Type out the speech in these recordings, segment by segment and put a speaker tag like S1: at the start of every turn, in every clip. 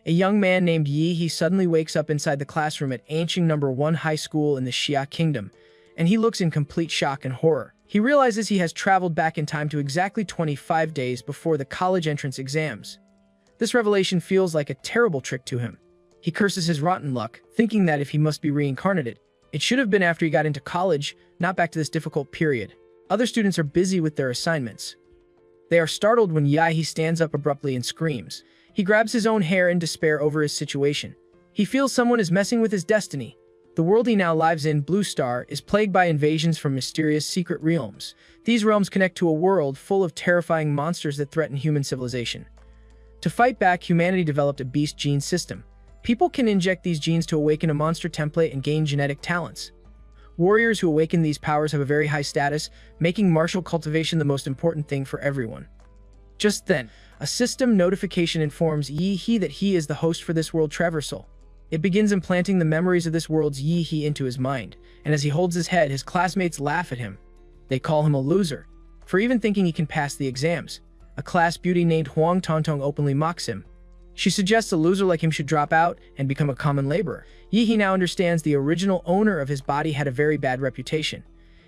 S1: A young man named Yi suddenly wakes up inside the classroom at Ancient No. 1 High School in the Xia Kingdom, and he looks in complete shock and horror. He realizes he has traveled back in time to exactly 25 days before the college entrance exams. This revelation feels like a terrible trick to him. He curses his rotten luck, thinking that if he must be reincarnated, it should have been after he got into college, not back to this difficult period. Other students are busy with their assignments. They are startled when Yi stands up abruptly and screams. He grabs his own hair in despair over his situation. He feels someone is messing with his destiny. The world he now lives in, Blue Star, is plagued by invasions from mysterious secret realms. These realms connect to a world full of terrifying monsters that threaten human civilization. To fight back, humanity developed a beast gene system. People can inject these genes to awaken a monster template and gain genetic talents. Warriors who awaken these powers have a very high status, making martial cultivation the most important thing for everyone. Just then, a system notification informs Yi that he is the host for this world traversal. It begins implanting the memories of this world's Yi into his mind, and as he holds his head, his classmates laugh at him. They call him a loser for even thinking he can pass the exams. A class beauty named Huang Tongtong openly mocks him. She suggests a loser like him should drop out and become a common laborer. Yi now understands the original owner of his body had a very bad reputation.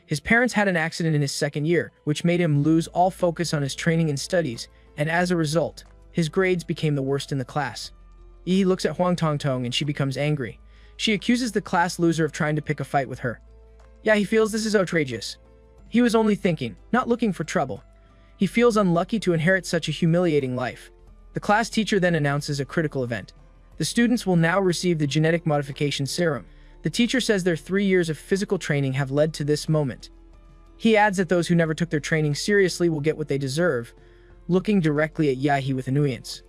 S1: His parents had an accident in his second year, which made him lose all focus on his training and studies, and as a result, his grades became the worst in the class. Yi looks at Huang Tongtong and she becomes angry. She accuses the class loser of trying to pick a fight with her. Yeah, he feels this is outrageous. He was only thinking, not looking for trouble. He feels unlucky to inherit such a humiliating life. The class teacher then announces a critical event. The students will now receive the genetic modification serum. The teacher says their 3 years of physical training have led to this moment. He adds that those who never took their training seriously will get what they deserve, looking directly at Yi with annoyance.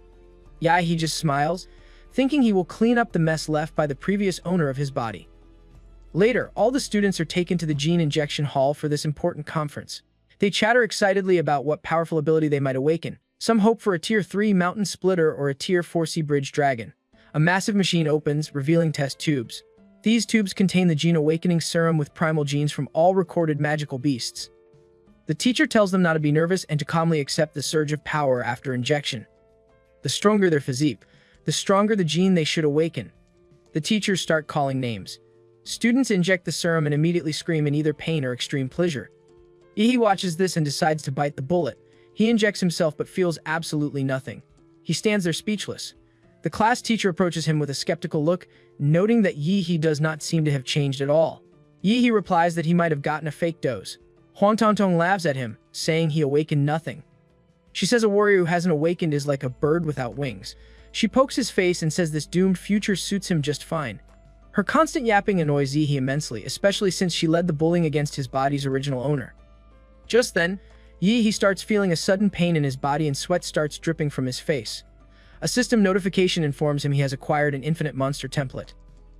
S1: Yi just smiles, thinking he will clean up the mess left by the previous owner of his body. Later, all the students are taken to the gene injection hall for this important conference. They chatter excitedly about what powerful ability they might awaken. Some hope for a Tier 3 Mountain Splitter or a Tier 4 Sea Bridge Dragon. A massive machine opens, revealing test tubes. These tubes contain the gene awakening serum with primal genes from all recorded magical beasts. The teacher tells them not to be nervous and to calmly accept the surge of power after injection. The stronger their physique, the stronger the gene they should awaken. The teachers start calling names. Students inject the serum and immediately scream in either pain or extreme pleasure. Yi watches this and decides to bite the bullet. He injects himself but feels absolutely nothing. He stands there speechless. The class teacher approaches him with a skeptical look, noting that Yi does not seem to have changed at all. Yi replies that he might have gotten a fake dose. Huang Tongtong laughs at him, saying he awakened nothing. She says a warrior who hasn't awakened is like a bird without wings. She pokes his face and says this doomed future suits him just fine. Her constant yapping annoys Yi immensely, especially since she led the bullying against his body's original owner. Just then, Yi starts feeling a sudden pain in his body and sweat starts dripping from his face. A system notification informs him he has acquired an infinite monster template.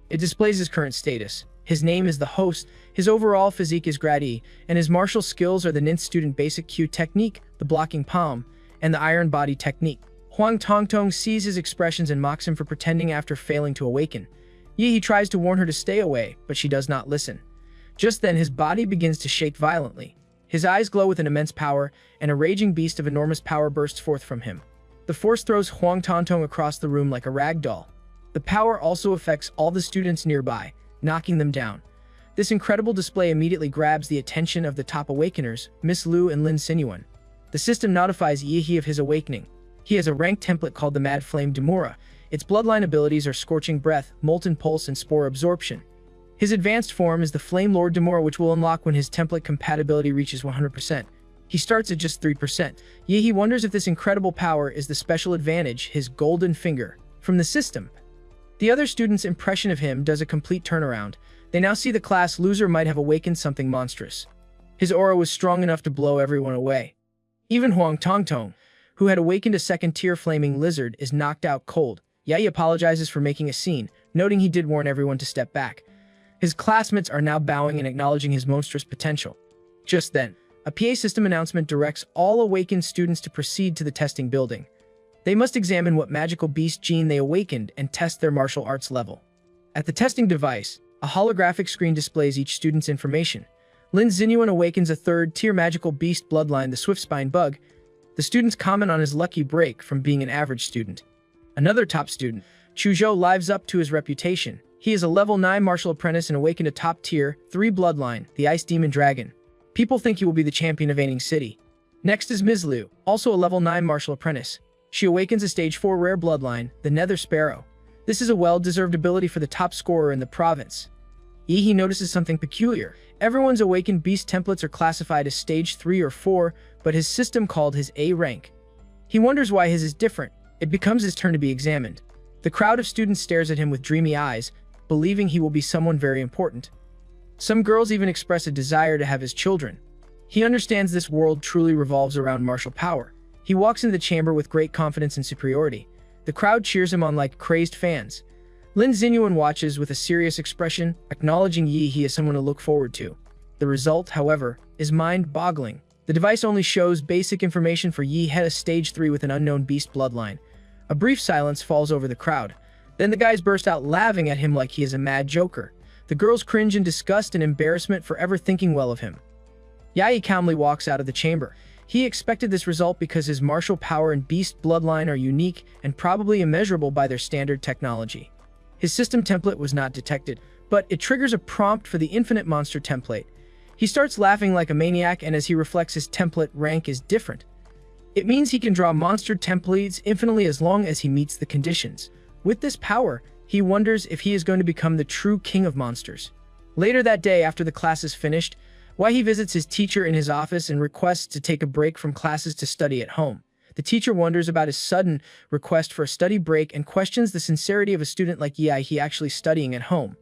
S1: It displays his current status. His name is the host, his overall physique is grade E, and his martial skills are the ninth student basic Q technique, the blocking palm, and the iron body technique. Huang Tongtong sees his expressions and mocks him for pretending after failing to awaken. Yi tries to warn her to stay away, but she does not listen. Just then his body begins to shake violently. His eyes glow with an immense power, and a raging beast of enormous power bursts forth from him. The force throws Huang Tongtong across the room like a rag doll. The power also affects all the students nearby, knocking them down. This incredible display immediately grabs the attention of the top awakeners, Miss Lu and Lin Sinuan. The system notifies Yi of his awakening. He has a ranked template called the Mad Flame Demora. Its bloodline abilities are Scorching Breath, Molten Pulse, and Spore Absorption. His advanced form is the Flame Lord Demora, which will unlock when his template compatibility reaches 100%. He starts at just 3%. Yi wonders if this incredible power is the special advantage, his golden finger, from the system. The other students' impression of him does a complete turnaround. They now see the class loser might have awakened something monstrous. His aura was strong enough to blow everyone away. Even Huang Tongtong, who had awakened a second-tier flaming lizard, is knocked out cold. Yi apologizes for making a scene, noting he did warn everyone to step back. His classmates are now bowing and acknowledging his monstrous potential. Just then, a PA system announcement directs all awakened students to proceed to the testing building. They must examine what magical beast gene they awakened and test their martial arts level. At the testing device, a holographic screen displays each student's information. Lin Xinyuan awakens a third-tier magical beast bloodline, the Swiftspine Bug. The students comment on his lucky break from being an average student. Another top student, Chuzhou, lives up to his reputation. He is a level 9 martial apprentice and awakened a top tier 3 bloodline, the Ice Demon Dragon. People think he will be the champion of Aning City. Next is Ms. Liu, also a level 9 martial apprentice. She awakens a stage 4 rare bloodline, the Nether Sparrow. This is a well-deserved ability for the top scorer in the province. He notices something peculiar. Everyone's awakened beast templates are classified as stage 3 or 4, but his system called his A rank. He wonders why his is different. It becomes his turn to be examined. The crowd of students stares at him with dreamy eyes, believing he will be someone very important. Some girls even express a desire to have his children. He understands this world truly revolves around martial power. He walks into the chamber with great confidence and superiority. The crowd cheers him on like crazed fans. Lin Xinyuan watches with a serious expression, acknowledging he is someone to look forward to. The result, however, is mind-boggling. The device only shows basic information for Yahello stage 3 with an unknown beast bloodline. A brief silence falls over the crowd. Then the guys burst out laughing at him like he is a mad joker. The girls cringe in disgust and embarrassment for ever thinking well of him. Yahello calmly walks out of the chamber. He expected this result because his martial power and beast bloodline are unique and probably immeasurable by their standard technology. His system template was not detected, but it triggers a prompt for the infinite monster template. He starts laughing like a maniac, and as he reflects, his template rank is different. It means he can draw monster templates infinitely as long as he meets the conditions. With this power, he wonders if he is going to become the true king of monsters. Later that day, after the class is finished, he visits his teacher in his office and requests to take a break from classes to study at home. The teacher wonders about his sudden request for a study break and questions the sincerity of a student like he actually studying at home.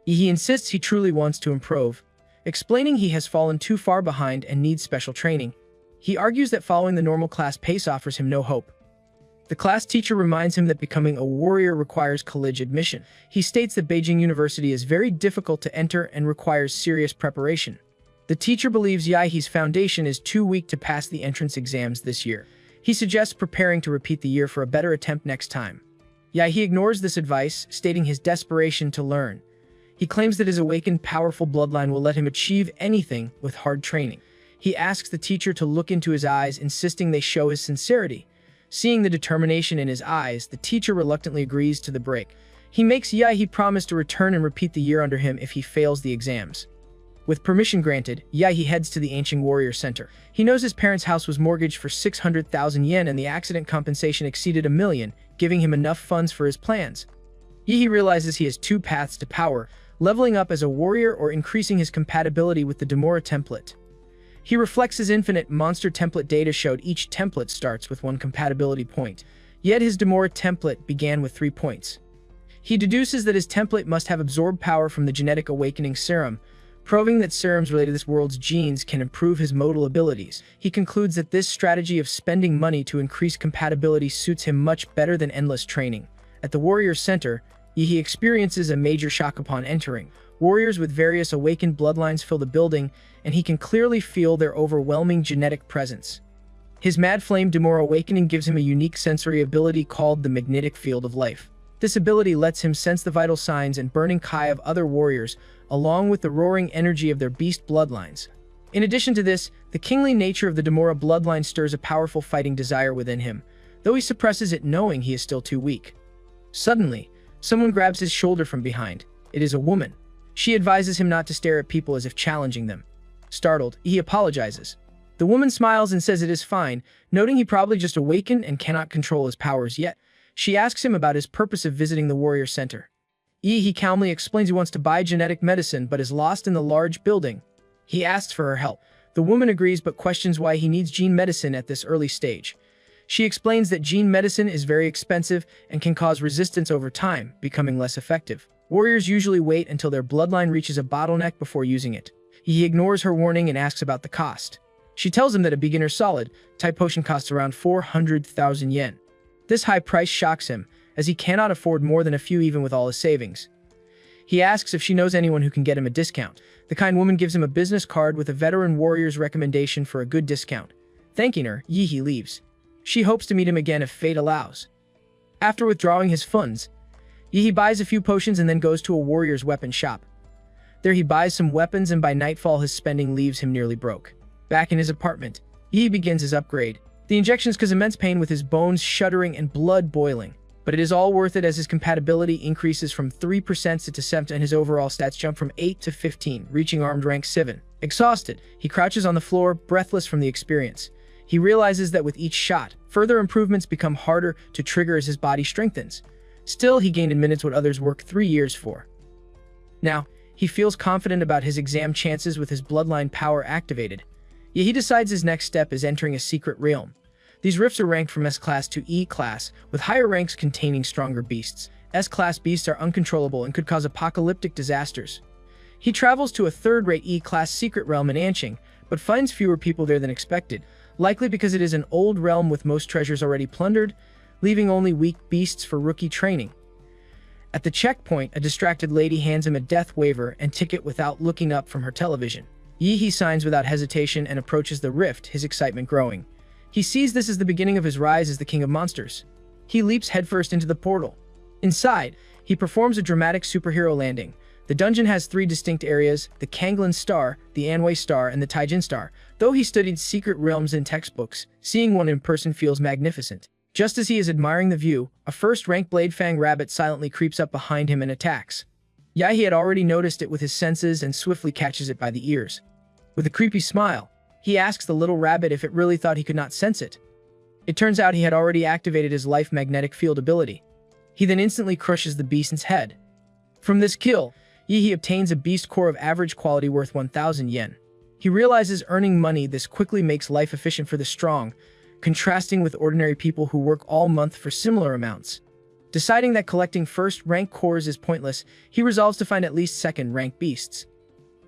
S1: He insists he truly wants to improve, explaining he has fallen too far behind and needs special training. He argues that following the normal class pace offers him no hope. The class teacher reminds him that becoming a warrior requires college admission. He states that Beijing University is very difficult to enter and requires serious preparation. The teacher believes Yahi's foundation is too weak to pass the entrance exams this year. He suggests preparing to repeat the year for a better attempt next time. Yahi ignores this advice, stating his desperation to learn. He claims that his awakened powerful bloodline will let him achieve anything with hard training. He asks the teacher to look into his eyes, insisting they show his sincerity. Seeing the determination in his eyes, the teacher reluctantly agrees to the break. He makes Yahi promise to return and repeat the year under him if he fails the exams. With permission granted, Yahi heads to the Ancient Warrior Center. He knows his parents' house was mortgaged for 600,000 yen and the accident compensation exceeded 1 million, giving him enough funds for his plans. Yahi realizes he has 2 paths to power, leveling up as a warrior or increasing his compatibility with the Demora template. He reflects his infinite monster template data showed each template starts with 1 compatibility point, yet his Demora template began with 3 points. He deduces that his template must have absorbed power from the genetic awakening serum, proving that serums related to this world's genes can improve his modal abilities. He concludes that this strategy of spending money to increase compatibility suits him much better than endless training. At the Warrior Center, he experiences a major shock upon entering. Warriors with various awakened bloodlines fill the building, and he can clearly feel their overwhelming genetic presence. His Mad Flame Demora awakening gives him a unique sensory ability called the Magnetic Field of Life. This ability lets him sense the vital signs and burning kai of other warriors, along with the roaring energy of their beast bloodlines. In addition to this, the kingly nature of the Demora bloodline stirs a powerful fighting desire within him, though he suppresses it knowing he is still too weak. Suddenly, someone grabs his shoulder from behind. It is a woman. She advises him not to stare at people as if challenging them. Startled, he apologizes. The woman smiles and says it is fine, noting he probably just awakened and cannot control his powers yet. She asks him about his purpose of visiting the Warrior Center. He calmly explains he wants to buy genetic medicine but is lost in the large building. He asks for her help. The woman agrees but questions why he needs gene medicine at this early stage. She explains that gene medicine is very expensive and can cause resistance over time, becoming less effective. Warriors usually wait until their bloodline reaches a bottleneck before using it. He ignores her warning and asks about the cost. She tells him that a beginner solid type potion costs around 400,000 yen. This high price shocks him, as he cannot afford more than a few even with all his savings. He asks if she knows anyone who can get him a discount. The kind woman gives him a business card with a veteran warrior's recommendation for a good discount. Thanking her, he leaves. She hopes to meet him again if fate allows. After withdrawing his funds, he buys a few potions and then goes to a warrior's weapon shop. There he buys some weapons and by nightfall his spending leaves him nearly broke. Back in his apartment, he begins his upgrade. The injections cause immense pain with his bones shuddering and blood boiling. But it is all worth it as his compatibility increases from 3% to 7% and his overall stats jump from 8 to 15, reaching armed rank 7. Exhausted, he crouches on the floor, breathless from the experience. He realizes that with each shot, further improvements become harder to trigger as his body strengthens. Still, he gained in minutes what others work 3 years for. Now, he feels confident about his exam chances with his bloodline power activated. Yet he decides his next step is entering a secret realm. These rifts are ranked from S-Class to E-Class, with higher ranks containing stronger beasts. S-Class beasts are uncontrollable and could cause apocalyptic disasters. He travels to a third-rate E-Class secret realm in Anqing, but finds fewer people there than expected, likely because it is an old realm with most treasures already plundered, leaving only weak beasts for rookie training. At the checkpoint, a distracted lady hands him a death waiver and ticket without looking up from her television. He signs without hesitation and approaches the rift, his excitement growing. He sees this as the beginning of his rise as the king of monsters. He leaps headfirst into the portal. Inside, he performs a dramatic superhero landing. The dungeon has 3 distinct areas: the Kanglin Star, the Anhui Star, and the Taijin Star. Though he studied secret realms in textbooks, seeing one in person feels magnificent. Just as he is admiring the view, a first-rank Bladefang rabbit silently creeps up behind him and attacks. Yahi had already noticed it with his senses and swiftly catches it by the ears. With a creepy smile, he asks the little rabbit if it really thought he could not sense it. It turns out he had already activated his life magnetic field ability. He then instantly crushes the beast's head. From this kill, Yi obtains a beast core of average quality worth 1,000 yen. He realizes earning money this quickly makes life efficient for the strong, contrasting with ordinary people who work all month for similar amounts. Deciding that collecting first-rank cores is pointless, he resolves to find at least second-rank beasts.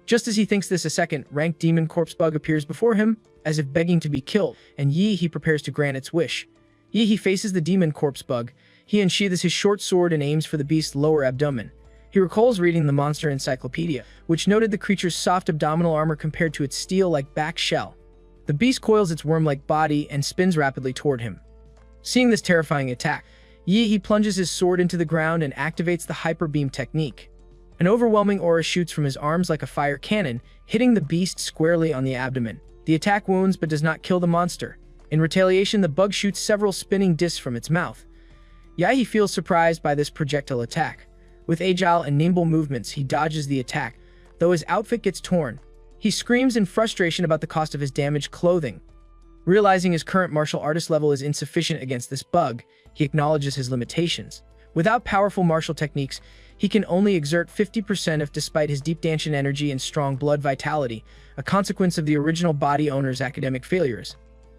S1: Just as he thinks this, a second-rank demon corpse bug appears before him, as if begging to be killed, and he prepares to grant its wish. He faces the demon corpse bug. He unsheathes his short sword and aims for the beast's lower abdomen. He recalls reading the monster encyclopedia, which noted the creature's soft abdominal armor compared to its steel-like back shell. The beast coils its worm-like body and spins rapidly toward him. Seeing this terrifying attack, he plunges his sword into the ground and activates the hyper beam technique. An overwhelming aura shoots from his arms like a fire cannon, hitting the beast squarely on the abdomen. The attack wounds but does not kill the monster. In retaliation, the bug shoots several spinning discs from its mouth. Yahi feels surprised by this projectile attack. With agile and nimble movements, he dodges the attack, though his outfit gets torn. He screams in frustration about the cost of his damaged clothing. Realizing his current martial artist level is insufficient against this bug, he acknowledges his limitations. Without powerful martial techniques, he can only exert 50% if despite his deep danshin energy and strong blood vitality, a consequence of the original body owner's academic failures.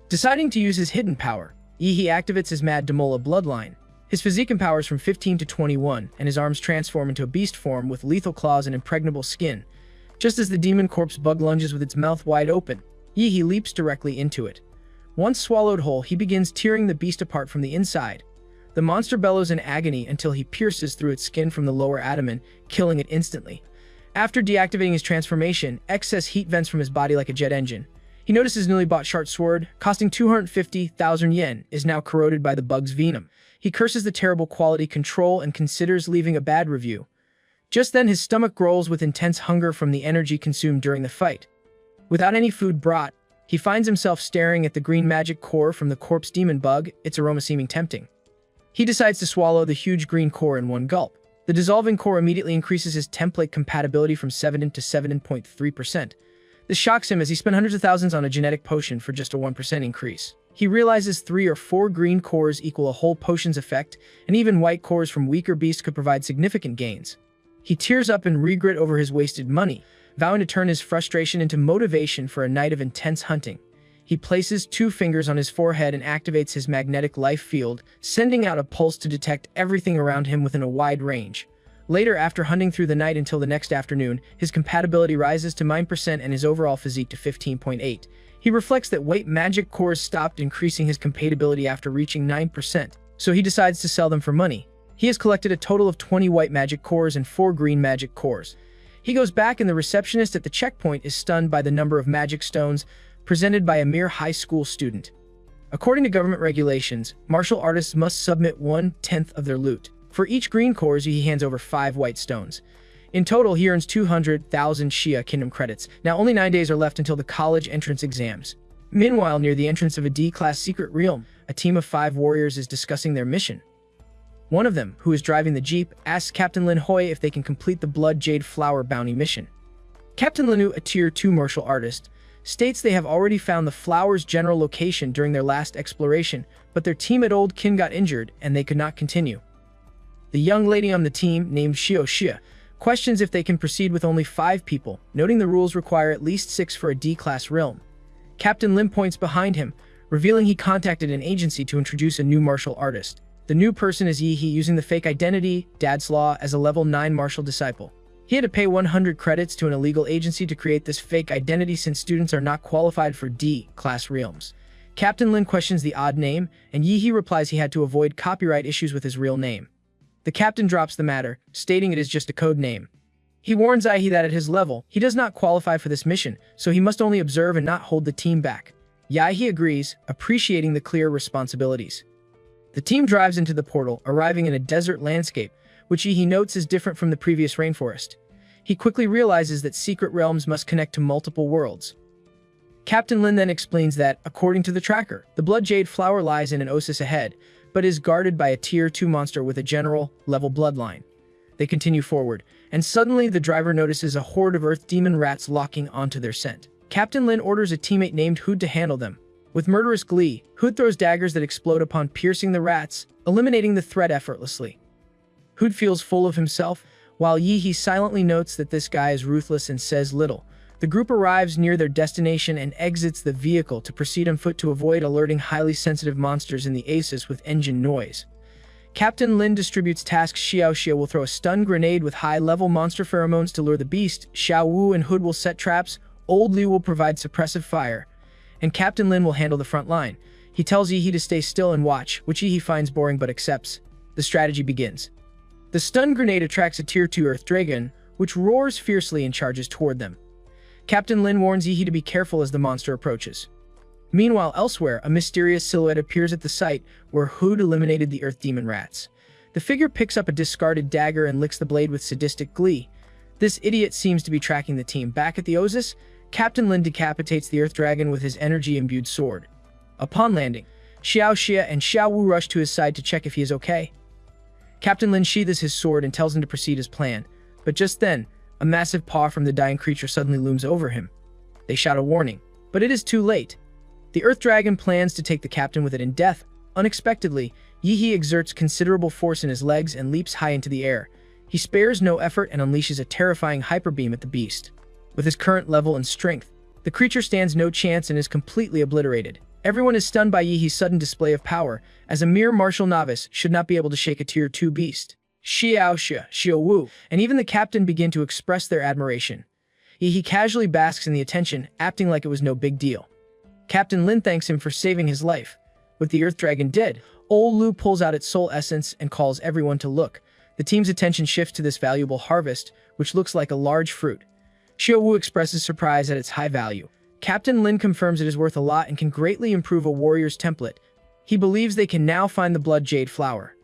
S1: Deciding to use his hidden power, he activates his Mad Damola bloodline. His physique empowers from 15 to 21, and his arms transform into a beast form with lethal claws and impregnable skin. Just as the demon corpse bug lunges with its mouth wide open, he leaps directly into it. Once swallowed whole, he begins tearing the beast apart from the inside. The monster bellows in agony until he pierces through its skin from the lower abdomen, killing it instantly. After deactivating his transformation, excess heat vents from his body like a jet engine. He notices his newly bought short sword, costing 250,000 yen, is now corroded by the bug's venom. He curses the terrible quality control and considers leaving a bad review. Just then, his stomach growls with intense hunger from the energy consumed during the fight. Without any food brought, he finds himself staring at the green magic core from the corpse demon bug, its aroma seeming tempting. He decides to swallow the huge green core in one gulp. The dissolving core immediately increases his template compatibility from 7 to 7.3%. This shocks him as he spent hundreds of thousands on a genetic potion for just a 1% increase. He realizes 3 or 4 green cores equal a whole potion's effect, and even white cores from weaker beasts could provide significant gains. He tears up in regret over his wasted money, vowing to turn his frustration into motivation for a night of intense hunting. He places 2 fingers on his forehead and activates his magnetic life field, sending out a pulse to detect everything around him within a wide range. Later, after hunting through the night until the next afternoon, his compatibility rises to 9% and his overall physique to 15.8. He reflects that white magic cores stopped increasing his compatibility after reaching 9%, so he decides to sell them for money. He has collected a total of 20 white magic cores and 4 green magic cores. He goes back and the receptionist at the checkpoint is stunned by the number of magic stones presented by a mere high school student. According to government regulations, martial artists must submit 1/10 of their loot. For each green cores, he hands over 5 white stones. In total, he earns 200,000 Shia Kingdom credits. Now only 9 days are left until the college entrance exams. Meanwhile, near the entrance of a D-class secret realm, a team of 5 warriors is discussing their mission. One of them, who is driving the jeep, asks Captain Lin Hui if they can complete the Blood Jade Flower bounty mission. Captain Linu, a Tier 2 martial artist, states they have already found the flower's general location during their last exploration, but their team at Old Kin got injured and they could not continue. The young lady on the team, named Xiao Xia, questions if they can proceed with only 5 people, noting the rules require at least 6 for a D-class realm. Captain Lim points behind him, revealing he contacted an agency to introduce a new martial artist. The new person is Yi He, using the fake identity, Dad's Law, as a level 9 martial disciple. He had to pay 100 credits to an illegal agency to create this fake identity since students are not qualified for D-class realms. Captain Lin questions the odd name, and Yi He replies he had to avoid copyright issues with his real name. The captain drops the matter, stating it is just a code name. He warns Yi that at his level, he does not qualify for this mission, so he must only observe and not hold the team back. Yi agrees, appreciating the clear responsibilities. The team drives into the portal, arriving in a desert landscape, which Yi notes is different from the previous rainforest. He quickly realizes that secret realms must connect to multiple worlds. Captain Lin then explains that, according to the tracker, the Blood Jade Flower lies in an oasis ahead, but is guarded by a Tier 2 monster with a general-level bloodline. They continue forward, and suddenly the driver notices a horde of earth demon rats locking onto their scent. Captain Lin orders a teammate named Hood to handle them. With murderous glee, Hood throws daggers that explode upon piercing the rats, eliminating the threat effortlessly. Hood feels full of himself, while Yi He silently notes that this guy is ruthless and says little. The group arrives near their destination and exits the vehicle to proceed on foot to avoid alerting highly sensitive monsters in the oasis with engine noise. Captain Lin distributes tasks. Xiao Xia will throw a stun grenade with high-level monster pheromones to lure the beast, Xiao Wu and Hood will set traps, Old Liu will provide suppressive fire, and Captain Lin will handle the front line. He tells Yi He to stay still and watch, which Yi He finds boring but accepts. The strategy begins. The stun grenade attracts a Tier 2 Earth Dragon, which roars fiercely and charges toward them. Captain Lin warns Yi He to be careful as the monster approaches. Meanwhile, elsewhere, a mysterious silhouette appears at the site where Hood eliminated the Earth Demon Rats. The figure picks up a discarded dagger and licks the blade with sadistic glee. This idiot seems to be tracking the team. Back at the oasis, Captain Lin decapitates the Earth Dragon with his energy-imbued sword. Upon landing, Xiao Xia and Xiao Wu rush to his side to check if he is okay. Captain Lin sheathes his sword and tells him to proceed as planned, but just then, a massive paw from the dying creature suddenly looms over him. They shout a warning, but it is too late. The Earth Dragon plans to take the captain with it in death. Unexpectedly, Yi He exerts considerable force in his legs and leaps high into the air. He spares no effort and unleashes a terrifying hyper beam at the beast. With his current level and strength, the creature stands no chance and is completely obliterated. Everyone is stunned by Yi He's sudden display of power, as a mere martial novice should not be able to shake a Tier 2 beast. Xiao Xia, Xiao Wu, and even the captain begin to express their admiration. Yi He casually basks in the attention, acting like it was no big deal. Captain Lin thanks him for saving his life. With the Earth Dragon dead, Old Lu pulls out its soul essence and calls everyone to look. The team's attention shifts to this valuable harvest, which looks like a large fruit. Xiao Wu expresses surprise at its high value. Captain Lin confirms it is worth a lot and can greatly improve a warrior's template. He believes they can now find the Blood Jade Flower.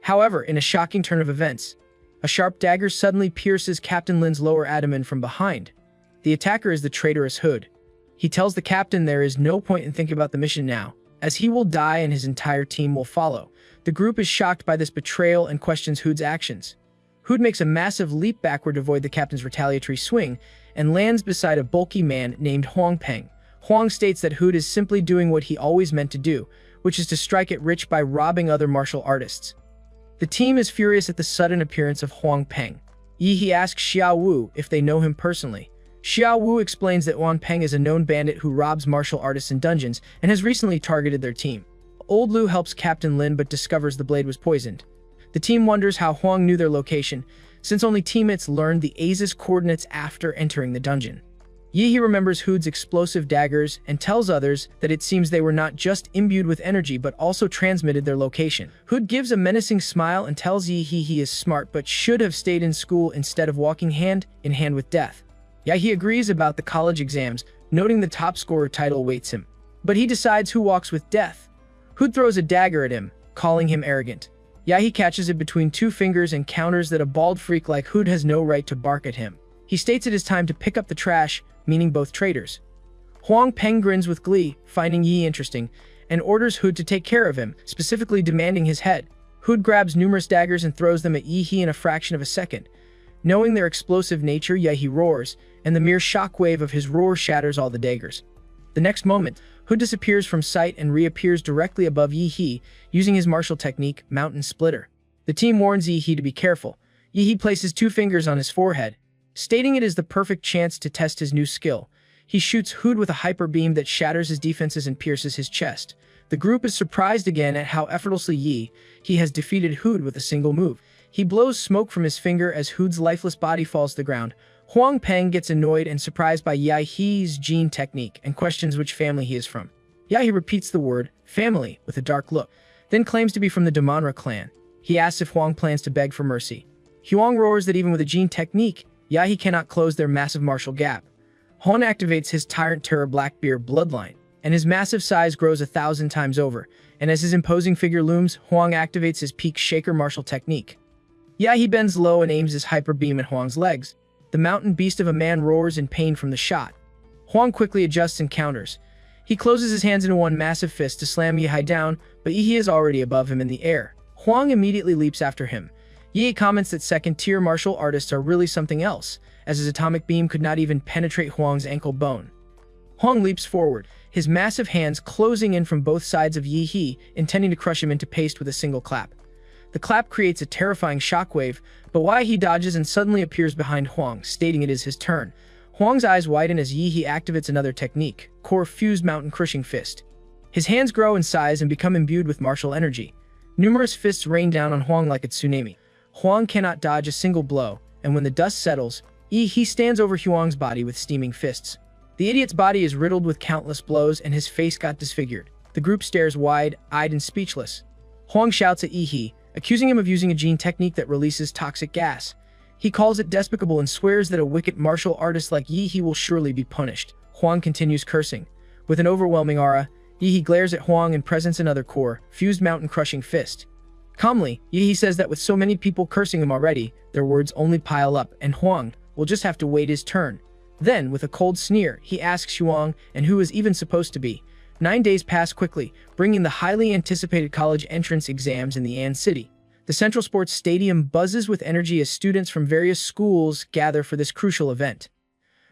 S1: However, in a shocking turn of events, a sharp dagger suddenly pierces Captain Lin's lower abdomen from behind. The attacker is the traitorous Hood. He tells the captain there is no point in thinking about the mission now, as he will die and his entire team will follow. The group is shocked by this betrayal and questions Hood's actions. Hood makes a massive leap backward to avoid the captain's retaliatory swing and lands beside a bulky man named Huang Peng. Huang states that Hood is simply doing what he always meant to do, which is to strike it rich by robbing other martial artists. The team is furious at the sudden appearance of Huang Peng. Yi He asks Xiao Wu if they know him personally. Xiao Wu explains that Huang Peng is a known bandit who robs martial artists in dungeons and has recently targeted their team. Old Lu helps Captain Lin but discovers the blade was poisoned. The team wonders how Huang knew their location, since only teammates learned the ASIS coordinates after entering the dungeon. Yi He remembers Hood's explosive daggers and tells others that it seems they were not just imbued with energy but also transmitted their location. Hood gives a menacing smile and tells Yi He he is smart but should have stayed in school instead of walking hand in hand with death. Yi He agrees about the college exams, noting the top scorer title awaits him. But he decides who walks with death. Hood throws a dagger at him, calling him arrogant. Yi He catches it between two fingers and counters that a bald freak like Hood has no right to bark at him. He states it is time to pick up the trash, meaning both traitors. Huang Peng grins with glee, finding Yi interesting, and orders Hood to take care of him, specifically demanding his head. Hood grabs numerous daggers and throws them at Yi in a fraction of a second. Knowing their explosive nature, Yi roars, and the mere shockwave of his roar shatters all the daggers. The next moment, Hood disappears from sight and reappears directly above Yi using his martial technique, Mountain Splitter. The team warns Yi to be careful. Yi places 2 fingers on his forehead, stating it is the perfect chance to test his new skill. He shoots Hood with a hyper beam that shatters his defenses and pierces his chest. The group is surprised again at how effortlessly Yi has defeated Hood with a single move. He blows smoke from his finger as Hood's lifeless body falls to the ground. Huang Peng gets annoyed and surprised by Yahe's gene technique and questions which family he is from. Yahe repeats the word, family, with a dark look, then claims to be from the Damanra clan. He asks if Huang plans to beg for mercy. Huang roars that even with a gene technique, Yahe cannot close their massive martial gap. Huang activates his Tyrant Terror Blackbeard bloodline, and his massive size grows 1,000 times over, and as his imposing figure looms, Huang activates his Peak Shaker martial technique. Yahe bends low and aims his hyper beam at Huang's legs. The mountain beast of a man roars in pain from the shot. Huang quickly adjusts and counters. He closes his hands into one massive fist to slam Yahe down, but Yi is already above him in the air. Huang immediately leaps after him. Yi comments that second-tier martial artists are really something else, as his atomic beam could not even penetrate Huang's ankle bone. Huang leaps forward, his massive hands closing in from both sides of Yi, intending to crush him into paste with a single clap. The clap creates a terrifying shockwave, but Yahe dodges and suddenly appears behind Huang, stating it is his turn. Huang's eyes widen as Yi activates another technique, Core Fused Mountain Crushing Fist. His hands grow in size and become imbued with martial energy. Numerous fists rain down on Huang like a tsunami. Huang cannot dodge a single blow, and when the dust settles, Yi stands over Huang's body with steaming fists. The idiot's body is riddled with countless blows and his face got disfigured. The group stares wide-eyed and speechless. Huang shouts at Yi, accusing him of using a gene technique that releases toxic gas. He calls it despicable and swears that a wicked martial artist like Yi will surely be punished. Huang continues cursing. With an overwhelming aura, Yi glares at Huang and presents another Core Fused Mountain Crushing Fist. Calmly, Yi says that with so many people cursing him already, their words only pile up and Huang will just have to wait his turn. Then, with a cold sneer, he asks Huang and who is even supposed to be. 9 days pass quickly, bringing the highly anticipated college entrance exams in the An City. The Central Sports Stadium buzzes with energy as students from various schools gather for this crucial event.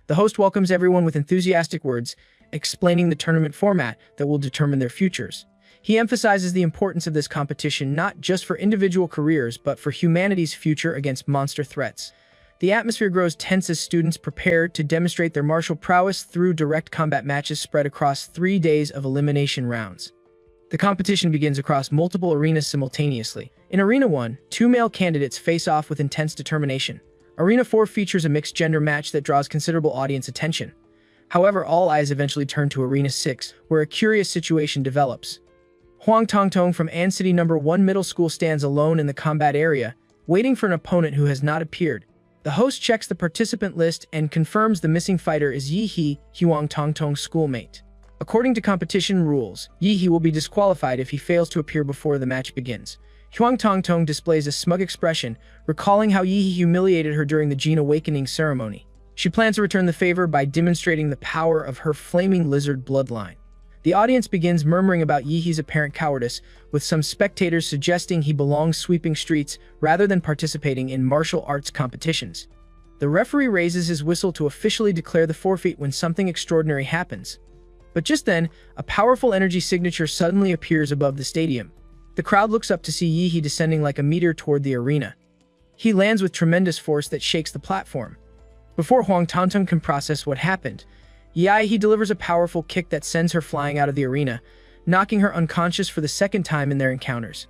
S1: The host welcomes everyone with enthusiastic words, explaining the tournament format that will determine their futures. He emphasizes the importance of this competition not just for individual careers but for humanity's future against monster threats. The atmosphere grows tense as students prepare to demonstrate their martial prowess through direct combat matches spread across 3 days of elimination rounds. The competition begins across multiple arenas simultaneously. In Arena 1, 2 male candidates face off with intense determination. Arena 4 features a mixed-gender match that draws considerable audience attention. However, all eyes eventually turn to Arena 6, where a curious situation develops. Huang Tongtong from An City No. 1 Middle School stands alone in the combat area, waiting for an opponent who has not appeared. The host checks the participant list and confirms the missing fighter is Yi, Huang Tongtong's schoolmate. According to competition rules, Yi will be disqualified if he fails to appear before the match begins. Huang Tongtong displays a smug expression, recalling how Yi humiliated her during the Gene Awakening ceremony. She plans to return the favor by demonstrating the power of her flaming lizard bloodline. The audience begins murmuring about Yi's apparent cowardice, with some spectators suggesting he belongs sweeping streets rather than participating in martial arts competitions. The referee raises his whistle to officially declare the forfeit when something extraordinary happens. But just then, a powerful energy signature suddenly appears above the stadium. The crowd looks up to see Yi descending like a meteor toward the arena. He lands with tremendous force that shakes the platform. Before Huang Tongtong can process what happened, Yi delivers a powerful kick that sends her flying out of the arena, knocking her unconscious for the second time in their encounters.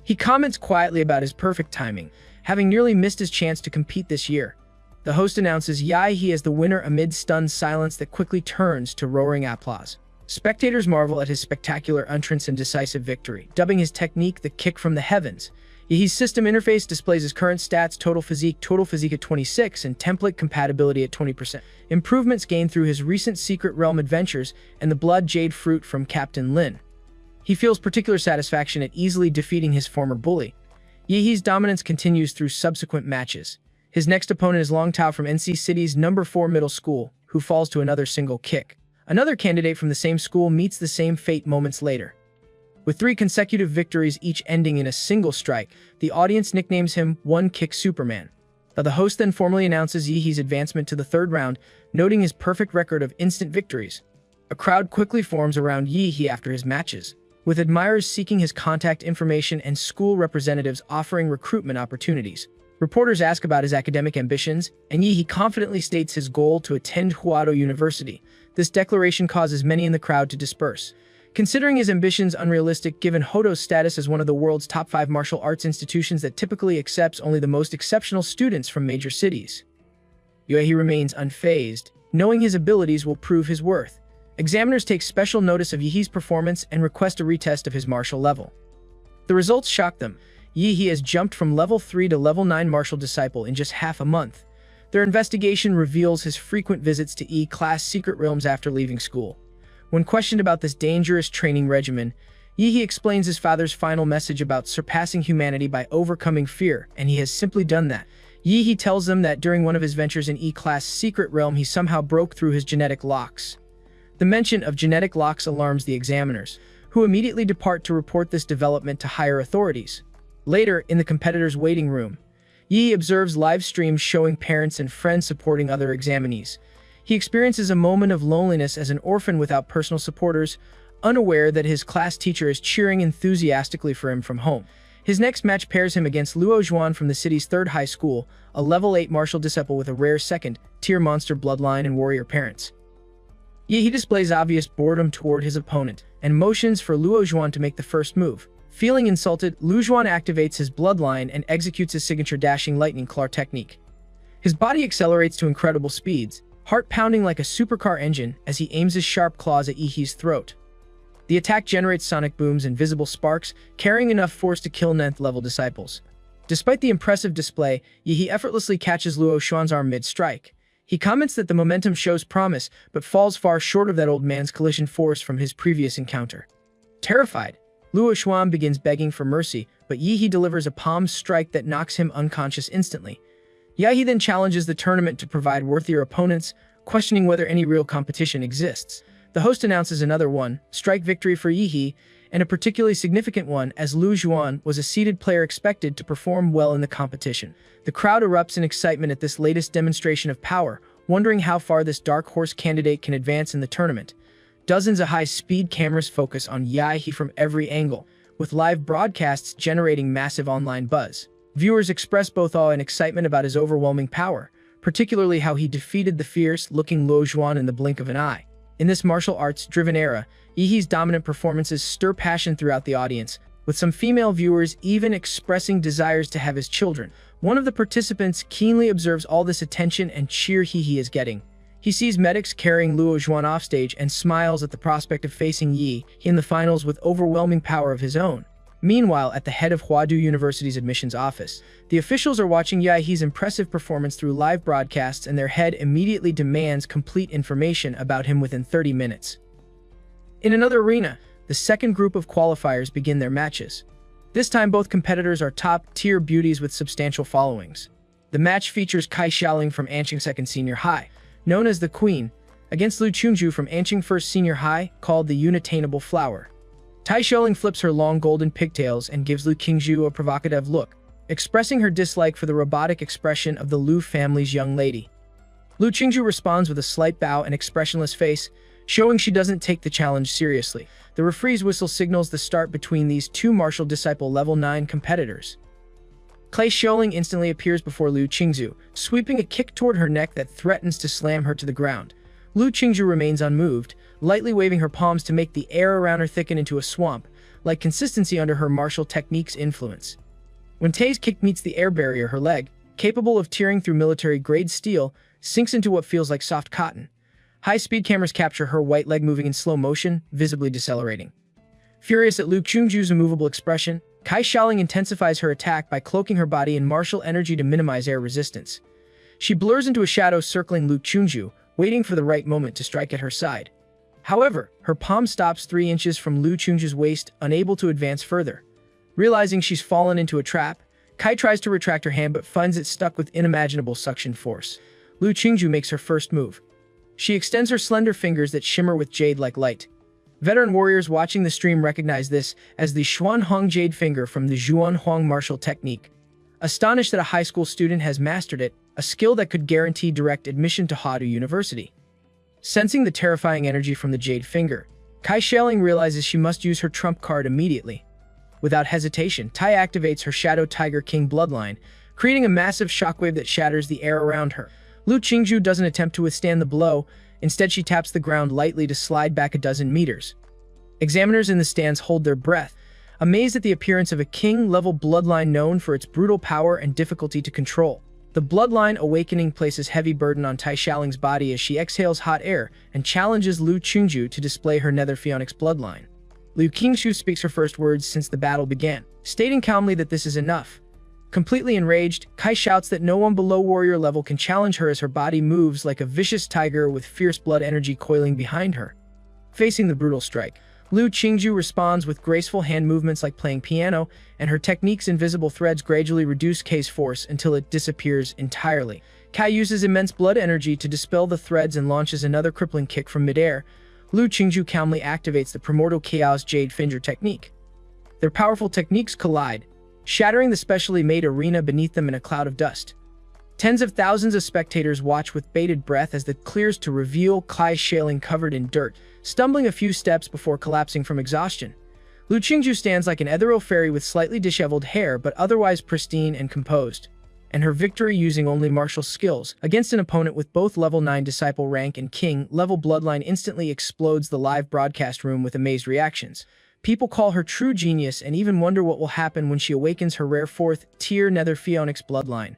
S1: He comments quietly about his perfect timing, having nearly missed his chance to compete this year. The host announces Yi as the winner amid stunned silence that quickly turns to roaring applause. Spectators marvel at his spectacular entrance and decisive victory, dubbing his technique the kick from the heavens. Yi's system interface displays his current stats, total physique at 26, and template compatibility at 20%. Improvements gained through his recent Secret Realm adventures and the Blood Jade Fruit from Captain Lin. He feels particular satisfaction at easily defeating his former bully. Yi's dominance continues through subsequent matches. His next opponent is Long Tao from NC City's No. 4 Middle School, who falls to another single kick. Another candidate from the same school meets the same fate moments later. With 3 consecutive victories each ending in a single strike, the audience nicknames him One Kick Superman. The host then formally announces Yihee's advancement to the 3rd round, noting his perfect record of instant victories. A crowd quickly forms around Yihee after his matches, with admirers seeking his contact information and school representatives offering recruitment opportunities. Reporters ask about his academic ambitions, and Yihee confidently states his goal to attend Huado University. This declaration causes many in the crowd to disperse, considering his ambitions unrealistic given Hodo's status as one of the world's top 5 martial arts institutions that typically accepts only the most exceptional students from major cities. Yihee remains unfazed, knowing his abilities will prove his worth. Examiners take special notice of Yihee's performance and request a retest of his martial level. The results shock them. Yihee has jumped from level 3 to level 9 martial disciple in just half a month. Their investigation reveals his frequent visits to E-class secret realms after leaving school. When questioned about this dangerous training regimen, Yihee explains his father's final message about surpassing humanity by overcoming fear, and he has simply done that. Yihee tells them that during one of his ventures in E-class secret realm he somehow broke through his genetic locks. The mention of genetic locks alarms the examiners, who immediately depart to report this development to higher authorities. Later, in the competitor's waiting room, Yihee observes live streams showing parents and friends supporting other examinees. He experiences a moment of loneliness as an orphan without personal supporters, unaware that his class teacher is cheering enthusiastically for him from home. His next match pairs him against Luo Zhuan from the city's 3rd high school, a level 8 martial disciple with a rare 2nd-tier monster bloodline and warrior parents. Yihee displays obvious boredom toward his opponent, and motions for Luo Zhuan to make the first move. Feeling insulted, Luo Zhuan activates his bloodline and executes his signature dashing lightning claw technique. His body accelerates to incredible speeds, heart pounding like a supercar engine as he aims his sharp claws at Yihee's throat. The attack generates sonic booms and visible sparks, carrying enough force to kill 9th level disciples. Despite the impressive display, Yihee effortlessly catches Luo Zhuan's arm mid-strike. He comments that the momentum shows promise, but falls far short of that old man's collision force from his previous encounter. Terrified, Luo Zhuan begins begging for mercy, but Yihee delivers a palm strike that knocks him unconscious instantly. Yihee then challenges the tournament to provide worthier opponents, questioning whether any real competition exists. The host announces another one-strike victory for Yihee, and a particularly significant one as Luo Zhuan was a seeded player expected to perform well in the competition. The crowd erupts in excitement at this latest demonstration of power, wondering how far this dark horse candidate can advance in the tournament. Dozens of high-speed cameras focus on Yihee from every angle, with live broadcasts generating massive online buzz. Viewers express both awe and excitement about his overwhelming power, particularly how he defeated the fierce-looking Luo Zhuan in the blink of an eye. In this martial arts-driven era, Yihee's dominant performances stir passion throughout the audience, with some female viewers even expressing desires to have his children. One of the participants keenly observes all this attention and cheer Yihee is getting. He sees medics carrying Luo Zhuan offstage and smiles at the prospect of facing Yihee in the finals with overwhelming power of his own. Meanwhile, at the head of Huadu University's admissions office, the officials are watching Yihee's impressive performance through live broadcasts, and their head immediately demands complete information about him within 30 minutes. In another arena, the second group of qualifiers begin their matches. This time, both competitors are top-tier beauties with substantial followings. The match features Kai Xiaoling from Anqing Second Senior High, known as the Queen, against Lu Chungju from Anqing First Senior High, called the Unattainable Flower. Tai Xiaoling flips her long golden pigtails and gives Lu Qingju a provocative look, expressing her dislike for the robotic expression of the Lu family's young lady. Lu Qingju responds with a slight bow and expressionless face, showing she doesn't take the challenge seriously. The referee's whistle signals the start between these two martial disciple level 9 competitors. Kai Xiaoling instantly appears before Lu Qingju, sweeping a kick toward her neck that threatens to slam her to the ground. Lu Qingju remains unmoved, lightly waving her palms to make the air around her thicken into a swamp, like consistency under her martial technique's influence. When Tai's kick meets the air barrier, her leg, capable of tearing through military-grade steel, sinks into what feels like soft cotton. High-speed cameras capture her white leg moving in slow motion, visibly decelerating. Furious at Lu Qingju's immovable expression, Kai Xiaoling intensifies her attack by cloaking her body in martial energy to minimize air resistance. She blurs into a shadow circling Lu Qingju, waiting for the right moment to strike at her side. However, her palm stops 3 inches from Lu Qingju's waist, unable to advance further. Realizing she's fallen into a trap, Kai tries to retract her hand but finds it stuck with unimaginable suction force. Lu Qingju makes her first move. She extends her slender fingers that shimmer with jade-like light. Veteran warriors watching the stream recognize this as the Xuanhong Jade Finger from the Xuanhong martial technique. Astonished that a high school student has mastered it, a skill that could guarantee direct admission to Hadu University. Sensing the terrifying energy from the Jade Finger, Kai Xiaoling realizes she must use her trump card immediately. Without hesitation, Tai activates her Shadow Tiger King bloodline, creating a massive shockwave that shatters the air around her. Lu Qingju doesn't attempt to withstand the blow. Instead, she taps the ground lightly to slide back a dozen meters. Examiners in the stands hold their breath, amazed at the appearance of a king-level bloodline known for its brutal power and difficulty to control. The bloodline awakening places heavy burden on Tai Xiaoling's body as she exhales hot air and challenges Lu Qingju to display her Nether Phoenix bloodline. Lu Qingju speaks her first words since the battle began, stating calmly that this is enough. Completely enraged, Kai shouts that no one below warrior level can challenge her as her body moves like a vicious tiger with fierce blood energy coiling behind her. Facing the brutal strike, Lu Qingju responds with graceful hand movements like playing piano, and her technique's invisible threads gradually reduce Kai's force until it disappears entirely. Kai uses immense blood energy to dispel the threads and launches another crippling kick from midair. Lu Qingju calmly activates the Primordial Chaos Jade Finger technique. Their powerful techniques collide, shattering the specially made arena beneath them in a cloud of dust. Tens of thousands of spectators watch with bated breath as it clears to reveal Kai Xiaoling covered in dirt, stumbling a few steps before collapsing from exhaustion. Lu Qingju stands like an ethereal fairy with slightly disheveled hair but otherwise pristine and composed. And her victory using only martial skills against an opponent with both level 9 disciple rank and king-level bloodline instantly explodes the live broadcast room with amazed reactions. People call her true genius and even wonder what will happen when she awakens her rare 4th-tier Nether Phoenix bloodline.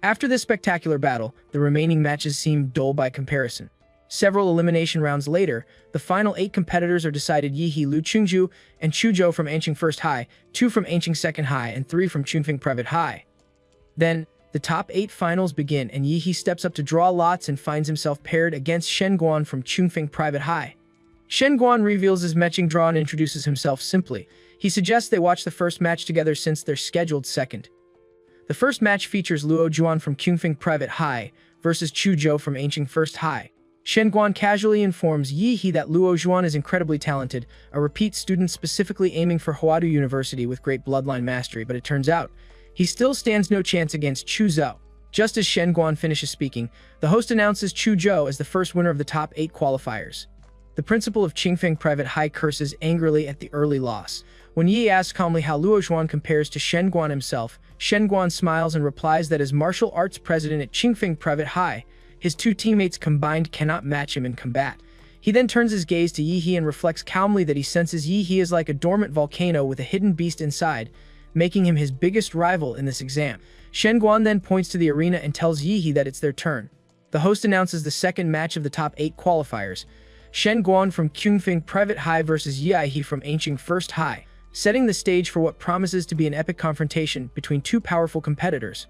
S1: After this spectacular battle, the remaining matches seem dull by comparison. Several elimination rounds later, the final 8 competitors are decided: Yihe Lu Qingju and Chuzhou from Anqing First High, 2 from Anqing Second High, and 3 from Chunfeng Private High. Then, the top 8 finals begin and Yihe steps up to draw lots and finds himself paired against Shen Guan from Chunfeng Private High. Shen Guan reveals his matching draw and introduces himself simply. He suggests they watch the first match together since they're scheduled second. The first match features Luo Juan from Chunfeng Private High versus Chu Zhou from Anqing First High. Shen Guan casually informs Yihe that Luo Juan is incredibly talented, a repeat student specifically aiming for Huadu University with great bloodline mastery, but it turns out he still stands no chance against Chu Zhou. Just as Shen Guan finishes speaking, the host announces Chu Zhou as the first winner of the top 8 qualifiers. The principal of Chunfeng Private High curses angrily at the early loss. When Yi asks calmly how Luo Juan compares to Shen Guan himself, Shen Guan smiles and replies that as martial arts president at Chunfeng Private High, his 2 teammates combined cannot match him in combat. He then turns his gaze to Yihe and reflects calmly that he senses Yihe is like a dormant volcano with a hidden beast inside, making him his biggest rival in this exam. Shen Guan then points to the arena and tells Yihe that it's their turn. The host announces the second match of the top 8 qualifiers: Shen Guan from Chunfeng Private High versus Yihe from Anqing First High, setting the stage for what promises to be an epic confrontation between 2 powerful competitors.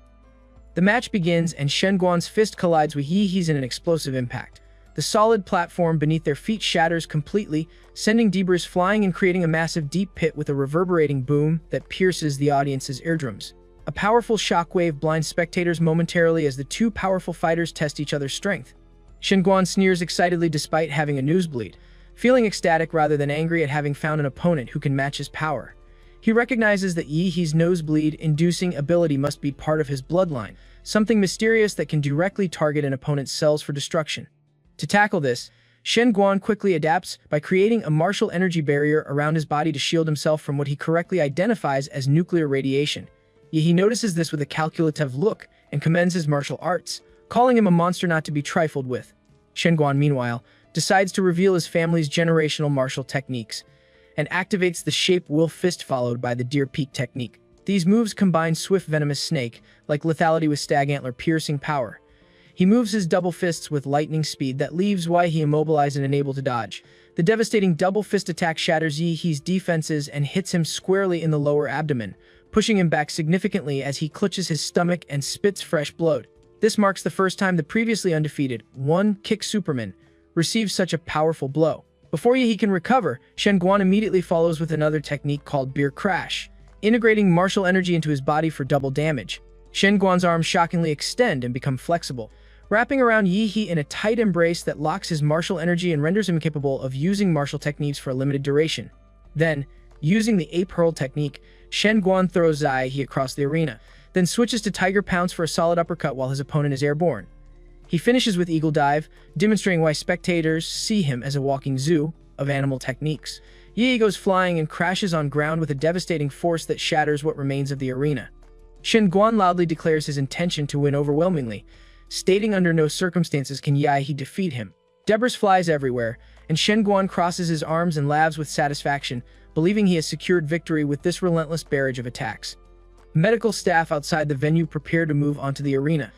S1: The match begins and Shen Guan's fist collides with Yihe's in an explosive impact. The solid platform beneath their feet shatters completely, sending debris flying and creating a massive deep pit with a reverberating boom that pierces the audience's eardrums. A powerful shockwave blinds spectators momentarily as the 2 powerful fighters test each other's strength. Shen Guan sneers excitedly despite having a nosebleed, feeling ecstatic rather than angry at having found an opponent who can match his power. He recognizes that Yihe's nosebleed-inducing ability must be part of his bloodline, something mysterious that can directly target an opponent's cells for destruction. To tackle this, Shen Guan quickly adapts by creating a martial energy barrier around his body to shield himself from what he correctly identifies as nuclear radiation. Yihe notices this with a calculative look and commends his martial arts, calling him a monster not to be trifled with. Shen Guan, meanwhile, decides to reveal his family's generational martial techniques, and activates the Shape Wolf Fist followed by the Deer Peak technique. These moves combine swift venomous snake, like lethality with stag antler piercing power. He moves his double fists with lightning speed that leaves Yihe immobilized and unable to dodge. The devastating double fist attack shatters Yihe's defenses and hits him squarely in the lower abdomen, pushing him back significantly as he clutches his stomach and spits fresh blood. This marks the first time the previously undefeated one-kick Superman receives such a powerful blow. Before Yihe can recover, Shen Guan immediately follows with another technique called Beer Crash, integrating martial energy into his body for double damage. Shen Guan's arms shockingly extend and become flexible, wrapping around Yi in a tight embrace that locks his martial energy and renders him capable of using martial techniques for a limited duration. Then, using the ape hurl technique, Shen Guan throws Yi across the arena, then switches to tiger pounce for a solid uppercut while his opponent is airborne. He finishes with eagle dive, demonstrating why spectators see him as a walking zoo of animal techniques. Yi goes flying and crashes on ground with a devastating force that shatters what remains of the arena. Shen Guan loudly declares his intention to win overwhelmingly, stating under no circumstances can Yi defeat him. Debris flies everywhere, and Shen Guan crosses his arms and laughs with satisfaction, believing he has secured victory with this relentless barrage of attacks. Medical staff outside the venue prepare to move onto the arena,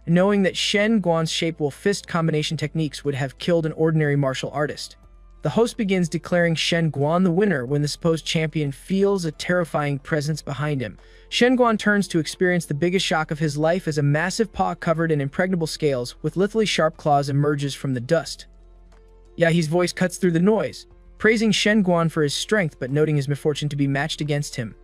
S1: knowing that Shen Guan's shape-will fist combination techniques would have killed an ordinary martial artist. The host begins declaring Shen Guan the winner when the supposed champion feels a terrifying presence behind him. Shen Guan turns to experience the biggest shock of his life as a massive paw covered in impregnable scales with lithely sharp claws emerges from the dust. Yi's voice cuts through the noise, praising Shen Guan for his strength but noting his misfortune to be matched against him.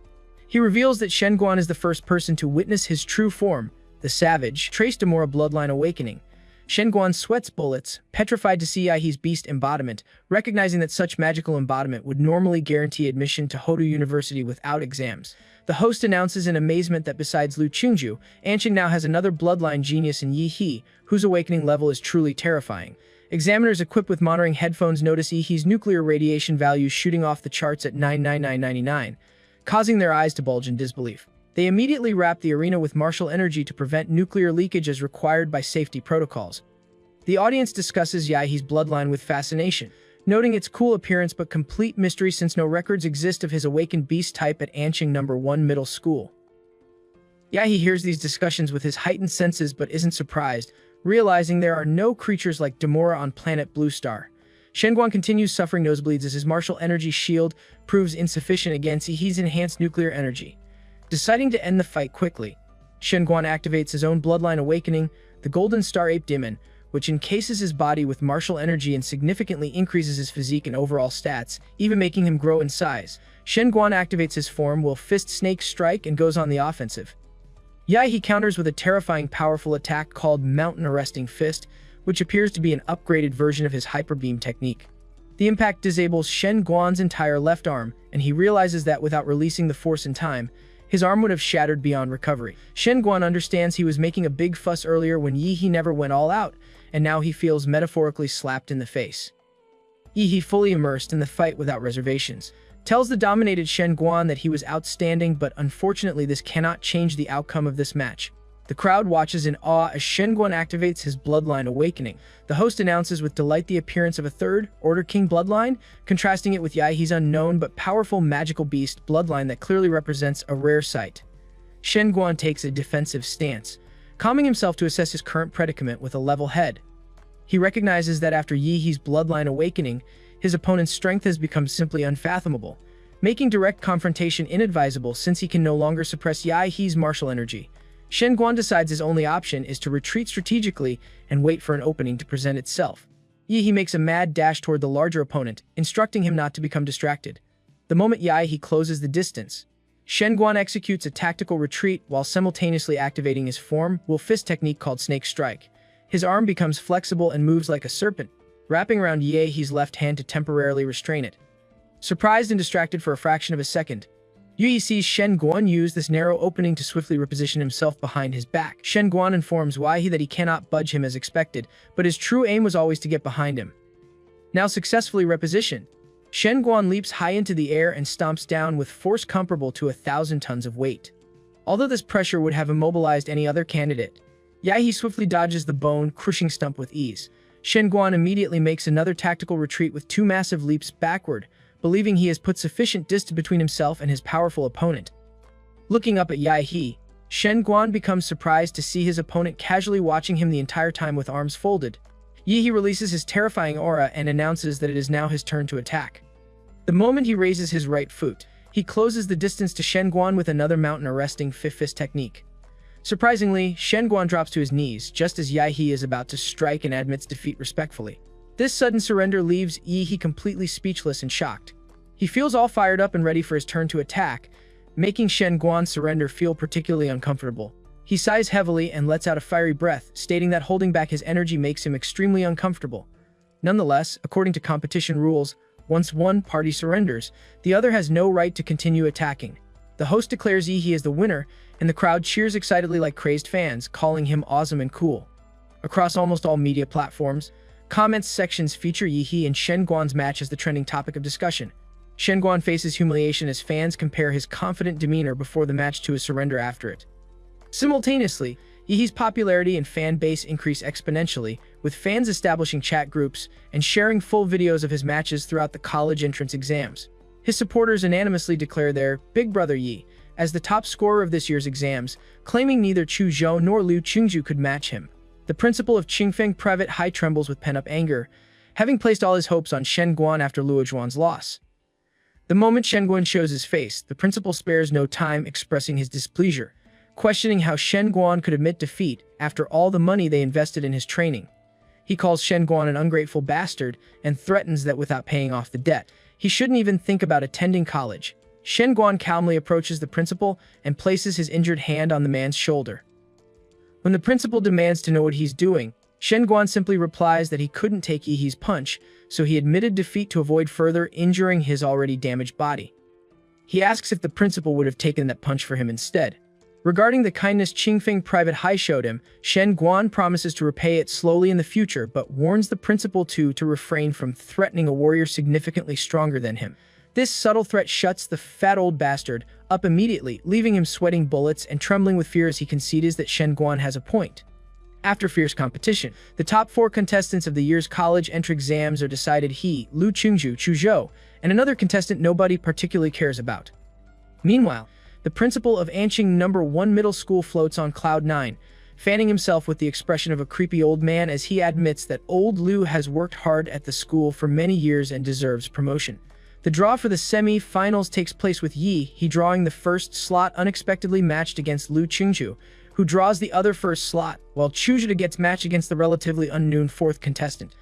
S1: He reveals that Shen Guan is the first person to witness his true form, the savage, traced Amora bloodline awakening. Shen Guan sweats bullets, petrified to see Yi's beast embodiment, recognizing that such magical embodiment would normally guarantee admission to Hodu University without exams. The host announces in amazement that besides Lu Qingju, Anshin now has another bloodline genius in Yi, whose awakening level is truly terrifying. Examiners equipped with monitoring headphones notice Yi's nuclear radiation values shooting off the charts at 99999, causing their eyes to bulge in disbelief. They immediately wrap the arena with martial energy to prevent nuclear leakage as required by safety protocols. The audience discusses Yi's bloodline with fascination, noting its cool appearance but complete mystery since no records exist of his awakened beast type at Anqing No. 1 Middle School. Yi hears these discussions with his heightened senses but isn't surprised, realizing there are no creatures like Demora on planet Blue Star. Shen Guan continues suffering nosebleeds as his martial energy shield proves insufficient against Yi's enhanced nuclear energy. Deciding to end the fight quickly, Shen Guan activates his own bloodline awakening, the Golden Star Ape Demon, which encases his body with martial energy and significantly increases his physique and overall stats, even making him grow in size. Shen Guan activates his form, will fist snake strike, and goes on the offensive. Yi counters with a terrifying powerful attack called Mountain Arresting Fist, which appears to be an upgraded version of his Hyper Beam technique. The impact disables Shen Guan's entire left arm, and he realizes that without releasing the force in time, his arm would have shattered beyond recovery. Shen Guan understands he was making a big fuss earlier when Yi never went all out, and now he feels metaphorically slapped in the face. Yi, fully immersed in the fight without reservations, tells the dominated Shen Guan that he was outstanding, but unfortunately this cannot change the outcome of this match. The crowd watches in awe as Shen Guan activates his bloodline awakening. The host announces with delight the appearance of a third Order King bloodline, contrasting it with Yi's unknown but powerful magical beast bloodline that clearly represents a rare sight. Shen Guan takes a defensive stance, calming himself to assess his current predicament with a level head. He recognizes that after Yi's bloodline awakening, his opponent's strength has become simply unfathomable, making direct confrontation inadvisable since he can no longer suppress Yi's martial energy. Shen Guan decides his only option is to retreat strategically and wait for an opening to present itself. Yi makes a mad dash toward the larger opponent, instructing him not to become distracted. The moment Yi closes the distance, Shen Guan executes a tactical retreat while simultaneously activating his form will fist technique called Snake Strike. His arm becomes flexible and moves like a serpent, wrapping around Yi's left hand to temporarily restrain it. Surprised and distracted for a fraction of a second, Yi sees Shen Guan use this narrow opening to swiftly reposition himself behind his back. Shen Guan informs Yi that he cannot budge him as expected, but his true aim was always to get behind him. Now successfully repositioned, Shen Guan leaps high into the air and stomps down with force comparable to 1,000 tons of weight. Although this pressure would have immobilized any other candidate, Yi swiftly dodges the bone-crushing stump with ease. Shen Guan immediately makes another tactical retreat with 2 massive leaps backward, believing he has put sufficient distance between himself and his powerful opponent. Looking up at Yi, Shen Guan becomes surprised to see his opponent casually watching him the entire time with arms folded. Yi releases his terrifying aura and announces that it is now his turn to attack. The moment he raises his right foot, he closes the distance to Shen Guan with another mountain arresting fist technique. Surprisingly, Shen Guan drops to his knees just as Yi is about to strike and admits defeat respectfully. This sudden surrender leaves Yi completely speechless and shocked. He feels all fired up and ready for his turn to attack, making Shen Guan's surrender feel particularly uncomfortable. He sighs heavily and lets out a fiery breath, stating that holding back his energy makes him extremely uncomfortable. Nonetheless, according to competition rules, once one party surrenders, the other has no right to continue attacking. The host declares Yehi as the winner, and the crowd cheers excitedly like crazed fans, calling him awesome and cool. Across almost all media platforms, comments sections feature Yehi and Shen Guan's match as the trending topic of discussion. Shen Guan faces humiliation as fans compare his confident demeanor before the match to his surrender after it. Simultaneously, Yehi's popularity and fan base increase exponentially, with fans establishing chat groups and sharing full videos of his matches throughout the college entrance exams. His supporters unanimously declare their Big Brother Yi as the top scorer of this year's exams, claiming neither Chu Zhou nor Liu Qingju could match him. The principal of Qingfeng Private High trembles with pent-up anger, having placed all his hopes on Shen Guan after Luo Zhuan's loss. The moment Shen Guan shows his face, the principal spares no time expressing his displeasure, questioning how Shen Guan could admit defeat after all the money they invested in his training. He calls Shen Guan an ungrateful bastard and threatens that without paying off the debt, he shouldn't even think about attending college. Shen Guan calmly approaches the principal and places his injured hand on the man's shoulder. When the principal demands to know what he's doing, Shen Guan simply replies that he couldn't take Yehi's punch, so he admitted defeat to avoid further injuring his already damaged body. He asks if the principal would have taken that punch for him instead. Regarding the kindness Qingfeng Private High showed him, Shen Guan promises to repay it slowly in the future, but warns the principal to refrain from threatening a warrior significantly stronger than him. This subtle threat shuts the fat old bastard up immediately, leaving him sweating bullets and trembling with fear as he concedes that Shen Guan has a point. After fierce competition, the top 4 contestants of the year's college entry exams are decided: he, Liu Qingju, Chu Zhou, and another contestant nobody particularly cares about. Meanwhile, the principal of Anqing No. 1 Middle School floats on cloud 9, fanning himself with the expression of a creepy old man as he admits that old Liu has worked hard at the school for many years and deserves promotion. The draw for the semi-finals takes place with He drawing the first slot unexpectedly matched against Liu Qingju, who draws the other first slot, while Chuzhita gets matched against the relatively unknown 4th contestant.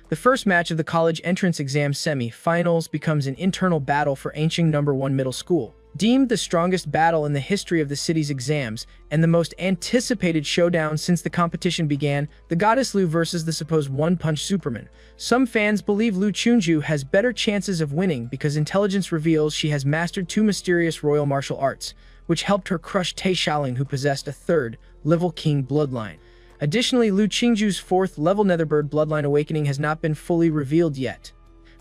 S1: The first match of the college entrance exam semi-finals becomes an internal battle for Anqing No. 1 Middle School. Deemed the strongest battle in the history of the city's exams, and the most anticipated showdown since the competition began, the goddess Liu versus the supposed one-punch Superman. Some fans believe Liu Qingju has better chances of winning because intelligence reveals she has mastered 2 mysterious royal martial arts, which helped her crush Tai Shaoling, who possessed a 3rd-level king bloodline. Additionally, Liu Qingju's 4th-level Netherbird bloodline awakening has not been fully revealed yet.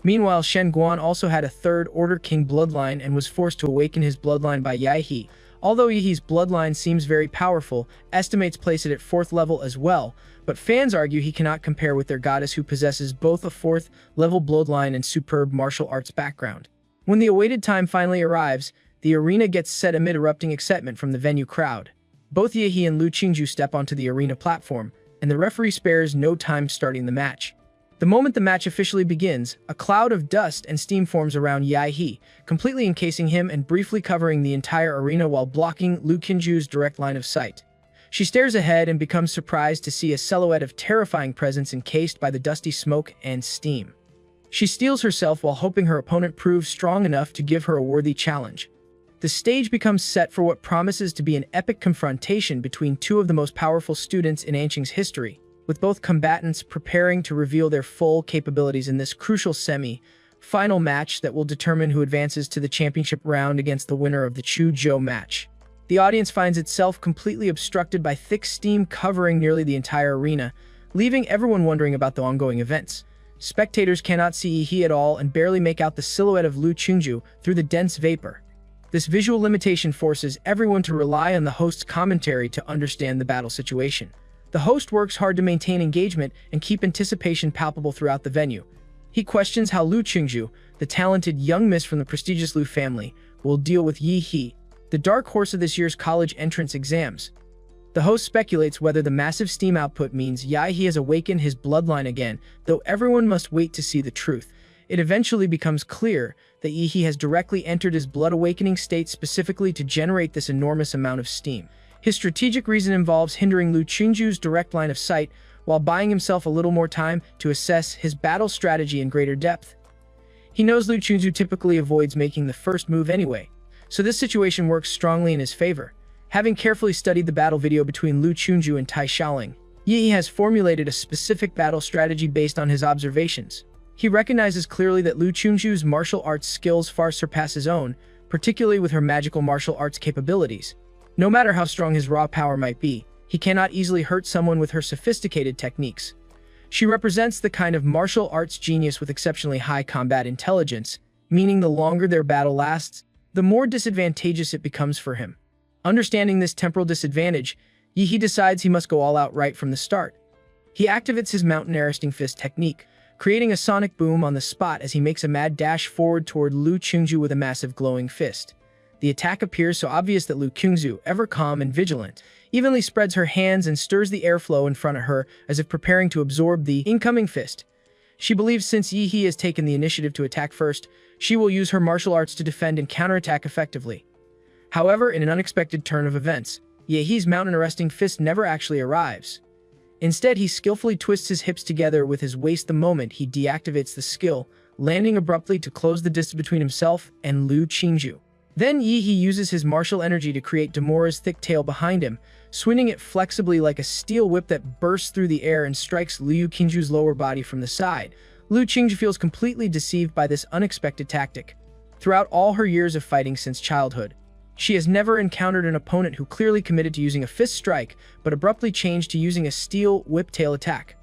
S1: Meanwhile, Shen Guan also had a 3rd-order king bloodline and was forced to awaken his bloodline by Yehi. Although Yehi's bloodline seems very powerful, estimates place it at 4th level as well, but fans argue he cannot compare with their goddess who possesses both a 4th-level bloodline and superb martial arts background. When the awaited time finally arrives, the arena gets set amid erupting excitement from the venue crowd. Both Yehi and Liu Qingju step onto the arena platform, and the referee spares no time starting the match. The moment the match officially begins, a cloud of dust and steam forms around Yehi, completely encasing him and briefly covering the entire arena while blocking Liu Qingju's direct line of sight. She stares ahead and becomes surprised to see a silhouette of terrifying presence encased by the dusty smoke and steam. She steels herself while hoping her opponent proves strong enough to give her a worthy challenge. The stage becomes set for what promises to be an epic confrontation between 2 of the most powerful students in Anqing's history, with both combatants preparing to reveal their full capabilities in this crucial semi-final match that will determine who advances to the championship round against the winner of the Chu Zhou match. The audience finds itself completely obstructed by thick steam covering nearly the entire arena, leaving everyone wondering about the ongoing events. Spectators cannot see Yehi at all and barely make out the silhouette of Liu Qingju through the dense vapor. This visual limitation forces everyone to rely on the host's commentary to understand the battle situation. The host works hard to maintain engagement and keep anticipation palpable throughout the venue. He questions how Liu Qingju, the talented young miss from the prestigious Liu family, will deal with Yehi, the dark horse of this year's college entrance exams. The host speculates whether the massive steam output means Yehi has awakened his bloodline again, though everyone must wait to see the truth. It eventually becomes clear that Yehi has directly entered his blood awakening state specifically to generate this enormous amount of steam. His strategic reason involves hindering Liu Qingju's direct line of sight while buying himself a little more time to assess his battle strategy in greater depth. He knows Liu Qingju typically avoids making the first move anyway, so this situation works strongly in his favor. Having carefully studied the battle video between Lu Chunju and Tai Xiaoling, Yi has formulated a specific battle strategy based on his observations. He recognizes clearly that Lu Chunju's martial arts skills far surpass his own, particularly with her magical martial arts capabilities. No matter how strong his raw power might be, he cannot easily hurt someone with her sophisticated techniques. She represents the kind of martial arts genius with exceptionally high combat intelligence, meaning the longer their battle lasts, the more disadvantageous it becomes for him. Understanding this temporal disadvantage, Yi decides he must go all out right from the start. He activates his mountain arresting fist technique, creating a sonic boom on the spot as he makes a mad dash forward toward Lu Chunju with a massive glowing fist. The attack appears so obvious that Lu Chunju, ever calm and vigilant, evenly spreads her hands and stirs the airflow in front of her as if preparing to absorb the incoming fist. She believes since Yi has taken the initiative to attack first, she will use her martial arts to defend and counterattack effectively. However, in an unexpected turn of events, Yi's mountain arresting fist never actually arrives. Instead, he skillfully twists his hips together with his waist the moment he deactivates the skill, landing abruptly to close the distance between himself and Lu Chunju. Then Yi uses his martial energy to create Demora's thick tail behind him, swinging it flexibly like a steel whip that bursts through the air and strikes Lu Chunju's lower body from the side. Lu Chunju feels completely deceived by this unexpected tactic. Throughout all her years of fighting since childhood, she has never encountered an opponent who clearly committed to using a fist strike, but abruptly changed to using a steel whip tail attack.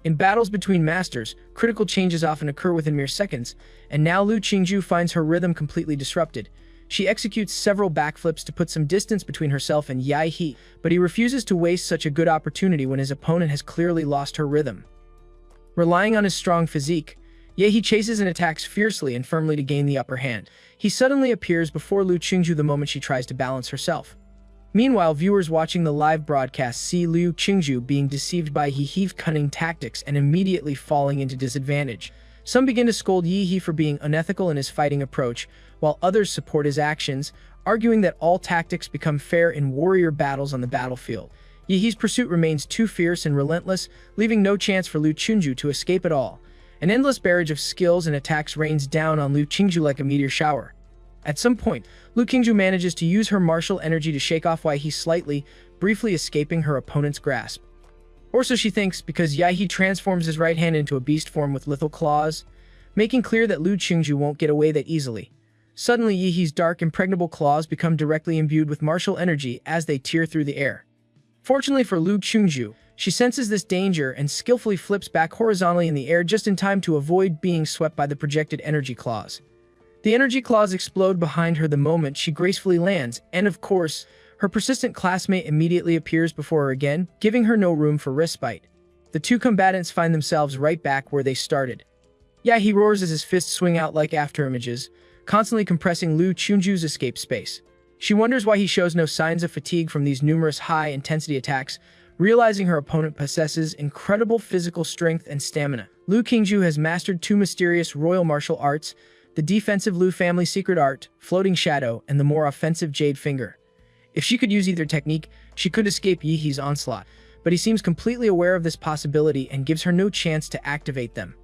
S1: In battles between masters, critical changes often occur within mere seconds, and now Lu Chunju finds her rhythm completely disrupted. She executes several backflips to put some distance between herself and Yi, but he refuses to waste such a good opportunity when his opponent has clearly lost her rhythm. Relying on his strong physique, Yi chases and attacks fiercely and firmly to gain the upper hand. He suddenly appears before Lu Chunju the moment she tries to balance herself. Meanwhile, viewers watching the live broadcast see Lu Chunju being deceived by Yi's cunning tactics and immediately falling into disadvantage. Some begin to scold Yi for being unethical in his fighting approach, while others support his actions, arguing that all tactics become fair in warrior battles on the battlefield. Yi's pursuit remains too fierce and relentless, leaving no chance for Lu Chunju to escape at all. An endless barrage of skills and attacks rains down on Lu Chunju like a meteor shower. At some point, Lu Chunju manages to use her martial energy to shake off Yi slightly, briefly escaping her opponent's grasp. Or so she thinks, because Yi transforms his right hand into a beast form with lethal claws, making clear that Lu Chunju won't get away that easily. Suddenly, Yi's dark, impregnable claws become directly imbued with martial energy as they tear through the air. Fortunately for Lu Chunju, she senses this danger and skillfully flips back horizontally in the air just in time to avoid being swept by the projected energy claws. The energy claws explode behind her the moment she gracefully lands, and of course, her persistent classmate immediately appears before her again, giving her no room for respite. The two combatants find themselves right back where they started. Yi roars as his fists swing out like afterimages, constantly compressing Lu Chunju's escape space. She wonders why he shows no signs of fatigue from these numerous high-intensity attacks, realizing her opponent possesses incredible physical strength and stamina. Lu Chunju has mastered two mysterious royal martial arts, the defensive Lu family secret art, Floating Shadow, and the more offensive Jade Finger. If she could use either technique, she could escape Yi's onslaught, but he seems completely aware of this possibility and gives her no chance to activate them.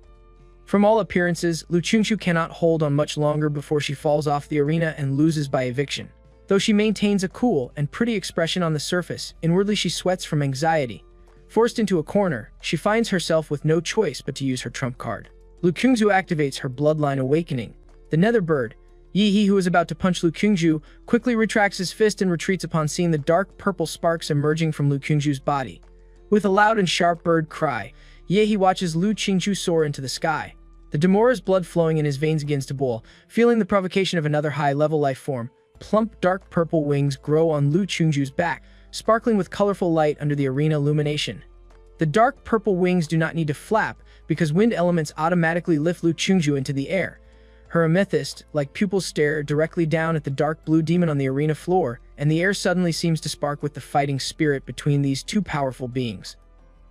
S1: From all appearances, Lu Chunju cannot hold on much longer before she falls off the arena and loses by eviction. Though she maintains a cool and pretty expression on the surface, inwardly she sweats from anxiety. Forced into a corner, she finds herself with no choice but to use her trump card. Lu Chunju activates her bloodline awakening. The Nether Bird. Yi, who is about to punch Lu Chunju, quickly retracts his fist and retreats upon seeing the dark purple sparks emerging from Lu Chunju's body. With a loud and sharp bird cry, Yi watches Lu Chunju soar into the sky. The Demora's blood flowing in his veins begins to boil, feeling the provocation of another high-level life form. Plump, dark purple wings grow on Lu Chunju's back, sparkling with colorful light under the arena illumination. The dark purple wings do not need to flap, because wind elements automatically lift Lu Chunju into the air. Her amethyst-like pupils stare directly down at the dark blue demon on the arena floor, and the air suddenly seems to spark with the fighting spirit between these two powerful beings.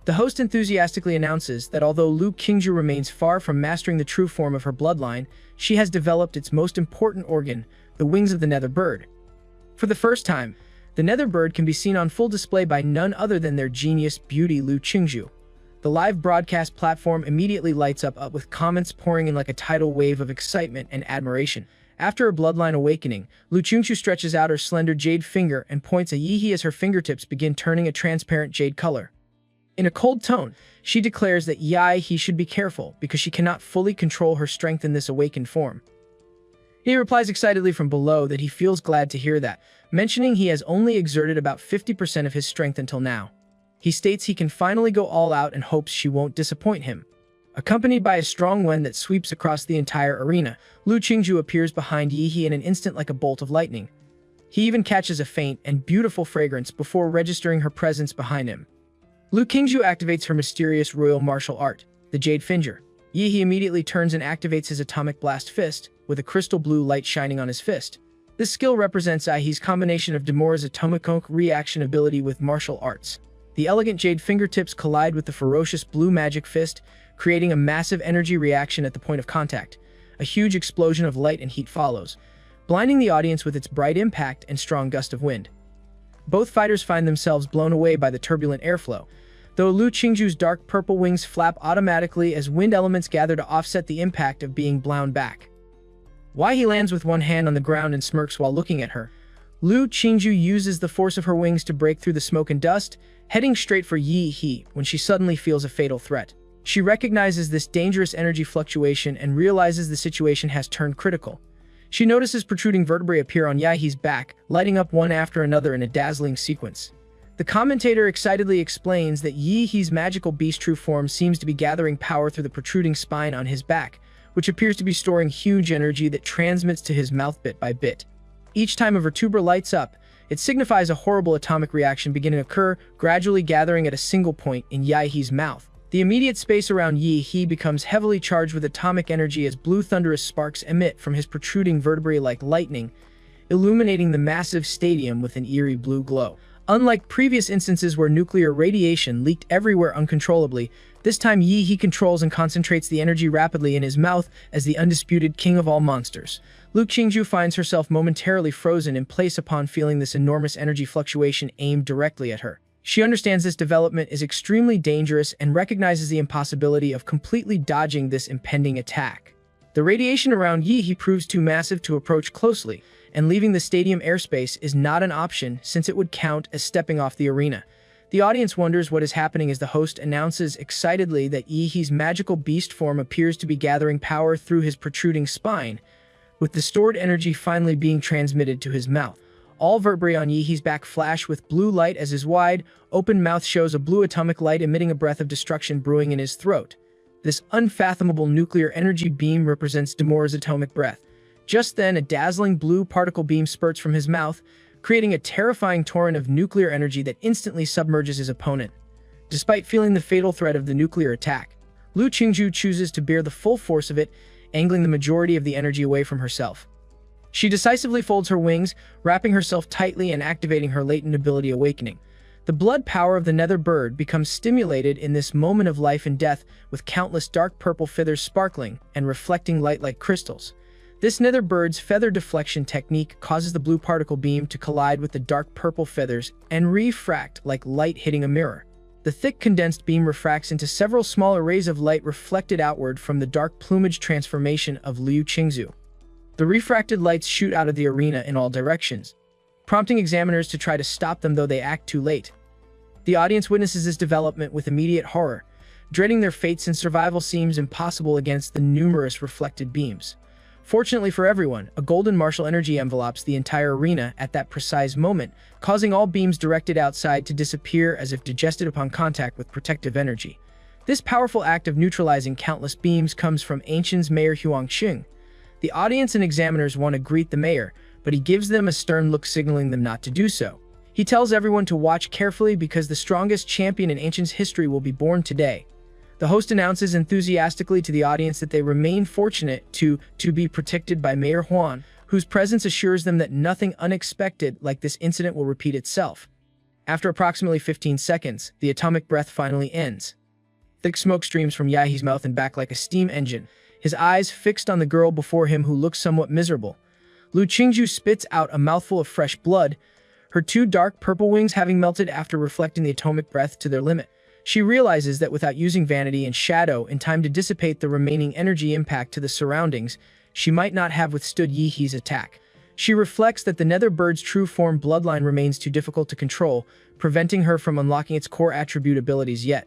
S1: The host enthusiastically announces that although Lu Chunju remains far from mastering the true form of her bloodline, she has developed its most important organ, the wings of the Nether Bird. For the first time, the Nether Bird can be seen on full display by none other than their genius beauty Lu Chunju. The live broadcast platform immediately lights up with comments pouring in like a tidal wave of excitement and admiration. After her bloodline awakening, Lu Qingqiu stretches out her slender jade finger and points at Yihe as her fingertips begin turning a transparent jade color. In a cold tone, she declares that Yihe should be careful because she cannot fully control her strength in this awakened form. He replies excitedly from below that he feels glad to hear that, mentioning he has only exerted about 50% of his strength until now. He states he can finally go all out and hopes she won't disappoint him. Accompanied by a strong wind that sweeps across the entire arena, Lu Qingqiu appears behind Yihe in an instant like a bolt of lightning. He even catches a faint and beautiful fragrance before registering her presence behind him. Lu Qingqiu activates her mysterious royal martial art, the Jade Finger. Yihe immediately turns and activates his atomic blast fist, with a crystal blue light shining on his fist. This skill represents Yihe's combination of Demora's atomic reaction ability with martial arts. The elegant jade fingertips collide with the ferocious blue magic fist, creating a massive energy reaction at the point of contact. A huge explosion of light and heat follows, blinding the audience with its bright impact and strong gust of wind. Both fighters find themselves blown away by the turbulent airflow, though Lu Qingqiu's dark purple wings flap automatically as wind elements gather to offset the impact of being blown back. Yihe lands with one hand on the ground and smirks while looking at her. Lu Qingqiu uses the force of her wings to break through the smoke and dust, heading straight for Yihe when she suddenly feels a fatal threat. She recognizes this dangerous energy fluctuation and realizes the situation has turned critical. She notices protruding vertebrae appear on Yihe's back, lighting up one after another in a dazzling sequence. The commentator excitedly explains that Yihe's magical beast true form seems to be gathering power through the protruding spine on his back, which appears to be storing huge energy that transmits to his mouth bit by bit. Each time a vertebra lights up, it signifies a horrible atomic reaction beginning to occur, gradually gathering at a single point in Yihe's mouth. The immediate space around Yihe becomes heavily charged with atomic energy as blue thunderous sparks emit from his protruding vertebrae like lightning, illuminating the massive stadium with an eerie blue glow. Unlike previous instances where nuclear radiation leaked everywhere uncontrollably, this time Yihe controls and concentrates the energy rapidly in his mouth as the undisputed king of all monsters. Lu Qingqiu finds herself momentarily frozen in place upon feeling this enormous energy fluctuation aimed directly at her. She understands this development is extremely dangerous and recognizes the impossibility of completely dodging this impending attack. The radiation around Yihe proves too massive to approach closely, and leaving the stadium airspace is not an option since it would count as stepping off the arena. The audience wonders what is happening as the host announces excitedly that Yihe's magical beast form appears to be gathering power through his protruding spine, with the stored energy finally being transmitted to his mouth. All vertebrae on Yihe's back flash with blue light as his wide, open mouth shows a blue atomic light emitting a breath of destruction brewing in his throat. This unfathomable nuclear energy beam represents Demora's atomic breath. Just then, a dazzling blue particle beam spurts from his mouth, creating a terrifying torrent of nuclear energy that instantly submerges his opponent. Despite feeling the fatal threat of the nuclear attack, Lu Qingqiu chooses to bear the full force of it, angling the majority of the energy away from herself. She decisively folds her wings, wrapping herself tightly and activating her latent ability Awakening. The blood power of the nether bird becomes stimulated in this moment of life and death, with countless dark purple feathers sparkling and reflecting light like crystals. This nether bird's feather deflection technique causes the blue particle beam to collide with the dark purple feathers and refract like light hitting a mirror. The thick condensed beam refracts into several smaller rays of light reflected outward from the dark plumage transformation of Lu Qingqiu. The refracted lights shoot out of the arena in all directions, prompting examiners to try to stop them though they act too late. The audience witnesses this development with immediate horror, dreading their fate since survival seems impossible against the numerous reflected beams. Fortunately for everyone, a golden martial energy envelopes the entire arena at that precise moment, causing all beams directed outside to disappear as if digested upon contact with protective energy. This powerful act of neutralizing countless beams comes from Ancient's Mayor Huangqing. The audience and examiners want to greet the mayor, but he gives them a stern look signaling them not to do so. He tells everyone to watch carefully because the strongest champion in Ancient's history will be born today. The host announces enthusiastically to the audience that they remain fortunate to be protected by Mayor Huan, whose presence assures them that nothing unexpected like this incident will repeat itself. After approximately 15 seconds, the atomic breath finally ends. Thick smoke streams from Yihe's mouth and back like a steam engine, his eyes fixed on the girl before him who looks somewhat miserable. Lu Qingqiu spits out a mouthful of fresh blood, her two dark purple wings having melted after reflecting the atomic breath to their limit. She realizes that without using vanity and shadow in time to dissipate the remaining energy impact to the surroundings, she might not have withstood Yihee's attack. She reflects that the nether bird's true form bloodline remains too difficult to control, preventing her from unlocking its core attribute abilities yet.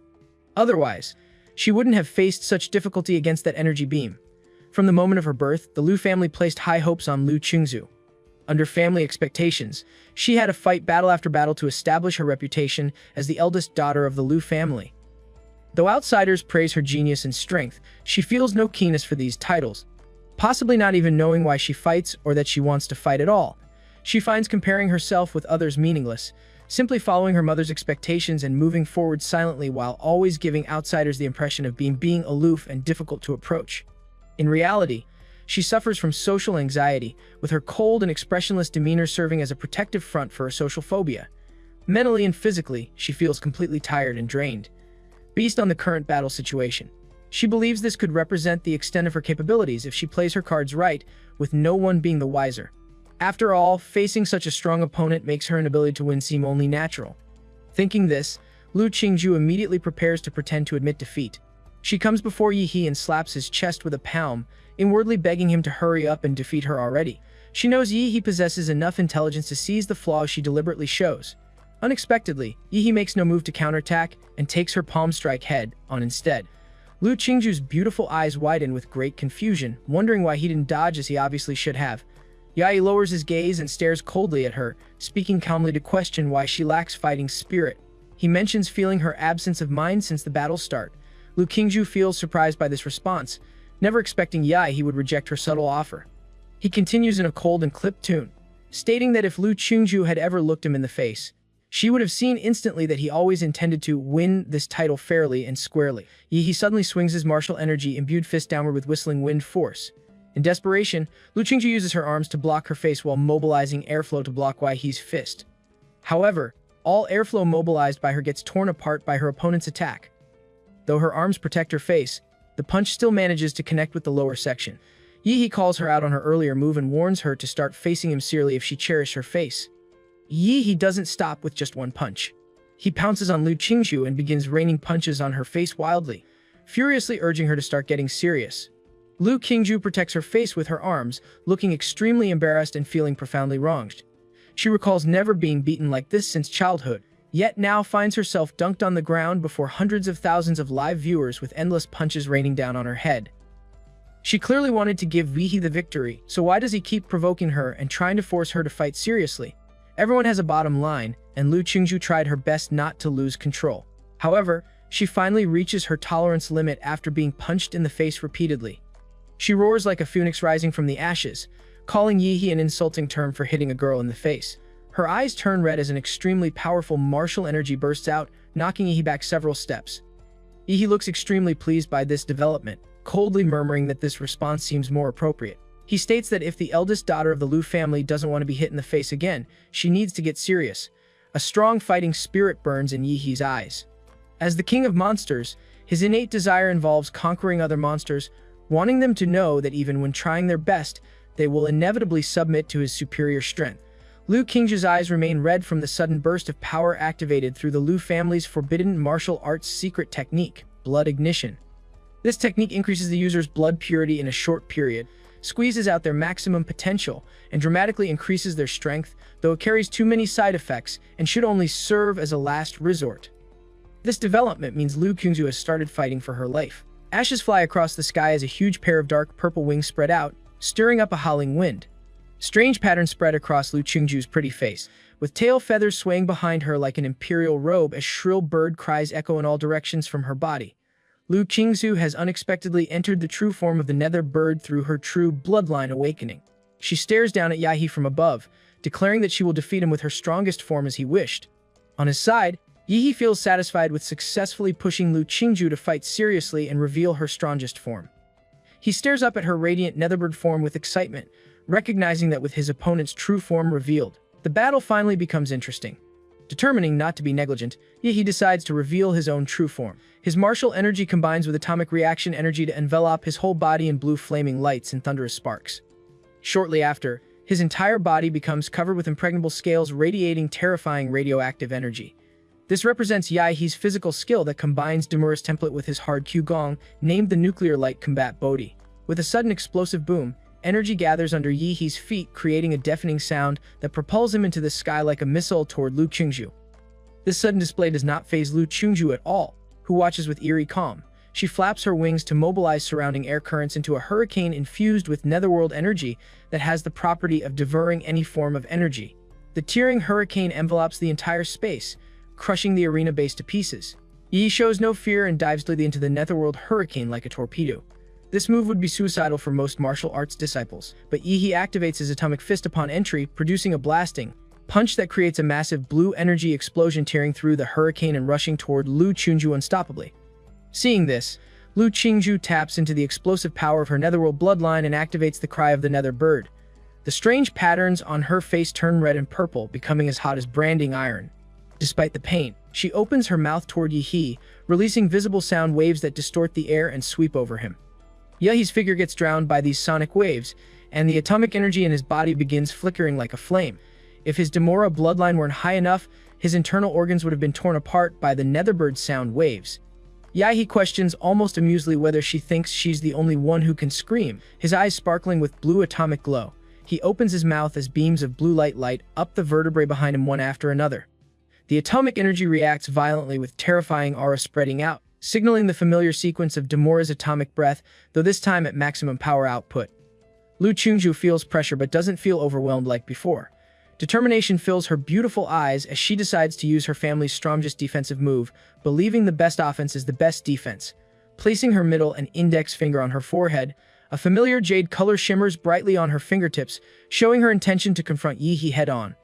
S1: Otherwise, she wouldn't have faced such difficulty against that energy beam. From the moment of her birth, the Lu family placed high hopes on Lu Qingzhu. Under family expectations, she had to fight battle after battle to establish her reputation as the eldest daughter of the Lu family. Though outsiders praise her genius and strength, she feels no keenness for these titles, possibly not even knowing why she fights or that she wants to fight at all. She finds comparing herself with others meaningless, simply following her mother's expectations and moving forward silently while always giving outsiders the impression of being aloof and difficult to approach. In reality, she suffers from social anxiety, with her cold and expressionless demeanor serving as a protective front for her social phobia. Mentally and physically, she feels completely tired and drained. Based on the current battle situation, she believes this could represent the extent of her capabilities if she plays her cards right, with no one being the wiser. After all, facing such a strong opponent makes her inability to win seem only natural. Thinking this, Lu Qingzhu immediately prepares to pretend to admit defeat. She comes before Yihee and slaps his chest with a palm, inwardly begging him to hurry up and defeat her already. She knows Yihee possesses enough intelligence to seize the flaws she deliberately shows. Unexpectedly, Yihee makes no move to counterattack and takes her palm strike head on instead. Lu Qingzhu's beautiful eyes widen with great confusion, wondering why he didn't dodge as he obviously should have. Yahello lowers his gaze and stares coldly at her, speaking calmly to question why she lacks fighting spirit. He mentions feeling her absence of mind since the battle's start. Lu Qingzhu feels surprised by this response, never expecting Yahello would reject her subtle offer. He continues in a cold and clipped tune, stating that if Lu Qingzhu had ever looked him in the face, she would have seen instantly that he always intended to win this title fairly and squarely. He suddenly swings his martial energy-imbued fist downward with whistling wind force. In desperation, Lu Qingzhu uses her arms to block her face while mobilizing airflow to block Yihee's fist. However, all airflow mobilized by her gets torn apart by her opponent's attack. Though her arms protect her face, the punch still manages to connect with the lower section. Yihee calls her out on her earlier move and warns her to start facing him seriously if she cherishes her face. Yihee doesn't stop with just one punch. He pounces on Lu Qingzhu and begins raining punches on her face wildly, furiously urging her to start getting serious. Lu Qingzhu protects her face with her arms, looking extremely embarrassed and feeling profoundly wronged. She recalls never being beaten like this since childhood, yet now finds herself dunked on the ground before hundreds of thousands of live viewers with endless punches raining down on her head. She clearly wanted to give Yihee the victory, so why does he keep provoking her and trying to force her to fight seriously? Everyone has a bottom line, and Lu Qingzhu tried her best not to lose control. However, she finally reaches her tolerance limit after being punched in the face repeatedly. She roars like a phoenix rising from the ashes, calling Yihee an insulting term for hitting a girl in the face. Her eyes turn red as an extremely powerful martial energy bursts out, knocking Yihee back several steps. Yihee looks extremely pleased by this development, coldly murmuring that this response seems more appropriate. He states that if the eldest daughter of the Lu family doesn't want to be hit in the face again, she needs to get serious. A strong fighting spirit burns in Yihee's eyes. As the king of monsters, his innate desire involves conquering other monsters, wanting them to know that even when trying their best, they will inevitably submit to his superior strength. Lu Qingzhu's eyes remain red from the sudden burst of power activated through the Lu family's forbidden martial arts secret technique, blood ignition. This technique increases the user's blood purity in a short period, squeezes out their maximum potential, and dramatically increases their strength, though it carries too many side effects and should only serve as a last resort. This development means Lu Qingzhu has started fighting for her life. Ashes fly across the sky as a huge pair of dark purple wings spread out, stirring up a howling wind. Strange patterns spread across Lu Qingzhu's pretty face, with tail feathers swaying behind her like an imperial robe as shrill bird cries echo in all directions from her body. Lu Qingzhu has unexpectedly entered the true form of the nether bird through her true bloodline awakening. She stares down at Yihee from above, declaring that she will defeat him with her strongest form as he wished. On his side, Yihee feels satisfied with successfully pushing Lu Qingzhu to fight seriously and reveal her strongest form. He stares up at her radiant netherbird form with excitement, recognizing that with his opponent's true form revealed, the battle finally becomes interesting. Determining not to be negligent, Yihee decides to reveal his own true form. His martial energy combines with atomic reaction energy to envelop his whole body in blue flaming lights and thunderous sparks. Shortly after, his entire body becomes covered with impregnable scales radiating terrifying radioactive energy. This represents Yihee's physical skill that combines Demura's template with his hard Q-gong, named the Nuclear Light Combat Bodhi. With a sudden explosive boom, energy gathers under Yihee's feet, creating a deafening sound that propels him into the sky like a missile toward Lu Qingju. This sudden display does not faze Lu Qingju at all, who watches with eerie calm. She flaps her wings to mobilize surrounding air currents into a hurricane infused with netherworld energy that has the property of devouring any form of energy. The tearing hurricane envelopes the entire space, crushing the arena base to pieces. Yi shows no fear and dives directly into the netherworld hurricane like a torpedo. This move would be suicidal for most martial arts disciples, but Yihee activates his atomic fist upon entry, producing a blasting punch that creates a massive blue energy explosion tearing through the hurricane and rushing toward Lu Qingju unstoppably. Seeing this, Lu Qingju taps into the explosive power of her netherworld bloodline and activates the cry of the nether bird. The strange patterns on her face turn red and purple, becoming as hot as branding iron. Despite the pain, she opens her mouth toward Yihee, releasing visible sound waves that distort the air and sweep over him. Yihee's figure gets drowned by these sonic waves, and the atomic energy in his body begins flickering like a flame. If his Demora bloodline weren't high enough, his internal organs would have been torn apart by the netherbird's sound waves. Yihee questions almost amusedly whether she thinks she's the only one who can scream, his eyes sparkling with blue atomic glow. He opens his mouth as beams of blue light light up the vertebrae behind him one after another. The atomic energy reacts violently with terrifying aura spreading out, signaling the familiar sequence of Demora's atomic breath, though this time at maximum power output. Lu Qingju feels pressure but doesn't feel overwhelmed like before. Determination fills her beautiful eyes as she decides to use her family's strongest defensive move, believing the best offense is the best defense. Placing her middle and index finger on her forehead, a familiar jade color shimmers brightly on her fingertips, showing her intention to confront Yihee head-on.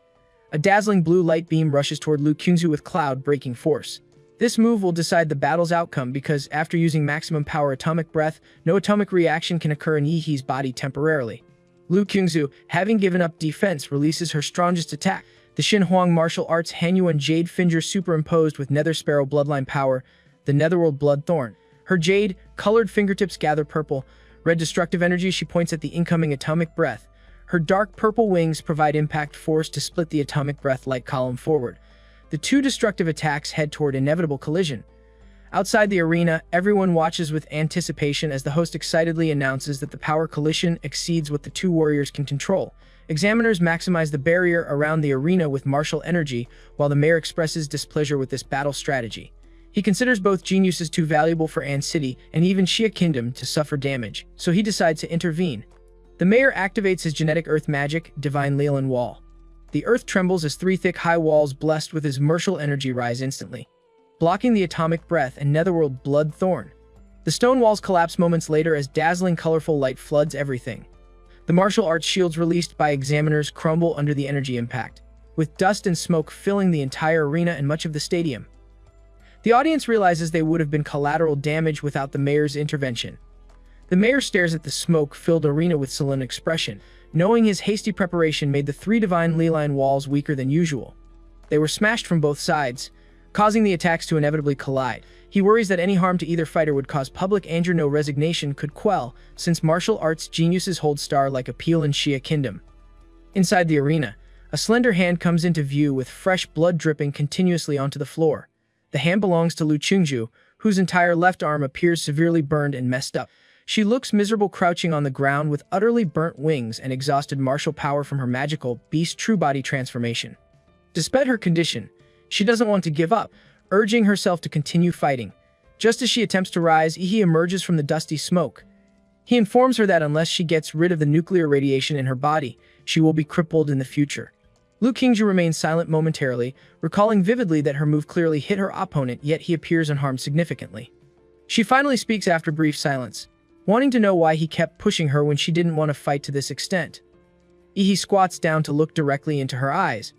S1: A dazzling blue light beam rushes toward Lu Qingju with cloud-breaking force. This move will decide the battle's outcome because, after using maximum power atomic breath, no atomic reaction can occur in Yihee's body temporarily. Lu Qingju, having given up defense, releases her strongest attack, the Xinhuang martial arts Hanyuan Jade Finger superimposed with Nether Sparrow bloodline power, the Netherworld Bloodthorn. Her jade-colored fingertips gather purple, red destructive energy. She points at the incoming atomic breath. Her dark purple wings provide impact force to split the atomic breath light column forward. The two destructive attacks head toward inevitable collision. Outside the arena, everyone watches with anticipation as the host excitedly announces that the power collision exceeds what the two warriors can control. Examiners maximize the barrier around the arena with martial energy, while the mayor expresses displeasure with this battle strategy. He considers both geniuses too valuable for An City and even Xia Kingdom to suffer damage, so he decides to intervene. The mayor activates his genetic earth magic, Divine Leland Wall. The earth trembles as three thick high walls blessed with his martial energy rise instantly, blocking the atomic breath and netherworld blood thorn. The stone walls collapse moments later as dazzling colorful light floods everything. The martial arts shields released by examiners crumble under the energy impact, with dust and smoke filling the entire arena and much of the stadium. The audience realizes they would have been collateral damage without the mayor's intervention. The mayor stares at the smoke-filled arena with sullen expression, knowing his hasty preparation made the three divine Leland walls weaker than usual. They were smashed from both sides, causing the attacks to inevitably collide. He worries that any harm to either fighter would cause public anger no resignation could quell, since martial arts geniuses hold star-like appeal in Xia Kingdom. Inside the arena, a slender hand comes into view with fresh blood dripping continuously onto the floor. The hand belongs to Lu Qingju, whose entire left arm appears severely burned and messed up. She looks miserable crouching on the ground with utterly burnt wings and exhausted martial power from her magical beast true body transformation. Despite her condition, she doesn't want to give up, urging herself to continue fighting. Just as she attempts to rise, Yihee emerges from the dusty smoke. He informs her that unless she gets rid of the nuclear radiation in her body, she will be crippled in the future. Lu Qingju remains silent momentarily, recalling vividly that her move clearly hit her opponent, yet he appears unharmed significantly. She finally speaks after brief silence, wanting to know why he kept pushing her when she didn't want to fight to this extent. Yihee squats down to look directly into her eyes,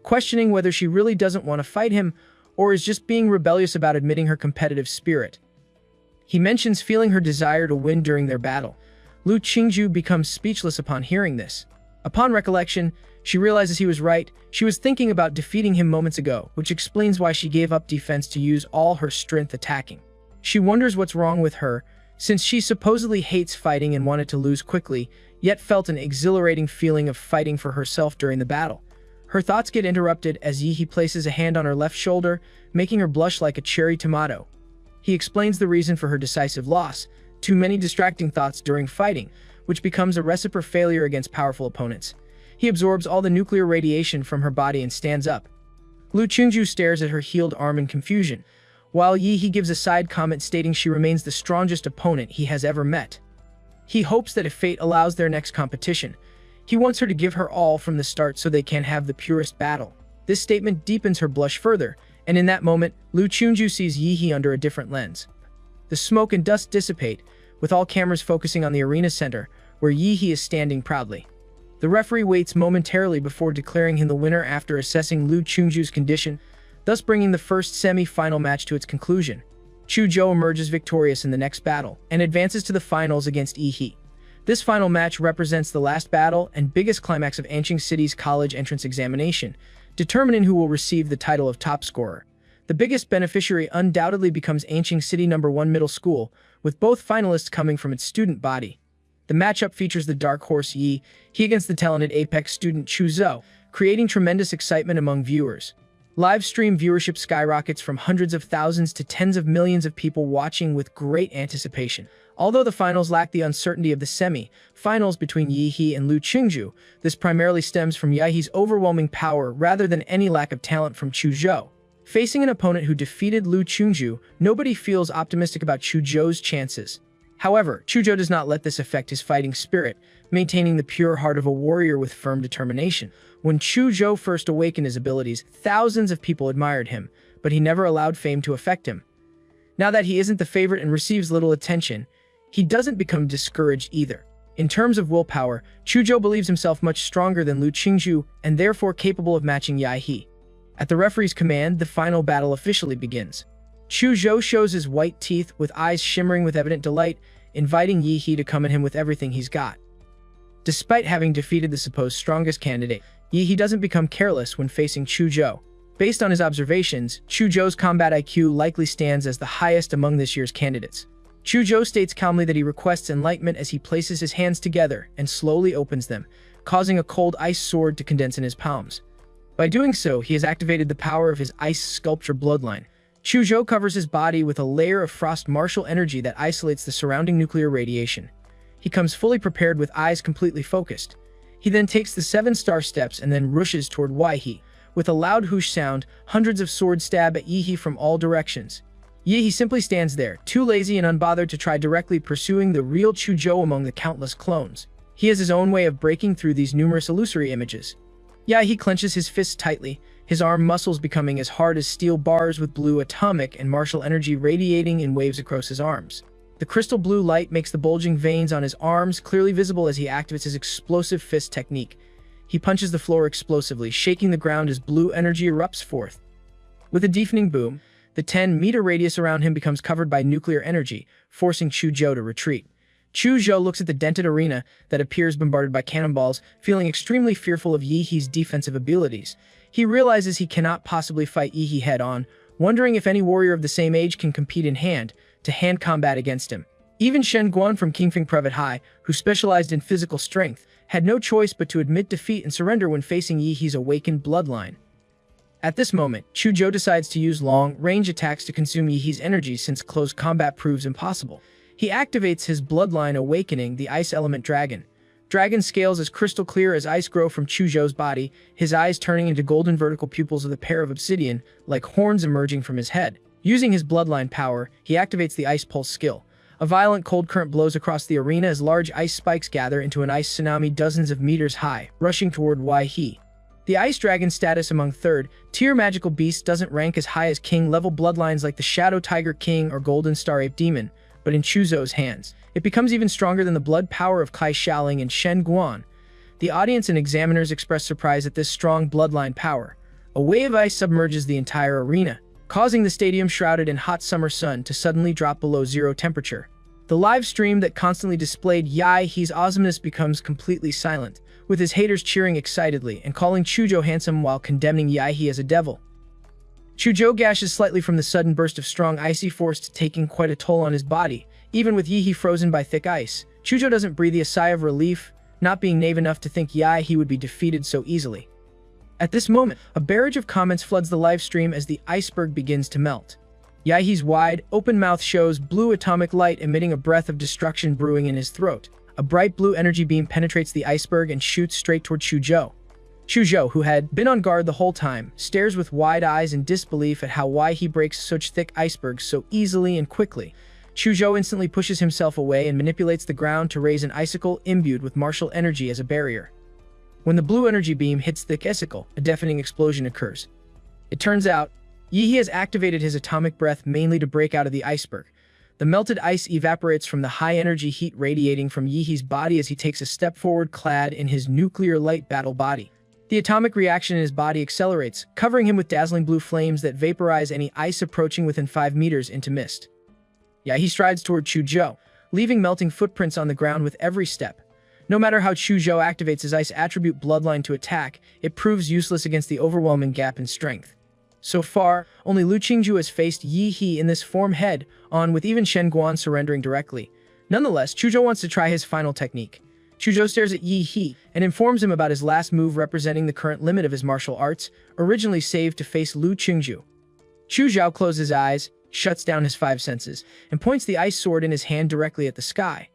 S1: questioning whether she really doesn't want to fight him or is just being rebellious about admitting her competitive spirit. He mentions feeling her desire to win during their battle. Lu Qingju becomes speechless upon hearing this. Upon recollection, she realizes he was right. She was thinking about defeating him moments ago, which explains why she gave up defense to use all her strength attacking. She wonders what's wrong with her, since she supposedly hates fighting and wanted to lose quickly, yet felt an exhilarating feeling of fighting for herself during the battle. Her thoughts get interrupted as Yihee places a hand on her left shoulder, making her blush like a cherry tomato. He explains the reason for her decisive loss: too many distracting thoughts during fighting. which becomes a recipe for failure against powerful opponents. He absorbs all the nuclear radiation from her body and stands up. Lu Chungju stares at her healed arm in confusion, while He gives a side comment stating she remains the strongest opponent he has ever met. He hopes that if fate allows their next competition, he wants her to give her all from the start so they can have the purest battle. This statement deepens her blush further, and in that moment, Lu Chungju sees He under a different lens. The smoke and dust dissipate, with all cameras focusing on the arena center, where He is standing proudly. The referee waits momentarily before declaring him the winner after assessing Lu Chungju's condition, thus bringing the first semi-final match to its conclusion. Chuzhou emerges victorious in the next battle, and advances to the finals against He. This final match represents the last battle and biggest climax of Anqing City's college entrance examination, determining who will receive the title of top scorer. The biggest beneficiary undoubtedly becomes Anqing City No. 1 Middle School, with both finalists coming from its student body. The matchup features the dark horse He against the talented Apex student Chuzhou, creating tremendous excitement among viewers. Live stream viewership skyrockets from hundreds of thousands to tens of millions of people watching with great anticipation. Although the finals lack the uncertainty of the semi-finals between He and Lu Chungju, this primarily stems from He's overwhelming power rather than any lack of talent from Chuzhou. Facing an opponent who defeated Lu Chungju, nobody feels optimistic about Chuzhou's chances. However, Chuzhou does not let this affect his fighting spirit, maintaining the pure heart of a warrior with firm determination. When Chuzhou first awakened his abilities, thousands of people admired him, but he never allowed fame to affect him. Now that he isn't the favorite and receives little attention, he doesn't become discouraged either. In terms of willpower, Chuzhou believes himself much stronger than Lu Chungju and therefore capable of matching He. At the referee's command, the final battle officially begins. Chuzhou shows his white teeth with eyes shimmering with evident delight, inviting He to come at him with everything he's got. Despite having defeated the supposed strongest candidate, He doesn't become careless when facing Chuzhou. Based on his observations, Chuzhou's combat IQ likely stands as the highest among this year's candidates. Chuzhou states calmly that he requests enlightenment as he places his hands together and slowly opens them, causing a cold ice sword to condense in his palms. By doing so, he has activated the power of his ice sculpture bloodline. Chuzhou covers his body with a layer of frost martial energy that isolates the surrounding nuclear radiation. He comes fully prepared with eyes completely focused. He then takes the 7-star steps and then rushes toward He. With a loud whoosh sound, hundreds of swords stab at He from all directions. He simply stands there, too lazy and unbothered to try directly pursuing the real Chuzhou among the countless clones. He has his own way of breaking through these numerous illusory images. He clenches his fists tightly, his arm muscles becoming as hard as steel bars with blue atomic and martial energy radiating in waves across his arms. The crystal blue light makes the bulging veins on his arms clearly visible as he activates his explosive fist technique. He punches the floor explosively, shaking the ground as blue energy erupts forth. With a deafening boom, the 10-meter radius around him becomes covered by nuclear energy, forcing Chuzhou to retreat. Chuzhou looks at the dented arena that appears bombarded by cannonballs, feeling extremely fearful of He's defensive abilities. He realizes he cannot possibly fight He head-on, wondering if any warrior of the same age can compete in hand-to-hand combat against him. Even Shen Guan from Qingfeng Private High, who specialized in physical strength, had no choice but to admit defeat and surrender when facing He's awakened bloodline. At this moment, Chuzhou decides to use long-range attacks to consume He's energy since close combat proves impossible. He activates his bloodline, awakening the ice element dragon. Dragon scales as crystal clear as ice grow from Chuzhou's body, his eyes turning into golden vertical pupils with a pair of obsidian, like horns emerging from his head. Using his bloodline power, he activates the ice pulse skill. A violent cold current blows across the arena as large ice spikes gather into an ice tsunami dozens of meters high, rushing toward He. The Ice Dragon status among third-tier magical beasts doesn't rank as high as king-level bloodlines like the Shadow Tiger King or Golden Star Ape Demon, but in Chuzhou's hands, it becomes even stronger than the blood power of Kai Xiaoling and Shen Guan. The audience and examiners express surprise at this strong bloodline power. A wave of ice submerges the entire arena, causing the stadium shrouded in hot summer sun to suddenly drop below zero temperature. The live stream that constantly displayed He's awesomeness becomes completely silent, with his haters cheering excitedly and calling Chuzhou handsome while condemning He as a devil. Chuzhou gashes slightly from the sudden burst of strong icy force, taking quite a toll on his body. Even with He frozen by thick ice, Chuzhou doesn't breathe a sigh of relief, not being naive enough to think he would be defeated so easily. At this moment, a barrage of comments floods the live stream as the iceberg begins to melt. He's wide, open mouth shows blue atomic light emitting a breath of destruction brewing in his throat. A bright blue energy beam penetrates the iceberg and shoots straight toward Chuzhou. Chuzhou, who had been on guard the whole time, stares with wide eyes in disbelief at why he breaks such thick icebergs so easily and quickly. Chuzhou instantly pushes himself away and manipulates the ground to raise an icicle imbued with martial energy as a barrier. When the blue energy beam hits the icicle, a deafening explosion occurs. It turns out, Yi has activated his atomic breath mainly to break out of the iceberg. The melted ice evaporates from the high-energy heat radiating from Yi's body as he takes a step forward clad in his nuclear light battle body. The atomic reaction in his body accelerates, covering him with dazzling blue flames that vaporize any ice approaching within 5 meters into mist. He strides toward Chuzhou, leaving melting footprints on the ground with every step. No matter how Chuzhou activates his ice attribute bloodline to attack, it proves useless against the overwhelming gap in strength. So far, only Lu Qingju has faced Yi in this form head-on, with even Shen Guan surrendering directly. Nonetheless, Chuzhou wants to try his final technique. Chuzhou stares at Yi and informs him about his last move representing the current limit of his martial arts, originally saved to face Lu Qingju. Chuzhou closes his eyes, shuts down his 5 senses, and points the ice sword in his hand directly at the sky.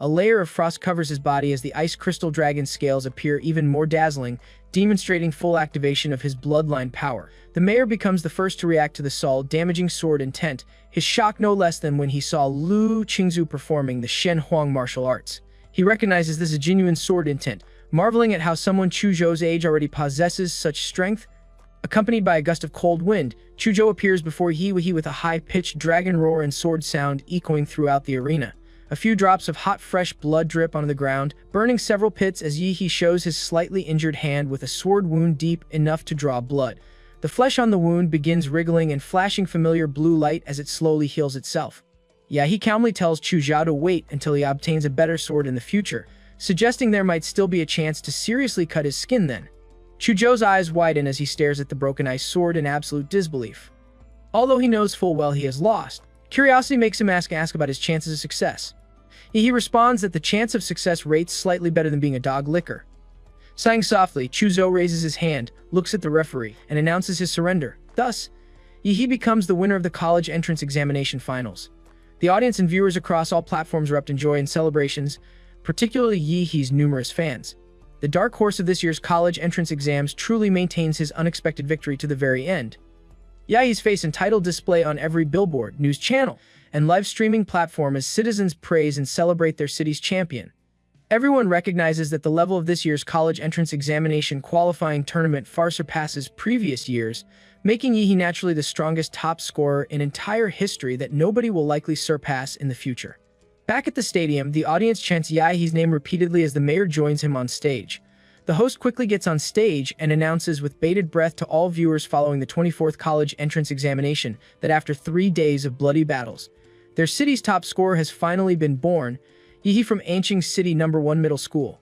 S1: A layer of frost covers his body as the ice crystal dragon scales appear even more dazzling, demonstrating full activation of his bloodline power. The mayor becomes the first to react to the soul-damaging sword intent, his shock no less than when he saw Lu Qingzu performing the Shen Huang martial arts. He recognizes this as a genuine sword intent, marveling at how someone Chuzhou's age already possesses such strength. Accompanied by a gust of cold wind, Chuzhou appears before Yi with a high-pitched dragon roar and sword sound echoing throughout the arena. A few drops of hot, fresh blood drip onto the ground, burning several pits as Yi shows his slightly injured hand with a sword wound deep enough to draw blood. The flesh on the wound begins wriggling and flashing familiar blue light as it slowly heals itself. He calmly tells Chuzhou to wait until he obtains a better sword in the future, suggesting there might still be a chance to seriously cut his skin then. Chuzhou's eyes widen as he stares at the broken ice sword in absolute disbelief. Although he knows full well he has lost, curiosity makes him ask about his chances of success. He responds that the chance of success rates slightly better than being a dog licker. Sighing softly, Chuzhou raises his hand, looks at the referee, and announces his surrender. Thus, Yi becomes the winner of the college entrance examination finals. The audience and viewers across all platforms erupt in joy and celebrations, particularly Yi's numerous fans. The dark horse of this year's college entrance exams truly maintains his unexpected victory to the very end. Yi's face and title display on every billboard, news channel, and live streaming platform as citizens praise and celebrate their city's champion. Everyone recognizes that the level of this year's college entrance examination qualifying tournament far surpasses previous years, making Yi naturally the strongest top scorer in entire history that nobody will likely surpass in the future. Back at the stadium, the audience chants Yi's name repeatedly as the mayor joins him on stage. The host quickly gets on stage and announces with bated breath to all viewers following the 24th college entrance examination that after 3 days of bloody battles, their city's top scorer has finally been born, Yi from Anqing City No. 1 Middle School.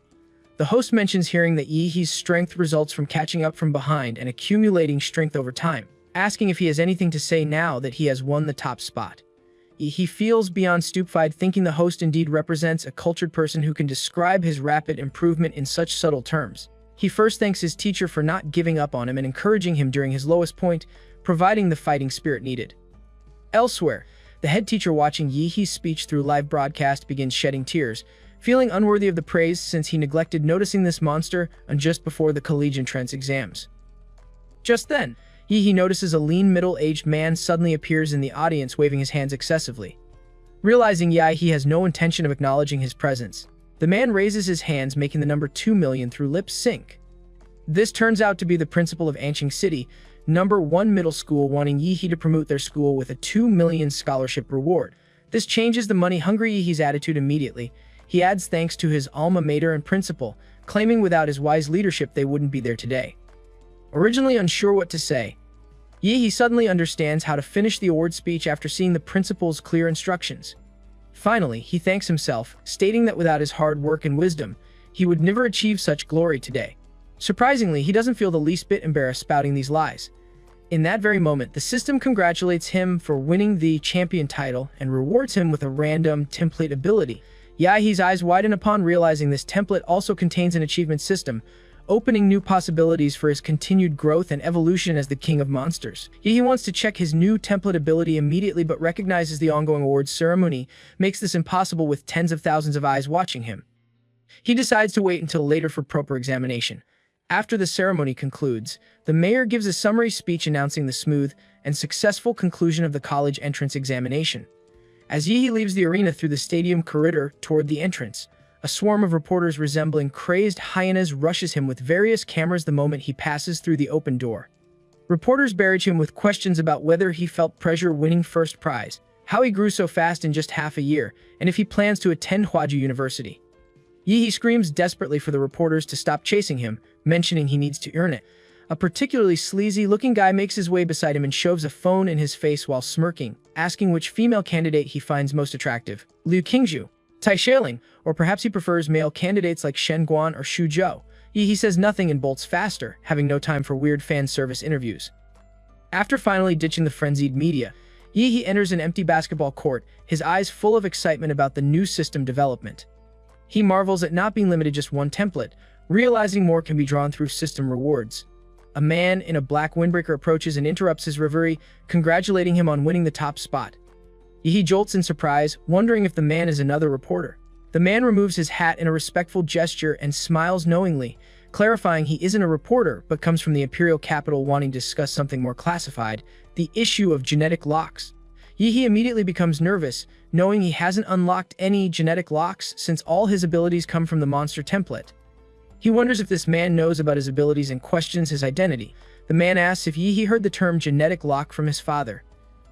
S1: The host mentions hearing that Yi's strength results from catching up from behind and accumulating strength over time, asking if he has anything to say now that he has won the top spot. He feels beyond stupefied, thinking the host indeed represents a cultured person who can describe his rapid improvement in such subtle terms. He first thanks his teacher for not giving up on him and encouraging him during his lowest point, providing the fighting spirit needed. Elsewhere, the head teacher watching Yi's speech through live broadcast begins shedding tears, feeling unworthy of the praise since he neglected noticing this monster on just before the college entrance exams. Just then, Yi notices a lean middle-aged man suddenly appears in the audience waving his hands excessively. Realizing Yi has no intention of acknowledging his presence, the man raises his hands making the number 2 million through lip sync. This turns out to be the principal of Anqing City, No. 1 Middle School, wanting Yi to promote their school with a 2 million scholarship reward. This changes the money-hungry Yi's attitude immediately. He adds thanks to his alma mater and principal, claiming without his wise leadership they wouldn't be there today. Originally unsure what to say, Yi suddenly understands how to finish the award speech after seeing the principal's clear instructions. Finally, he thanks himself, stating that without his hard work and wisdom, he would never achieve such glory today. Surprisingly, he doesn't feel the least bit embarrassed spouting these lies. In that very moment, the system congratulates him for winning the champion title and rewards him with a random template ability. Yi's eyes widen upon realizing this template also contains an achievement system, opening new possibilities for his continued growth and evolution as the king of monsters. Yi wants to check his new template ability immediately but recognizes the ongoing awards ceremony makes this impossible with tens of thousands of eyes watching him. He decides to wait until later for proper examination. After the ceremony concludes, the mayor gives a summary speech announcing the smooth and successful conclusion of the college entrance examination. As Yi leaves the arena through the stadium corridor toward the entrance, a swarm of reporters resembling crazed hyenas rushes him with various cameras the moment he passes through the open door. Reporters barrage him with questions about whether he felt pressure winning first prize, how he grew so fast in just half a year, and if he plans to attend Hwaju University. Yi screams desperately for the reporters to stop chasing him, mentioning he needs to earn it. A particularly sleazy-looking guy makes his way beside him and shoves a phone in his face while smirking, asking which female candidate he finds most attractive, Liu Qingzhu, Tai Xiaoling, or perhaps he prefers male candidates like Shen Guan or Xu Zhou. He says nothing and bolts faster, having no time for weird fan service interviews. After finally ditching the frenzied media, Yi enters an empty basketball court, his eyes full of excitement about the new system development. He marvels at not being limited to just one template, realizing more can be drawn through system rewards. A man in a black windbreaker approaches and interrupts his reverie, congratulating him on winning the top spot. Yi jolts in surprise, wondering if the man is another reporter. The man removes his hat in a respectful gesture and smiles knowingly, clarifying he isn't a reporter but comes from the imperial capital wanting to discuss something more classified, the issue of genetic locks. Yi immediately becomes nervous, knowing he hasn't unlocked any genetic locks since all his abilities come from the monster template. He wonders if this man knows about his abilities and questions his identity. The man asks if Yi heard the term genetic lock from his father.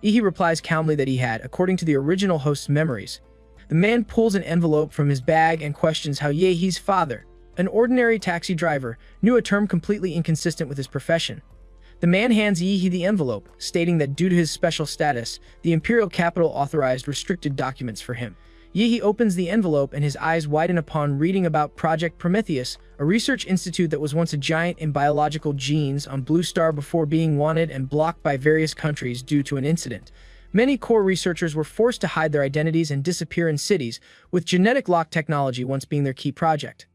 S1: Yi replies calmly that he had, according to the original host's memories. The man pulls an envelope from his bag and questions how Yi's father, an ordinary taxi driver, knew a term completely inconsistent with his profession. The man hands Yi the envelope, stating that due to his special status, the imperial capital authorized restricted documents for him. Yi opens the envelope and his eyes widen upon reading about Project Prometheus, a research institute that was once a giant in biological genes on Blue Star before being wanted and blocked by various countries due to an incident. Many core researchers were forced to hide their identities and disappear in cities, with genetic lock technology once being their key project.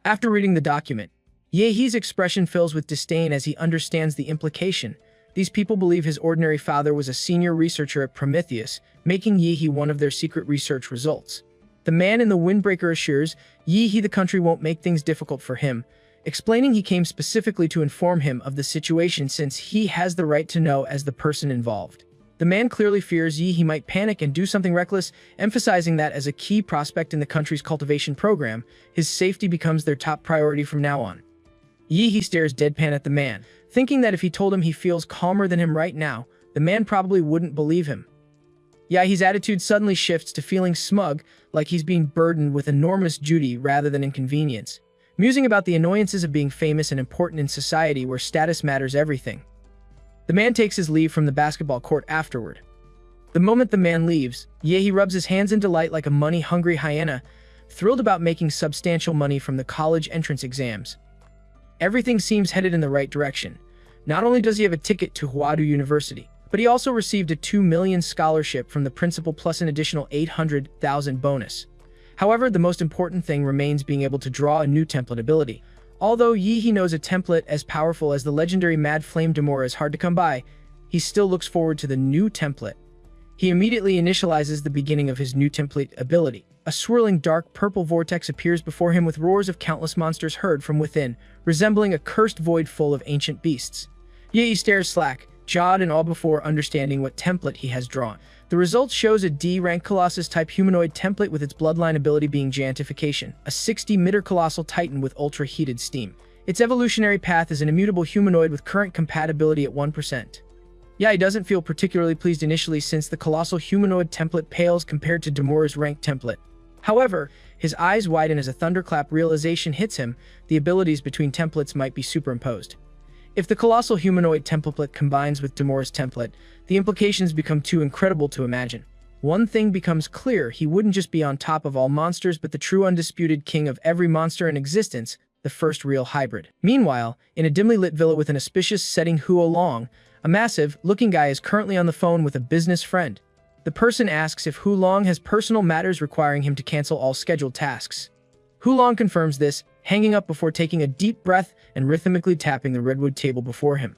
S1: After reading the document, Yi's expression fills with disdain as he understands the implication. These people believe his ordinary father was a senior researcher at Prometheus, making Yi one of their secret research results. The man in the windbreaker assures Yi the country won't make things difficult for him, explaining he came specifically to inform him of the situation since he has the right to know as the person involved. The man clearly fears Yi might panic and do something reckless, emphasizing that as a key prospect in the country's cultivation program, his safety becomes their top priority from now on. Yi stares deadpan at the man, thinking that if he told him he feels calmer than him right now, the man probably wouldn't believe him. His attitude suddenly shifts to feeling smug, like he's being burdened with enormous duty rather than inconvenience, musing about the annoyances of being famous and important in society where status matters everything. The man takes his leave from the basketball court afterward. The moment the man leaves, Yi rubs his hands in delight like a money-hungry hyena, thrilled about making substantial money from the college entrance exams. Everything seems headed in the right direction. Not only does he have a ticket to Hwaju University, but he also received a 2 million scholarship from the principal plus an additional 800,000 bonus. However, the most important thing remains being able to draw a new template ability. Although Yi knows a template as powerful as the legendary Mad Flame Demora is hard to come by, he still looks forward to the new template. He immediately initializes the beginning of his new template ability. A swirling dark purple vortex appears before him with roars of countless monsters heard from within, resembling a cursed void full of ancient beasts. Yi stares slack-jawed in awe before understanding what template he has drawn. The result shows a D-rank Colossus-type humanoid template with its bloodline ability being Giantification, a 60-meter colossal titan with ultra-heated steam. Its evolutionary path is an immutable humanoid with current compatibility at 1%. Yi doesn't feel particularly pleased initially since the colossal humanoid template pales compared to Demora's ranked template. However, his eyes widen as a thunderclap realization hits him: the abilities between templates might be superimposed. If the colossal humanoid template combines with Demora's template, the implications become too incredible to imagine. One thing becomes clear: he wouldn't just be on top of all monsters but the true undisputed king of every monster in existence, the first real hybrid. Meanwhile, in a dimly lit villa with an auspicious setting, Huo Long, a massive-looking guy, is currently on the phone with a business friend. The person asks if Hu Long has personal matters requiring him to cancel all scheduled tasks. Hu Long confirms this, hanging up before taking a deep breath and rhythmically tapping the redwood table before him.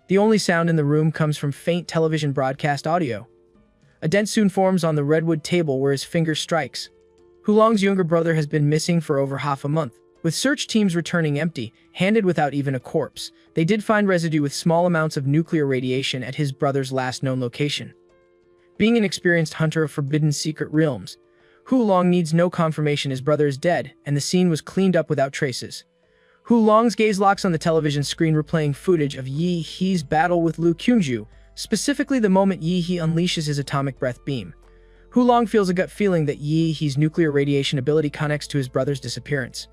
S1: The only sound in the room comes from faint television broadcast audio. A dent soon forms on the redwood table where his finger strikes. Hulong's younger brother has been missing for over half a month. With search teams returning empty-handed without even a corpse, they did find residue with small amounts of nuclear radiation at his brother's last known location. Being an experienced hunter of forbidden secret realms, Hulong needs no confirmation his brother is dead, and the scene was cleaned up without traces. Hulong's gaze locks on the television screen replaying footage of Yi He's battle with Lu Kyungju, specifically the moment Yi He unleashes his atomic breath beam. Hulong feels a gut feeling that Yi He's nuclear radiation ability connects to his brother's disappearance.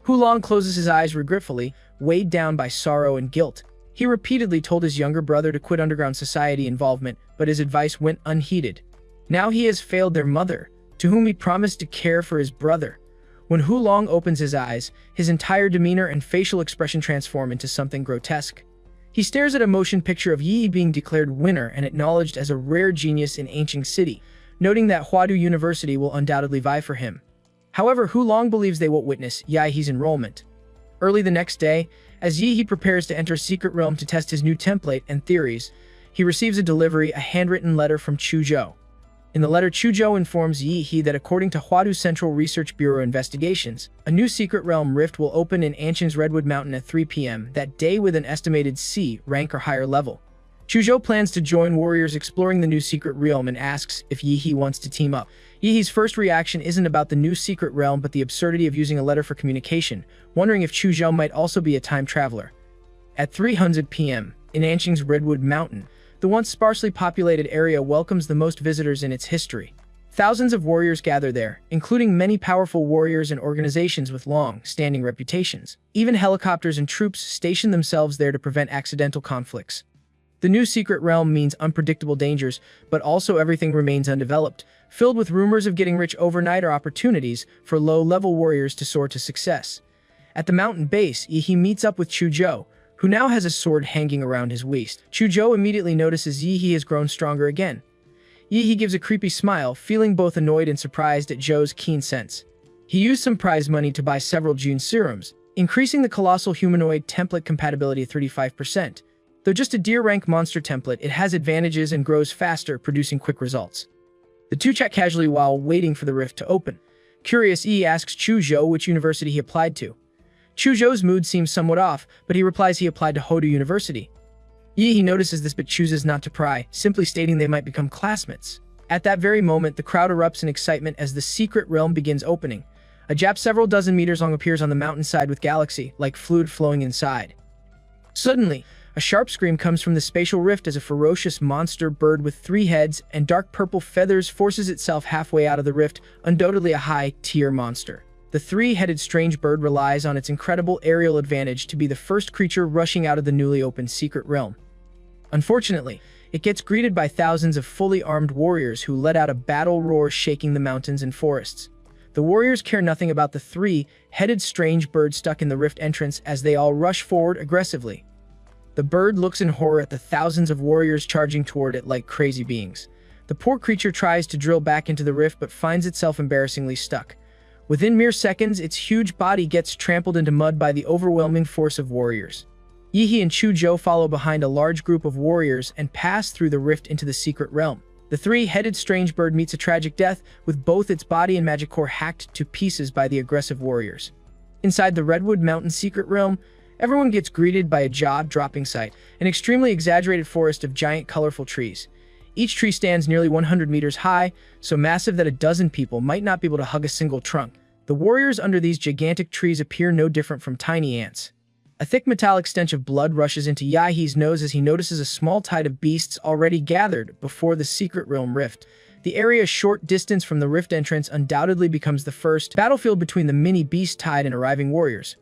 S1: Hulong closes his eyes regretfully, weighed down by sorrow and guilt. He repeatedly told his younger brother to quit underground society involvement, but his advice went unheeded. Now he has failed their mother, to whom he promised to care for his brother. When Hulong opens his eyes, his entire demeanor and facial expression transform into something grotesque. He stares at a motion picture of Yi being declared winner and acknowledged as a rare genius in ancient city, noting that Huadu University will undoubtedly vie for him. However, Hulong believes they won't witness Yahe's enrollment. Early the next day, as Yi prepares to enter Secret Realm to test his new template and theories, he receives a handwritten letter from Chuzhou. In the letter, Chuzhou informs Yi that according to Huadu Central Research Bureau investigations, a new Secret Realm rift will open in Anshan's Redwood Mountain at 3 p.m. that day with an estimated C rank or higher level. Chuzhou plans to join warriors exploring the new secret realm and asks if Yi wants to team up. Yi's first reaction isn't about the new secret realm but the absurdity of using a letter for communication, wondering if Chuzhou might also be a time traveler. At 3:00 p.m., in Anshan's Redwood Mountain, the once sparsely populated area welcomes the most visitors in its history. Thousands of warriors gather there, including many powerful warriors and organizations with long-standing reputations. Even helicopters and troops station themselves there to prevent accidental conflicts. The new secret realm means unpredictable dangers, but also everything remains undeveloped, filled with rumors of getting rich overnight or opportunities for low-level warriors to soar to success. At the mountain base, Yi meets up with Chuzhou, who now has a sword hanging around his waist. Chuzhou immediately notices Yi has grown stronger again. Yi gives a creepy smile, feeling both annoyed and surprised at Zhou's keen sense. He used some prize money to buy several June serums, increasing the colossal humanoid template compatibility to 35%. Though just a deer rank monster template, it has advantages and grows faster, producing quick results. The two chat casually while waiting for the rift to open. Curious, Yi asks Chuzhou which university he applied to. Chuzhou's mood seems somewhat off, but he replies he applied to Huadu University. Yi notices this but chooses not to pry, simply stating they might become classmates. At that very moment, the crowd erupts in excitement as the secret realm begins opening. A Jap several dozen meters long appears on the mountainside with galaxy-like fluid flowing inside. Suddenly, a sharp scream comes from the spatial rift as a ferocious monster bird with 3 heads and dark purple feathers forces itself halfway out of the rift, undoubtedly a high-tier monster. The 3-headed strange bird relies on its incredible aerial advantage to be the first creature rushing out of the newly opened secret realm. Unfortunately, it gets greeted by thousands of fully armed warriors who let out a battle roar shaking the mountains and forests. The warriors care nothing about the 3-headed strange bird stuck in the rift entrance as they all rush forward aggressively. The bird looks in horror at the thousands of warriors charging toward it like crazy beings. The poor creature tries to drill back into the rift but finds itself embarrassingly stuck. Within mere seconds, its huge body gets trampled into mud by the overwhelming force of warriors. Yi and Chuzhou follow behind a large group of warriors and pass through the rift into the secret realm. The 3-headed strange bird meets a tragic death, with both its body and magic core hacked to pieces by the aggressive warriors. Inside the Redwood Mountain secret realm, everyone gets greeted by a jaw-dropping sight, an extremely exaggerated forest of giant colorful trees. Each tree stands nearly 100 meters high, so massive that a dozen people might not be able to hug a single trunk. The warriors under these gigantic trees appear no different from tiny ants. A thick metallic stench of blood rushes into Yahe's nose as he notices a small tide of beasts already gathered before the secret realm rift. The area a short distance from the rift entrance undoubtedly becomes the first battlefield between the mini beast tide and arriving warriors.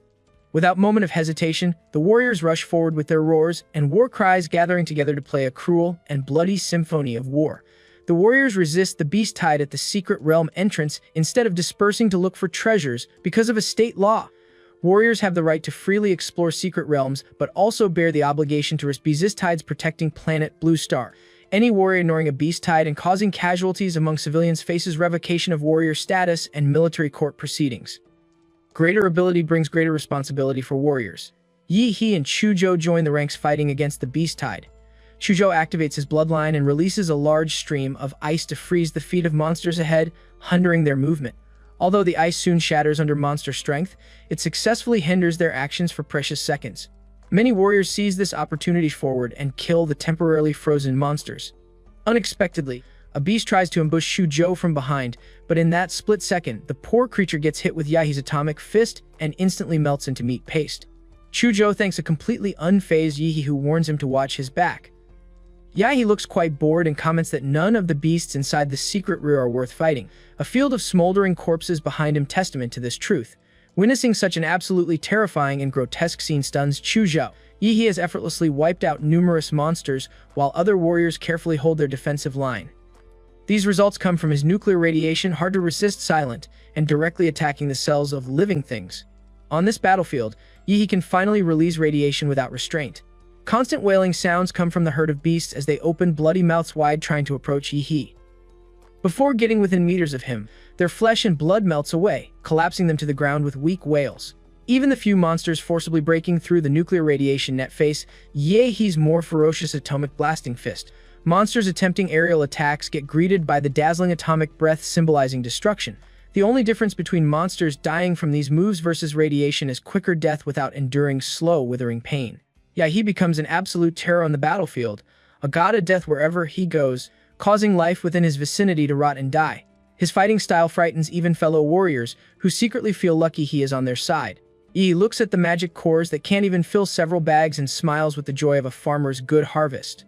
S1: Without moment of hesitation, the warriors rush forward with their roars and war cries gathering together to play a cruel and bloody symphony of war. The warriors resist the beast tide at the secret realm entrance instead of dispersing to look for treasures because of a state law. Warriors have the right to freely explore secret realms, but also bear the obligation to risk beast tides protecting planet Blue Star. Any warrior ignoring a beast tide and causing casualties among civilians faces revocation of warrior status and military court proceedings. Greater ability brings greater responsibility for warriors. Yi and Chuzhou join the ranks fighting against the beast tide. Chuzhou activates his bloodline and releases a large stream of ice to freeze the feet of monsters ahead, hindering their movement. Although the ice soon shatters under monster strength, it successfully hinders their actions for precious seconds. Many warriors seize this opportunity forward and kill the temporarily frozen monsters. Unexpectedly, a beast tries to ambush Shujo from behind, but in that split second, the poor creature gets hit with Yahi's atomic fist and instantly melts into meat paste. Shujo thanks a completely unfazed Yihi who warns him to watch his back. Yahi looks quite bored and comments that none of the beasts inside the secret rear are worth fighting, a field of smoldering corpses behind him testament to this truth. Witnessing such an absolutely terrifying and grotesque scene stuns Shujo. Yihi has effortlessly wiped out numerous monsters, while other warriors carefully hold their defensive line. These results come from his nuclear radiation, hard to resist, silent, and directly attacking the cells of living things. On this battlefield, Yihi can finally release radiation without restraint. Constant wailing sounds come from the herd of beasts as they open bloody mouths wide trying to approach Yihi. Before getting within meters of him, their flesh and blood melts away, collapsing them to the ground with weak wails. Even the few monsters forcibly breaking through the nuclear radiation net face Yihi's more ferocious atomic blasting fist. Monsters attempting aerial attacks get greeted by the dazzling atomic breath symbolizing destruction. The only difference between monsters dying from these moves versus radiation is quicker death without enduring slow, withering pain. Yahi becomes an absolute terror on the battlefield, a god of death wherever he goes, causing life within his vicinity to rot and die. His fighting style frightens even fellow warriors, who secretly feel lucky he is on their side. He looks at the magic cores that can't even fill several bags and smiles with the joy of a farmer's good harvest.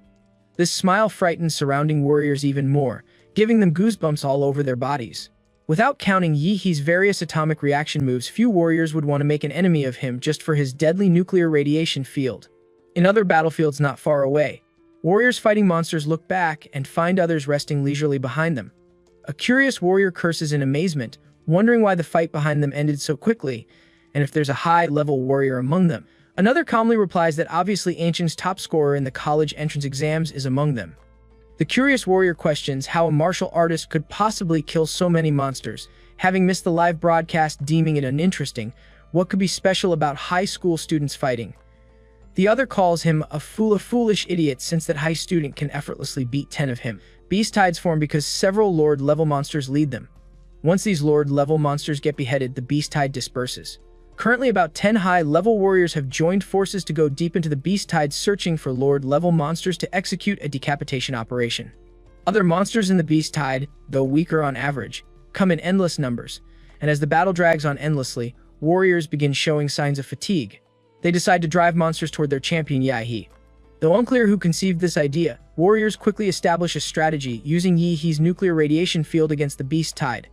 S1: This smile frightens surrounding warriors even more, giving them goosebumps all over their bodies. Without counting Yihi's various atomic reaction moves, few warriors would want to make an enemy of him just for his deadly nuclear radiation field. In other battlefields not far away, warriors fighting monsters look back and find others resting leisurely behind them. A curious warrior curses in amazement, wondering why the fight behind them ended so quickly, and if there's a high-level warrior among them. Another calmly replies that obviously Ancient's top scorer in the college entrance exams is among them. The curious warrior questions how a martial artist could possibly kill so many monsters, having missed the live broadcast, deeming it uninteresting. What could be special about high school students fighting? The other calls him a foolish idiot since that high student can effortlessly beat 10 of him. Beast tides form because several Lord-level monsters lead them. Once these Lord-level monsters get beheaded, the beast tide disperses. Currently, about 10 high-level warriors have joined forces to go deep into the beast tide searching for Lord-level monsters to execute a decapitation operation. Other monsters in the beast tide, though weaker on average, come in endless numbers, and as the battle drags on endlessly, warriors begin showing signs of fatigue. They decide to drive monsters toward their champion Yahi. Though unclear who conceived this idea, warriors quickly establish a strategy using Yihi's nuclear radiation field against the beast tide.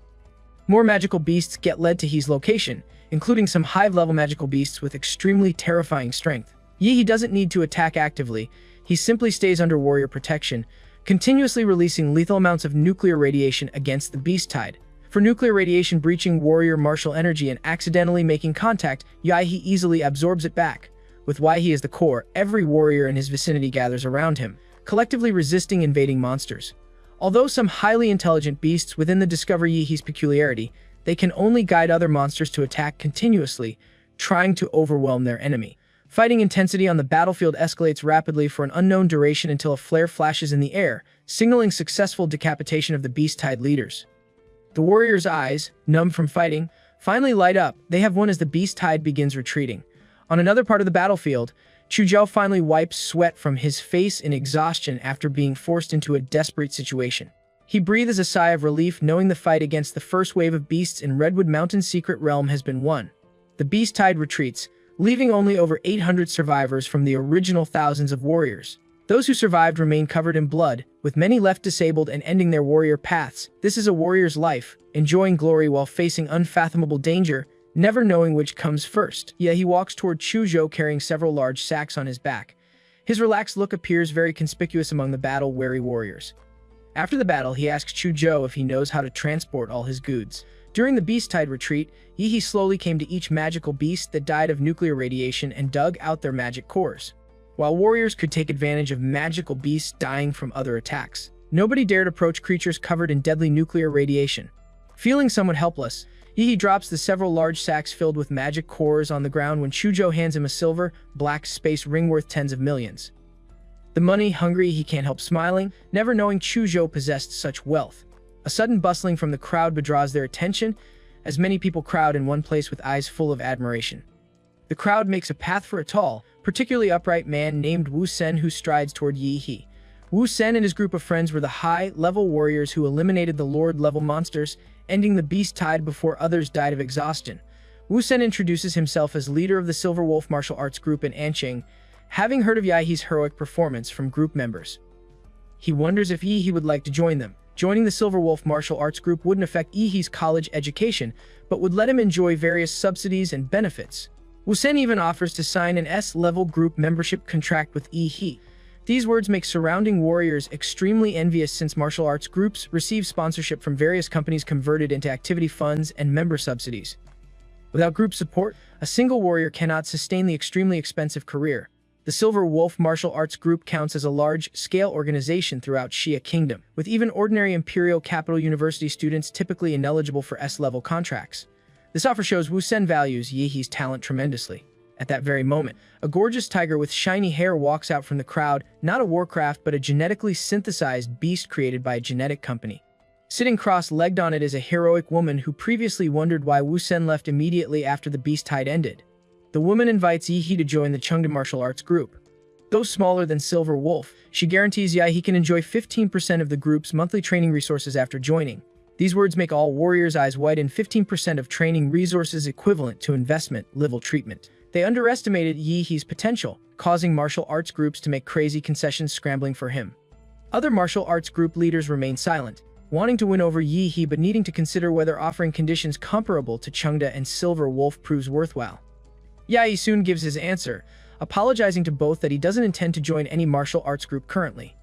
S1: More magical beasts get led to his location, including some high-level magical beasts with extremely terrifying strength. Yihi doesn't need to attack actively, he simply stays under warrior protection, continuously releasing lethal amounts of nuclear radiation against the beast tide. For nuclear radiation breaching warrior martial energy and accidentally making contact, Yahi easily absorbs it back. With Yahi as the core, every warrior in his vicinity gathers around him, collectively resisting invading monsters. Although some highly intelligent beasts within the discover Yihi's peculiarity, they can only guide other monsters to attack continuously, trying to overwhelm their enemy. Fighting intensity on the battlefield escalates rapidly for an unknown duration until a flare flashes in the air, signaling successful decapitation of the beast tide leaders. The warriors' eyes, numb from fighting, finally light up. They have won as the beast tide begins retreating. On another part of the battlefield, Shujo finally wipes sweat from his face in exhaustion after being forced into a desperate situation. He breathes a sigh of relief knowing the fight against the first wave of beasts in Redwood Mountain's secret realm has been won. The beast tide retreats, leaving only over 800 survivors from the original thousands of warriors. Those who survived remain covered in blood, with many left disabled and ending their warrior paths. This is a warrior's life, enjoying glory while facing unfathomable danger, never knowing which comes first. Yet he walks toward Shujo carrying several large sacks on his back. His relaxed look appears very conspicuous among the battle-weary warriors. After the battle, he asks Shujo if he knows how to transport all his goods. During the beast tide retreat, Yihi slowly came to each magical beast that died of nuclear radiation and dug out their magic cores. While warriors could take advantage of magical beasts dying from other attacks, nobody dared approach creatures covered in deadly nuclear radiation. Feeling somewhat helpless, Yihi drops the several large sacks filled with magic cores on the ground when Shujo hands him a silver, black space ring worth tens of millions. The money-hungry, he can't help smiling, never knowing Shujo possessed such wealth. A sudden bustling from the crowd bedraws their attention, as many people crowd in one place with eyes full of admiration. The crowd makes a path for a tall, particularly upright man named Wu Sen who strides toward Yi He. Wu Sen and his group of friends were the high-level warriors who eliminated the Lord-level monsters, ending the beast tide before others died of exhaustion. Wu Sen introduces himself as leader of the Silver Wolf martial arts group in Anqing, having heard of Yi He's heroic performance from group members. He wonders if Yi He would like to join them. Joining the Silver Wolf martial arts group wouldn't affect Yi He's college education, but would let him enjoy various subsidies and benefits. Wu Sen even offers to sign an S-level group membership contract with Yi He. These words make surrounding warriors extremely envious since martial arts groups receive sponsorship from various companies converted into activity funds and member subsidies. Without group support, a single warrior cannot sustain the extremely expensive career. The Silver Wolf martial arts group counts as a large-scale organization throughout Xia Kingdom, with even ordinary Imperial Capital University students typically ineligible for S-level contracts. This offer shows Wu Sen values Yi He's talent tremendously. At that very moment, a gorgeous tiger with shiny hair walks out from the crowd, not a warcraft but a genetically synthesized beast created by a genetic company. Sitting cross-legged on it is a heroic woman who previously wondered why Wu Sen left immediately after the beast tide ended. The woman invites Yi He to join the Chengde martial arts group. Though smaller than Silver Wolf, she guarantees Yi He can enjoy 15% of the group's monthly training resources after joining. These words make all warriors' eyes widen. 15% of training resources equivalent to investment level treatment. They underestimated Yi He's potential, causing martial arts groups to make crazy concessions scrambling for him. Other martial arts group leaders remain silent, wanting to win over Yi He but needing to consider whether offering conditions comparable to Chengde and Silver Wolf proves worthwhile. Yi He soon gives his answer, apologizing to both that he doesn't intend to join any martial arts group currently.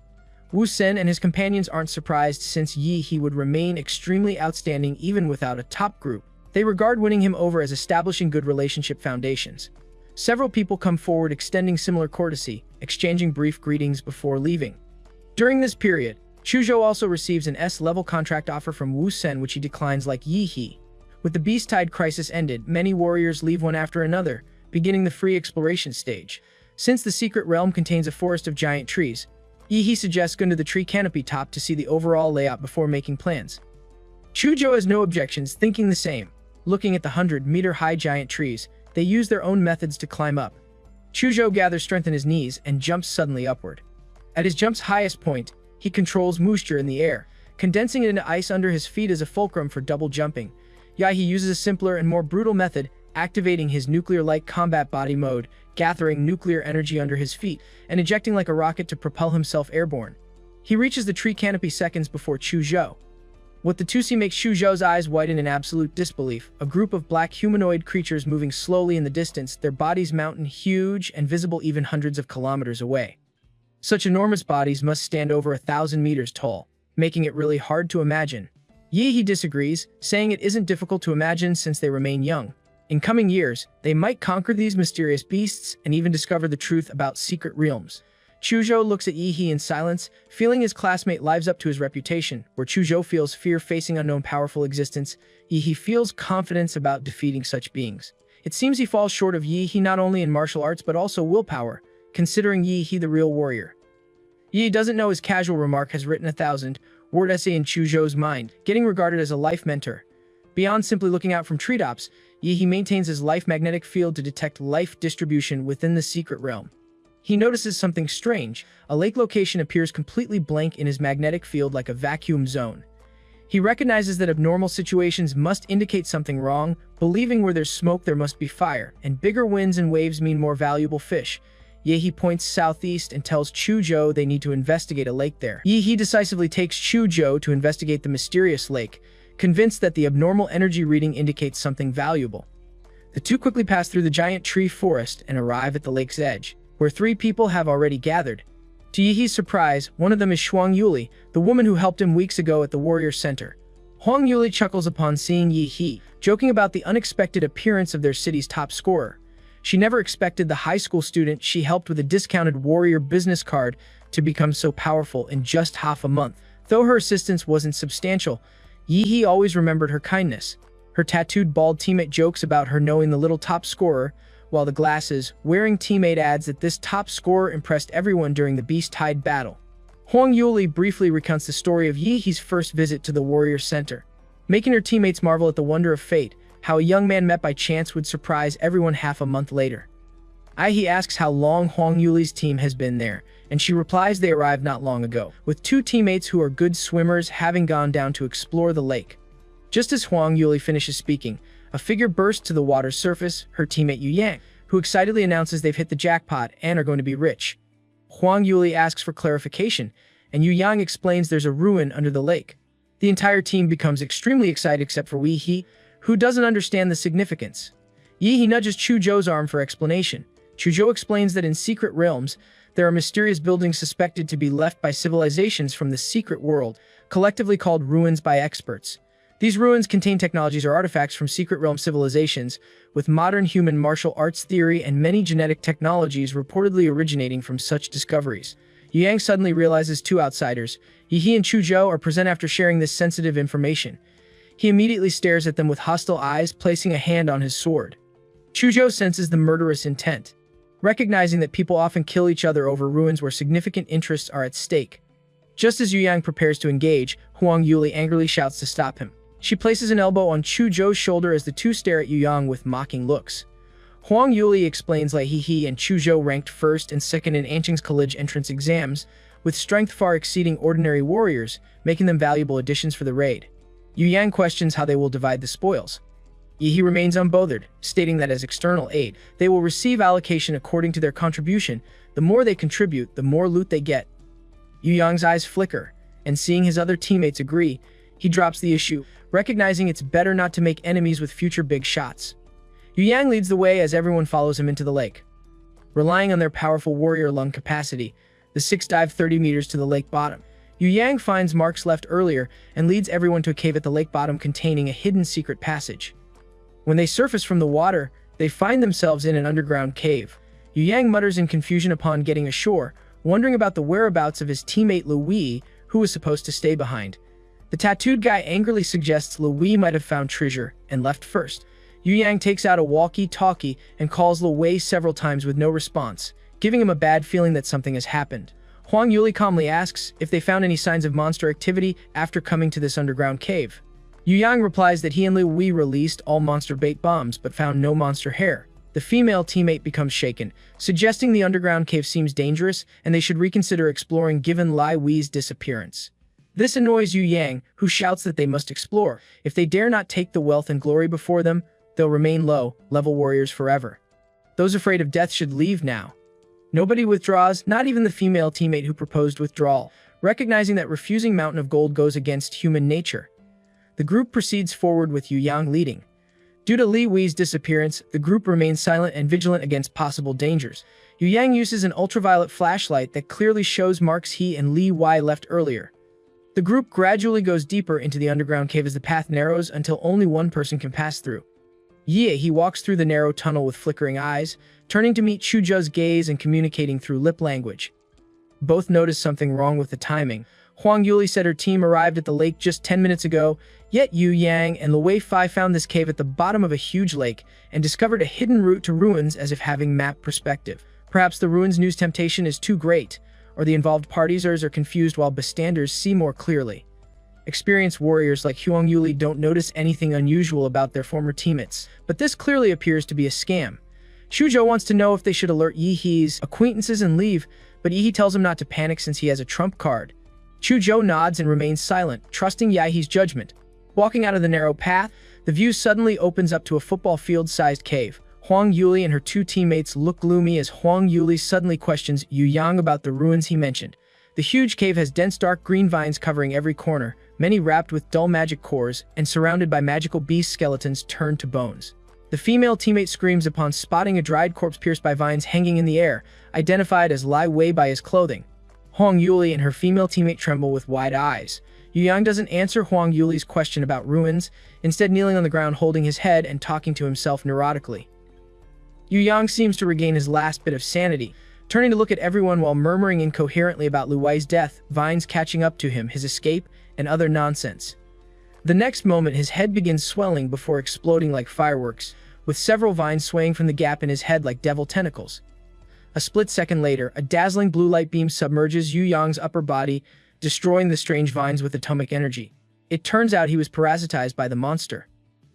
S1: Wu Sen and his companions aren't surprised since Yi He would remain extremely outstanding even without a top group. They regard winning him over as establishing good relationship foundations. Several people come forward extending similar courtesy, exchanging brief greetings before leaving. During this period, Chuzhou also receives an S-level contract offer from Wu Sen which he declines like Yi He. With the beast tide crisis ended, many warriors leave one after another, beginning the free exploration stage. Since the secret realm contains a forest of giant trees, Yi He suggests going to the tree canopy top to see the overall layout before making plans. Chuzhou has no objections, thinking the same. Looking at the 100-meter-high giant trees, they use their own methods to climb up. Chuzhou gathers strength in his knees and jumps suddenly upward. At his jump's highest point, he controls moisture in the air, condensing it into ice under his feet as a fulcrum for double jumping. Yi He uses a simpler and more brutal method, activating his nuclear-like combat body mode, gathering nuclear energy under his feet, and ejecting like a rocket to propel himself airborne. He reaches the tree canopy seconds before Chuzhou. What the two see makes Chuzhou's eyes widen in absolute disbelief. A group of black humanoid creatures moving slowly in the distance, their bodies mountain huge and visible even hundreds of kilometers away. Such enormous bodies must stand over 1,000 meters tall, making it really hard to imagine. Yi He disagrees, saying it isn't difficult to imagine since they remain young. In coming years, they might conquer these mysterious beasts and even discover the truth about secret realms. Chuzhou looks at Yi He in silence, feeling his classmate lives up to his reputation. Where Chuzhou feels fear facing unknown powerful existence, Yi He feels confidence about defeating such beings. It seems he falls short of Yi He not only in martial arts but also willpower, considering Yi He the real warrior. Yi He doesn't know his casual remark has written a 1,000-word essay in Chuzhou's mind, getting regarded as a life mentor. Beyond simply looking out from treetops, Yi He maintains his life magnetic field to detect life distribution within the secret realm. He notices something strange. A lake location appears completely blank in his magnetic field like a vacuum zone. He recognizes that abnormal situations must indicate something wrong, believing where there's smoke there must be fire, and bigger winds and waves mean more valuable fish. Yi He points southeast and tells Chuzhou they need to investigate a lake there. Yi He decisively takes Chuzhou to investigate the mysterious lake, convinced that the abnormal energy reading indicates something valuable. The two quickly pass through the giant tree forest and arrive at the lake's edge, where 3 people have already gathered. To Yi He's surprise, one of them is Shuang Yuli, the woman who helped him weeks ago at the Warrior Center. Huang Yuli chuckles upon seeing Yi He, joking about the unexpected appearance of their city's top scorer. She never expected the high school student she helped with a discounted Warrior business card to become so powerful in just half a month. Though her assistance wasn't substantial, Yi He always remembered her kindness. Her tattooed bald teammate jokes about her knowing the little top scorer, while the glasses-wearing teammate adds that this top scorer impressed everyone during the Beast Tide battle. Huang Yuli briefly recounts the story of Yi He's first visit to the Warrior Center. making her teammates marvel at the wonder of fate, how a young man met by chance would surprise everyone half a month later. He asks how long Hwang Yuli's team has been there, and she replies they arrived not long ago, with two teammates who are good swimmers having gone down to explore the lake. Just as Hwang Yuli finishes speaking, a figure bursts to the water's surface, her teammate Yu Yang, who excitedly announces they've hit the jackpot and are going to be rich. Hwang Yuli asks for clarification, and Yu Yang explains there's a ruin under the lake. The entire team becomes extremely excited except for Wei He, who doesn't understand the significance. Yi He nudges Chu Zhou's arm for explanation. Chu Zhou explains that in secret realms, there are mysterious buildings suspected to be left by civilizations from the secret world, collectively called ruins by experts. These ruins contain technologies or artifacts from secret realm civilizations, with modern human martial arts theory and many genetic technologies reportedly originating from such discoveries. Yu Yang suddenly realizes two outsiders, Yi He and Chu Zhou, are present after sharing this sensitive information. He immediately stares at them with hostile eyes, placing a hand on his sword. Chu Zhou senses the murderous intent, recognizing that people often kill each other over ruins where significant interests are at stake. Just as Yu Yang prepares to engage, Hwang Yuli angrily shouts to stop him. She places an elbow on Chu Zhou's shoulder as the two stare at Yu Yang with mocking looks. Hwang Yuli explains that He and Chu Zhou ranked first and second in Anqing's college entrance exams, with strength far exceeding ordinary warriors, making them valuable additions for the raid. Yu Yang questions how they will divide the spoils. He remains unbothered, stating that as external aid, they will receive allocation according to their contribution. The more they contribute, the more loot they get. Yu Yang's eyes flicker, and seeing his other teammates agree, he drops the issue, recognizing it's better not to make enemies with future big shots. Yu Yang leads the way as everyone follows him into the lake. Relying on their powerful warrior lung capacity, the six dive 30 meters to the lake bottom. Yu Yang finds marks left earlier and leads everyone to a cave at the lake bottom containing a hidden secret passage. When they surface from the water, they find themselves in an underground cave. Yu Yang mutters in confusion upon getting ashore, wondering about the whereabouts of his teammate Louis, who was supposed to stay behind. The tattooed guy angrily suggests Louis might have found treasure and left first. Yu Yang takes out a walkie-talkie and calls Louis several times with no response, giving him a bad feeling that something has happened. Hwang Yuli calmly asks if they found any signs of monster activity after coming to this underground cave. Yu Yang replies that he and Louis released all monster bait bombs but found no monster hair. The female teammate becomes shaken, suggesting the underground cave seems dangerous and they should reconsider exploring given Lai Wei's disappearance. This annoys Yu Yang, who shouts that they must explore. If they dare not take the wealth and glory before them, they'll remain low-level warriors forever. Those afraid of death should leave now. Nobody withdraws, not even the female teammate who proposed withdrawal, recognizing that refusing Mountain of Gold goes against human nature. The group proceeds forward with Yu Yang leading. Due to Li Wei's disappearance, the group remains silent and vigilant against possible dangers. Yu Yang uses an ultraviolet flashlight that clearly shows marks he and Li Wei left earlier. The group gradually goes deeper into the underground cave as the path narrows until only one person can pass through. He walks through the narrow tunnel with flickering eyes, turning to meet Chu Zhou's gaze and communicating through lip language. Both notice something wrong with the timing. Hwang Yuli said her team arrived at the lake just 10 minutes ago, yet Yu Yang and Wei Fei found this cave at the bottom of a huge lake and discovered a hidden route to ruins as if having map perspective. Perhaps the ruins news temptation is too great, or the involved parties are confused while bystanders see more clearly. Experienced warriors like Hwang Yuli don't notice anything unusual about their former teammates, but this clearly appears to be a scam. Chu Zhou wants to know if they should alert Yi He's acquaintances and leave, but Yi He tells him not to panic since he has a trump card. Chu Zhou nods and remains silent, trusting Yahi's judgment. Walking out of the narrow path, the view suddenly opens up to a football field-sized cave. Hwang Yuli and her two teammates look gloomy as Hwang Yuli suddenly questions Yu Yang about the ruins he mentioned. The huge cave has dense dark green vines covering every corner, many wrapped with dull magic cores, and surrounded by magical beast skeletons turned to bones. The female teammate screams upon spotting a dried corpse pierced by vines hanging in the air, identified as Lai Wei by his clothing. Hwang Yuli and her female teammate tremble with wide eyes. Yu Yang doesn't answer Hwang Yuli's question about ruins, instead kneeling on the ground holding his head and talking to himself neurotically. Yu Yang seems to regain his last bit of sanity, turning to look at everyone while murmuring incoherently about Lu Wei's death, vines catching up to him, his escape, and other nonsense. The next moment his head begins swelling before exploding like fireworks, with several vines swaying from the gap in his head like devil tentacles. A split second later, a dazzling blue light beam submerges Yu Yang's upper body, destroying the strange vines with atomic energy. It turns out he was parasitized by the monster.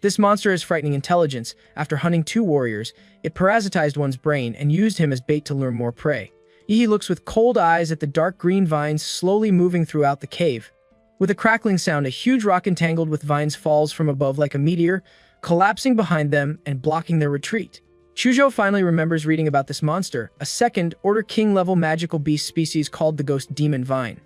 S1: This monster has frightening intelligence. After hunting 2 warriors, it parasitized one's brain and used him as bait to lure more prey. He looks with cold eyes at the dark green vines slowly moving throughout the cave. With a crackling sound, a huge rock entangled with vines falls from above like a meteor, collapsing behind them and blocking their retreat. Chuzhou finally remembers reading about this monster, a second-order king-level magical beast species called the Ghost Demon Vine.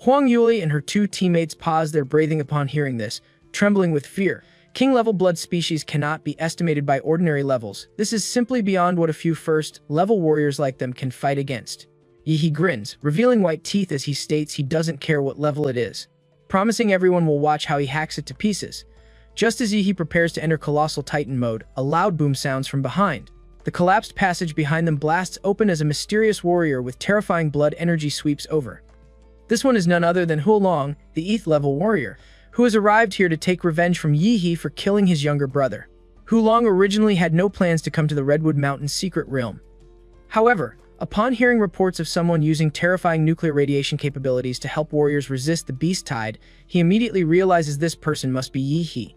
S1: Huang Yuli and her 2 teammates pause their breathing upon hearing this, trembling with fear. King-level blood species cannot be estimated by ordinary levels. This is simply beyond what a few first-level warriors like them can fight against. He grins, revealing white teeth as he states he doesn't care what level it is, promising everyone will watch how he hacks it to pieces. Just as he prepares to enter Colossal Titan mode, a loud boom sounds from behind. The collapsed passage behind them blasts open as a mysterious warrior with terrifying blood energy sweeps over. This one is none other than Hulong, the 8th level warrior, who has arrived here to take revenge from Yi for killing his younger brother. Hulong originally had no plans to come to the Redwood Mountains secret realm. However, upon hearing reports of someone using terrifying nuclear radiation capabilities to help warriors resist the beast tide, he immediately realizes this person must be Yi.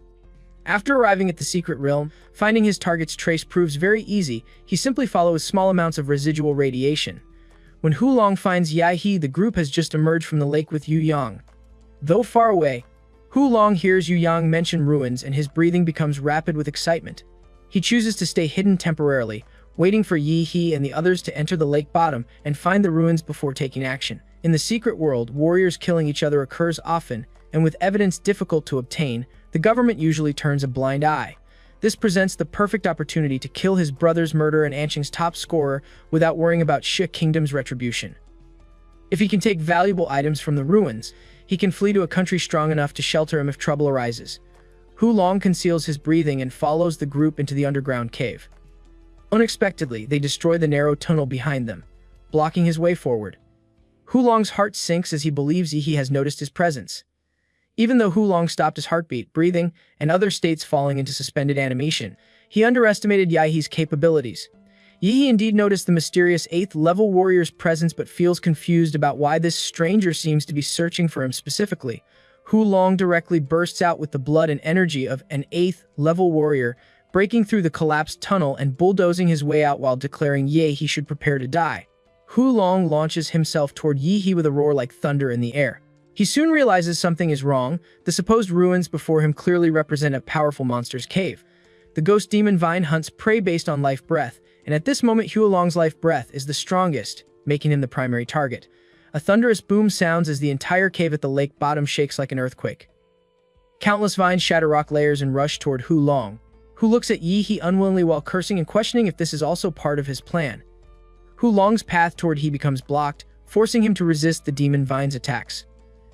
S1: After arriving at the secret realm, finding his target's trace proves very easy. He simply follows small amounts of residual radiation. When Hulong finds Yi, the group has just emerged from the lake with Yu Yang. Though far away, Hulong hears Yu Yang mention ruins and his breathing becomes rapid with excitement. He chooses to stay hidden temporarily, waiting for Yi and the others to enter the lake bottom and find the ruins before taking action. In the secret world, warriors killing each other occurs often, and with evidence difficult to obtain, the government usually turns a blind eye. This presents the perfect opportunity to kill his brother's murderer and Anqing's top scorer without worrying about Shi Kingdom's retribution. If he can take valuable items from the ruins, he can flee to a country strong enough to shelter him if trouble arises. Hulong conceals his breathing and follows the group into the underground cave. Unexpectedly, they destroy the narrow tunnel behind them, blocking his way forward. Hulong's heart sinks as he believes Yi has noticed his presence. Even though Hulong stopped his heartbeat, breathing, and other states falling into suspended animation, he underestimated Yi's capabilities. Yi indeed noticed the mysterious 8th level warrior's presence but feels confused about why this stranger seems to be searching for him specifically. Hulong directly bursts out with the blood and energy of an 8th level warrior, breaking through the collapsed tunnel and bulldozing his way out while declaring Yi he should prepare to die. Hulong launches himself toward Yi with a roar like thunder in the air. He soon realizes something is wrong. The supposed ruins before him clearly represent a powerful monster's cave. The ghost demon vine hunts prey based on life breath, and at this moment Hulong's life breath is the strongest, making him the primary target. A thunderous boom sounds as the entire cave at the lake bottom shakes like an earthquake. Countless vines shatter rock layers and rush toward Hulong, who looks at Yi unwillingly while cursing and questioning if this is also part of his plan. Hulong's path toward Yi becomes blocked, forcing him to resist the demon vine's attacks.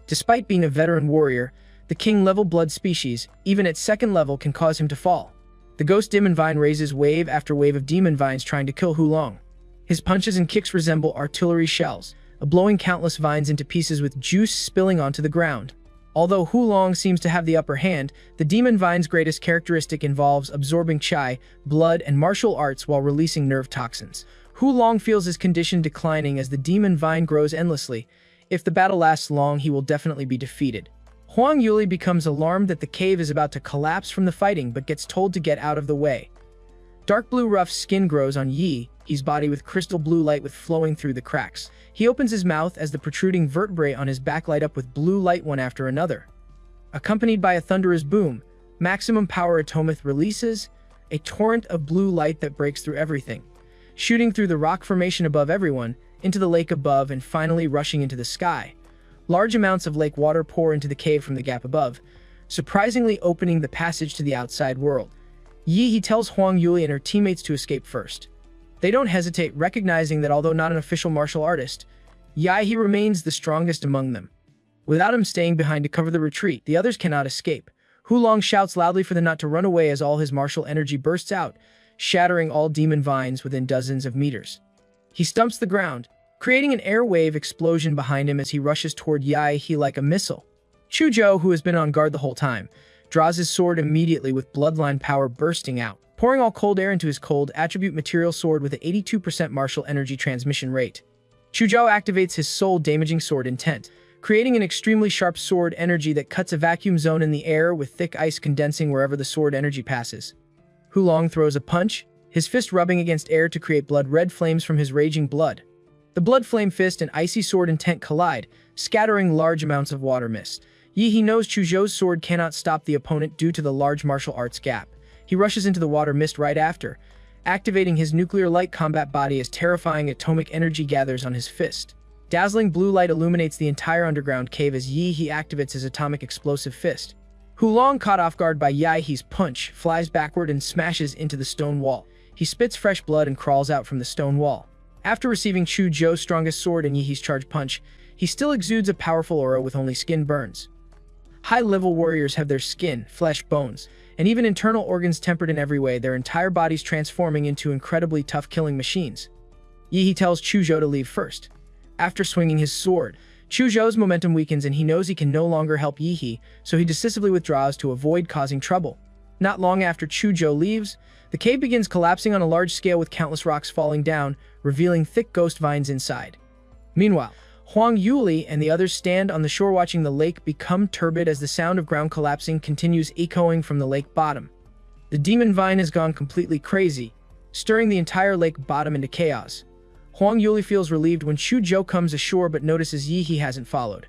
S1: Despite being a veteran warrior, the king-level blood species, even at second level, can cause him to fall. The ghost demon vine raises wave after wave of demon vines trying to kill Hulong. His punches and kicks resemble artillery shells, blowing countless vines into pieces with juice spilling onto the ground. Although Hulong seems to have the upper hand, the demon vine's greatest characteristic involves absorbing chi, blood, and martial arts while releasing nerve toxins. Hulong feels his condition declining as the demon vine grows endlessly. If the battle lasts long, he will definitely be defeated. Huang Yuli becomes alarmed that the cave is about to collapse from the fighting but gets told to get out of the way. Dark blue rough skin grows on Yi's body with crystal blue light flowing through the cracks. He opens his mouth as the protruding vertebrae on his back light up with blue light one after another. Accompanied by a thunderous boom, maximum power Atomith releases a torrent of blue light that breaks through everything, shooting through the rock formation above everyone, into the lake above, and finally rushing into the sky. Large amounts of lake water pour into the cave from the gap above, surprisingly opening the passage to the outside world. Yi tells Huang Yuli and her teammates to escape first. They don't hesitate, recognizing that although not an official martial artist, Yi remains the strongest among them. Without him staying behind to cover the retreat, the others cannot escape. Hulong shouts loudly for them not to run away as all his martial energy bursts out, shattering all demon vines within dozens of meters. He stumps the ground, creating an air wave explosion behind him as he rushes toward Yi like a missile. Chuzhou, who has been on guard the whole time, draws his sword immediately with bloodline power bursting out, pouring all cold air into his cold attribute material sword with an 82% martial energy transmission rate. Chuzhou activates his soul-damaging sword intent, creating an extremely sharp sword energy that cuts a vacuum zone in the air with thick ice condensing wherever the sword energy passes. Hulong throws a punch, his fist rubbing against air to create blood-red flames from his raging blood. The blood flame fist and icy sword intent collide, scattering large amounts of water mist. Yihe knows Chuzhou's sword cannot stop the opponent due to the large martial arts gap. He rushes into the water mist right after, activating his nuclear-like combat body as terrifying atomic energy gathers on his fist. Dazzling blue light illuminates the entire underground cave as Yihe activates his atomic explosive fist. Hulong, caught off guard by Yihe's punch, flies backward and smashes into the stone wall. He spits fresh blood and crawls out from the stone wall. After receiving Chuzhou's strongest sword and Yihe's charge punch, he still exudes a powerful aura with only skin burns. High-level warriors have their skin, flesh, bones, and even internal organs tempered in every way, their entire bodies transforming into incredibly tough killing machines. Yihe tells Chuzhou to leave first. After swinging his sword, Chuzhou's momentum weakens and he knows he can no longer help Yihe, so he decisively withdraws to avoid causing trouble. Not long after Chuzhou leaves, the cave begins collapsing on a large scale with countless rocks falling down, revealing thick ghost vines inside. Meanwhile, Huang Yuli and the others stand on the shore watching the lake become turbid as the sound of ground collapsing continues echoing from the lake bottom. The demon vine has gone completely crazy, stirring the entire lake bottom into chaos. Huang Yuli feels relieved when Chuzhou comes ashore but notices Yihe hasn't followed.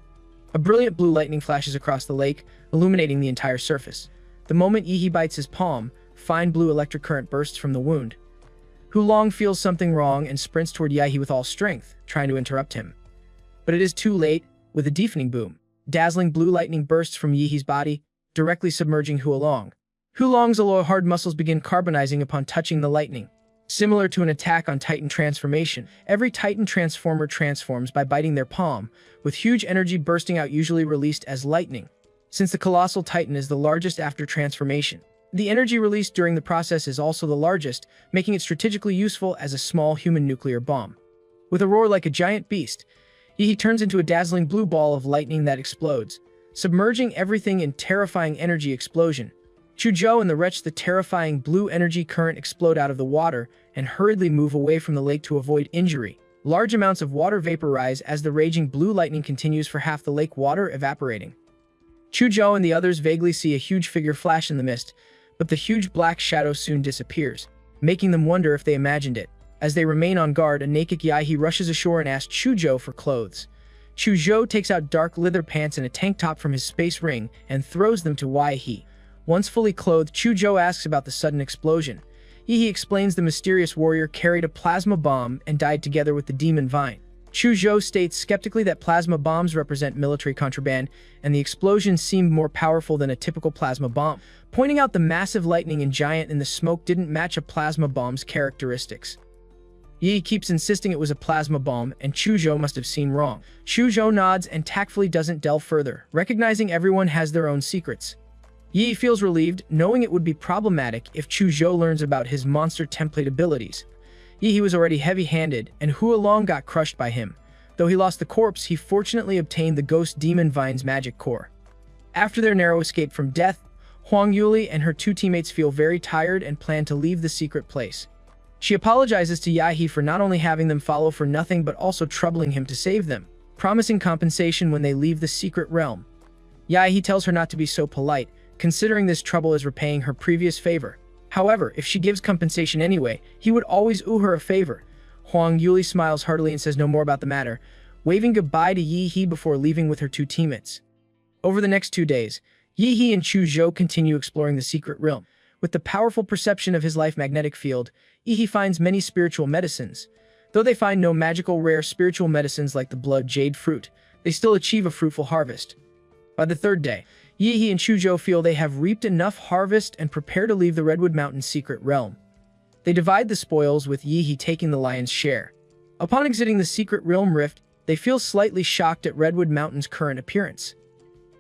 S1: A brilliant blue lightning flashes across the lake, illuminating the entire surface. The moment Yihe bites his palm, fine blue electric current bursts from the wound. Hulong feels something wrong and sprints toward Yihe with all strength, trying to interrupt him. But it is too late. With a deafening boom, dazzling blue lightning bursts from Yihe's body, directly submerging Hulong. Hulong's alloy hard muscles begin carbonizing upon touching the lightning. Similar to an attack on Titan transformation, every Titan transformer transforms by biting their palm, with huge energy bursting out, usually released as lightning. Since the colossal Titan is the largest after transformation, the energy released during the process is also the largest, making it strategically useful as a small human nuclear bomb. With a roar like a giant beast, Yihe turns into a dazzling blue ball of lightning that explodes, submerging everything in terrifying energy explosion. Chuzhou and the terrifying blue energy current explode out of the water and hurriedly move away from the lake to avoid injury. Large amounts of water vaporize as the raging blue lightning continues for half the lake water evaporating. Chuzhou and the others vaguely see a huge figure flash in the mist, but the huge black shadow soon disappears, making them wonder if they imagined it. As they remain on guard, a naked Yihe rushes ashore and asks Chuzhou for clothes. Chuzhou takes out dark leather pants and a tank top from his space ring and throws them to Yihe. Once fully clothed, Chuzhou asks about the sudden explosion. Yihe explains the mysterious warrior carried a plasma bomb and died together with the demon vine. Chuzhou states skeptically that plasma bombs represent military contraband, and the explosion seemed more powerful than a typical plasma bomb, pointing out the massive lightning and giant in the smoke didn't match a plasma bomb's characteristics. Yihe keeps insisting it was a plasma bomb, and Chuzhou must have seen wrong. Chuzhou nods and tactfully doesn't delve further, recognizing everyone has their own secrets. Yihe feels relieved, knowing it would be problematic if Chuzhou learns about his monster template abilities. Yihe was already heavy-handed, and Hulong got crushed by him. Though he lost the corpse, he fortunately obtained the Ghost Demon Vine's magic core. After their narrow escape from death, Huang Yuli and her two teammates feel very tired and plan to leave the secret place. She apologizes to Yihe for not only having them follow for nothing but also troubling him to save them, promising compensation when they leave the secret realm. Yihe tells her not to be so polite, considering this trouble is repaying her previous favor. However, if she gives compensation anyway, he would always owe her a favor. Huang Yuli smiles heartily and says no more about the matter, waving goodbye to Yihe before leaving with her two teammates. Over the next 2 days, Yihe and Chuzhou continue exploring the secret realm. With the powerful perception of his life magnetic field, Yihe finds many spiritual medicines. Though they find no magical rare spiritual medicines like the blood jade fruit, they still achieve a fruitful harvest. By the 3rd day, Yihe and Chuzhou feel they have reaped enough harvest and prepare to leave the Redwood Mountains secret realm. They divide the spoils, with Yihe taking the lion's share. Upon exiting the secret realm rift, they feel slightly shocked at Redwood Mountain's current appearance.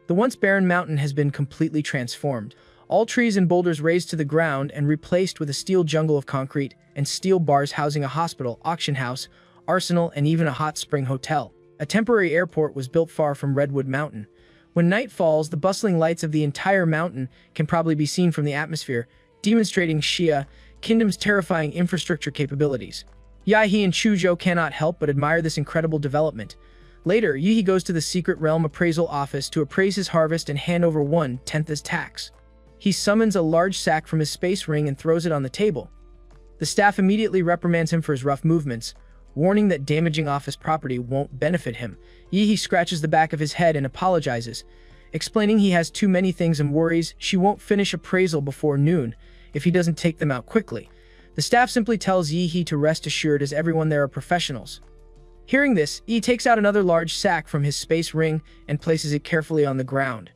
S1: The once barren mountain has been completely transformed. All trees and boulders razed to the ground and replaced with a steel jungle of concrete and steel bars housing a hospital, auction house, arsenal, and even a hot spring hotel. A temporary airport was built far from Redwood Mountain. When night falls, the bustling lights of the entire mountain can probably be seen from the atmosphere, demonstrating Xia Kingdom's terrifying infrastructure capabilities. Yihe and Chuzhou cannot help but admire this incredible development. Later, Yi goes to the Secret Realm appraisal office to appraise his harvest and hand over 1/10 as tax. He summons a large sack from his space ring and throws it on the table. The staff immediately reprimands him for his rough movements, warning that damaging office property won't benefit him. Yi scratches the back of his head and apologizes, explaining he has too many things and worries she won't finish appraisal before noon if he doesn't take them out quickly. The staff simply tells Yi to rest assured as everyone there are professionals. Hearing this, Yi takes out another large sack from his space ring and places it carefully on the ground.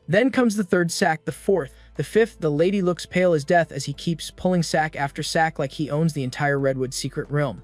S1: Then comes the third sack, the fourth, the fifth. The lady looks pale as death as he keeps pulling sack after sack like he owns the entire Redwood Secret Realm.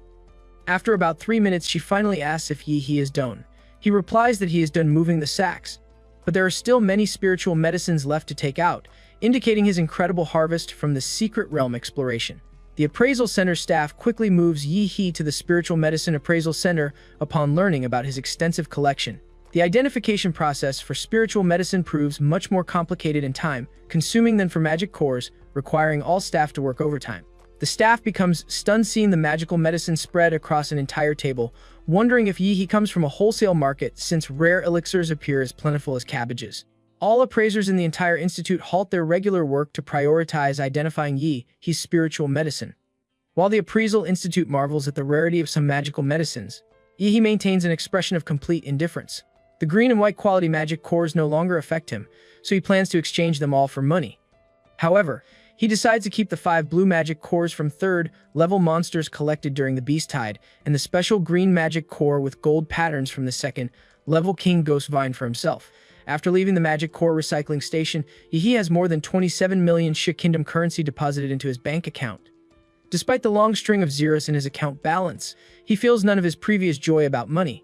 S1: After about 3 minutes, she finally asks if Yi is done. He replies that he is done moving the sacks, but there are still many spiritual medicines left to take out, indicating his incredible harvest from the Secret Realm exploration. The appraisal center staff quickly moves Yi to the Spiritual Medicine Appraisal Center upon learning about his extensive collection. The identification process for spiritual medicine proves much more complicated and time-consuming than for magic cores, requiring all staff to work overtime. The staff becomes stunned seeing the magical medicine spread across an entire table, wondering if Yi He comes from a wholesale market since rare elixirs appear as plentiful as cabbages. All appraisers in the entire institute halt their regular work to prioritize identifying Yi He's spiritual medicine. While the appraisal institute marvels at the rarity of some magical medicines, Yi He maintains an expression of complete indifference. The green and white quality magic cores no longer affect him, so he plans to exchange them all for money. However, he decides to keep the 5 blue magic cores from 3rd level monsters collected during the Beast Tide, and the special green magic core with gold patterns from the 2nd level King Ghost Vine for himself. After leaving the magic core recycling station, Yi has more than 27 million Shi Kingdom currency deposited into his bank account. Despite the long string of zeros in his account balance, he feels none of his previous joy about money.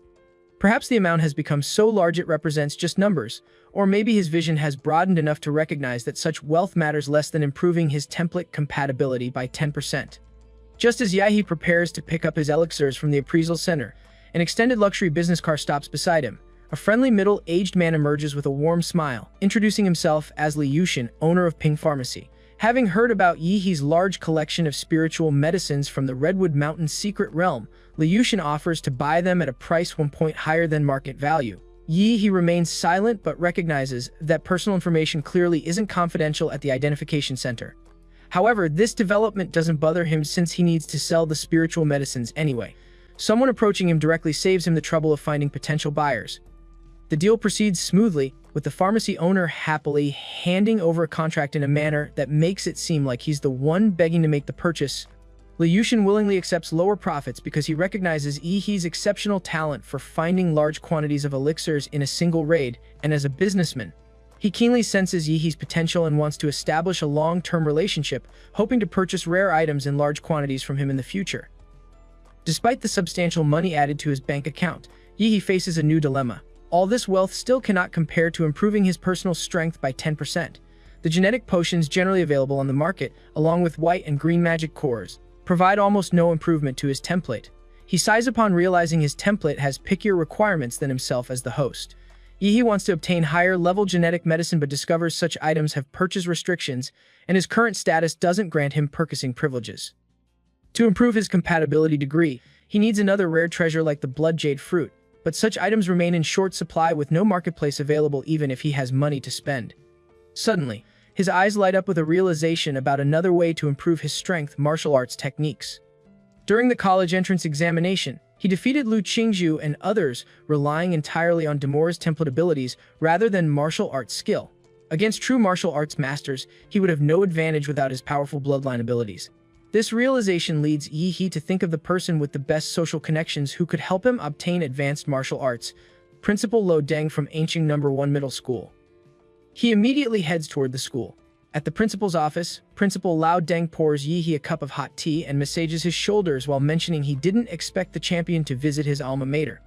S1: Perhaps the amount has become so large it represents just numbers, or maybe his vision has broadened enough to recognize that such wealth matters less than improving his template compatibility by 10%. Just as Yahi prepares to pick up his elixirs from the appraisal center, an extended luxury business car stops beside him. A friendly middle-aged man emerges with a warm smile, introducing himself as Li Yushin, owner of Ping Pharmacy. Having heard about Yi's large collection of spiritual medicines from the Redwood Mountain Secret Realm, Li Yushin offers to buy them at a price 1 point higher than market value. He remains silent but recognizes that personal information clearly isn't confidential at the identification center. However, this development doesn't bother him since he needs to sell the spiritual medicines anyway. Someone approaching him directly saves him the trouble of finding potential buyers. The deal proceeds smoothly, with the pharmacy owner happily handing over a contract in a manner that makes it seem like he's the one begging to make the purchase. Li Yushin willingly accepts lower profits because he recognizes Yi's exceptional talent for finding large quantities of elixirs in a single raid, and as a businessman, he keenly senses Yi's potential and wants to establish a long-term relationship, hoping to purchase rare items in large quantities from him in the future. Despite the substantial money added to his bank account, Yi faces a new dilemma. All this wealth still cannot compare to improving his personal strength by 10%. The genetic potions generally available on the market, along with white and green magic cores, provide almost no improvement to his template. He sighs upon realizing his template has pickier requirements than himself as the host. Yi wants to obtain higher-level genetic medicine but discovers such items have purchase restrictions, and his current status doesn't grant him purchasing privileges. To improve his compatibility degree, he needs another rare treasure like the blood jade fruit, but such items remain in short supply with no marketplace available even if he has money to spend. Suddenly, his eyes light up with a realization about another way to improve his strength: martial arts techniques. During the college entrance examination, he defeated Lu Qingzhu and others, relying entirely on Demora's template abilities rather than martial arts skill. Against true martial arts masters, he would have no advantage without his powerful bloodline abilities. This realization leads Yi to think of the person with the best social connections who could help him obtain advanced martial arts, Principal Lo Deng from Ancient No. 1 Middle School. He immediately heads toward the school. At the principal's office, Principal Lao Deng pours Yi a cup of hot tea and massages his shoulders while mentioning he didn't expect the champion to visit his alma mater.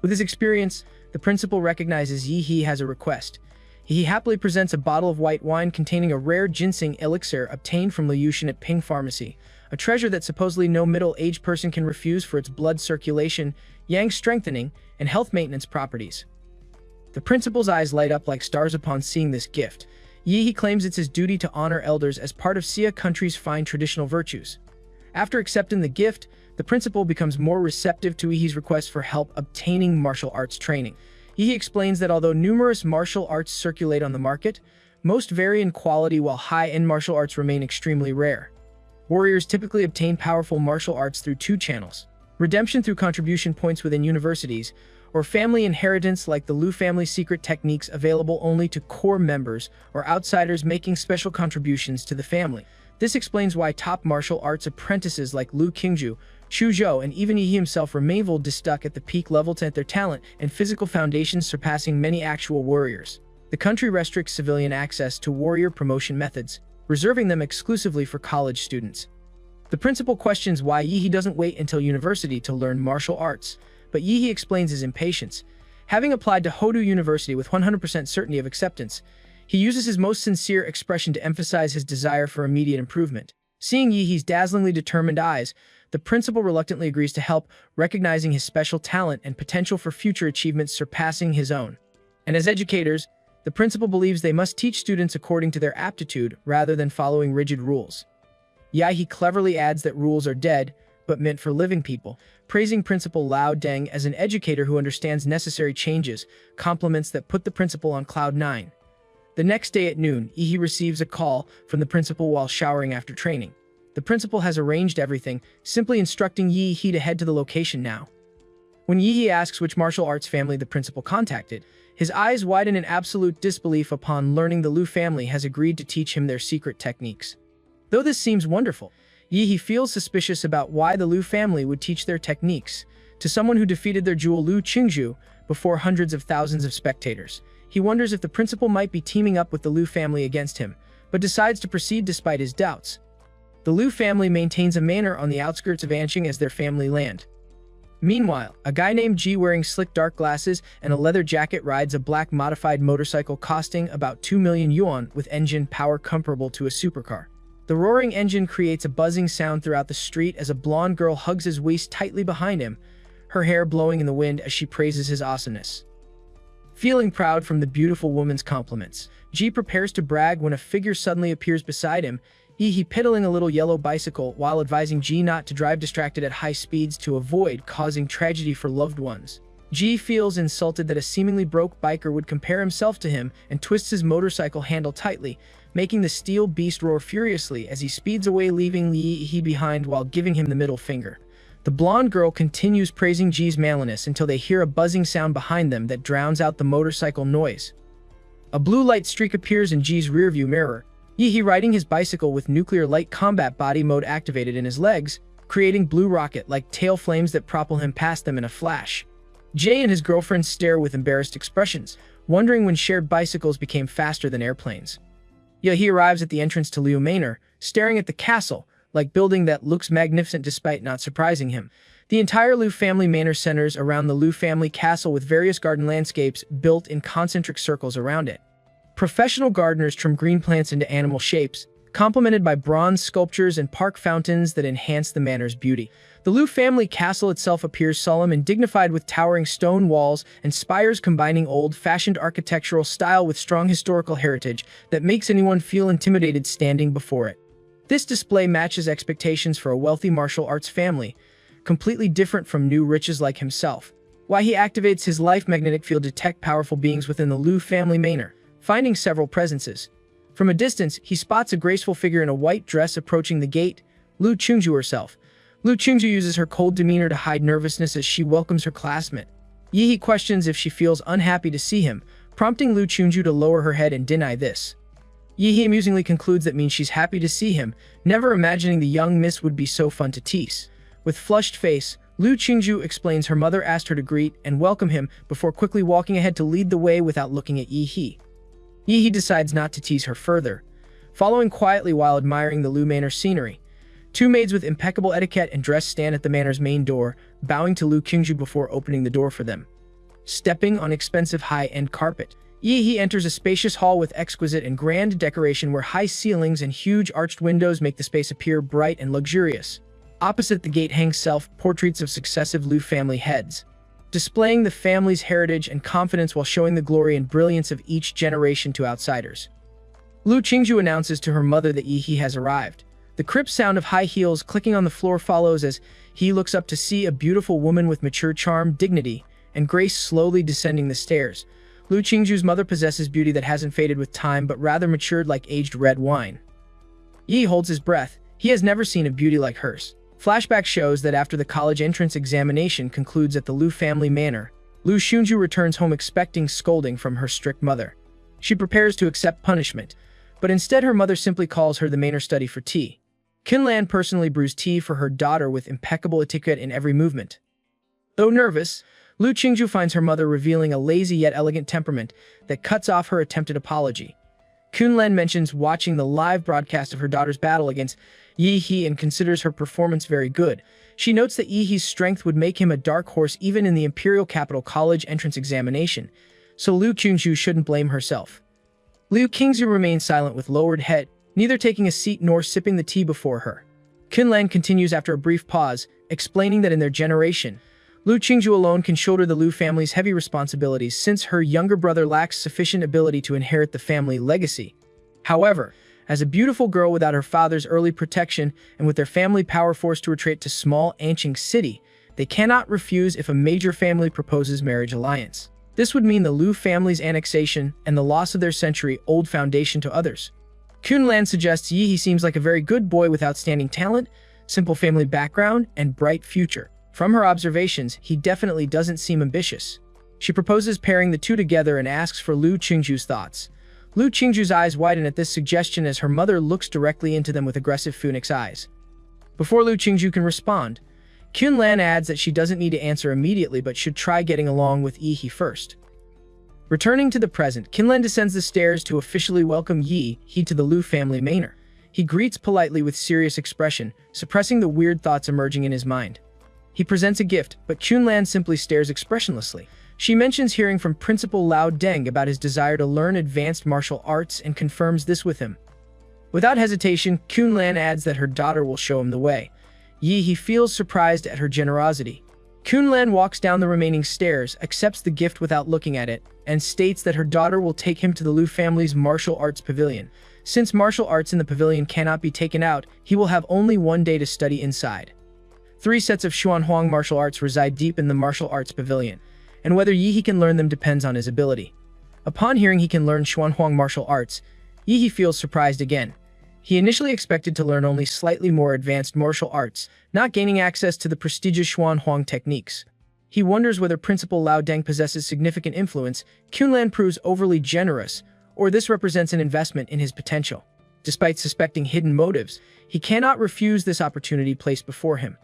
S1: With his experience, the principal recognizes Yi has a request. He happily presents a bottle of white wine containing a rare ginseng elixir obtained from Li Yushin at Ping Pharmacy, a treasure that supposedly no middle-aged person can refuse for its blood circulation, yang strengthening, and health maintenance properties. The principal's eyes light up like stars upon seeing this gift. Yi claims it's his duty to honor elders as part of Xia country's fine traditional virtues. After accepting the gift, the principal becomes more receptive to Yi's request for help obtaining martial arts training. Yi explains that although numerous martial arts circulate on the market, most vary in quality while high-end martial arts remain extremely rare. Warriors typically obtain powerful martial arts through two channels: redemption through contribution points within universities, or family inheritance like the Lu family secret techniques available only to core members or outsiders making special contributions to the family. This explains why top martial arts apprentices like Lu Qingju, Chu Zhou, and even Yi himself remain stuck at the peak level to their talent and physical foundations, surpassing many actual warriors. The country restricts civilian access to warrior promotion methods, reserving them exclusively for college students. The principal questions why Yi doesn't wait until university to learn martial arts, but Yi explains his impatience. Having applied to Hodu University with 100% certainty of acceptance, he uses his most sincere expression to emphasize his desire for immediate improvement. Seeing Yi's dazzlingly determined eyes, the principal reluctantly agrees to help, recognizing his special talent and potential for future achievements surpassing his own. And as educators, the principal believes they must teach students according to their aptitude rather than following rigid rules. He cleverly adds that rules are dead, but meant for living people, praising Principal Lao Deng as an educator who understands necessary changes, compliments that put the principal on cloud 9. The next day at noon, Yi receives a call from the principal while showering after training. The principal has arranged everything, simply instructing Yi to head to the location now. When Yi asks which martial arts family the principal contacted, his eyes widen in absolute disbelief upon learning the Lu family has agreed to teach him their secret techniques. Though this seems wonderful, Yi feels suspicious about why the Lu family would teach their techniques to someone who defeated their jewel Lu Qingju before hundreds of thousands of spectators. He wonders if the principal might be teaming up with the Lu family against him, but decides to proceed despite his doubts. The Lu family maintains a manor on the outskirts of Anqing as their family land. Meanwhile, a guy named Ji wearing slick dark glasses and a leather jacket rides a black modified motorcycle costing about 2 million yuan with engine power comparable to a supercar. The roaring engine creates a buzzing sound throughout the street as a blonde girl hugs his waist tightly behind him, her hair blowing in the wind as she praises his awesomeness. Feeling proud from the beautiful woman's compliments, Ji prepares to brag when a figure suddenly appears beside him, Yi pedaling a little yellow bicycle while advising Ji not to drive distracted at high speeds to avoid causing tragedy for loved ones. Ji feels insulted that a seemingly broke biker would compare himself to him and twists his motorcycle handle tightly, making the steel beast roar furiously as he speeds away, leaving Yi behind while giving him the middle finger. The blonde girl continues praising Ji's manliness until they hear a buzzing sound behind them that drowns out the motorcycle noise. A blue light streak appears in Ji's rearview mirror, Yi riding his bicycle with nuclear light combat body mode activated in his legs, creating blue rocket-like tail flames that propel him past them in a flash. Jay and his girlfriend stare with embarrassed expressions, wondering when shared bicycles became faster than airplanes. He arrives at the entrance to Liu Manor, staring at the castle, like building that looks magnificent despite not surprising him. The entire Lu family manor centers around the Lu family castle with various garden landscapes built in concentric circles around it. Professional gardeners trim green plants into animal shapes, complemented by bronze sculptures and park fountains that enhance the manor's beauty. The Lu family castle itself appears solemn and dignified with towering stone walls and spires combining old-fashioned architectural style with strong historical heritage that makes anyone feel intimidated standing before it. This display matches expectations for a wealthy martial arts family, completely different from new riches like himself. Why he activates his life magnetic field to detect powerful beings within the Lu family manor, finding several presences. From a distance, he spots a graceful figure in a white dress approaching the gate, Lu Qingju herself. Lu Qingju uses her cold demeanor to hide nervousness as she welcomes her classmate. Yi questions if she feels unhappy to see him, prompting Lu Qingju to lower her head and deny this. Yi amusingly concludes that means she's happy to see him, never imagining the young miss would be so fun to tease. With flushed face, Lu Qingju explains her mother asked her to greet and welcome him before quickly walking ahead to lead the way without looking at Yi. Yi decides not to tease her further, following quietly while admiring the Lu Manor scenery. Two maids with impeccable etiquette and dress stand at the manor's main door, bowing to Lu Qingju before opening the door for them. Stepping on expensive high-end carpet, Yi enters a spacious hall with exquisite and grand decoration where high ceilings and huge arched windows make the space appear bright and luxurious. Opposite the gate hang self-portraits of successive Lu family heads, displaying the family's heritage and confidence while showing the glory and brilliance of each generation to outsiders. Lu Qingju announces to her mother that Yi has arrived, The crisp sound of high heels clicking on the floor follows as he looks up to see a beautiful woman with mature charm, dignity, and grace slowly descending the stairs. Lu Qingju's mother possesses beauty that hasn't faded with time but rather matured like aged red wine. Yi holds his breath. He has never seen a beauty like hers. Flashback shows that after the college entrance examination concludes at the Lu family manor, Lu Qingju returns home expecting scolding from her strict mother. She prepares to accept punishment, but instead her mother simply calls her the manor study for tea. Qinlan personally brews tea for her daughter with impeccable etiquette in every movement. Though nervous, Lu Qingju finds her mother revealing a lazy yet elegant temperament that cuts off her attempted apology. Qinlan mentions watching the live broadcast of her daughter's battle against Yi He and considers her performance very good. She notes that Yi He's strength would make him a dark horse even in the Imperial Capital College entrance examination, so Lu Qingju shouldn't blame herself. Lu Qingju remains silent with lowered head, neither taking a seat nor sipping the tea before her. Qinlan continues after a brief pause, explaining that in their generation, Lu Qingju alone can shoulder the Lu family's heavy responsibilities since her younger brother lacks sufficient ability to inherit the family legacy. However, as a beautiful girl without her father's early protection and with their family power forced to retreat to small Anqing city, they cannot refuse if a major family proposes marriage alliance. This would mean the Lu family's annexation and the loss of their century-old foundation to others. Qinlan suggests Yi He seems like a very good boy with outstanding talent, simple family background, and bright future. From her observations, he definitely doesn't seem ambitious. She proposes pairing the two together and asks for Lu Qingju's thoughts. Lu Qingju's eyes widen at this suggestion as her mother looks directly into them with aggressive phoenix eyes. Before Lu Qingju can respond, Qinlan adds that she doesn't need to answer immediately but should try getting along with Yi He first. Returning to the present, Qinlan descends the stairs to officially welcome Yi He to the Lu family manor. He greets politely with serious expression, suppressing the weird thoughts emerging in his mind. He presents a gift, but Qinlan simply stares expressionlessly. She mentions hearing from Principal Lao Deng about his desire to learn advanced martial arts and confirms this with him. Without hesitation, Qinlan adds that her daughter will show him the way. Yi He feels surprised at her generosity. Qinlan walks down the remaining stairs, accepts the gift without looking at it, and states that her daughter will take him to the Lu family's martial arts pavilion. Since martial arts in the pavilion cannot be taken out, he will have only one day to study inside. 3 sets of Xuanhuang martial arts reside deep in the martial arts pavilion, and whether Yi He can learn them depends on his ability. Upon hearing he can learn Xuanhuang martial arts, Yi He feels surprised again. He initially expected to learn only slightly more advanced martial arts, not gaining access to the prestigious Xuanhuang techniques. He wonders whether Principal Lao Deng possesses significant influence. Qinlan proves overly generous, or this represents an investment in his potential. Despite suspecting hidden motives, he cannot refuse this opportunity placed before him.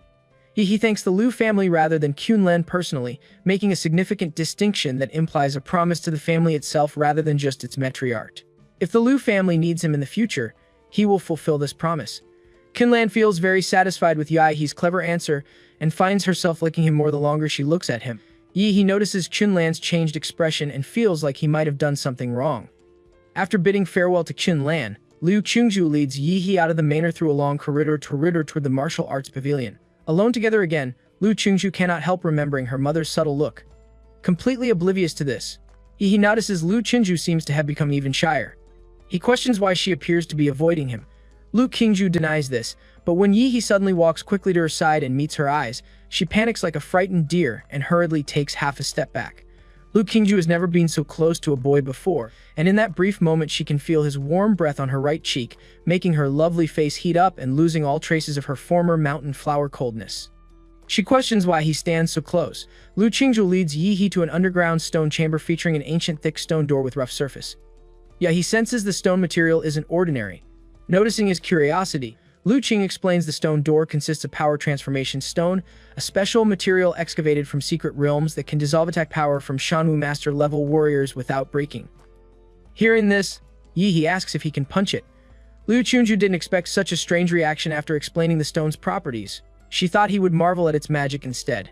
S1: He thanks the Lu family rather than Qinlan personally, making a significant distinction that implies a promise to the family itself rather than just its matriarch. If the Lu family needs him in the future, he will fulfill this promise. Qinlan feels very satisfied with Yi He's clever answer and finds herself liking him more the longer she looks at him. Yi He notices Qinlan's changed expression and feels like he might have done something wrong. After bidding farewell to Qinlan, Lu Qingju leads Yi He out of the manor through a long corridor toward the martial arts pavilion. Alone together again, Lu Qingju cannot help remembering her mother's subtle look. Completely oblivious to this, Yi He notices Lu Qingju seems to have become even shyer. He questions why she appears to be avoiding him. Lu Qingju denies this, but when Yi He suddenly walks quickly to her side and meets her eyes, she panics like a frightened deer and hurriedly takes half a step back. Lu Qingju has never been so close to a boy before, and in that brief moment she can feel his warm breath on her right cheek, making her lovely face heat up and losing all traces of her former mountain flower coldness. She questions why he stands so close. Lu Qingju leads Yi He to an underground stone chamber featuring an ancient thick stone door with rough surface. Yet he senses the stone material isn't ordinary. Noticing his curiosity, Lu Qing explains the stone door consists of power transformation stone, a special material excavated from secret realms that can dissolve attack power from Shanwu master level warriors without breaking. Hearing this, Yi He asks if he can punch it. Lu Qingju didn't expect such a strange reaction after explaining the stone's properties. She thought he would marvel at its magic instead.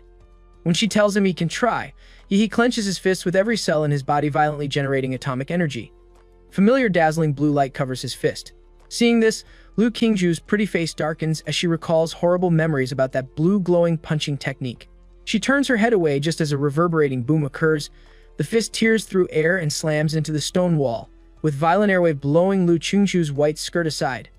S1: When she tells him he can try, Yi He clenches his fists with every cell in his body violently generating atomic energy. Familiar dazzling blue light covers his fist. Seeing this, Lu Qingju's pretty face darkens as she recalls horrible memories about that blue glowing punching technique. She turns her head away just as a reverberating boom occurs. The fist tears through air and slams into the stone wall, with violent airwave blowing Lu Qingju's white skirt aside.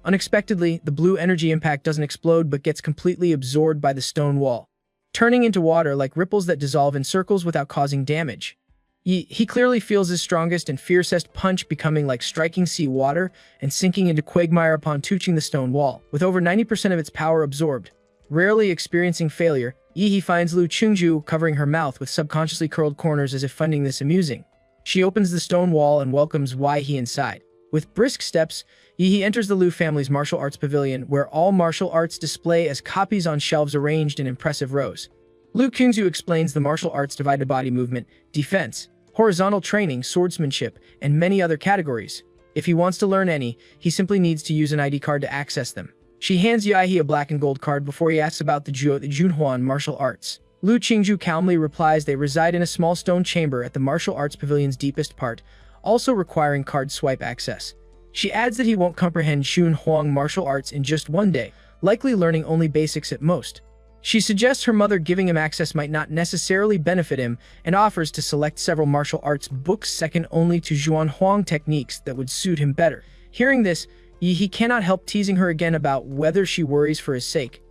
S1: Unexpectedly, the blue energy impact doesn't explode but gets completely absorbed by the stone wall, turning into water like ripples that dissolve in circles without causing damage. He clearly feels his strongest and fiercest punch becoming like striking sea water and sinking into quagmire upon touching the stone wall, with over 90% of its power absorbed. Rarely experiencing failure, He finds Lu Chungju covering her mouth with subconsciously curled corners as if finding this amusing. She opens the stone wall and welcomes He inside. With brisk steps, He enters the Lu family's martial arts pavilion, where all martial arts display as copies on shelves arranged in impressive rows. Lu Chungju explains the martial arts divided body movement, defense, horizontal training, swordsmanship, and many other categories. If he wants to learn any, he simply needs to use an ID card to access them. She hands Yahe a black and gold card before he asks about the Junhuan martial arts. Lu Qingju calmly replies they reside in a small stone chamber at the martial arts pavilion's deepest part, also requiring card swipe access. She adds that he won't comprehend Junhuan martial arts in just one day, likely learning only basics at most. She suggests her mother giving him access might not necessarily benefit him and offers to select several martial arts books second only to Zhuanhuang techniques that would suit him better. Hearing this, he cannot help teasing her again about whether she worries for his sake.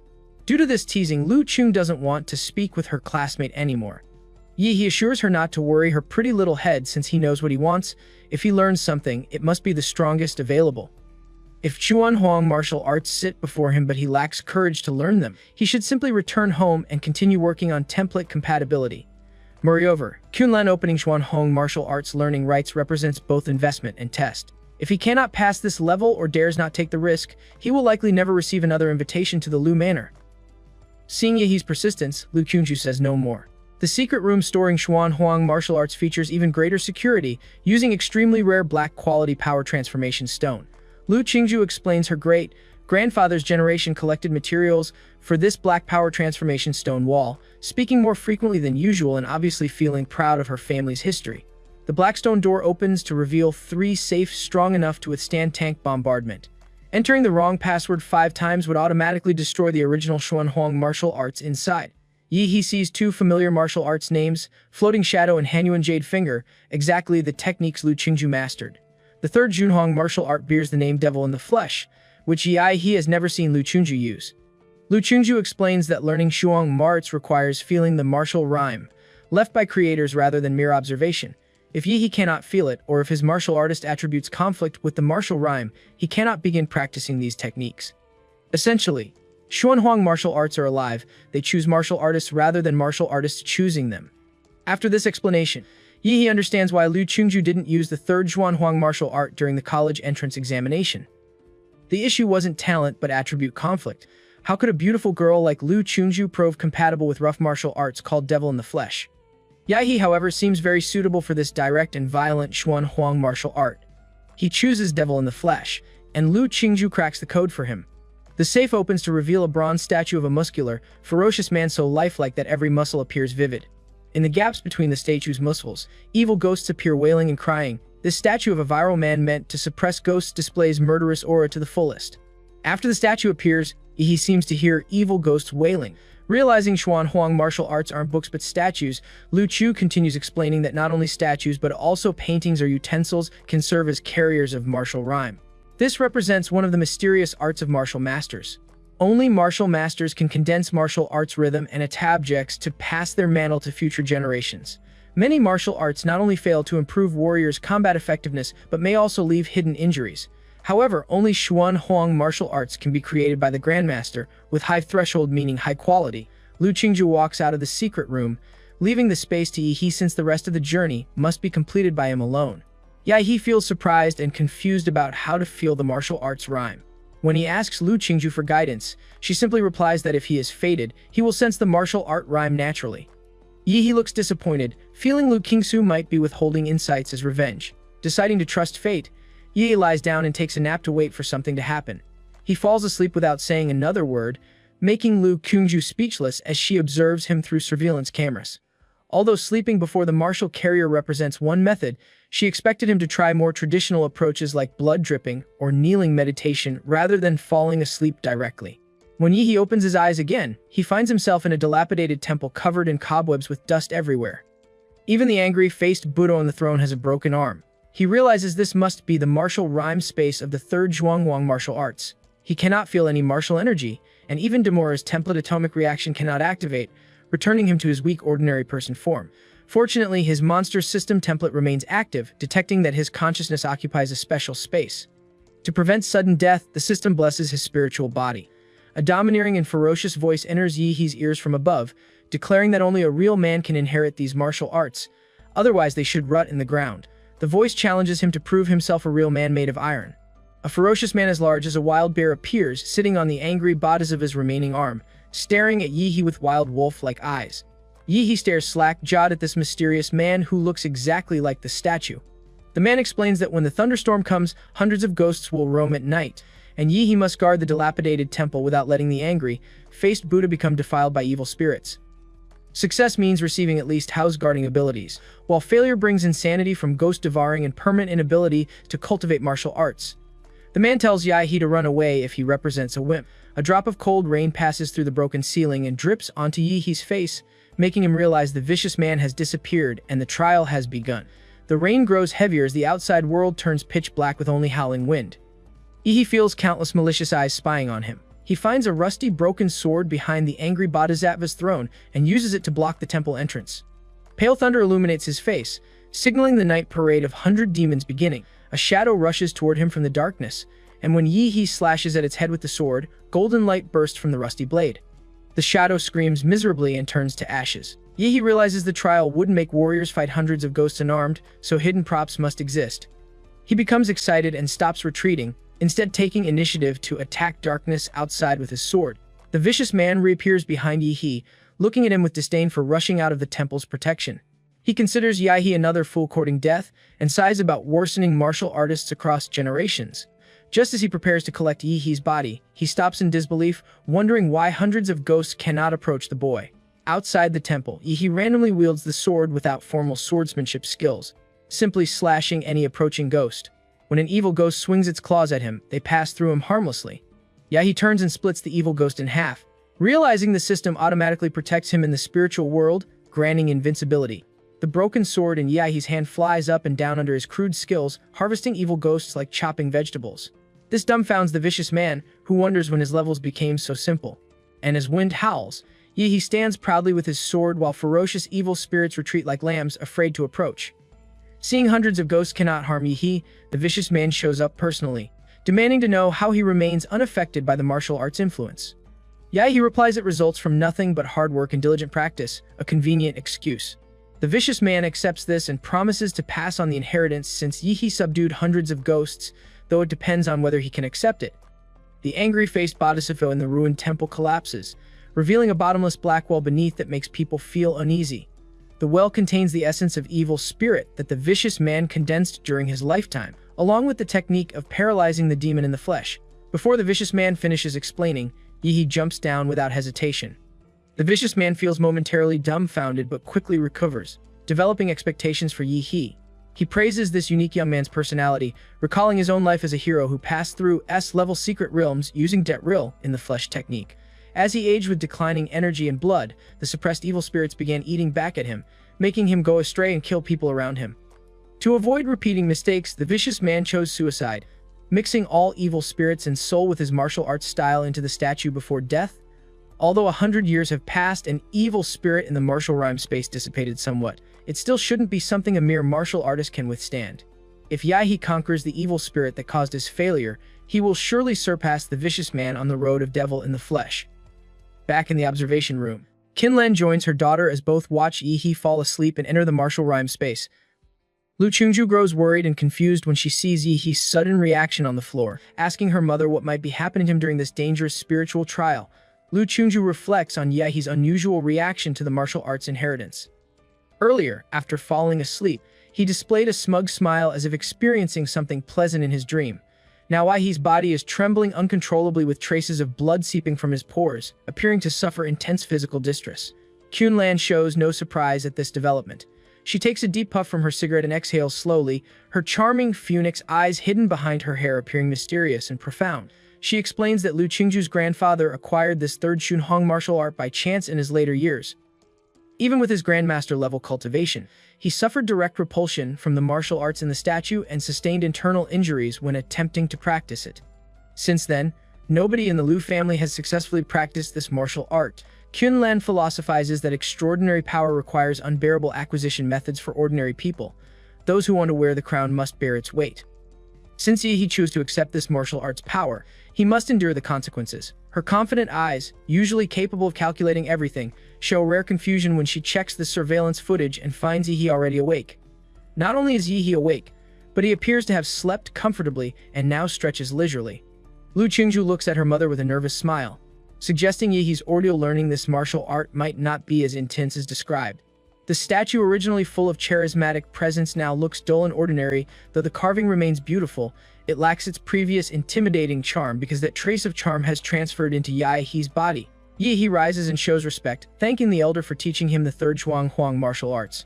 S1: Due to this teasing, Lu Chung doesn't want to speak with her classmate anymore. He assures her not to worry her pretty little head since he knows what he wants. If he learns something, it must be the strongest available. If Zhuanhuang martial arts sit before him but he lacks courage to learn them, he should simply return home and continue working on template compatibility. Moreover, Kunlan opening Zhuanhuang martial arts learning rights represents both investment and test. If he cannot pass this level or dares not take the risk, he will likely never receive another invitation to the Lu Manor. Seeing Yahe's persistence, Lu Qingju says no more. The secret room storing Zhuanhuang martial arts features even greater security, using extremely rare black quality power transformation stone. Lu Qingju explains her great-grandfather's generation collected materials for this black power transformation stone wall, speaking more frequently than usual and obviously feeling proud of her family's history. The black stone door opens to reveal 3 safes strong enough to withstand tank bombardment. Entering the wrong password 5 times would automatically destroy the original Zhuanhuang martial arts inside. He sees 2 familiar martial arts names, Floating Shadow and Hanyuan Jade Finger, exactly the techniques Lu Qingju mastered. The third Junhuang martial art bears the name Devil in the Flesh, which he has never seen Lu Qingju use. Lu Qingju explains that learning Shuang Marts requires feeling the martial rhyme, left by creators rather than mere observation. If he cannot feel it, or if his martial artist attributes conflict with the martial rhyme, he cannot begin practicing these techniques. Essentially, Zhuanhuang martial arts are alive, they choose martial artists rather than martial artists choosing them. After this explanation, he understands why Lu Qingju didn't use the third Zhuanhuang martial art during the college entrance examination. The issue wasn't talent but attribute conflict. How could a beautiful girl like Lu Qingju prove compatible with rough martial arts called Devil in the Flesh? Yahe, however, seems very suitable for this direct and violent Zhuanhuang martial art. He chooses Devil in the Flesh, and Lu Qingju cracks the code for him. The safe opens to reveal a bronze statue of a muscular, ferocious man so lifelike that every muscle appears vivid. In the gaps between the statue's muscles, evil ghosts appear wailing and crying. This statue of a viral man meant to suppress ghosts displays murderous aura to the fullest. After the statue appears, he seems to hear evil ghosts wailing. Realizing Zhuanhuang martial arts aren't books but statues, Lu Chu continues explaining that not only statues but also paintings or utensils can serve as carriers of martial rhyme. This represents one of the mysterious arts of martial masters. Only martial masters can condense martial arts rhythm and objects to pass their mantle to future generations. Many martial arts not only fail to improve warriors' combat effectiveness, but may also leave hidden injuries. However, only Zhuanhuang martial arts can be created by the Grandmaster, with high threshold meaning high quality. Lu Qingju walks out of the secret room, leaving the space to Yi since the rest of the journey must be completed by him alone. Yahe feels surprised and confused about how to feel the martial arts rhyme. When he asks Lu Qingju for guidance, she simply replies that if he is fated, he will sense the martial art rhyme naturally. Yi looks disappointed, feeling Lu Qingsu might be withholding insights as revenge. Deciding to trust fate, Yi lies down and takes a nap to wait for something to happen. He falls asleep without saying another word, making Lu Qingju speechless as she observes him through surveillance cameras. Although sleeping before the martial carrier represents one method, she expected him to try more traditional approaches like blood dripping or kneeling meditation rather than falling asleep directly. When Yi opens his eyes again, he finds himself in a dilapidated temple covered in cobwebs with dust everywhere. Even the angry-faced Buddha on the throne has a broken arm. He realizes this must be the martial rhyme space of the third Zhuanhuang martial arts. He cannot feel any martial energy, and even Demora's template atomic reaction cannot activate, returning him to his weak ordinary person form. Fortunately, his monster system template remains active, detecting that his consciousness occupies a special space. To prevent sudden death, the system blesses his spiritual body. A domineering and ferocious voice enters Yihee's ears from above, declaring that only a real man can inherit these martial arts, otherwise they should rot in the ground. The voice challenges him to prove himself a real man made of iron. A ferocious man as large as a wild bear appears, sitting on the angry bodice of his remaining arm, staring at Yihee with wild wolf-like eyes. Yihee stares slack-jawed at this mysterious man who looks exactly like the statue. The man explains that when the thunderstorm comes, hundreds of ghosts will roam at night, and Yihee must guard the dilapidated temple without letting the angry-faced Buddha become defiled by evil spirits. Success means receiving at least house-guarding abilities, while failure brings insanity from ghost-devouring and permanent inability to cultivate martial arts. The man tells Yihee to run away if he represents a wimp. A drop of cold rain passes through the broken ceiling and drips onto Yihee's face, making him realize the vicious man has disappeared and the trial has begun. The rain grows heavier as the outside world turns pitch black with only howling wind. Yihee feels countless malicious eyes spying on him. He finds a rusty, broken sword behind the angry Bodhisattva's throne and uses it to block the temple entrance. Pale thunder illuminates his face, signaling the night parade of 100 demons beginning. A shadow rushes toward him from the darkness, and when Yihee slashes at its head with the sword, golden light bursts from the rusty blade. The shadow screams miserably and turns to ashes. Yihee realizes the trial wouldn't make warriors fight hundreds of ghosts unarmed, so hidden props must exist. He becomes excited and stops retreating, instead taking initiative to attack darkness outside with his sword. The vicious man reappears behind Yihee, looking at him with disdain for rushing out of the temple's protection. He considers Yihee another fool courting death, and sighs about worsening martial artists across generations. Just as he prepares to collect Yihee's body, he stops in disbelief, wondering why hundreds of ghosts cannot approach the boy. Outside the temple, Yihee randomly wields the sword without formal swordsmanship skills, simply slashing any approaching ghost. When an evil ghost swings its claws at him, they pass through him harmlessly. Yihee turns and splits the evil ghost in half, realizing the system automatically protects him in the spiritual world, granting invincibility. The broken sword in Yihee's hand flies up and down under his crude skills, harvesting evil ghosts like chopping vegetables. This dumbfounds the vicious man, who wonders when his levels became so simple. And as wind howls, Yihee stands proudly with his sword while ferocious evil spirits retreat like lambs, afraid to approach. Seeing hundreds of ghosts cannot harm Yihee, the vicious man shows up personally, demanding to know how he remains unaffected by the martial arts influence. Yihee replies it results from nothing but hard work and diligent practice, a convenient excuse. The vicious man accepts this and promises to pass on the inheritance since Yihee subdued hundreds of ghosts, though it depends on whether he can accept it. The angry-faced bodhisattva in the ruined temple collapses, revealing a bottomless black well beneath that makes people feel uneasy. The well contains the essence of evil spirit that the vicious man condensed during his lifetime, along with the technique of paralyzing the demon in the flesh. Before the vicious man finishes explaining, Yihee jumps down without hesitation. The vicious man feels momentarily dumbfounded but quickly recovers, developing expectations for Yihee. He praises this unique young man's personality, recalling his own life as a hero who passed through S-level secret realms using Det Ril in the flesh technique. As he aged with declining energy and blood, the suppressed evil spirits began eating back at him, making him go astray and kill people around him. To avoid repeating mistakes, the vicious man chose suicide, mixing all evil spirits and soul with his martial arts style into the statue before death. Although 100 years have passed and evil spirit in the martial rhyme space dissipated somewhat, it still shouldn't be something a mere martial artist can withstand. If Yihee conquers the evil spirit that caused his failure, he will surely surpass the vicious man on the road of devil in the flesh. Back in the observation room, Qinlan joins her daughter as both watch Yihee fall asleep and enter the martial rhyme space. Lu Chungju grows worried and confused when she sees Yihee's sudden reaction on the floor, asking her mother what might be happening to him during this dangerous spiritual trial. Lu Chungju reflects on Yihee's unusual reaction to the martial arts inheritance. Earlier, after falling asleep, he displayed a smug smile as if experiencing something pleasant in his dream. Now Yihee's body is trembling uncontrollably with traces of blood seeping from his pores, appearing to suffer intense physical distress. Qinlan shows no surprise at this development. She takes a deep puff from her cigarette and exhales slowly, her charming phoenix eyes hidden behind her hair appearing mysterious and profound. She explains that Lu Qingju's grandfather acquired this third Xunhong martial art by chance in his later years. Even with his grandmaster-level cultivation, he suffered direct repulsion from the martial arts in the statue and sustained internal injuries when attempting to practice it. Since then, Nobody in the Liu family has successfully practiced this martial art. Qunlan philosophizes that extraordinary power requires unbearable acquisition methods for ordinary people. Those who want to wear the crown must bear its weight. Since he chose to accept this martial arts power, he must endure the consequences. Her confident eyes, usually capable of calculating everything, show rare confusion when she checks the surveillance footage and finds Yi already awake. Not only is Yi awake, but he appears to have slept comfortably and now stretches leisurely. Liu Qingju looks at her mother with a nervous smile, suggesting Yi's ordeal learning this martial art might not be as intense as described. The statue, originally full of charismatic presence, now looks dull and ordinary. Though the carving remains beautiful, it lacks its previous intimidating charm because that trace of charm has transferred into Yi's body. Yi rises and shows respect, thanking the elder for teaching him the third Huang martial arts.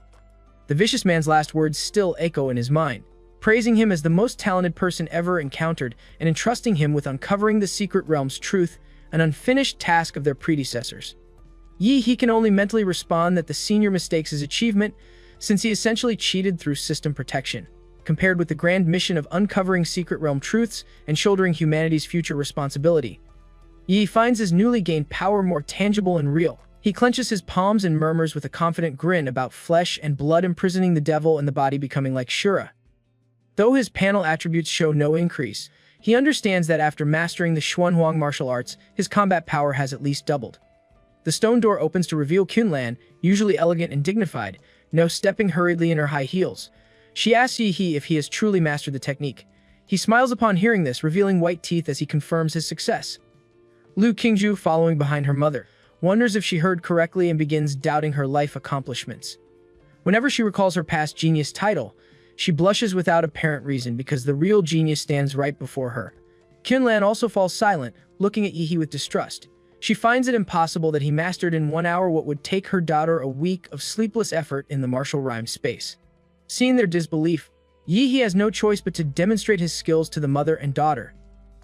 S1: The vicious man's last words still echo in his mind, praising him as the most talented person ever encountered and entrusting him with uncovering the secret realm's truth, an unfinished task of their predecessors. Yi can only mentally respond that the senior mistakes his achievement, since he essentially cheated through system protection, compared with the grand mission of uncovering secret realm truths and shouldering humanity's future responsibility. Yi finds his newly gained power more tangible and real. He clenches his palms and murmurs with a confident grin about flesh and blood imprisoning the devil and the body becoming like Shura. Though his panel attributes show no increase, he understands that after mastering the Huang martial arts, his combat power has at least doubled. The stone door opens to reveal Qunlan, usually elegant and dignified, now stepping hurriedly in her high heels. She asks Yi if he has truly mastered the technique. He smiles upon hearing this, revealing white teeth as he confirms his success. Liu Qingju, following behind her mother, wonders if she heard correctly and begins doubting her life accomplishments. Whenever she recalls her past genius title, she blushes without apparent reason because the real genius stands right before her. Qunlan also falls silent, looking at Yi with distrust. She finds it impossible that he mastered in 1 hour what would take her daughter a week of sleepless effort in the martial rhyme space. Seeing their disbelief, Yi has no choice but to demonstrate his skills to the mother and daughter.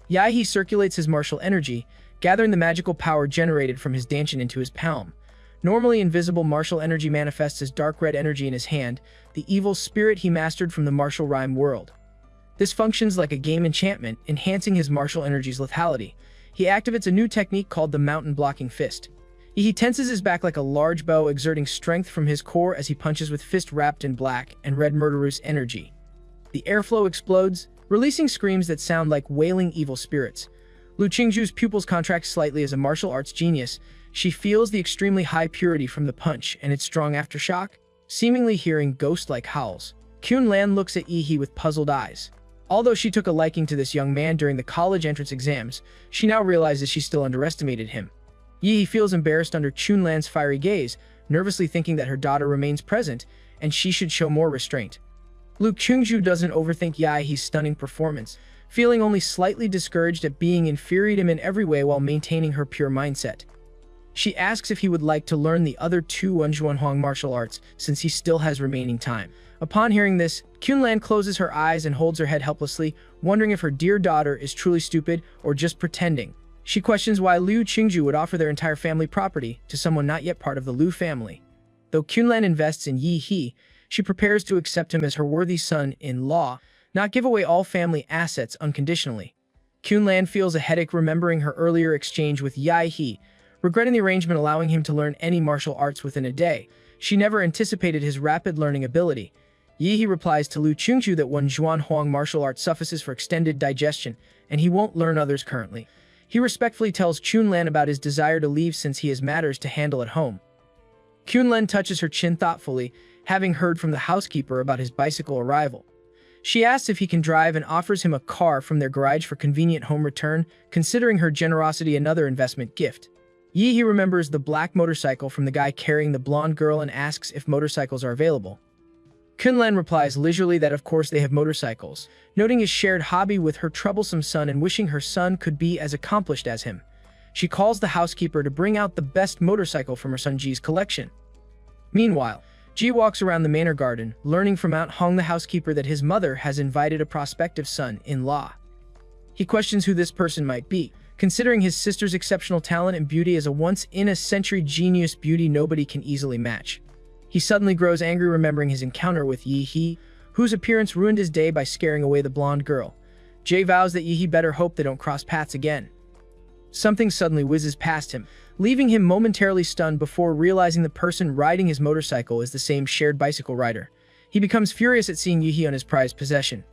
S1: Yi circulates his martial energy, gathering the magical power generated from his dancing into his palm. Normally invisible martial energy manifests as dark red energy in his hand, the evil spirit he mastered from the martial rhyme world. This functions like a game enchantment, enhancing his martial energy's lethality. He activates a new technique called the mountain blocking fist. He tenses his back like a large bow, exerting strength from his core as he punches with fist wrapped in black and red murderous energy. The airflow explodes, releasing screams that sound like wailing evil spirits. Liu Qingju's pupils contract slightly as a martial arts genius. She feels the extremely high purity from the punch and its strong aftershock, seemingly hearing ghost-like howls. Qunlan looks at Yi with puzzled eyes. Although she took a liking to this young man during the college entrance exams, she now realizes she still underestimated him. Yi feels embarrassed under Qunlan's fiery gaze, nervously thinking that her daughter remains present, and she should show more restraint. Liu Qingju doesn't overthink Yi's stunning performance, feeling only slightly discouraged at being inferior to him in every way while maintaining her pure mindset. She asks if he would like to learn the other two Huang martial arts, since he still has remaining time. Upon hearing this, Qunlan closes her eyes and holds her head helplessly, wondering if her dear daughter is truly stupid or just pretending. She questions why Liu Qingju would offer their entire family property to someone not yet part of the Liu family. Though Qunlan invests in Yi, she prepares to accept him as her worthy son-in-law, not give away all family assets unconditionally. Qunlan feels a headache remembering her earlier exchange with Yi, regretting the arrangement allowing him to learn any martial arts within a day. She never anticipated his rapid learning ability. Yi replies to Liu Qingju that one Huang martial art suffices for extended digestion, and he won't learn others currently. He respectfully tells Qunlan about his desire to leave since he has matters to handle at home. Qunlan touches her chin thoughtfully, having heard from the housekeeper about his bicycle arrival. She asks if he can drive and offers him a car from their garage for convenient home return, considering her generosity another investment gift. Yi remembers the black motorcycle from the guy carrying the blonde girl and asks if motorcycles are available. Qunlan replies leisurely that of course they have motorcycles, noting his shared hobby with her troublesome son and wishing her son could be as accomplished as him. She calls the housekeeper to bring out the best motorcycle from her son Ji's collection. Meanwhile, Ji walks around the manor garden, learning from Aunt Hong the housekeeper that his mother has invited a prospective son-in-law. He questions who this person might be, considering his sister's exceptional talent and beauty as a once-in-a-century genius beauty nobody can easily match. He suddenly grows angry remembering his encounter with Yi, whose appearance ruined his day by scaring away the blonde girl. Jay vows that Yi better hope they don't cross paths again. Something suddenly whizzes past him, leaving him momentarily stunned before realizing the person riding his motorcycle is the same shared bicycle rider. He becomes furious at seeing Yihi on his prized possession.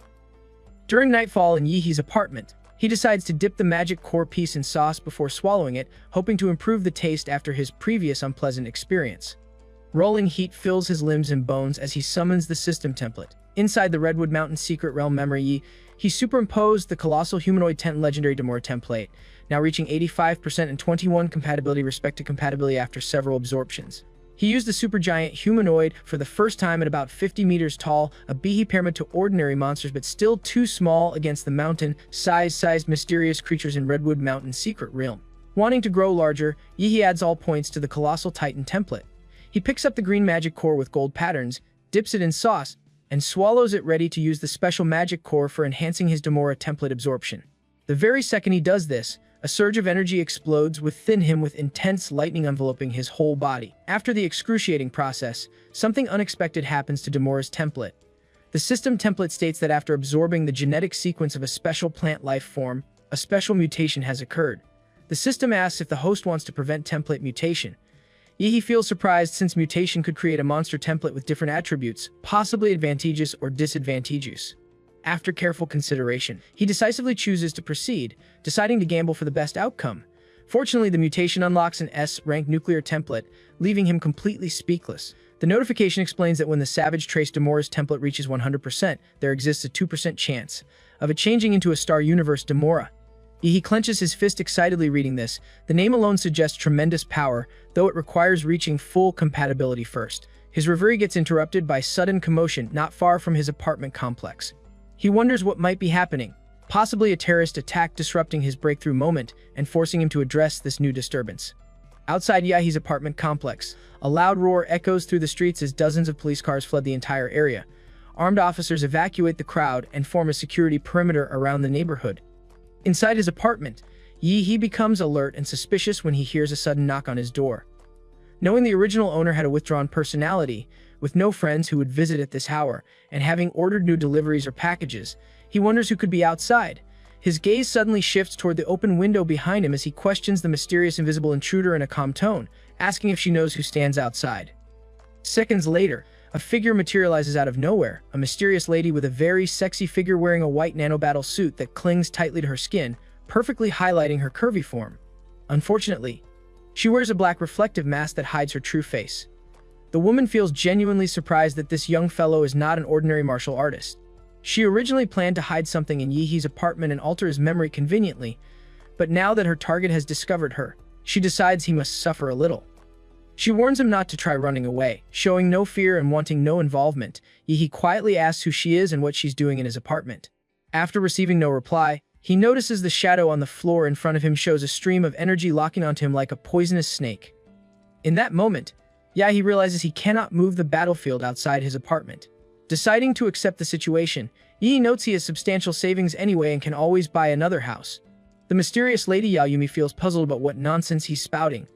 S1: During nightfall in Yihi's apartment, he decides to dip the magic core piece in sauce before swallowing it, hoping to improve the taste after his previous unpleasant experience. Rolling heat fills his limbs and bones as he summons the system template. Inside the Redwood Mountain Secret Realm memory, he superimposed the colossal humanoid tent legendary Demora template, now reaching 85% and 21 compatibility respective compatibility after several absorptions. He used the supergiant humanoid for the first time at about 50 meters tall, a Bihi pyramid to ordinary monsters but still too small against the mountain-sized mysterious creatures in Redwood Mountain Secret Realm. Wanting to grow larger, Yihi adds all points to the colossal titan template. He picks up the green magic core with gold patterns, dips it in sauce, and swallows it ready to use the special magic core for enhancing his Demora template absorption. The very second he does this, a surge of energy explodes within him with intense lightning enveloping his whole body. After the excruciating process, something unexpected happens to Demora's template. The system template states that after absorbing the genetic sequence of a special plant life form, a special mutation has occurred. The system asks if the host wants to prevent template mutation. Yihi feels surprised since mutation could create a monster template with different attributes, possibly advantageous or disadvantageous. After careful consideration, he decisively chooses to proceed, deciding to gamble for the best outcome. Fortunately, the mutation unlocks an S-rank nuclear template, leaving him completely speechless. The notification explains that when the Savage Trace Demora's template reaches 100%, there exists a 2% chance of it changing into a Star Universe Demora. He clenches his fist excitedly reading this. The name alone suggests tremendous power, though it requires reaching full compatibility first. His reverie gets interrupted by sudden commotion not far from his apartment complex. He wonders what might be happening, possibly a terrorist attack disrupting his breakthrough moment and forcing him to address this new disturbance. Outside Yahi's apartment complex, a loud roar echoes through the streets as dozens of police cars flood the entire area. Armed officers evacuate the crowd and form a security perimeter around the neighborhood. Inside his apartment, Yihi becomes alert and suspicious when he hears a sudden knock on his door. Knowing the original owner had a withdrawn personality, with no friends who would visit at this hour, and having ordered new deliveries or packages, he wonders who could be outside. His gaze suddenly shifts toward the open window behind him as he questions the mysterious invisible intruder in a calm tone, asking if she knows who stands outside. Seconds later, a figure materializes out of nowhere, a mysterious lady with a very sexy figure wearing a white nanobattle suit that clings tightly to her skin, perfectly highlighting her curvy form. Unfortunately, she wears a black reflective mask that hides her true face. The woman feels genuinely surprised that this young fellow is not an ordinary martial artist. She originally planned to hide something in Yihi's apartment and alter his memory conveniently, but now that her target has discovered her, she decides he must suffer a little. She warns him not to try running away, showing no fear and wanting no involvement. Yihi quietly asks who she is and what she's doing in his apartment. After receiving no reply, he notices the shadow on the floor in front of him shows a stream of energy locking onto him like a poisonous snake. In that moment, Yahi realizes he cannot move the battlefield outside his apartment. Deciding to accept the situation, Yihi notes he has substantial savings anyway and can always buy another house. The mysterious Lady Yaoyumi feels puzzled about what nonsense he's spouting.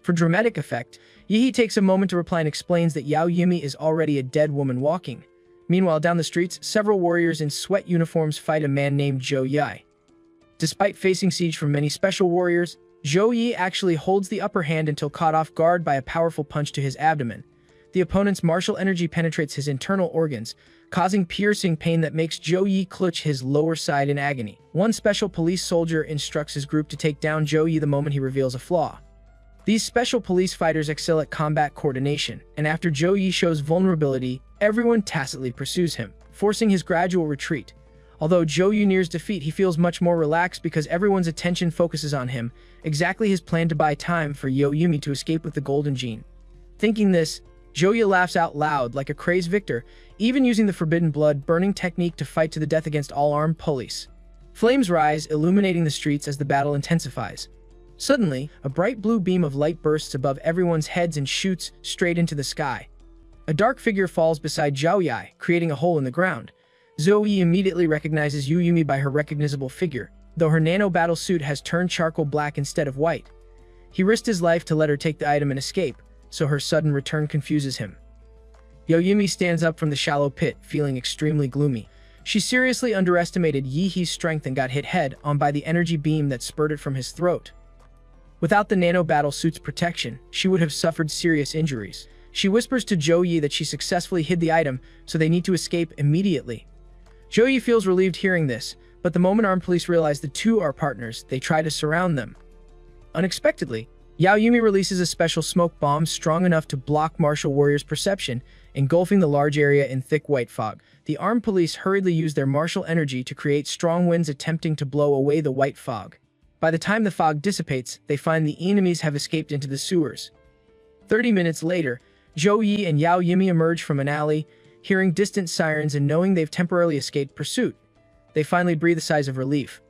S1: For dramatic effect, Yihi takes a moment to reply and explains that Yaoyumi is already a dead woman walking. Meanwhile, down the streets, several warriors in sweat uniforms fight a man named Zhou Yi. Despite facing siege from many special warriors, Zhou Yi actually holds the upper hand until caught off guard by a powerful punch to his abdomen. The opponent's martial energy penetrates his internal organs, causing piercing pain that makes Zhou Yi clutch his lower side in agony. One special police soldier instructs his group to take down Zhou Yi the moment he reveals a flaw. These special police fighters excel at combat coordination, and after Zhou Yi shows vulnerability, everyone tacitly pursues him, forcing his gradual retreat. Although Zhou Yi nears defeat, he feels much more relaxed because everyone's attention focuses on him, exactly his plan to buy time for Yaoyumi to escape with the golden gene. Thinking this, Zhou Yi laughs out loud like a crazed victor, even using the forbidden blood burning technique to fight to the death against all armed police. Flames rise, illuminating the streets as the battle intensifies. Suddenly, a bright blue beam of light bursts above everyone's heads and shoots straight into the sky. A dark figure falls beside Zhou Yi, creating a hole in the ground. Zhou Yi immediately recognizes Yaoyumi by her recognizable figure, though her nano-battle suit has turned charcoal black instead of white. He risked his life to let her take the item and escape, so her sudden return confuses him. Yaoyumi stands up from the shallow pit, feeling extremely gloomy. She seriously underestimated Yihi's strength and got hit head-on by the energy beam that spurted from his throat. Without the nano battle suit's protection, she would have suffered serious injuries. She whispers to Zhou Yi that she successfully hid the item, so they need to escape immediately. Zhou Yi feels relieved hearing this, but the moment armed police realize the two are partners, they try to surround them. Unexpectedly, Yao Yumi releases a special smoke bomb strong enough to block martial warriors' perception, engulfing the large area in thick white fog. The armed police hurriedly use their martial energy to create strong winds attempting to blow away the white fog. By the time the fog dissipates, they find the enemies have escaped into the sewers. 30 minutes later, Zhou Yi and Yao Yumi emerge from an alley, hearing distant sirens and knowing they've temporarily escaped pursuit. They finally breathe a sigh of relief.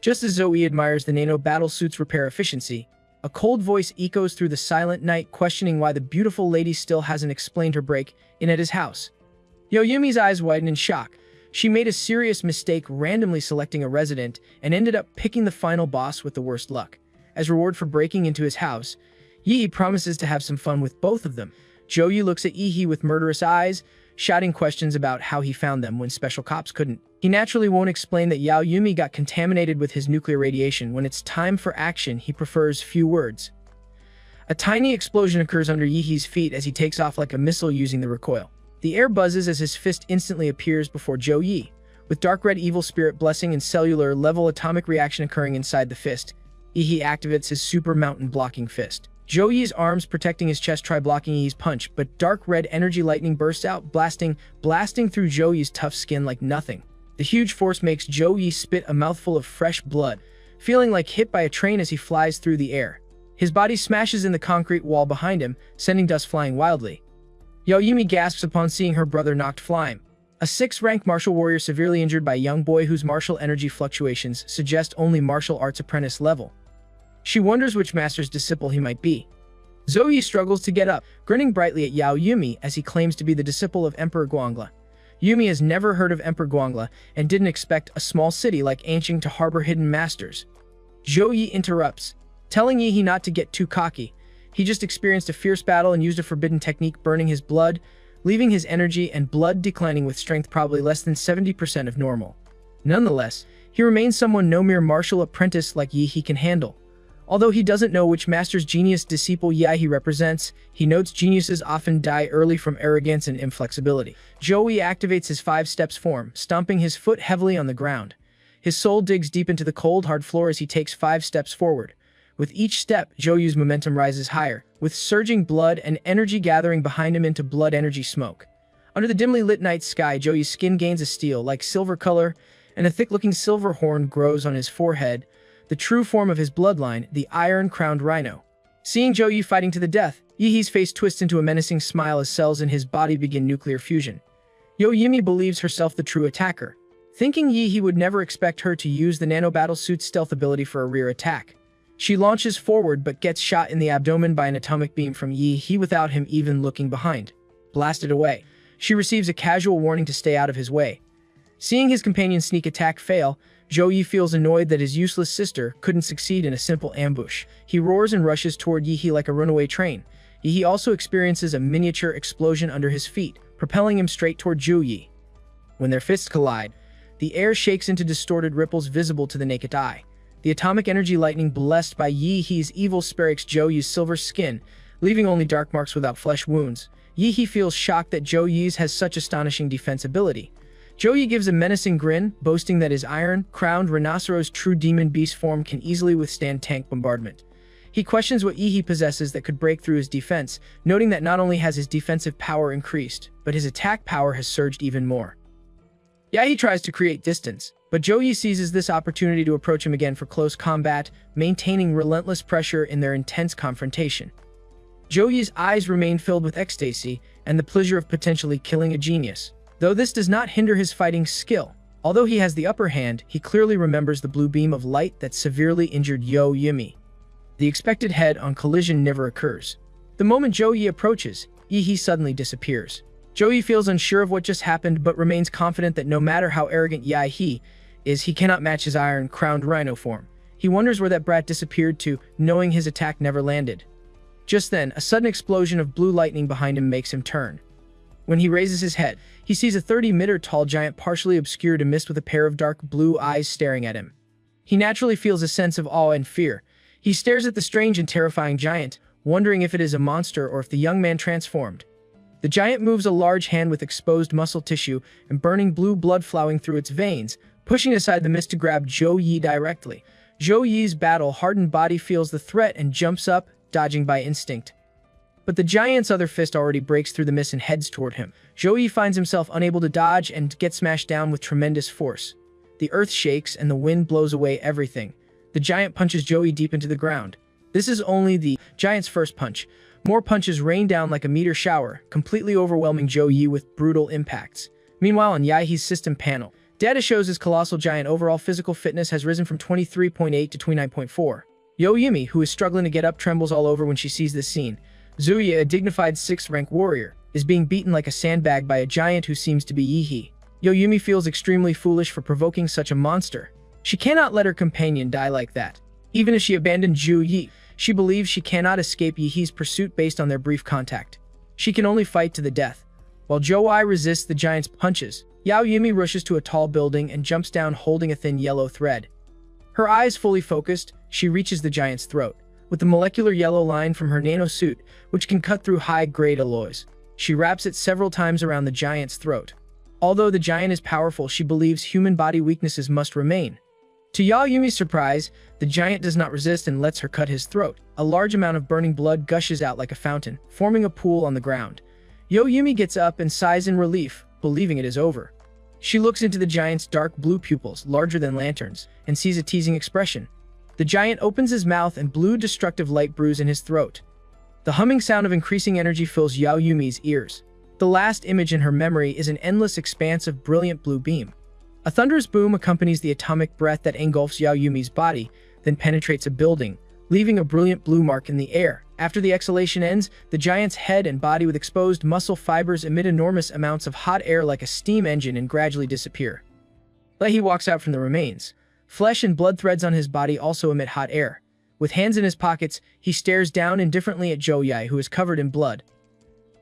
S1: Just as Zhou Yi admires the nano battlesuit's repair efficiency, a cold voice echoes through the silent night questioning why the beautiful lady still hasn't explained her break-in at his house. Yao Yumi's eyes widen in shock. She made a serious mistake randomly selecting a resident and ended up picking the final boss with the worst luck. As reward for breaking into his house, Yi promises to have some fun with both of them. Zhou Yi looks at Yi with murderous eyes, shouting questions about how he found them when special cops couldn't. He naturally won't explain that Yao Yumi got contaminated with his nuclear radiation. When it's time for action, he prefers few words. A tiny explosion occurs under Yi's feet as he takes off like a missile using the recoil. The air buzzes as his fist instantly appears before Zhou Yi, with dark red evil spirit blessing and cellular level atomic reaction occurring inside the fist. Yi activates his super mountain blocking fist. Zhou Yi's arms protecting his chest try blocking Yi's punch, but dark red energy lightning bursts out, blasting through Zhou Yi's tough skin like nothing. The huge force makes Zhou Yi spit a mouthful of fresh blood, feeling like hit by a train as he flies through the air. His body smashes in the concrete wall behind him, sending dust flying wildly. Yao Yumi gasps upon seeing her brother knocked flying. A 6th-rank martial warrior severely injured by a young boy whose martial energy fluctuations suggest only martial arts apprentice level. She wonders which master's disciple he might be. Zhou Yi struggles to get up, grinning brightly at Yao Yumi as he claims to be the disciple of Emperor Guangla. Yumi has never heard of Emperor Guangla and didn't expect a small city like Anqing to harbor hidden masters. Zhou Yi interrupts, telling Yi not to get too cocky. He just experienced a fierce battle and used a forbidden technique burning his blood, leaving his energy and blood declining with strength probably less than 70% of normal. Nonetheless, he remains someone no mere martial apprentice like Yi can handle. Although he doesn't know which master's genius disciple Yi he represents, he notes geniuses often die early from arrogance and inflexibility. Zhou Yi activates his 5 steps form, stomping his foot heavily on the ground. His soul digs deep into the cold, hard floor as he takes 5 steps forward. With each step, Zhou Yi's momentum rises higher, with surging blood and energy gathering behind him into blood energy smoke. Under the dimly lit night sky, Zhou Yi's skin gains a steel-like silver color, and a thick-looking silver horn grows on his forehead, the true form of his bloodline, the iron-crowned rhino. Seeing Zhou Yi fighting to the death, Yi's face twists into a menacing smile as cells in his body begin nuclear fusion. Yao Yumi believes herself the true attacker, thinking Yi would never expect her to use the nano-battlesuit's stealth ability for a rear attack. She launches forward but gets shot in the abdomen by an atomic beam from Yi without him even looking behind. Blasted away. She receives a casual warning to stay out of his way. Seeing his companion's sneak attack fail, Zhou Yi feels annoyed that his useless sister couldn't succeed in a simple ambush. He roars and rushes toward Yi like a runaway train. Yi also experiences a miniature explosion under his feet, propelling him straight toward Zhou Yi. When their fists collide, the air shakes into distorted ripples visible to the naked eye. The atomic energy lightning blessed by Yi's evil sparks Zhou Yi's silver skin, leaving only dark marks without flesh wounds. Yi feels shocked that Zhou Yi's has such astonishing defense ability. Zhou Yi gives a menacing grin, boasting that his iron-crowned rhinoceros true demon beast form can easily withstand tank bombardment. He questions what Yi possesses that could break through his defense, noting that not only has his defensive power increased, but his attack power has surged even more. Yi tries to create distance, but Zhou Yi seizes this opportunity to approach him again for close combat, maintaining relentless pressure in their intense confrontation. Zhou Yi's eyes remain filled with ecstasy and the pleasure of potentially killing a genius. Though this does not hinder his fighting skill. Although he has the upper hand, he clearly remembers the blue beam of light that severely injured Yao Yumi. The expected head-on collision never occurs. The moment Zhou Yi approaches, Yi suddenly disappears. Zhou Yi feels unsure of what just happened but remains confident that no matter how arrogant Yi is, he cannot match his iron-crowned rhino form. He wonders where that brat disappeared to, knowing his attack never landed. Just then, a sudden explosion of blue lightning behind him makes him turn. When he raises his head, he sees a 30-meter tall giant partially obscured in mist with a pair of dark blue eyes staring at him. He naturally feels a sense of awe and fear. He stares at the strange and terrifying giant, wondering if it is a monster or if the young man transformed. The giant moves a large hand with exposed muscle tissue and burning blue blood flowing through its veins, pushing aside the mist to grab Zhou Yi directly. Zhou Yi's battle-hardened body feels the threat and jumps up, dodging by instinct. But the giant's other fist already breaks through the mist and heads toward him. Zhou Yi finds himself unable to dodge and gets smashed down with tremendous force. The earth shakes and the wind blows away everything. The giant punches Zhou Yi deep into the ground. This is only the giant's first punch. More punches rain down like a meteor shower, completely overwhelming Zhou Yi with brutal impacts. Meanwhile, on Yahe's system panel, data shows his colossal giant overall physical fitness has risen from 23.8 to 29.4. Yumi, who is struggling to get up, trembles all over when she sees this scene. Zuya, a dignified 6th-rank warrior, is being beaten like a sandbag by a giant who seems to be Yihi. Yumi feels extremely foolish for provoking such a monster. She cannot let her companion die like that. Even if she abandoned Zhu Yi, she believes she cannot escape Yihi's pursuit based on their brief contact. She can only fight to the death. While Zhou Yi resists the giant's punches, Yumi rushes to a tall building and jumps down holding a thin yellow thread. Her eyes fully focused, she reaches the giant's throat. With the molecular yellow line from her nanosuit, which can cut through high-grade alloys, she wraps it several times around the giant's throat. Although the giant is powerful, she believes human body weaknesses must remain. To Yumi's surprise, the giant does not resist and lets her cut his throat. A large amount of burning blood gushes out like a fountain, forming a pool on the ground. Yumi gets up and sighs in relief, believing it is over. She looks into the giant's dark blue pupils, larger than lanterns, and sees a teasing expression. The giant opens his mouth and blue destructive light brews in his throat. The humming sound of increasing energy fills Yumi's ears. The last image in her memory is an endless expanse of brilliant blue beam. A thunderous boom accompanies the atomic breath that engulfs Yumi's body, then penetrates a building, leaving a brilliant blue mark in the air. After the exhalation ends, the giant's head and body with exposed muscle fibers emit enormous amounts of hot air like a steam engine and gradually disappear. Lehi walks out from the remains. Flesh and blood threads on his body also emit hot air. With hands in his pockets, he stares down indifferently at Zhou Yi, who is covered in blood.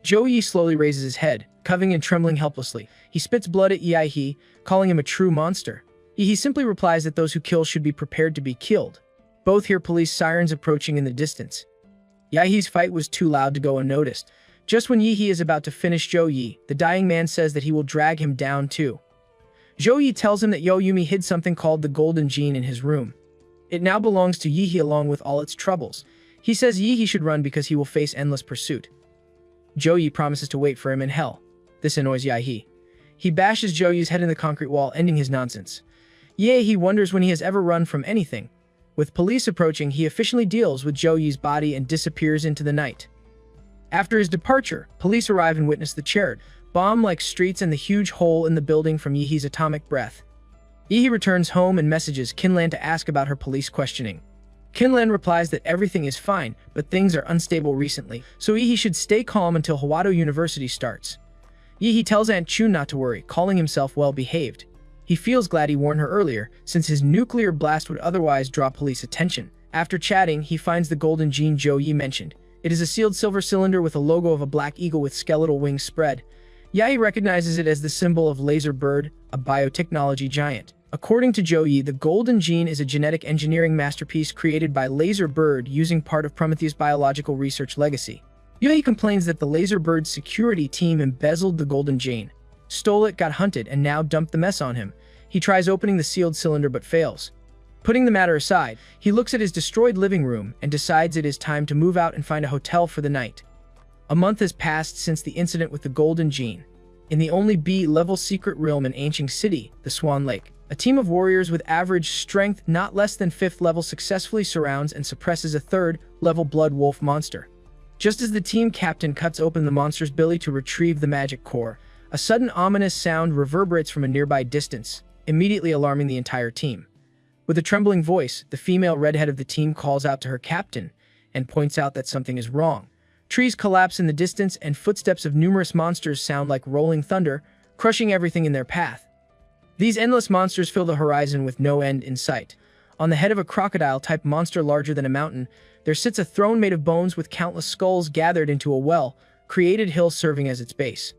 S1: Zhou Yi slowly raises his head, covering and trembling helplessly. He spits blood at Yihi, calling him a true monster. Yihi simply replies that those who kill should be prepared to be killed. Both hear police sirens approaching in the distance. Yihi's fight was too loud to go unnoticed. Just when Yihi is about to finish Zhou Yi, the dying man says that he will drag him down too. Zhou Yi tells him that Yumi hid something called the Golden Gene in his room. It now belongs to Yihi along with all its troubles. He says Yihi should run because he will face endless pursuit. Zhou Yi promises to wait for him in hell. This annoys Yihi. He bashes Zhou Yi's head in the concrete wall, ending his nonsense. Yihi wonders when he has ever run from anything. With police approaching, he officially deals with Zhou Yi's body and disappears into the night. After his departure, police arrive and witness the charred, bomb-like streets and the huge hole in the building from Yihi's atomic breath. Yihi returns home and messages Kinlan to ask about her police questioning. Kinlan replies that everything is fine, but things are unstable recently, so Yihi should stay calm until Hwado University starts. Yihi tells Aunt Chun not to worry, calling himself well-behaved. He feels glad he warned her earlier, since his nuclear blast would otherwise draw police attention. After chatting, he finds the golden gene Zhou Yi mentioned. It is a sealed silver cylinder with a logo of a black eagle with skeletal wings spread. Yahi recognizes it as the symbol of Laser Bird, a biotechnology giant. According to Zhou Yi, the golden gene is a genetic engineering masterpiece created by Laser Bird using part of Prometheus' biological research legacy. Yahi complains that the Laser Bird's security team embezzled the golden gene, stole it, got hunted, and now dumped the mess on him. He tries opening the sealed cylinder but fails. Putting the matter aside, he looks at his destroyed living room and decides it is time to move out and find a hotel for the night. A month has passed since the incident with the golden gene. In the only B-level secret realm in ancient city, the Swan Lake, a team of warriors with average strength not less than 5th level successfully surrounds and suppresses a 3rd-level blood wolf monster. Just as the team captain cuts open the monster's belly to retrieve the magic core, a sudden ominous sound reverberates from a nearby distance, immediately alarming the entire team. With a trembling voice, the female redhead of the team calls out to her captain and points out that something is wrong. Trees collapse in the distance and footsteps of numerous monsters sound like rolling thunder, crushing everything in their path. These endless monsters fill the horizon with no end in sight. On the head of a crocodile-type monster larger than a mountain, there sits a throne made of bones with countless skulls gathered into a well-created hill serving as its base.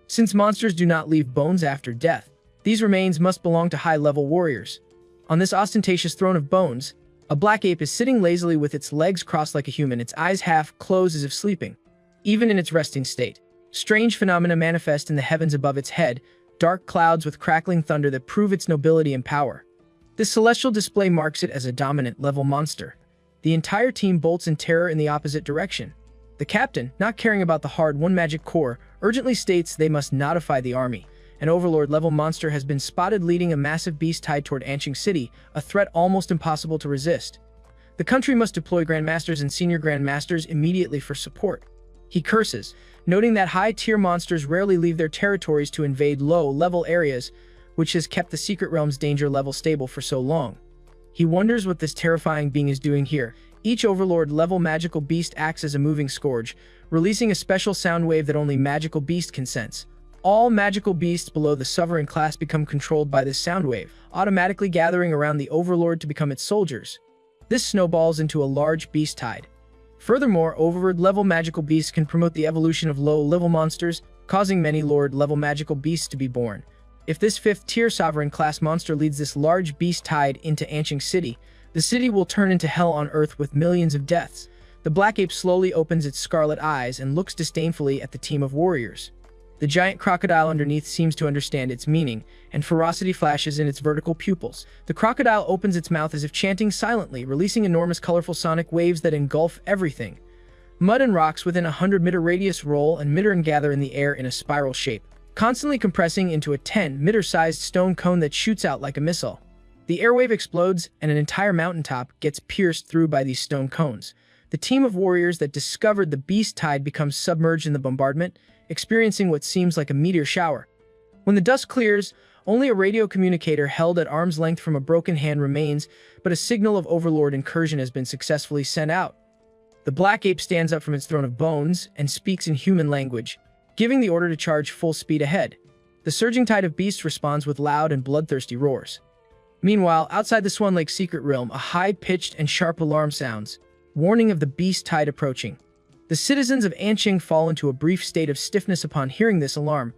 S1: Since monsters do not leave bones after death, these remains must belong to high-level warriors. On this ostentatious throne of bones, A black ape is sitting lazily with its legs crossed like a human, its eyes half closed as if sleeping, even in its resting state. Strange phenomena manifest in the heavens above its head, dark clouds with crackling thunder that prove its nobility and power. This celestial display marks it as a dominant level monster. The entire team bolts in terror in the opposite direction. The captain, not caring about the hard-won magic core, urgently states they must notify the army. An overlord-level monster has been spotted leading a massive beast tied toward Anqing City, a threat almost impossible to resist. The country must deploy grandmasters and senior grandmasters immediately for support. He curses, noting that high-tier monsters rarely leave their territories to invade low-level areas, which has kept the secret realm's danger level stable for so long. He wonders what this terrifying being is doing here. Each overlord-level magical beast acts as a moving scourge, releasing a special sound wave that only magical beast can sense. All magical beasts below the sovereign class become controlled by this sound wave, automatically gathering around the overlord to become its soldiers. This snowballs into a large beast tide. Furthermore, overlord-level magical beasts can promote the evolution of low-level monsters, causing many lord-level magical beasts to be born. If this 5th-tier sovereign class monster leads this large beast tide into Anqing City, the city will turn into hell on earth with millions of deaths. The black ape slowly opens its scarlet eyes and looks disdainfully at the team of warriors. The giant crocodile underneath seems to understand its meaning, and ferocity flashes in its vertical pupils. The crocodile opens its mouth as if chanting silently, releasing enormous colorful sonic waves that engulf everything. Mud and rocks within a 100-meter radius roll and meter and gather in the air in a spiral shape, constantly compressing into a 10-meter-sized stone cone that shoots out like a missile. The airwave explodes, and an entire mountaintop gets pierced through by these stone cones. The team of warriors that discovered the beast tide becomes submerged in the bombardment, experiencing what seems like a meteor shower. When the dust clears, only a radio communicator held at arm's length from a broken hand remains, but a signal of overlord incursion has been successfully sent out. The black ape stands up from its throne of bones and speaks in human language, giving the order to charge full speed ahead. The surging tide of beasts responds with loud and bloodthirsty roars. Meanwhile, outside the Swan Lake secret realm, a high-pitched and sharp alarm sounds, warning of the beast tide approaching. The citizens of Anqing fall into a brief state of stiffness upon hearing this alarm.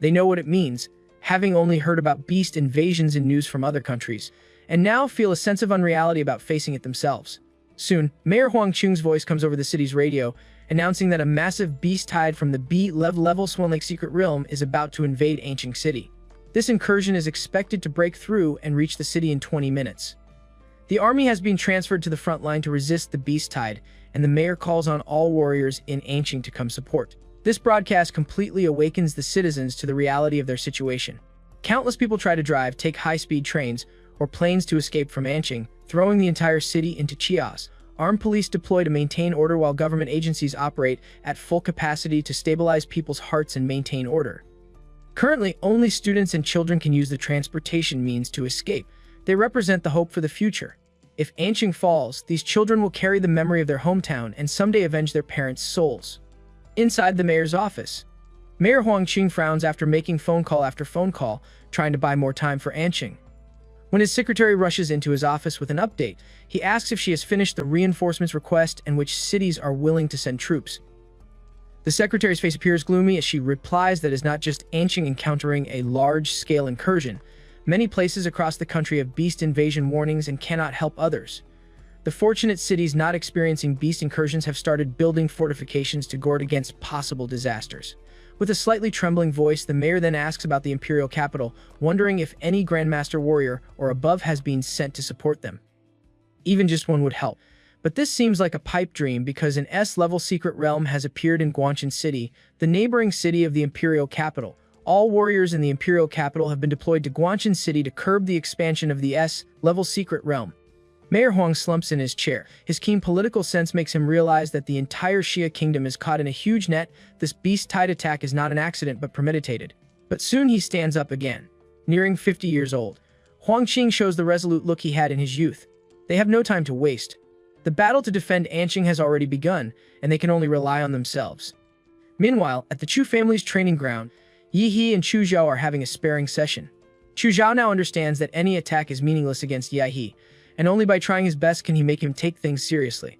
S1: They know what it means, having only heard about beast invasions in news from other countries, and now feel a sense of unreality about facing it themselves. Soon, Mayor Huang Chung's voice comes over the city's radio, announcing that a massive beast tide from the B-level Swan Lake secret realm is about to invade Anqing City. This incursion is expected to break through and reach the city in 20 minutes. The army has been transferred to the front line to resist the beast tide, and the mayor calls on all warriors in Anqing to come support. This broadcast completely awakens the citizens to the reality of their situation. Countless people try to take high-speed trains or planes to escape from Anqing, throwing the entire city into chaos. Armed police deploy to maintain order while government agencies operate at full capacity to stabilize people's hearts and maintain order. Currently, only students and children can use the transportation means to escape. They represent the hope for the future. If Anqing falls, these children will carry the memory of their hometown and someday avenge their parents' souls. Inside the mayor's office, Mayor Huang Qing frowns after making phone call after phone call, trying to buy more time for Anqing. When his secretary rushes into his office with an update, he asks if she has finished the reinforcements request and which cities are willing to send troops. The secretary's face appears gloomy as she replies that it's not just Anqing encountering a large-scale incursion. Many places across the country have beast invasion warnings and cannot help others. The fortunate cities not experiencing beast incursions have started building fortifications to guard against possible disasters. With a slightly trembling voice, the mayor then asks about the imperial capital, wondering if any Grandmaster warrior or above has been sent to support them. Even just one would help. But this seems like a pipe dream because an S-level secret realm has appeared in Guangshan City, the neighboring city of the imperial capital. All warriors in the imperial capital have been deployed to Guangshan City to curb the expansion of the S-level secret realm. Mayor Huang slumps in his chair. His keen political sense makes him realize that the entire Xia kingdom is caught in a huge net. This beast-tide attack is not an accident but premeditated. But soon he stands up again. Nearing 50 years old, Huang Qing shows the resolute look he had in his youth. They have no time to waste. The battle to defend Anqing has already begun, and they can only rely on themselves. Meanwhile, at the Chu family's training ground, Yi He and Chu Zhao are having a sparring session. Chu Zhao now understands that any attack is meaningless against Yi He, and only by trying his best can he make him take things seriously.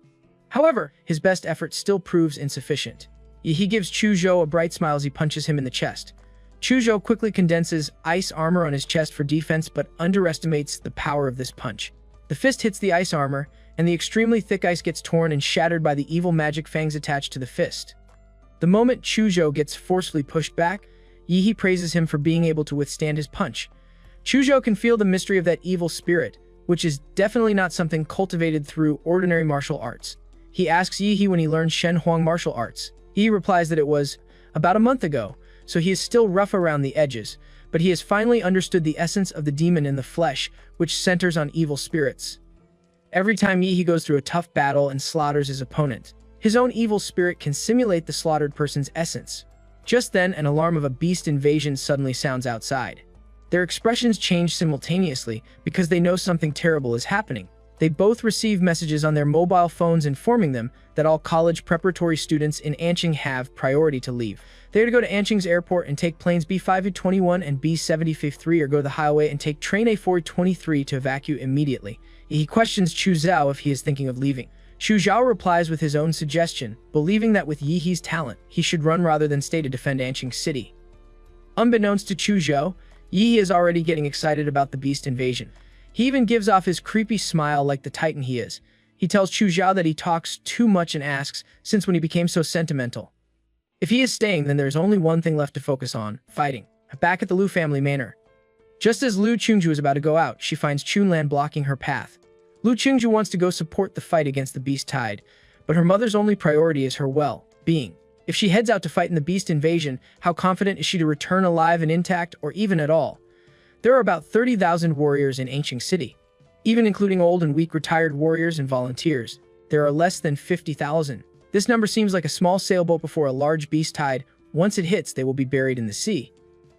S1: However, his best effort still proves insufficient. Yi He gives Chu Zhao a bright smile as he punches him in the chest. Chu Zhao quickly condenses ice armor on his chest for defense but underestimates the power of this punch. The fist hits the ice armor, and the extremely thick ice gets torn and shattered by the evil magic fangs attached to the fist. The moment Chuzhou gets forcefully pushed back, Yi praises him for being able to withstand his punch. Chuzhou can feel the mystery of that evil spirit, which is definitely not something cultivated through ordinary martial arts. He asks Yi when he learned Shen Huang martial arts. Yi replies that it was about a month ago, so he is still rough around the edges, but he has finally understood the essence of the demon in the flesh, which centers on evil spirits. Every time Yi goes through a tough battle and slaughters his opponent, his own evil spirit can simulate the slaughtered person's essence. Just then, an alarm of a beast invasion suddenly sounds outside. Their expressions change simultaneously because they know something terrible is happening. They both receive messages on their mobile phones informing them that all college preparatory students in Anqing have priority to leave. They are to go to Anqing's airport and take planes B521 and B753, or go to the highway and take train A423 to evacuate immediately. He questions Chu Zhao if he is thinking of leaving. Chu Zhao replies with his own suggestion, believing that with Yi's talent, he should run rather than stay to defend Anqing City. Unbeknownst to Chu Zhao, Yi is already getting excited about the beast invasion. He even gives off his creepy smile like the titan he is. He tells Chu Zhao that he talks too much and asks, since when he became so sentimental. If he is staying, then there's only one thing left to focus on: fighting. Back at the Lu family manor. Just as Lu Qingju is about to go out, she finds Chunlan blocking her path. Lu Qingju wants to go support the fight against the beast tide, but her mother's only priority is her well-being. If she heads out to fight in the beast invasion, how confident is she to return alive and intact, or even at all? There are about 30,000 warriors in Anqing City. Even including old and weak retired warriors and volunteers, there are less than 50,000. This number seems like a small sailboat before a large beast tide. Once it hits, they will be buried in the sea.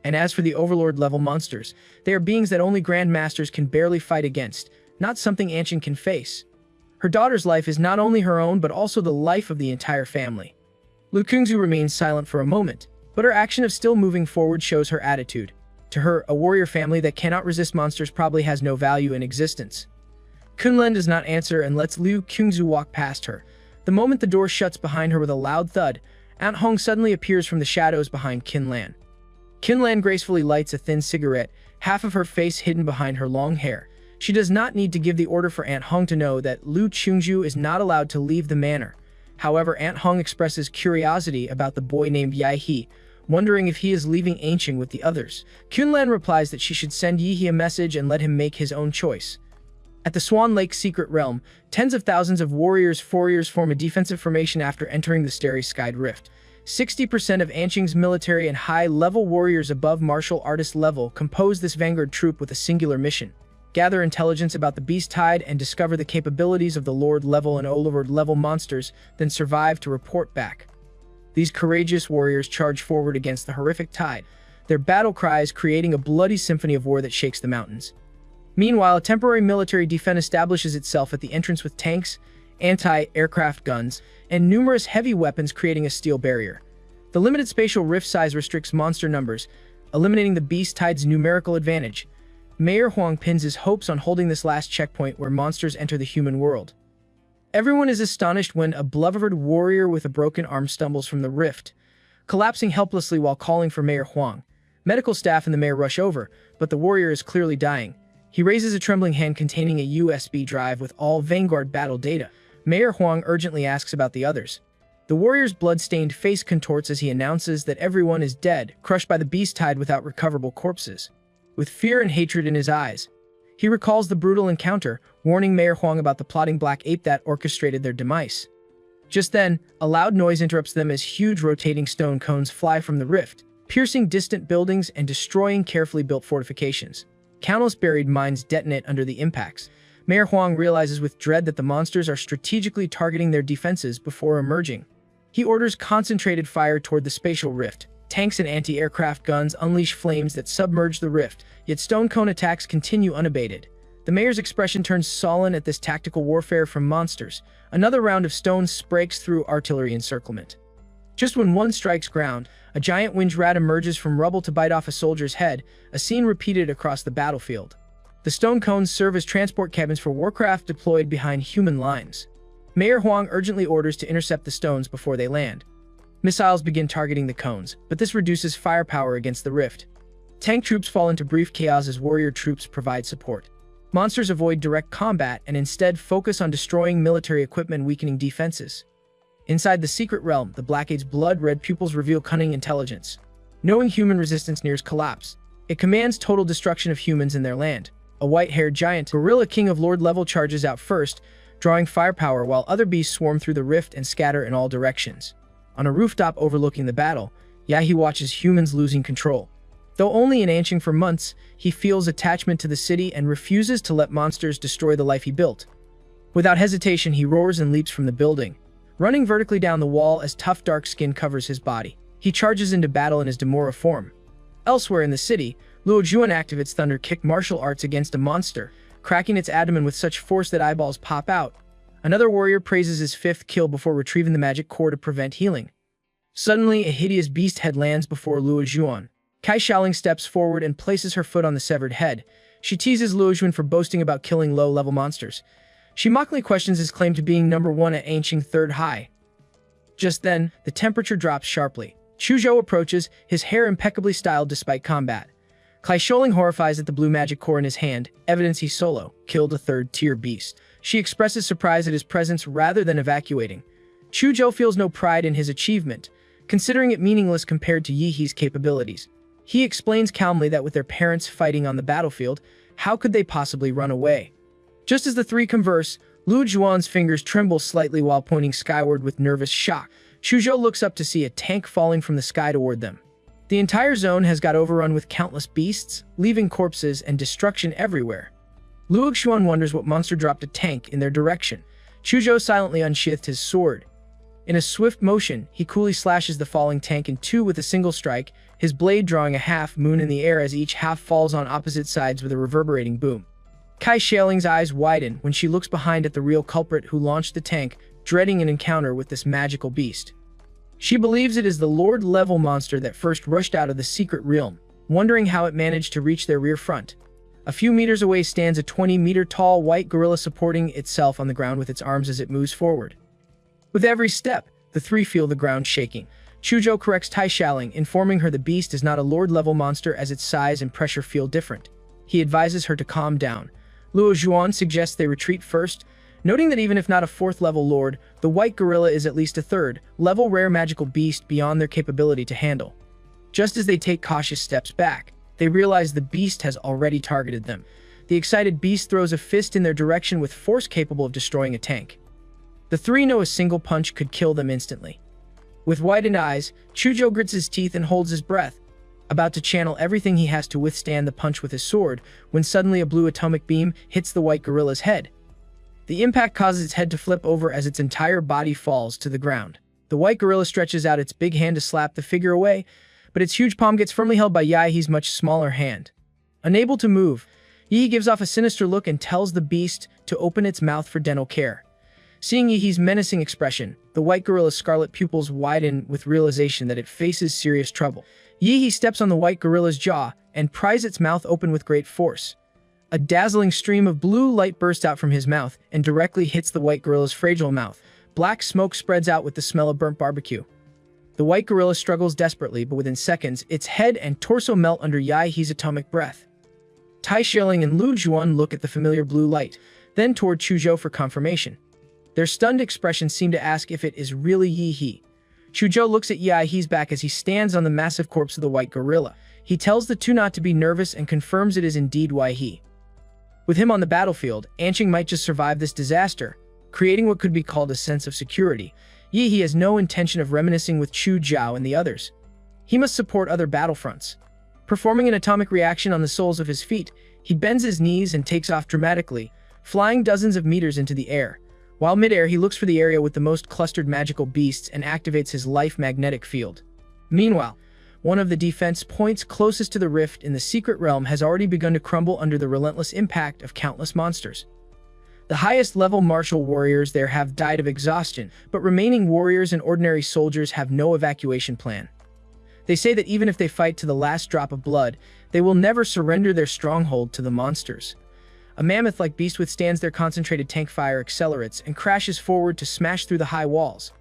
S1: And as for the Overlord-level monsters, they are beings that only Grand Masters can barely fight against, not something Anqing can face. Her daughter's life is not only her own, but also the life of the entire family. Lu Kungzu remains silent for a moment, but her action of still moving forward shows her attitude. To her, a warrior family that cannot resist monsters probably has no value in existence. Kunlen does not answer and lets Liu Kungzu walk past her. The moment the door shuts behind her with a loud thud, Aunt Hong suddenly appears from the shadows behind Kinlan. Kinlan gracefully lights a thin cigarette, half of her face hidden behind her long hair. She does not need to give the order for Aunt Hong to know that Liu Kungzu is not allowed to leave the manor. However, Aunt Hong expresses curiosity about the boy named Yahe, wondering if he is leaving Anqing with the others. Kunlan replies that she should send Yi a message and let him make his own choice. At the Swan Lake Secret Realm, tens of thousands of warriors form a defensive formation after entering the starry-skied rift. 60% of Anqing's military and high-level warriors above martial artist level compose this vanguard troop with a singular mission: gather intelligence about the beast tide and discover the capabilities of the Lord-level and Overlord-level monsters, then survive to report back. These courageous warriors charge forward against the horrific tide, their battle cries creating a bloody symphony of war that shakes the mountains. Meanwhile, a temporary military defense establishes itself at the entrance with tanks, anti-aircraft guns, and numerous heavy weapons creating a steel barrier. The limited spatial rift size restricts monster numbers, eliminating the beast tide's numerical advantage. Mayor Huang pins his hopes on holding this last checkpoint where monsters enter the human world. Everyone is astonished when a beloved warrior with a broken arm stumbles from the rift, collapsing helplessly while calling for Mayor Huang. Medical staff and the mayor rush over, but the warrior is clearly dying. He raises a trembling hand containing a USB drive with all Vanguard battle data. Mayor Huang urgently asks about the others. The warrior's blood-stained face contorts as he announces that everyone is dead, crushed by the beast tide without recoverable corpses. With fear and hatred in his eyes, he recalls the brutal encounter, warning Mayor Huang about the plotting black ape that orchestrated their demise. Just then, a loud noise interrupts them as huge rotating stone cones fly from the rift, piercing distant buildings and destroying carefully built fortifications. Countless buried mines detonate under the impacts. Mayor Huang realizes with dread that the monsters are strategically targeting their defenses before emerging. He orders concentrated fire toward the spatial rift. Tanks and anti-aircraft guns unleash flames that submerge the rift, yet stone cone attacks continue unabated. The mayor's expression turns sullen at this tactical warfare from monsters. Another round of stones breaks through artillery encirclement. Just when one strikes ground, a giant winged rat emerges from rubble to bite off a soldier's head, a scene repeated across the battlefield. The stone cones serve as transport cabins for warcraft deployed behind human lines. Mayor Huang urgently orders to intercept the stones before they land. Missiles begin targeting the cones, but this reduces firepower against the rift. Tank troops fall into brief chaos as warrior troops provide support. Monsters avoid direct combat and instead focus on destroying military equipment and weakening defenses. Inside the secret realm, the Blackade's blood-red pupils reveal cunning intelligence. Knowing human resistance nears collapse, it commands total destruction of humans in their land. A white-haired giant, Gorilla King of Lord level, charges out first, drawing firepower while other beasts swarm through the rift and scatter in all directions. On a rooftop overlooking the battle, Yahi watches humans losing control. Though only in Anqing for months, he feels attachment to the city and refuses to let monsters destroy the life he built. Without hesitation, he roars and leaps from the building, running vertically down the wall as tough dark skin covers his body. He charges into battle in his Demora form. Elsewhere in the city, Luo Juan activates Thunder Kick martial arts against a monster, cracking its abdomen with such force that eyeballs pop out. Another warrior praises his 5th kill before retrieving the magic core to prevent healing. Suddenly, a hideous beast head lands before Luo Juan. Kai Xiaoling steps forward and places her foot on the severed head. She teases Luo Juan for boasting about killing low-level monsters. She mockingly questions his claim to being number 1 at Anqing 3rd high. Just then, the temperature drops sharply. Chuzhou approaches, his hair impeccably styled despite combat. Kai Xiaoling horrifies at the blue magic core in his hand, evidence he solo killed a 3rd-tier beast. She expresses surprise at his presence rather than evacuating. Chuzhou feels no pride in his achievement, considering it meaningless compared to Yihi's capabilities. He explains calmly that with their parents fighting on the battlefield, how could they possibly run away? Just as the three converse, Luo Juan's fingers tremble slightly while pointing skyward with nervous shock. Chuzhou looks up to see a tank falling from the sky toward them. The entire zone has got overrun with countless beasts, leaving corpses and destruction everywhere. Luo Xuan wonders what monster dropped a tank in their direction. Chuzhou silently unsheathed his sword. In a swift motion, he coolly slashes the falling tank in two with a single strike, his blade drawing a half moon in the air as each half falls on opposite sides with a reverberating boom. Kai Xiaoling's eyes widen when she looks behind at the real culprit who launched the tank, dreading an encounter with this magical beast. She believes it is the Lord-level monster that first rushed out of the secret realm, wondering how it managed to reach their rear front. A few meters away stands a 20-meter-tall white gorilla supporting itself on the ground with its arms as it moves forward. With every step, the three feel the ground shaking. Chuzhou corrects Tai Xiaoling, informing her the beast is not a Lord-level monster as its size and pressure feel different. He advises her to calm down. Luo Juan suggests they retreat first, noting that even if not a 4th-level lord, the white gorilla is at least a 3rd-level rare magical beast beyond their capability to handle. Just as they take cautious steps back, they realize the beast has already targeted them. The excited beast throws a fist in their direction with force capable of destroying a tank. The three know a single punch could kill them instantly. With widened eyes, Chuzhou grits his teeth and holds his breath, about to channel everything he has to withstand the punch with his sword, when suddenly a blue atomic beam hits the white gorilla's head. The impact causes its head to flip over as its entire body falls to the ground. The white gorilla stretches out its big hand to slap the figure away, but its huge palm gets firmly held by Yahi's much smaller hand. Unable to move, Yi gives off a sinister look and tells the beast to open its mouth for dental care. Seeing Yihi's menacing expression, the white gorilla's scarlet pupils widen with realization that it faces serious trouble. Yihi steps on the white gorilla's jaw and pries its mouth open with great force. A dazzling stream of blue light bursts out from his mouth and directly hits the white gorilla's fragile mouth. Black smoke spreads out with the smell of burnt barbecue. The white gorilla struggles desperately, but within seconds, its head and torso melt under Yahi's atomic breath. Tai Xiaoling and Luo Juan look at the familiar blue light, then toward Chuzhou for confirmation. Their stunned expressions seem to ask if it is really Yihi. Chuzhou looks at Yahi's back as he stands on the massive corpse of the white gorilla. He tells the two not to be nervous and confirms it is indeed Yihi. With him on the battlefield, Anqing might just survive this disaster, creating what could be called a sense of security. Yihi has no intention of reminiscing with Chu Zhao and the others. He must support other battlefronts. Performing an atomic reaction on the soles of his feet, he bends his knees and takes off dramatically, flying dozens of meters into the air. While midair, he looks for the area with the most clustered magical beasts and activates his life magnetic field. Meanwhile, one of the defense points closest to the rift in the secret realm has already begun to crumble under the relentless impact of countless monsters. The highest level martial warriors there have died of exhaustion, but remaining warriors and ordinary soldiers have no evacuation plan. They say that even if they fight to the last drop of blood, they will never surrender their stronghold to the monsters. A mammoth-like beast withstands their concentrated tank fire, accelerates, and crashes forward to smash through the high walls.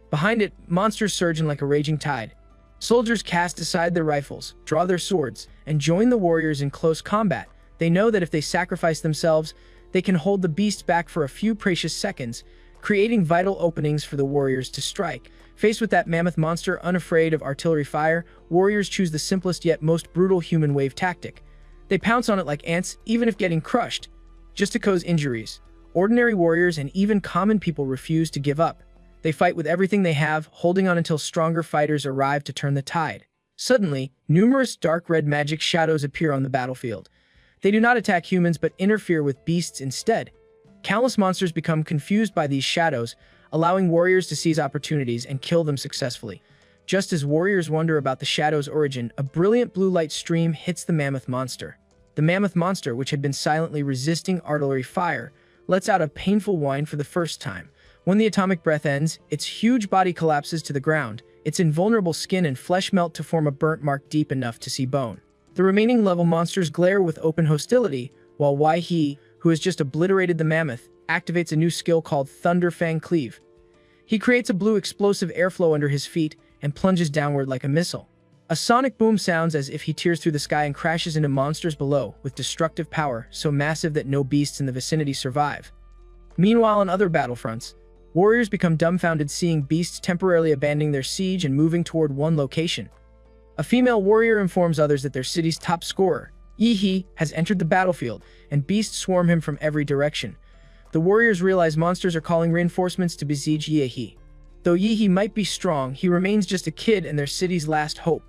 S1: Behind it, monsters surge in like a raging tide. Soldiers cast aside their rifles, draw their swords, and join the warriors in close combat, They know that if they sacrifice themselves, they can hold the beast back for a few precious seconds, creating vital openings for the warriors to strike. Faced with that mammoth monster unafraid of artillery fire, warriors choose the simplest yet most brutal human wave tactic. They pounce on it like ants, even if getting crushed, just to cause injuries. Ordinary warriors and even common people refuse to give up. They fight with everything they have, holding on until stronger fighters arrive to turn the tide. Suddenly, numerous dark red magic shadows appear on the battlefield. They do not attack humans but interfere with beasts instead. Countless monsters become confused by these shadows, allowing warriors to seize opportunities and kill them successfully. Just as warriors wonder about the shadow's origin, a brilliant blue light stream hits the mammoth monster. The mammoth monster, which had been silently resisting artillery fire, lets out a painful whine for the first time. When the atomic breath ends, its huge body collapses to the ground. Its invulnerable skin and flesh melt to form a burnt mark deep enough to see bone. The remaining level monsters glare with open hostility, while Yahello, who has just obliterated the mammoth, activates a new skill called Thunder Fang Cleave. He creates a blue explosive airflow under his feet and plunges downward like a missile. A sonic boom sounds as if he tears through the sky and crashes into monsters below with destructive power so massive that no beasts in the vicinity survive. Meanwhile, on other battlefronts, warriors become dumbfounded seeing beasts temporarily abandoning their siege and moving toward one location. A female warrior informs others that their city's top scorer, Yahello, has entered the battlefield, and beasts swarm him from every direction. The warriors realize monsters are calling reinforcements to besiege Yahello. Though Yahello might be strong, he remains just a kid and their city's last hope.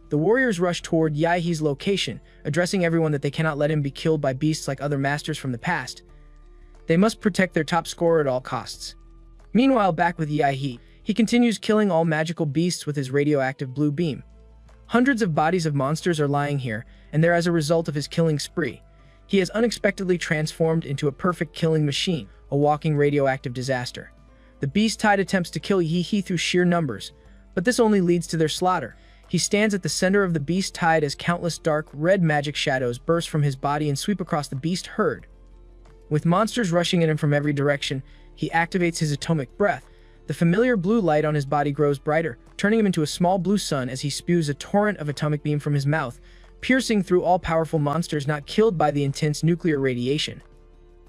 S1: The warriors rush toward Yahello's location, addressing everyone that they cannot let him be killed by beasts like other masters from the past. They must protect their top scorer at all costs. Meanwhile, back with Yahello, he continues killing all magical beasts with his radioactive blue beam. Hundreds of bodies of monsters are lying here, and they're as a result of his killing spree. He has unexpectedly transformed into a perfect killing machine, a walking radioactive disaster. The beast tide attempts to kill Yahello through sheer numbers, but this only leads to their slaughter. He stands at the center of the beast tide as countless dark, red magic shadows burst from his body and sweep across the beast herd. With monsters rushing at him from every direction, he activates his atomic breath. The familiar blue light on his body grows brighter, turning him into a small blue sun as he spews a torrent of atomic beam from his mouth, piercing through all powerful monsters not killed by the intense nuclear radiation.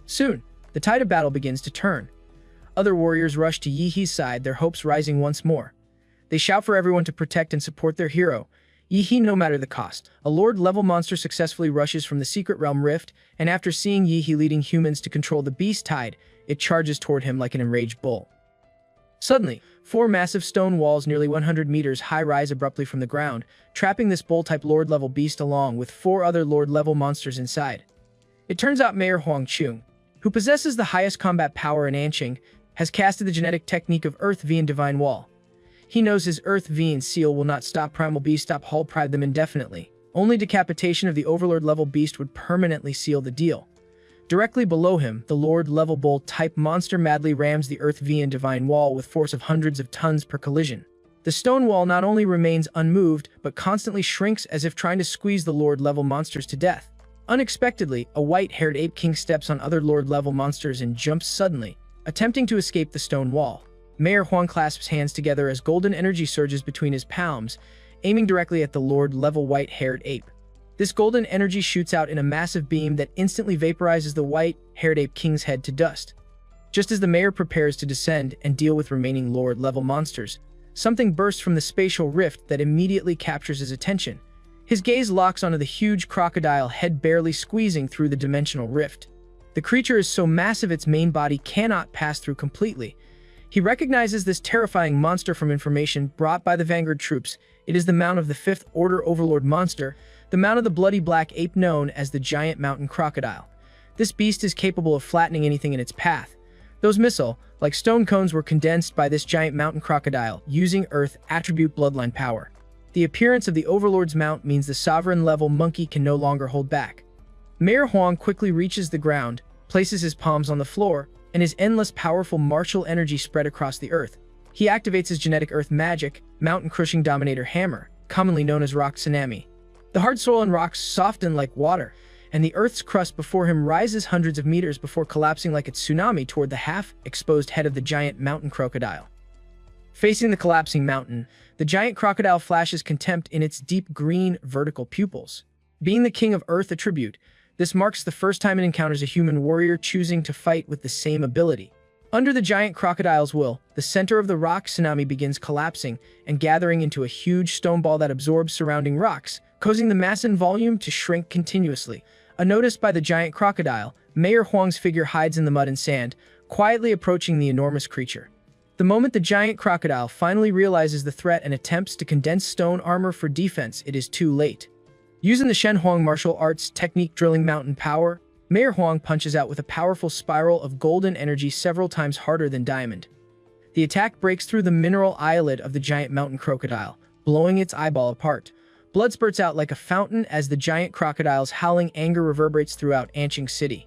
S1: Soon, the tide of battle begins to turn. Other warriors rush to Yahello's side, their hopes rising once more. They shout for everyone to protect and support their hero, Yahello, no matter the cost. A Lord-level monster successfully rushes from the Secret Realm Rift, and after seeing Yahello leading humans to control the beast tide, it charges toward him like an enraged bull. Suddenly, 4 massive stone walls nearly 100 meters high rise abruptly from the ground, trapping this bull-type Lord-level beast along with 4 other Lord-level monsters inside. It turns out Mayor Huang Chung, who possesses the highest combat power in Anqing, has casted the genetic technique of Earth V and Divine Wall. He knows his Earth V and Seal will not stop Primal Beast stop Hull Pride them indefinitely. Only decapitation of the Overlord-level beast would permanently seal the deal. Directly below him, the Lord-level bull-type monster madly rams the Earth V and Divine Wall with force of hundreds of tons per collision. The stone wall not only remains unmoved, but constantly shrinks as if trying to squeeze the Lord-level monsters to death. Unexpectedly, a white-haired ape king steps on other Lord-level monsters and jumps suddenly, attempting to escape the stone wall. Mayor Huang clasps hands together as golden energy surges between his palms, aiming directly at the Lord-level white-haired ape. This golden energy shoots out in a massive beam that instantly vaporizes the white-haired ape king's head to dust. Just as the mayor prepares to descend and deal with remaining Lord-level monsters, something bursts from the spatial rift that immediately captures his attention. His gaze locks onto the huge crocodile head barely squeezing through the dimensional rift. The creature is so massive its main body cannot pass through completely. He recognizes this terrifying monster from information brought by the Vanguard troops. It is the mount of the 5th Order Overlord monster, the mount of the bloody black ape known as the giant mountain crocodile. This beast is capable of flattening anything in its path. Those missile-like stone cones were condensed by this giant mountain crocodile using Earth attribute bloodline power. The appearance of the Overlord's mount means the sovereign-level monkey can no longer hold back. Mayor Huang quickly reaches the ground, places his palms on the floor, and his endless powerful martial energy spread across the earth. He activates his genetic earth magic, mountain-crushing dominator hammer, commonly known as rock tsunami. The hard soil and rocks soften like water, and the earth's crust before him rises hundreds of meters before collapsing like a tsunami toward the half-exposed head of the giant mountain crocodile. Facing the collapsing mountain, the giant crocodile flashes contempt in its deep green vertical pupils. Being the king of earth attribute, This marks the first time it encounters a human warrior choosing to fight with the same ability. Under the giant crocodile's will, the center of the rock tsunami begins collapsing and gathering into a huge stone ball that absorbs surrounding rocks, causing the mass and volume to shrink continuously. Unnoticed by the giant crocodile, Mayor Huang's figure hides in the mud and sand, quietly approaching the enormous creature. The moment the giant crocodile finally realizes the threat and attempts to condense stone armor for defense, it is too late. Using the Shen Huang martial arts technique drilling mountain power, Mayor Huang punches out with a powerful spiral of golden energy several times harder than diamond. The attack breaks through the mineral eyelid of the giant mountain crocodile, blowing its eyeball apart. Blood spurts out like a fountain as the giant crocodile's howling anger reverberates throughout Anqing City.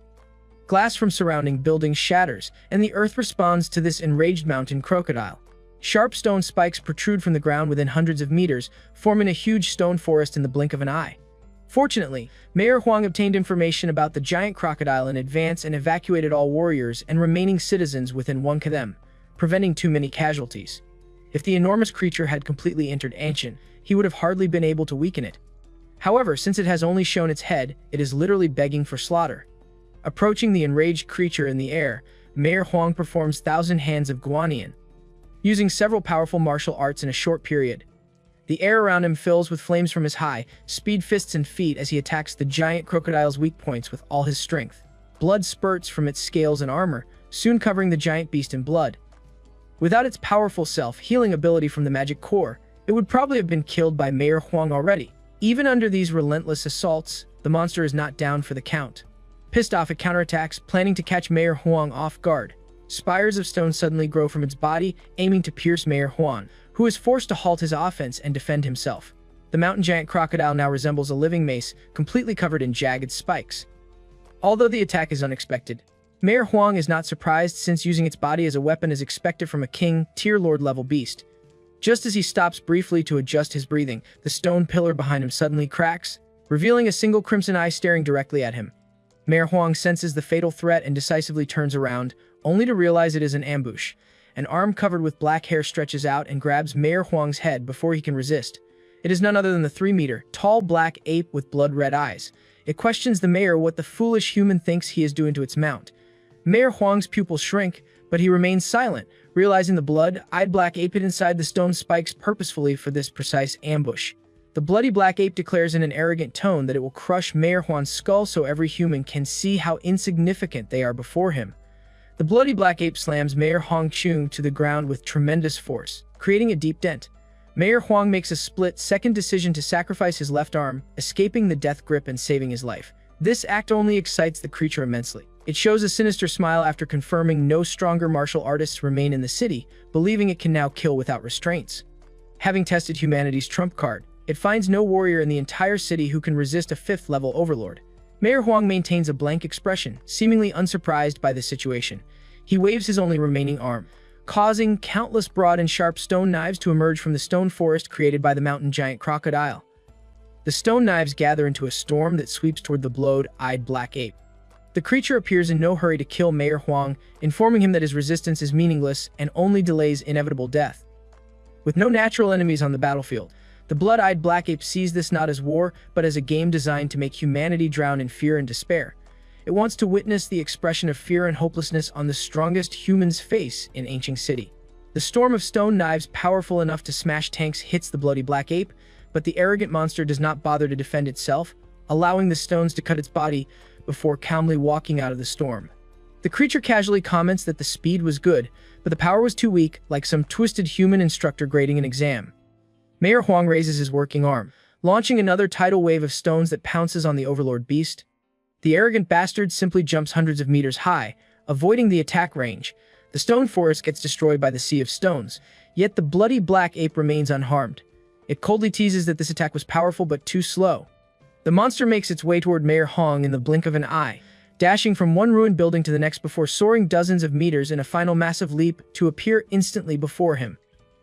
S1: Glass from surrounding buildings shatters, and the earth responds to this enraged mountain crocodile. Sharp stone spikes protrude from the ground within hundreds of meters, forming a huge stone forest in the blink of an eye. Fortunately, Mayor Huang obtained information about the giant crocodile in advance and evacuated all warriors and remaining citizens within 1 km, preventing too many casualties. If the enormous creature had completely entered Anqing, he would have hardly been able to weaken it. However, since it has only shown its head, it is literally begging for slaughter. Approaching the enraged creature in the air, Mayor Huang performs 1,000 hands of Guanyin, using several powerful martial arts in a short period. The air around him fills with flames from his high-speed fists and feet as he attacks the giant crocodile's weak points with all his strength. Blood spurts from its scales and armor, soon covering the giant beast in blood. Without its powerful self-healing ability from the magic core, it would probably have been killed by Mayor Huang already. Even under these relentless assaults, the monster is not down for the count. Pissed off, it counterattacks, planning to catch Mayor Huang off guard. Spires of stone suddenly grow from its body, aiming to pierce Mayor Huang, who is forced to halt his offense and defend himself. The mountain giant crocodile now resembles a living mace, completely covered in jagged spikes. Although the attack is unexpected, Mayor Huang is not surprised since using its body as a weapon is expected from a king-tier lord-level beast. Just as he stops briefly to adjust his breathing, the stone pillar behind him suddenly cracks, revealing a single crimson eye staring directly at him. Mayor Huang senses the fatal threat and decisively turns around, only to realize it is an ambush. An arm covered with black hair stretches out and grabs Mayor Huang's head before he can resist. It is none other than the 3-meter-tall black ape with blood-red eyes. It questions the mayor what the foolish human thinks he is doing to its mount. Mayor Huang's pupils shrink, but he remains silent, realizing the blood-eyed black ape hid inside the stone spikes purposefully for this precise ambush. The bloody black ape declares in an arrogant tone that it will crush Mayor Huang's skull so every human can see how insignificant they are before him. The bloody black ape slams Mayor Huang Chung to the ground with tremendous force, creating a deep dent. Mayor Huang makes a split-second decision to sacrifice his left arm, escaping the death grip and saving his life. This act only excites the creature immensely. It shows a sinister smile after confirming no stronger martial artists remain in the city, believing it can now kill without restraints. Having tested humanity's trump card, it finds no warrior in the entire city who can resist a 5th-level overlord. Mayor Huang maintains a blank expression, seemingly unsurprised by the situation. He waves his only remaining arm, causing countless broad and sharp stone knives to emerge from the stone forest created by the mountain giant crocodile. The stone knives gather into a storm that sweeps toward the blood-eyed black ape. The creature appears in no hurry to kill Mayor Huang, informing him that his resistance is meaningless and only delays inevitable death. With no natural enemies on the battlefield, the blood-eyed black ape sees this not as war, but as a game designed to make humanity drown in fear and despair. It wants to witness the expression of fear and hopelessness on the strongest human's face in Anqing City. The storm of stone knives powerful enough to smash tanks hits the bloody black ape, but the arrogant monster does not bother to defend itself, allowing the stones to cut its body before calmly walking out of the storm. The creature casually comments that the speed was good, but the power was too weak, like some twisted human instructor grading an exam. Mayor Huang raises his working arm, launching another tidal wave of stones that pounces on the overlord beast. The arrogant bastard simply jumps hundreds of meters high, avoiding the attack range. The stone forest gets destroyed by the sea of stones, yet the bloody black ape remains unharmed. It coldly teases that this attack was powerful but too slow. The monster makes its way toward Mayor Huang in the blink of an eye, dashing from one ruined building to the next before soaring dozens of meters in a final massive leap to appear instantly before him.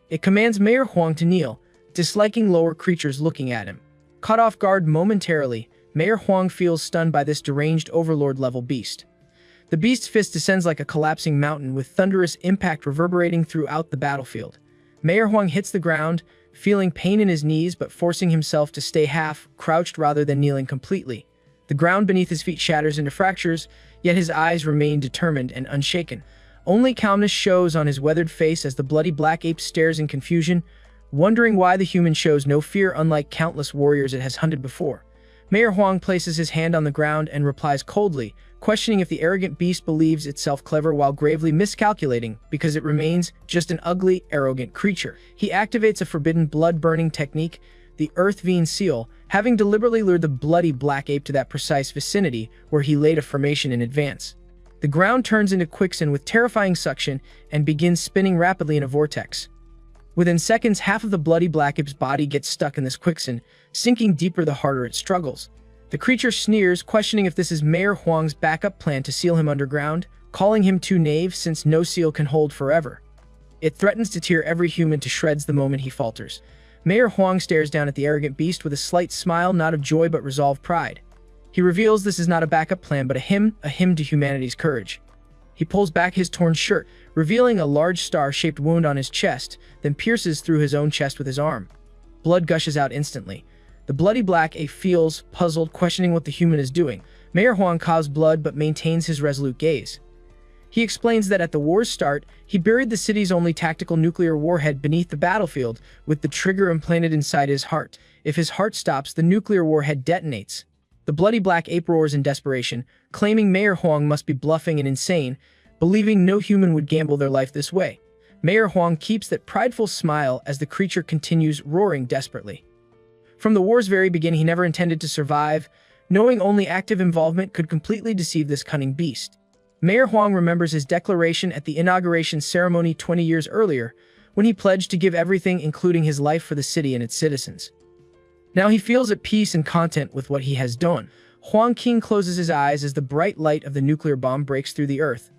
S1: It commands Mayor Huang to kneel, disliking lower creatures looking at him. Caught off guard momentarily, Mayor Huang feels stunned by this deranged overlord-level beast. The beast's fist descends like a collapsing mountain with thunderous impact reverberating throughout the battlefield. Mayor Huang hits the ground, feeling pain in his knees but forcing himself to stay half-crouched rather than kneeling completely. The ground beneath his feet shatters into fractures, yet his eyes remain determined and unshaken. Only calmness shows on his weathered face as the bloody black ape stares in confusion, wondering why the human shows no fear unlike countless warriors it has hunted before. Mayor Huang places his hand on the ground and replies coldly, questioning if the arrogant beast believes itself clever while gravely miscalculating because it remains just an ugly, arrogant creature. He activates a forbidden blood-burning technique, the Earth Vein Seal, having deliberately lured the bloody black ape to that precise vicinity where he laid a formation in advance. The ground turns into quicksand with terrifying suction and begins spinning rapidly in a vortex. Within seconds, half of the bloody black ape's body gets stuck in this quicksand, sinking deeper the harder it struggles. The creature sneers, questioning if this is Mayor Huang's backup plan to seal him underground, calling him too naive since no seal can hold forever. It threatens to tear every human to shreds the moment he falters. Mayor Huang stares down at the arrogant beast with a slight smile, not of joy but resolved pride. He reveals this is not a backup plan but a hymn to humanity's courage. He pulls back his torn shirt, revealing a large star-shaped wound on his chest, then pierces through his own chest with his arm. Blood gushes out instantly. The bloody black ape feels puzzled, questioning what the human is doing. Mayor Huang coughs blood but maintains his resolute gaze. He explains that at the war's start, he buried the city's only tactical nuclear warhead beneath the battlefield, with the trigger implanted inside his heart. If his heart stops, the nuclear warhead detonates. The bloody black ape roars in desperation, claiming Mayor Huang must be bluffing and insane, believing no human would gamble their life this way. Mayor Huang keeps that prideful smile as the creature continues roaring desperately. From the war's very beginning, he never intended to survive, knowing only active involvement could completely deceive this cunning beast. Mayor Huang remembers his declaration at the inauguration ceremony 20 years earlier, when he pledged to give everything, including his life, for the city and its citizens. Now he feels at peace and content with what he has done. Huang Qing closes his eyes as the bright light of the nuclear bomb breaks through the earth.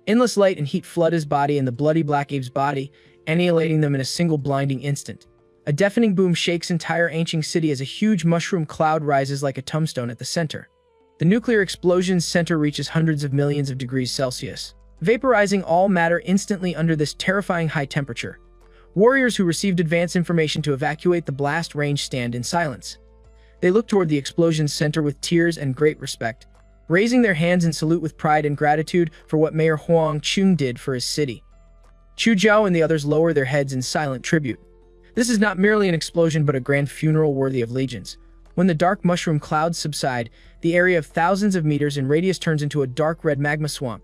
S1: Endless light and heat flood his body and the bloody black ape's body, annihilating them in a single blinding instant. A deafening boom shakes entire ancient city as a huge mushroom cloud rises like a tombstone at the center. The nuclear explosion's center reaches hundreds of millions of degrees Celsius, vaporizing all matter instantly under this terrifying high temperature. Warriors who received advance information to evacuate the blast range stand in silence. They look toward the explosion's center with tears and great respect, raising their hands in salute with pride and gratitude for what Mayor Huang Qing did for his city. Chu Zhao and the others lower their heads in silent tribute. This is not merely an explosion but a grand funeral worthy of legions. When the dark mushroom clouds subside, the area of thousands of meters in radius turns into a dark red magma swamp.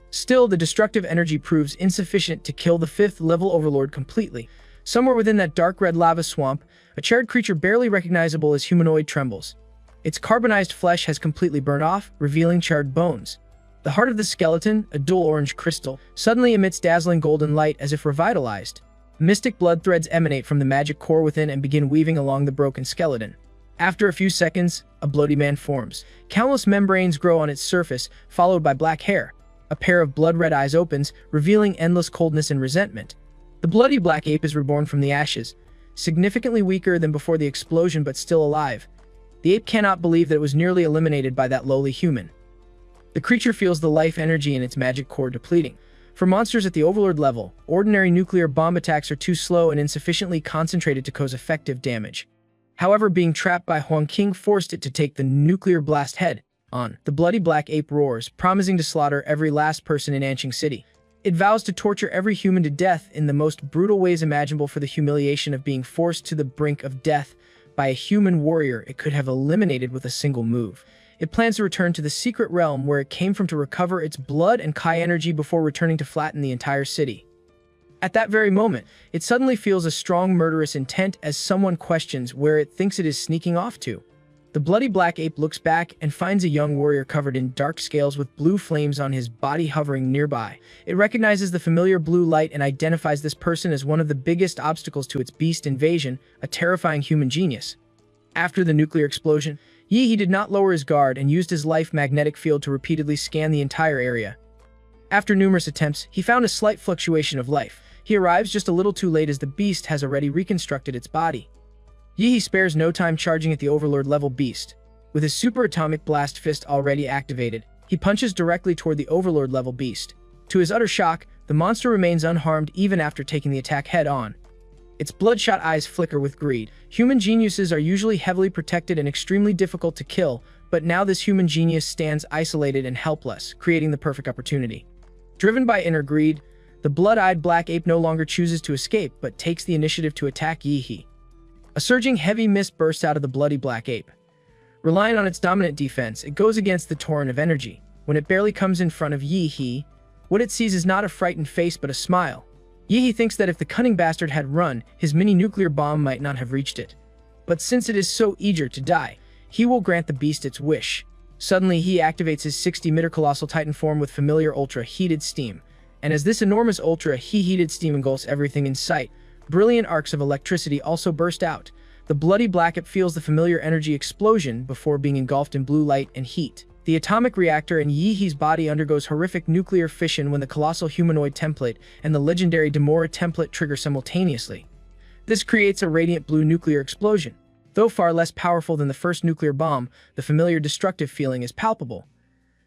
S1: Still, the destructive energy proves insufficient to kill the fifth-level overlord completely. Somewhere within that dark red lava swamp, a charred creature barely recognizable as humanoid trembles. Its carbonized flesh has completely burned off, revealing charred bones. The heart of the skeleton, a dual orange crystal, suddenly emits dazzling golden light as if revitalized. Mystic blood threads emanate from the magic core within and begin weaving along the broken skeleton. After a few seconds, a bloody man forms. Countless membranes grow on its surface, followed by black hair. A pair of blood-red eyes opens, revealing endless coldness and resentment. The bloody black ape is reborn from the ashes, significantly weaker than before the explosion but still alive. The ape cannot believe that it was nearly eliminated by that lowly human. The creature feels the life energy in its magic core depleting. For monsters at the overlord level, ordinary nuclear bomb attacks are too slow and insufficiently concentrated to cause effective damage. However, being trapped by Huang Qing forced it to take the nuclear blast head on. The bloody black ape roars, promising to slaughter every last person in Anqing City. It vows to torture every human to death in the most brutal ways imaginable for the humiliation of being forced to the brink of death by a human warrior it could have eliminated with a single move. It plans to return to the secret realm where it came from to recover its blood and Kai energy before returning to flatten the entire city. At that very moment, it suddenly feels a strong murderous intent as someone questions where it thinks it is sneaking off to. The bloody black ape looks back and finds a young warrior covered in dark scales with blue flames on his body hovering nearby. It recognizes the familiar blue light and identifies this person as one of the biggest obstacles to its beast invasion, a terrifying human genius. After the nuclear explosion, He did not lower his guard and used his life magnetic field to repeatedly scan the entire area. After numerous attempts, he found a slight fluctuation of life. He arrives just a little too late as the beast has already reconstructed its body. He spares no time charging at the Overlord level beast. With his super atomic blast fist already activated, he punches directly toward the Overlord level beast. To his utter shock, the monster remains unharmed even after taking the attack head on. Its bloodshot eyes flicker with greed. Human geniuses are usually heavily protected and extremely difficult to kill, but now this human genius stands isolated and helpless, creating the perfect opportunity. Driven by inner greed, the blood-eyed black ape no longer chooses to escape, but takes the initiative to attack Yi. A surging heavy mist bursts out of the bloody black ape. Relying on its dominant defense, it goes against the torrent of energy. When it barely comes in front of Yi, what it sees is not a frightened face but a smile. Yi thinks that if the cunning bastard had run, his mini-nuclear bomb might not have reached it. But since it is so eager to die, he will grant the beast its wish. Suddenly, he activates his 60-meter colossal titan form with familiar ultra-heated steam. And as this enormous ultra-heated steam engulfs everything in sight, brilliant arcs of electricity also burst out. The bloody black ape feels the familiar energy explosion before being engulfed in blue light and heat. The atomic reactor in Yi's body undergoes horrific nuclear fission when the colossal humanoid template and the legendary Demora template trigger simultaneously. This creates a radiant blue nuclear explosion. Though far less powerful than the first nuclear bomb, the familiar destructive feeling is palpable.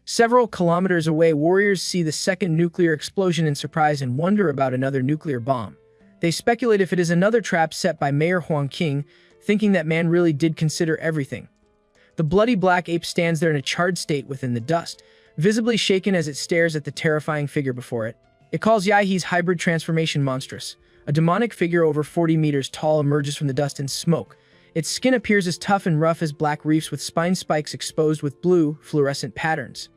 S1: Several kilometers away, warriors see the second nuclear explosion in surprise and wonder about another nuclear bomb. They speculate if it is another trap set by Mayor Huang Qing, thinking that man really did consider everything. The bloody black ape stands there in a charred state within the dust, visibly shaken as it stares at the terrifying figure before it. It calls Yahi's hybrid transformation monstrous. A demonic figure over 40 meters tall emerges from the dust and smoke. Its skin appears as tough and rough as black reefs with spine spikes exposed with blue, fluorescent patterns.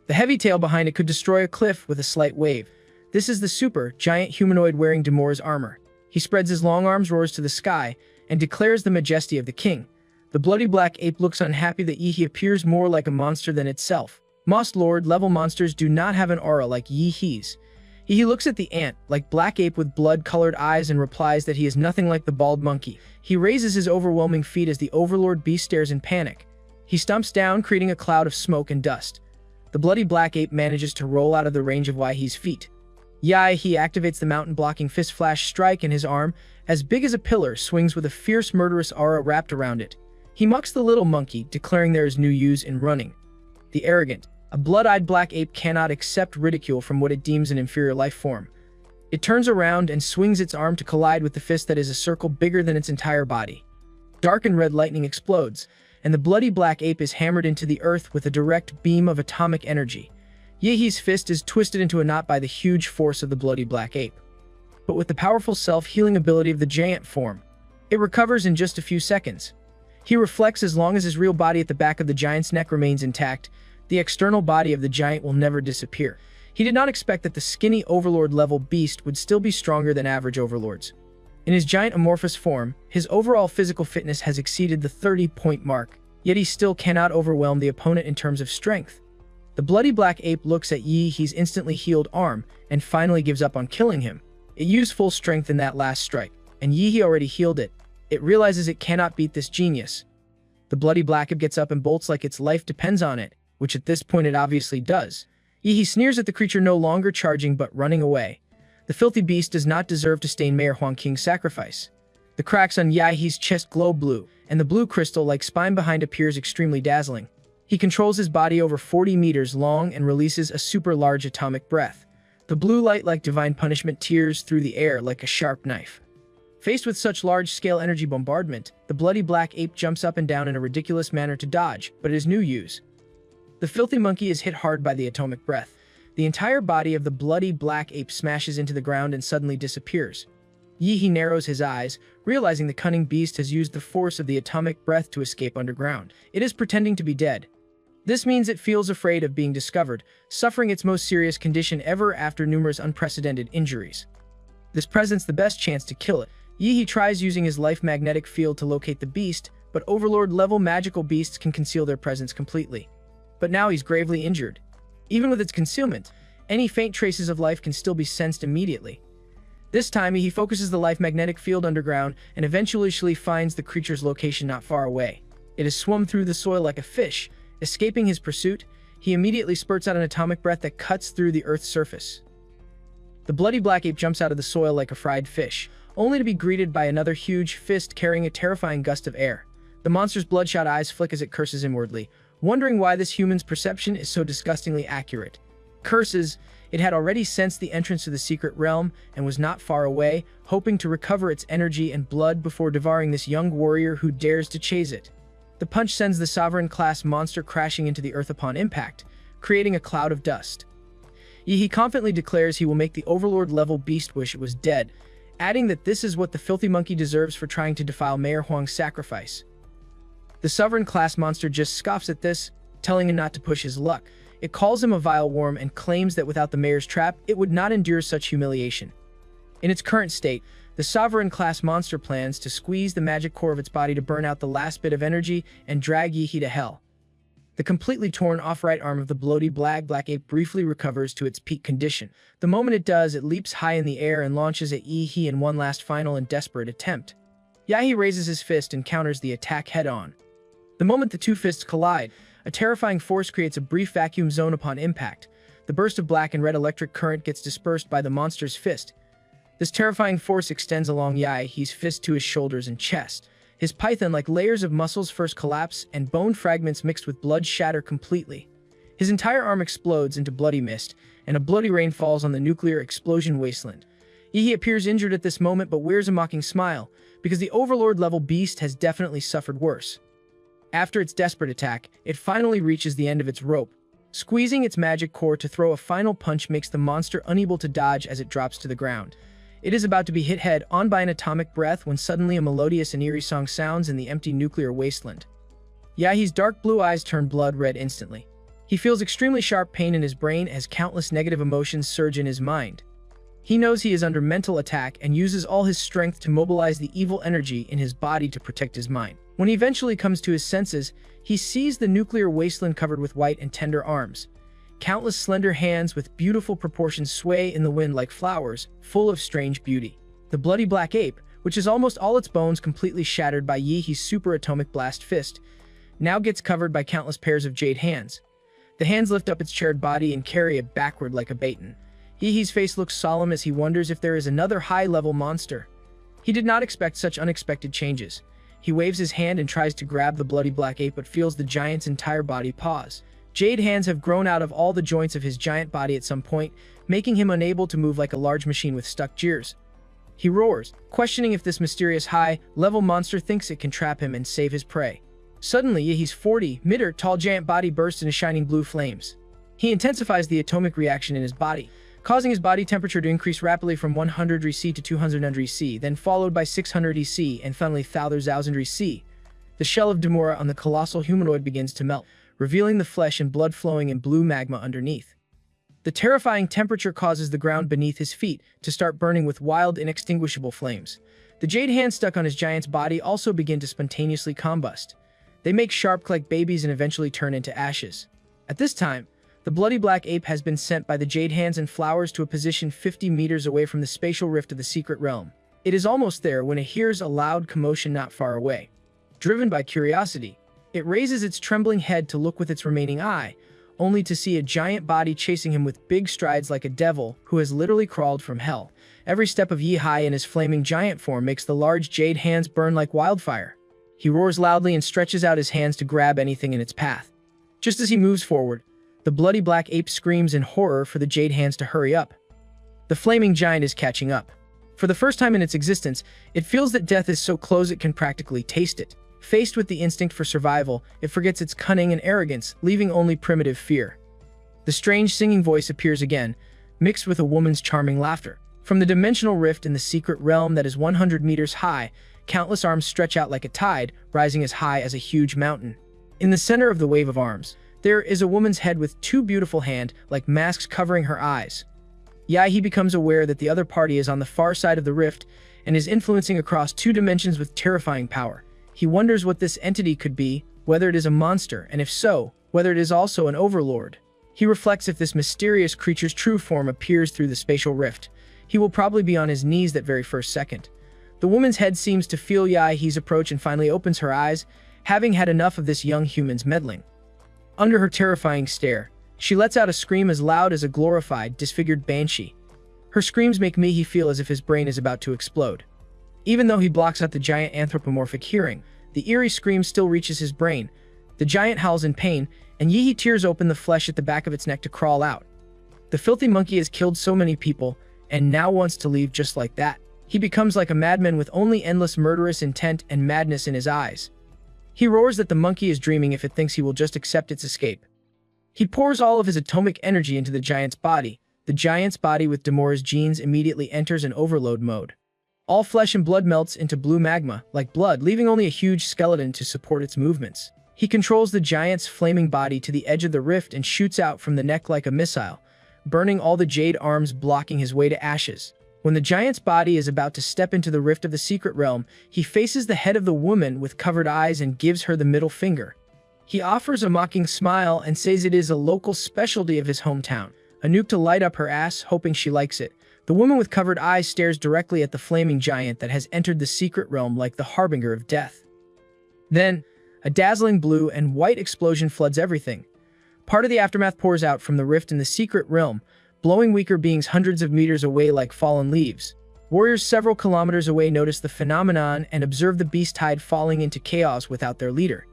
S1: The heavy tail behind it could destroy a cliff with a slight wave. This is the super, giant humanoid wearing Demora's armor. He spreads his long arms, roars to the sky, and declares the majesty of the king. The bloody black ape looks unhappy that Yi appears more like a monster than itself. Most Lord-level monsters do not have an aura like Yi's. He looks at the ant, like black ape with blood-colored eyes, and replies that he is nothing like the bald monkey. He raises his overwhelming feet as the overlord beast stares in panic. He stomps down, creating a cloud of smoke and dust. The bloody black ape manages to roll out of the range of Yi's feet. He activates the mountain-blocking fist flash strike, and his arm, as big as a pillar, swings with a fierce murderous aura wrapped around it. He mucks the little monkey, declaring there is no use in running. The arrogant, a blood-eyed black ape cannot accept ridicule from what it deems an inferior life form. It turns around and swings its arm to collide with the fist that is a circle bigger than its entire body. Dark and red lightning explodes, and the bloody black ape is hammered into the earth with a direct beam of atomic energy. Yi's fist is twisted into a knot by the huge force of the bloody black ape. But with the powerful self-healing ability of the giant form, it recovers in just a few seconds. He reflects as long as his real body at the back of the giant's neck remains intact, the external body of the giant will never disappear. He did not expect that the skinny overlord-level beast would still be stronger than average overlords. In his giant amorphous form, his overall physical fitness has exceeded the 30-point mark, yet he still cannot overwhelm the opponent in terms of strength. The bloody black ape looks at Yi's instantly healed arm and finally gives up on killing him. It used full strength in that last strike, and Yi already healed it. It realizes it cannot beat this genius. The bloody black ape gets up and bolts like its life depends on it, which at this point it obviously does. Yi sneers at the creature no longer charging but running away. The filthy beast does not deserve to stain Mayor Huang Qing's sacrifice. The cracks on Yi's chest glow blue, and the blue crystal-like spine behind appears extremely dazzling. He controls his body over 40 meters long and releases a super large atomic breath. The blue light like divine punishment tears through the air like a sharp knife. Faced with such large-scale energy bombardment, the bloody black ape jumps up and down in a ridiculous manner to dodge, but it is no use. The filthy monkey is hit hard by the atomic breath. The entire body of the bloody black ape smashes into the ground and suddenly disappears. Yi narrows his eyes, realizing the cunning beast has used the force of the atomic breath to escape underground. It is pretending to be dead. This means it feels afraid of being discovered, suffering its most serious condition ever after numerous unprecedented injuries. This presents the best chance to kill it. Yi tries using his life magnetic field to locate the beast, but overlord-level magical beasts can conceal their presence completely. But now he's gravely injured. Even with its concealment, any faint traces of life can still be sensed immediately. This time, he focuses the life magnetic field underground and eventually finds the creature's location not far away. It has swum through the soil like a fish. Escaping his pursuit, he immediately spurts out an atomic breath that cuts through the Earth's surface. The bloody black ape jumps out of the soil like a fried fish, only to be greeted by another huge fist carrying a terrifying gust of air. The monster's bloodshot eyes flick as it curses inwardly, wondering why this human's perception is so disgustingly accurate. Curses, It had already sensed the entrance to the secret realm and was not far away, hoping to recover its energy and blood before devouring this young warrior who dares to chase it. The punch sends the Sovereign-class monster crashing into the earth upon impact, creating a cloud of dust. He confidently declares he will make the Overlord-level beast wish it was dead, adding that this is what the filthy monkey deserves for trying to defile Mayor Huang's sacrifice. The Sovereign-class monster just scoffs at this, telling him not to push his luck. It calls him a vile worm and claims that without the mayor's trap, it would not endure such humiliation. In its current state, the Sovereign-class monster plans to squeeze the magic core of its body to burn out the last bit of energy and drag Yi to hell. The completely torn off right arm of the bloaty black ape briefly recovers to its peak condition. The moment it does, it leaps high in the air and launches at Yi in one last final and desperate attempt. Yahi raises his fist and counters the attack head-on. The moment the two fists collide, a terrifying force creates a brief vacuum zone upon impact. The burst of black and red electric current gets dispersed by the monster's fist. This terrifying force extends along Yahi's fist to his shoulders and chest. His python-like layers of muscles first collapse, and bone fragments mixed with blood shatter completely. His entire arm explodes into bloody mist, and a bloody rain falls on the nuclear explosion wasteland. Yi appears injured at this moment but wears a mocking smile, because the Overlord-level beast has definitely suffered worse. After its desperate attack, it finally reaches the end of its rope. Squeezing its magic core to throw a final punch makes the monster unable to dodge as it drops to the ground. It is about to be hit head-on by an atomic breath when suddenly a melodious and eerie song sounds in the empty nuclear wasteland. Yahi's dark blue eyes turn blood red instantly. He feels extremely sharp pain in his brain as countless negative emotions surge in his mind. He knows he is under mental attack and uses all his strength to mobilize the evil energy in his body to protect his mind. When he eventually comes to his senses, he sees the nuclear wasteland covered with white and tender arms. Countless slender hands with beautiful proportions sway in the wind like flowers, full of strange beauty. The bloody black ape, which is almost all its bones completely shattered by Yi's super atomic blast fist, now gets covered by countless pairs of jade hands. The hands lift up its charred body and carry it backward like a baton. Yi's face looks solemn as he wonders if there is another high-level monster. He did not expect such unexpected changes. He waves his hand and tries to grab the bloody black ape but feels the giant's entire body pause. Jade hands have grown out of all the joints of his giant body at some point, making him unable to move like a large machine with stuck gears. He roars, questioning if this mysterious high-level monster thinks it can trap him and save his prey. Suddenly, Yi's 40-meter tall giant body bursts into shining blue flames. He intensifies the atomic reaction in his body, causing his body temperature to increase rapidly from 100 degrees C to 200 degrees C, then followed by 600 degrees C and finally 1000 degrees C. The shell of Demura on the colossal humanoid begins to melt, revealing the flesh and blood flowing in blue magma underneath. The terrifying temperature causes the ground beneath his feet to start burning with wild, inextinguishable flames. The jade hands stuck on his giant's body also begin to spontaneously combust. They make sharp like babies and eventually turn into ashes. At this time, the bloody black ape has been sent by the jade hands and flowers to a position 50 meters away from the spatial rift of the secret realm. It is almost there when it hears a loud commotion not far away. Driven by curiosity, it raises its trembling head to look with its remaining eye, only to see a giant body chasing him with big strides like a devil who has literally crawled from hell. Every step of Yi in his flaming giant form makes the large jade hands burn like wildfire. He roars loudly and stretches out his hands to grab anything in its path. Just as he moves forward, the bloody black ape screams in horror for the jade hands to hurry up. The flaming giant is catching up. For the first time in its existence, it feels that death is so close it can practically taste it. Faced with the instinct for survival, it forgets its cunning and arrogance, leaving only primitive fear. The strange singing voice appears again, mixed with a woman's charming laughter. From the dimensional rift in the secret realm that is 100 meters high, countless arms stretch out like a tide, rising as high as a huge mountain. In the center of the wave of arms, there is a woman's head with two beautiful hand-like masks covering her eyes. He becomes aware that the other party is on the far side of the rift and is influencing across two dimensions with terrifying power. He wonders what this entity could be, whether it is a monster, and if so, whether it is also an overlord. He reflects if this mysterious creature's true form appears through the spatial rift. He will probably be on his knees that very first second. The woman's head seems to feel Yahi's approach and finally opens her eyes, having had enough of this young human's meddling. Under her terrifying stare, she lets out a scream as loud as a glorified, disfigured banshee. Her screams make Mihi feel as if his brain is about to explode. Even though he blocks out the giant anthropomorphic hearing, the eerie scream still reaches his brain. The giant howls in pain, and Yihi tears open the flesh at the back of its neck to crawl out. The filthy monkey has killed so many people, and now wants to leave just like that. He becomes like a madman with only endless murderous intent and madness in his eyes. He roars that the monkey is dreaming if it thinks he will just accept its escape. He pours all of his atomic energy into the giant's body. The giant's body with Demora's genes immediately enters an overload mode. All flesh and blood melts into blue magma, like blood, leaving only a huge skeleton to support its movements. He controls the giant's flaming body to the edge of the rift and shoots out from the neck like a missile, burning all the jade arms, blocking his way to ashes. When the giant's body is about to step into the rift of the secret realm, he faces the head of the woman with covered eyes and gives her the middle finger. He offers a mocking smile and says it is a local specialty of his hometown, a nuke to light up her ass, hoping she likes it. The woman with covered eyes stares directly at the flaming giant that has entered the secret realm like the harbinger of death. Then, a dazzling blue and white explosion floods everything. Part of the aftermath pours out from the rift in the secret realm, blowing weaker beings hundreds of meters away like fallen leaves. Warriors several kilometers away notice the phenomenon and observe the beast tide falling into chaos without their leader.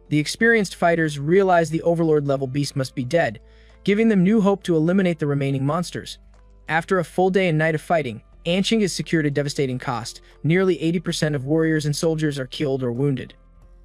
S1: The experienced fighters realize the Overlord-level beast must be dead, giving them new hope to eliminate the remaining monsters. After a full day and night of fighting, Anqing is secured at devastating cost. Nearly 80% of warriors and soldiers are killed or wounded.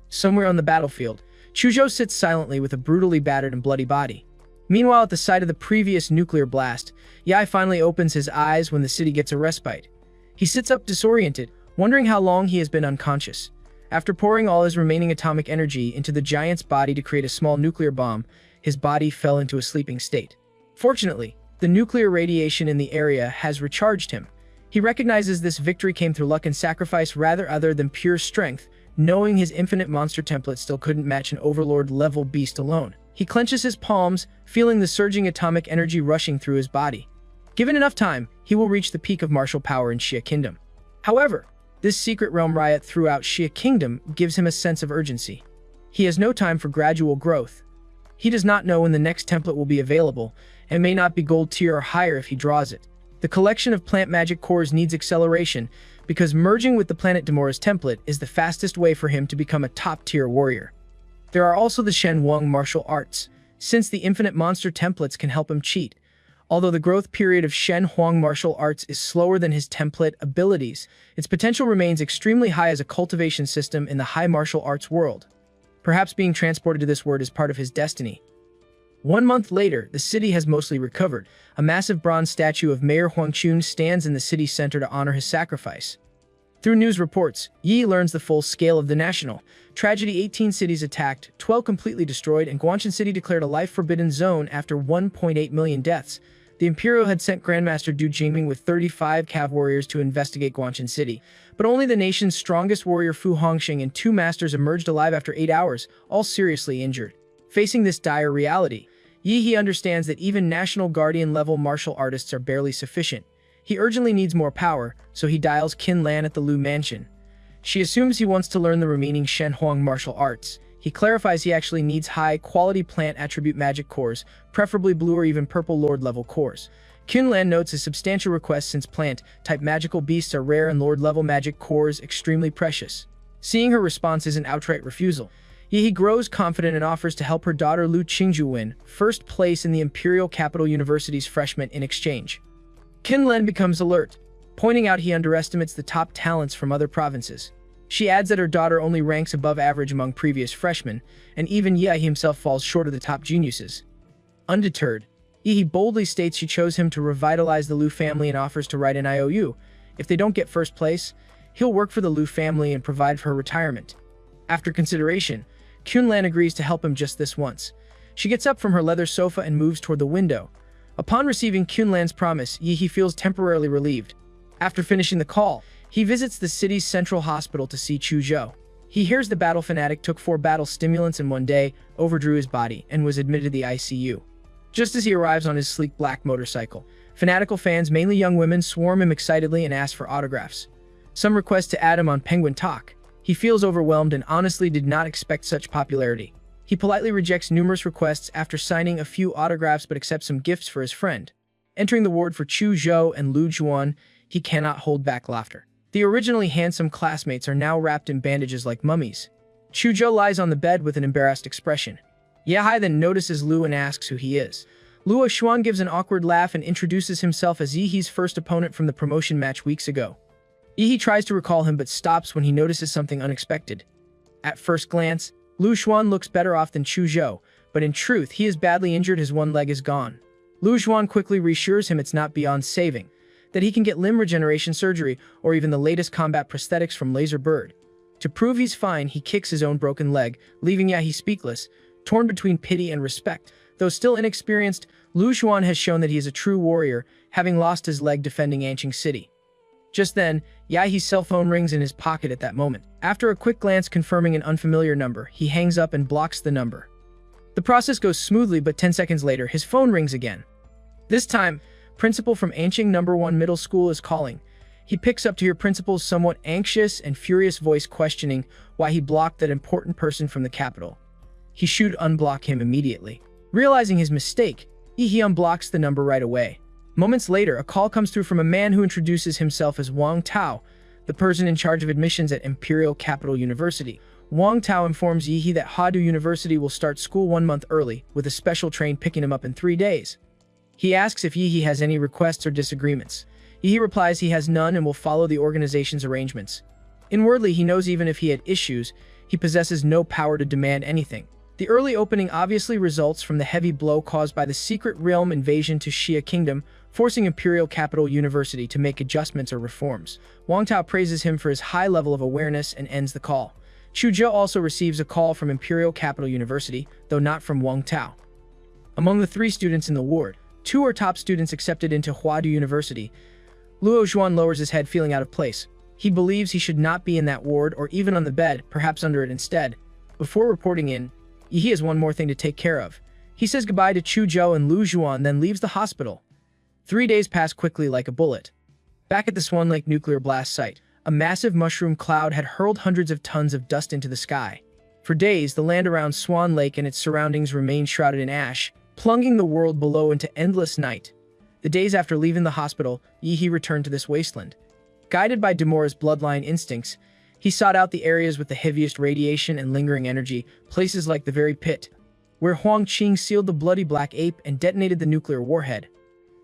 S1: Somewhere on the battlefield, Chuzhou sits silently with a brutally battered and bloody body. Meanwhile, at the site of the previous nuclear blast, Yai finally opens his eyes when the city gets a respite. He sits up disoriented, wondering how long he has been unconscious. After pouring all his remaining atomic energy into the giant's body to create a small nuclear bomb, his body fell into a sleeping state. Fortunately, the nuclear radiation in the area has recharged him. He recognizes this victory came through luck and sacrifice rather other than pure strength, knowing his infinite monster template still couldn't match an Overlord-level beast alone. He clenches his palms, feeling the surging atomic energy rushing through his body. Given enough time, he will reach the peak of martial power in Xia Kingdom. However, this secret realm riot throughout Xia Kingdom gives him a sense of urgency. He has no time for gradual growth. He does not know when the next template will be available, and may not be gold tier or higher if he draws it. The collection of plant magic cores needs acceleration, because merging with the planet Demora's template is the fastest way for him to become a top-tier warrior. There are also the Shen Wang martial arts, since the infinite monster templates can help him cheat. Although the growth period of Shen Huang martial arts is slower than his template abilities, its potential remains extremely high as a cultivation system in the high martial arts world. Perhaps being transported to this world is part of his destiny. 1 month later, the city has mostly recovered. A massive bronze statue of Mayor Huangchun stands in the city center to honor his sacrifice. Through news reports, Yi learns the full scale of the national tragedy. 18 cities attacked, 12 completely destroyed, and Guangshan City declared a life-forbidden zone after 1.8 million deaths. The Imperial had sent Grandmaster Du Jingming with 35 cav warriors to investigate Guangshan City, but only the nation's strongest warrior Fu Hongxing and 2 masters emerged alive after 8 hours, all seriously injured. Facing this dire reality, Yi understands that even National Guardian-level martial artists are barely sufficient. He urgently needs more power, so he dials Qin Lan at the Lu Mansion. She assumes he wants to learn the remaining Shen Huang martial arts. He clarifies he actually needs high-quality plant attribute magic cores, preferably blue or even purple Lord-level cores. Qin Lan notes his substantial request since plant-type magical beasts are rare and Lord-level magic cores extremely precious. Seeing her response is an outright refusal, Yi grows confident and offers to help her daughter Lu Qingju win first place in the Imperial Capital University's freshman in exchange. Qin Lan becomes alert, pointing out he underestimates the top talents from other provinces. She adds that her daughter only ranks above average among previous freshmen, and even Yi himself falls short of the top geniuses. Undeterred, Yi boldly states she chose him to revitalize the Lu family and offers to write an IOU. If they don't get first place, he'll work for the Lu family and provide for her retirement. After consideration, Qin Lan agrees to help him just this once. She gets up from her leather sofa and moves toward the window. Upon receiving Qin Lan's promise, Yi feels temporarily relieved. After finishing the call, he visits the city's central hospital to see Chuzhou. He hears the battle fanatic took 4 battle stimulants in 1 day, overdrew his body, and was admitted to the ICU. Just as he arrives on his sleek black motorcycle, fanatical fans, mainly young women, swarm him excitedly and ask for autographs. Some request to add him on Penguin Talk. He feels overwhelmed and honestly did not expect such popularity. He politely rejects numerous requests after signing a few autographs but accepts some gifts for his friend. Entering the ward for Chu Zhou and Lu Juan, he cannot hold back laughter. The originally handsome classmates are now wrapped in bandages like mummies. Chu Zhou lies on the bed with an embarrassed expression. Yahai then notices Lu and asks who he is. Luo Xuan gives an awkward laugh and introduces himself as Yihe's first opponent from the promotion match weeks ago. Yihe tries to recall him but stops when he notices something unexpected. At first glance, Luo Xuan looks better off than Chu Zhou, but in truth he is badly injured. His one leg is gone. Luo Xuan quickly reassures him it's not beyond saving, that he can get limb regeneration surgery or even the latest combat prosthetics from Laser Bird. To prove he's fine, he kicks his own broken leg, leaving Yahe speechless, torn between pity and respect. Though still inexperienced, Luo Xuan has shown that he is a true warrior, having lost his leg defending Anqing City. Just then, Yahe's cell phone rings in his pocket at that moment. After a quick glance confirming an unfamiliar number, he hangs up and blocks the number. The process goes smoothly, but 10 seconds later, his phone rings again. This time, principal from Anqing No. 1 Middle School is calling. He picks up to hear principal's somewhat anxious and furious voice questioning why he blocked that important person from the capital. He should unblock him immediately. Realizing his mistake, Yihe unblocks the number right away. Moments later, a call comes through from a man who introduces himself as Wang Tao, the person in charge of admissions at Imperial Capital University. Wang Tao informs Yihe that Hadu University will start school 1 month early, with a special train picking him up in 3 days. He asks if Yihe has any requests or disagreements. Yihe replies he has none and will follow the organization's arrangements. Inwardly, he knows even if he had issues, he possesses no power to demand anything. The early opening obviously results from the heavy blow caused by the Secret Realm invasion to Xia Kingdom, forcing Imperial Capital University to make adjustments or reforms. Wang Tao praises him for his high level of awareness and ends the call. Chu Zhou also receives a call from Imperial Capital University, though not from Wang Tao. Among the 3 students in the ward, 2 are top students accepted into Huadu University. Luo Xuan lowers his head, feeling out of place. He believes he should not be in that ward or even on the bed, perhaps under it instead. Before reporting in, Yihe has one more thing to take care of. He says goodbye to Chu Zhou and Luo Xuan, then leaves the hospital. 3 days pass quickly like a bullet. Back at the Swan Lake nuclear blast site, a massive mushroom cloud had hurled hundreds of tons of dust into the sky. For days, the land around Swan Lake and its surroundings remained shrouded in ash, plunging the world below into endless night. The days after leaving the hospital, Yihe returned to this wasteland. Guided by Demora's bloodline instincts, he sought out the areas with the heaviest radiation and lingering energy, places like the very pit, where Huang Qing sealed the bloody black ape and detonated the nuclear warhead.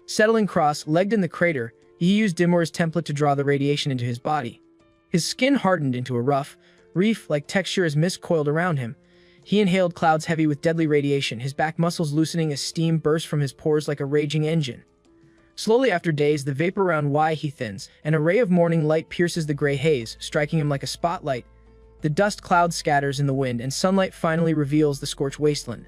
S1: Settling cross-legged in the crater, he used Demora's template to draw the radiation into his body. His skin hardened into a rough, reef-like texture as mist coiled around him. He inhaled clouds heavy with deadly radiation, his back muscles loosening as steam burst from his pores like a raging engine. Slowly after days, the vapor around Yihe thins, and a ray of morning light pierces the gray haze, striking him like a spotlight. The dust cloud scatters in the wind, and sunlight finally reveals the scorched wasteland.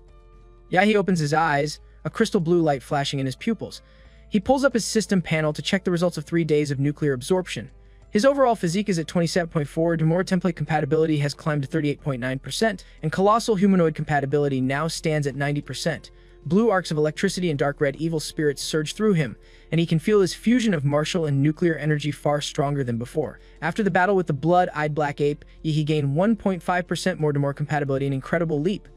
S1: Yihe opens his eyes, a crystal blue light flashing in his pupils. He pulls up his system panel to check the results of 3 days of nuclear absorption. His overall physique is at 27.4, Demora template compatibility has climbed to 38.9%, and colossal humanoid compatibility now stands at 90%. Blue arcs of electricity and dark red evil spirits surge through him, and he can feel his fusion of martial and nuclear energy far stronger than before. After the battle with the blood-eyed black ape, he gained 1.5% more Demora compatibility, an incredible leap.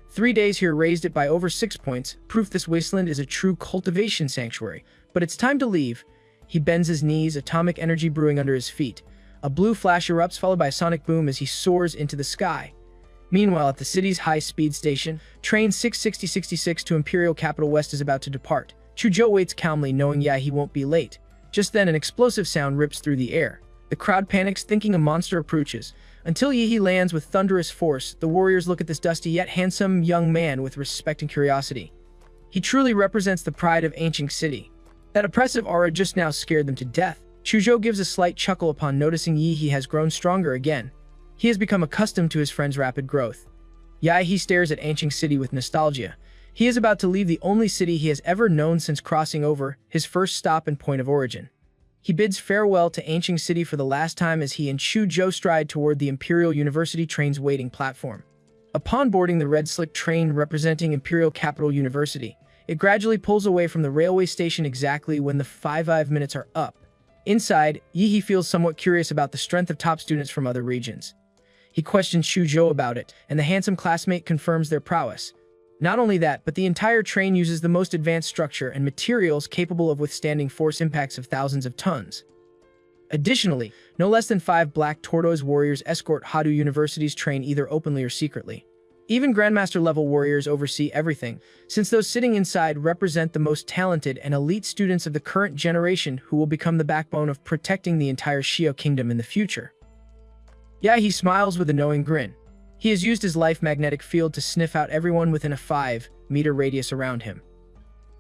S1: 3 days here raised it by over 6 points, proof this wasteland is a true cultivation sanctuary. But it's time to leave. He bends his knees, atomic energy brewing under his feet. A blue flash erupts, followed by a sonic boom as he soars into the sky. Meanwhile, at the city's high-speed station, train 66066 to Imperial Capital West is about to depart. Chu Zhou waits calmly, knowing he won't be late. Just then, an explosive sound rips through the air. The crowd panics, thinking a monster approaches. Until Yihe lands with thunderous force, the warriors look at this dusty yet handsome young man with respect and curiosity. He truly represents the pride of Anqing City. That oppressive aura just now scared them to death. Chu Zhou gives a slight chuckle upon noticing Yihe has grown stronger again. He has become accustomed to his friend's rapid growth. Yihe stares at Anqing City with nostalgia. He is about to leave the only city he has ever known since crossing over, his first stop and point of origin. He bids farewell to Anqing City for the last time as he and Chu Zhou stride toward the Imperial University train's waiting platform. Upon boarding the red slick train representing Imperial Capital University, it gradually pulls away from the railway station exactly when the 5 minutes are up. Inside, Yihe feels somewhat curious about the strength of top students from other regions. He questions Chu Zhou about it, and the handsome classmate confirms their prowess. Not only that, but the entire train uses the most advanced structure and materials capable of withstanding force impacts of thousands of tons. Additionally, no less than 5 black tortoise warriors escort Hadu University's train either openly or secretly. Even Grandmaster-level warriors oversee everything, since those sitting inside represent the most talented and elite students of the current generation who will become the backbone of protecting the entire Shio Kingdom in the future. Yeah, he smiles with a knowing grin. He has used his life magnetic field to sniff out everyone within a 5-meter radius around him.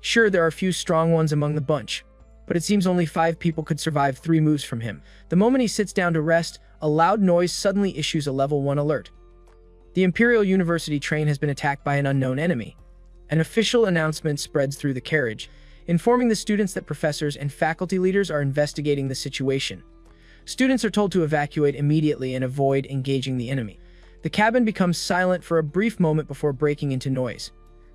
S1: Sure, there are a few strong ones among the bunch, but it seems only 5 people could survive 3 moves from him. The moment he sits down to rest, a loud noise suddenly issues a level 1 alert. The Imperial University train has been attacked by an unknown enemy. An official announcement spreads through the carriage, informing the students that professors and faculty leaders are investigating the situation. Students are told to evacuate immediately and avoid engaging the enemy. The cabin becomes silent for a brief moment before breaking into noise.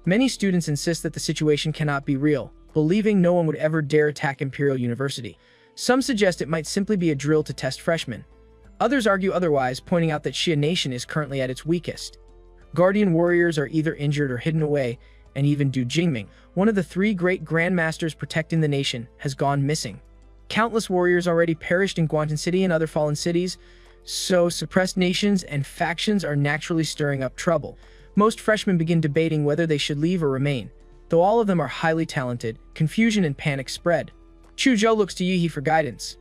S1: Many students insist that the situation cannot be real, believing no one would ever dare attack Imperial University. Some suggest it might simply be a drill to test freshmen. Others argue otherwise, pointing out that Shia Nation is currently at its weakest. Guardian warriors are either injured or hidden away, and even Du Jingming, one of the 3 great grandmasters protecting the nation, has gone missing. Countless warriors already perished in Guantan City and other fallen cities, so suppressed nations and factions are naturally stirring up trouble. Most freshmen begin debating whether they should leave or remain. Though all of them are highly talented, confusion and panic spread. Chuzhou looks to Yihi for guidance.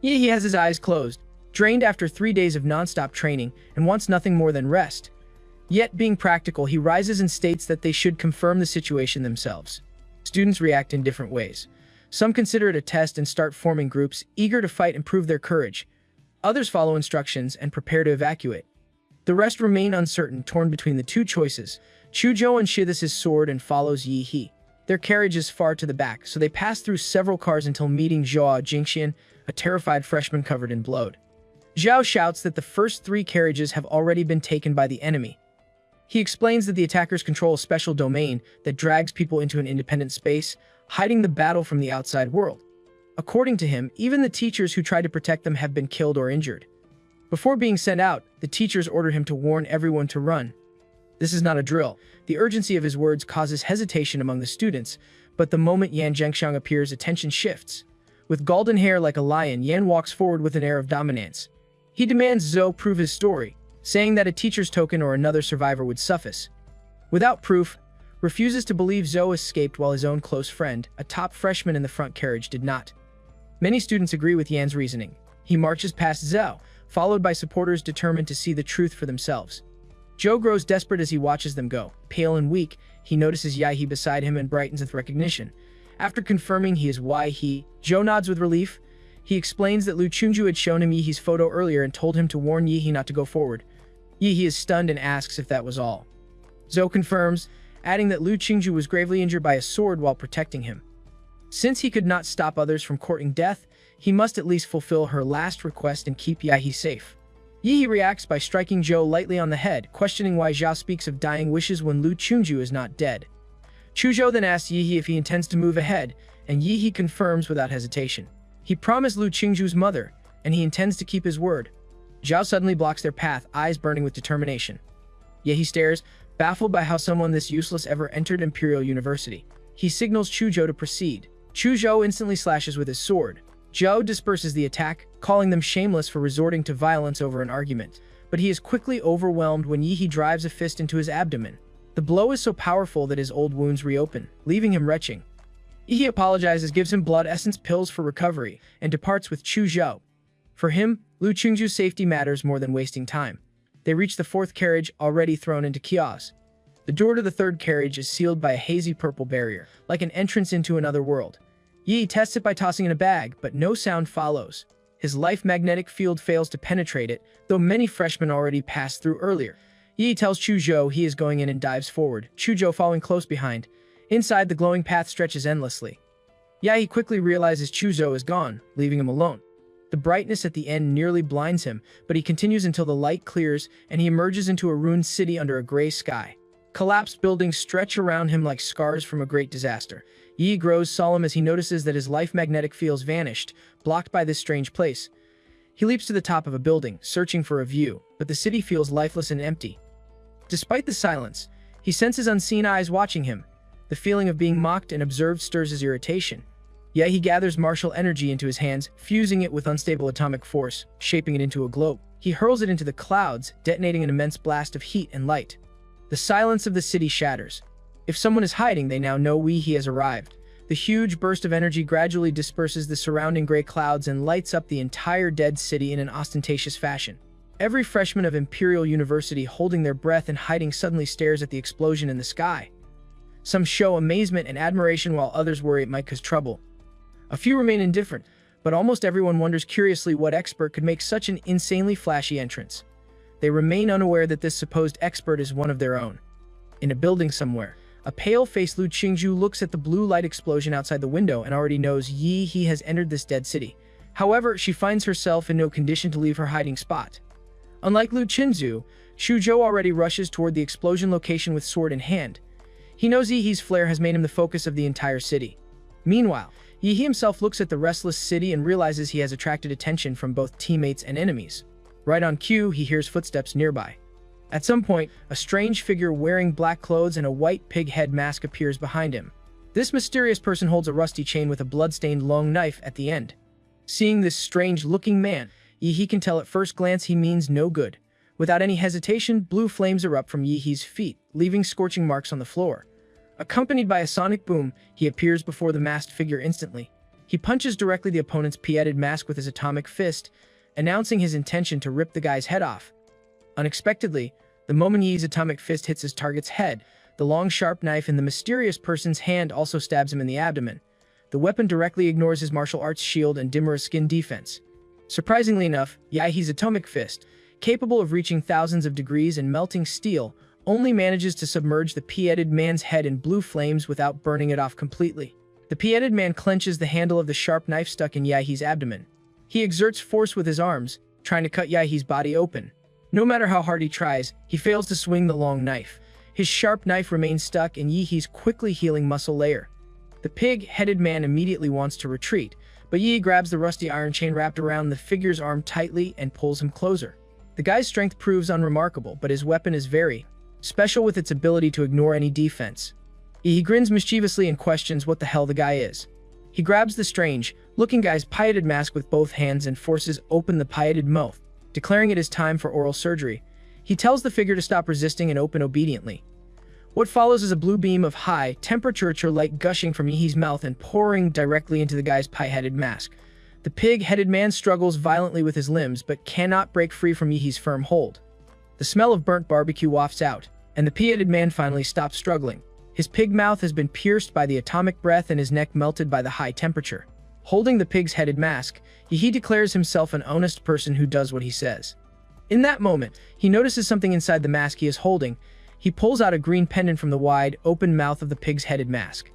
S1: Yihi has his eyes closed, drained after 3 days of non-stop training, and wants nothing more than rest. Yet, being practical, he rises and states that they should confirm the situation themselves. Students react in different ways. Some consider it a test and start forming groups, eager to fight and prove their courage. Others follow instructions and prepare to evacuate. The rest remain uncertain, torn between the 2 choices. Chuzhou unsheathes his sword and follows Yi He. Their carriage is far to the back, so they pass through several cars until meeting Zhao Jingxian, a terrified freshman covered in blood. Zhao shouts that the first 3 carriages have already been taken by the enemy. He explains that the attackers control a special domain that drags people into an independent space, hiding the battle from the outside world. According to him, even the teachers who tried to protect them have been killed or injured. Before being sent out, the teachers order him to warn everyone to run. This is not a drill. The urgency of his words causes hesitation among the students, but the moment Yan Zhengxiang appears, attention shifts. With golden hair like a lion, Yan walks forward with an air of dominance. He demands Zhou prove his story, saying that a teacher's token or another survivor would suffice. Without proof, refuses to believe Zhou escaped while his own close friend, a top freshman in the front carriage, did not. Many students agree with Yan's reasoning. He marches past Zhou, followed by supporters determined to see the truth for themselves. Zhou grows desperate as he watches them go. Pale and weak, he notices Yahi beside him and brightens with recognition. After confirming he is Yahi, Zhou nods with relief. He explains that Lu Chunju had shown him Yihi's photo earlier and told him to warn Yihi not to go forward. Yihi is stunned and asks if that was all. Zhou confirms, adding that Lu Chunju was gravely injured by a sword while protecting him. Since he could not stop others from courting death, he must at least fulfill her last request and keep Yahi safe. Yihi reacts by striking Zhou lightly on the head, questioning why Zhao speaks of dying wishes when Lu Chunju is not dead. Chuzhou then asks Yihi if he intends to move ahead, and Yihi confirms without hesitation. He promised Lu Chunju's mother, and he intends to keep his word. Zhao suddenly blocks their path, eyes burning with determination. Yihi stares, baffled by how someone this useless ever entered Imperial University. He signals Chuzhou to proceed. Chuzhou instantly slashes with his sword. Zhou disperses the attack, calling them shameless for resorting to violence over an argument, but he is quickly overwhelmed when Yihi drives a fist into his abdomen. The blow is so powerful that his old wounds reopen, leaving him retching. Yihi apologizes, gives him blood essence pills for recovery, and departs with Chuzhou. For him, Lu Chunju's safety matters more than wasting time. They reach the 4th carriage, already thrown into chaos. The door to the 3rd carriage is sealed by a hazy purple barrier, like an entrance into another world. Yi tests it by tossing in a bag, but no sound follows. His life magnetic field fails to penetrate it, though many freshmen already passed through earlier. Yi tells Chuzhou he is going in and dives forward, Chuzhou following close behind. Inside, the glowing path stretches endlessly. Yahi quickly realizes Chuzhou is gone, leaving him alone. The brightness at the end nearly blinds him, but he continues until the light clears and he emerges into a ruined city under a gray sky. Collapsed buildings stretch around him like scars from a great disaster. Yi grows solemn as he notices that his life magnetic fields vanished, blocked by this strange place. He leaps to the top of a building, searching for a view, but the city feels lifeless and empty. Despite the silence, he senses unseen eyes watching him. The feeling of being mocked and observed stirs his irritation. Yet he gathers martial energy into his hands, fusing it with unstable atomic force, shaping it into a globe. He hurls it into the clouds, detonating an immense blast of heat and light. The silence of the city shatters. If someone is hiding, they now know he has arrived. The huge burst of energy gradually disperses the surrounding gray clouds and lights up the entire dead city in an ostentatious fashion. Every freshman of Imperial University holding their breath and hiding suddenly stares at the explosion in the sky. Some show amazement and admiration while others worry it might cause trouble. A few remain indifferent, but almost everyone wonders curiously what expert could make such an insanely flashy entrance. They remain unaware that this supposed expert is one of their own. In a building somewhere, a pale-faced Lu Qingzhu looks at the blue light explosion outside the window and already knows he has entered this dead city. However, she finds herself in no condition to leave her hiding spot. Unlike Lu Qingzhu, Xu Zhou already rushes toward the explosion location with sword in hand. He knows Yi's flare has made him the focus of the entire city. Meanwhile, Yi himself looks at the restless city and realizes he has attracted attention from both teammates and enemies. Right on cue, he hears footsteps nearby. At some point, a strange figure wearing black clothes and a white pig head mask appears behind him. This mysterious person holds a rusty chain with a blood-stained long knife at the end. Seeing this strange-looking man, Yi can tell at first glance he means no good. Without any hesitation, blue flames erupt from Yi's feet, leaving scorching marks on the floor. Accompanied by a sonic boom, he appears before the masked figure instantly. He punches directly the opponent's pieted mask with his atomic fist, announcing his intention to rip the guy's head off. Unexpectedly, the moment Yi's atomic fist hits his target's head, the long sharp knife in the mysterious person's hand also stabs him in the abdomen. The weapon directly ignores his martial arts shield and Dimura skin defense. Surprisingly enough, Yi's atomic fist, capable of reaching thousands of degrees and melting steel, only manages to submerge the pieted man's head in blue flames without burning it off completely. The pieted man clenches the handle of the sharp knife stuck in Yi's abdomen. He exerts force with his arms, trying to cut Yi's body open. No matter how hard he tries, he fails to swing the long knife. His sharp knife remains stuck in Yi's quickly healing muscle layer. The pig-headed man immediately wants to retreat, but Yi grabs the rusty iron chain wrapped around the figure's arm tightly and pulls him closer. The guy's strength proves unremarkable, but his weapon is very special with its ability to ignore any defense. He grins mischievously and questions what the hell the guy is. He grabs the strange-looking guy's pieted mask with both hands and forces open the pieted mouth, declaring it is time for oral surgery. He tells the figure to stop resisting and open obediently. What follows is a blue beam of high-temperature light gushing from Yi's mouth and pouring directly into the guy's pie-headed mask. The pig-headed man struggles violently with his limbs but cannot break free from Yi's firm hold. The smell of burnt barbecue wafts out, and the pie-headed man finally stops struggling. His pig mouth has been pierced by the atomic breath and his neck melted by the high temperature. Holding the pig's headed mask, Yi declares himself an honest person who does what he says. In that moment, he notices something inside the mask he is holding. He pulls out a green pendant from the wide, open mouth of the pig's headed mask.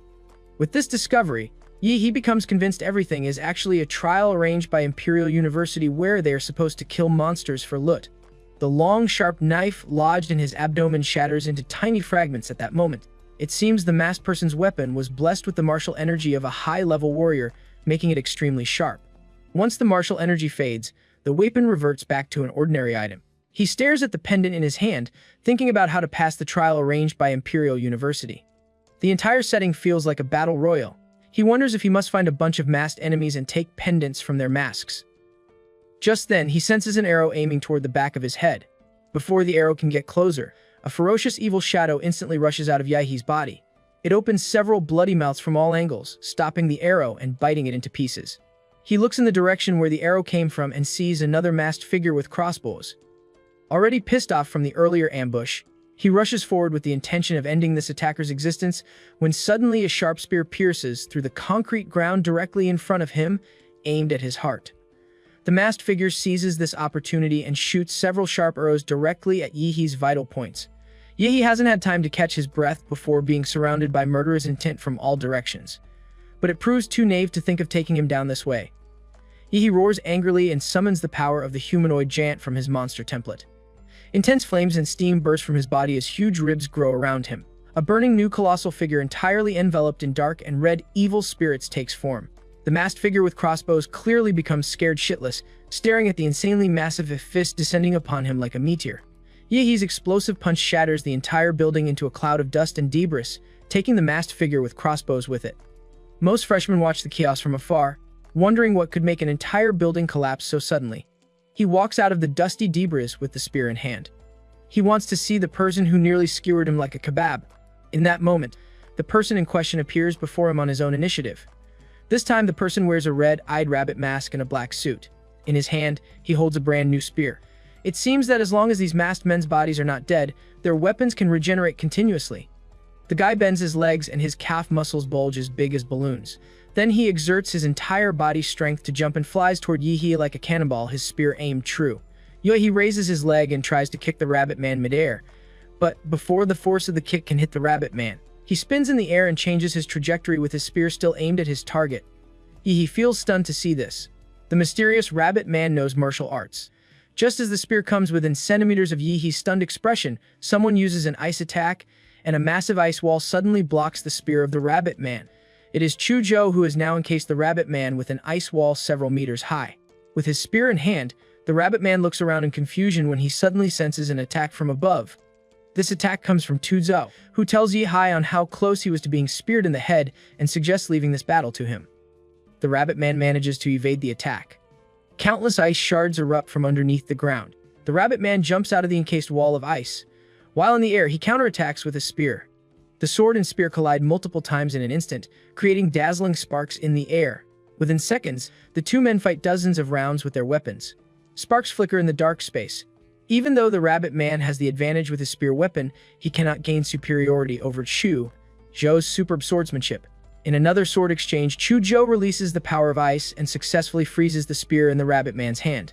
S1: With this discovery, Yi becomes convinced everything is actually a trial arranged by Imperial University where they are supposed to kill monsters for loot. The long, sharp knife lodged in his abdomen shatters into tiny fragments at that moment. It seems the masked person's weapon was blessed with the martial energy of a high-level warrior, making it extremely sharp. Once the martial energy fades, the weapon reverts back to an ordinary item. He stares at the pendant in his hand, thinking about how to pass the trial arranged by Imperial University. The entire setting feels like a battle royal. He wonders if he must find a bunch of masked enemies and take pendants from their masks. Just then, he senses an arrow aiming toward the back of his head. Before the arrow can get closer, a ferocious evil shadow instantly rushes out of Yi's body. It opens several bloody mouths from all angles, stopping the arrow and biting it into pieces. He looks in the direction where the arrow came from and sees another masked figure with crossbows. Already pissed off from the earlier ambush, he rushes forward with the intention of ending this attacker's existence when suddenly a sharp spear pierces through the concrete ground directly in front of him, aimed at his heart. The masked figure seizes this opportunity and shoots several sharp arrows directly at Yi's vital points. Yi hasn't had time to catch his breath before being surrounded by murderous intent from all directions. But it proves too naive to think of taking him down this way. Yi roars angrily and summons the power of the humanoid giant from his monster template. Intense flames and steam burst from his body as huge ribs grow around him. A burning new colossal figure entirely enveloped in dark and red evil spirits takes form. The masked figure with crossbows clearly becomes scared shitless, staring at the insanely massive fist descending upon him like a meteor. Yi's explosive punch shatters the entire building into a cloud of dust and debris, taking the masked figure with crossbows with it. Most freshmen watch the chaos from afar, wondering what could make an entire building collapse so suddenly. He walks out of the dusty debris with the spear in hand. He wants to see the person who nearly skewered him like a kebab. In that moment, the person in question appears before him on his own initiative. This time, the person wears a red-eyed rabbit mask and a black suit. In his hand, he holds a brand new spear. It seems that as long as these masked men's bodies are not dead, their weapons can regenerate continuously. The guy bends his legs and his calf muscles bulge as big as balloons. Then he exerts his entire body strength to jump and flies toward Yehi like a cannonball, his spear aimed true. Yehi raises his leg and tries to kick the rabbit man midair. But before the force of the kick can hit the rabbit man, he spins in the air and changes his trajectory with his spear still aimed at his target. Yehi feels stunned to see this. The mysterious rabbit man knows martial arts. Just as the spear comes within centimeters of Yehi's stunned expression, someone uses an ice attack, and a massive ice wall suddenly blocks the spear of the rabbit man. It is Chuzhou who has now encased the rabbit man with an ice wall several meters high. With his spear in hand, the rabbit man looks around in confusion when he suddenly senses an attack from above. This attack comes from Chuzhou, who tells Yehi on how close he was to being speared in the head and suggests leaving this battle to him. The rabbit man manages to evade the attack. Countless ice shards erupt from underneath the ground. The rabbit man jumps out of the encased wall of ice. While in the air, he counterattacks with a spear. The sword and spear collide multiple times in an instant, creating dazzling sparks in the air. Within seconds, the two men fight dozens of rounds with their weapons. Sparks flicker in the dark space. Even though the rabbit man has the advantage with his spear weapon, he cannot gain superiority over Chuzhou's superb swordsmanship. In another sword exchange, Chuzhou releases the power of ice and successfully freezes the spear in the rabbit man's hand.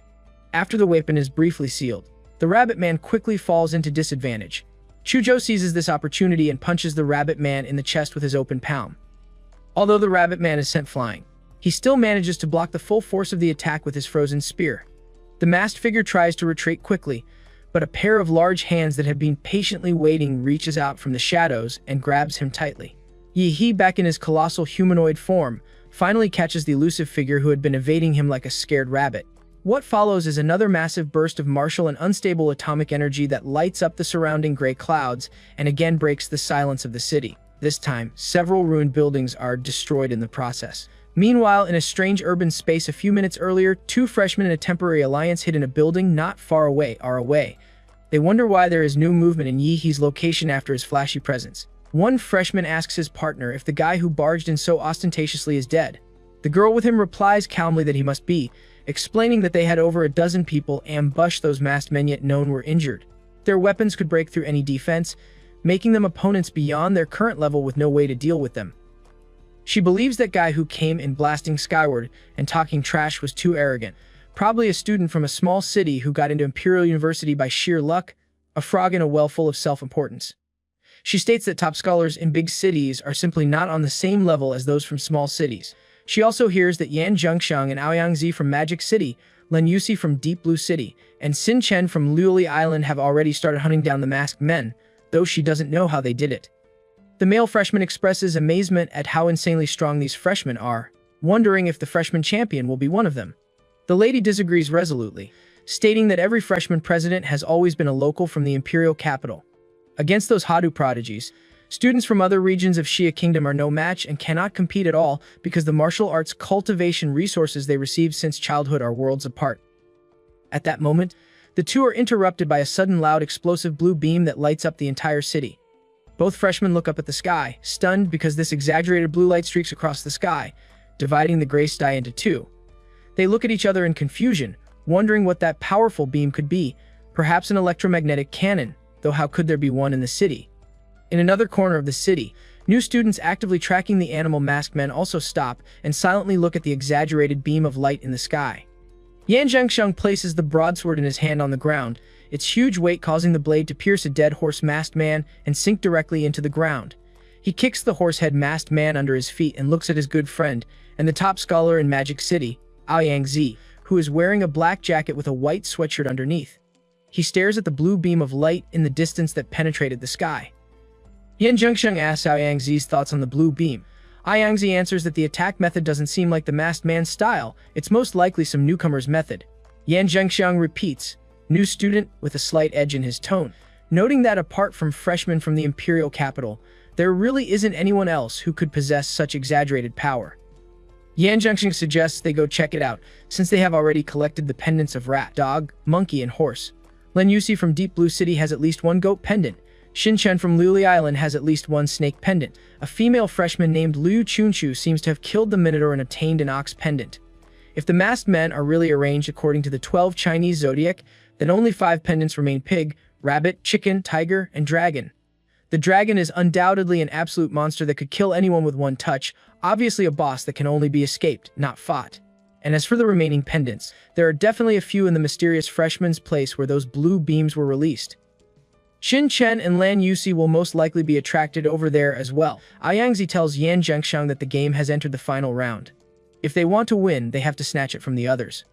S1: After the weapon is briefly sealed, the rabbit man quickly falls into disadvantage. Chuzhou seizes this opportunity and punches the rabbit man in the chest with his open palm. Although the rabbit man is sent flying, he still manages to block the full force of the attack with his frozen spear. The masked figure tries to retreat quickly, but a pair of large hands that have been patiently waiting reaches out from the shadows and grabs him tightly. Yehi, back in his colossal humanoid form, finally catches the elusive figure who had been evading him like a scared rabbit. What follows is another massive burst of martial and unstable atomic energy that lights up the surrounding gray clouds and again breaks the silence of the city. This time, several ruined buildings are destroyed in the process. Meanwhile, in a strange urban space a few minutes earlier, two freshmen in a temporary alliance hid in a building not far away are away. They wonder why there is no movement in Yehi's location after his flashy presence. One freshman asks his partner if the guy who barged in so ostentatiously is dead. The girl with him replies calmly that he must be, explaining that they had over a dozen people ambush those masked men yet none were injured. Their weapons could break through any defense, making them opponents beyond their current level with no way to deal with them. She believes that guy who came in blasting skyward and talking trash was too arrogant, probably a student from a small city who got into Imperial University by sheer luck, a frog in a well full of self-importance. She states that top scholars in big cities are simply not on the same level as those from small cities. She also hears that Yan Zhengxiang and Aoyangzi from Magic City, Len Yusi from Deep Blue City, and Xin Chen from Liuli Island have already started hunting down the masked men, though she doesn't know how they did it. The male freshman expresses amazement at how insanely strong these freshmen are, wondering if the freshman champion will be one of them. The lady disagrees resolutely, stating that every freshman president has always been a local from the imperial capital. Against those Hadu prodigies, students from other regions of Xia Kingdom are no match and cannot compete at all because the martial arts cultivation resources they received since childhood are worlds apart. At that moment, the two are interrupted by a sudden loud explosive blue beam that lights up the entire city. Both freshmen look up at the sky, stunned because this exaggerated blue light streaks across the sky, dividing the gray sky into two. They look at each other in confusion, wondering what that powerful beam could be, perhaps an electromagnetic cannon, though how could there be one in the city? In another corner of the city, new students actively tracking the animal masked men also stop and silently look at the exaggerated beam of light in the sky. Yan Zhengxiang places the broadsword in his hand on the ground, its huge weight causing the blade to pierce a dead horse masked man and sink directly into the ground. He kicks the horsehead masked man under his feet and looks at his good friend, and the top scholar in Magic City, Aoyangzi, who is wearing a black jacket with a white sweatshirt underneath. He stares at the blue beam of light in the distance that penetrated the sky. Yan Zhengxiang asks Aoyangzi's thoughts on the blue beam. Aoyangzi answers that the attack method doesn't seem like the masked man's style, it's most likely some newcomer's method. Yan Zhengxiang repeats, new student, with a slight edge in his tone, noting that apart from freshmen from the imperial capital, there really isn't anyone else who could possess such exaggerated power. Yan Zhengxiang suggests they go check it out, since they have already collected the pendants of rat, dog, monkey, and horse. Len Yusi from Deep Blue City has at least one goat pendant. Shin Chen from Luli Island has at least one snake pendant. A female freshman named Liu Chunchu seems to have killed the Minotaur and obtained an ox pendant. If the masked men are really arranged according to the 12 Chinese zodiac, then only 5 pendants remain: pig, rabbit, chicken, tiger, and dragon. The dragon is undoubtedly an absolute monster that could kill anyone with one touch, obviously a boss that can only be escaped, not fought. And as for the remaining pendants, there are definitely a few in the mysterious freshman's place where those blue beams were released. Shin Chen and Lan Yusi will most likely be attracted over there as well. Yangzi tells Yan Zhengxiang that the game has entered the final round. If they want to win, they have to snatch it from the others.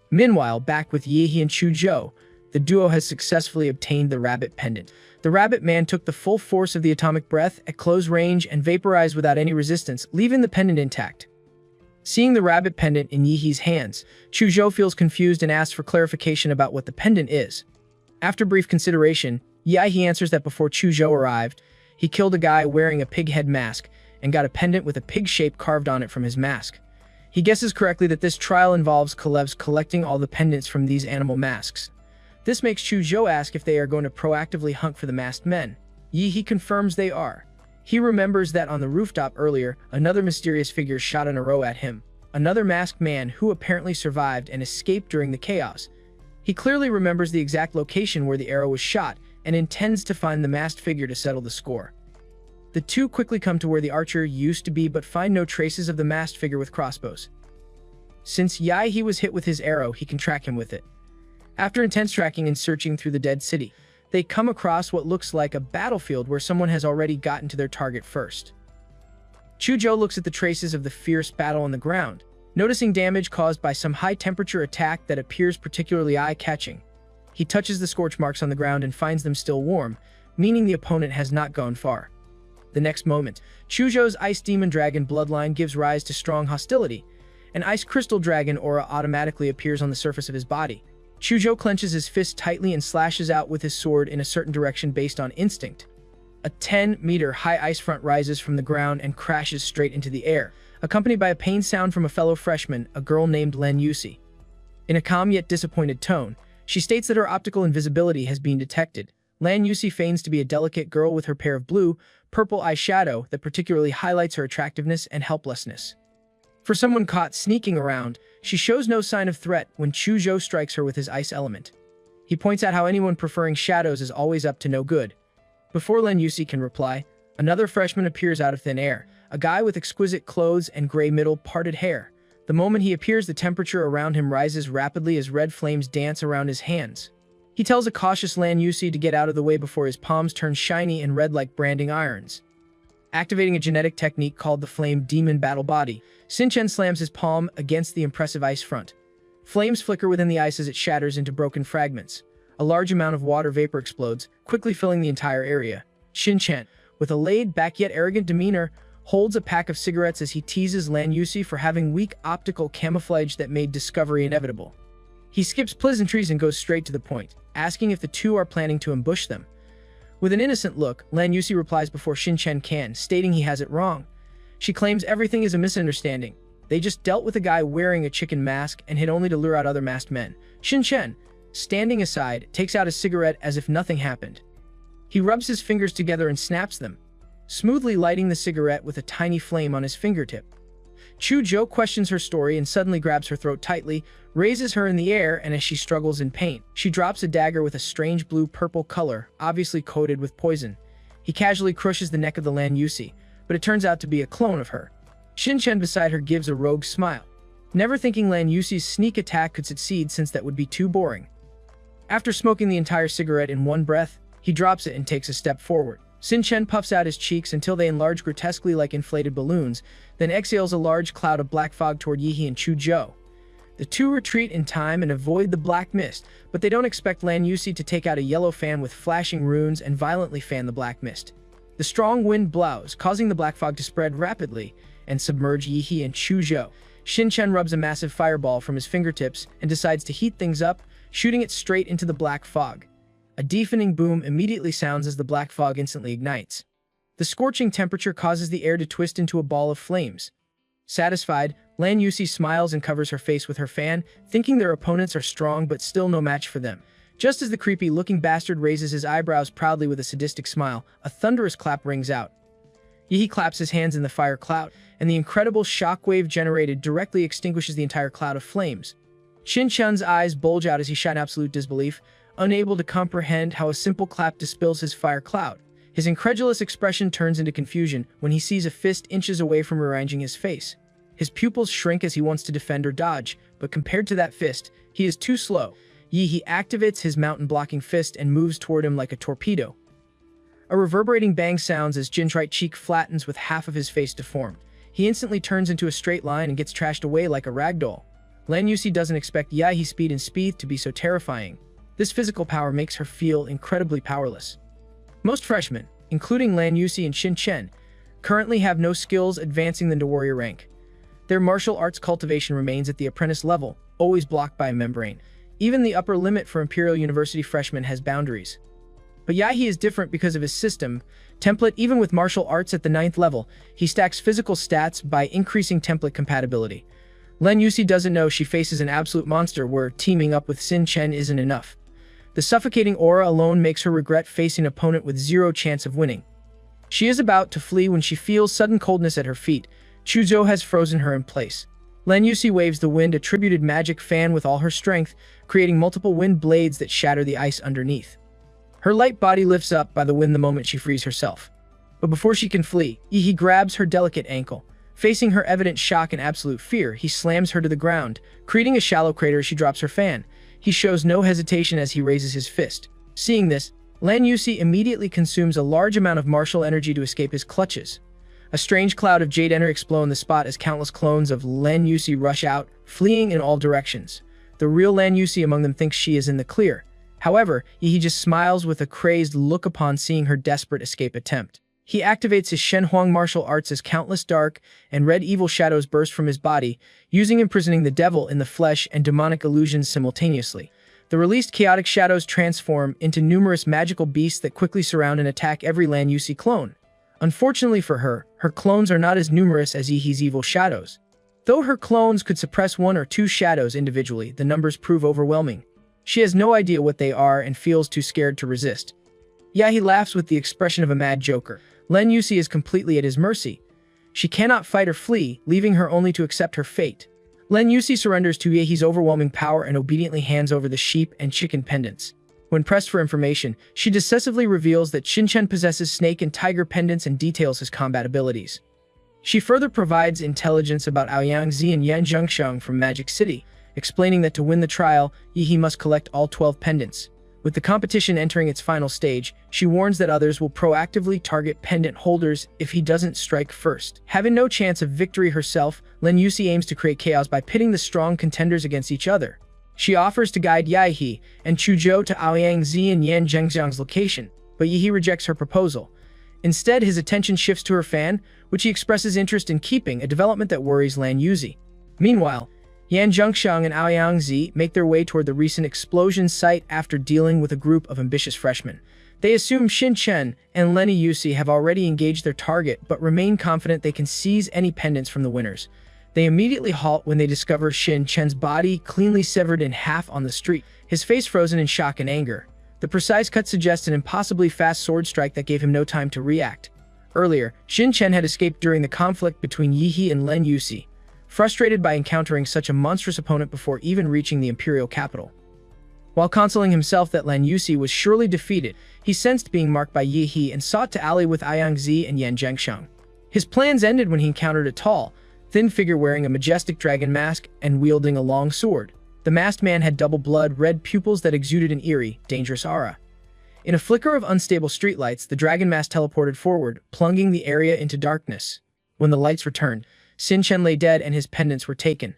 S1: Meanwhile, back with Yihe and Chuzhou, the duo has successfully obtained the rabbit pendant. The rabbit man took the full force of the atomic breath at close range and vaporized without any resistance, leaving the pendant intact. Seeing the rabbit pendant in Yihe's hands, Chuzhou feels confused and asks for clarification about what the pendant is. After brief consideration, Yihe answers that before Chuzhou arrived, he killed a guy wearing a pig head mask and got a pendant with a pig shape carved on it from his mask. He guesses correctly that this trial involves Kalevs collecting all the pendants from these animal masks. This makes Chuzhou ask if they are going to proactively hunt for the masked men. Yihe confirms they are. He remembers that on the rooftop earlier, another mysterious figure shot an arrow at him, another masked man who apparently survived and escaped during the chaos. He clearly remembers the exact location where the arrow was shot and intends to find the masked figure to settle the score. The two quickly come to where the archer used to be but find no traces of the masked figure with crossbows. Since Yihe was hit with his arrow, he can track him with it. After intense tracking and searching through the dead city, they come across what looks like a battlefield where someone has already gotten to their target first. Chuzhou looks at the traces of the fierce battle on the ground, noticing damage caused by some high-temperature attack that appears particularly eye-catching. He touches the scorch marks on the ground and finds them still warm, meaning the opponent has not gone far. The next moment, Chuzhou's Ice Demon Dragon bloodline gives rise to strong hostility. An Ice Crystal Dragon aura automatically appears on the surface of his body. Chuzhou clenches his fist tightly and slashes out with his sword in a certain direction based on instinct. A 10-meter-high ice front rises from the ground and crashes straight into the air, accompanied by a pained sound from a fellow freshman, a girl named Len Yusi. In a calm yet disappointed tone, she states that her optical invisibility has been detected. Lan Yusi feigns to be a delicate girl with her pair of blue, purple eyeshadow that particularly highlights her attractiveness and helplessness. For someone caught sneaking around, she shows no sign of threat when Chuzhou strikes her with his ice element. He points out how anyone preferring shadows is always up to no good. Before Len Yusi can reply, another freshman appears out of thin air, a guy with exquisite clothes and gray middle parted hair. The moment he appears, the temperature around him rises rapidly as red flames dance around his hands. He tells a cautious Lan Yusi to get out of the way before his palms turn shiny and red like branding irons. Activating a genetic technique called the Flame Demon Battle Body, Shin Chen slams his palm against the impressive ice front. Flames flicker within the ice as it shatters into broken fragments. A large amount of water vapor explodes, quickly filling the entire area. Shin Chen, with a laid-back yet arrogant demeanor, holds a pack of cigarettes as he teases Lan Yusi for having weak optical camouflage that made discovery inevitable. He skips pleasantries and goes straight to the point, asking if the two are planning to ambush them. With an innocent look, Lan Yusi replies before Shin Chen can, stating he has it wrong. She claims everything is a misunderstanding. They just dealt with a guy wearing a chicken mask and hid only to lure out other masked men. Shin Chen, standing aside, takes out a cigarette as if nothing happened. He rubs his fingers together and snaps them, smoothly lighting the cigarette with a tiny flame on his fingertip. Chuzhou questions her story and suddenly grabs her throat tightly, raises her in the air, and as she struggles in pain, she drops a dagger with a strange blue-purple color, obviously coated with poison. He casually crushes the neck of the Lan Yusi, but it turns out to be a clone of her. Shin Chen beside her gives a rogue smile, never thinking Lan Yusi's sneak attack could succeed since that would be too boring. After smoking the entire cigarette in one breath, he drops it and takes a step forward. Shin Chen puffs out his cheeks until they enlarge grotesquely like inflated balloons, then exhales a large cloud of black fog toward Yihe and Chuzhou. The two retreat in time and avoid the black mist, but they don't expect Lan Yusi to take out a yellow fan with flashing runes and violently fan the black mist. The strong wind blows, causing the black fog to spread rapidly and submerge Yihe and Chuzhou. Shin Chen rubs a massive fireball from his fingertips and decides to heat things up, shooting it straight into the black fog. A deafening boom immediately sounds as the black fog instantly ignites. The scorching temperature causes the air to twist into a ball of flames. Satisfied, Lan Yusi smiles and covers her face with her fan, thinking their opponents are strong but still no match for them. Just as the creepy-looking bastard raises his eyebrows proudly with a sadistic smile, a thunderous clap rings out. Yihi claps his hands in the fire cloud, and the incredible shockwave generated directly extinguishes the entire cloud of flames. Shin-chan's eyes bulge out as he shouts in absolute disbelief, unable to comprehend how a simple clap dispels his fire cloud. His incredulous expression turns into confusion when he sees a fist inches away from rearranging his face. His pupils shrink as he wants to defend or dodge, but compared to that fist, he is too slow. Yihi activates his mountain-blocking fist and moves toward him like a torpedo. A reverberating bang sounds as Jin's right cheek flattens with half of his face deformed. He instantly turns into a straight line and gets trashed away like a ragdoll. Lan Yusi doesn't expect Yihi's speed and speed to be so terrifying. This physical power makes her feel incredibly powerless. Most freshmen, including Lan Yusi and Shin-chan, currently have no skills advancing them to warrior rank. Their martial arts cultivation remains at the apprentice level, always blocked by a membrane. Even the upper limit for Imperial University freshmen has boundaries. But Yihi is different because of his system. Template, even with martial arts at the 9th level, he stacks physical stats by increasing template compatibility. Lan Yusi doesn't know she faces an absolute monster where teaming up with Shin-chan isn't enough. The suffocating aura alone makes her regret facing an opponent with zero chance of winning. She is about to flee when she feels sudden coldness at her feet. Chuzhou has frozen her in place. Lan Yusi waves the wind-attributed magic fan with all her strength, creating multiple wind blades that shatter the ice underneath. Her light body lifts up by the wind the moment she frees herself. But before she can flee, Yihi grabs her delicate ankle. Facing her evident shock and absolute fear, he slams her to the ground, creating a shallow crater as she drops her fan. He shows no hesitation as he raises his fist. Seeing this, Lan Yusi immediately consumes a large amount of martial energy to escape his clutches. A strange cloud of jade energy explodes in the spot as countless clones of Lan Yusi rush out, fleeing in all directions. The real Lan Yusi among them thinks she is in the clear. However, he just smiles with a crazed look upon seeing her desperate escape attempt. He activates his Shenhuang martial arts as countless dark and red evil shadows burst from his body, using imprisoning the devil in the flesh and demonic illusions simultaneously. The released chaotic shadows transform into numerous magical beasts that quickly surround and attack every Lan Yusi clone. Unfortunately for her, her clones are not as numerous as Yihi's evil shadows. Though her clones could suppress 1 or 2 shadows individually, the numbers prove overwhelming. She has no idea what they are and feels too scared to resist. Yihi laughs with the expression of a mad joker. Lan Yusi is completely at his mercy. She cannot fight or flee, leaving her only to accept her fate. Lan Yusi surrenders to Yihi's overwhelming power and obediently hands over the sheep and chicken pendants. When pressed for information, she decisively reveals that Shin-chan possesses snake and tiger pendants and details his combat abilities. She further provides intelligence about Aoyangzi and Yan Zhengsheng from Magic City, explaining that to win the trial, Yihi must collect all 12 pendants. With the competition entering its final stage, she warns that others will proactively target pendant holders if he doesn't strike first. Having no chance of victory herself, Lan Yusi aims to create chaos by pitting the strong contenders against each other. She offers to guide Yihi and Chuzhou to Aoyangzi and Yan Zhengxiang's location, but Yihi rejects her proposal. Instead, his attention shifts to her fan, which he expresses interest in keeping, a development that worries Lan Yusi. Meanwhile, Yan Zhengxiang and Aoyangzi make their way toward the recent explosion site after dealing with a group of ambitious freshmen. They assume Shin-chan and Lan Yusi have already engaged their target, but remain confident they can seize any pendants from the winners. They immediately halt when they discover Shin-chan's body cleanly severed in half on the street, his face frozen in shock and anger. The precise cut suggests an impossibly fast sword strike that gave him no time to react. Earlier, Shin-chan had escaped during the conflict between Yihi and Lan Yusi, frustrated by encountering such a monstrous opponent before even reaching the imperial capital. While consoling himself that Lan Yusi was surely defeated, he sensed being marked by Yihi and sought to ally with Aoyangzi and Yan Zhengxiang. His plans ended when he encountered a tall, thin figure wearing a majestic dragon mask and wielding a long sword. The masked man had double-blood red pupils that exuded an eerie, dangerous aura. In a flicker of unstable streetlights, the dragon mask teleported forward, plunging the area into darkness. When the lights returned, Shin-chan lay dead and his pendants were taken.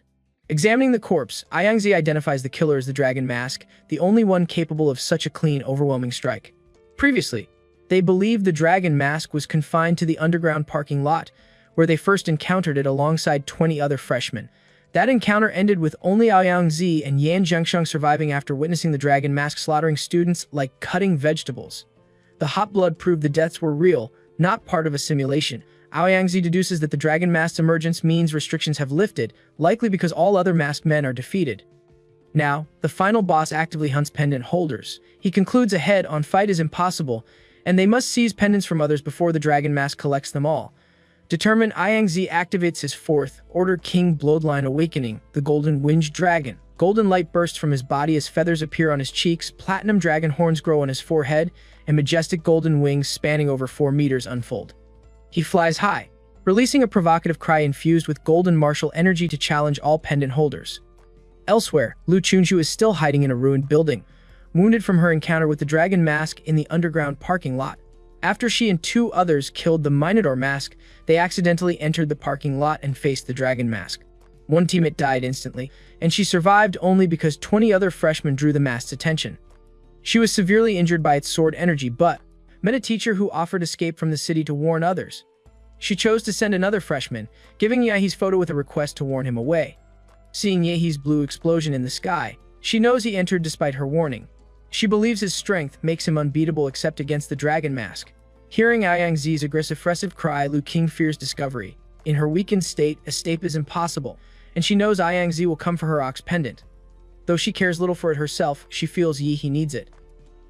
S1: Examining the corpse, Aoyangzi identifies the killer as the dragon mask, the only one capable of such a clean, overwhelming strike. Previously, they believed the dragon mask was confined to the underground parking lot, where they first encountered it alongside 20 other freshmen. That encounter ended with only Aoyangzi and Yan Zhengxiang surviving after witnessing the dragon mask slaughtering students like cutting vegetables. The hot blood proved the deaths were real, not part of a simulation. Aoyangzi deduces that the dragon mask's emergence means restrictions have lifted, likely because all other masked men are defeated. Now, the final boss actively hunts pendant holders. He concludes a head-on fight is impossible, and they must seize pendants from others before the dragon mask collects them all. Determined, Yang activates his fourth Order King Bloodline Awakening, the Golden Winged Dragon. Golden light bursts from his body as feathers appear on his cheeks, platinum dragon horns grow on his forehead, and majestic golden wings spanning over 4 meters unfold. He flies high, releasing a provocative cry infused with golden martial energy to challenge all pendant holders. Elsewhere, Lu Chunju is still hiding in a ruined building, wounded from her encounter with the dragon mask in the underground parking lot. After she and 2 others killed the Minotaur mask, they accidentally entered the parking lot and faced the dragon mask. One teammate died instantly, and she survived only because 20 other freshmen drew the mask's attention. She was severely injured by its sword energy but met a teacher who offered escape from the city to warn others. She chose to send another freshman, giving Yahi's photo with a request to warn him away. Seeing Yahi's blue explosion in the sky, she knows he entered despite her warning. She believes his strength makes him unbeatable except against the dragon mask. Hearing Yangzi's aggressive cry, Lu King fears discovery. In her weakened state, escape is impossible, and she knows Yangzi will come for her ox pendant. Though she cares little for it herself, she feels Yi needs it.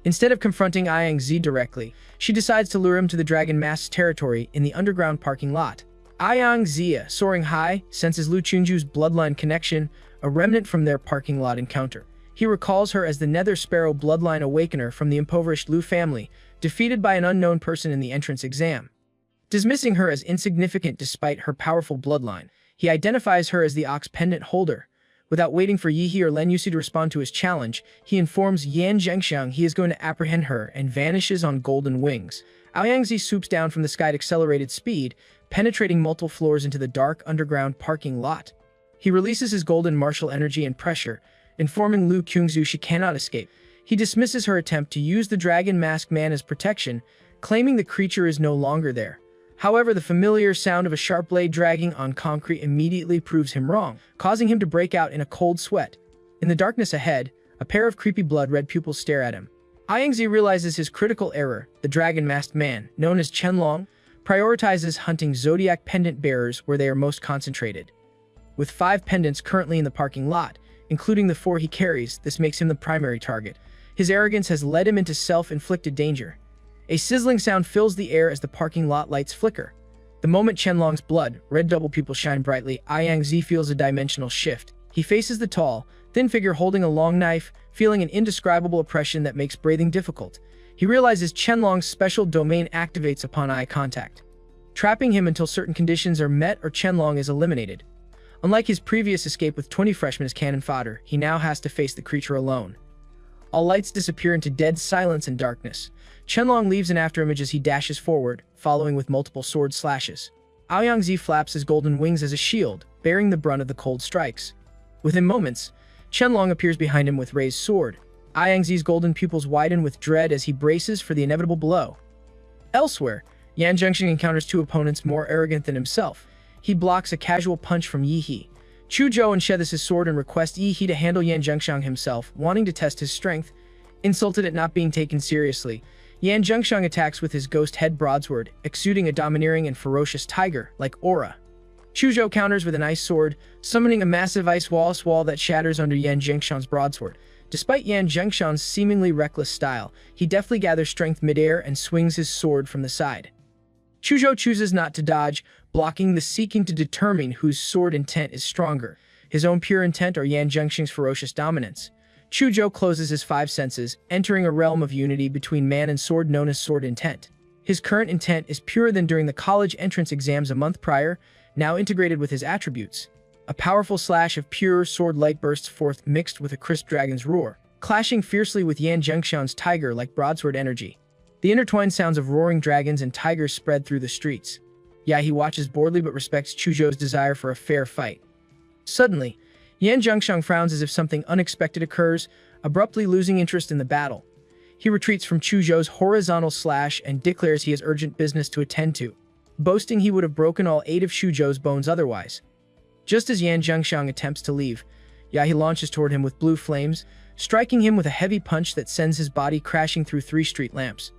S1: Instead of confronting Yangzi directly, she decides to lure him to the dragon mask's territory in the underground parking lot. Yangzi, soaring high, senses Lu Chunju's bloodline connection, a remnant from their parking lot encounter. He recalls her as the Nether Sparrow bloodline awakener from the impoverished Lu family, defeated by an unknown person in the entrance exam. Dismissing her as insignificant despite her powerful bloodline, he identifies her as the ox pendant holder. Without waiting for Yi or Len Yusi to respond to his challenge, he informs Yan Zhengxiang he is going to apprehend her and vanishes on golden wings. Yangzi swoops down from the sky at accelerated speed, penetrating multiple floors into the dark underground parking lot. He releases his golden martial energy and pressure, informing Lu Qingzu she cannot escape. He dismisses her attempt to use the dragon masked man as protection, claiming the creature is no longer there. However, the familiar sound of a sharp blade dragging on concrete immediately proves him wrong, causing him to break out in a cold sweat. In the darkness ahead, a pair of creepy blood-red pupils stare at him. Yangzi realizes his critical error. The dragon-masked man, known as Chenlong, prioritizes hunting zodiac pendant bearers where they are most concentrated. With 5 pendants currently in the parking lot, including the 4 he carries, this makes him the primary target. His arrogance has led him into self-inflicted danger. A sizzling sound fills the air as the parking lot lights flicker. The moment Chenlong's blood, red double pupils shine brightly, Yangzi feels a dimensional shift. He faces the tall, thin figure holding a long knife, feeling an indescribable oppression that makes breathing difficult. He realizes Chenlong's special domain activates upon eye contact, trapping him until certain conditions are met or Chenlong is eliminated. Unlike his previous escape with 20 freshmen as cannon fodder, he now has to face the creature alone. All lights disappear into dead silence and darkness. Chenlong leaves an afterimage as he dashes forward, following with multiple sword slashes. Yangzi flaps his golden wings as a shield, bearing the brunt of the cold strikes. Within moments, Chenlong appears behind him with raised sword. Yangzi's golden pupils widen with dread as he braces for the inevitable blow. Elsewhere, Yan Zhengxiang encounters 2 opponents more arrogant than himself. He blocks a casual punch from Yi. Chu Zhou unsheathes his sword and requests Yi to handle Yan Zhengxiang himself, wanting to test his strength. Insulted at not being taken seriously, Yan Zhengxiang attacks with his ghost head broadsword, exuding a domineering and ferocious tiger-like aura. Chu Zhou counters with an ice sword, summoning a massive ice wall that shatters under Yan Zhengxiang's broadsword. Despite Yan Zhengxiang's seemingly reckless style, he deftly gathers strength midair and swings his sword from the side. Chu Zhou chooses not to dodge, blocking the seeking to determine whose sword intent is stronger, his own pure intent or Yan Zhengxiang's ferocious dominance. Chu Zhou closes his 5 senses, entering a realm of unity between man and sword known as sword intent. His current intent is purer than during the college entrance exams a month prior, now integrated with his attributes. A powerful slash of pure sword light bursts forth mixed with a crisp dragon's roar, clashing fiercely with Yan Zhengxiang's tiger-like broadsword energy. The intertwined sounds of roaring dragons and tigers spread through the streets. Yahi watches boredly but respects Chu Zhou's desire for a fair fight. Suddenly, Yan Zhengxiang frowns as if something unexpected occurs, abruptly losing interest in the battle. He retreats from Chu Zhou's horizontal slash and declares he has urgent business to attend to, boasting he would have broken all 8 of Chu Zhou's bones otherwise. Just as Yan Zhengxiang attempts to leave, Yahi launches toward him with blue flames, striking him with a heavy punch that sends his body crashing through 3 street lamps.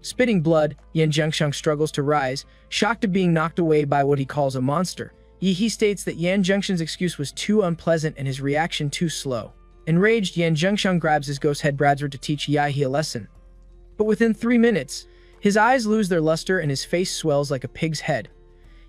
S1: Spitting blood, Yan Zhengxiang struggles to rise, shocked at being knocked away by what he calls a monster. He states that Yan Zhengxiang's excuse was too unpleasant and his reaction too slow. Enraged, Yan Zhengxiang grabs his ghost head broadsword to teach Yi a lesson. But within 3 minutes, his eyes lose their luster and his face swells like a pig's head.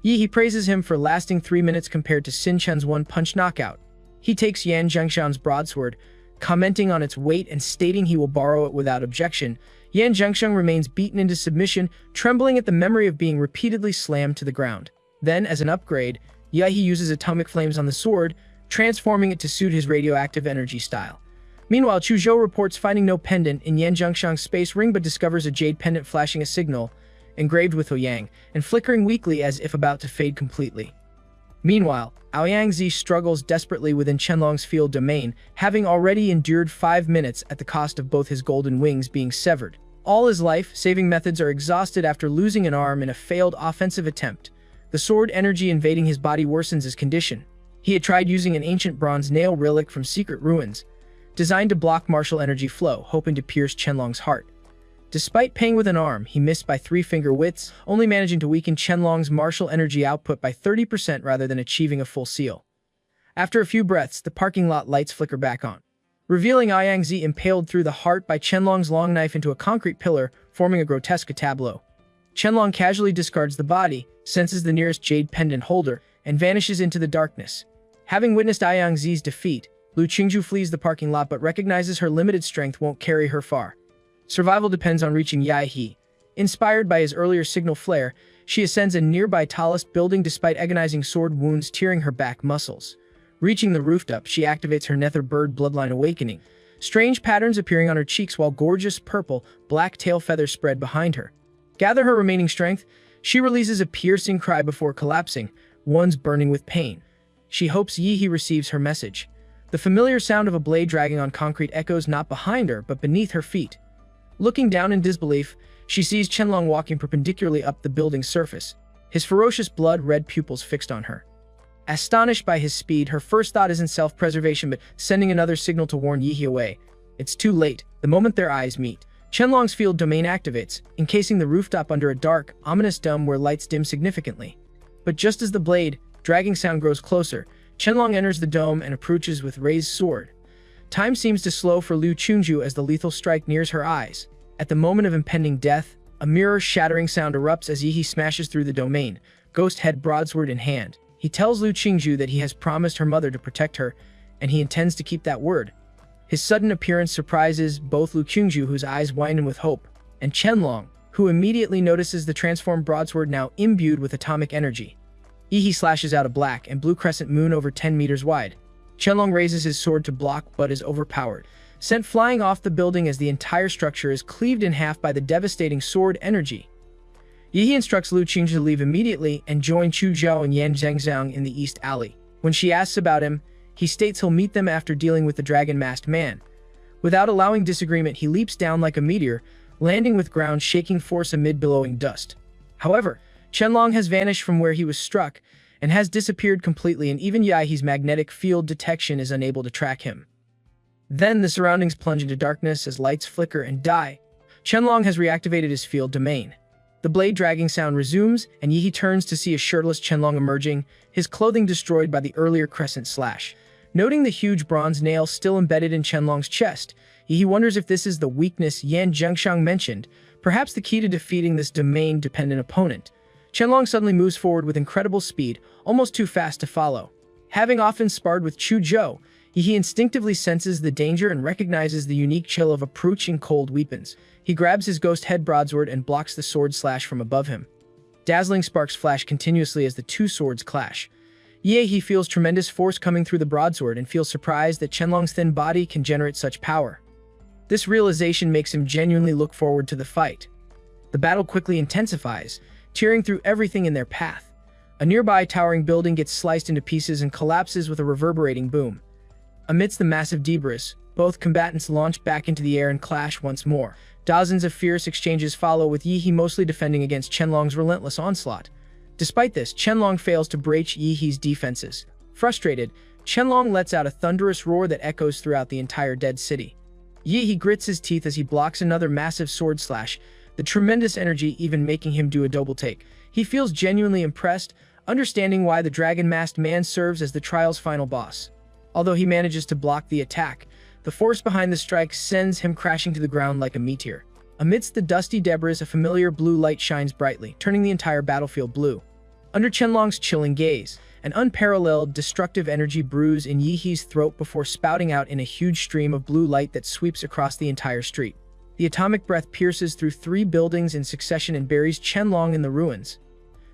S1: Yi praises him for lasting 3 minutes compared to Xin Chen's one-punch knockout. He takes Yan Zhengxiang's broadsword, commenting on its weight and stating he will borrow it without objection. Yan Zhengxiang remains beaten into submission, trembling at the memory of being repeatedly slammed to the ground. Then, as an upgrade, Yi uses atomic flames on the sword, transforming it to suit his radioactive energy style. Meanwhile, Chu Zhou reports finding no pendant in Yan Zhengxiang's space ring but discovers a jade pendant flashing a signal, engraved with Ouyang, and flickering weakly as if about to fade completely. Meanwhile, Aoyangzi struggles desperately within Qianlong's field domain, having already endured 5 minutes at the cost of both his golden wings being severed. All his life-saving methods are exhausted after losing an arm in a failed offensive attempt. The sword energy invading his body worsens his condition. He had tried using an ancient bronze nail relic from secret ruins, designed to block martial energy flow, hoping to pierce Qianlong's heart. Despite paying with an arm, he missed by 3 finger widths, only managing to weaken Qianlong's martial energy output by 30% rather than achieving a full seal. After a few breaths, the parking lot lights flicker back on, revealing Aoyangzi impaled through the heart by Qianlong's long knife into a concrete pillar, forming a grotesque tableau. Qianlong casually discards the body, senses the nearest jade pendant holder, and vanishes into the darkness. Having witnessed Aoyangzi's defeat, Lu Qingju flees the parking lot but recognizes her limited strength won't carry her far. Survival depends on reaching Yi. Inspired by his earlier signal flare, she ascends a nearby tallest building despite agonizing sword wounds tearing her back muscles. Reaching the rooftop, she activates her nether bird bloodline awakening, strange patterns appearing on her cheeks while gorgeous purple, black tail feathers spread behind her. Gather her remaining strength, she releases a piercing cry before collapsing, one's burning with pain. She hopes Yi receives her message. The familiar sound of a blade dragging on concrete echoes not behind her, but beneath her feet. Looking down in disbelief, she sees Qianlong walking perpendicularly up the building's surface, his ferocious blood-red pupils fixed on her. Astonished by his speed, her first thought isn't self-preservation but sending another signal to warn Yi away. It's too late. The moment their eyes meet, Qianlong's field domain activates, encasing the rooftop under a dark, ominous dome where lights dim significantly. But just as the blade, dragging sound grows closer, Qianlong enters the dome and approaches with raised sword. Time seems to slow for Lu Qingju as the lethal strike nears her eyes. At the moment of impending death, a mirror-shattering sound erupts as Yi smashes through the domain, ghost head broadsword in hand. He tells Lu Qingju that he has promised her mother to protect her, and he intends to keep that word. His sudden appearance surprises both Lu Qingju, whose eyes widen with hope, and Qianlong, who immediately notices the transformed broadsword now imbued with atomic energy. Yi slashes out a black and blue crescent moon over 10 meters wide. Qianlong raises his sword to block but is overpowered, sent flying off the building as the entire structure is cleaved in half by the devastating sword energy. Yi instructs Lu Qingju to leave immediately and join Chu Zhou and Yan Zhengxiang in the east alley. When she asks about him, he states he'll meet them after dealing with the dragon-masked man. Without allowing disagreement, he leaps down like a meteor, landing with ground-shaking force amid billowing dust. However, Qianlong has vanished from where he was struck and has disappeared completely, and even Yi's magnetic field detection is unable to track him. Then the surroundings plunge into darkness as lights flicker and die. Qianlong has reactivated his field domain. The blade dragging sound resumes, and Yi turns to see a shirtless Qianlong emerging, his clothing destroyed by the earlier crescent slash. Noting the huge bronze nail still embedded in Qianlong's chest, Yi wonders if this is the weakness Yan Zhengxiang mentioned, perhaps the key to defeating this domain-dependent opponent. Qianlong suddenly moves forward with incredible speed, almost too fast to follow. Having often sparred with Chu Zhou, Yi instinctively senses the danger and recognizes the unique chill of approaching cold weapons. He grabs his ghost head broadsword and blocks the sword slash from above him. Dazzling sparks flash continuously as the two swords clash. He feels tremendous force coming through the broadsword and feels surprised that Qianlong's thin body can generate such power. This realization makes him genuinely look forward to the fight. The battle quickly intensifies, tearing through everything in their path. A nearby towering building gets sliced into pieces and collapses with a reverberating boom. Amidst the massive debris, both combatants launch back into the air and clash once more. Dozens of fierce exchanges follow, with Yi mostly defending against Qianlong's relentless onslaught. Despite this, Qianlong fails to breach Yi's defenses. Frustrated, Qianlong lets out a thunderous roar that echoes throughout the entire dead city. Yi grits his teeth as he blocks another massive sword slash, the tremendous energy even making him do a double take. He feels genuinely impressed, understanding why the dragon-masked man serves as the trial's final boss. Although he manages to block the attack, The force behind the strike sends him crashing to the ground like a meteor. Amidst the dusty debris, a familiar blue light shines brightly, turning the entire battlefield blue. Under Qianlong's chilling gaze, an unparalleled, destructive energy brews in Yihee's throat before spouting out in a huge stream of blue light that sweeps across the entire street. The atomic breath pierces through 3 buildings in succession and buries Qianlong in the ruins.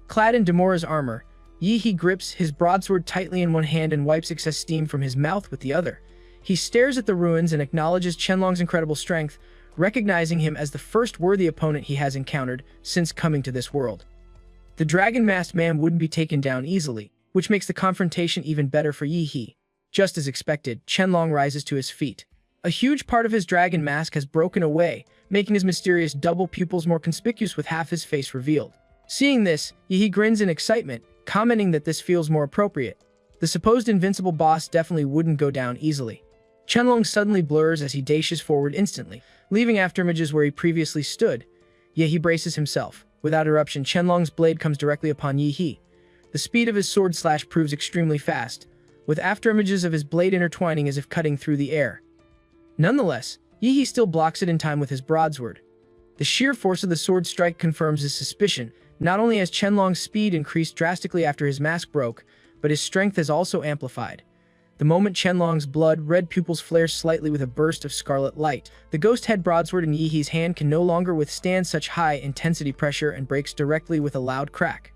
S1: Clad in Demora's armor, Yihee grips his broadsword tightly in one hand and wipes excess steam from his mouth with the other. He stares at the ruins and acknowledges Qianlong's incredible strength, recognizing him as the first worthy opponent he has encountered since coming to this world. The dragon-masked man wouldn't be taken down easily, which makes the confrontation even better for Yihee. Just as expected, Qianlong rises to his feet. A huge part of his dragon mask has broken away, making his mysterious double pupils more conspicuous with half his face revealed. Seeing this, Yihee grins in excitement, commenting that this feels more appropriate. The supposed invincible boss definitely wouldn't go down easily. Qianlong suddenly blurs as he dashes forward instantly, leaving afterimages where he previously stood. Yihee braces himself. Without eruption, Qianlong's blade comes directly upon Yihee. The speed of his sword slash proves extremely fast, with afterimages of his blade intertwining as if cutting through the air. Nonetheless, Yihee still blocks it in time with his broadsword. The sheer force of the sword strike confirms his suspicion. Not only has Qianlong's speed increased drastically after his mask broke, but his strength has also amplified. The moment Qianlong's blood-red pupils flare slightly with a burst of scarlet light, the ghost head broadsword in Yihee's hand can no longer withstand such high-intensity pressure and breaks directly with a loud crack.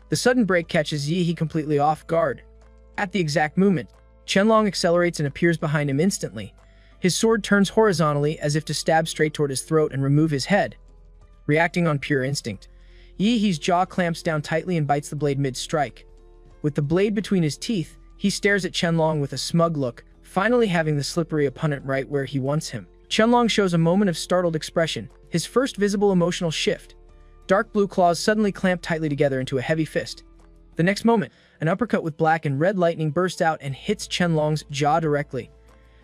S1: The sudden break catches Yihee completely off guard. At the exact moment, Qianlong accelerates and appears behind him instantly. His sword turns horizontally as if to stab straight toward his throat and remove his head. Reacting on pure instinct, Yihee's jaw clamps down tightly and bites the blade mid-strike. With the blade between his teeth, he stares at Qianlong with a smug look, finally having the slippery opponent right where he wants him. Qianlong shows a moment of startled expression, his first visible emotional shift. Dark blue claws suddenly clamp tightly together into a heavy fist. The next moment, an uppercut with black and red lightning bursts out and hits Qianlong's jaw directly.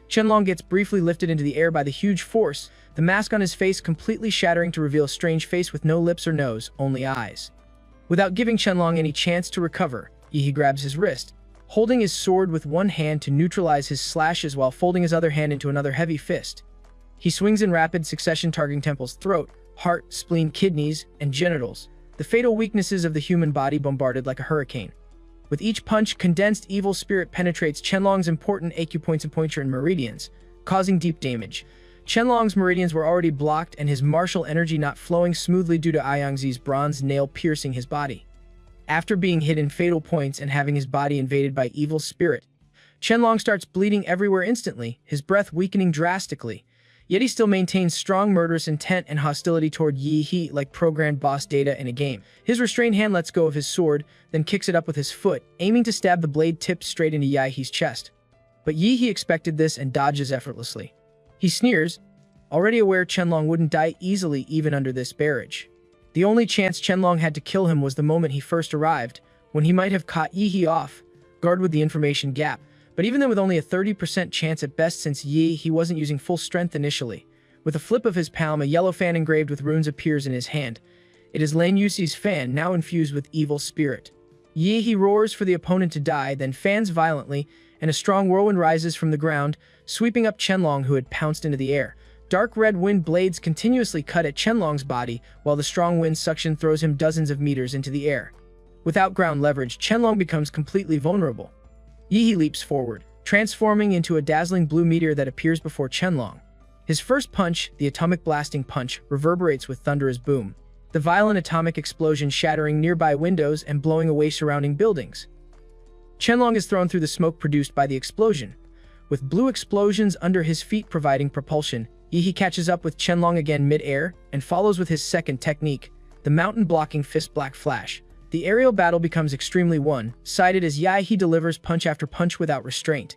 S1: Qianlong gets briefly lifted into the air by the huge force, the mask on his face completely shattering to reveal a strange face with no lips or nose, only eyes. Without giving Qianlong any chance to recover, Yihee grabs his wrist, holding his sword with one hand to neutralize his slashes while folding his other hand into another heavy fist. He swings in rapid succession, targeting temples, throat, heart, spleen, kidneys, and genitals, the fatal weaknesses of the human body bombarded like a hurricane. With each punch, condensed evil spirit penetrates Qianlong's important acupoints and pointure and meridians, causing deep damage. Qianlong's meridians were already blocked and his martial energy not flowing smoothly due to Ayangzi's bronze nail piercing his body. After being hit in fatal points and having his body invaded by evil spirit, Qianlong starts bleeding everywhere instantly, his breath weakening drastically. Yet he still maintains strong murderous intent and hostility toward Yihee like programmed boss data in a game. His restrained hand lets go of his sword, then kicks it up with his foot, aiming to stab the blade tipped straight into Yihee's chest. But Yihee expected this and dodges effortlessly. He sneers, already aware Qianlong wouldn't die easily even under this barrage. The only chance Qianlong had to kill him was the moment he first arrived, when he might have caught Yihee off guard with the information gap. But even then, with only a 30% chance at best, since he wasn't using full strength initially. With a flip of his palm, a yellow fan engraved with runes appears in his hand. It is Lan Yuxi's fan, now infused with evil spirit. Yihee roars for the opponent to die, then fans violently, and a strong whirlwind rises from the ground, sweeping up Qianlong, who had pounced into the air. Dark red wind blades continuously cut at Qianlong's body, while the strong wind suction throws him dozens of meters into the air. Without ground leverage, Qianlong becomes completely vulnerable. Yihee leaps forward, transforming into a dazzling blue meteor that appears before Qianlong. His first punch, the atomic blasting punch, reverberates with thunderous boom. The violent atomic explosion shattering nearby windows and blowing away surrounding buildings. Qianlong is thrown through the smoke produced by the explosion. With blue explosions under his feet providing propulsion, Yihee catches up with Qianlong again mid-air and follows with his second technique, the mountain-blocking fist black flash. The aerial battle becomes extremely one-sided as Yihee delivers punch after punch without restraint.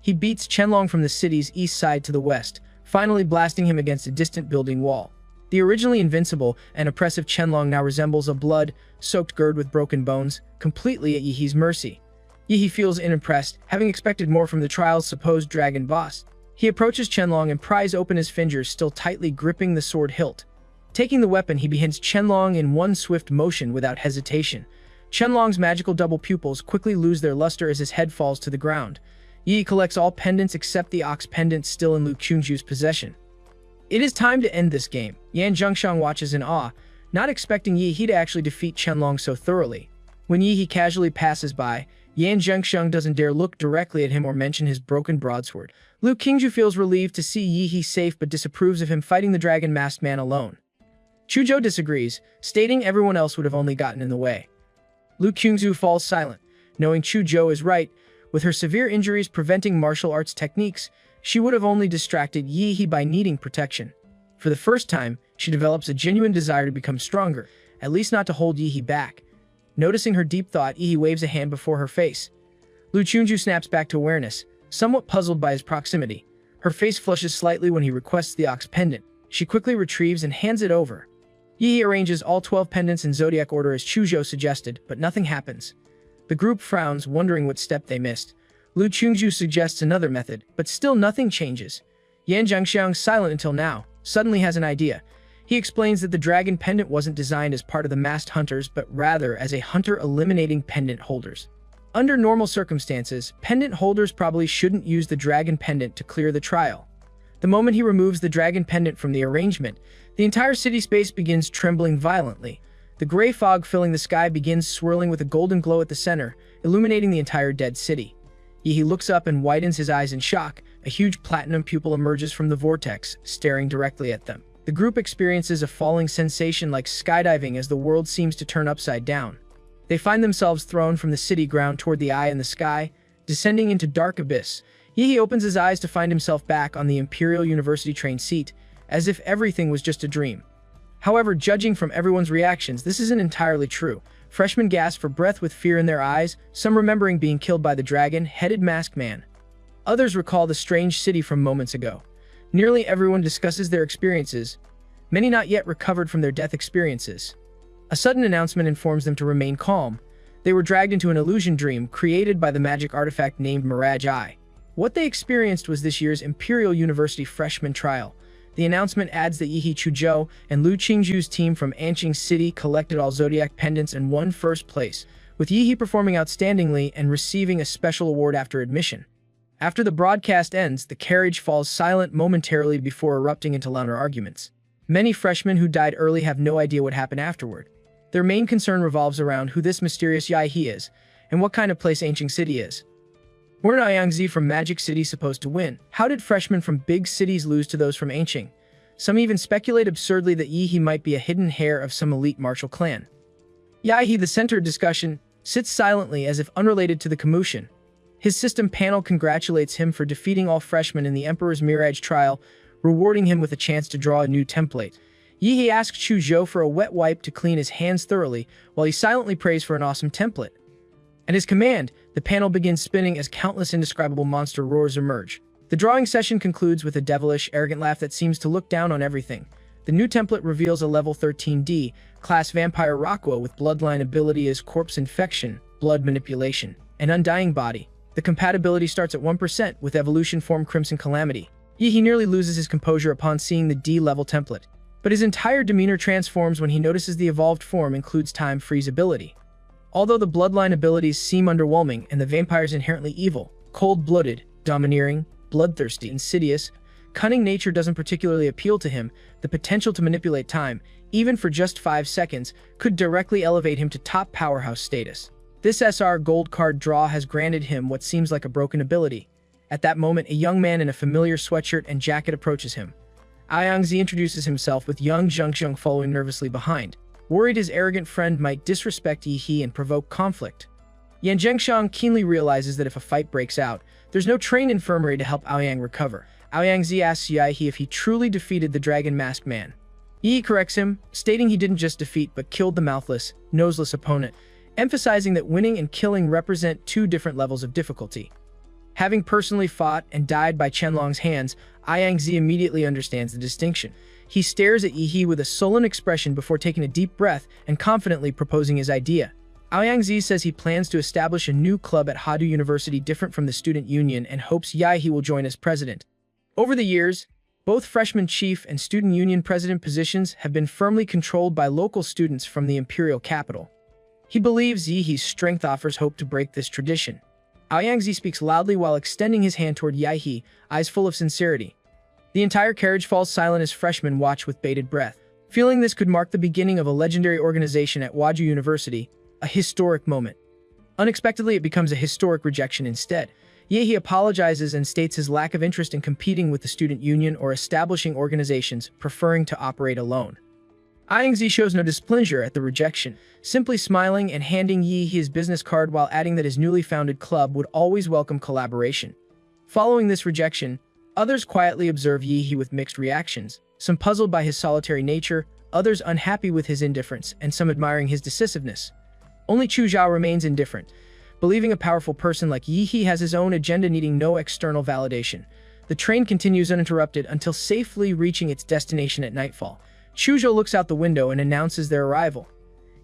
S1: He beats Qianlong from the city's east side to the west, finally blasting him against a distant building wall. The originally invincible and oppressive Qianlong now resembles a blood-soaked gourd with broken bones, completely at Yihee's mercy. Yihee feels unimpressed, having expected more from the trial's supposed dragon boss. He approaches Qianlong and pries open his fingers, still tightly gripping the sword hilt. Taking the weapon, he beheads Qianlong in one swift motion without hesitation. Qianlong's magical double pupils quickly lose their luster as his head falls to the ground. Yi collects all pendants except the ox pendant still in Lu Qingju's possession. It is time to end this game. Yan Zhengxiang watches in awe, not expecting Yi He to actually defeat Qianlong so thoroughly. When Yi He casually passes by, Yan Zhengxiang doesn't dare look directly at him or mention his broken broadsword. Lu Qingju feels relieved to see Yi He safe but disapproves of him fighting the dragon masked man alone. Chuzhou disagrees, stating everyone else would have only gotten in the way. Lu Qingju falls silent, knowing Chuzhou is right. With her severe injuries preventing martial arts techniques, she would have only distracted Yi He by needing protection. For the first time, she develops a genuine desire to become stronger, at least not to hold Yi He back. Noticing her deep thought, Yi He waves a hand before her face. Lu Qingju snaps back to awareness, somewhat puzzled by his proximity. Her face flushes slightly when he requests the ox pendant. She quickly retrieves and hands it over. Yi He arranges all 12 pendants in zodiac order as Chuzhou suggested, but nothing happens. The group frowns, wondering what step they missed. Lu Qingju suggests another method, but still nothing changes. Yan Zhengxiang, silent until now, suddenly has an idea. He explains that the dragon pendant wasn't designed as part of the masked hunters, but rather as a hunter-eliminating pendant holders. Under normal circumstances, pendant holders probably shouldn't use the dragon pendant to clear the trial. The moment he removes the dragon pendant from the arrangement, the entire city space begins trembling violently. The gray fog filling the sky begins swirling with a golden glow at the center, illuminating the entire dead city. Yi He looks up and widens his eyes in shock. A huge platinum pupil emerges from the vortex, staring directly at them. The group experiences a falling sensation like skydiving as the world seems to turn upside down. They find themselves thrown from the city ground toward the eye in the sky, descending into dark abyss. Yi He opens his eyes to find himself back on the Imperial University train seat, as if everything was just a dream. However, judging from everyone's reactions, this isn't entirely true. Freshmen gasp for breath with fear in their eyes, some remembering being killed by the dragon-headed masked man. Others recall the strange city from moments ago. Nearly everyone discusses their experiences, many not yet recovered from their death experiences. A sudden announcement informs them to remain calm. They were dragged into an illusion dream created by the magic artifact named Mirage Eye. What they experienced was this year's Imperial University freshman trial. The announcement adds that Yi He, Chuzhou, and Lu Qingju's team from Anqing City collected all zodiac pendants and won first place, with Yi He performing outstandingly and receiving a special award after admission. After the broadcast ends, the carriage falls silent momentarily before erupting into louder arguments. Many freshmen who died early have no idea what happened afterward. Their main concern revolves around who this mysterious Yi He is, and what kind of place Anqing City is. Weren't Yangzi from Magic City supposed to win? How did freshmen from big cities lose to those from Anqing? Some even speculate absurdly that Yi He might be a hidden heir of some elite martial clan. Yi He, the center of discussion, sits silently as if unrelated to the commotion. His system panel congratulates him for defeating all freshmen in the Emperor's Mirage trial, rewarding him with a chance to draw a new template. Yi He asks Chuzhou for a wet wipe to clean his hands thoroughly, while he silently prays for an awesome template. At his command, the panel begins spinning as countless indescribable monster roars emerge. The drawing session concludes with a devilish, arrogant laugh that seems to look down on everything. The new template reveals a level 13D, class Vampire Rakwa with bloodline ability as Corpse Infection, Blood Manipulation, and Undying Body. The compatibility starts at 1% with evolution form Crimson Calamity. Yi He nearly loses his composure upon seeing the D-level template, but his entire demeanor transforms when he notices the evolved form includes Time Freeze ability. Although the bloodline abilities seem underwhelming and the vampires inherently evil, cold-blooded, domineering, bloodthirsty, insidious, cunning nature doesn't particularly appeal to him, the potential to manipulate time, even for just 5 seconds, could directly elevate him to top powerhouse status. This SR gold card draw has granted him what seems like a broken ability. At that moment, a young man in a familiar sweatshirt and jacket approaches him. Yangzi introduces himself with young Zhengxiang following nervously behind. Worried his arrogant friend might disrespect Yi He and provoke conflict. Yan Zhengxiang keenly realizes that if a fight breaks out, there's no trained infirmary to help Aoyang recover. Aoyangzi asks Yi He if he truly defeated the dragon masked man. Yi He corrects him, stating he didn't just defeat but killed the mouthless, noseless opponent, emphasizing that winning and killing represent 2 different levels of difficulty. Having personally fought and died by Qianlong's hands, Yangzi immediately understands the distinction. He stares at Yi He with a sullen expression before taking a deep breath and confidently proposing his idea. Yangzi says he plans to establish a new club at Hadu University different from the student union and hopes Yi He will join as president. Over the years, both freshman chief and student union president positions have been firmly controlled by local students from the imperial capital. He believes Yi He's strength offers hope to break this tradition. Aoyangzi speaks loudly while extending his hand toward Yahe, eyes full of sincerity. The entire carriage falls silent as freshmen watch with bated breath. Feeling this could mark the beginning of a legendary organization at Waju University, a historic moment. Unexpectedly, it becomes a historic rejection instead. Yahe apologizes and states his lack of interest in competing with the student union or establishing organizations, preferring to operate alone. Aoyangzi shows no displeasure at the rejection, simply smiling and handing Yi his business card while adding that his newly founded club would always welcome collaboration. Following this rejection, others quietly observe Yi with mixed reactions, some puzzled by his solitary nature, others unhappy with his indifference, and some admiring his decisiveness. Only Chu Zhao remains indifferent, believing a powerful person like Yi has his own agenda needing no external validation. The train continues uninterrupted until safely reaching its destination at nightfall. Chu Zhao looks out the window and announces their arrival.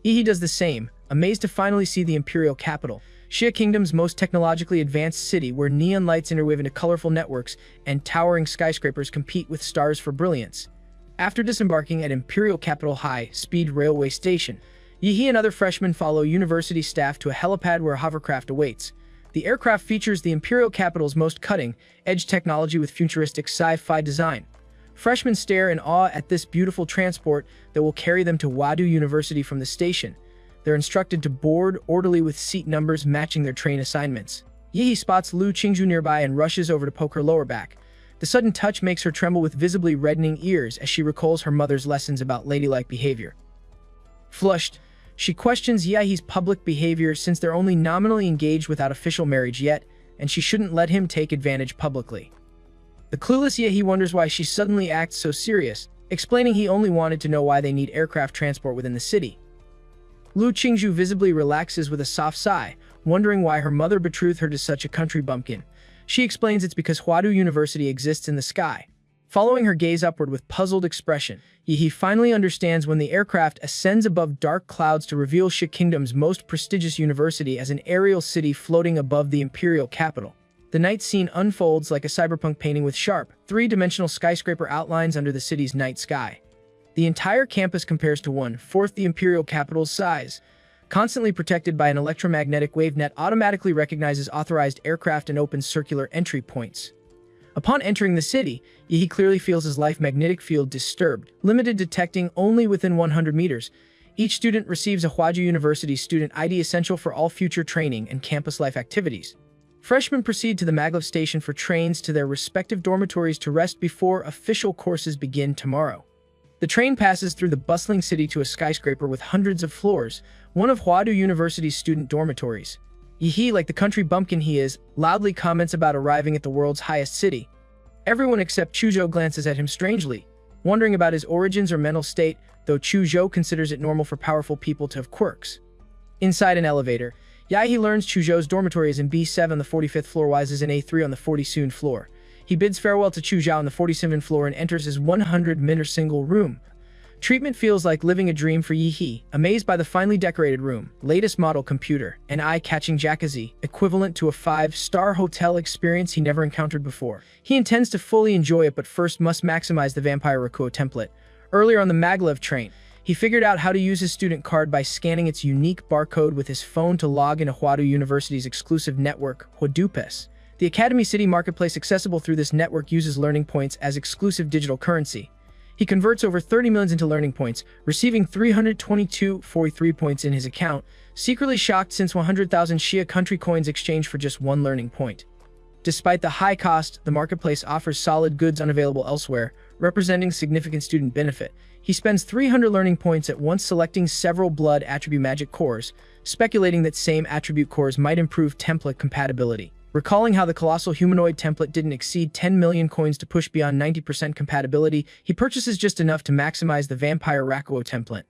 S1: Yi does the same, amazed to finally see the imperial capital, Xia Kingdom's most technologically advanced city where neon lights interweave into colorful networks and towering skyscrapers compete with stars for brilliance. After disembarking at Imperial Capital High-Speed Railway Station, Yi and other freshmen follow university staff to a helipad where a hovercraft awaits. The aircraft features the Imperial Capital's most cutting-edge technology with futuristic sci-fi design. Freshmen stare in awe at this beautiful transport that will carry them to Wadu University from the station. They're instructed to board orderly with seat numbers matching their train assignments. Yi spots Lu Qingzhu nearby and rushes over to poke her lower back. The sudden touch makes her tremble with visibly reddening ears as she recalls her mother's lessons about ladylike behavior. Flushed, she questions Yahe's public behavior since they're only nominally engaged without official marriage yet, and she shouldn't let him take advantage publicly. The clueless Yahe wonders why she suddenly acts so serious, explaining he only wanted to know why they need aircraft transport within the city. Lu Qingzhu visibly relaxes with a soft sigh, wondering why her mother betrothed her to such a country bumpkin. She explains it's because Huadu University exists in the sky. Following her gaze upward with puzzled expression, Yi finally understands when the aircraft ascends above dark clouds to reveal Xia Kingdom's most prestigious university as an aerial city floating above the imperial capital. The night scene unfolds like a cyberpunk painting with sharp, three-dimensional skyscraper outlines under the city's night sky. The entire campus compares to 1/4 the imperial capital's size. Constantly protected by an electromagnetic wave net automatically recognizes authorized aircraft and opens circular entry points. Upon entering the city, Yi clearly feels his life magnetic field disturbed, limited detecting only within 100 meters. Each student receives a Huaju University student ID essential for all future training and campus life activities. Freshmen proceed to the maglev station for trains to their respective dormitories to rest before official courses begin tomorrow. The train passes through the bustling city to a skyscraper with hundreds of floors, one of Huadu University's student dormitories. Yi, like the country bumpkin he is, loudly comments about arriving at the world's highest city. Everyone except Chu Zhou glances at him strangely, wondering about his origins or mental state, though Chu Zhou considers it normal for powerful people to have quirks. Inside an elevator, Yahe learns Chu Zhou's dormitory is in B7 on the 45th floor, Wise is in A3 on the 42nd floor. He bids farewell to Chu Zhao on the 47th floor and enters his 100-meter single room. Treatment feels like living a dream for Yi, amazed by the finely decorated room, latest model computer, and eye-catching jacuzzi, equivalent to a 5-star hotel experience he never encountered before. He intends to fully enjoy it but first must maximize the Vampire Rakuo template. Earlier on the maglev train, he figured out how to use his student card by scanning its unique barcode with his phone to log into Huadu University's exclusive network, Huadupes. The Academy City marketplace accessible through this network uses learning points as exclusive digital currency. He converts over 30 million into learning points, receiving 322.43 points in his account, secretly shocked since 100,000 Xia country coins exchange for just one learning point. Despite the high cost, the marketplace offers solid goods unavailable elsewhere, representing significant student benefit. He spends 300 learning points at once selecting several blood attribute magic cores, speculating that same attribute cores might improve template compatibility. Recalling how the colossal humanoid template didn't exceed 10 million coins to push beyond 90% compatibility, he purchases just enough to maximize the Vampire Rakuo template.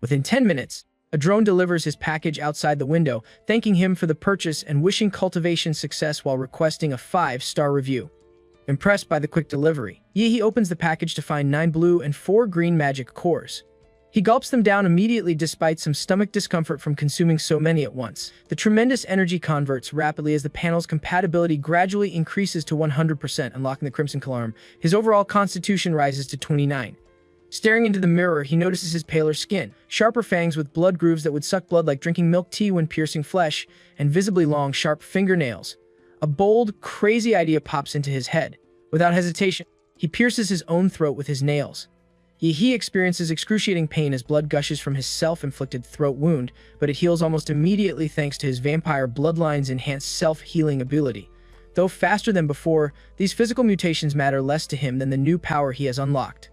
S1: Within 10 minutes, a drone delivers his package outside the window, thanking him for the purchase and wishing cultivation success while requesting a 5-star review. Impressed by the quick delivery, Yi opens the package to find 9 blue and 4 green magic cores. He gulps them down immediately despite some stomach discomfort from consuming so many at once. The tremendous energy converts rapidly as the panel's compatibility gradually increases to 100%, unlocking the Crimson Calarm. His overall constitution rises to 29. Staring into the mirror, he notices his paler skin, sharper fangs with blood grooves that would suck blood like drinking milk tea when piercing flesh, and visibly long, sharp fingernails. A bold, crazy idea pops into his head. Without hesitation, he pierces his own throat with his nails. He experiences excruciating pain as blood gushes from his self-inflicted throat wound, but it heals almost immediately thanks to his vampire bloodline's enhanced self-healing ability. Though faster than before, these physical mutations matter less to him than the new power he has unlocked.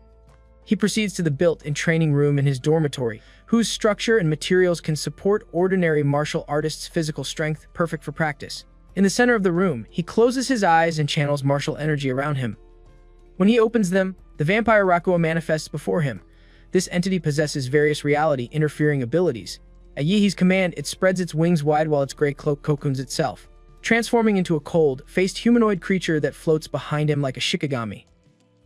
S1: He proceeds to the built-in training room in his dormitory, whose structure and materials can support ordinary martial artists' physical strength, perfect for practice. In the center of the room, he closes his eyes and channels martial energy around him. When he opens them, the vampire Rakuo manifests before him. This entity possesses various reality-interfering abilities. At Yihi's command, it spreads its wings wide while its gray cloak cocoons itself, transforming into a cold-faced humanoid creature that floats behind him like a shikigami.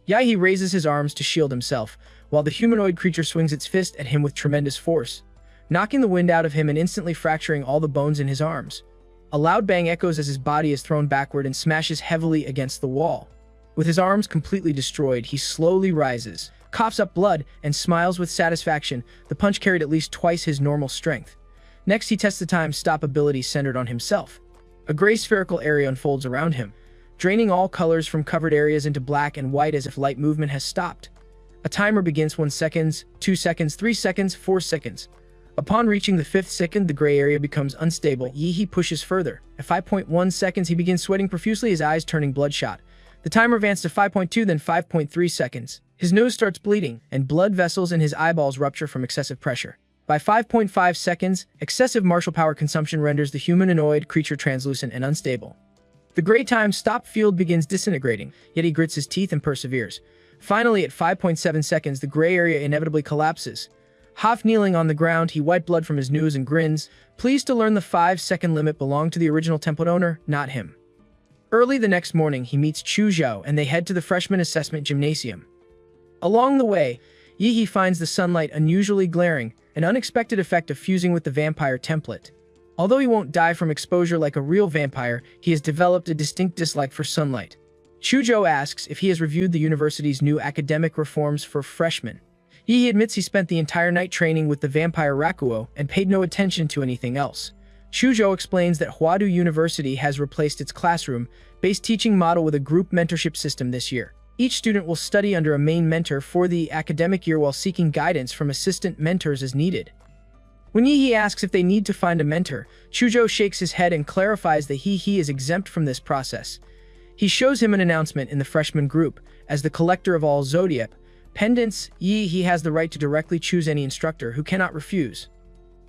S1: Yahi raises his arms to shield himself, while the humanoid creature swings its fist at him with tremendous force, knocking the wind out of him and instantly fracturing all the bones in his arms. A loud bang echoes as his body is thrown backward and smashes heavily against the wall. With his arms completely destroyed, he slowly rises, coughs up blood, and smiles with satisfaction. The punch carried at least twice his normal strength. Next, he tests the time-stop ability centered on himself. A gray spherical area unfolds around him, draining all colors from covered areas into black and white as if light movement has stopped. A timer begins: 1 second, 2 seconds, 3 seconds, 4 seconds. Upon reaching the 5th second, the gray area becomes unstable. Yihi pushes further. At 5.1 seconds, he begins sweating profusely, his eyes turning bloodshot. The timer advances to 5.2, then 5.3 seconds. His nose starts bleeding, and blood vessels in his eyeballs rupture from excessive pressure. By 5.5 seconds, excessive martial power consumption renders the humanoid creature translucent and unstable. The gray time-stop field begins disintegrating, yet he grits his teeth and perseveres. Finally, at 5.7 seconds, the gray area inevitably collapses. Half kneeling on the ground, he wiped blood from his nose and grins, pleased to learn the 5-second limit belonged to the original template owner, not him. Early the next morning, he meets Chu Zhao and they head to the freshman assessment gymnasium. Along the way, Yihi finds the sunlight unusually glaring, an unexpected effect of fusing with the vampire template. Although he won't die from exposure like a real vampire, he has developed a distinct dislike for sunlight. Chu Zhao asks if he has reviewed the university's new academic reforms for freshmen. Yihi admits he spent the entire night training with the vampire Rakuo and paid no attention to anything else. Chu Zhao explains that Huadu University has replaced its classroom-based teaching model with a group mentorship system this year. Each student will study under a main mentor for the academic year while seeking guidance from assistant mentors as needed. When Yihi asks if they need to find a mentor, Chu Zhao shakes his head and clarifies that he is exempt from this process. He shows him an announcement in the freshman group. As the collector of all zodiac pendants, Yihi has the right to directly choose any instructor who cannot refuse.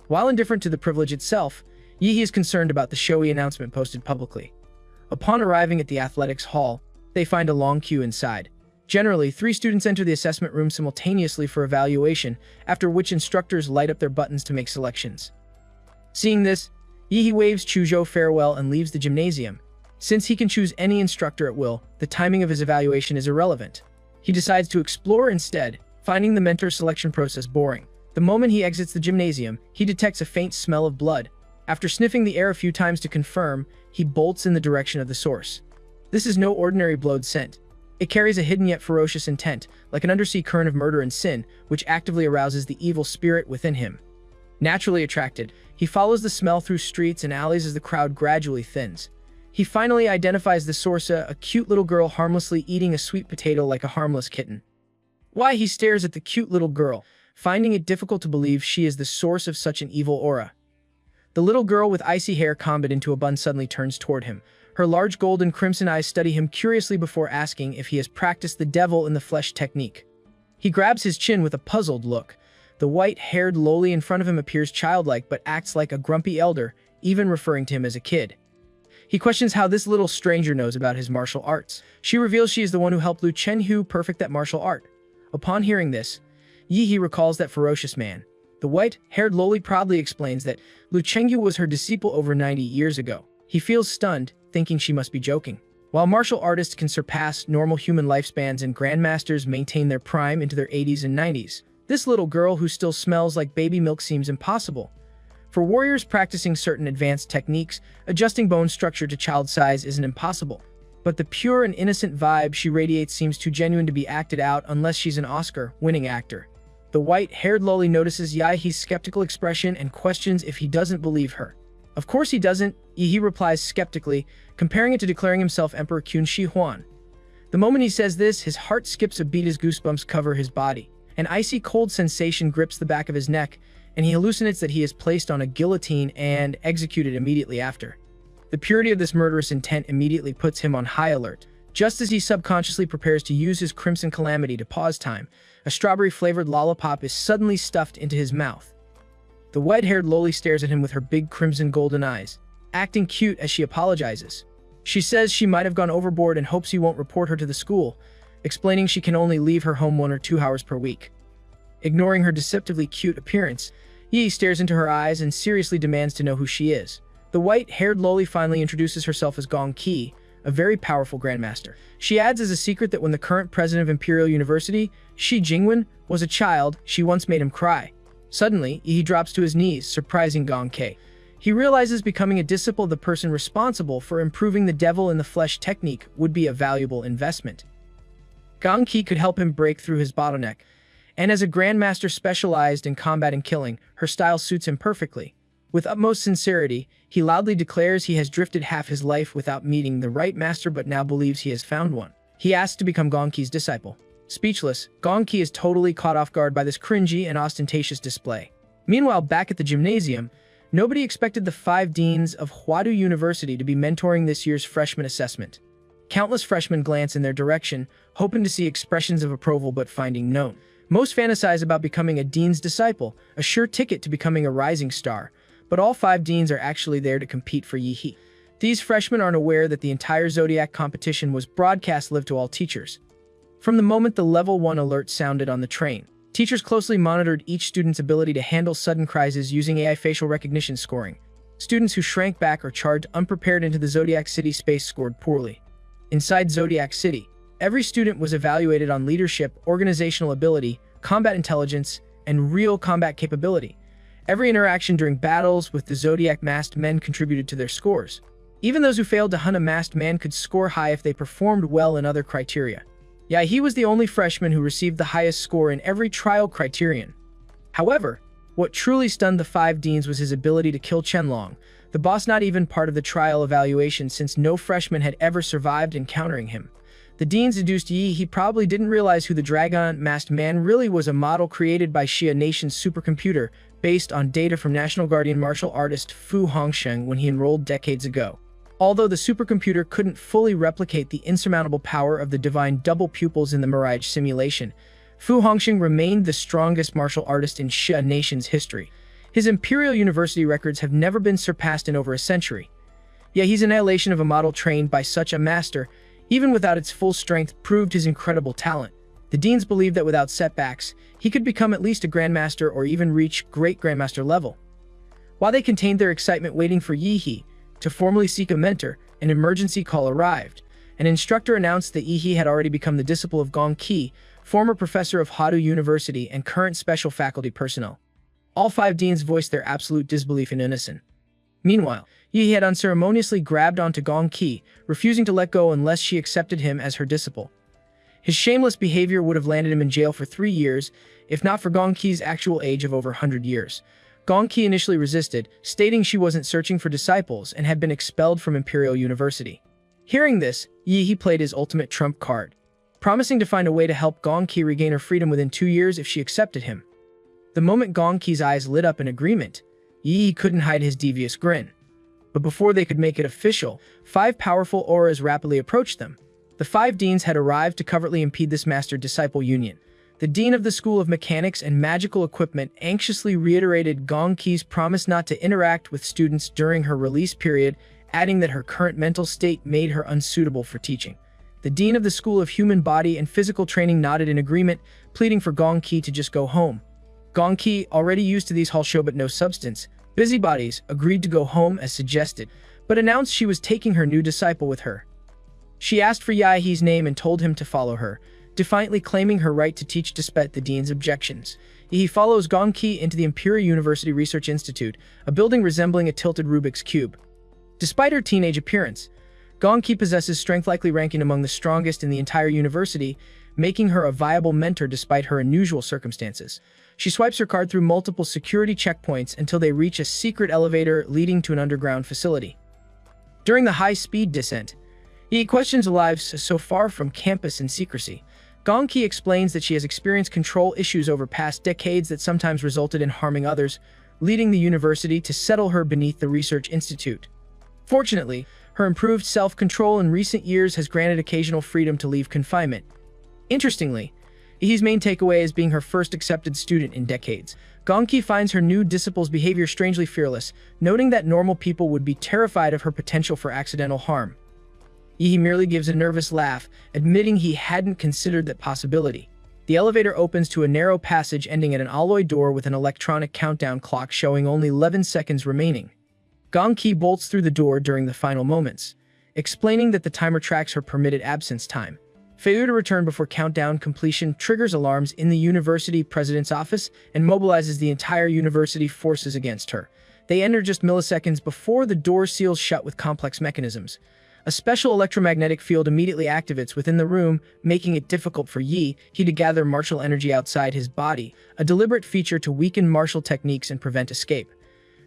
S1: While indifferent to the privilege itself, Yihi is concerned about the showy announcement posted publicly. Upon arriving at the athletics hall, they find a long queue inside. Generally, 3 students enter the assessment room simultaneously for evaluation, after which instructors light up their buttons to make selections. Seeing this, Yihi waves Chu Zhao farewell and leaves the gymnasium. Since he can choose any instructor at will, the timing of his evaluation is irrelevant. He decides to explore instead, finding the mentor selection process boring. The moment he exits the gymnasium, he detects a faint smell of blood. After sniffing the air a few times to confirm, he bolts in the direction of the source. This is no ordinary blood scent. It carries a hidden yet ferocious intent, like an undersea current of murder and sin, which actively arouses the evil spirit within him. Naturally attracted, he follows the smell through streets and alleys as the crowd gradually thins. He finally identifies the source, a cute little girl harmlessly eating a sweet potato like a harmless kitten. Why, he stares at the cute little girl, finding it difficult to believe she is the source of such an evil aura. The little girl with icy hair combed into a bun suddenly turns toward him. Her large gold and crimson eyes study him curiously before asking if he has practiced the devil in the flesh technique. He grabs his chin with a puzzled look. The white-haired loli in front of him appears childlike but acts like a grumpy elder, even referring to him as a kid. He questions how this little stranger knows about his martial arts. She reveals she is the one who helped Lu Chenhu perfect that martial art. Upon hearing this, Yihi recalls that ferocious man. The white-haired loli proudly explains that Lu Chenhu was her disciple over 90 years ago. He feels stunned, thinking she must be joking. While martial artists can surpass normal human lifespans and grandmasters maintain their prime into their 80s and 90s, this little girl who still smells like baby milk seems impossible. For warriors practicing certain advanced techniques, adjusting bone structure to child size isn't impossible. but the pure and innocent vibe she radiates seems too genuine to be acted out unless she's an Oscar-winning actor. The white-haired loli notices Yahe's skeptical expression and questions if he doesn't believe her. Of course he doesn't, Yahe replies skeptically, comparing it to declaring himself Emperor Qun Shi Huan. The moment he says this, his heart skips a beat as goosebumps cover his body. An icy cold sensation grips the back of his neck, and he hallucinates that he is placed on a guillotine and executed immediately after. The purity of this murderous intent immediately puts him on high alert. Just as he subconsciously prepares to use his crimson calamity to pause time, a strawberry-flavored lollipop is suddenly stuffed into his mouth. The white-haired loli stares at him with her big crimson golden eyes, acting cute as she apologizes. She says she might have gone overboard and hopes he won't report her to the school, explaining she can only leave her home 1 or 2 hours per week. Ignoring her deceptively cute appearance, Yi stares into her eyes and seriously demands to know who she is. The white-haired loli finally introduces herself as Gong Qi, a very powerful grandmaster. She adds as a secret that when the current president of Imperial University, Shi Jingwen, was a child, she once made him cry. Suddenly, Yi drops to his knees, surprising Gong Qi. He realizes becoming a disciple of the person responsible for improving the devil in the flesh technique would be a valuable investment. Gong Qi could help him break through his bottleneck, and as a grandmaster specialized in combat and killing, her style suits him perfectly. With utmost sincerity, he loudly declares he has drifted half his life without meeting the right master but now believes he has found one. He asks to become Gong Qi's disciple. Speechless, Gong Qi is totally caught off guard by this cringy and ostentatious display. Meanwhile, back at the gymnasium, nobody expected the 5 deans of Huadu University to be mentoring this year's freshman assessment. Countless freshmen glance in their direction, hoping to see expressions of approval but finding none. Most fantasize about becoming a dean's disciple, a sure ticket to becoming a rising star, but all 5 deans are actually there to compete for Yi. These freshmen aren't aware that the entire Zodiac competition was broadcast live to all teachers. From the moment the level 1 alert sounded on the train, teachers closely monitored each student's ability to handle sudden crises using AI facial recognition scoring. Students who shrank back or charged unprepared into the Zodiac City space scored poorly. Inside Zodiac City, every student was evaluated on leadership, organizational ability, combat intelligence, and real combat capability. Every interaction during battles with the Zodiac masked men contributed to their scores. Even those who failed to hunt a masked man could score high if they performed well in other criteria. Yeah, he was the only freshman who received the highest score in every trial criterion. However, what truly stunned the 5 deans was his ability to kill Chenlong, the boss not even part of the trial evaluation since no freshman had ever survived encountering him. The deans deduced he probably didn't realize who the Dragon Masked Man really was, a model created by Xia Nation's supercomputer based on data from National Guardian martial artist Fu Hongsheng when he enrolled decades ago. Although the supercomputer couldn't fully replicate the insurmountable power of the divine double pupils in the Mirage simulation, Fu Hongsheng remained the strongest martial artist in Xia Nation's history. His Imperial University records have never been surpassed in over a century. Yet his annihilation of a model trained by such a master, even without its full strength, proved his incredible talent. The deans believed that without setbacks, he could become at least a grandmaster or even reach great grandmaster level. While they contained their excitement waiting for Yi to formally seek a mentor, an emergency call arrived. An instructor announced that Yi had already become the disciple of Gong Qi, former professor of Huadu University and current special faculty personnel. All 5 deans voiced their absolute disbelief in unison. Meanwhile, Yi had unceremoniously grabbed onto Gong Qi, refusing to let go unless she accepted him as her disciple. His shameless behavior would have landed him in jail for 3 years, if not for Gong Qi's actual age of over 100 years. Gong Qi initially resisted, stating she wasn't searching for disciples and had been expelled from Imperial University. Hearing this, Yi played his ultimate trump card, promising to find a way to help Gong Qi regain her freedom within 2 years if she accepted him. The moment Gong Qi's eyes lit up in agreement, Yi couldn't hide his devious grin. But before they could make it official, 5 powerful auras rapidly approached them. The 5 deans had arrived to covertly impede this master-disciple union. The dean of the School of Mechanics and Magical Equipment anxiously reiterated Gong Qi's promise not to interact with students during her release period, adding that her current mental state made her unsuitable for teaching. The dean of the School of Human Body and Physical Training nodded in agreement, pleading for Gong Qi to just go home. Gong Qi, already used to these hall show but no substance, busybodies, agreed to go home as suggested, but announced she was taking her new disciple with her. She asked for Yahe's name and told him to follow her, defiantly claiming her right to teach despite the dean's objections. He follows Gong Qi into the Imperial University Research Institute, a building resembling a tilted Rubik's Cube. Despite her teenage appearance, Gongki possesses strength, likely ranking among the strongest in the entire university, making her a viable mentor despite her unusual circumstances. She swipes her card through multiple security checkpoints until they reach a secret elevator leading to an underground facility. During the high-speed descent, he questions lives so far from campus and secrecy. Gongki explains that she has experienced control issues over past decades that sometimes resulted in harming others, leading the university to settle her beneath the research institute. Fortunately, her improved self-control in recent years has granted occasional freedom to leave confinement. Interestingly, Ihi's main takeaway is being her first accepted student in decades. Gongki finds her new disciple's behavior strangely fearless, noting that normal people would be terrified of her potential for accidental harm. Ihi merely gives a nervous laugh, admitting he hadn't considered that possibility. The elevator opens to a narrow passage ending at an alloy door with an electronic countdown clock showing only 11 seconds remaining. Gongki bolts through the door during the final moments, explaining that the timer tracks her permitted absence time. Failure to return before countdown completion triggers alarms in the university president's office and mobilizes the entire university forces against her. They enter just milliseconds before the door seals shut with complex mechanisms. A special electromagnetic field immediately activates within the room, making it difficult for Yi to gather martial energy outside his body, a deliberate feature to weaken martial techniques and prevent escape.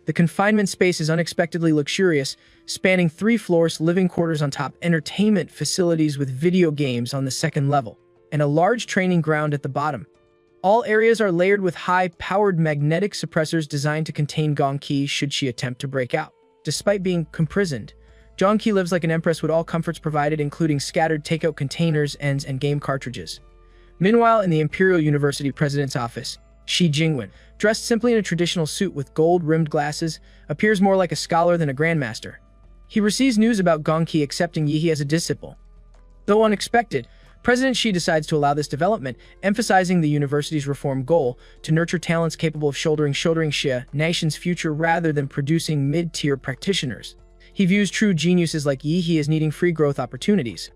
S1: The confinement space is unexpectedly luxurious, spanning 3 floors, living quarters on top, entertainment facilities with video games on the second level, and a large training ground at the bottom. All areas are layered with high-powered magnetic suppressors designed to contain Gongki should she attempt to break out. Despite being imprisoned, Gongki lives like an empress with all comforts provided, including scattered takeout containers, ends, and game cartridges. Meanwhile, in the Imperial University President's office, Shi Jingwen, dressed simply in a traditional suit with gold-rimmed glasses, appears more like a scholar than a grandmaster. He receives news about Gongki accepting Yi as a disciple. Though unexpected, President Shi decides to allow this development, emphasizing the university's reform goal to nurture talents capable of shouldering Xia nation's future rather than producing mid-tier practitioners. He views true geniuses like Yi as needing free growth opportunities.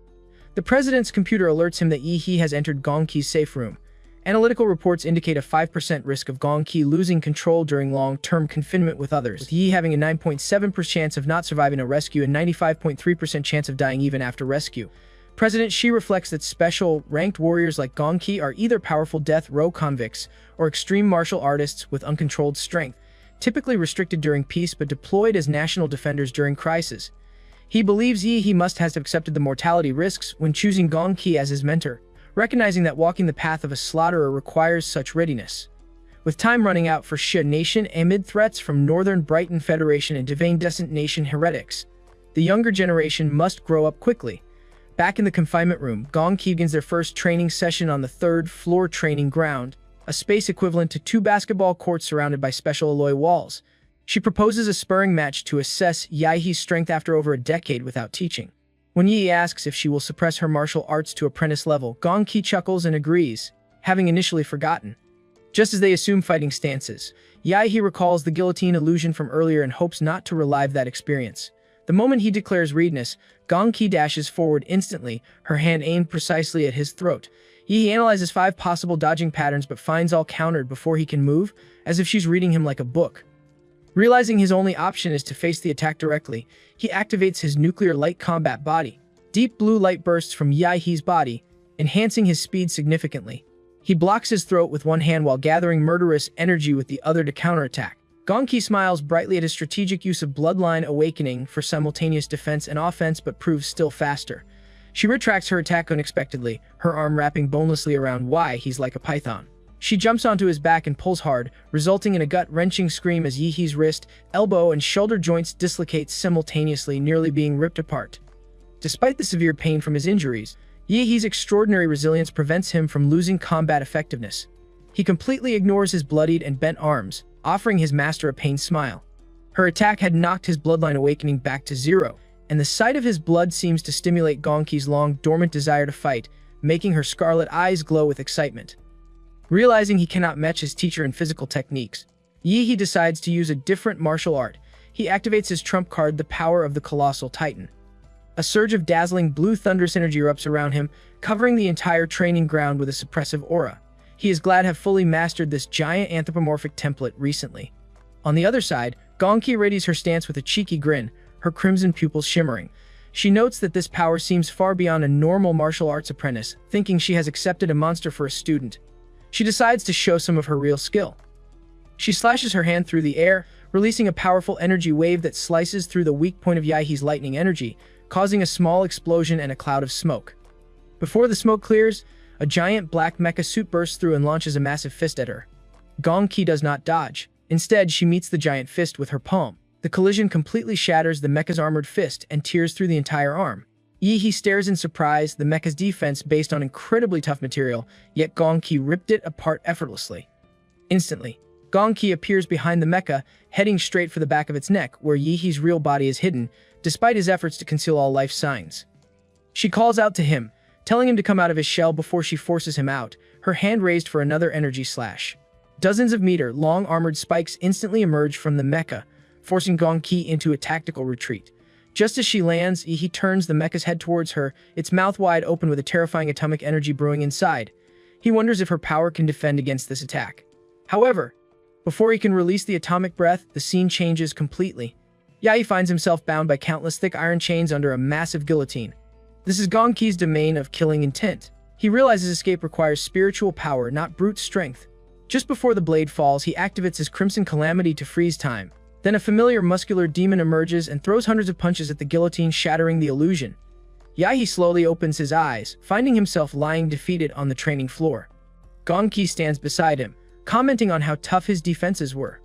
S1: The president's computer alerts him that Yi has entered Gongki's safe room. Analytical reports indicate a 5% risk of Gongki losing control during long-term confinement with others, with Yi having a 9.7% chance of not surviving a rescue and 95.3% chance of dying even after rescue. President Shi reflects that special, ranked warriors like Gongki are either powerful death row convicts or extreme martial artists with uncontrolled strength, typically restricted during peace but deployed as national defenders during crisis. He believes Yi must have accepted the mortality risks when choosing Gongki as his mentor, recognizing that walking the path of a slaughterer requires such readiness. With time running out for Xia Nation amid threats from Northern Brighton Federation and Devane Descent Nation heretics, the younger generation must grow up quickly. Back in the confinement room, Gongki begins their first training session on the 3rd floor training ground, a space equivalent to 2 basketball courts surrounded by special alloy walls. She proposes a sparring match to assess Yi's strength after over a decade without teaching. When Yi asks if she will suppress her martial arts to apprentice level, Gongki chuckles and agrees, having initially forgotten. Just as they assume fighting stances, Yi recalls the guillotine illusion from earlier and hopes not to relive that experience. The moment he declares readiness, Gongki dashes forward instantly, her hand aimed precisely at his throat. Yi analyzes 5 possible dodging patterns but finds all countered before he can move, as if she's reading him like a book. Realizing his only option is to face the attack directly, he activates his nuclear light combat body. Deep blue light bursts from Yi's body, enhancing his speed significantly. He blocks his throat with one hand while gathering murderous energy with the other to counterattack. Gongki smiles brightly at his strategic use of Bloodline Awakening for simultaneous defense and offense but proves still faster. She retracts her attack unexpectedly, her arm wrapping bonelessly around Yi's like a python. She jumps onto his back and pulls hard, resulting in a gut-wrenching scream as Yi's wrist, elbow, and shoulder joints dislocate simultaneously, nearly being ripped apart. Despite the severe pain from his injuries, Yi's extraordinary resilience prevents him from losing combat effectiveness. He completely ignores his bloodied and bent arms, offering his master a pained smile. Her attack had knocked his Bloodline Awakening back to 0, and the sight of his blood seems to stimulate Gongki's long-dormant desire to fight, making her scarlet eyes glow with excitement. Realizing he cannot match his teacher in physical techniques, Yi decides to use a different martial art. He activates his trump card, the power of the Colossal Titan. A surge of dazzling blue thunderous energy erupts around him, covering the entire training ground with a suppressive aura. He is glad to have fully mastered this giant anthropomorphic template recently. On the other side, Gongki readies her stance with a cheeky grin, her crimson pupils shimmering. She notes that this power seems far beyond a normal martial arts apprentice, thinking she has accepted a monster for a student. She decides to show some of her real skill. She slashes her hand through the air, releasing a powerful energy wave that slices through the weak point of Yahe's lightning energy, causing a small explosion and a cloud of smoke. Before the smoke clears, a giant black mecha suit bursts through and launches a massive fist at her. Gong Ki does not dodge. Instead, she meets the giant fist with her palm. The collision completely shatters the mecha's armored fist and tears through the entire arm. Yahe stares in surprise, the mecha's defense based on incredibly tough material, yet Gong Ki ripped it apart effortlessly. Instantly, Gong Ki appears behind the mecha, heading straight for the back of its neck, where Yahe's real body is hidden, despite his efforts to conceal all life signs. She calls out to him, telling him to come out of his shell before she forces him out, her hand raised for another energy slash. Dozens of meter-long armored spikes instantly emerge from the mecha, forcing Gong Ki into a tactical retreat. Just as she lands, Yahe turns the mecha's head towards her, its mouth wide open with a terrifying atomic energy brewing inside. He wonders if her power can defend against this attack. However, before he can release the atomic breath, the scene changes completely. Yahe finds himself bound by countless thick iron chains under a massive guillotine. This is Gong Ki's domain of killing intent. He realizes escape requires spiritual power, not brute strength. Just before the blade falls, he activates his Crimson Calamity to freeze time. Then a familiar muscular demon emerges and throws hundreds of punches at the guillotine, shattering the illusion. Yahe slowly opens his eyes, finding himself lying defeated on the training floor. Gong Ki stands beside him, commenting on how tough his defenses were.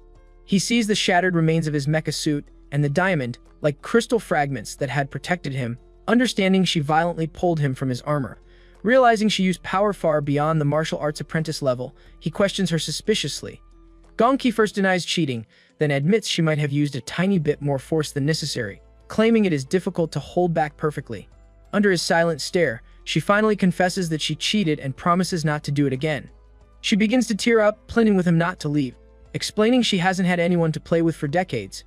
S1: He sees the shattered remains of his mecha suit and the diamond, like crystal fragments that had protected him. Understanding, she violently pulled him from his armor. Realizing she used power far beyond the martial arts apprentice level, he questions her suspiciously. Gong Ki first denies cheating, then admits she might have used a tiny bit more force than necessary, claiming it is difficult to hold back perfectly. Under his silent stare, she finally confesses that she cheated and promises not to do it again. She begins to tear up, pleading with him not to leave, explaining she hasn't had anyone to play with for decades.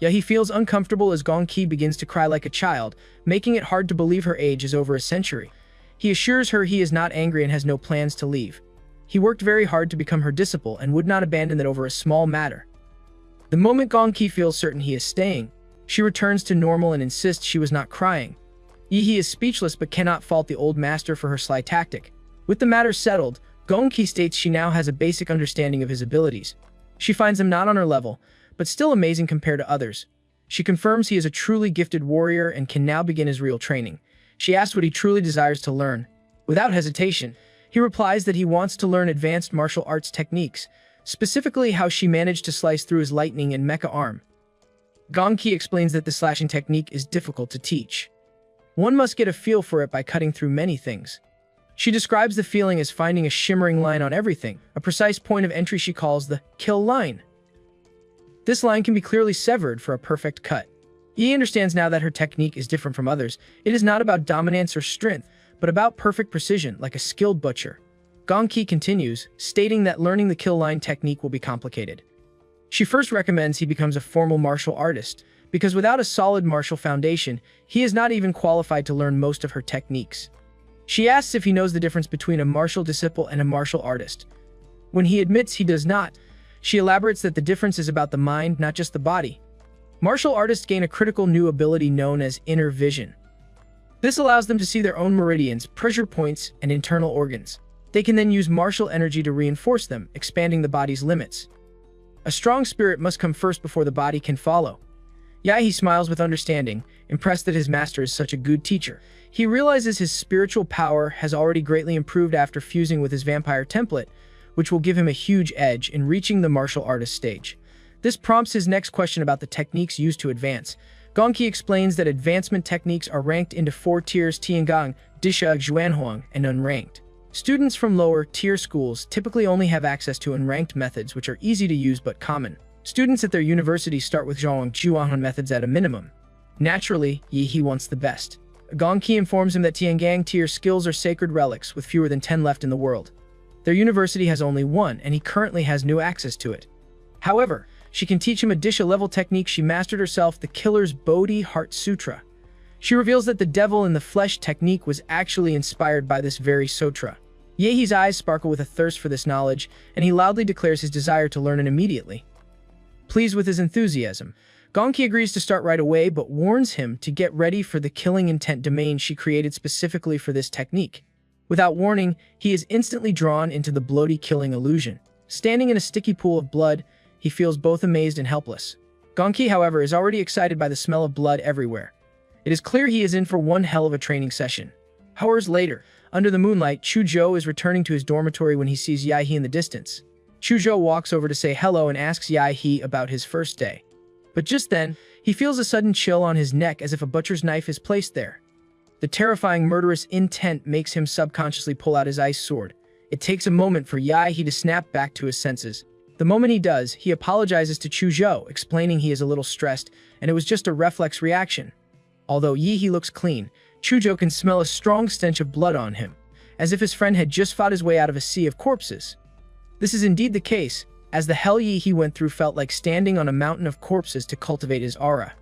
S1: Yahe feels uncomfortable as Gong Ki begins to cry like a child, making it hard to believe her age is over a century. He assures her he is not angry and has no plans to leave. He worked very hard to become her disciple and would not abandon it over a small matter. The moment Gong Ki feels certain he is staying, she returns to normal and insists she was not crying. Yahe is speechless but cannot fault the old master for her sly tactic. With the matter settled, Gong Ki states she now has a basic understanding of his abilities. She finds him not on her level, but still amazing compared to others. She confirms he is a truly gifted warrior and can now begin his real training. She asks what he truly desires to learn. Without hesitation, he replies that he wants to learn advanced martial arts techniques, specifically how she managed to slice through his lightning and mecha arm. Gong Ki explains that the slashing technique is difficult to teach. One must get a feel for it by cutting through many things. She describes the feeling as finding a shimmering line on everything, a precise point of entry she calls the kill line. This line can be clearly severed for a perfect cut. Yahe understands now that her technique is different from others. It is not about dominance or strength, but about perfect precision, like a skilled butcher. Gong Ki continues, stating that learning the kill line technique will be complicated. She first recommends he becomes a formal martial artist, because without a solid martial foundation, he is not even qualified to learn most of her techniques. She asks if he knows the difference between a martial disciple and a martial artist. When he admits he does not, she elaborates that the difference is about the mind, not just the body. Martial artists gain a critical new ability known as inner vision. This allows them to see their own meridians, pressure points, and internal organs. They can then use martial energy to reinforce them, expanding the body's limits. A strong spirit must come first before the body can follow. Yahe smiles with understanding, impressed that his master is such a good teacher. He realizes his spiritual power has already greatly improved after fusing with his vampire template, which will give him a huge edge in reaching the martial artist stage. This prompts his next question about the techniques used to advance. Gong Ki explains that advancement techniques are ranked into 4 tiers: Tiangang, Disha, Zhuanhuang, and unranked. Students from lower-tier schools typically only have access to unranked methods, which are easy to use but common. Students at their university start with Zhuanhuang methods at a minimum. Naturally, Yahe wants the best. Gong Ki informs him that Tiangang tier skills are sacred relics, with fewer than 10 left in the world. Their university has only 1, and he currently has no access to it. However, she can teach him a Disha-level technique she mastered herself, the Killer's Bodhi Heart Sutra. She reveals that the Devil in the Flesh technique was actually inspired by this very sutra. Yahe's eyes sparkle with a thirst for this knowledge, and he loudly declares his desire to learn it immediately. Pleased with his enthusiasm, Gonki agrees to start right away, but warns him to get ready for the killing intent domain she created specifically for this technique. Without warning, he is instantly drawn into the bloody killing illusion. Standing in a sticky pool of blood, he feels both amazed and helpless. Gonki, however, is already excited by the smell of blood everywhere. It is clear he is in for one hell of a training session. Hours later, under the moonlight, Chuzhou is returning to his dormitory when he sees Yahe in the distance. Chuzhou walks over to say hello and asks Yahe about his first day. But just then, he feels a sudden chill on his neck as if a butcher's knife is placed there. The terrifying murderous intent makes him subconsciously pull out his ice sword. It takes a moment for Yahe to snap back to his senses. The moment he does, he apologizes to Chuzhou, explaining he is a little stressed, and it was just a reflex reaction. Although Yahe looks clean, Chuzhou can smell a strong stench of blood on him, as if his friend had just fought his way out of a sea of corpses. This is indeed the case, as the hell Yahe went through felt like standing on a mountain of corpses to cultivate his aura.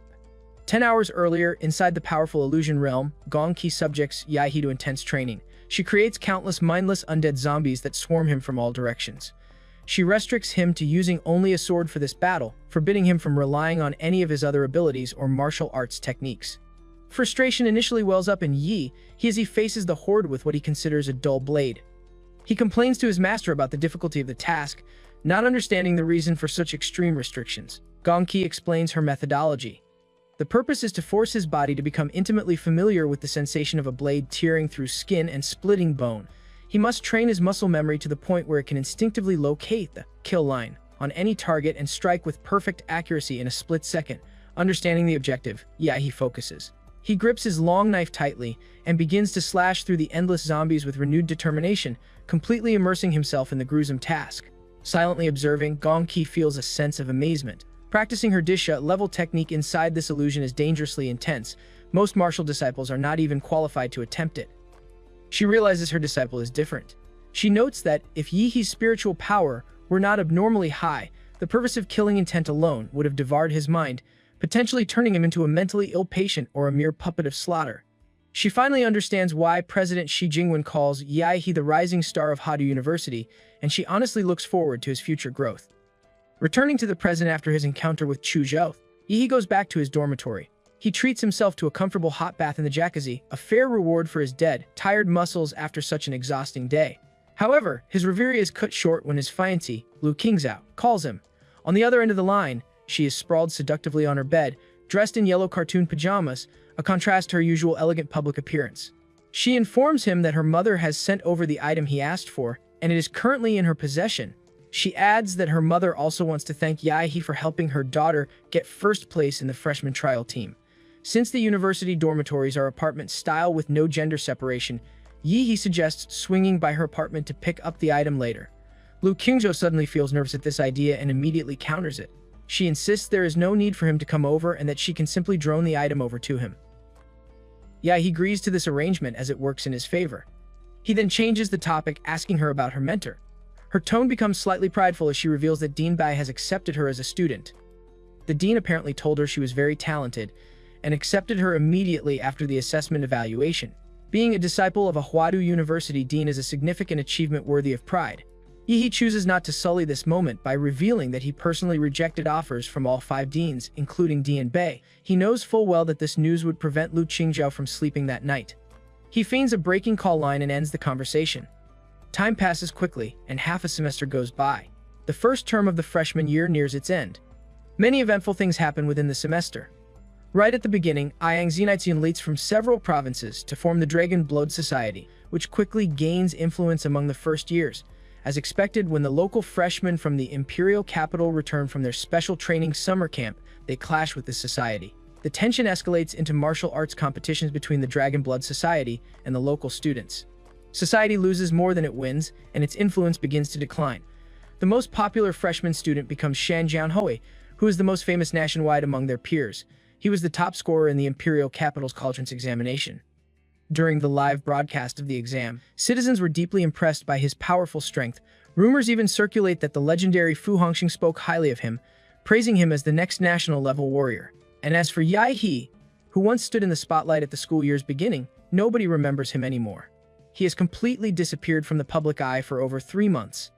S1: 10 hours earlier, inside the powerful illusion realm, Gonki subjects Yahe to intense training. She creates countless mindless undead zombies that swarm him from all directions. She restricts him to using only a sword for this battle, forbidding him from relying on any of his other abilities or martial arts techniques. Frustration initially wells up in Yi as he faces the horde with what he considers a dull blade. He complains to his master about the difficulty of the task, not understanding the reason for such extreme restrictions. Gonki explains her methodology. The purpose is to force his body to become intimately familiar with the sensation of a blade tearing through skin and splitting bone. He must train his muscle memory to the point where it can instinctively locate the kill line on any target and strike with perfect accuracy in a split second. Understanding the objective, he focuses. He grips his long knife tightly and begins to slash through the endless zombies with renewed determination, completely immersing himself in the gruesome task. Silently observing, Gonki feels a sense of amazement. Practicing her Disha-level technique inside this illusion is dangerously intense. Most martial disciples are not even qualified to attempt it. She realizes her disciple is different. She notes that if Yihe's spiritual power were not abnormally high, the purpose of killing intent alone would have devoured his mind, potentially turning him into a mentally ill patient or a mere puppet of slaughter. She finally understands why President Xi Jinping calls Yahe the rising star of Hadu University, and she honestly looks forward to his future growth. Returning to the present after his encounter with Chuzhou, Yahe goes back to his dormitory. He treats himself to a comfortable hot bath in the jacuzzi, a fair reward for his dead, tired muscles after such an exhausting day. However, his reverie is cut short when his fiancée, Lu Qingzhao, calls him. On the other end of the line, she is sprawled seductively on her bed, dressed in yellow cartoon pajamas, a contrast to her usual elegant public appearance. She informs him that her mother has sent over the item he asked for, and it is currently in her possession. She adds that her mother also wants to thank Yahe for helping her daughter get first place in the freshman trial team. Since the university dormitories are apartment style with no gender separation, Yahe suggests swinging by her apartment to pick up the item later. Lu Qingzhou suddenly feels nervous at this idea and immediately counters it. She insists there is no need for him to come over and that she can simply drone the item over to him. Yahe agrees to this arrangement as it works in his favor. He then changes the topic, asking her about her mentor. Her tone becomes slightly prideful as she reveals that Dean Bai has accepted her as a student. The dean apparently told her she was very talented and accepted her immediately after the assessment evaluation. Being a disciple of a Hwadu University dean is a significant achievement worthy of pride. Yahe chooses not to sully this moment by revealing that he personally rejected offers from all 5 deans, including Dean Bai. He knows full well that this news would prevent Lu Qingzhou from sleeping that night. He feigns a breaking call line and ends the conversation. Time passes quickly, and half a semester goes by. The first term of the freshman year nears its end. Many eventful things happen within the semester. Right at the beginning, Ayang Zenitzian leads from several provinces to form the Dragon Blood Society, which quickly gains influence among the first years. As expected, when the local freshmen from the imperial capital return from their special training summer camp, they clash with the society. The tension escalates into martial arts competitions between the Dragon Blood Society and the local students. Society loses more than it wins, and its influence begins to decline. The most popular freshman student becomes Shan Jianhui, who is the most famous nationwide among their peers. He was the top scorer in the imperial capital's entrance examination. During the live broadcast of the exam, citizens were deeply impressed by his powerful strength. Rumors even circulate that the legendary Fu Hongxing spoke highly of him, praising him as the next national-level warrior. And as for Yahe, who once stood in the spotlight at the school year's beginning, nobody remembers him anymore. He has completely disappeared from the public eye for over 3 months.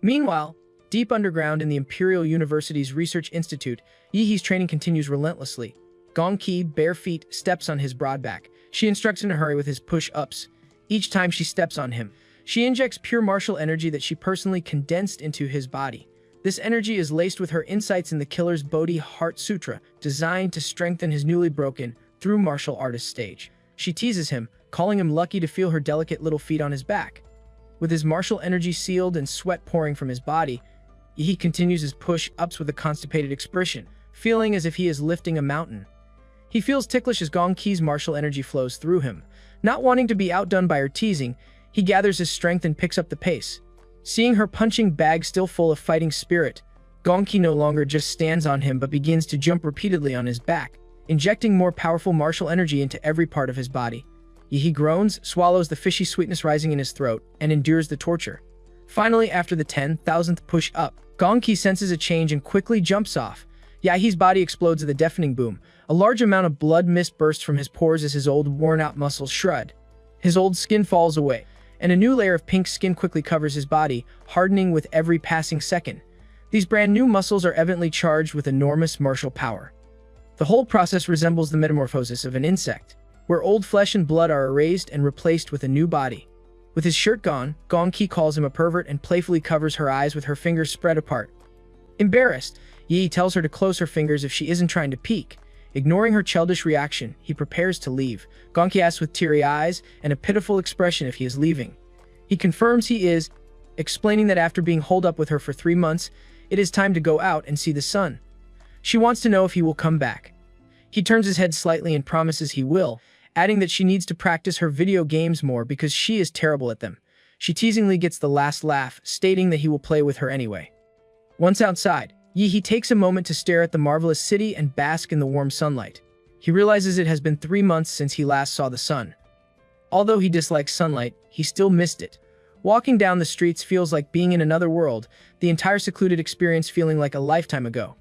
S1: Meanwhile, Deep underground in the Imperial University's Research Institute, Yihee's training continues relentlessly. Gongqi, bare feet, steps on his broad back. She instructs him to hurry with his push-ups. Each time she steps on him, she injects pure martial energy that she personally condensed into his body. This energy is laced with her insights in the killer's Bodhi Heart Sutra, designed to strengthen his newly broken, through martial artist stage. She teases him, calling him lucky to feel her delicate little feet on his back. With his martial energy sealed and sweat pouring from his body, he continues his push-ups with a constipated expression, feeling as if he is lifting a mountain. He feels ticklish as Gongqi's martial energy flows through him. Not wanting to be outdone by her teasing, he gathers his strength and picks up the pace. Seeing her punching bag still full of fighting spirit, Gongqi no longer just stands on him but begins to jump repeatedly on his back, injecting more powerful martial energy into every part of his body. Yihee groans, swallows the fishy sweetness rising in his throat, and endures the torture. Finally, after the 10,000th push-up, Gongqi senses a change and quickly jumps off. Yahee's body explodes with a deafening boom. A large amount of blood mist bursts from his pores as his old, worn-out muscles shred. His old skin falls away, and a new layer of pink skin quickly covers his body, hardening with every passing second. These brand new muscles are evidently charged with enormous martial power. The whole process resembles the metamorphosis of an insect, where old flesh and blood are erased and replaced with a new body. With his shirt gone, Gongqi calls him a pervert and playfully covers her eyes with her fingers spread apart. Embarrassed, Yihee tells her to close her fingers if she isn't trying to peek. Ignoring her childish reaction, he prepares to leave. Gongqi asks with teary eyes and a pitiful expression if he is leaving. He confirms he is, explaining that after being holed up with her for 3 months, it is time to go out and see the sun. She wants to know if he will come back. He turns his head slightly and promises he will, adding that she needs to practice her video games more because she is terrible at them. She teasingly gets the last laugh, stating that he will play with her anyway. Once outside, Yihee takes a moment to stare at the marvelous city and bask in the warm sunlight. He realizes it has been 3 months since he last saw the sun. Although he dislikes sunlight, he still missed it. Walking down the streets feels like being in another world, the entire secluded experience feeling like a lifetime ago.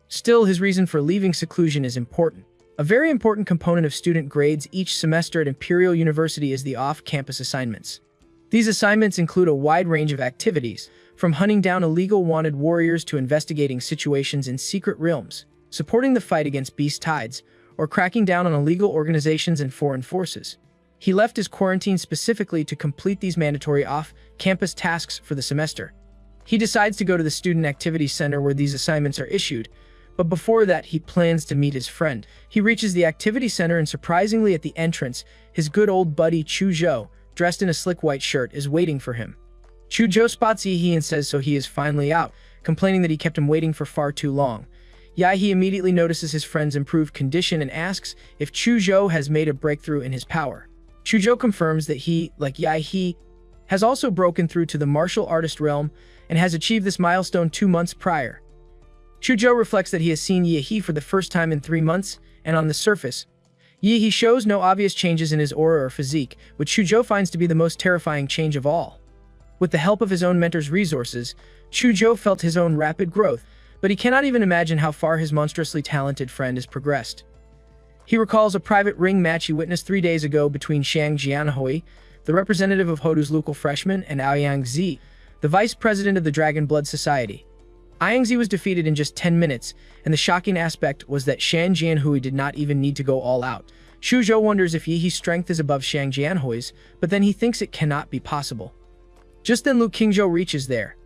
S1: Still, his reason for leaving seclusion is important. A very important component of student grades each semester at Imperial University is the off-campus assignments. These assignments include a wide range of activities, from hunting down illegal wanted warriors to investigating situations in secret realms, supporting the fight against beast tides, or cracking down on illegal organizations and foreign forces. He left his quarantine specifically to complete these mandatory off-campus tasks for the semester. He decides to go to the Student Activity Center where these assignments are issued, but before that he plans to meet his friend. He reaches the activity center and surprisingly at the entrance, his good old buddy Chuzhou, dressed in a slick white shirt, is waiting for him. Chuzhou spots Yihee and says so he is finally out, complaining that he kept him waiting for far too long. Yihee immediately notices his friend's improved condition and asks if Chuzhou has made a breakthrough in his power. Chuzhou confirms that he, like Yihee, has also broken through to the martial artist realm and has achieved this milestone 2 months prior. Chuzhou reflects that he has seen Yihee for the first time in 3 months, and on the surface, Yihee shows no obvious changes in his aura or physique, which Chuzhou finds to be the most terrifying change of all. With the help of his own mentor's resources, Chuzhou felt his own rapid growth, but he cannot even imagine how far his monstrously talented friend has progressed. He recalls a private ring match he witnessed 3 days ago between Shang Jianhui, the representative of Hodu's local freshman, and Aoyangzi, the vice president of the Dragon Blood Society. Aoyangzi was defeated in just 10 minutes, and the shocking aspect was that Shang Jianhui did not even need to go all out. Chuzhou wonders if Yihee's strength is above Shang Jianhui's, but then he thinks it cannot be possible. Just then Lu Qingzhou reaches there.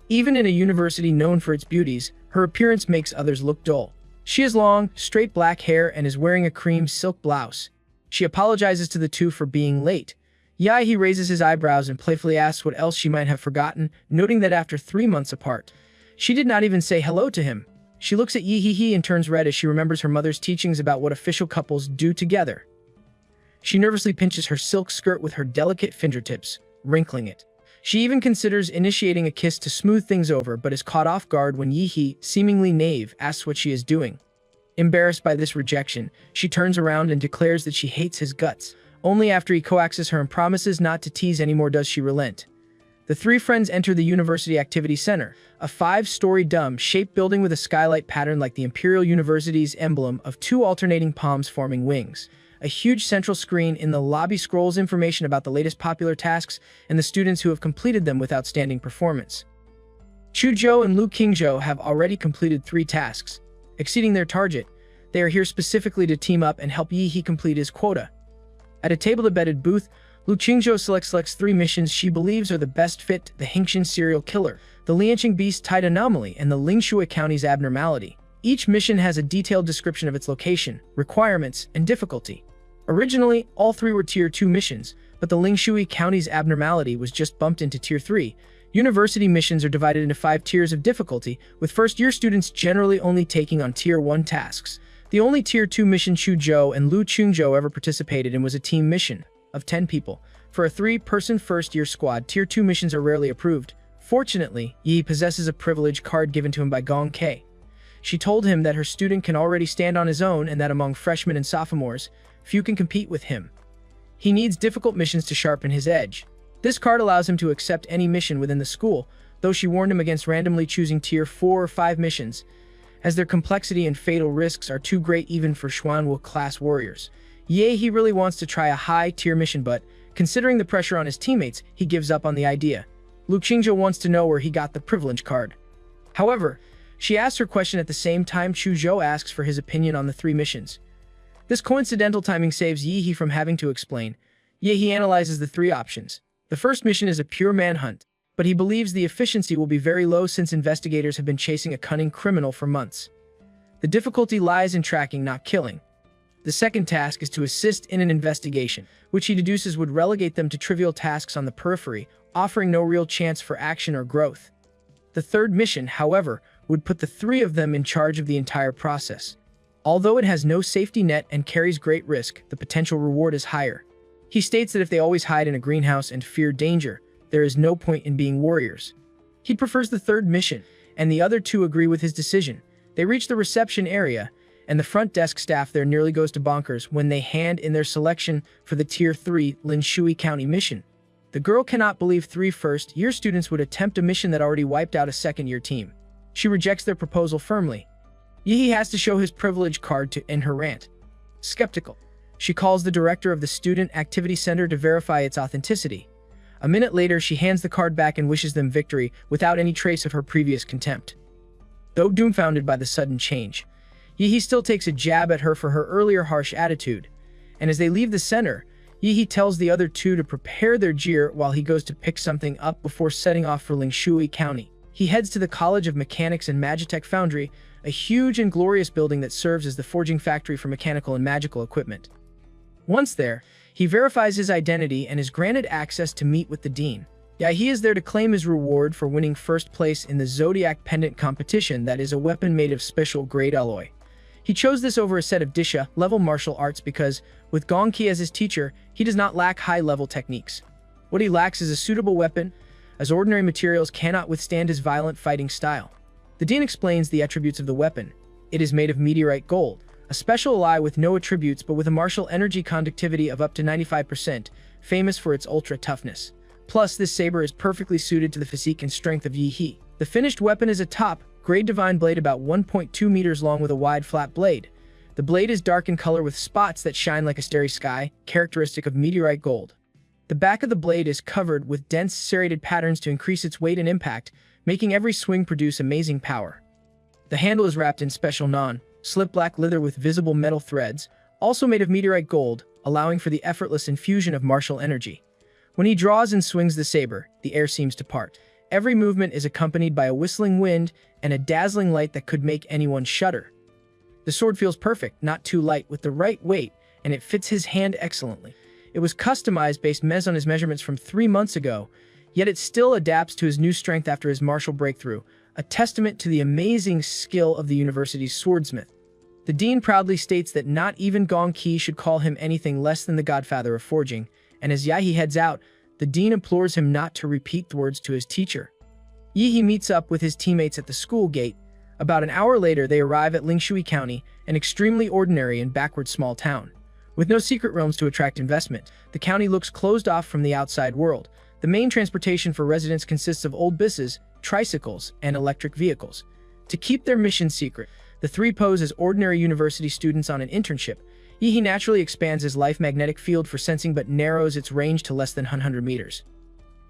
S1: Even in a university known for its beauties, her appearance makes others look dull. She has long, straight black hair and is wearing a cream silk blouse. She apologizes to the two for being late. Yihee raises his eyebrows and playfully asks what else she might have forgotten, noting that after 3 months apart, she did not even say hello to him. She looks at Yihee and turns red as she remembers her mother's teachings about what official couples do together. She nervously pinches her silk skirt with her delicate fingertips, wrinkling it. She even considers initiating a kiss to smooth things over, but is caught off guard when Yihee, seemingly naive, asks what she is doing. Embarrassed by this rejection, she turns around and declares that she hates his guts. Only after he coaxes her and promises not to tease anymore does she relent. The three friends enter the University Activity Center, a 5-story dome-shaped building with a skylight pattern like the Imperial University's emblem of 2 alternating palms forming wings. A huge central screen in the lobby scrolls information about the latest popular tasks and the students who have completed them with outstanding performance. Chuzhou and Lu Qingzhou have already completed 3 tasks, exceeding their target. They are here specifically to team up and help Yi He complete his quota. At a table-to-bedded booth, Lu Qingzhou selects 3 missions she believes are the best fit: the Hengxian serial killer, the Lianqing beast tide anomaly, and the Lingshui County's abnormality. Each mission has a detailed description of its location, requirements, and difficulty. Originally, all 3 were Tier 2 missions, but the Lingshui County's abnormality was just bumped into Tier 3. University missions are divided into 5 tiers of difficulty, with first-year students generally only taking on Tier 1 tasks. The only Tier 2 mission Chuzhou and Lu Qingzhou ever participated in was a team mission of 10 people. For a 3-person first-year squad, Tier 2 missions are rarely approved. Fortunately, Yi possesses a privilege card given to him by Gong Ke. She told him that her student can already stand on his own and that among freshmen and sophomores, few can compete with him. He needs difficult missions to sharpen his edge. This card allows him to accept any mission within the school, though she warned him against randomly choosing Tier 4 or 5 missions, as their complexity and fatal risks are too great even for Xuanwu class warriors. He really wants to try a high-tier mission, but considering the pressure on his teammates, he gives up on the idea. Lu Qingzhou wants to know where he got the privilege card. However, she asks her question at the same time Chuzhou asks for his opinion on the 3 missions. This coincidental timing saves Yi He from having to explain. He analyzes the 3 options. The first mission is a pure manhunt, but he believes the efficiency will be very low since investigators have been chasing a cunning criminal for months. The difficulty lies in tracking, not killing. The second task is to assist in an investigation, which he deduces would relegate them to trivial tasks on the periphery, offering no real chance for action or growth. The third mission, however, would put the 3 of them in charge of the entire process. Although it has no safety net and carries great risk, the potential reward is higher. He states that if they always hide in a greenhouse and fear danger, there is no point in being warriors. He prefers the third mission, and the other 2 agree with his decision. They reach the reception area, and the front desk staff there nearly goes to bonkers when they hand in their selection for the Tier 3 Lingshui County mission. The girl cannot believe 3 first-year students would attempt a mission that already wiped out a second-year team. She rejects their proposal firmly. Yi has to show his privilege card to end her rant. Skeptical, she calls the director of the Student Activity Center to verify its authenticity. A minute later, she hands the card back and wishes them victory without any trace of her previous contempt. Though dumbfounded by the sudden change, Yi still takes a jab at her for her earlier harsh attitude, and as they leave the center, Yi tells the other 2 to prepare their gear while he goes to pick something up before setting off for Lingshui County. He heads to the College of Mechanics and Magitech Foundry, a huge and glorious building that serves as the forging factory for mechanical and magical equipment. Once there, he verifies his identity and is granted access to meet with the dean. He is there to claim his reward for winning first place in the Zodiac Pendant competition, that is a weapon made of special grade alloy. He chose this over a set of Disha-level martial arts because, with Gong Qi as his teacher, he does not lack high-level techniques. What he lacks is a suitable weapon, as ordinary materials cannot withstand his violent fighting style. The dean explains the attributes of the weapon. It is made of meteorite gold, a special alloy with no attributes but with a martial energy conductivity of up to 95%, famous for its ultra toughness. Plus, this saber is perfectly suited to the physique and strength of Yi He. The finished weapon is a top-grade divine blade about 1.2 meters long with a wide flat blade. The blade is dark in color with spots that shine like a starry sky, characteristic of meteorite gold. The back of the blade is covered with dense serrated patterns to increase its weight and impact, making every swing produce amazing power. The handle is wrapped in special non-slip black leather with visible metal threads, also made of meteorite gold, allowing for the effortless infusion of martial energy. When he draws and swings the saber, the air seems to part. Every movement is accompanied by a whistling wind and a dazzling light that could make anyone shudder. The sword feels perfect, not too light, with the right weight, and it fits his hand excellently. It was customized based on his measurements from 3 months ago, yet it still adapts to his new strength after his martial breakthrough, a testament to the amazing skill of the university's swordsmith. The dean proudly states that not even Gong Qi should call him anything less than the godfather of forging, and as Yi heads out, the dean implores him not to repeat the words to his teacher. Yi meets up with his teammates at the school gate. About an hour later, they arrive at Lingshui County, an extremely ordinary and backward small town. With no secret realms to attract investment, the county looks closed off from the outside world. The main transportation for residents consists of old buses, tricycles, and electric vehicles. To keep their mission secret, the 3 pose as ordinary university students on an internship. Yi naturally expands his life magnetic field for sensing but narrows its range to less than 100 meters.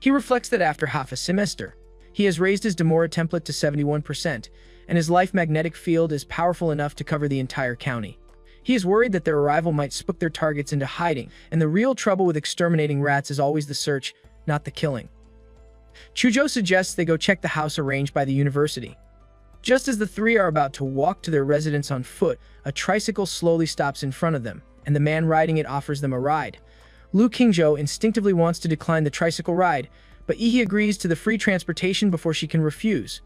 S1: He reflects that after half a semester, He has raised his Demora template to 71%, and his life magnetic field is powerful enough to cover the entire county. He is worried that their arrival might spook their targets into hiding, and the real trouble with exterminating rats is always the search, not the killing. Chujo suggests they go check the house arranged by the university. Just as the three are about to walk to their residence on foot, a tricycle slowly stops in front of them, and the man riding it offers them a ride. Lu Qingzhou instinctively wants to decline the tricycle ride, but Yi agrees to the free transportation before she can refuse.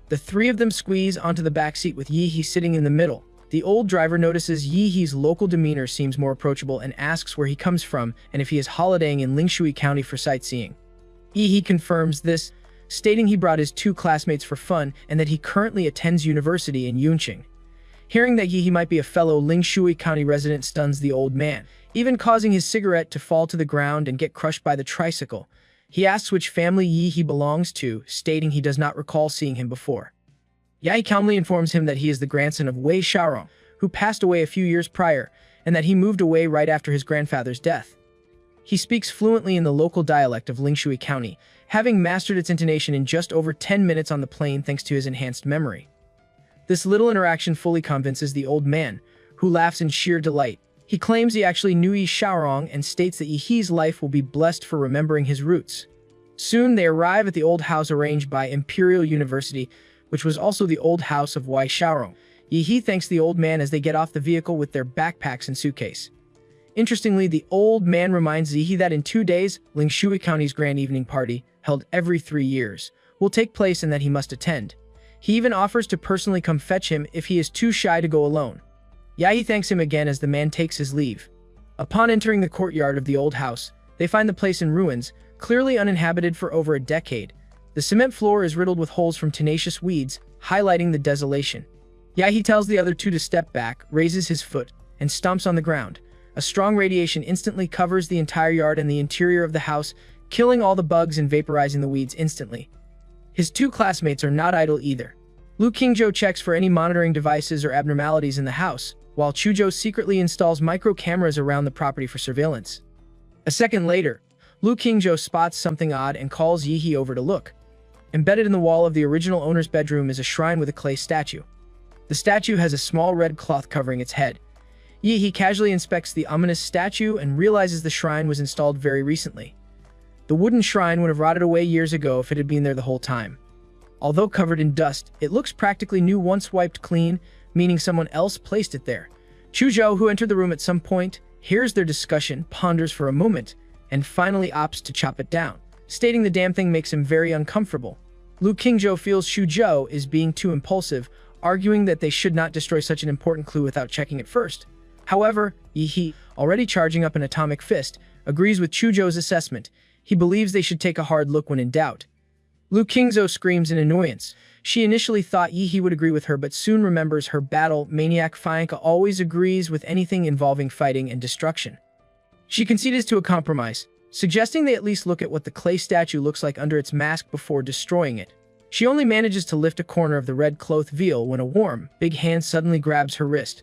S1: The three of them squeeze onto the back seat with Yi sitting in the middle. The old driver notices Yi's local demeanor seems more approachable and asks where he comes from and if he is holidaying in Lingshui County for sightseeing. Yi confirms this, stating he brought his two classmates for fun and that he currently attends university in Yunqing. Hearing that Yi might be a fellow Lingshui County resident stuns the old man, even causing his cigarette to fall to the ground and get crushed by the tricycle. He asks which family Yi belongs to, stating he does not recall seeing him before. Yi calmly informs him that he is the grandson of Wei Xiaorong, who passed away a few years prior, and that he moved away right after his grandfather's death. He speaks fluently in the local dialect of Lingshui County, having mastered its intonation in just over 10 minutes on the plane thanks to his enhanced memory. This little interaction fully convinces the old man, who laughs in sheer delight. He claims he actually knew Yi Xiaorong and states that Yi's life will be blessed for remembering his roots. Soon they arrive at the old house arranged by Imperial University, which was also the old house of Wei Xiaorong. Yi thanks the old man as they get off the vehicle with their backpacks and suitcase. Interestingly, the old man reminds Yi that in 2 days, Lingshui County's grand evening party, held every 3 years, will take place and that he must attend. He even offers to personally come fetch him if he is too shy to go alone. Yi thanks him again as the man takes his leave. Upon entering the courtyard of the old house, they find the place in ruins, clearly uninhabited for over a decade. The cement floor is riddled with holes from tenacious weeds, highlighting the desolation. Yi tells the other two to step back, raises his foot, and stomps on the ground. A strong radiation instantly covers the entire yard and the interior of the house, killing all the bugs and vaporizing the weeds instantly. His two classmates are not idle either. Lu Qingzhou checks for any monitoring devices or abnormalities in the house, while Chujo secretly installs micro cameras around the property for surveillance. A second later, Lu Qingzhou spots something odd and calls Yi over to look. Embedded in the wall of the original owner's bedroom is a shrine with a clay statue. The statue has a small red cloth covering its head. Yi casually inspects the ominous statue and realizes the shrine was installed very recently. The wooden shrine would have rotted away years ago if it had been there the whole time. Although covered in dust, it looks practically new once wiped clean, meaning someone else placed it there. Chujo, who entered the room at some point, hears their discussion, ponders for a moment, and finally opts to chop it down, stating the damn thing makes him very uncomfortable. Lu Qingzhou feels Chujo is being too impulsive, arguing that they should not destroy such an important clue without checking it first. However, Yi, already charging up an atomic fist, agrees with Chujo's assessment. He believes they should take a hard look when in doubt. Lu Qingzhou screams in annoyance. She initially thought Yi would agree with her, but soon remembers her battle maniac Fianca always agrees with anything involving fighting and destruction. She concedes to a compromise, suggesting they at least look at what the clay statue looks like under its mask before destroying it. She only manages to lift a corner of the red cloth veil when a warm, big hand suddenly grabs her wrist.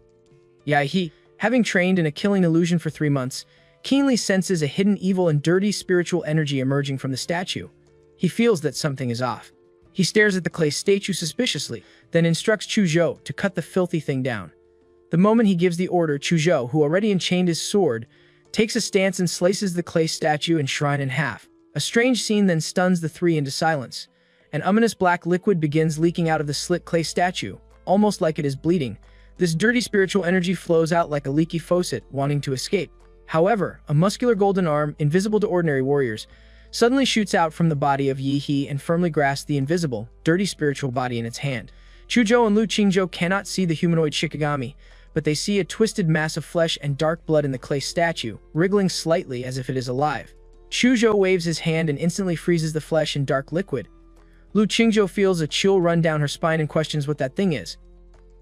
S1: Yi, having trained in a killing illusion for 3 months, keenly senses a hidden evil and dirty spiritual energy emerging from the statue. He feels that something is off. He stares at the clay statue suspiciously, then instructs Chujo to cut the filthy thing down. The moment he gives the order, Chujo, who already enchained his sword, takes a stance and slices the clay statue and shrine in half. A strange scene then stuns the three into silence. An ominous black liquid begins leaking out of the slit clay statue, almost like it is bleeding. This dirty spiritual energy flows out like a leaky faucet, wanting to escape. However, a muscular golden arm, invisible to ordinary warriors, suddenly shoots out from the body of Yi and firmly grasps the invisible, dirty spiritual body in its hand. Chujo and Lu Qingzhou cannot see the humanoid Shikigami, but they see a twisted mass of flesh and dark blood in the clay statue, wriggling slightly as if it is alive. Chujo waves his hand and instantly freezes the flesh in dark liquid. Lu Qingzhou feels a chill run down her spine and questions what that thing is.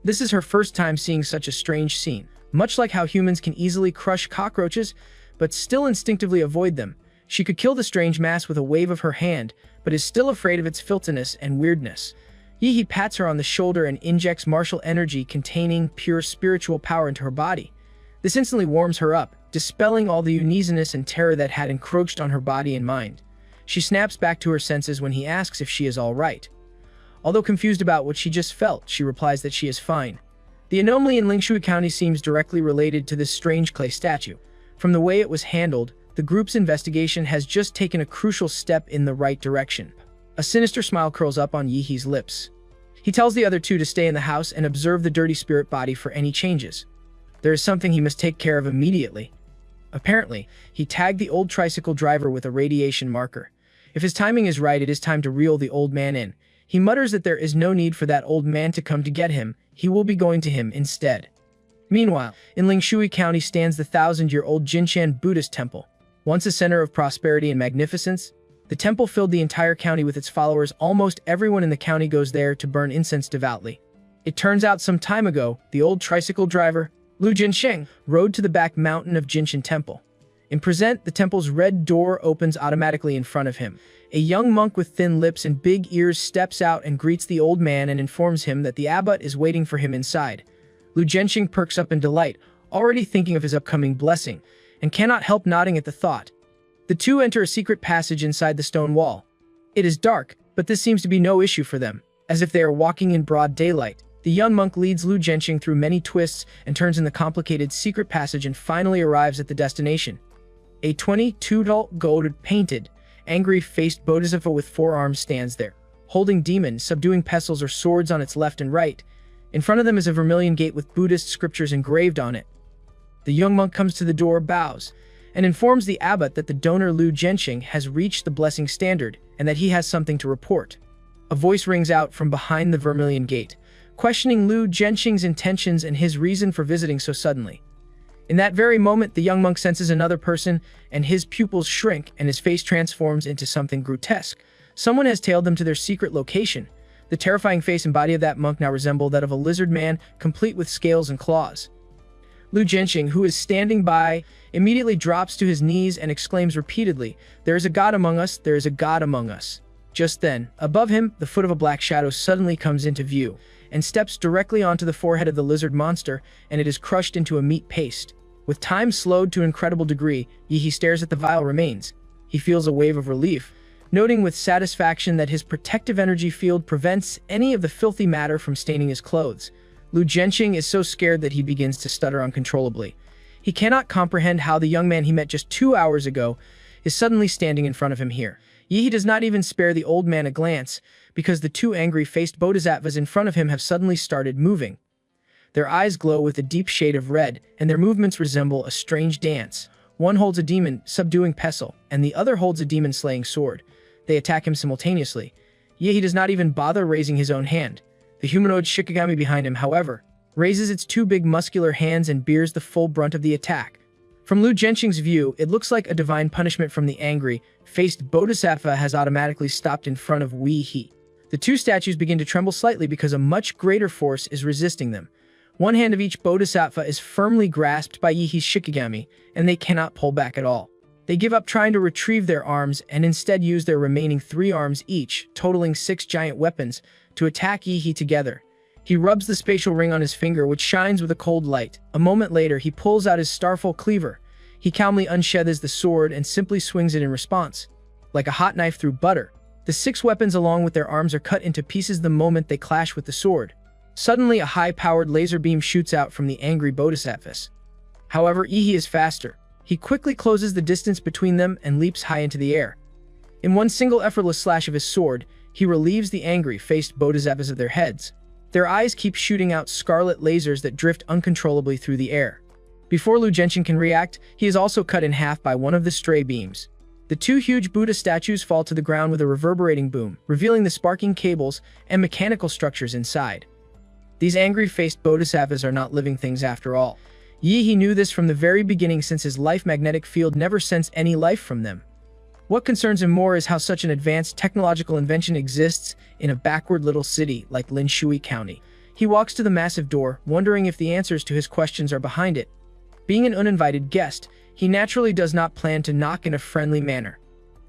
S1: This is her first time seeing such a strange scene. Much like how humans can easily crush cockroaches, but still instinctively avoid them, she could kill the strange mass with a wave of her hand, but is still afraid of its filthiness and weirdness. Yi pats her on the shoulder and injects martial energy containing pure spiritual power into her body. This instantly warms her up, dispelling all the uneasiness and terror that had encroached on her body and mind. She snaps back to her senses when he asks if she is all right. Although confused about what she just felt, she replies that she is fine. The anomaly in Lingshui County seems directly related to this strange clay statue. From the way it was handled, the group's investigation has just taken a crucial step in the right direction. A sinister smile curls up on Yihee's lips. He tells the other two to stay in the house and observe the dirty spirit body for any changes. There is something he must take care of immediately. Apparently, he tagged the old tricycle driver with a radiation marker. If his timing is right, it is time to reel the old man in. He mutters that there is no need for that old man to come to get him, he will be going to him instead. Meanwhile, in Lingshui County stands the 1,000-year-old Jinshan Buddhist temple. Once a center of prosperity and magnificence, the temple filled the entire county with its followers. Almost everyone in the county goes there to burn incense devoutly. It turns out some time ago, the old tricycle driver, Lu Jinsheng, rode to the back mountain of Jinshan Temple. In present, the temple's red door opens automatically in front of him. A young monk with thin lips and big ears steps out and greets the old man and informs him that the abbot is waiting for him inside. Lu Jinsheng perks up in delight, already thinking of his upcoming blessing, and cannot help nodding at the thought. The two enter a secret passage inside the stone wall. It is dark, but this seems to be no issue for them, as if they are walking in broad daylight. The young monk leads Lu Jinsheng through many twists and turns in the complicated secret passage and finally arrives at the destination. A 22-gold painted, angry-faced bodhisattva with 4 arms stands there, holding demons, subduing pestles or swords on its left and right. In front of them is a vermilion gate with Buddhist scriptures engraved on it. The young monk comes to the door, bows, and informs the abbot that the donor Lu Jinsheng has reached the blessing standard and that he has something to report. A voice rings out from behind the vermilion gate, questioning Lu Jinsheng's intentions and his reason for visiting so suddenly. In that very moment, the young monk senses another person, and his pupils shrink and his face transforms into something grotesque. Someone has tailed them to their secret location. The terrifying face and body of that monk now resemble that of a lizard man, complete with scales and claws. Lu Jinsheng, who is standing by, immediately drops to his knees and exclaims repeatedly, "There is a god among us, there is a god among us." Just then, above him, the foot of a black shadow suddenly comes into view, and steps directly onto the forehead of the lizard monster, and it is crushed into a meat paste. With time slowed to an incredible degree, Yihee stares at the vile remains. He feels a wave of relief, noting with satisfaction that his protective energy field prevents any of the filthy matter from staining his clothes. Lu Jinsheng is so scared that he begins to stutter uncontrollably. He cannot comprehend how the young man he met just 2 hours ago is suddenly standing in front of him here. Yihee does not even spare the old man a glance, because the 2 angry-faced bodhisattvas in front of him have suddenly started moving. Their eyes glow with a deep shade of red, and their movements resemble a strange dance. One holds a demon subduing pestle, and the other holds a demon-slaying sword. They attack him simultaneously. Yihee does not even bother raising his own hand. The humanoid Shikigami behind him, however, raises its 2 big muscular hands and bears the full brunt of the attack. From Lu Jinsheng's view, it looks like a divine punishment from the angry-faced bodhisattva has automatically stopped in front of Yihee. The 2 statues begin to tremble slightly because a much greater force is resisting them. One hand of each bodhisattva is firmly grasped by Yihee's Shikigami, and they cannot pull back at all. They give up trying to retrieve their arms and instead use their remaining 3 arms each, totaling 6 giant weapons, to attack Yihee together. He rubs the spatial ring on his finger, which shines with a cold light. A moment later, he pulls out his starful cleaver. He calmly unsheathes the sword and simply swings it in response. Like a hot knife through butter, the 6 weapons along with their arms are cut into pieces the moment they clash with the sword. Suddenly, a high-powered laser beam shoots out from the angry bodhisattvas. However, Yihee is faster. He quickly closes the distance between them and leaps high into the air. In one single effortless slash of his sword, he relieves the angry-faced bodhisattvas of their heads. Their eyes keep shooting out scarlet lasers that drift uncontrollably through the air. Before Lu Jinsheng can react, he is also cut in half by one of the stray beams. The 2 huge Buddha statues fall to the ground with a reverberating boom, revealing the sparking cables and mechanical structures inside. These angry-faced bodhisattvas are not living things after all. Yihee knew this from the very beginning, since his life magnetic field never sensed any life from them. What concerns him more is how such an advanced technological invention exists in a backward little city like Lingshui County. He walks to the massive door, wondering if the answers to his questions are behind it. Being an uninvited guest, he naturally does not plan to knock in a friendly manner.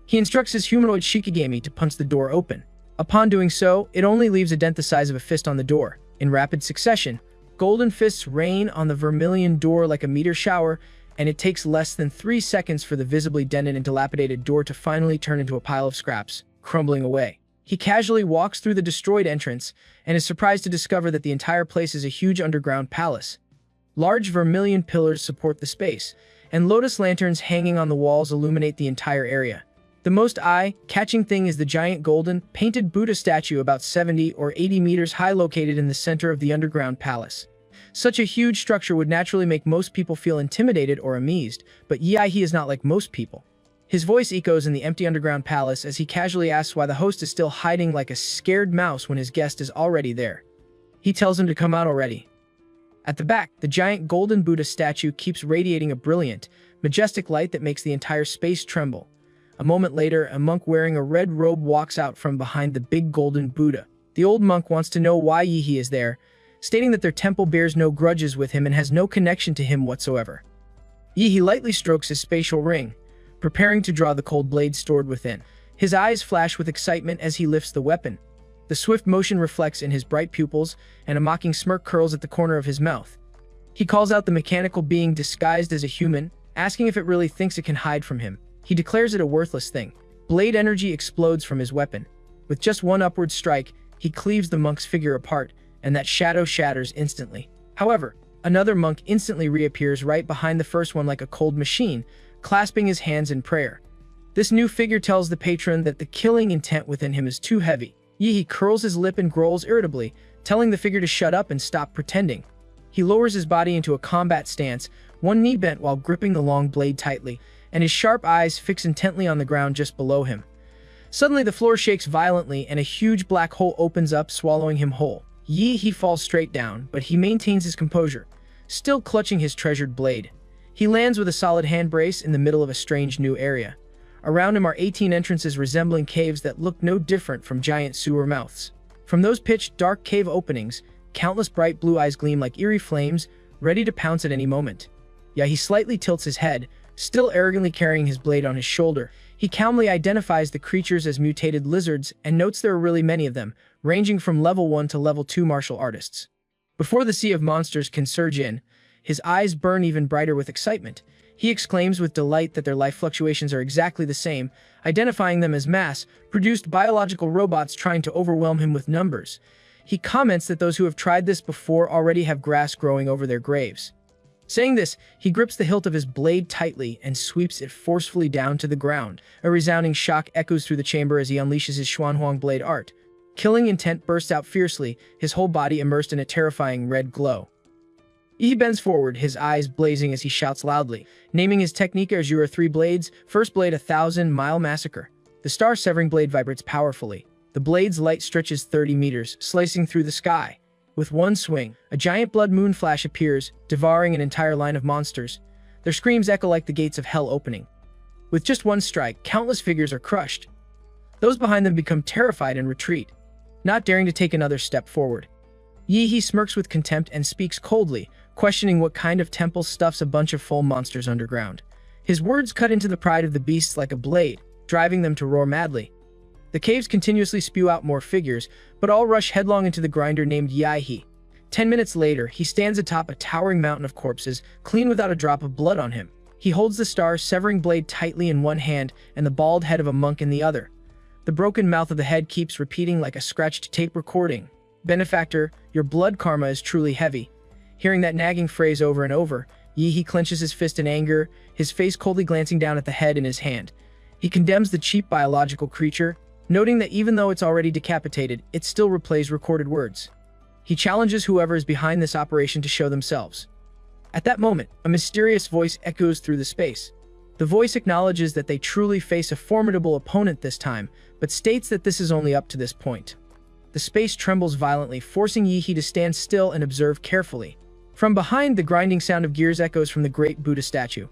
S1: He instructs his humanoid Shikigami to punch the door open. Upon doing so, it only leaves a dent the size of a fist on the door. In rapid succession, golden fists rain on the vermilion door like a meteor shower, and it takes less than 3 seconds for the visibly dented and dilapidated door to finally turn into a pile of scraps, crumbling away. He casually walks through the destroyed entrance and is surprised to discover that the entire place is a huge underground palace. Large vermilion pillars support the space, and lotus lanterns hanging on the walls illuminate the entire area. The most eye-catching thing is the giant golden, painted Buddha statue about 70 or 80 meters high located in the center of the underground palace. Such a huge structure would naturally make most people feel intimidated or amazed, but he is not like most people. His voice echoes in the empty underground palace as he casually asks why the host is still hiding like a scared mouse when his guest is already there. He tells him to come out already. At the back, the giant golden Buddha statue keeps radiating a brilliant, majestic light that makes the entire space tremble. A moment later, a monk wearing a red robe walks out from behind the big golden Buddha. The old monk wants to know why he is there, stating that their temple bears no grudges with him and has no connection to him whatsoever. He lightly strokes his spatial ring, preparing to draw the cold blade stored within. His eyes flash with excitement as he lifts the weapon. The swift motion reflects in his bright pupils, and a mocking smirk curls at the corner of his mouth. He calls out the mechanical being disguised as a human, asking if it really thinks it can hide from him. He declares it a worthless thing. Blade energy explodes from his weapon. With just one upward strike, he cleaves the monk's figure apart, and that shadow shatters instantly. However, another monk instantly reappears right behind the first one like a cold machine, clasping his hands in prayer. This new figure tells the patron that the killing intent within him is too heavy. He curls his lip and growls irritably, telling the figure to shut up and stop pretending. He lowers his body into a combat stance, one knee bent while gripping the long blade tightly, and his sharp eyes fix intently on the ground just below him. Suddenly the floor shakes violently and a huge black hole opens up, swallowing him whole. He falls straight down, but he maintains his composure, still clutching his treasured blade. He lands with a solid handbrace in the middle of a strange new area. Around him are 18 entrances resembling caves that look no different from giant sewer mouths. From those pitch dark cave openings, countless bright blue eyes gleam like eerie flames, ready to pounce at any moment. He slightly tilts his head, still arrogantly carrying his blade on his shoulder. He calmly identifies the creatures as mutated lizards and notes there are really many of them, ranging from level 1 to level 2 martial artists. Before the sea of monsters can surge in, his eyes burn even brighter with excitement. He exclaims with delight that their life fluctuations are exactly the same, identifying them as mass-produced biological robots trying to overwhelm him with numbers. He comments that those who have tried this before already have grass growing over their graves. Saying this, he grips the hilt of his blade tightly and sweeps it forcefully down to the ground. A resounding shock echoes through the chamber as he unleashes his Xuanhuang blade art. Killing intent bursts out fiercely, his whole body immersed in a terrifying red glow. He bends forward, his eyes blazing as he shouts loudly, naming his technique Asura 3 blades, first blade 1,000-mile massacre. The star-severing blade vibrates powerfully. The blade's light stretches 30 meters, slicing through the sky. With one swing, a giant blood moon flash appears, devouring an entire line of monsters. Their screams echo like the gates of hell opening. With just one strike, countless figures are crushed. Those behind them become terrified and retreat, not daring to take another step forward. He smirks with contempt and speaks coldly, questioning what kind of temple stuffs a bunch of full monsters underground. His words cut into the pride of the beasts like a blade, driving them to roar madly. The caves continuously spew out more figures, but all rush headlong into the grinder named Yahe. 10 minutes later, he stands atop a towering mountain of corpses, clean without a drop of blood on him. He holds the star-severing blade tightly in one hand and the bald head of a monk in the other. The broken mouth of the head keeps repeating like a scratched tape recording. "Benefactor, your blood karma is truly heavy." Hearing that nagging phrase over and over, he clenches his fist in anger, his face coldly glancing down at the head in his hand. He condemns the cheap biological creature, noting that even though it's already decapitated, it still replays recorded words. He challenges whoever is behind this operation to show themselves. At that moment, a mysterious voice echoes through the space. The voice acknowledges that they truly face a formidable opponent this time, but states that this is only up to this point. The space trembles violently, forcing Yihi to stand still and observe carefully. From behind, the grinding sound of gears echoes from the great Buddha statue.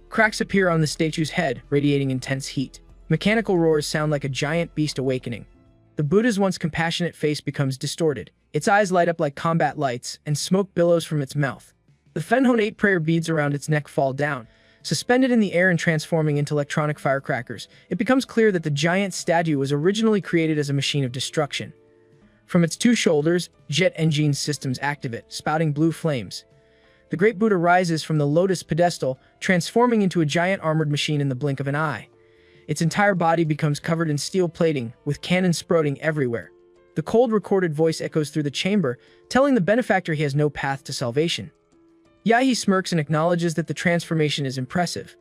S1: Cracks appear on the statue's head, radiating intense heat. Mechanical roars sound like a giant beast awakening. The Buddha's once compassionate face becomes distorted. Its eyes light up like combat lights, and smoke billows from its mouth. The Fenhonate prayer beads around its neck fall down, suspended in the air and transforming into electronic firecrackers. It becomes clear that the giant statue was originally created as a machine of destruction. From its two shoulders, jet engine systems activate, spouting blue flames. The great Buddha rises from the lotus pedestal, transforming into a giant armored machine in the blink of an eye. Its entire body becomes covered in steel plating, with cannons sprouting everywhere. The cold recorded voice echoes through the chamber, telling the benefactor he has no path to salvation. Yahi smirks and acknowledges that the transformation is impressive.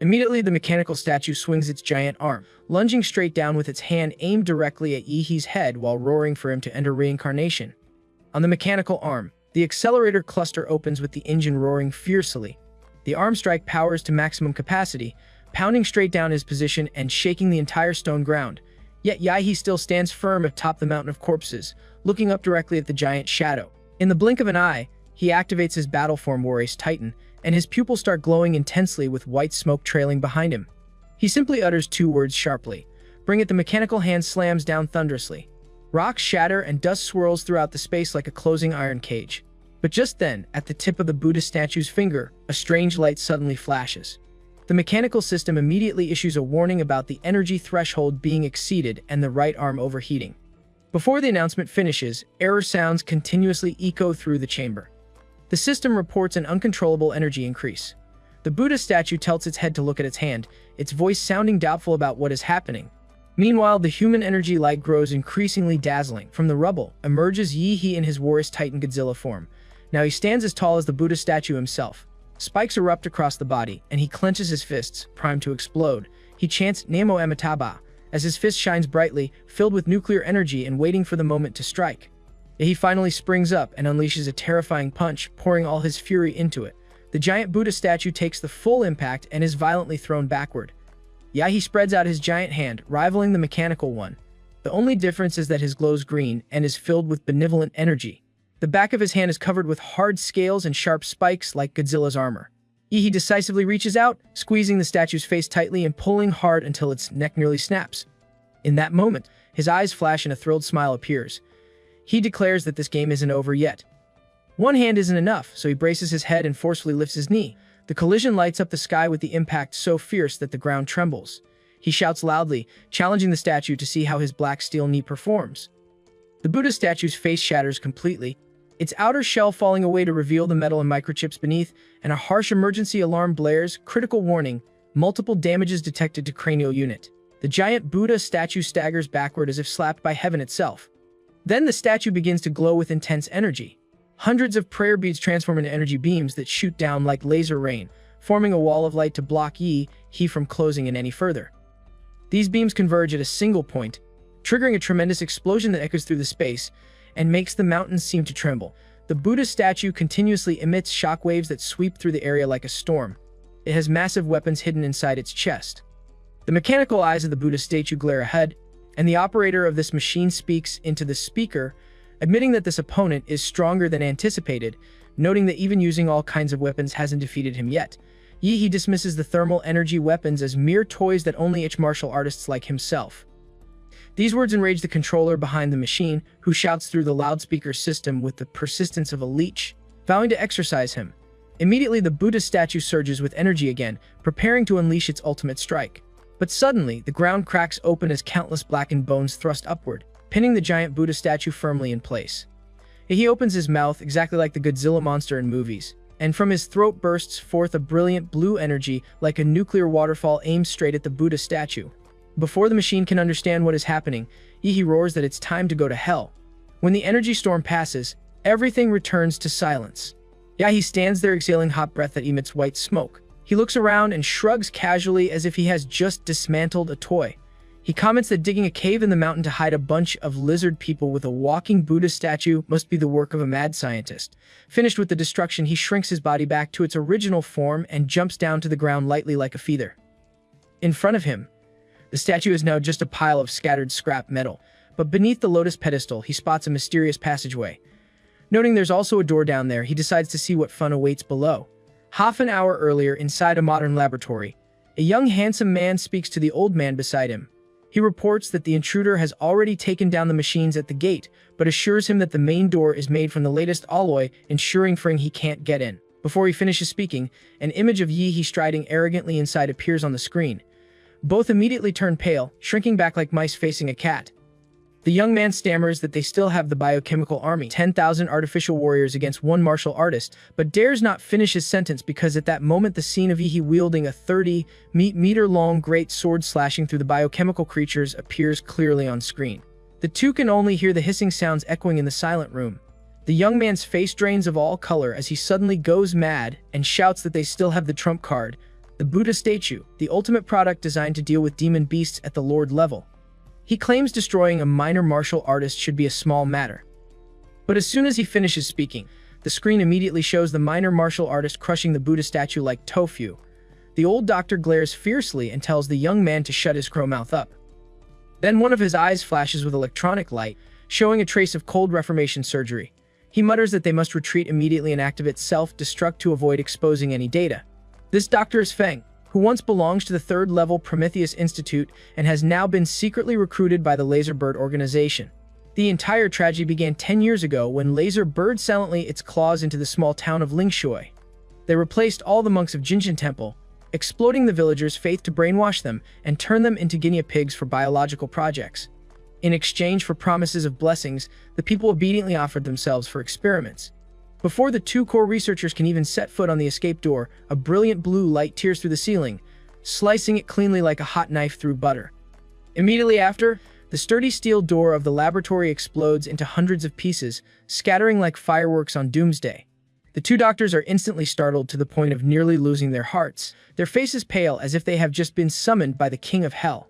S1: Immediately, the mechanical statue swings its giant arm, lunging straight down with its hand aimed directly at Yihi's head while roaring for him to enter reincarnation. On the mechanical arm, the accelerator cluster opens with the engine roaring fiercely. The arm strike powers to maximum capacity, pounding straight down his position and shaking the entire stone ground. Yet Yahi still stands firm atop the mountain of corpses, looking up directly at the giant shadow. In the blink of an eye, he activates his battle form Warrior's Titan, and his pupils start glowing intensely with white smoke trailing behind him. He simply utters 2 words sharply. Bring it. The mechanical hand slams down thunderously. Rocks shatter and dust swirls throughout the space like a closing iron cage. But just then, at the tip of the Buddha statue's finger, a strange light suddenly flashes. The mechanical system immediately issues a warning about the energy threshold being exceeded and the right arm overheating. Before the announcement finishes, error sounds continuously echo through the chamber. The system reports an uncontrollable energy increase. The Buddha statue tilts its head to look at its hand, its voice sounding doubtful about what is happening. Meanwhile, the human energy light grows increasingly dazzling. From the rubble emerges Yihi in his Warrior's Titan Godzilla form. Now he stands as tall as the Buddha statue himself. Spikes erupt across the body, and he clenches his fists, primed to explode. He chants Namo Amitabha, as his fist shines brightly, filled with nuclear energy and waiting for the moment to strike. He finally springs up and unleashes a terrifying punch, pouring all his fury into it. The giant Buddha statue takes the full impact and is violently thrown backward. Yahi spreads out his giant hand, rivaling the mechanical one. The only difference is that his glows green and is filled with benevolent energy. The back of his hand is covered with hard scales and sharp spikes like Godzilla's armor. Yihi decisively reaches out, squeezing the statue's face tightly and pulling hard until its neck nearly snaps. In that moment, his eyes flash and a thrilled smile appears. He declares that this game isn't over yet. One hand isn't enough, so he braces his head and forcefully lifts his knee. The collision lights up the sky with the impact so fierce that the ground trembles. He shouts loudly, challenging the statue to see how his black steel knee performs. The Buddha statue's face shatters completely, its outer shell falling away to reveal the metal and microchips beneath, and a harsh emergency alarm blares, critical warning, multiple damages detected to cranial unit. The giant Buddha statue staggers backward as if slapped by heaven itself. Then the statue begins to glow with intense energy. Hundreds of prayer beads transform into energy beams that shoot down like laser rain, forming a wall of light to block Yihi from closing in any further. These beams converge at a single point, triggering a tremendous explosion that echoes through the space and makes the mountains seem to tremble. The Buddha statue continuously emits shockwaves that sweep through the area like a storm. It has massive weapons hidden inside its chest. The mechanical eyes of the Buddha statue glare ahead, and the operator of this machine speaks into the speaker, admitting that this opponent is stronger than anticipated, noting that even using all kinds of weapons hasn't defeated him yet. Yihi dismisses the thermal energy weapons as mere toys that only itch martial artists like himself. These words enrage the controller behind the machine, who shouts through the loudspeaker system with the persistence of a leech, vowing to exorcise him. Immediately, the Buddha statue surges with energy again, preparing to unleash its ultimate strike. But suddenly, the ground cracks open as countless blackened bones thrust upward, pinning the giant Buddha statue firmly in place. He opens his mouth exactly like the Godzilla monster in movies, and from his throat bursts forth a brilliant blue energy like a nuclear waterfall aimed straight at the Buddha statue. Before the machine can understand what is happening, Yihi roars that it's time to go to hell. When the energy storm passes, everything returns to silence. Yahi stands there exhaling hot breath that emits white smoke. He looks around and shrugs casually as if he has just dismantled a toy. He comments that digging a cave in the mountain to hide a bunch of lizard people with a walking Buddha statue must be the work of a mad scientist. Finished with the destruction, he shrinks his body back to its original form and jumps down to the ground lightly like a feather. In front of him, the statue is now just a pile of scattered scrap metal, but beneath the lotus pedestal, he spots a mysterious passageway. Noting there's also a door down there, he decides to see what fun awaits below. Half an hour earlier, inside a modern laboratory, a young handsome man speaks to the old man beside him. He reports that the intruder has already taken down the machines at the gate, but assures him that the main door is made from the latest alloy, ensuring he can't get in. Before he finishes speaking, an image of Yihi striding arrogantly inside appears on the screen. Both immediately turn pale, shrinking back like mice facing a cat. The young man stammers that they still have the biochemical army, 10,000 artificial warriors against one martial artist, but dares not finish his sentence because at that moment the scene of Yihi wielding a 30-meter-long great sword slashing through the biochemical creatures appears clearly on screen. The two can only hear the hissing sounds echoing in the silent room. The young man's face drains of all color as he suddenly goes mad and shouts that they still have the trump card, the Buddha statue, the ultimate product designed to deal with demon beasts at the Lord level. He claims destroying a minor martial artist should be a small matter. But as soon as he finishes speaking, the screen immediately shows the minor martial artist crushing the Buddha statue like tofu. The old doctor glares fiercely and tells the young man to shut his crow mouth up. Then one of his eyes flashes with electronic light, showing a trace of cold reformation surgery. He mutters that they must retreat immediately and activate self-destruct to avoid exposing any data. This doctor is Feng, who once belongs to the third-level Prometheus Institute and has now been secretly recruited by the Laserbird organization. The entire tragedy began 10 years ago when Laserbird silently its claws into the small town of Lingshui. They replaced all the monks of Jinjin Temple, exploiting the villagers' faith to brainwash them and turn them into guinea pigs for biological projects. In exchange for promises of blessings, the people obediently offered themselves for experiments. Before the two core researchers can even set foot on the escape door, a brilliant blue light tears through the ceiling, slicing it cleanly like a hot knife through butter. Immediately after, the sturdy steel door of the laboratory explodes into hundreds of pieces, scattering like fireworks on doomsday. The two doctors are instantly startled to the point of nearly losing their hearts, their faces pale as if they have just been summoned by the king of hell.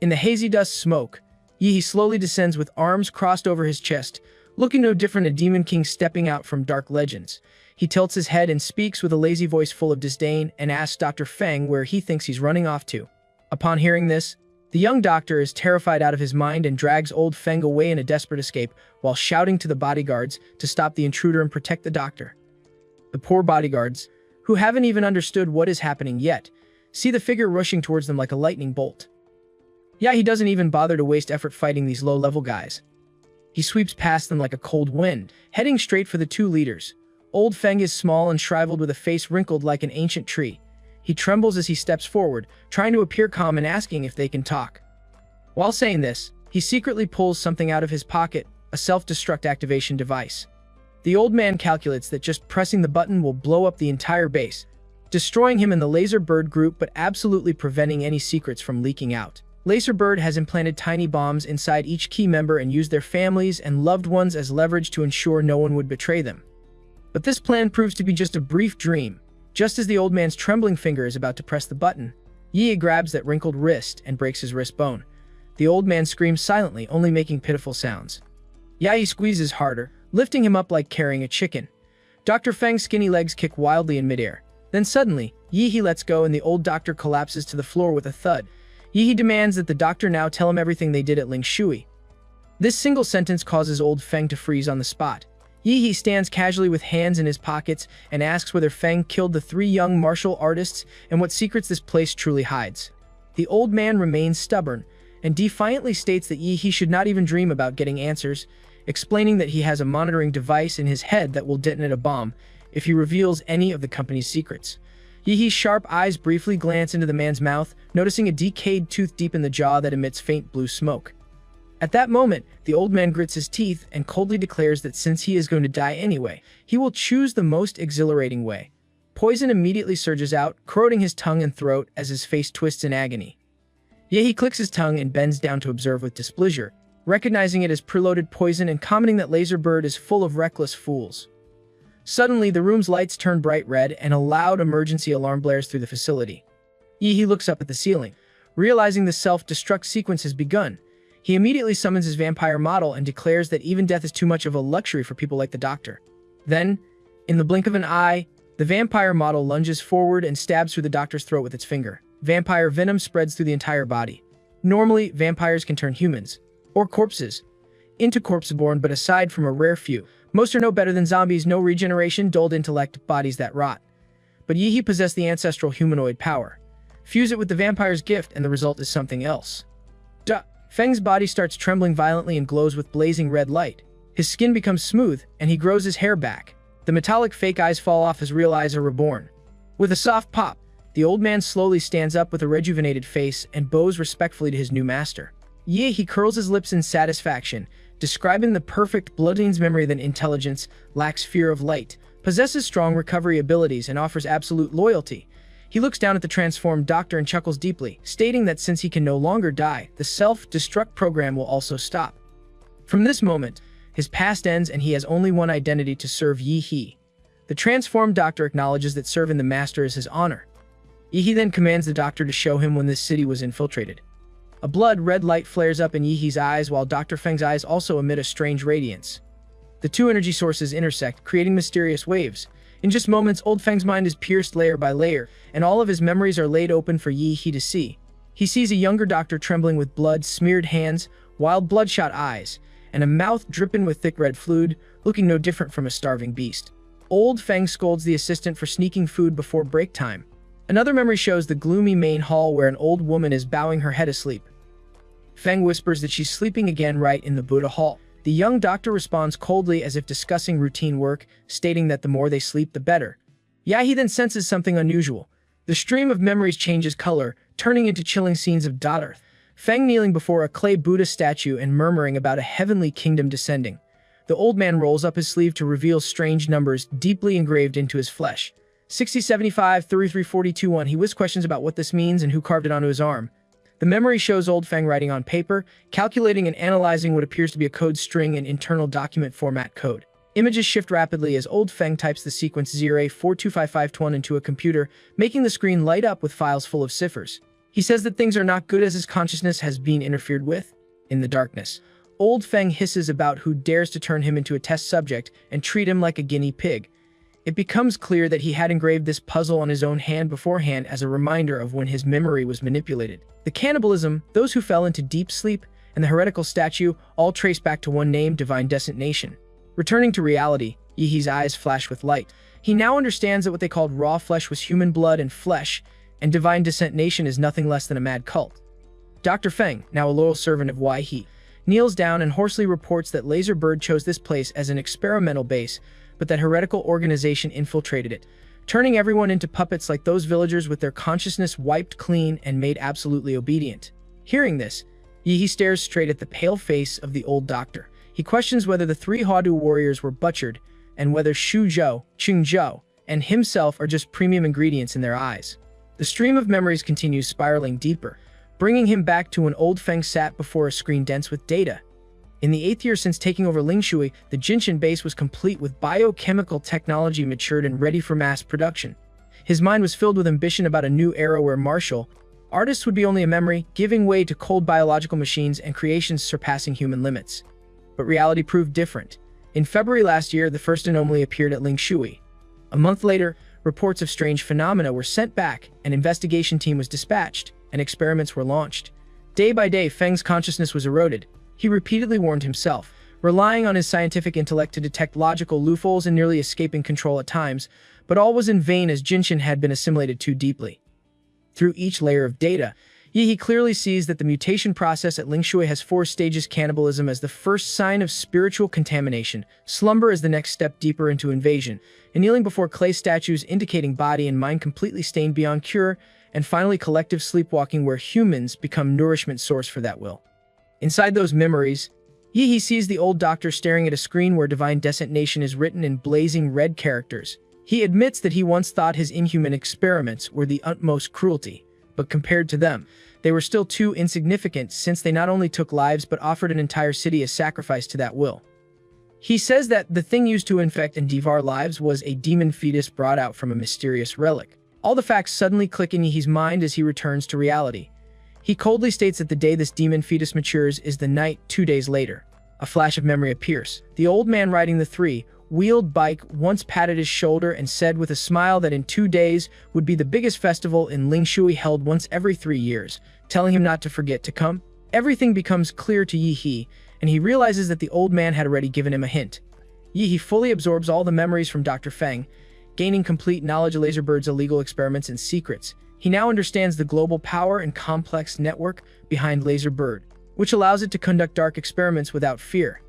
S1: In the hazy dust smoke, Yihi slowly descends with arms crossed over his chest, looking no different a demon king stepping out from dark legends. He tilts his head and speaks with a lazy voice full of disdain and asks Dr. Feng where he thinks he's running off to. Upon hearing this, the young doctor is terrified out of his mind and drags old Feng away in a desperate escape while shouting to the bodyguards to stop the intruder and protect the doctor. The poor bodyguards, who haven't even understood what is happening yet, see the figure rushing towards them like a lightning bolt. Yeah, he doesn't even bother to waste effort fighting these low-level guys. He sweeps past them like a cold wind, heading straight for the two leaders. Old Feng is small and shriveled with a face wrinkled like an ancient tree. He trembles as he steps forward, trying to appear calm and asking if they can talk. While saying this, he secretly pulls something out of his pocket, a self-destruct activation device. The old man calculates that just pressing the button will blow up the entire base, destroying him and the Laserbird group but absolutely preventing any secrets from leaking out. Laserbird has implanted tiny bombs inside each key member and used their families and loved ones as leverage to ensure no one would betray them. But this plan proves to be just a brief dream. Just as the old man's trembling finger is about to press the button, Yihi grabs that wrinkled wrist and breaks his wrist bone. The old man screams silently, only making pitiful sounds. Yihi squeezes harder, lifting him up like carrying a chicken. Dr. Feng's skinny legs kick wildly in midair. Then suddenly, Yihi lets go and the old doctor collapses to the floor with a thud. Yihi demands that the doctor now tell him everything they did at Lingshui. This single sentence causes old Feng to freeze on the spot. Yihi stands casually with hands in his pockets and asks whether Feng killed the three young martial artists and what secrets this place truly hides. The old man remains stubborn and defiantly states that Yihi should not even dream about getting answers, explaining that he has a monitoring device in his head that will detonate a bomb if he reveals any of the company's secrets. Yihi's sharp eyes briefly glance into the man's mouth, noticing a decayed tooth deep in the jaw that emits faint blue smoke. At that moment, the old man grits his teeth and coldly declares that since he is going to die anyway, he will choose the most exhilarating way. Poison immediately surges out, corroding his tongue and throat as his face twists in agony. Yihi clicks his tongue and bends down to observe with displeasure, recognizing it as preloaded poison and commenting that Laserbird is full of reckless fools. Suddenly, the room's lights turn bright red and a loud emergency alarm blares through the facility. Yihi looks up at the ceiling. Realizing the self-destruct sequence has begun, he immediately summons his vampire model and declares that even death is too much of a luxury for people like the doctor. Then, in the blink of an eye, the vampire model lunges forward and stabs through the doctor's throat with its finger. Vampire venom spreads through the entire body. Normally, vampires can turn humans, or corpses, into corpseborn, but aside from a rare few, most are no better than zombies, no regeneration, dulled intellect, bodies that rot. But Yihi possessed the ancestral humanoid power. Fuse it with the vampire's gift and the result is something else. Feng's body starts trembling violently and glows with blazing red light. His skin becomes smooth, and he grows his hair back. The metallic fake eyes fall off as real eyes are reborn. With a soft pop, the old man slowly stands up with a rejuvenated face and bows respectfully to his new master. He curls his lips in satisfaction, describing the perfect Bloodling's memory that intelligence, lacks fear of light, possesses strong recovery abilities, and offers absolute loyalty. He looks down at the transformed doctor and chuckles deeply, stating that since he can no longer die, the self-destruct program will also stop. From this moment, his past ends and he has only one identity to serve Yi. The transformed doctor acknowledges that serving the master is his honor. Yi then commands the doctor to show him when this city was infiltrated. A blood-red light flares up in Yi's eyes while Dr. Feng's eyes also emit a strange radiance. The two energy sources intersect, creating mysterious waves. In just moments, Old Feng's mind is pierced layer by layer, and all of his memories are laid open for Yi to see. He sees a younger doctor trembling with blood-smeared hands, wild bloodshot eyes, and a mouth dripping with thick red fluid, looking no different from a starving beast. Old Feng scolds the assistant for sneaking food before break time. Another memory shows the gloomy main hall where an old woman is bowing her head asleep. Feng whispers that she's sleeping again right in the Buddha hall. The young doctor responds coldly as if discussing routine work, stating that the more they sleep, the better. He then senses something unusual. The stream of memories changes color, turning into chilling scenes of Darth. Feng kneeling before a clay Buddha statue and murmuring about a heavenly kingdom descending. The old man rolls up his sleeve to reveal strange numbers deeply engraved into his flesh. 60, 75, 33, 42, 1. He whispers questions about what this means and who carved it onto his arm. The memory shows Old Feng writing on paper, calculating and analyzing what appears to be a code string in internal document format code. Images shift rapidly as Old Feng types the sequence 0A425521 into a computer, making the screen light up with files full of ciphers. He says that things are not good as his consciousness has been interfered with. In the darkness, Old Feng hisses about who dares to turn him into a test subject and treat him like a guinea pig. It becomes clear that he had engraved this puzzle on his own hand beforehand as a reminder of when his memory was manipulated. The cannibalism, those who fell into deep sleep, and the heretical statue all trace back to one name, Divine Descent Nation. Returning to reality, Yi's eyes flash with light. He now understands that what they called raw flesh was human blood and flesh, and Divine Descent Nation is nothing less than a mad cult. Dr. Feng, now a loyal servant of Yi, kneels down and hoarsely reports that Laserbird chose this place as an experimental base, but that heretical organization infiltrated it, turning everyone into puppets like those villagers with their consciousness wiped clean and made absolutely obedient. Hearing this, Yi stares straight at the pale face of the old doctor. He questions whether the three Hadu warriors were butchered, and whether Shu Zhou, Qing Zhou, and himself are just premium ingredients in their eyes. The stream of memories continues spiraling deeper, bringing him back to when Old Feng sat before a screen dense with data. In the 8th year since taking over Lingshui, the Jinshin base was complete with biochemical technology matured and ready for mass production. His mind was filled with ambition about a new era where martial artists would be only a memory, giving way to cold biological machines and creations surpassing human limits. But reality proved different. In February last year, the first anomaly appeared at Lingshui. A month later, reports of strange phenomena were sent back, an investigation team was dispatched, and experiments were launched. Day by day, Feng's consciousness was eroded. He repeatedly warned himself, relying on his scientific intellect to detect logical loopholes and nearly escaping control at times, but all was in vain as Jinshin had been assimilated too deeply. Through each layer of data, Yi clearly sees that the mutation process at Lingshui has 4 stages: cannibalism as the first sign of spiritual contamination, slumber as the next step deeper into invasion, and kneeling before clay statues indicating body and mind completely stained beyond cure, and finally collective sleepwalking where humans become nourishment source for that will. Inside those memories, Yi sees the old doctor staring at a screen where Divine Descent Nation is written in blazing red characters. He admits that he once thought his inhuman experiments were the utmost cruelty, but compared to them, they were still too insignificant since they not only took lives but offered an entire city as sacrifice to that will. He says that the thing used to infect and devour lives was a demon fetus brought out from a mysterious relic. All the facts suddenly click in Yi's mind as he returns to reality. He coldly states that the day this demon fetus matures is the night 2 days later. A flash of memory appears. The old man riding the three-wheeled bike once patted his shoulder and said with a smile that in 2 days would be the biggest festival in Lingshui held once every 3 years, telling him not to forget to come. Everything becomes clear to Yi, and he realizes that the old man had already given him a hint. Yi fully absorbs all the memories from Dr. Feng, gaining complete knowledge of Laserbird's illegal experiments and secrets. He now understands the global power and complex network behind Laserbird, which allows it to conduct dark experiments without fear.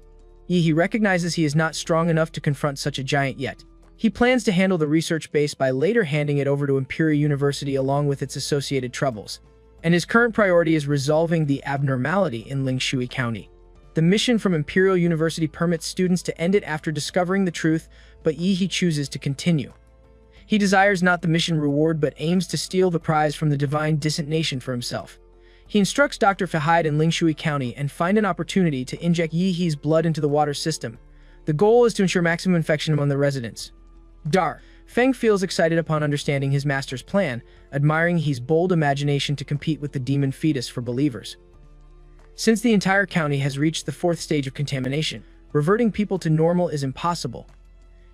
S1: Yi recognizes he is not strong enough to confront such a giant yet. He plans to handle the research base by later handing it over to Imperial University along with its associated troubles. and his current priority is resolving the abnormality in Lingshui County. The mission from Imperial University permits students to end it after discovering the truth, but He chooses to continue. He desires not the mission reward but aims to steal the prize from the divine distant nation for himself. He instructs Dr. Fahid in Lingshui County and find an opportunity to inject Yihe's blood into the water system. The goal is to ensure maximum infection among the residents. Dar. Feng feels excited upon understanding his master's plan, admiring He's bold imagination to compete with the demon fetus for believers. Since the entire county has reached the 4th stage of contamination, reverting people to normal is impossible.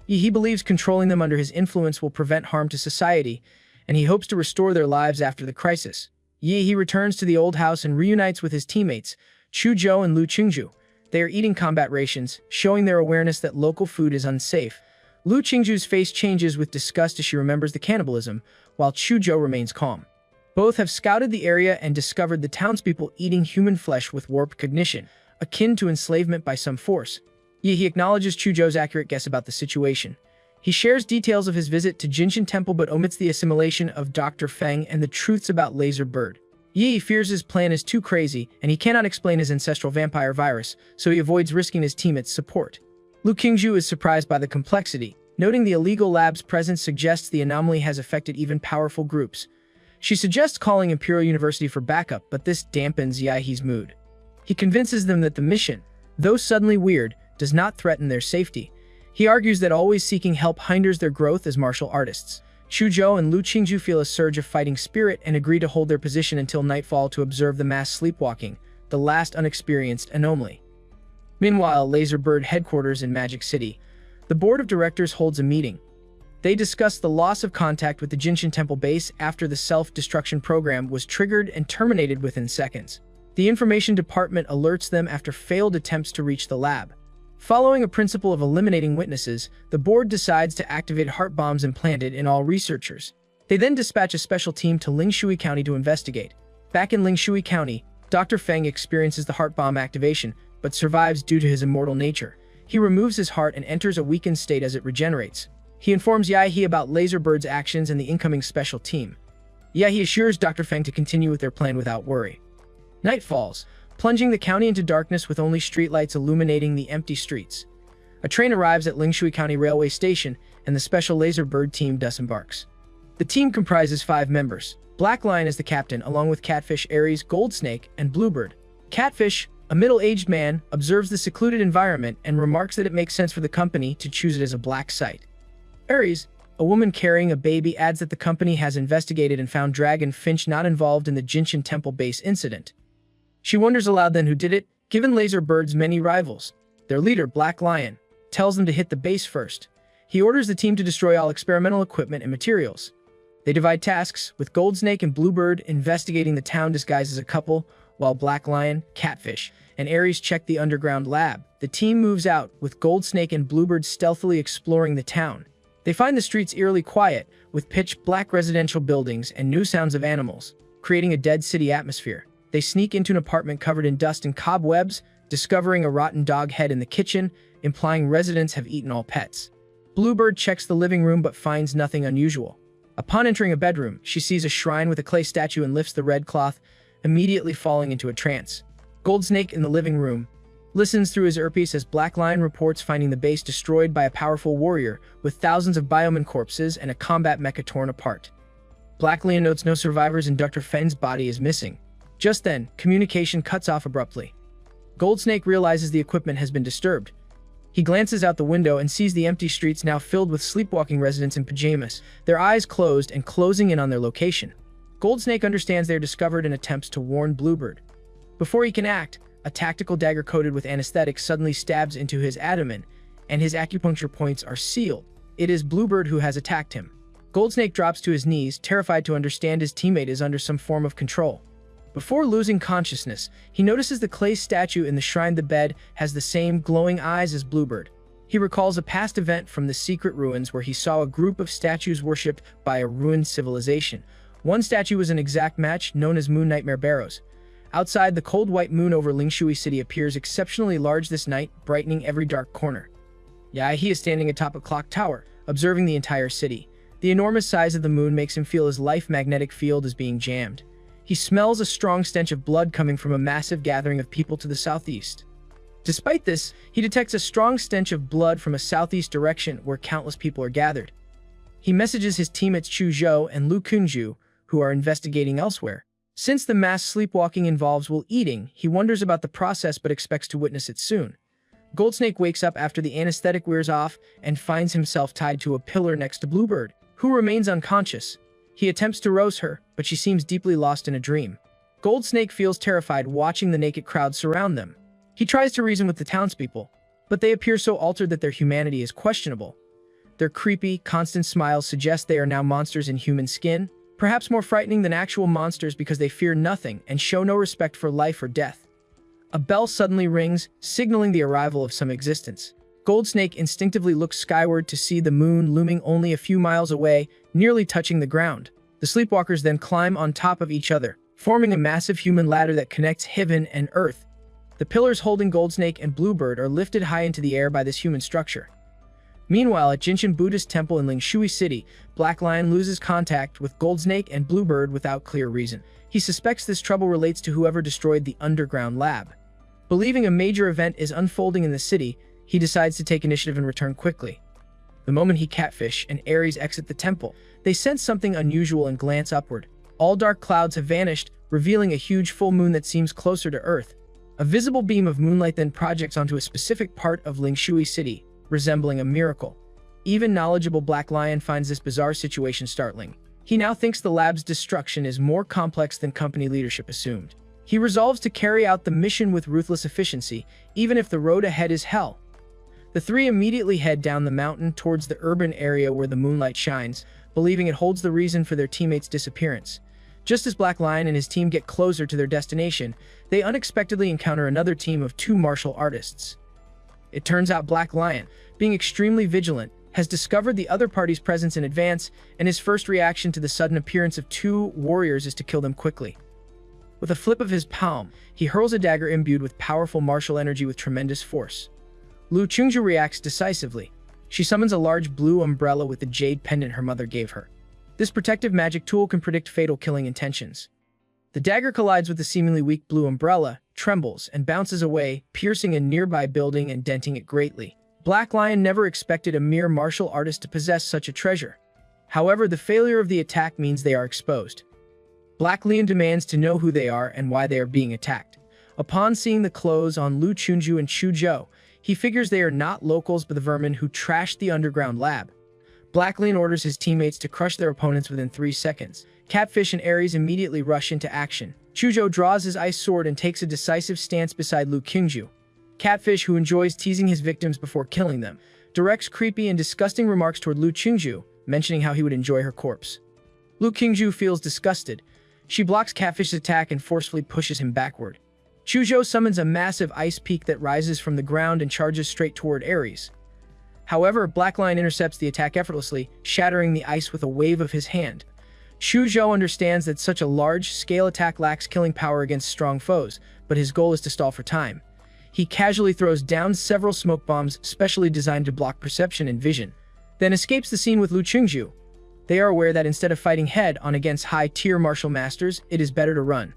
S1: He believes controlling them under his influence will prevent harm to society, and he hopes to restore their lives after the crisis. He returns to the old house and reunites with his teammates, Chu Zhou and Lu Qingzhu. They are eating combat rations, showing their awareness that local food is unsafe. Lu Qingzhu's face changes with disgust as she remembers the cannibalism, while Chu Zhou remains calm. Both have scouted the area and discovered the townspeople eating human flesh with warped cognition, akin to enslavement by some force. He acknowledges Chu Zhou's accurate guess about the situation. He shares details of his visit to Jinshan Temple but omits the assimilation of Dr. Feng and the truths about Laser Bird. Yi fears his plan is too crazy, and he cannot explain his ancestral vampire virus, so he avoids risking his teammates' support. Lu Qingzhu is surprised by the complexity, noting the illegal lab's presence suggests the anomaly has affected even powerful groups. She suggests calling Imperial University for backup, but this dampens Yahe's mood. He convinces them that the mission, though suddenly weird, does not threaten their safety. He argues that always seeking help hinders their growth as martial artists. Chu Zhou and Lu Qingzhu feel a surge of fighting spirit and agree to hold their position until nightfall to observe the mass sleepwalking, the last unexperienced anomaly. Meanwhile, Laser Bird headquarters in Magic City. The board of directors holds a meeting. They discuss the loss of contact with the Jinshan Temple base after the self-destruction program was triggered and terminated within seconds. The information department alerts them after failed attempts to reach the lab. Following a principle of eliminating witnesses, the board decides to activate heart bombs implanted in all researchers. They then dispatch a special team to Lingshui County to investigate. Back in Lingshui County, Dr. Feng experiences the heart bomb activation, but survives due to his immortal nature. He removes his heart and enters a weakened state as it regenerates. He informs Yahe about Laser Bird's actions and the incoming special team. Yahe assures Dr. Feng to continue with their plan without worry. Night falls, plunging the county into darkness with only streetlights illuminating the empty streets. A train arrives at Lingshui County Railway Station, and the special Laser Bird team disembarks. The team comprises 5 members. Black Lion is the captain, along with Catfish, Aries, Goldsnake, and Bluebird. Catfish, a middle-aged man, observes the secluded environment and remarks that it makes sense for the company to choose it as a black site. Aries, a woman carrying a baby, adds that the company has investigated and found Dragon Finch not involved in the Jinshan Temple base incident. She wonders aloud then who did it, given Laser Bird's many rivals. Their leader, Black Lion, tells them to hit the base first. He orders the team to destroy all experimental equipment and materials. They divide tasks, with Goldsnake and Bluebird investigating the town disguised as a couple, while Black Lion, Catfish, and Aries check the underground lab. The team moves out, with Goldsnake and Bluebird stealthily exploring the town. They find the streets eerily quiet, with pitch-black residential buildings and new sounds of animals, creating a dead city atmosphere. They sneak into an apartment covered in dust and cobwebs, discovering a rotten dog head in the kitchen, implying residents have eaten all pets. Bluebird checks the living room but finds nothing unusual. Upon entering a bedroom, she sees a shrine with a clay statue and lifts the red cloth, immediately falling into a trance. Goldsnake in the living room listens through his earpiece as Black Lion reports finding the base destroyed by a powerful warrior with thousands of bioman corpses and a combat mecha torn apart. Black Lion notes no survivors and Dr. Feng's body is missing. Just then, communication cuts off abruptly. Goldsnake realizes the equipment has been disturbed. He glances out the window and sees the empty streets now filled with sleepwalking residents in pajamas, their eyes closed and closing in on their location. Goldsnake understands they are discovered and attempts to warn Bluebird. Before he can act, a tactical dagger coated with anesthetic suddenly stabs into his abdomen, and his acupuncture points are sealed. It is Bluebird who has attacked him. Goldsnake drops to his knees, terrified to understand his teammate is under some form of control. Before losing consciousness, he notices the clay statue in the shrine. The bed has the same glowing eyes as Bluebird. He recalls a past event from the secret ruins where he saw a group of statues worshipped by a ruined civilization. One statue was an exact match, known as Moon Nightmare Barrows. Outside, the cold white moon over Lingshui City appears exceptionally large this night, brightening every dark corner. Yahe is standing atop a clock tower, observing the entire city. The enormous size of the moon makes him feel his life magnetic field is being jammed. He smells a strong stench of blood coming from a massive gathering of people to the southeast. Despite this, he detects a strong stench of blood from a southeast direction where countless people are gathered. He messages his teammates Chu Zhou and Lu Kunju, who are investigating elsewhere. Since the mass sleepwalking involves while eating, he wonders about the process but expects to witness it soon. Goldsnake wakes up after the anesthetic wears off and finds himself tied to a pillar next to Bluebird, who remains unconscious. He attempts to rouse her, but she seems deeply lost in a dream. Goldsnake feels terrified watching the naked crowd surround them. He tries to reason with the townspeople, but they appear so altered that their humanity is questionable. Their creepy, constant smiles suggest they are now monsters in human skin, perhaps more frightening than actual monsters because they fear nothing and show no respect for life or death. A bell suddenly rings, signaling the arrival of some existence. Goldsnake instinctively looks skyward to see the moon looming only a few miles away, nearly touching the ground. The sleepwalkers then climb on top of each other, forming a massive human ladder that connects heaven and earth. The pillars holding Goldsnake and Bluebird are lifted high into the air by this human structure. Meanwhile, at Jinshan Buddhist Temple in Lingshui City, Black Lion loses contact with Goldsnake and Bluebird without clear reason. He suspects this trouble relates to whoever destroyed the underground lab. Believing a major event is unfolding in the city, he decides to take initiative and return quickly. The moment he Catfish and Aries exit the temple, they sense something unusual and glance upward. All dark clouds have vanished, revealing a huge full moon that seems closer to Earth. A visible beam of moonlight then projects onto a specific part of Lingshui City, resembling a miracle. Even knowledgeable Black Lion finds this bizarre situation startling. He now thinks the lab's destruction is more complex than company leadership assumed. He resolves to carry out the mission with ruthless efficiency, even if the road ahead is hell. The three immediately head down the mountain towards the urban area where the moonlight shines, believing it holds the reason for their teammates' disappearance. Just as Black Lion and his team get closer to their destination, they unexpectedly encounter another team of two martial artists. It turns out Black Lion, being extremely vigilant, has discovered the other party's presence in advance, and his first reaction to the sudden appearance of two warriors is to kill them quickly. With a flip of his palm, he hurls a dagger imbued with powerful martial energy with tremendous force. Lu Chungju reacts decisively. She summons a large blue umbrella with the jade pendant her mother gave her. This protective magic tool can predict fatal killing intentions. The dagger collides with the seemingly weak blue umbrella, trembles, and bounces away, piercing a nearby building and denting it greatly. Black Lion never expected a mere martial artist to possess such a treasure. However, the failure of the attack means they are exposed. Black Lion demands to know who they are and why they are being attacked. Upon seeing the clothes on Lu Chunju and Chu Zhou, he figures they are not locals but the vermin who trashed the underground lab. Black Lion orders his teammates to crush their opponents within 3 seconds. Catfish and Aries immediately rush into action. Chu Zhou draws his ice sword and takes a decisive stance beside Lu Qingju. Catfish, who enjoys teasing his victims before killing them, directs creepy and disgusting remarks toward Lu Qingju, mentioning how he would enjoy her corpse. Lu Qingju feels disgusted. She blocks Catfish's attack and forcefully pushes him backward. Chu Zhou summons a massive ice peak that rises from the ground and charges straight toward Aries. However, Black Lion intercepts the attack effortlessly, shattering the ice with a wave of his hand. Chu Zhou understands that such a large-scale attack lacks killing power against strong foes, but his goal is to stall for time. He casually throws down several smoke bombs specially designed to block perception and vision, then escapes the scene with Lu Qingju. They are aware that instead of fighting head-on against high-tier martial masters, it is better to run.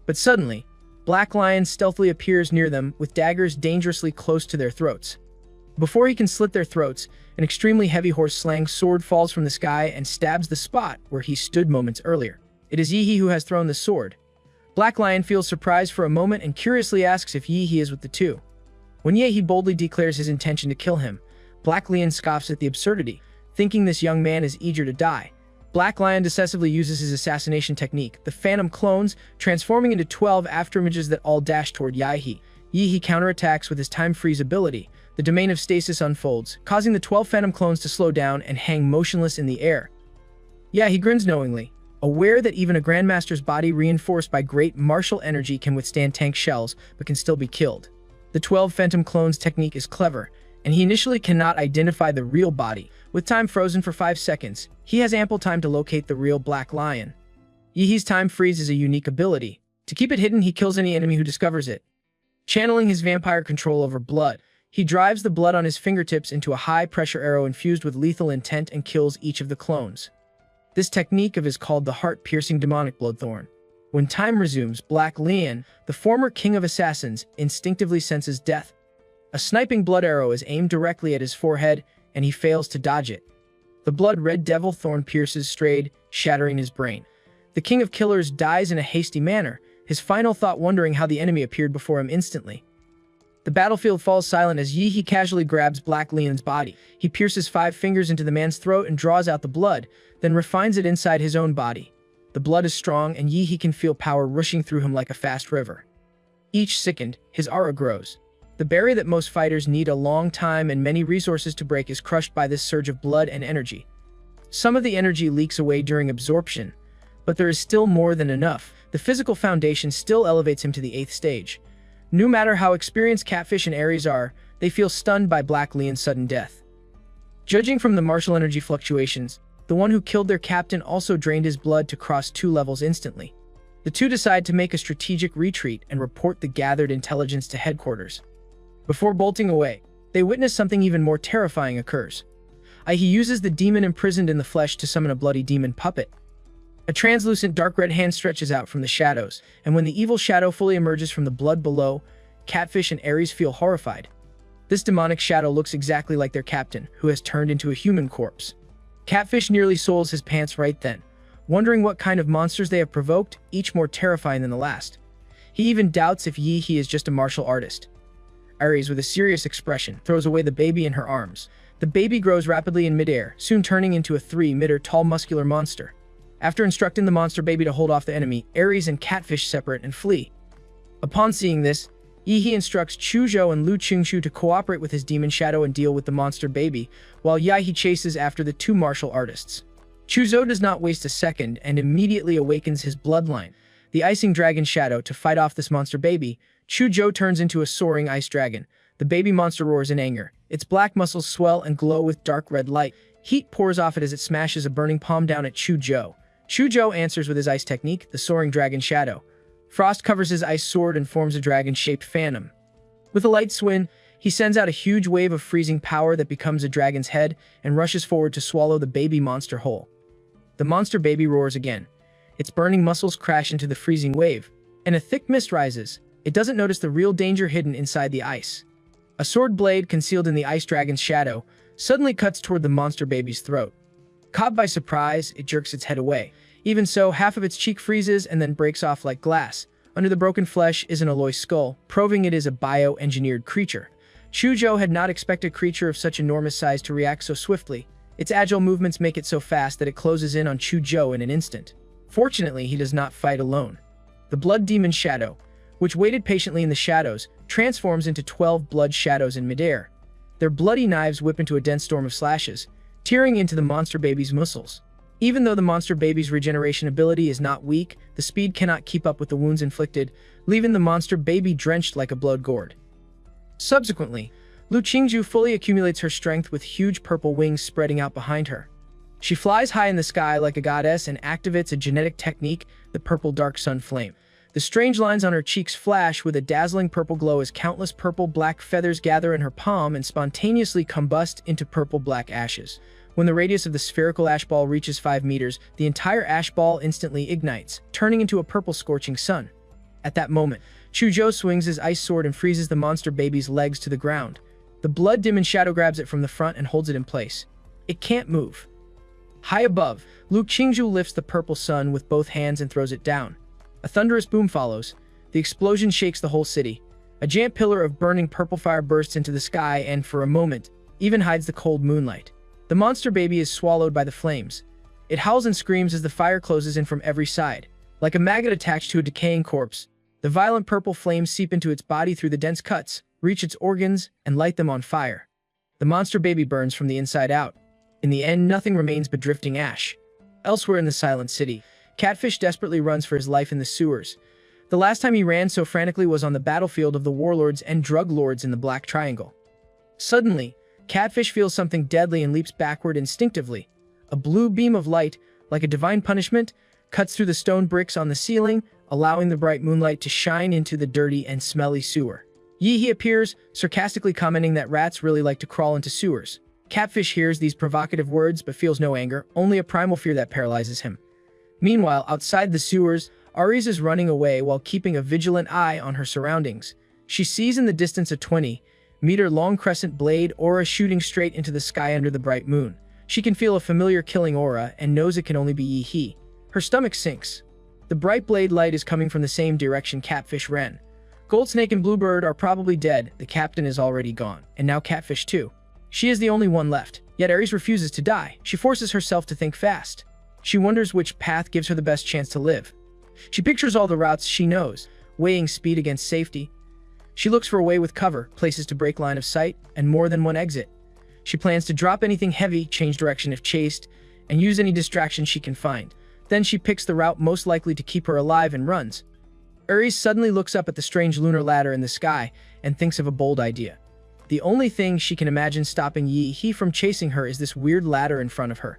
S1: But suddenly, Black Lion stealthily appears near them with daggers dangerously close to their throats. Before he can slit their throats, an extremely heavy horse-slang sword falls from the sky and stabs the spot where he stood moments earlier. It is Yi who has thrown the sword. Black Lion feels surprised for a moment and curiously asks if Yi is with the two. When Yi boldly declares his intention to kill him, Black Lion scoffs at the absurdity, thinking this young man is eager to die. Black Lion decisively uses his assassination technique, the Phantom Clones, transforming into 12 afterimages that all dash toward Yi. Yi counterattacks with his Time Freeze ability. The domain of stasis unfolds, causing the 12 Phantom Clones to slow down and hang motionless in the air. Yi grins knowingly, aware that even a Grandmaster's body reinforced by great martial energy can withstand tank shells, but can still be killed. The 12 Phantom Clones technique is clever, and he initially cannot identify the real body. With time frozen for 5 seconds, he has ample time to locate the real Black Lion. Yi's Time Freeze is a unique ability. To keep it hidden, he kills any enemy who discovers it. Channeling his vampire control over blood, he drives the blood on his fingertips into a high-pressure arrow infused with lethal intent and kills each of the clones. This technique of his called the heart-piercing demonic bloodthorn. When time resumes, Black Lion, the former king of assassins, instinctively senses death. A sniping blood arrow is aimed directly at his forehead, and he fails to dodge it. The blood-red devil thorn pierces Strayed, shattering his brain. The king of killers dies in a hasty manner, his final thought wondering how the enemy appeared before him instantly. The battlefield falls silent as Yi casually grabs Black Leon's body. He pierces 5 fingers into the man's throat and draws out the blood, then refines it inside his own body. The blood is strong, and Yi can feel power rushing through him like a fast river. Each second, his aura grows. The barrier that most fighters need a long time and many resources to break is crushed by this surge of blood and energy. Some of the energy leaks away during absorption, but there is still more than enough. The physical foundation still elevates him to the 8th stage. No matter how experienced Catfish and Ares are, they feel stunned by Black Leon's sudden death. Judging from the martial energy fluctuations, the one who killed their captain also drained his blood to cross 2 levels instantly. The two decide to make a strategic retreat and report the gathered intelligence to headquarters. Before bolting away, they witness something even more terrifying occurs. He uses the demon imprisoned in the flesh to summon a bloody demon puppet. A translucent dark red hand stretches out from the shadows, and when the evil shadow fully emerges from the blood below, Catfish and Ares feel horrified. This demonic shadow looks exactly like their captain, who has turned into a human corpse. Catfish nearly soils his pants right then, wondering what kind of monsters they have provoked, each more terrifying than the last. He even doubts if Yi is just a martial artist. Ares, with a serious expression, throws away the baby in her arms. The baby grows rapidly in midair, soon turning into a 3-meter tall muscular monster. After instructing the monster baby to hold off the enemy, Ares and Catfish separate and flee. Upon seeing this, Yi instructs Chuzhou and Lu Qingshu to cooperate with his demon shadow and deal with the monster baby, while Yahe chases after the 2 martial artists. Chuzhou does not waste a second and immediately awakens his bloodline, the icing dragon shadow, to fight off this monster baby. Chuzhou turns into a soaring ice dragon. The baby monster roars in anger. Its black muscles swell and glow with dark red light. Heat pours off it as it smashes a burning palm down at Chuzhou. Chuzhou answers with his ice technique, the soaring dragon shadow. Frost covers his ice sword and forms a dragon-shaped phantom. With a light swing, he sends out a huge wave of freezing power that becomes a dragon's head and rushes forward to swallow the baby monster whole. The monster baby roars again. Its burning muscles crash into the freezing wave, and a thick mist rises. It doesn't notice the real danger hidden inside the ice. A sword blade concealed in the ice dragon's shadow suddenly cuts toward the monster baby's throat. Caught by surprise, it jerks its head away. Even so, half of its cheek freezes and then breaks off like glass. Under the broken flesh is an alloy skull, proving it is a bio-engineered creature. Chuzhou had not expected a creature of such enormous size to react so swiftly. Its agile movements make it so fast that it closes in on Chuzhou in an instant. Fortunately, he does not fight alone. The blood demon shadow, which waited patiently in the shadows, transforms into 12 blood shadows in midair. Their bloody knives whip into a dense storm of slashes, tearing into the monster baby's muscles. Even though the monster baby's regeneration ability is not weak, the speed cannot keep up with the wounds inflicted, leaving the monster baby drenched like a blood gourd. Subsequently, Lu Qingzhu fully accumulates her strength with huge purple wings spreading out behind her. She flies high in the sky like a goddess and activates a genetic technique, the purple dark sun flame. The strange lines on her cheeks flash with a dazzling purple glow as countless purple-black feathers gather in her palm and spontaneously combust into purple-black ashes. When the radius of the spherical ash ball reaches 5 meters, the entire ash ball instantly ignites, turning into a purple scorching sun. At that moment, Chuzhou swings his ice sword and freezes the monster baby's legs to the ground. The blood demon shadow grabs it from the front and holds it in place. It can't move. High above, Lu Qingzhu lifts the purple sun with both hands and throws it down. A thunderous boom follows. The explosion shakes the whole city. A giant pillar of burning purple fire bursts into the sky and, for a moment, even hides the cold moonlight. The monster baby is swallowed by the flames. It howls and screams as the fire closes in from every side. Like a maggot attached to a decaying corpse, the violent purple flames seep into its body through the dense cuts, reach its organs, and light them on fire. The monster baby burns from the inside out. In the end, nothing remains but drifting ash. Elsewhere in the silent city, Catfish desperately runs for his life in the sewers. The last time he ran so frantically was on the battlefield of the warlords and drug lords in the Black Triangle. Suddenly, Catfish feels something deadly and leaps backward instinctively. A blue beam of light, like a divine punishment, cuts through the stone bricks on the ceiling, allowing the bright moonlight to shine into the dirty and smelly sewer. Yi appears, sarcastically commenting that rats really like to crawl into sewers. Catfish hears these provocative words but feels no anger, only a primal fear that paralyzes him. Meanwhile, outside the sewers, Aries is running away while keeping a vigilant eye on her surroundings. She sees in the distance a 20-meter-long crescent blade aura shooting straight into the sky under the bright moon. She can feel a familiar killing aura and knows it can only be Yi. Her stomach sinks. The bright blade light is coming from the same direction Catfish ran. Goldsnake and Bluebird are probably dead, the captain is already gone, and now Catfish too. She is the only one left, yet Aries refuses to die. She forces herself to think fast. She wonders which path gives her the best chance to live. She pictures all the routes she knows, weighing speed against safety. She looks for a way with cover, places to break line of sight, and more than one exit. She plans to drop anything heavy, change direction if chased, and use any distraction she can find. Then she picks the route most likely to keep her alive and runs. Aries suddenly looks up at the strange lunar ladder in the sky and thinks of a bold idea. The only thing she can imagine stopping Yi from chasing her is this weird ladder in front of her.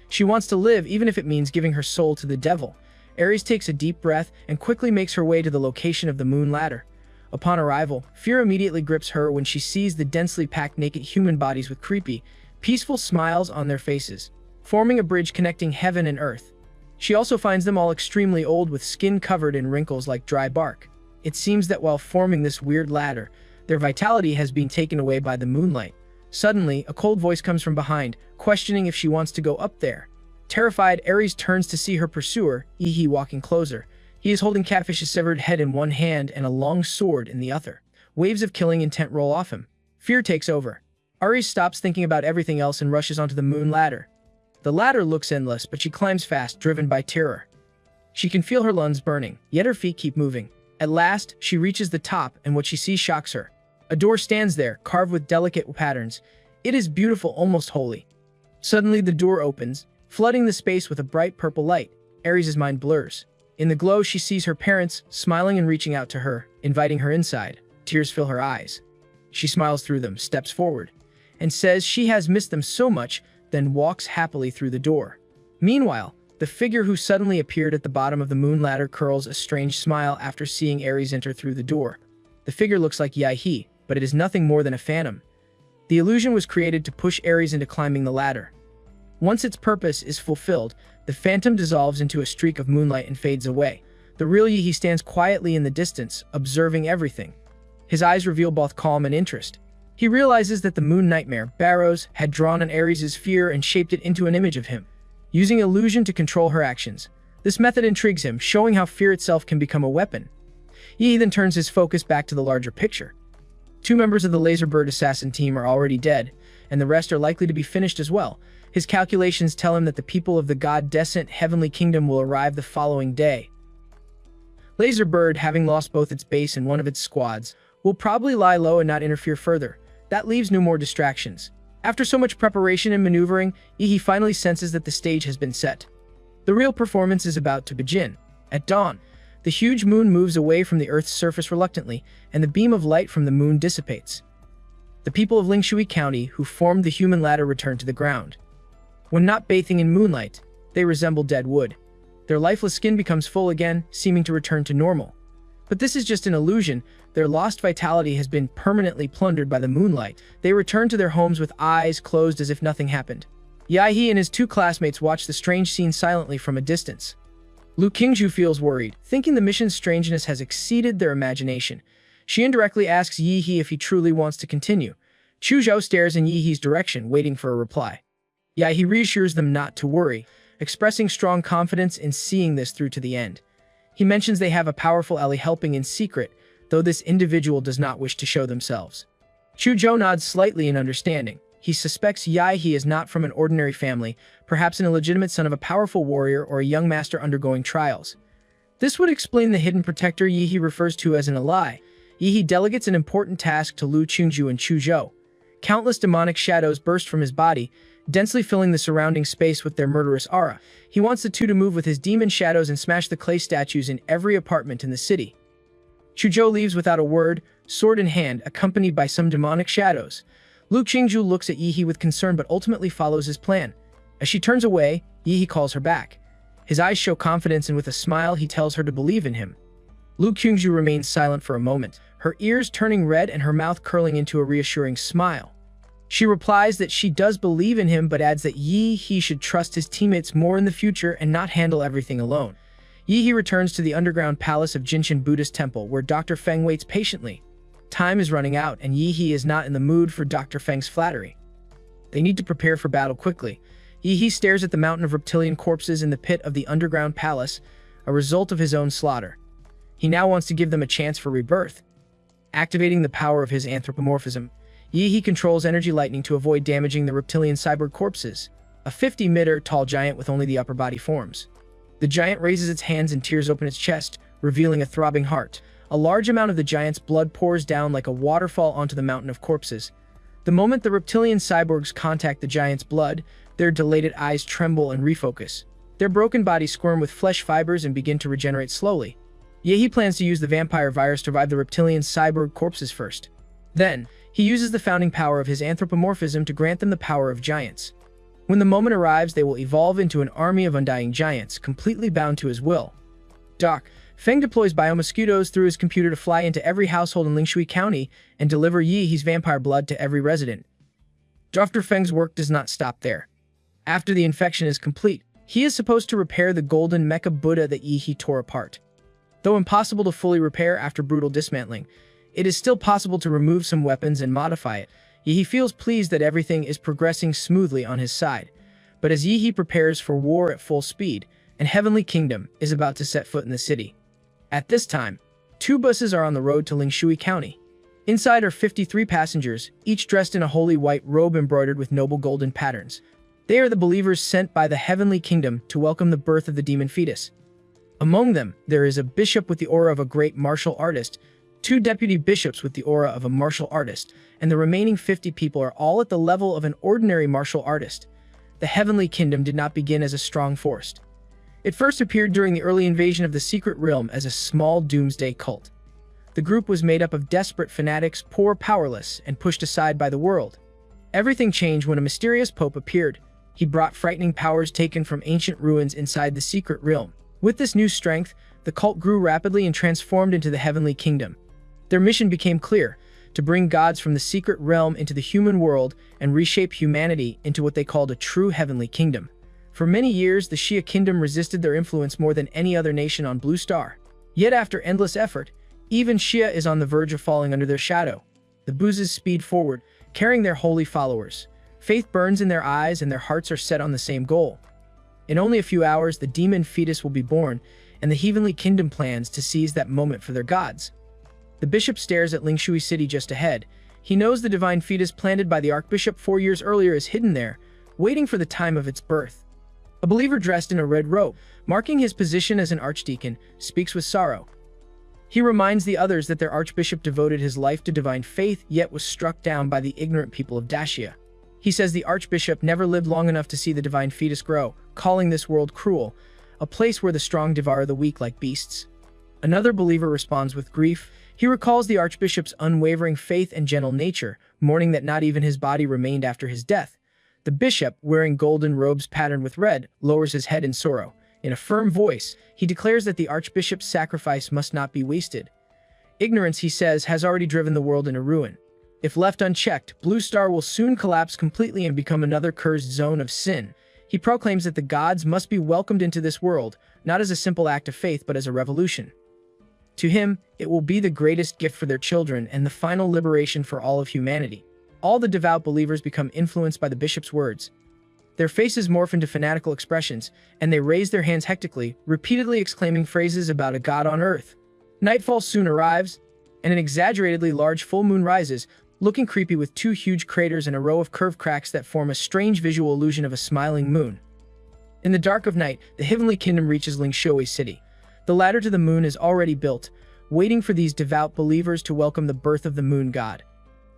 S1: She wants to live even if it means giving her soul to the devil. Aries takes a deep breath and quickly makes her way to the location of the moon ladder. Upon arrival, fear immediately grips her when she sees the densely packed naked human bodies with creepy, peaceful smiles on their faces, forming a bridge connecting heaven and earth. She also finds them all extremely old with skin covered in wrinkles like dry bark. It seems that while forming this weird ladder, their vitality has been taken away by the moonlight. Suddenly, a cold voice comes from behind, questioning if she wants to go up there. Terrified, Aries turns to see her pursuer, Yi walking closer. He is holding Catfish's severed head in one hand and a long sword in the other. Waves of killing intent roll off him. Fear takes over. Aries stops thinking about everything else and rushes onto the moon ladder. The ladder looks endless, but she climbs fast, driven by terror. She can feel her lungs burning, yet her feet keep moving. At last, she reaches the top, and what she sees shocks her. A door stands there, carved with delicate patterns. It is beautiful, almost holy. Suddenly, the door opens, flooding the space with a bright purple light. Aries' mind blurs. In the glow, she sees her parents, smiling and reaching out to her, inviting her inside. Tears fill her eyes. She smiles through them, steps forward, and says she has missed them so much, then walks happily through the door. Meanwhile, the figure who suddenly appeared at the bottom of the moon ladder curls a strange smile after seeing Aries enter through the door. The figure looks like Yi, but it is nothing more than a phantom. The illusion was created to push Aries into climbing the ladder. Once its purpose is fulfilled, the phantom dissolves into a streak of moonlight and fades away. The real Yi stands quietly in the distance, observing everything. His eyes reveal both calm and interest. He realizes that the moon nightmare, Barrows, had drawn on Aries' fear and shaped it into an image of him, using illusion to control her actions. This method intrigues him, showing how fear itself can become a weapon. Yi then turns his focus back to the larger picture. 2 members of the Laserbird assassin team are already dead, and the rest are likely to be finished as well. His calculations tell him that the people of the god-descent heavenly kingdom will arrive the following day. Laserbird, having lost both its base and one of its squads, will probably lie low and not interfere further. That leaves no more distractions. After so much preparation and maneuvering, Yi finally senses that the stage has been set. The real performance is about to begin. At dawn, the huge moon moves away from the Earth's surface reluctantly, and the beam of light from the moon dissipates. The people of Lingshui County who formed the human ladder return to the ground. When not bathing in moonlight, they resemble dead wood. Their lifeless skin becomes full again, seeming to return to normal. But this is just an illusion. Their lost vitality has been permanently plundered by the moonlight. They return to their homes with eyes closed as if nothing happened. Yi and his 2 classmates watch the strange scene silently from a distance. Lu Qingzhu feels worried, thinking the mission's strangeness has exceeded their imagination. She indirectly asks Yi if he truly wants to continue. Chu Zhou stares in Yi's direction, waiting for a reply. Yi reassures them not to worry, expressing strong confidence in seeing this through to the end. He mentions they have a powerful ally helping in secret, though this individual does not wish to show themselves. Chu Zhou nods slightly in understanding. He suspects Yi is not from an ordinary family, perhaps an illegitimate son of a powerful warrior or a young master undergoing trials. This would explain the hidden protector Yi refers to as an ally. Yi delegates an important task to Lu Qingzhu and Chu Zhou. Countless demonic shadows burst from his body, densely filling the surrounding space with their murderous aura. He wants the 2 to move with his demon shadows and smash the clay statues in every apartment in the city. Chu Zhou leaves without a word, sword in hand, accompanied by some demonic shadows. Lu Qingzhu looks at Yi with concern but ultimately follows his plan. As she turns away, Yi calls her back. His eyes show confidence, and with a smile he tells her to believe in him. Lu Qingzhu remains silent for a moment, her ears turning red and her mouth curling into a reassuring smile. She replies that she does believe in him but adds that Yi should trust his teammates more in the future and not handle everything alone. Yi returns to the underground palace of Jinshan Buddhist Temple, where Dr. Feng waits patiently. Time is running out, and Yi is not in the mood for Dr. Feng's flattery. They need to prepare for battle quickly. Yi stares at the mountain of reptilian corpses in the pit of the underground palace, a result of his own slaughter. He now wants to give them a chance for rebirth. Activating the power of his anthropomorphism, Yi controls energy lightning to avoid damaging the reptilian cyborg corpses. A 50-meter tall giant with only the upper body forms. The giant raises its hands and tears open its chest, revealing a throbbing heart. A large amount of the giant's blood pours down like a waterfall onto the mountain of corpses. The moment the reptilian cyborgs contact the giant's blood, their dilated eyes tremble and refocus. Their broken bodies squirm with flesh fibers and begin to regenerate slowly. Yi plans to use the vampire virus to revive the reptilian cyborg corpses first. Then, he uses the founding power of his anthropomorphism to grant them the power of giants. When the moment arrives, they will evolve into an army of undying giants, completely bound to his will. Doc Feng deploys biomosquitoes through his computer to fly into every household in Lingshui County and deliver Yi's vampire blood to every resident. Dr. Feng's work does not stop there. After the infection is complete, he is supposed to repair the golden mecha Buddha that Yi tore apart. Though impossible to fully repair after brutal dismantling, it is still possible to remove some weapons and modify it. Yi feels pleased that everything is progressing smoothly on his side. But as Yi prepares for war at full speed, an heavenly kingdom is about to set foot in the city. At this time, 2 buses are on the road to Lingshui County. Inside are 53 passengers, each dressed in a holy white robe embroidered with noble golden patterns. They are the believers sent by the heavenly kingdom to welcome the birth of the demon fetus. Among them, there is a bishop with the aura of a great martial artist, 2 deputy bishops with the aura of a martial artist, and the remaining 50 people are all at the level of an ordinary martial artist. The heavenly kingdom did not begin as a strong force. It first appeared during the early invasion of the secret realm as a small doomsday cult. The group was made up of desperate fanatics, poor, powerless, and pushed aside by the world. Everything changed when a mysterious pope appeared. He brought frightening powers taken from ancient ruins inside the secret realm. With this new strength, the cult grew rapidly and transformed into the heavenly kingdom. Their mission became clear: to bring gods from the secret realm into the human world and reshape humanity into what they called a true heavenly kingdom. For many years, the Xia kingdom resisted their influence more than any other nation on Blue Star. Yet after endless effort, even Xia is on the verge of falling under their shadow. The Boozes speed forward, carrying their holy followers. Faith burns in their eyes and their hearts are set on the same goal. In only a few hours, the demon fetus will be born, and the heavenly kingdom plans to seize that moment for their gods. The bishop stares at Lingshui City just ahead. He knows the divine fetus planted by the archbishop 4 years earlier is hidden there, waiting for the time of its birth. A believer dressed in a red robe, marking his position as an archdeacon, speaks with sorrow. He reminds the others that their archbishop devoted his life to divine faith, yet was struck down by the ignorant people of Dacia. He says the archbishop never lived long enough to see the divine fetus grow, calling this world cruel, a place where the strong devour the weak like beasts. Another believer responds with grief. He recalls the archbishop's unwavering faith and gentle nature, mourning that not even his body remained after his death. The bishop, wearing golden robes patterned with red, lowers his head in sorrow. In a firm voice, he declares that the archbishop's sacrifice must not be wasted. Ignorance, he says, has already driven the world into ruin. If left unchecked, Blue Star will soon collapse completely and become another cursed zone of sin. He proclaims that the gods must be welcomed into this world, not as a simple act of faith but as a revolution. To him, it will be the greatest gift for their children and the final liberation for all of humanity. All the devout believers become influenced by the bishop's words. Their faces morph into fanatical expressions, and they raise their hands hectically, repeatedly exclaiming phrases about a god on earth. Nightfall soon arrives, and an exaggeratedly large full moon rises, looking creepy with 2 huge craters and a row of curved cracks that form a strange visual illusion of a smiling moon. In the dark of night, the heavenly kingdom reaches Lingshui City. The ladder to the moon is already built, waiting for these devout believers to welcome the birth of the moon god.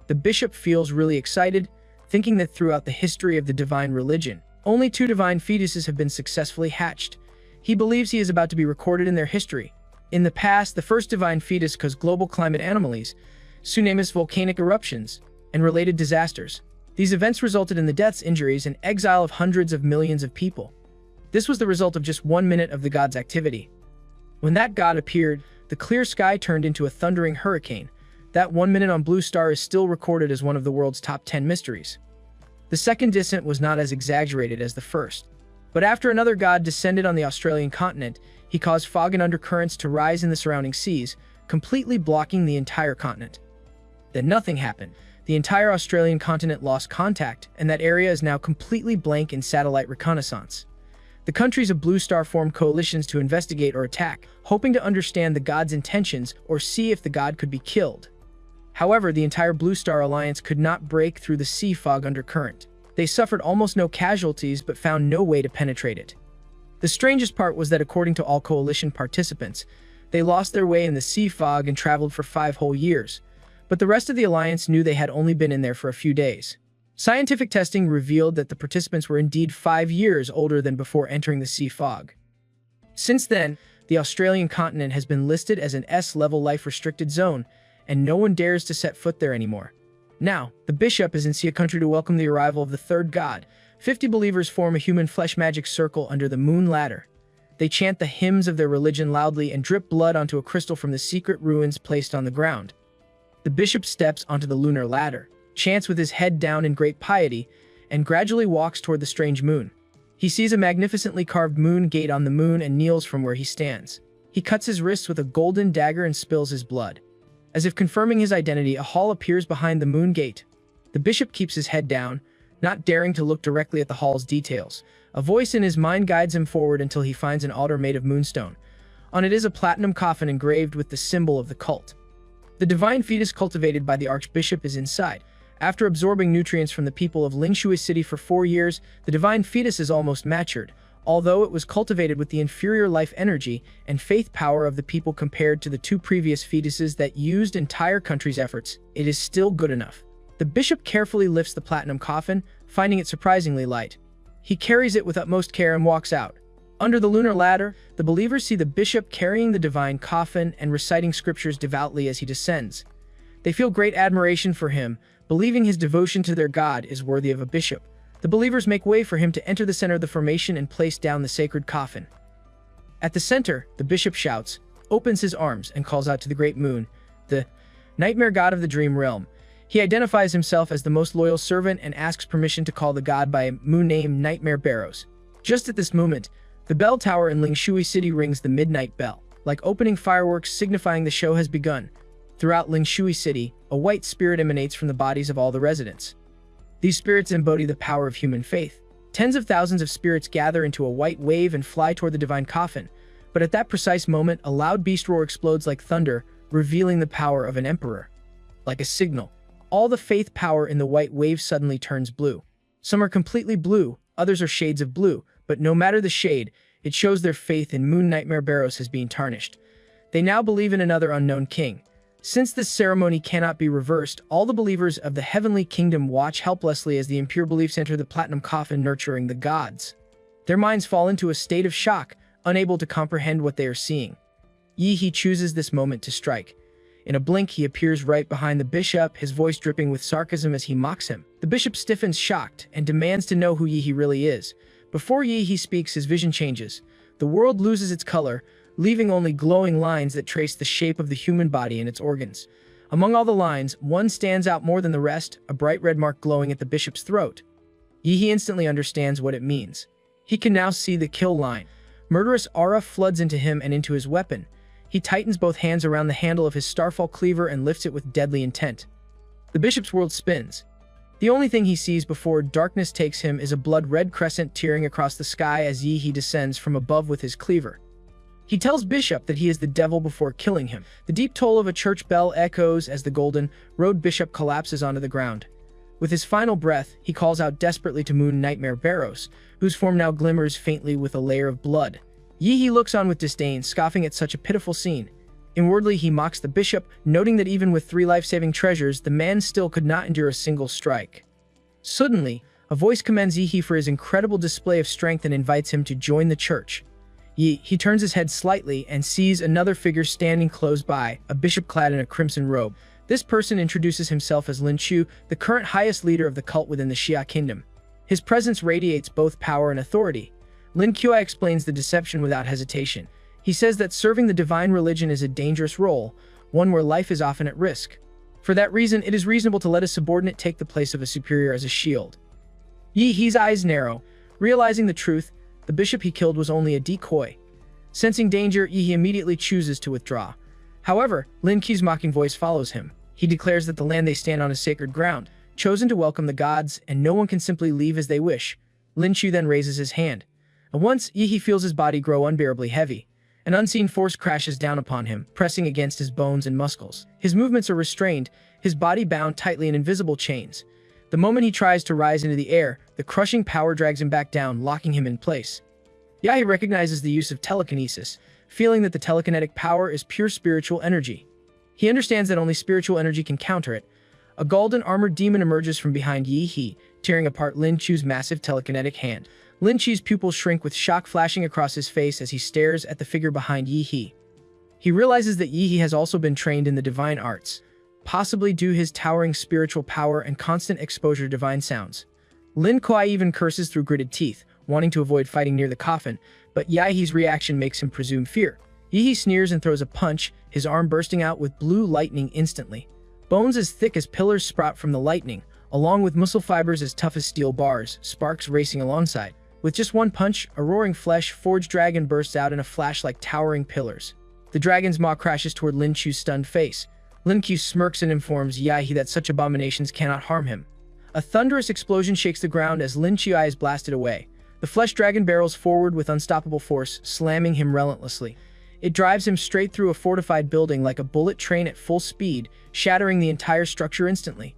S1: The bishop feels really excited, thinking that throughout the history of the divine religion, only 2 divine fetuses have been successfully hatched. He believes he is about to be recorded in their history. In the past, the first divine fetus caused global climate anomalies, tsunamis, volcanic eruptions, and related disasters. These events resulted in the deaths, injuries, and exile of hundreds of millions of people. This was the result of just 1 minute of the god's activity. When that god appeared, the clear sky turned into a thundering hurricane. That 1 minute on Blue Star is still recorded as one of the world's top 10 mysteries. The second descent was not as exaggerated as the first. But after another god descended on the Australian continent, he caused fog and undercurrents to rise in the surrounding seas, completely blocking the entire continent. Then nothing happened. The entire Australian continent lost contact, and that area is now completely blank in satellite reconnaissance. The countries of Blue Star formed coalitions to investigate or attack, hoping to understand the god's intentions or see if the god could be killed. However, the entire Blue Star alliance could not break through the sea fog undercurrent. They suffered almost no casualties but found no way to penetrate it. The strangest part was that according to all coalition participants, they lost their way in the sea fog and traveled for 5 whole years, but the rest of the alliance knew they had only been in there for a few days. Scientific testing revealed that the participants were indeed 5 years older than before entering the sea fog. Since then, the Australian continent has been listed as an S-level life-restricted zone, and no one dares to set foot there anymore. Now, the bishop is in Sia country to welcome the arrival of the third god. 50 believers form a human flesh magic circle under the moon ladder. They chant the hymns of their religion loudly and drip blood onto a crystal from the secret ruins placed on the ground. The bishop steps onto the lunar ladder, chants with his head down in great piety, and gradually walks toward the strange moon. He sees a magnificently carved moon gate on the moon and kneels from where he stands. He cuts his wrists with a golden dagger and spills his blood. As if confirming his identity, a hall appears behind the moon gate. The bishop keeps his head down, not daring to look directly at the hall's details. A voice in his mind guides him forward until he finds an altar made of moonstone. On it is a platinum coffin engraved with the symbol of the cult. The divine fetus cultivated by the archbishop is inside. After absorbing nutrients from the people of Lingshui City for 4 years, the divine fetus is almost matured. Although it was cultivated with the inferior life energy and faith power of the people compared to the 2 previous fetuses that used entire country's efforts, it is still good enough. The bishop carefully lifts the platinum coffin, finding it surprisingly light. He carries it with utmost care and walks out. Under the lunar ladder, the believers see the bishop carrying the divine coffin and reciting scriptures devoutly as he descends. They feel great admiration for him, believing his devotion to their god is worthy of a bishop. The believers make way for him to enter the center of the formation and place down the sacred coffin. At the center, the bishop shouts, opens his arms, and calls out to the great moon, the nightmare god of the dream realm. He identifies himself as the most loyal servant and asks permission to call the god by a moon named Nightmare Barrows. Just at this moment, the bell tower in Lingshui City rings the midnight bell, like opening fireworks signifying the show has begun. Throughout Lingshui City, a white spirit emanates from the bodies of all the residents. These spirits embody the power of human faith. Tens of thousands of spirits gather into a white wave and fly toward the divine coffin. But at that precise moment, a loud beast roar explodes like thunder, revealing the power of an emperor. Like a signal, all the faith power in the white wave suddenly turns blue. Some are completely blue, others are shades of blue, but no matter the shade, it shows their faith in Moon Nightmare Barrows has been tarnished. They now believe in another unknown king. Since this ceremony cannot be reversed, all the believers of the heavenly kingdom watch helplessly as the impure beliefs enter the platinum coffin nurturing the gods. Their minds fall into a state of shock, unable to comprehend what they are seeing. He chooses this moment to strike. In a blink, he appears right behind the bishop, his voice dripping with sarcasm as he mocks him. The bishop stiffens, shocked, and demands to know who he really is. Before he speaks, his vision changes. The world loses its color, leaving only glowing lines that trace the shape of the human body and its organs. Among all the lines, one stands out more than the rest, a bright red mark glowing at the bishop's throat. He instantly understands what it means. He can now see the kill line. Murderous aura floods into him and into his weapon. He tightens both hands around the handle of his starfall cleaver and lifts it with deadly intent. The bishop's world spins. The only thing he sees before darkness takes him is a blood-red crescent tearing across the sky as he descends from above with his cleaver. He tells Bishop that he is the devil before killing him. The deep toll of a church bell echoes as the golden robed bishop collapses onto the ground. With his final breath, he calls out desperately to Moon Nightmare Barrows, whose form now glimmers faintly with a layer of blood. He looks on with disdain, scoffing at such a pitiful scene. Inwardly, he mocks the bishop, noting that even with 3 life-saving treasures, the man still could not endure a single strike. Suddenly, a voice commends Yi for his incredible display of strength and invites him to join the church. He turns his head slightly and sees another figure standing close by, a bishop clad in a crimson robe. This person introduces himself as Lin Chu, the current highest leader of the cult within the Xia Kingdom. His presence radiates both power and authority. Lin Qi explains the deception without hesitation. He says that serving the divine religion is a dangerous role, one where life is often at risk. For that reason, it is reasonable to let a subordinate take the place of a superior as a shield. Yi's eyes narrow. Realizing the truth, The bishop he killed was only a decoy. Sensing danger, Yi immediately chooses to withdraw. However, Lin Qi's mocking voice follows him. He declares that the land they stand on is sacred ground, chosen to welcome the gods, and no one can simply leave as they wish. Lin Qiu then raises his hand. At once, Yi feels his body grow unbearably heavy. An unseen force crashes down upon him, pressing against his bones and muscles. His movements are restrained, his body bound tightly in invisible chains. The moment he tries to rise into the air, the crushing power drags him back down, locking him in place. Yahe recognizes the use of telekinesis, feeling that the telekinetic power is pure spiritual energy. He understands that only spiritual energy can counter it. A golden armored demon emerges from behind Yi, tearing apart Lin Qiu's massive telekinetic hand. Lin Qiu's pupils shrink with shock flashing across his face as he stares at the figure behind Yi. He realizes that Yi has also been trained in the divine arts, possibly due his towering spiritual power and constant exposure to divine sounds. Lin Kuai even curses through gritted teeth, wanting to avoid fighting near the coffin, but Yahe's reaction makes him presume fear. Yi sneers and throws a punch, his arm bursting out with blue lightning instantly. Bones as thick as pillars sprout from the lightning, along with muscle fibers as tough as steel bars, sparks racing alongside. With just one punch, a roaring flesh-forged dragon bursts out in a flash like towering pillars. The dragon's maw crashes toward Lin Qiu's stunned face. Lin Qiu smirks and informs Yahe that such abominations cannot harm him. A thunderous explosion shakes the ground as Lin Qiu is blasted away. The flesh dragon barrels forward with unstoppable force, slamming him relentlessly. It drives him straight through a fortified building like a bullet train at full speed, shattering the entire structure instantly.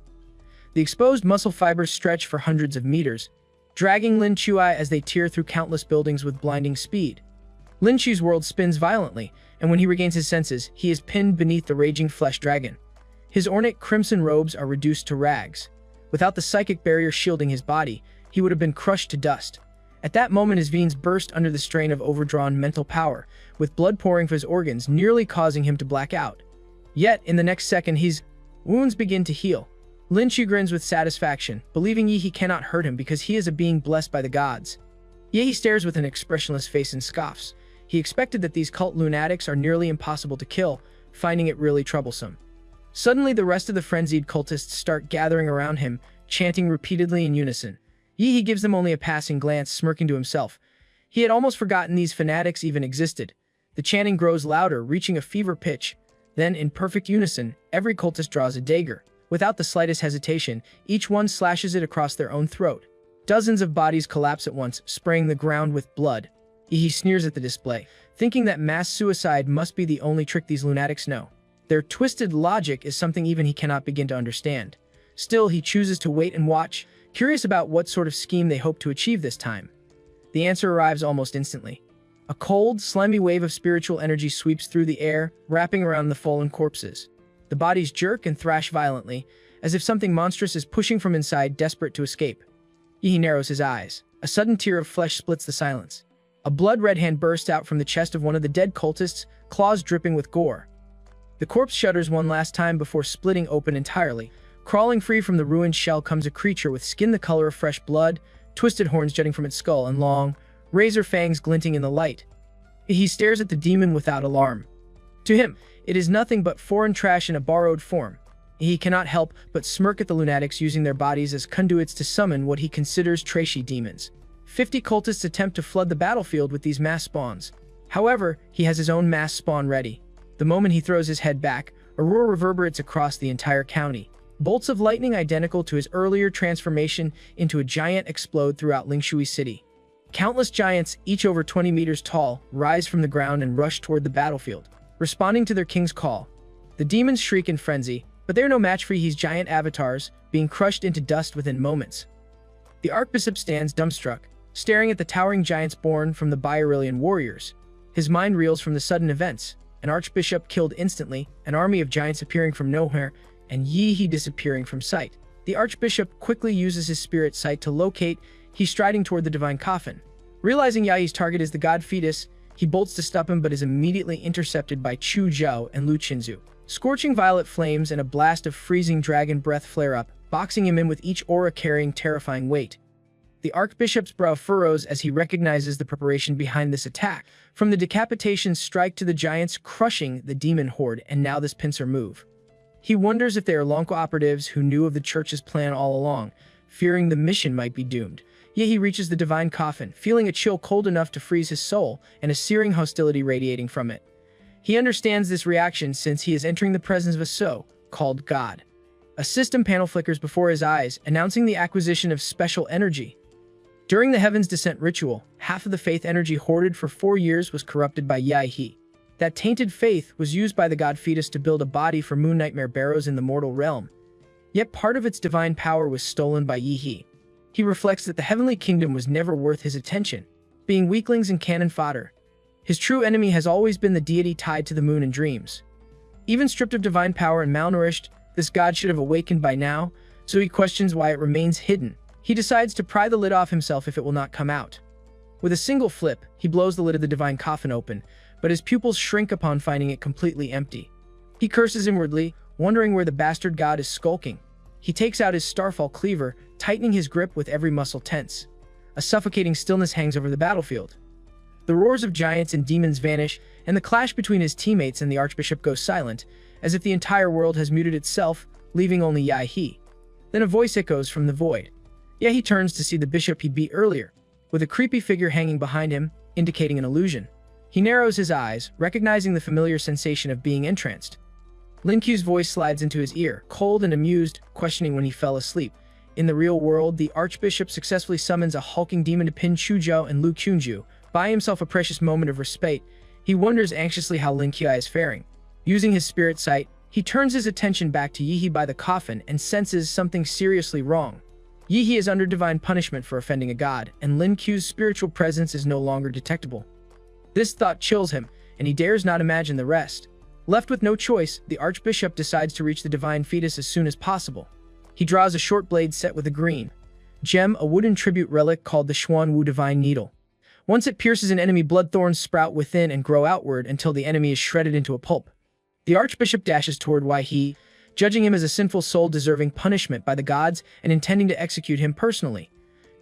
S1: The exposed muscle fibers stretch for hundreds of meters, dragging Lin Qiu as they tear through countless buildings with blinding speed. Lin Qiu's world spins violently, and when he regains his senses, he is pinned beneath the raging flesh dragon. His ornate crimson robes are reduced to rags. Without the psychic barrier shielding his body, he would have been crushed to dust. At that moment, his veins burst under the strain of overdrawn mental power, with blood pouring from his organs, nearly causing him to black out. Yet, in the next second, his wounds begin to heal. Lin Qiu grins with satisfaction, believing Yi cannot hurt him because he is a being blessed by the gods. Yi stares with an expressionless face and scoffs. He expected that these cult lunatics are nearly impossible to kill, finding it really troublesome. Suddenly, the rest of the frenzied cultists start gathering around him, chanting repeatedly in unison. Yi gives them only a passing glance, smirking to himself. He had almost forgotten these fanatics even existed. The chanting grows louder, reaching a fever pitch. Then, in perfect unison, every cultist draws a dagger. Without the slightest hesitation, each one slashes it across their own throat. Dozens of bodies collapse at once, spraying the ground with blood. Yi sneers at the display, thinking that mass suicide must be the only trick these lunatics know. Their twisted logic is something even he cannot begin to understand. Still, he chooses to wait and watch, curious about what sort of scheme they hope to achieve this time. The answer arrives almost instantly. A cold, slimy wave of spiritual energy sweeps through the air, wrapping around the fallen corpses. The bodies jerk and thrash violently, as if something monstrous is pushing from inside, desperate to escape. Yi narrows his eyes. A sudden tear of flesh splits the silence. A blood-red hand bursts out from the chest of one of the dead cultists, claws dripping with gore. The corpse shudders one last time before splitting open entirely. Crawling free from the ruined shell comes a creature with skin the color of fresh blood, twisted horns jutting from its skull, and long, razor fangs glinting in the light. He stares at the demon without alarm. To him, it is nothing but foreign trash in a borrowed form. He cannot help but smirk at the lunatics using their bodies as conduits to summon what he considers trashy demons. 50 cultists attempt to flood the battlefield with these mass spawns. However, he has his own mass spawn ready. The moment he throws his head back, a roar reverberates across the entire county. Bolts of lightning identical to his earlier transformation into a giant explode throughout Lingshui City. Countless giants, each over 20 meters tall, rise from the ground and rush toward the battlefield, responding to their king's call. The demons shriek in frenzy, but they are no match for Yi's giant avatars, being crushed into dust within moments. The Archbishop stands dumbstruck, staring at the towering giants born from the Byarillion warriors. His mind reels from the sudden events. An archbishop killed instantly, an army of giants appearing from nowhere, and Yi disappearing from sight. The archbishop quickly uses his spirit sight to locate He striding toward the divine coffin. Realizing Yahi's target is the god fetus, he bolts to stop him but is immediately intercepted by Chu Zhao and Lu Qinzu. Scorching violet flames and a blast of freezing dragon breath flare up, boxing him in with each aura carrying terrifying weight. The archbishop's brow furrows as he recognizes the preparation behind this attack. From the decapitation strike to the giants crushing the demon horde, and now this pincer move. He wonders if they are Lonko operatives who knew of the church's plan all along, fearing the mission might be doomed. He reaches the divine coffin, feeling a chill cold enough to freeze his soul and a searing hostility radiating from it. He understands this reaction since he is entering the presence of a so-called god. A system panel flickers before his eyes, announcing the acquisition of special energy. During the Heaven's Descent ritual, half of the faith energy hoarded for 4 years was corrupted by Yahe. That tainted faith was used by the god fetus to build a body for Moon Nightmare Barrows in the mortal realm. Yet part of its divine power was stolen by Yahe. He reflects that the heavenly kingdom was never worth his attention, being weaklings and cannon fodder. His true enemy has always been the deity tied to the moon in dreams. Even stripped of divine power and malnourished, this god should have awakened by now, so he questions why it remains hidden. He decides to pry the lid off himself if it will not come out. With a single flip, he blows the lid of the divine coffin open, but his pupils shrink upon finding it completely empty. He curses inwardly, wondering where the bastard god is skulking. He takes out his starfall cleaver, tightening his grip with every muscle tense. A suffocating stillness hangs over the battlefield. The roars of giants and demons vanish, and the clash between his teammates and the archbishop goes silent, as if the entire world has muted itself, leaving only Yahe. Then a voice echoes from the void. Yahe turns to see the bishop he beat earlier, with a creepy figure hanging behind him, indicating an illusion. He narrows his eyes, recognizing the familiar sensation of being entranced. Linkyu's voice slides into his ear, cold and amused, questioning when he fell asleep. In the real world, the archbishop successfully summons a hulking demon to pin Chuzhou and Lu Qingju, buying himself a precious moment of respite. He wonders anxiously how Linky is faring. Using his spirit sight, he turns his attention back to Yahe by the coffin and senses something seriously wrong. Yahe is under divine punishment for offending a god, and Linkyu's spiritual presence is no longer detectable. This thought chills him, and he dares not imagine the rest. Left with no choice, the archbishop decides to reach the divine fetus as soon as possible. He draws a short blade set with a green gem, a wooden tribute relic called the Xuan Wu Divine Needle. Once it pierces an enemy, blood thorns sprout within and grow outward until the enemy is shredded into a pulp. The archbishop dashes toward Yahe, judging him as a sinful soul deserving punishment by the gods and intending to execute him personally.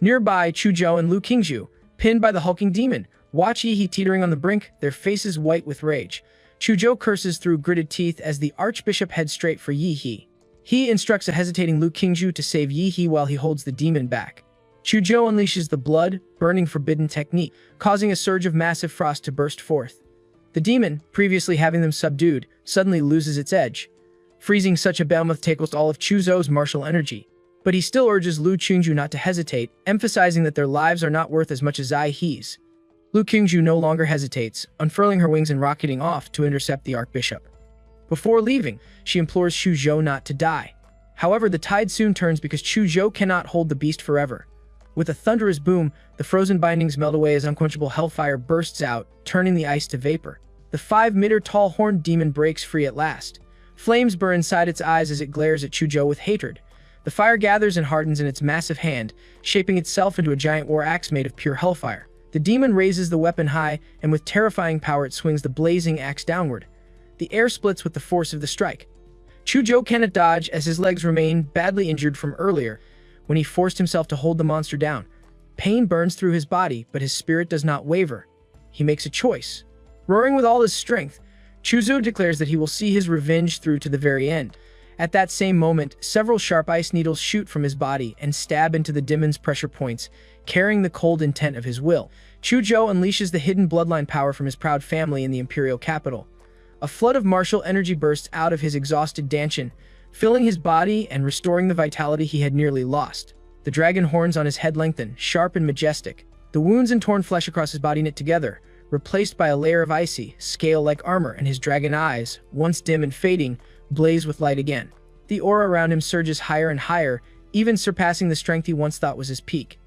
S1: Nearby, Chuzhou and Lu Qingju, pinned by the hulking demon, watch Yahe teetering on the brink, their faces white with rage. Chuzhou curses through gritted teeth as the archbishop heads straight for Yahe. He instructs a hesitating Lu Qingju to save Yahe while he holds the demon back. Chuzhou unleashes the blood-burning forbidden technique, causing a surge of massive frost to burst forth. The demon, previously having them subdued, suddenly loses its edge. Freezing such a behemoth takes all of Chuzhou's martial energy. But he still urges Lu Qingju not to hesitate, emphasizing that their lives are not worth as much as Yahe's. Lu Qingju no longer hesitates, unfurling her wings and rocketing off to intercept the archbishop. Before leaving, she implores Chuzhou not to die. However, the tide soon turns because Chuzhou cannot hold the beast forever. With a thunderous boom, the frozen bindings melt away as unquenchable hellfire bursts out, turning the ice to vapor. The 5-meter-tall horned demon breaks free at last. Flames burn inside its eyes as it glares at Chuzhou with hatred. The fire gathers and hardens in its massive hand, shaping itself into a giant war axe made of pure hellfire. The demon raises the weapon high, and with terrifying power it swings the blazing axe downward. The air splits with the force of the strike. Chuzhou cannot dodge as his legs remain badly injured from earlier, when he forced himself to hold the monster down. Pain burns through his body, but his spirit does not waver. He makes a choice. Roaring with all his strength, Chuzhou declares that he will see his revenge through to the very end. At that same moment, several sharp ice needles shoot from his body and stab into the demon's pressure points, carrying the cold intent of his will. Chuzhou unleashes the hidden bloodline power from his proud family in the imperial capital. A flood of martial energy bursts out of his exhausted Danshin, filling his body and restoring the vitality he had nearly lost. The dragon horns on his head lengthen, sharp and majestic. The wounds and torn flesh across his body knit together, replaced by a layer of icy, scale-like armor, and his dragon eyes, once dim and fading, blaze with light again. The aura around him surges higher and higher, even surpassing the strength he once thought was his peak.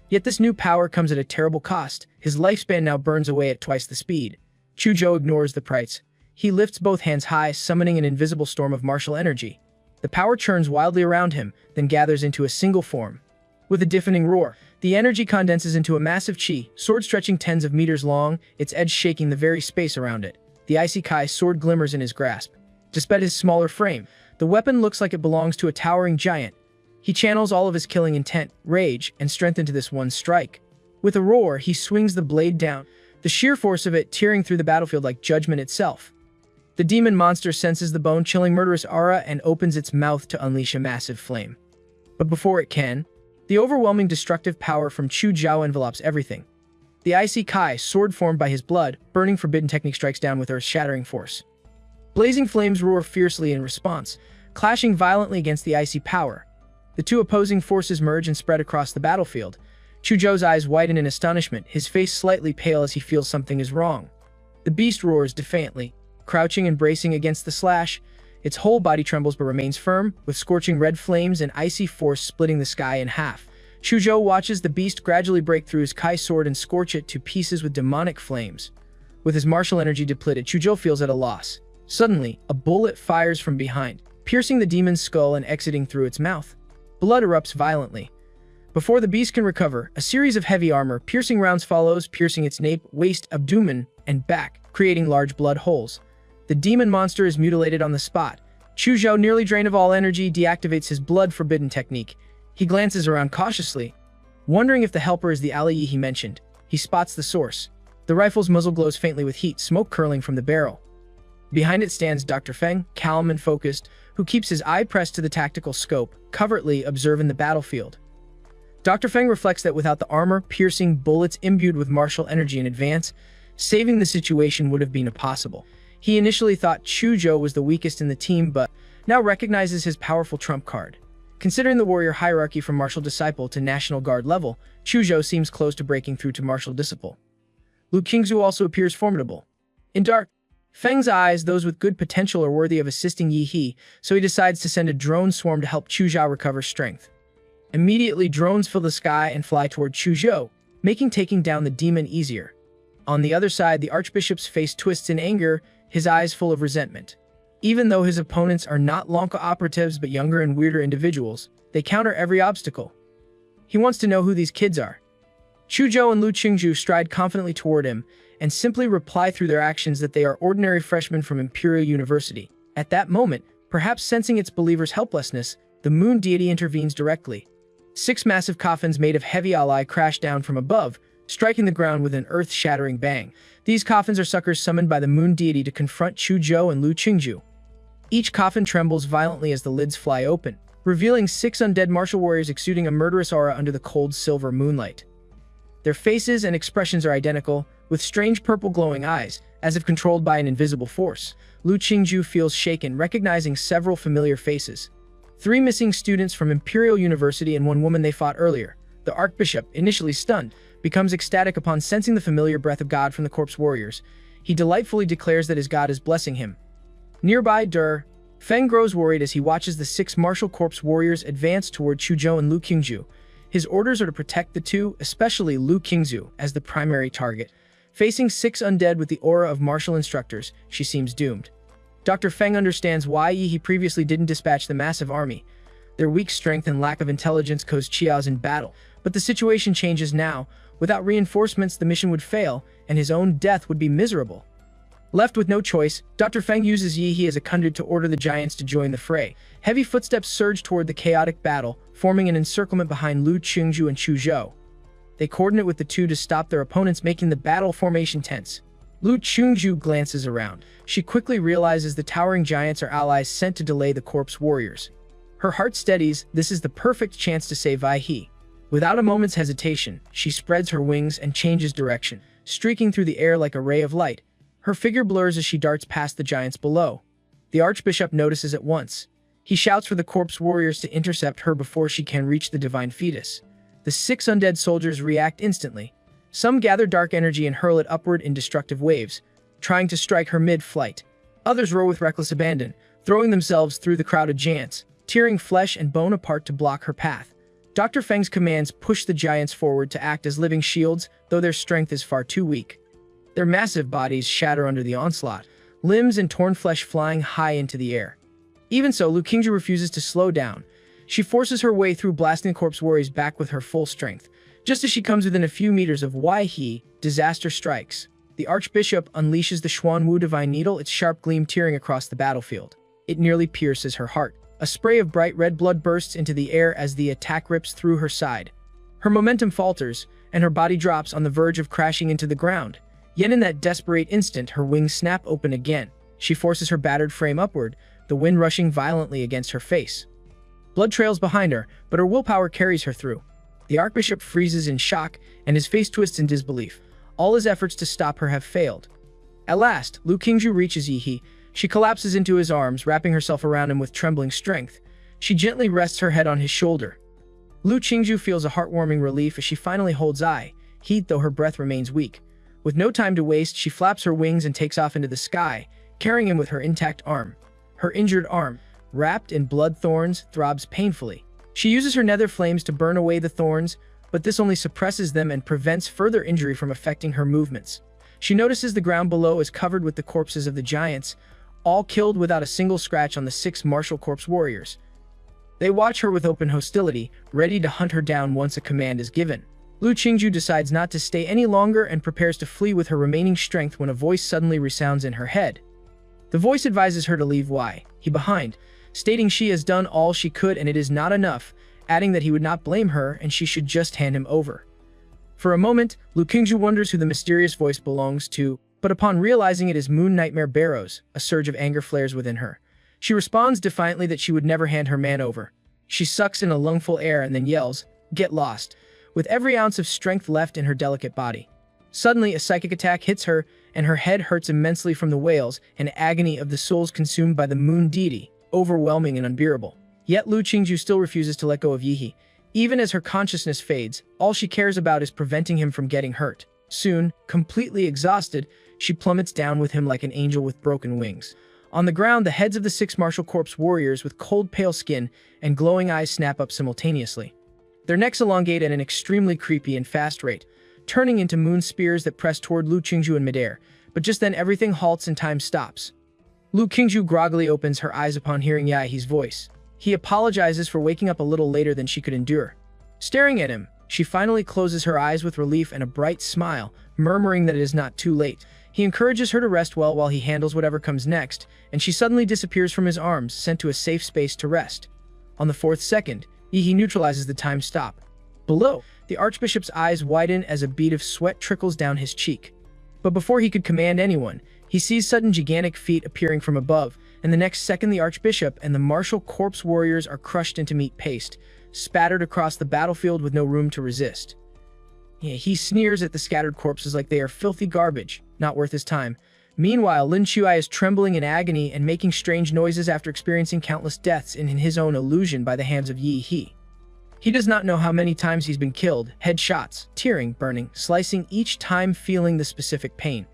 S1: Yet this new power comes at a terrible cost. His lifespan now burns away at twice the speed. Chuzhou ignores the price. He lifts both hands high, summoning an invisible storm of martial energy. The power churns wildly around him, then gathers into a single form. With a deafening roar, the energy condenses into a massive chi, sword stretching tens of meters long, its edge shaking the very space around it. The icy kai sword glimmers in his grasp. Despite his smaller frame, the weapon looks like it belongs to a towering giant. He channels all of his killing intent, rage, and strength into this one strike. With a roar, he swings the blade down, the sheer force of it tearing through the battlefield like judgment itself. The demon monster senses the bone-chilling murderous aura and opens its mouth to unleash a massive flame. But before it can, The overwhelming destructive power from Chu Zhao envelops everything. The icy Kai, sword formed by his blood, burning forbidden technique strikes down with earth-shattering force. Blazing flames roar fiercely in response, clashing violently against the icy power. The two opposing forces merge and spread across the battlefield. Chu Zhao's eyes widen in astonishment, his face slightly pale as he feels something is wrong. The beast roars defiantly, crouching and bracing against the slash. Its whole body trembles but remains firm, with scorching red flames and icy force splitting the sky in half. Chu Zhao watches the beast gradually break through his Kai sword and scorch it to pieces with demonic flames. With his martial energy depleted, Chu Zhao feels at a loss. Suddenly, a bullet fires from behind, piercing the demon's skull and exiting through its mouth. Blood erupts violently. Before the beast can recover, a series of heavy armor-piercing rounds follows, piercing its nape, waist, abdomen, and back, creating large blood holes. The demon monster is mutilated on the spot. Chu Zhao, nearly drained of all energy, deactivates his blood-forbidden technique. He glances around cautiously, wondering if the helper is the ally he mentioned. He spots the source. The rifle's muzzle glows faintly with heat, smoke curling from the barrel. Behind it stands Dr. Feng, calm and focused, who keeps his eye pressed to the tactical scope, covertly observing the battlefield. Dr. Feng reflects that without the armor-piercing bullets imbued with martial energy in advance, saving the situation would have been impossible. He initially thought Chu Zhao was the weakest in the team, but now recognizes his powerful trump card. Considering the warrior hierarchy from martial disciple to National Guard level, Chu Zhao seems close to breaking through to martial disciple. Lu Qingzu also appears formidable. In dark, Feng's eyes, those with good potential, are worthy of assisting Yi He, so he decides to send a drone swarm to help Chu Zhao recover strength. Immediately, drones fill the sky and fly toward Chu Zhao, making taking down the demon easier. On the other side, the Archbishop's face twists in anger, his eyes full of resentment. Even though his opponents are not Lanka operatives but younger and weirder individuals, they counter every obstacle. He wants to know who these kids are. Chu Zhao and Lu Qingzhu stride confidently toward him and simply reply through their actions that they are ordinary freshmen from Imperial University. At that moment, perhaps sensing its believers' helplessness, the moon deity intervenes directly. 6 massive coffins made of heavy alloy crash down from above, striking the ground with an earth-shattering bang. These coffins are suckers summoned by the moon deity to confront Chu Zhao and Lu Qingzhu. Each coffin trembles violently as the lids fly open, revealing 6 undead martial warriors exuding a murderous aura under the cold silver moonlight. Their faces and expressions are identical, with strange purple glowing eyes, as if controlled by an invisible force. Lu Qingzhu feels shaken, recognizing several familiar faces. 3 missing students from Imperial University and 1 woman they fought earlier. The Archbishop, initially stunned, becomes ecstatic upon sensing the familiar breath of God from the corpse warriors. He delightfully declares that his God is blessing him. Nearby, Feng grows worried as he watches the 6 martial corpse warriors advance toward Chu Zhao and Lu Qingzhu. His orders are to protect the two, especially Lu Qingzhu, as the primary target. Facing 6 undead with the aura of martial instructors, she seems doomed. Dr. Feng understands why he previously didn't dispatch the massive army. Their weak strength and lack of intelligence caused Chiao's in battle, but the situation changes now. Without reinforcements, the mission would fail, and his own death would be miserable. Left with no choice, Dr. Feng uses Yi He as a conduit to order the giants to join the fray. Heavy footsteps surge toward the chaotic battle, forming an encirclement behind Lu Qingzhu and Chu Zhao. They coordinate with the two to stop their opponents, making the battle formation tense. Lu Qingzhu glances around. She quickly realizes the towering giants are allies sent to delay the corpse warriors. Her heart steadies. This is the perfect chance to save Yi He. Without a moment's hesitation, she spreads her wings and changes direction, streaking through the air like a ray of light. Her figure blurs as she darts past the giants below. The Archbishop notices at once. He shouts for the corpse warriors to intercept her before she can reach the divine fetus. The 6 undead soldiers react instantly. Some gather dark energy and hurl it upward in destructive waves, trying to strike her mid-flight. Others roar with reckless abandon, throwing themselves through the crowded giants, tearing flesh and bone apart to block her path. Dr. Feng's commands push the giants forward to act as living shields, though their strength is far too weak. Their massive bodies shatter under the onslaught, limbs and torn flesh flying high into the air. Even so, Lu Qingzhu refuses to slow down. She forces her way through, blasting the corpse warriors back with her full strength. Just as she comes within a few meters of Yi He, disaster strikes. The Archbishop unleashes the Xuanwu Divine Needle, its sharp gleam tearing across the battlefield. It nearly pierces her heart. A spray of bright red blood bursts into the air as the attack rips through her side. Her momentum falters, and her body drops on the verge of crashing into the ground. Yet in that desperate instant, her wings snap open again. She forces her battered frame upward, the wind rushing violently against her face. Blood trails behind her, but her willpower carries her through. The Archbishop freezes in shock, and his face twists in disbelief. All his efforts to stop her have failed. At last, Lu Qingju reaches Yi. She collapses into his arms, wrapping herself around him with trembling strength. She gently rests her head on his shoulder. Lu Qingju feels a heartwarming relief as she finally holds Yi, though her breath remains weak. With no time to waste, she flaps her wings and takes off into the sky, carrying him with her intact arm. Her injured arm, wrapped in blood thorns, throbs painfully. She uses her nether flames to burn away the thorns, but this only suppresses them and prevents further injury from affecting her movements. She notices the ground below is covered with the corpses of the giants, all killed without a single scratch on the 6 martial corpse warriors. They watch her with open hostility, ready to hunt her down once a command is given. Lu Qingju decides not to stay any longer and prepares to flee with her remaining strength when a voice suddenly resounds in her head. The voice advises her to leave Yi behind, stating she has done all she could and it is not enough, adding that he would not blame her and she should just hand him over. For a moment, Lu Qingju wonders who the mysterious voice belongs to, but upon realizing it is Moon Nightmare Barrows, a surge of anger flares within her. She responds defiantly that she would never hand her man over. She sucks in a lungful air and then yells, "Get lost," with every ounce of strength left in her delicate body. Suddenly, a psychic attack hits her, and her head hurts immensely from the wails and agony of the souls consumed by the moon deity, overwhelming and unbearable. Yet Lu Qingju still refuses to let go of Yi. Even as her consciousness fades, all she cares about is preventing him from getting hurt. Soon, completely exhausted, she plummets down with him like an angel with broken wings. On the ground, the heads of the 6 martial corpse warriors with cold pale skin and glowing eyes snap up simultaneously. Their necks elongate at an extremely creepy and fast rate, turning into moon spears that press toward Lu Qingju in midair, but just then everything halts and time stops. Lu Qingju groggily opens her eyes upon hearing Yi's voice. He apologizes for waking up a little later than she could endure. Staring at him, she finally closes her eyes with relief and a bright smile, murmuring that it is not too late. He encourages her to rest well while he handles whatever comes next, and she suddenly disappears from his arms, sent to a safe space to rest. On the 4th second, Yi neutralizes the time stop. Below, the Archbishop's eyes widen as a bead of sweat trickles down his cheek. But before he could command anyone, he sees sudden gigantic feet appearing from above, and the next second the Archbishop and the martial corpse warriors are crushed into meat paste, spattered across the battlefield with no room to resist. He sneers at the scattered corpses like they are filthy garbage, not worth his time. Meanwhile, Lin Shuai is trembling in agony and making strange noises after experiencing countless deaths in his own illusion by the hands of Yi. He does not know how many times he's been killed, headshots, tearing, burning, slicing, each time feeling the specific pain.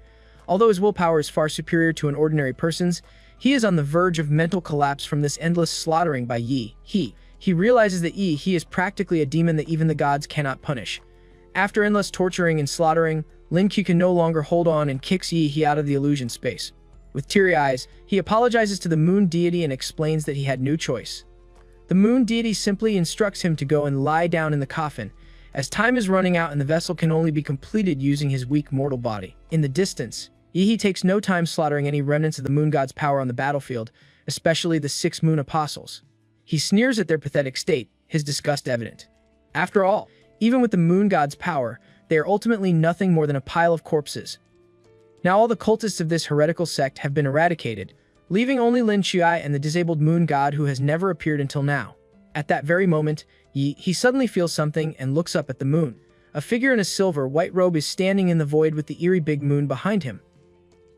S1: Although his willpower is far superior to an ordinary person's, he is on the verge of mental collapse from this endless slaughtering by Yi. He realizes that Yi is practically a demon that even the gods cannot punish. After endless torturing and slaughtering, Lin Q can no longer hold on and kicks Yi out of the illusion space. With teary eyes, he apologizes to the moon deity and explains that he had no choice. The moon deity simply instructs him to go and lie down in the coffin, as time is running out and the vessel can only be completed using his weak mortal body. In the distance, Yi takes no time slaughtering any remnants of the moon god's power on the battlefield, especially the 6 moon apostles. He sneers at their pathetic state, his disgust evident. After all, even with the moon god's power, they are ultimately nothing more than a pile of corpses. Now all the cultists of this heretical sect have been eradicated, leaving only Lin Shuai and the disabled moon god who has never appeared until now. At that very moment, he suddenly feels something and looks up at the moon. A figure in a silver white robe is standing in the void with the eerie big moon behind him.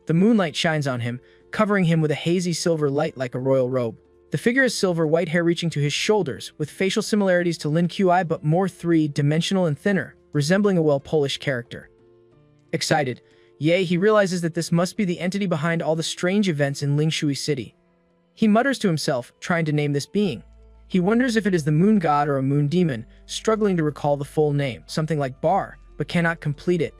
S1: The moonlight shines on him, covering him with a hazy silver light like a royal robe. The figure has silver white hair reaching to his shoulders, with facial similarities to Lin Qi but more three-dimensional and thinner, resembling a well-Polish character. Excited, he realizes that this must be the entity behind all the strange events in Lingshui City. He mutters to himself, trying to name this being. He wonders if it is the moon god or a moon demon, struggling to recall the full name, something like Bar, but cannot complete it.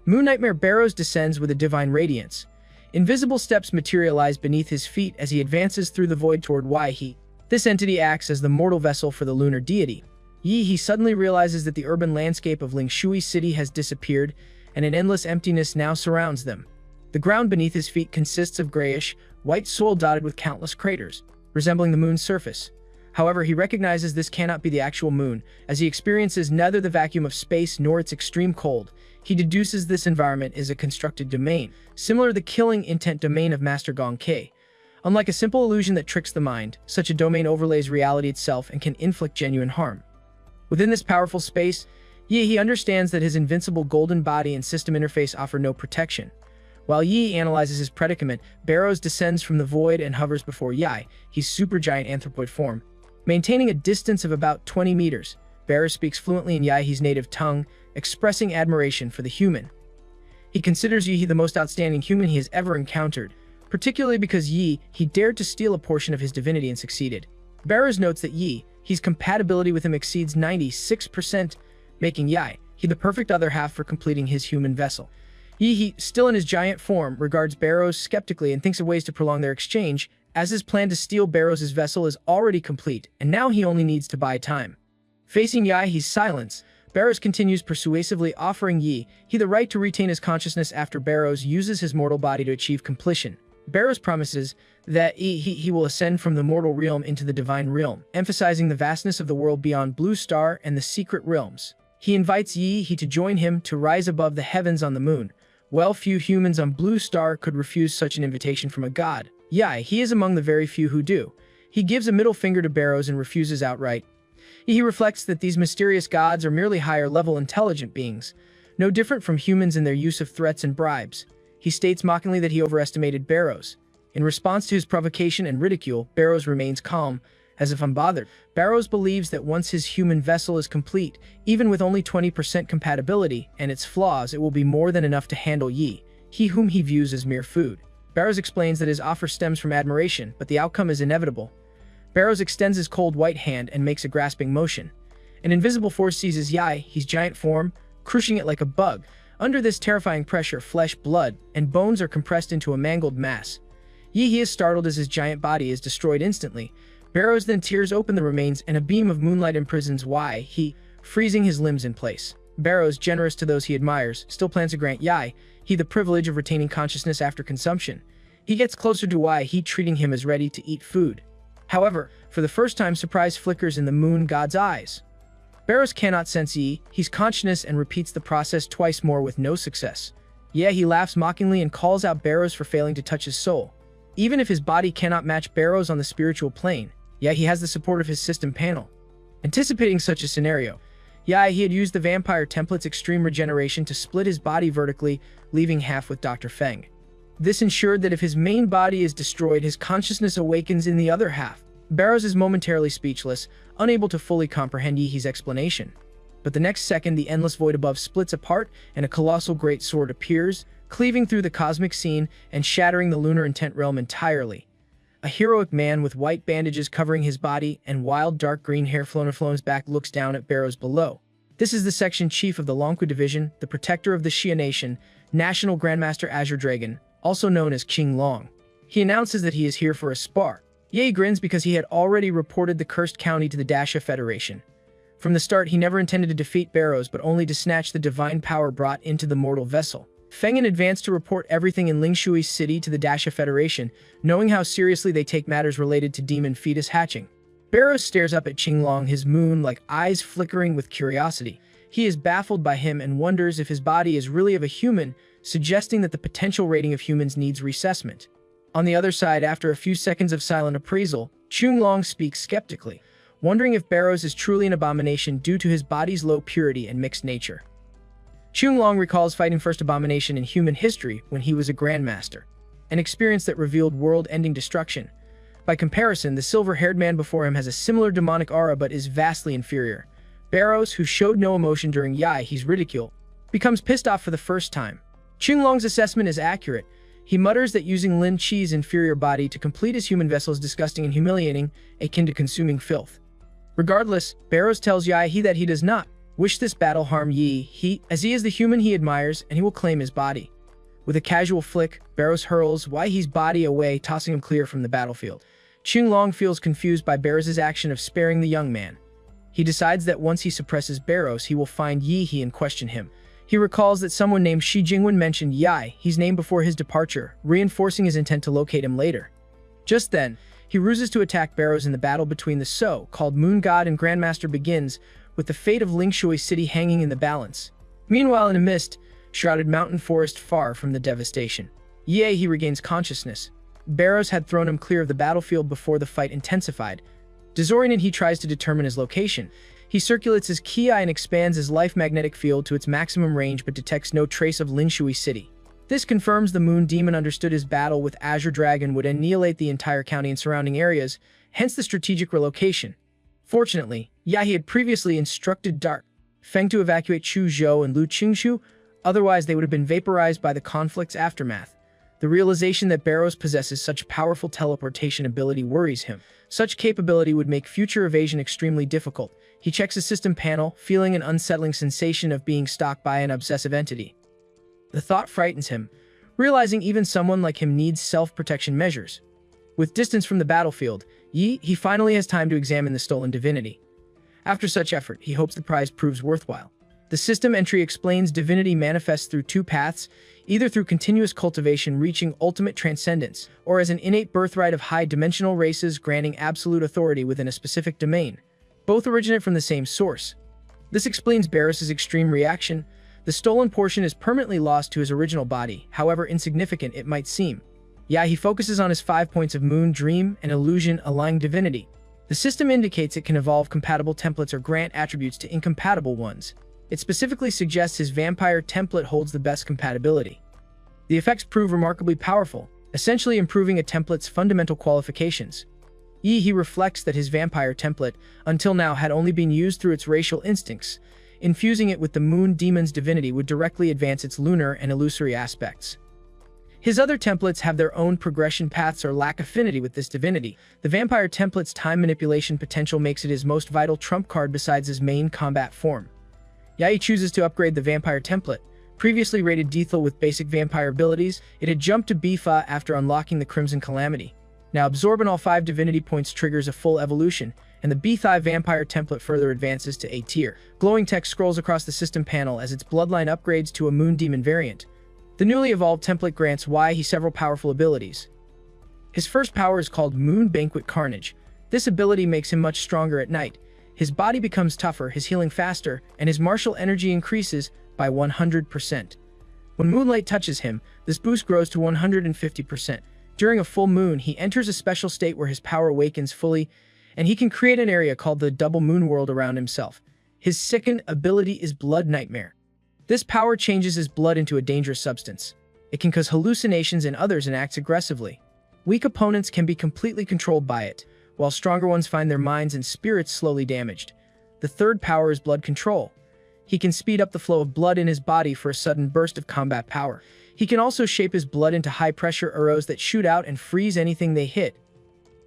S1: Moon Nightmare Barrows descends with a divine radiance. Invisible steps materialize beneath his feet as he advances through the void toward Yi. This entity acts as the mortal vessel for the lunar deity. He suddenly realizes that the urban landscape of Lingshui City has disappeared, and an endless emptiness now surrounds them. The ground beneath his feet consists of grayish, white soil dotted with countless craters, resembling the moon's surface. However, he recognizes this cannot be the actual moon, as he experiences neither the vacuum of space nor its extreme cold. He deduces this environment is a constructed domain, similar to the killing intent domain of Master Gong Ke. Unlike a simple illusion that tricks the mind, such a domain overlays reality itself and can inflict genuine harm. Within this powerful space, he understands that his invincible golden body and system interface offer no protection. While Yi analyzes his predicament, Barrows descends from the void and hovers before Yi, his supergiant anthropoid form. Maintaining a distance of about 20 meters, Barrows speaks fluently in Yi's native tongue, expressing admiration for the human. He considers Yi the most outstanding human he has ever encountered, particularly because he dared to steal a portion of his divinity and succeeded. Barrows notes that his compatibility with him exceeds 96%, making he the perfect other half for completing his human vessel. Yi, still in his giant form, regards Barrows skeptically and thinks of ways to prolong their exchange, as his plan to steal Barrows' vessel is already complete, and now he only needs to buy time. Facing Yi's silence, Barrows continues persuasively, offering Yi the right to retain his consciousness after Barrows uses his mortal body to achieve completion. Barrows promises that he will ascend from the mortal realm into the divine realm, emphasizing the vastness of the world beyond Blue Star and the secret realms. He invites Yi to join him to rise above the heavens on the moon. Well, few humans on Blue Star could refuse such an invitation from a god. He is among the very few who do. He gives a middle finger to Barrows and refuses outright. He reflects that these mysterious gods are merely higher-level intelligent beings, no different from humans in their use of threats and bribes. He states mockingly that he overestimated Barrows. In response to his provocation and ridicule, Barrows remains calm, as if unbothered. Barrows believes that once his human vessel is complete, even with only 20% compatibility and its flaws, it will be more than enough to handle Yi, whom he views as mere food. Barrows explains that his offer stems from admiration, but the outcome is inevitable. Barrows extends his cold white hand and makes a grasping motion. An invisible force seizes his giant form, crushing it like a bug. Under this terrifying pressure, flesh, blood, and bones are compressed into a mangled mass. Yi is startled as his giant body is destroyed instantly. Barrows then tears open the remains and a beam of moonlight imprisons Yi, freezing his limbs in place. Barrows, generous to those he admires, still plans to grant Yi the privilege of retaining consciousness after consumption. He gets closer to Yi, treating him as ready to eat food. However, for the first time, surprise flickers in the moon god's eyes. Barrows cannot sense his consciousness and repeats the process twice more with no success. He laughs mockingly and calls out Barrows for failing to touch his soul. Even if his body cannot match Barrows on the spiritual plane, he has the support of his system panel. Anticipating such a scenario, he had used the vampire template's extreme regeneration to split his body vertically, leaving half with Dr. Feng. This ensured that if his main body is destroyed, his consciousness awakens in the other half. Barrows is momentarily speechless, unable to fully comprehend Yi's explanation. But the next second, the endless void above splits apart, and a colossal great sword appears, cleaving through the cosmic scene and shattering the lunar intent realm entirely. A heroic man with white bandages covering his body and wild dark green hair flowing from his back looks down at Barrows below. This is the section chief of the Longqu Division, the protector of the Xia Nation, National Grandmaster Azure Dragon, also known as Qing Long. He announces that he is here for a spar. Ye grins because he had already reported the cursed county to the Dasha Federation. From the start, he never intended to defeat Barrows, but only to snatch the divine power brought into the mortal vessel. Feng advanced to report everything in Lingshui City to the Dasha Federation, knowing how seriously they take matters related to demon fetus hatching. Barrows stares up at Qinglong, his moon-like eyes flickering with curiosity. He is baffled by him and wonders if his body is really of a human, suggesting that the potential rating of humans needs reassessment. On the other side, after a few seconds of silent appraisal, Qinglong speaks skeptically, wondering if Barrows is truly an abomination due to his body's low purity and mixed nature. Qinglong recalls fighting first abomination in human history when he was a grandmaster, an experience that revealed world-ending destruction. By comparison, the silver-haired man before him has a similar demonic aura but is vastly inferior. Barrows, who showed no emotion during Yi's ridicule, becomes pissed off for the first time. Qinglong's assessment is accurate. He mutters that using Lin Chi's inferior body to complete his human vessel is disgusting and humiliating, akin to consuming filth. Regardless, Barrows tells Yi that he does not wish this battle harm Yi, as he is the human he admires, and he will claim his body. With a casual flick, Barrows hurls Yi's body away, tossing him clear from the battlefield. Qinglong feels confused by Barrows' action of sparing the young man. He decides that once he suppresses Barrows, he will find Yi and question him. He recalls that someone named Shi Jingwen mentioned Yi's name before his departure, reinforcing his intent to locate him later. Just then, he ruses to attack Barrows, and the battle between the so-called Moon God and Grandmaster begins, with the fate of Lingshui City hanging in the balance. Meanwhile, in a mist-shrouded mountain forest far from the devastation, he regains consciousness. Barrows had thrown him clear of the battlefield before the fight intensified. Disoriented, he tries to determine his location. He circulates his ki and expands his life magnetic field to its maximum range but detects no trace of Linshui City. This confirms the Moon Demon understood his battle with Azure Dragon would annihilate the entire county and surrounding areas, hence the strategic relocation. Fortunately, Yahe had previously instructed Dark Feng to evacuate Chu Zhou and Lu Qingshu, otherwise they would have been vaporized by the conflict's aftermath. The realization that Barrows possesses such powerful teleportation ability worries him. Such capability would make future evasion extremely difficult. He checks his system panel, feeling an unsettling sensation of being stalked by an obsessive entity. The thought frightens him, realizing even someone like him needs self-protection measures. With distance from the battlefield, he finally has time to examine the stolen divinity. After such effort, he hopes the prize proves worthwhile. The system entry explains divinity manifests through two paths, either through continuous cultivation reaching ultimate transcendence, or as an innate birthright of high-dimensional races granting absolute authority within a specific domain. Both originate from the same source. This explains Barros's extreme reaction. The stolen portion is permanently lost to his original body, however insignificant it might seem. He focuses on his 5 points of Moon, Dream, and Illusion aligning divinity. The system indicates it can evolve compatible templates or grant attributes to incompatible ones. It specifically suggests his vampire template holds the best compatibility. The effects prove remarkably powerful, essentially improving a template's fundamental qualifications. He reflects that his vampire template, until now, had only been used through its racial instincts. Infusing it with the Moon Demon's divinity would directly advance its lunar and illusory aspects. His other templates have their own progression paths or lack affinity with this divinity. The vampire template's time manipulation potential makes it his most vital trump card besides his main combat form. Yahe chooses to upgrade the vampire template. Previously rated lethal with basic vampire abilities, it had jumped to B5 after unlocking the Crimson Calamity. Now absorbing all 5 divinity points triggers a full evolution, and the B5 vampire template further advances to A tier. Glowing text scrolls across the system panel as its bloodline upgrades to a Moon Demon variant. The newly evolved template grants Yahe several powerful abilities. His first power is called Moon Banquet Carnage. This ability makes him much stronger at night. His body becomes tougher, his healing faster, and his martial energy increases by 100%. When moonlight touches him, this boost grows to 150%. During a full moon, he enters a special state where his power awakens fully, and he can create an area called the Double Moon World around himself. His second ability is Blood Nightmare. This power changes his blood into a dangerous substance. It can cause hallucinations in others and acts aggressively. Weak opponents can be completely controlled by it, while stronger ones find their minds and spirits slowly damaged. The third power is Blood Control. He can speed up the flow of blood in his body for a sudden burst of combat power. He can also shape his blood into high-pressure arrows that shoot out and freeze anything they hit.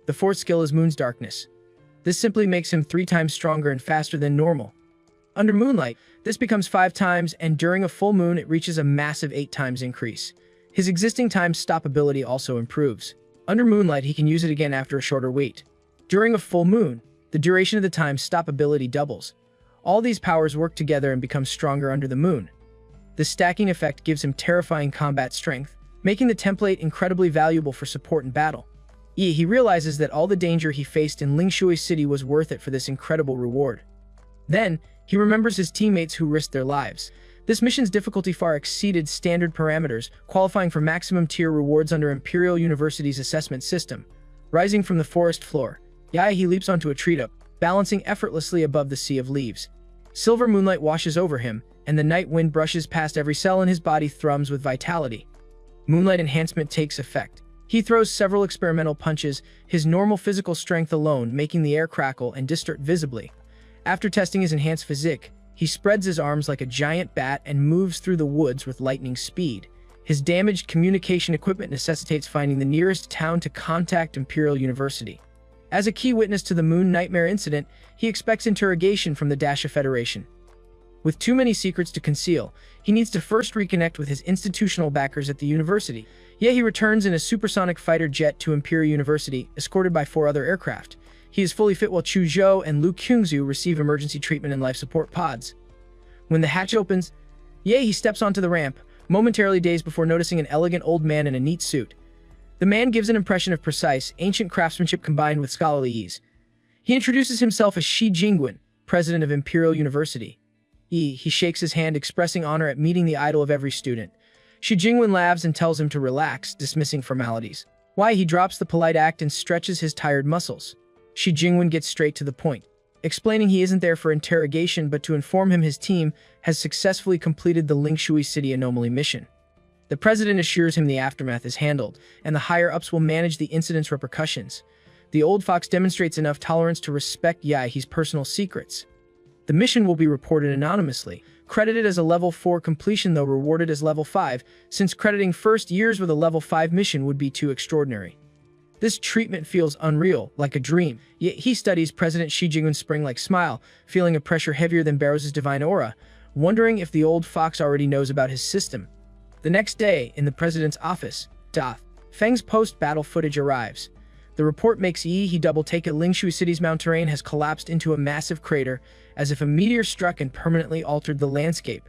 S1: The fourth skill is Moon's Darkness. This simply makes him 3 times stronger and faster than normal. Under moonlight, this becomes 5 times, and during a full moon it reaches a massive 8 times increase. His existing time stop ability also improves. Under moonlight, he can use it again after a shorter wait. During a full moon, the duration of the time stop ability doubles. All these powers work together and become stronger under the moon. The stacking effect gives him terrifying combat strength, making the template incredibly valuable for support in battle. He realizes that all the danger he faced in Lingshui City was worth it for this incredible reward. Then, he remembers his teammates who risked their lives. This mission's difficulty far exceeded standard parameters, qualifying for maximum tier rewards under Imperial University's assessment system. Rising from the forest floor, Yahe leaps onto a tree top, balancing effortlessly above the sea of leaves. Silver moonlight washes over him, and the night wind brushes past every cell in his body thrums with vitality. Moonlight enhancement takes effect. He throws several experimental punches, his normal physical strength alone making the air crackle and distort visibly. After testing his enhanced physique, he spreads his arms like a giant bat and moves through the woods with lightning speed. His damaged communication equipment necessitates finding the nearest town to contact Imperial University. As a key witness to the Moon Nightmare incident, he expects interrogation from the Dasha Federation. With too many secrets to conceal, he needs to first reconnect with his institutional backers at the university. Yet he returns in a supersonic fighter jet to Imperial University, escorted by 4 other aircraft. He is fully fit while Chu Zhou and Lu Qingshu receive emergency treatment in life support pods. When the hatch opens, he steps onto the ramp, momentarily dazed before noticing an elegant old man in a neat suit. The man gives an impression of precise, ancient craftsmanship combined with scholarly ease. He introduces himself as Shi Jingwen, president of Imperial University. He shakes his hand, expressing honor at meeting the idol of every student. Shi Jingwen laughs and tells him to relax, dismissing formalities. He drops the polite act and stretches his tired muscles. Shi Jingwen gets straight to the point. explaining he isn't there for interrogation but to inform him his team has successfully completed the Lingshui City anomaly mission. The president assures him the aftermath is handled, and the higher-ups will manage the incident's repercussions. The old fox demonstrates enough tolerance to respect Yahe's personal secrets. The mission will be reported anonymously, credited as a level 4 completion though rewarded as level 5, since crediting first years with a level 5 mission would be too extraordinary. This treatment feels unreal, like a dream, yet he studies President Shi Jingwen's spring-like smile, feeling a pressure heavier than Barrow's divine aura, wondering if the old fox already knows about his system. The next day, in the president's office, Feng's post-battle footage arrives. The report makes he double-take it Lingshui City's mountain terrain has collapsed into a massive crater, as if a meteor struck and permanently altered the landscape.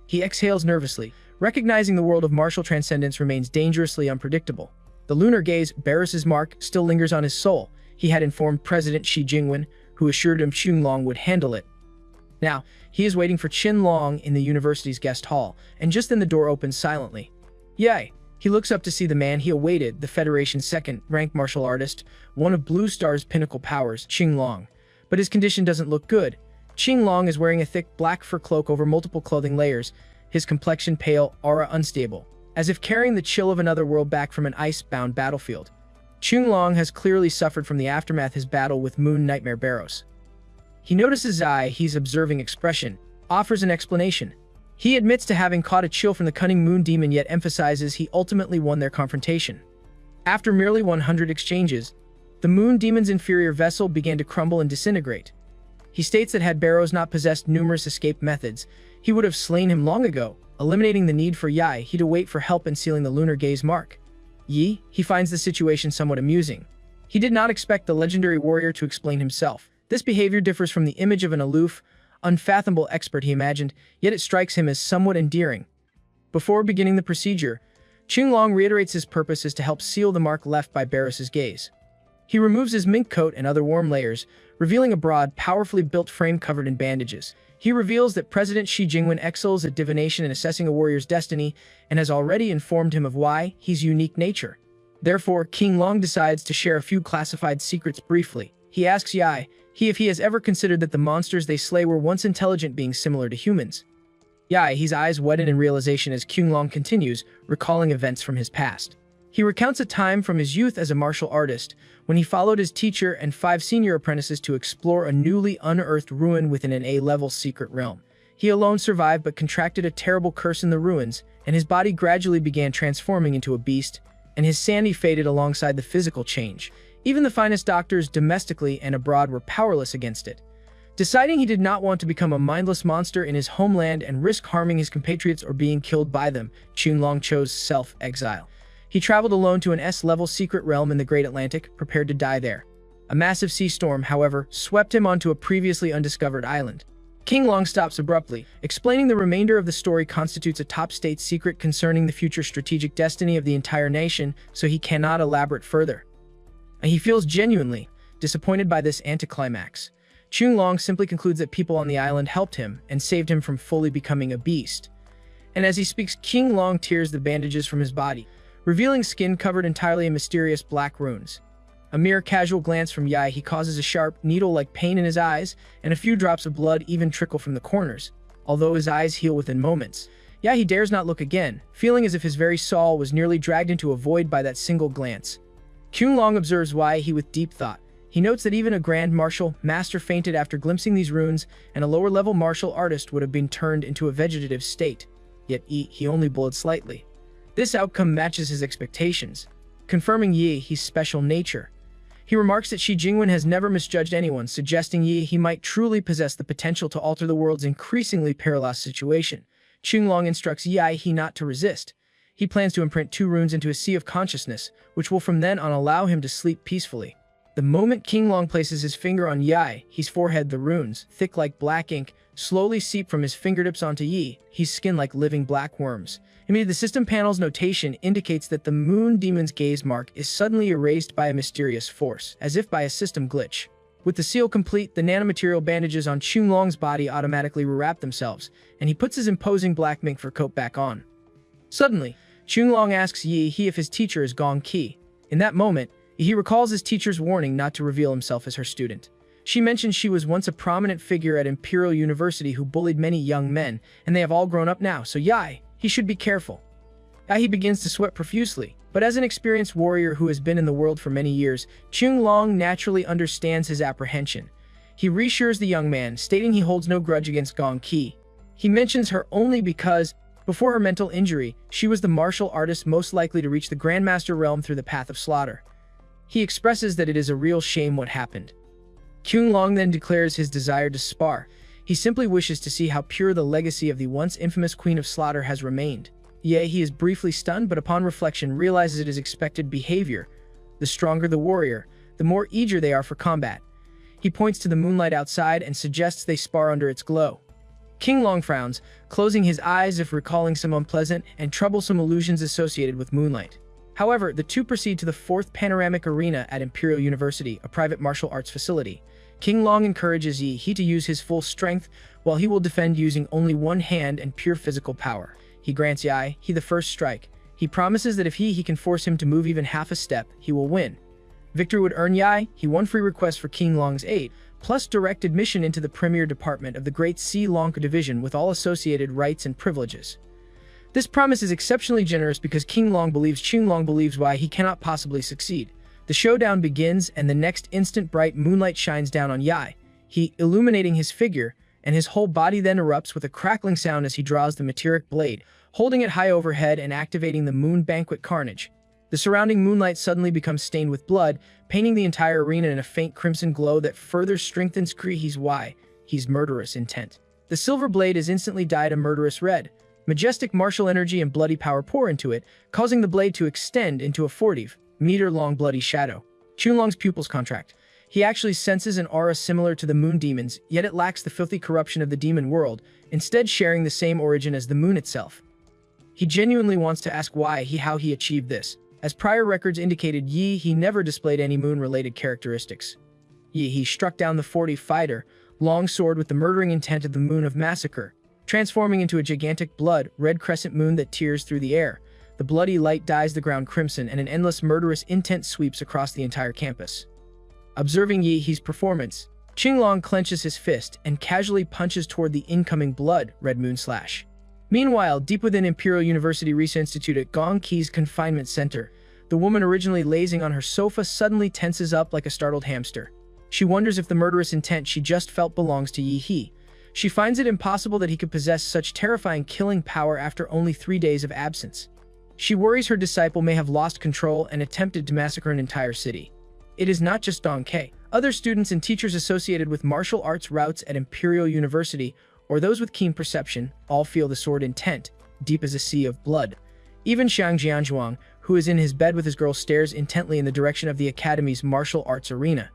S1: He exhales nervously, recognizing the world of martial transcendence remains dangerously unpredictable. The lunar gaze, Barris's mark, still lingers on his soul. He had informed President Shi Jingwen, who assured him Qinglong would handle it. Now, he is waiting for Qinglong in the university's guest hall, and just then the door opens silently. Yay! He looks up to see the man he awaited, the Federation's second-ranked martial artist, one of Blue Star's pinnacle powers, Qinglong. But his condition doesn't look good. Qinglong is wearing a thick black fur cloak over multiple clothing layers, his complexion pale, aura unstable, as if carrying the chill of another world back from an ice-bound battlefield. Qinglong has clearly suffered from the aftermath of his battle with Moon Nightmare Barrows. He notices He's observing expression, offers an explanation. He admits to having caught a chill from the cunning Moon Demon yet emphasizes he ultimately won their confrontation. After merely 100 exchanges, the Moon Demon's inferior vessel began to crumble and disintegrate. He states that had Barrows not possessed numerous escape methods, he would have slain him long ago, eliminating the need for He to wait for help in sealing the lunar gaze mark. He finds the situation somewhat amusing. He did not expect the legendary warrior to explain himself. This behavior differs from the image of an aloof, unfathomable expert he imagined, yet it strikes him as somewhat endearing. Before beginning the procedure, Qinglong reiterates his purpose is to help seal the mark left by Barris's gaze. He removes his mink coat and other warm layers, revealing a broad, powerfully built frame covered in bandages. He reveals that President Shi Jingwen excels at divination and assessing a warrior's destiny, and has already informed him of He's unique nature. Therefore, Qinglong decides to share a few classified secrets briefly. He asks if he has ever considered that the monsters they slay were once intelligent beings similar to humans. His eyes widen in realization as Qinglong continues, recalling events from his past. He recounts a time from his youth as a martial artist, when he followed his teacher and 5 senior apprentices to explore a newly unearthed ruin within an A-level secret realm. He alone survived but contracted a terrible curse in the ruins, and his body gradually began transforming into a beast, and his sanity faded alongside the physical change. Even the finest doctors domestically and abroad were powerless against it. Deciding he did not want to become a mindless monster in his homeland and risk harming his compatriots or being killed by them, Qinglong chose self-exile. He traveled alone to an S-level secret realm in the Great Atlantic, prepared to die there. A massive sea storm, however, swept him onto a previously undiscovered island. Qinglong stops abruptly, explaining the remainder of the story constitutes a top-state secret concerning the future strategic destiny of the entire nation, so he cannot elaborate further. He feels genuinely disappointed by this anticlimax. Qinglong simply concludes that people on the island helped him and saved him from fully becoming a beast. And as he speaks, Qinglong tears the bandages from his body, revealing skin covered entirely in mysterious black runes. A mere casual glance from he causes a sharp, needle-like pain in his eyes, and a few drops of blood even trickle from the corners, although his eyes heal within moments. He dares not look again, feeling as if his very soul was nearly dragged into a void by that single glance. Qinglong observes he with deep thought. He notes that even a grand martial master fainted after glimpsing these runes, and a lower-level martial artist would have been turned into a vegetative state. Yet he only bled slightly. This outcome matches his expectations, confirming his special nature. He remarks that Shi Jingwen has never misjudged anyone, suggesting he might truly possess the potential to alter the world's increasingly perilous situation. Qinglong instructs he not to resist. He plans to imprint 2 runes into a sea of consciousness, which will from then on allow him to sleep peacefully. The moment Qinglong places his finger on his forehead, the runes, thick like black ink, slowly seep from his fingertips onto his skin like living black worms. Immediately, the system panel's notation indicates that the Moon Demon's gaze mark is suddenly erased by a mysterious force, as if by a system glitch. With the seal complete, the nanomaterial bandages on Qinglong's body automatically rewrap themselves, and he puts his imposing black mink fur coat back on. Suddenly, Qinglong asks if his teacher is Gong Qi. In that moment, he recalls his teacher's warning not to reveal himself as her student. She mentions she was once a prominent figure at Imperial University who bullied many young men, and they have all grown up now, so he should be careful. He begins to sweat profusely, but as an experienced warrior who has been in the world for many years, Qinglong naturally understands his apprehension. He reassures the young man, stating he holds no grudge against Gong Qi. He mentions her only because, before her mental injury, she was the martial artist most likely to reach the Grandmaster realm through the path of slaughter. He expresses that it is a real shame what happened. Qinglong then declares his desire to spar. He simply wishes to see how pure the legacy of the once infamous Queen of Slaughter has remained. He is briefly stunned, but upon reflection realizes it is expected behavior. The stronger the warrior, the more eager they are for combat. He points to the moonlight outside and suggests they spar under its glow. Qinglong frowns, closing his eyes if recalling some unpleasant and troublesome illusions associated with moonlight. However, the two proceed to the 4th Panoramic Arena at Imperial University, a private martial arts facility. Qinglong encourages He to use his full strength, while he will defend using only one hand and pure physical power. He grants He the first strike. He promises that if he can force him to move even half a step, he will win. Victory would earn He one free request for Qinglong's aid, plus direct admission into the premier department of the Great Sea Lanka Division with all associated rights and privileges. This promise is exceptionally generous because Qinglong believes why he cannot possibly succeed. The showdown begins, and the next instant bright moonlight shines down on He, illuminating his figure, and his whole body then erupts with a crackling sound as he draws the meteoric blade, holding it high overhead and activating the moon banquet carnage. The surrounding moonlight suddenly becomes stained with blood, painting the entire arena in a faint crimson glow that further strengthens He's murderous intent. The silver blade is instantly dyed a murderous red. Majestic martial energy and bloody power pour into it, causing the blade to extend into a 40-meter-long bloody shadow. Qinglong's pupils contract. He actually senses an aura similar to the moon demons, yet it lacks the filthy corruption of the demon world, instead sharing the same origin as the moon itself. He genuinely wants to ask how he achieved this. As prior records indicated, he never displayed any moon-related characteristics. He struck down the 40 fighter, long sword with the murdering intent of the moon of massacre, transforming into a gigantic blood-red crescent moon that tears through the air. The bloody light dyes the ground crimson, and an endless murderous intent sweeps across the entire campus. Observing He's performance, Qinglong clenches his fist and casually punches toward the incoming blood-red moon slash. Meanwhile, deep within Imperial University Research Institute at Gong Qi's confinement center, the woman originally lazing on her sofa suddenly tenses up like a startled hamster. She wonders if the murderous intent she just felt belongs to He. She finds it impossible that he could possess such terrifying killing power after only 3 days of absence. She worries her disciple may have lost control and attempted to massacre an entire city. It is not just Dong Ke. Other students and teachers associated with martial arts routes at Imperial University, or those with keen perception, all feel the sword intent, deep as a sea of blood. Even Xiang Jianzhuang, who is in his bed with his girl, stares intently in the direction of the academy's martial arts arena.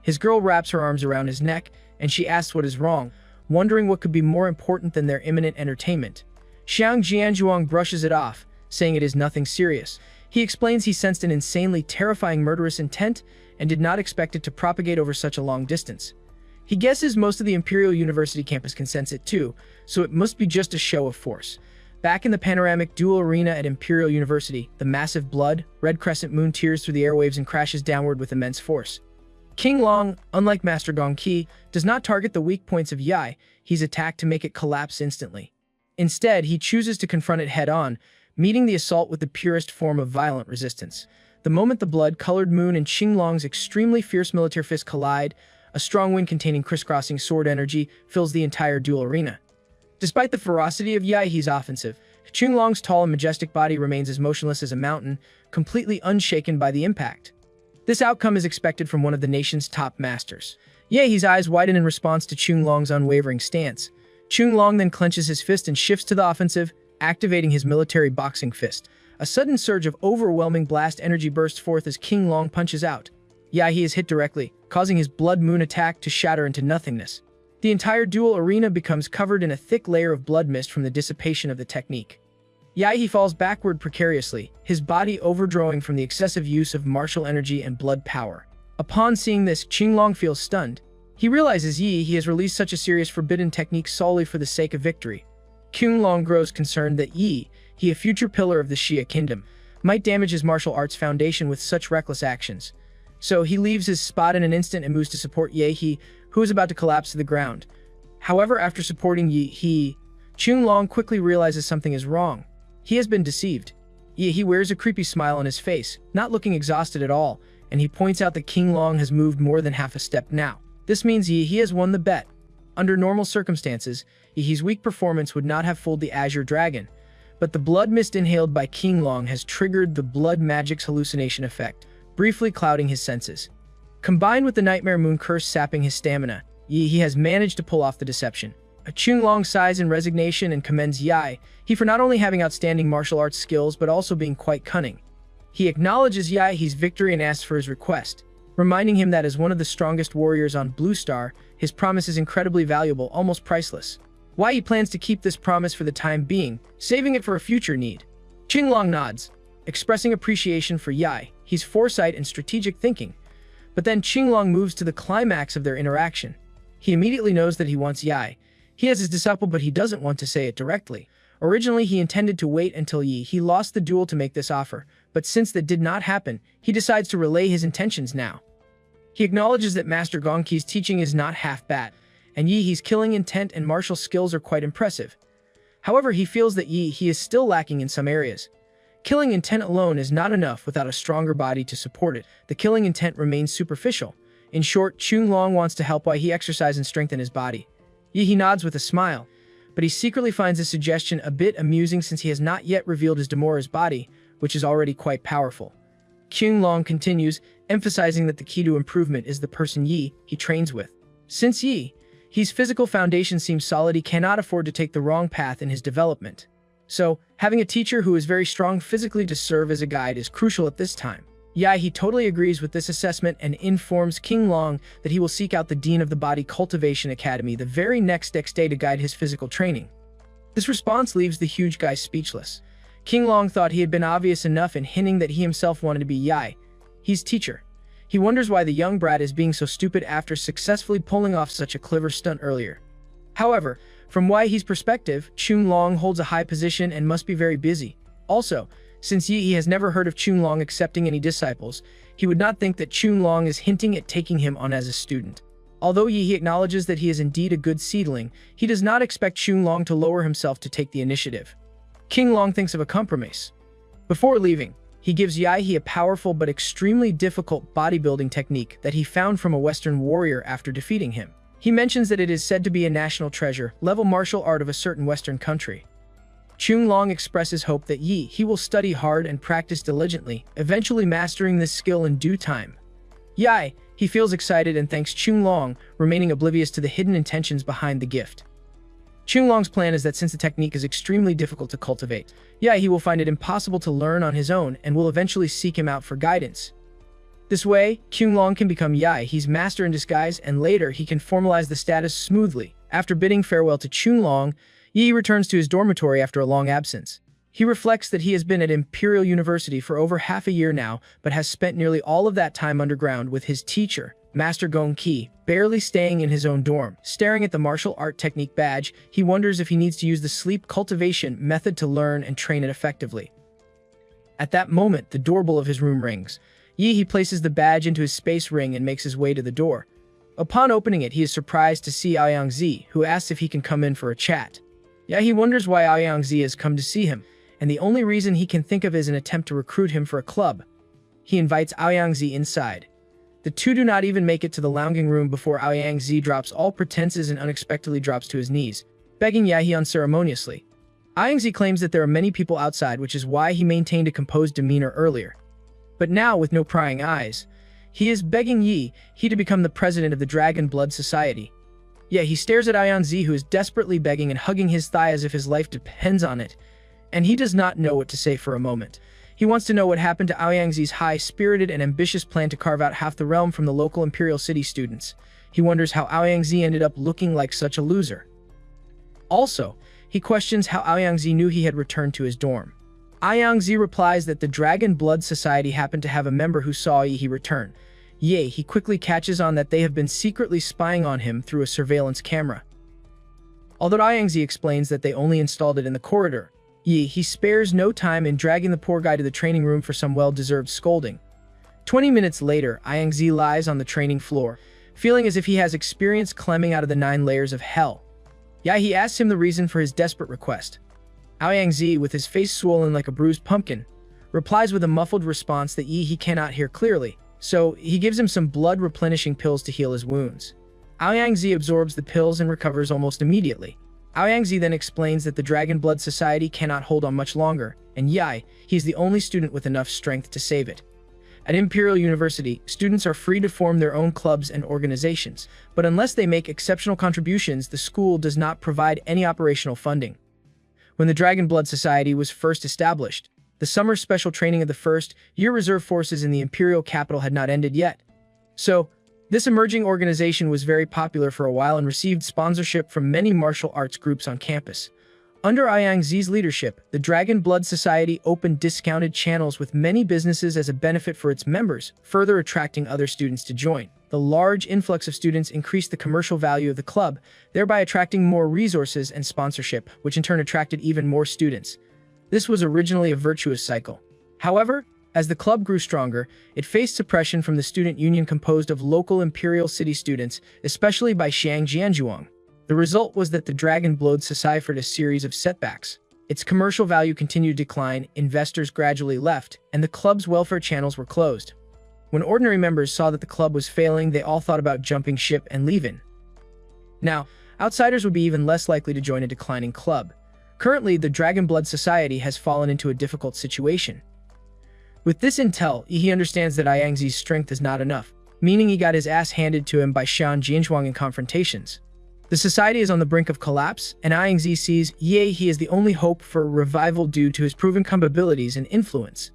S1: His girl wraps her arms around his neck, and she asks what is wrong, wondering what could be more important than their imminent entertainment. Xiang Jianzhuang brushes it off, saying it is nothing serious. He explains he sensed an insanely terrifying murderous intent and did not expect it to propagate over such a long distance. He guesses most of the Imperial University campus can sense it too, so it must be just a show of force. Back in the panoramic duel arena at Imperial University, the massive blood-red crescent moon tears through the airwaves and crashes downward with immense force. Qinglong, unlike Master Gong Qi, does not target the weak points of He's attacked to make it collapse instantly. Instead, he chooses to confront it head-on, meeting the assault with the purest form of violent resistance. The moment the blood-colored moon and Qinglong's extremely fierce military fist collide, a strong wind containing crisscrossing sword energy fills the entire duel arena. Despite the ferocity of He's offensive, Qinglong's tall and majestic body remains as motionless as a mountain, completely unshaken by the impact. This outcome is expected from one of the nation's top masters. He's eyes widen in response to Qinglong's unwavering stance. Qinglong then clenches his fist and shifts to the offensive, activating his military boxing fist. A sudden surge of overwhelming blast energy bursts forth as Qinglong punches out. He is hit directly, causing his blood moon attack to shatter into nothingness. The entire duel arena becomes covered in a thick layer of blood mist from the dissipation of the technique. He falls backward precariously, his body overdrawing from the excessive use of martial energy and blood power. Upon seeing this, Qinglong feels stunned. He realizes he has released such a serious forbidden technique solely for the sake of victory. Qinglong grows concerned that he, a future pillar of the Xia kingdom, might damage his martial arts foundation with such reckless actions. So he leaves his spot in an instant and moves to support Yahe, who is about to collapse to the ground. However, after supporting Yahe, Chunlong quickly realizes something is wrong. He has been deceived. Yahe wears a creepy smile on his face, not looking exhausted at all, and he points out that King Long has moved more than half a step now. This means Yahe has won the bet. Under normal circumstances, Yahe's weak performance would not have fooled the Azure Dragon, but the blood mist inhaled by King Long has triggered the blood magic's hallucination effect, briefly clouding his senses. Combined with the Nightmare Moon curse sapping his stamina, Yahe has managed to pull off the deception. Chunlong sighs in resignation and commends Yahe for not only having outstanding martial arts skills but also being quite cunning. He acknowledges Yahe's victory and asks for his request, reminding him that as one of the strongest warriors on Blue Star, his promise is incredibly valuable, almost priceless. Yahe plans to keep this promise for the time being, saving it for a future need. Chunlong nods, expressing appreciation for Yahe's foresight and strategic thinking. But then Chunlong moves to the climax of their interaction. He immediately knows that he wants Yahe. He has his disciple, but he doesn't want to say it directly. Originally, he intended to wait until Yahe lost the duel to make this offer, but since that did not happen, he decides to relay his intentions now. He acknowledges that Master Gongqi's teaching is not half bad, and Yahe's killing intent and martial skills are quite impressive. However, he feels that Yahe is still lacking in some areas. Killing intent alone is not enough without a stronger body to support it. The killing intent remains superficial. In short, Chunlong wants to help Yahe exercise and strengthen his body. Yahe nods with a smile, but he secretly finds his suggestion a bit amusing since he has not yet revealed his Demora's body, which is already quite powerful. Chunlong continues, emphasizing that the key to improvement is the person he trains with. Since his physical foundation seems solid, he cannot afford to take the wrong path in his development. So, having a teacher who is very strong physically to serve as a guide is crucial at this time. Yahe totally agrees with this assessment and informs King Long that he will seek out the Dean of the Body Cultivation Academy the very next day to guide his physical training. This response leaves the huge guy speechless. King Long thought he had been obvious enough in hinting that he himself wanted to be Yahe's teacher. He wonders why the young brat is being so stupid after successfully pulling off such a clever stunt earlier. However, from Yahe's perspective, Chunlong holds a high position and must be very busy. Also, since Yahe has never heard of Chunlong accepting any disciples, he would not think that Chunlong is hinting at taking him on as a student. Although Yahe acknowledges that he is indeed a good seedling, he does not expect Chunlong to lower himself to take the initiative. King Long thinks of a compromise. Before leaving, he gives Yahe a powerful but extremely difficult bodybuilding technique that he found from a Western warrior after defeating him. He mentions that it is said to be a national treasure, level martial art of a certain Western country. Chunlong expresses hope that he will study hard and practice diligently, eventually mastering this skill in due time. He feels excited and thanks Chunlong, remaining oblivious to the hidden intentions behind the gift. Chunlong's plan is that since the technique is extremely difficult to cultivate, Yahe will find it impossible to learn on his own and will eventually seek him out for guidance. This way, Chunlong can become Yahe's master in disguise, and later he can formalize the status smoothly. After bidding farewell to Chunlong, Yahe returns to his dormitory after a long absence. He reflects that he has been at Imperial University for over half a year now, but has spent nearly all of that time underground with his teacher, Master Gongqi, barely staying in his own dorm. Staring at the martial art technique badge, he wonders if he needs to use the sleep cultivation method to learn and train it effectively. At that moment, the doorbell of his room rings. Yahe places the badge into his space ring and makes his way to the door. Upon opening it, he is surprised to see Aoyangzi, who asks if he can come in for a chat. Yahe wonders why Aoyangzi has come to see him, and the only reason he can think of is an attempt to recruit him for a club. He invites Aoyangzi inside. The two do not even make it to the lounging room before Aoyangzi drops all pretenses and unexpectedly drops to his knees, begging Yahe unceremoniously. Aoyangzi claims that there are many people outside, which is why he maintained a composed demeanor earlier. But now, with no prying eyes, he is begging Yahe to become the president of the Dragon Blood Society. He stares at Aoyangzi, who is desperately begging and hugging his thigh as if his life depends on it, and he does not know what to say for a moment. He wants to know what happened to Aoyangzi's high-spirited and ambitious plan to carve out half the realm from the local Imperial City students. He wonders how Aoyangzi ended up looking like such a loser. Also, he questions how Aoyangzi knew he had returned to his dorm. Aoyangzi replies that the Dragon Blood Society happened to have a member who saw Yahe return. He quickly catches on that they have been secretly spying on him through a surveillance camera. Although Aoyangzi explains that they only installed it in the corridor, he spares no time in dragging the poor guy to the training room for some well-deserved scolding. 20 minutes later, Yang lies on the training floor, feeling as if he has experience climbing out of the 9 layers of hell. He asks him the reason for his desperate request. Yang, with his face swollen like a bruised pumpkin, replies with a muffled response that he cannot hear clearly, so he gives him some blood-replenishing pills to heal his wounds. Yang absorbs the pills and recovers almost immediately. Yang then explains that the Dragon Blood Society cannot hold on much longer, and he's the only student with enough strength to save it. At Imperial University, students are free to form their own clubs and organizations, but unless they make exceptional contributions, the school does not provide any operational funding. When the Dragon Blood Society was first established, the summer special training of the first-year reserve forces in the Imperial capital had not ended yet. So, this emerging organization was very popular for a while and received sponsorship from many martial arts groups on campus. Under Yang's leadership, the Dragon Blood Society opened discounted channels with many businesses as a benefit for its members, further attracting other students to join. The large influx of students increased the commercial value of the club, thereby attracting more resources and sponsorship, which in turn attracted even more students. This was originally a virtuous cycle. However, as the club grew stronger, it faced suppression from the student union composed of local Imperial City students, especially by Xiang Jianzhuang. The result was that the Dragon Blood Society suffered a series of setbacks. Its commercial value continued to decline, investors gradually left, and the club's welfare channels were closed. When ordinary members saw that the club was failing, they all thought about jumping ship and leaving. Now, outsiders would be even less likely to join a declining club. Currently, the Dragon Blood Society has fallen into a difficult situation. With this intel, he understands that Yang's strength is not enough, meaning he got his ass handed to him by Xiang Jianzhuang in confrontations. The society is on the brink of collapse, and Yang sees he is the only hope for revival due to his proven capabilities and influence.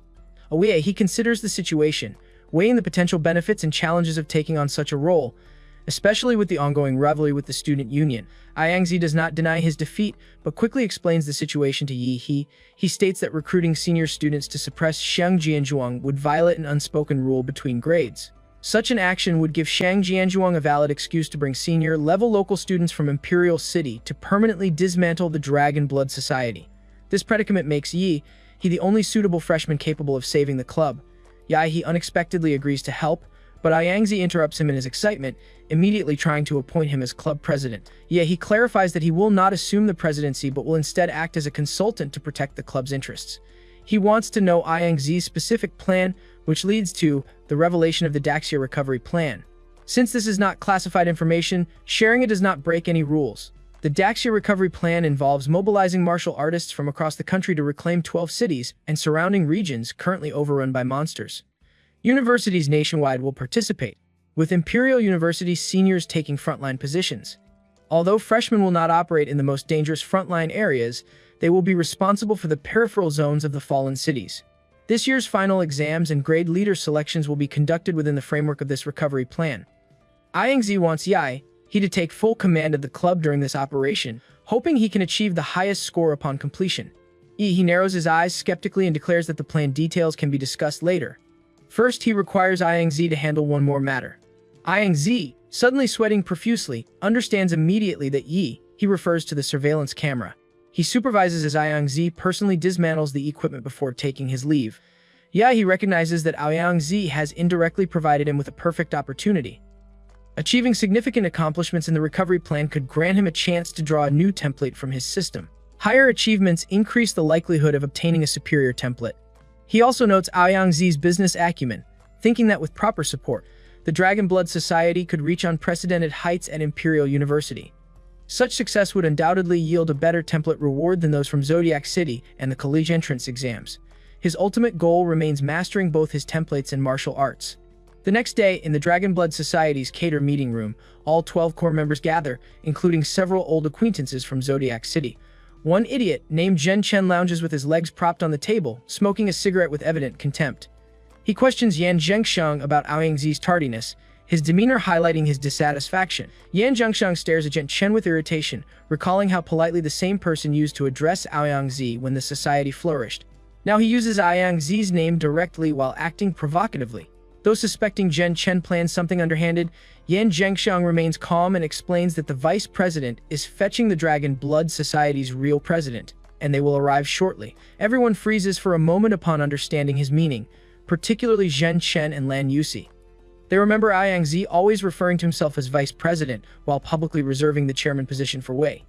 S1: He considers the situation, weighing the potential benefits and challenges of taking on such a role, especially with the ongoing rivalry with the student union. Yang does not deny his defeat, but quickly explains the situation to He states that recruiting senior students to suppress Xiang Jianzhuang would violate an unspoken rule between grades. Such an action would give Xiang Jianzhuang a valid excuse to bring senior-level local students from Imperial City to permanently dismantle the Dragon Blood Society. This predicament makes he the only suitable freshman capable of saving the club. He unexpectedly agrees to help, but Yang interrupts him in his excitement, immediately trying to appoint him as club president. He clarifies that he will not assume the presidency but will instead act as a consultant to protect the club's interests. He wants to know Yang's specific plan, which leads to the revelation of the Daxia recovery plan. Since this is not classified information, sharing it does not break any rules. The Daxia recovery plan involves mobilizing martial artists from across the country to reclaim 12 cities and surrounding regions currently overrun by monsters. Universities nationwide will participate, with Imperial University seniors taking frontline positions. Although freshmen will not operate in the most dangerous frontline areas, they will be responsible for the peripheral zones of the fallen cities. This year's final exams and grade leader selections will be conducted within the framework of this recovery plan. Yang wants he to take full command of the club during this operation, hoping he can achieve the highest score upon completion. He narrows his eyes skeptically and declares that the plan details can be discussed later. First, he requires Yang to handle one more matter. Yang, suddenly sweating profusely, understands immediately that he refers to the surveillance camera. He supervises as Yang personally dismantles the equipment before taking his leave. He recognizes that Yang has indirectly provided him with a perfect opportunity. Achieving significant accomplishments in the recovery plan could grant him a chance to draw a new template from his system. Higher achievements increase the likelihood of obtaining a superior template. He also notes Yang's business acumen, thinking that with proper support, the Dragon Blood Society could reach unprecedented heights at Imperial University. Such success would undoubtedly yield a better template reward than those from Zodiac City and the college entrance exams. His ultimate goal remains mastering both his templates and martial arts. The next day, in the Dragon Blood Society's cater meeting room, all 12 core members gather, including several old acquaintances from Zodiac City. One idiot, named Zhen Chen, lounges with his legs propped on the table, smoking a cigarette with evident contempt. He questions Yan Zhengsheng about Yang's tardiness, his demeanor highlighting his dissatisfaction. Yan Zhengsheng stares at Zhen Chen with irritation, recalling how politely the same person used to address Yang when the society flourished. Now he uses Yang's name directly while acting provocatively. Though suspecting Zhen Chen plans something underhanded, Yan Zhengsheng remains calm and explains that the vice president is fetching the Dragon Blood Society's real president, and they will arrive shortly. Everyone freezes for a moment upon understanding his meaning, particularly Zhen Chen and Lan Yusi. They remember Aoyang always referring to himself as vice president, while publicly reserving the chairman position for Wei.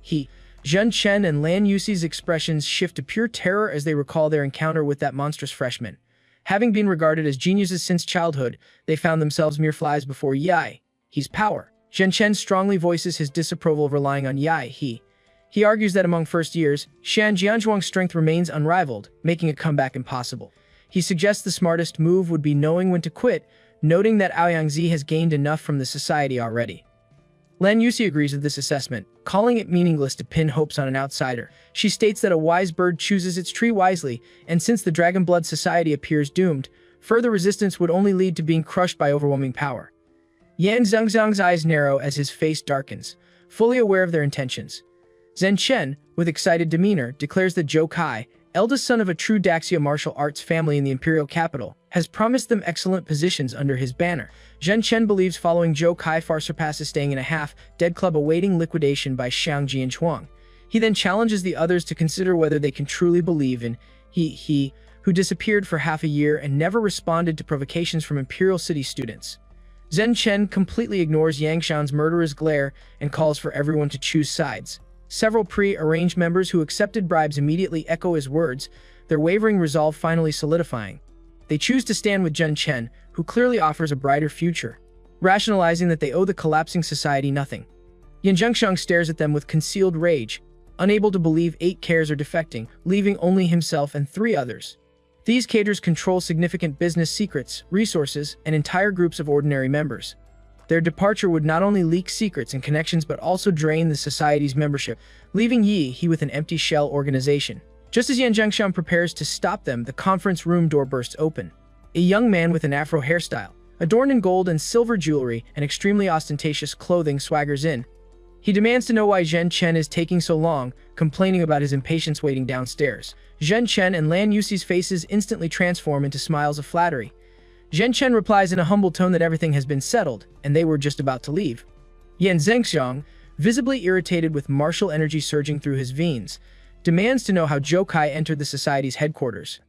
S1: Zhen Chen and Lan Yusi's expressions shift to pure terror as they recall their encounter with that monstrous freshman. Having been regarded as geniuses since childhood, they found themselves mere flies before He's power. Zhen Chen strongly voices his disapproval of relying on He argues that among first years, Shan Jianzhuang's strength remains unrivaled, making a comeback impossible. He suggests the smartest move would be knowing when to quit, noting that Aoyang has gained enough from the society already. Lan Yusi agrees with this assessment, calling it meaningless to pin hopes on an outsider. She states that a wise bird chooses its tree wisely, and since the Dragon Blood Society appears doomed, further resistance would only lead to being crushed by overwhelming power. Yan Zhengzhang's eyes narrow as his face darkens, fully aware of their intentions. Zhen Chen, with excited demeanor, declares that Zhou Kai, eldest son of a true Daxia martial arts family in the imperial capital, has promised them excellent positions under his banner. Zhen Chen believes following Zhou Kai far surpasses staying in a half-dead club awaiting liquidation by Xiang Jianchuang. He then challenges the others to consider whether they can truly believe in he who disappeared for half a year and never responded to provocations from Imperial City students. Zhen Chen completely ignores Yang Xiao's murderous glare and calls for everyone to choose sides. Several pre-arranged members who accepted bribes immediately echo his words, their wavering resolve finally solidifying. They choose to stand with Zhen Chen, who clearly offers a brighter future, rationalizing that they owe the collapsing society nothing. Yan Zhengxiang stares at them with concealed rage, unable to believe 8 cares are defecting, leaving only himself and 3 others. These cadres control significant business secrets, resources, and entire groups of ordinary members. Their departure would not only leak secrets and connections but also drain the society's membership, leaving He with an empty shell organization. Just as Yan Zhengxiang prepares to stop them, the conference room door bursts open. A young man with an afro hairstyle, adorned in gold and silver jewelry and extremely ostentatious clothing swaggers in. He demands to know why Zhen Chen is taking so long, complaining about his impatience waiting downstairs. Zhen Chen and Lan Yusi's faces instantly transform into smiles of flattery. Zhen Chen replies in a humble tone that everything has been settled, and they were just about to leave. Yan Zhengxiang, visibly irritated with martial energy surging through his veins, demands to know how Zhou Kai entered the society's headquarters.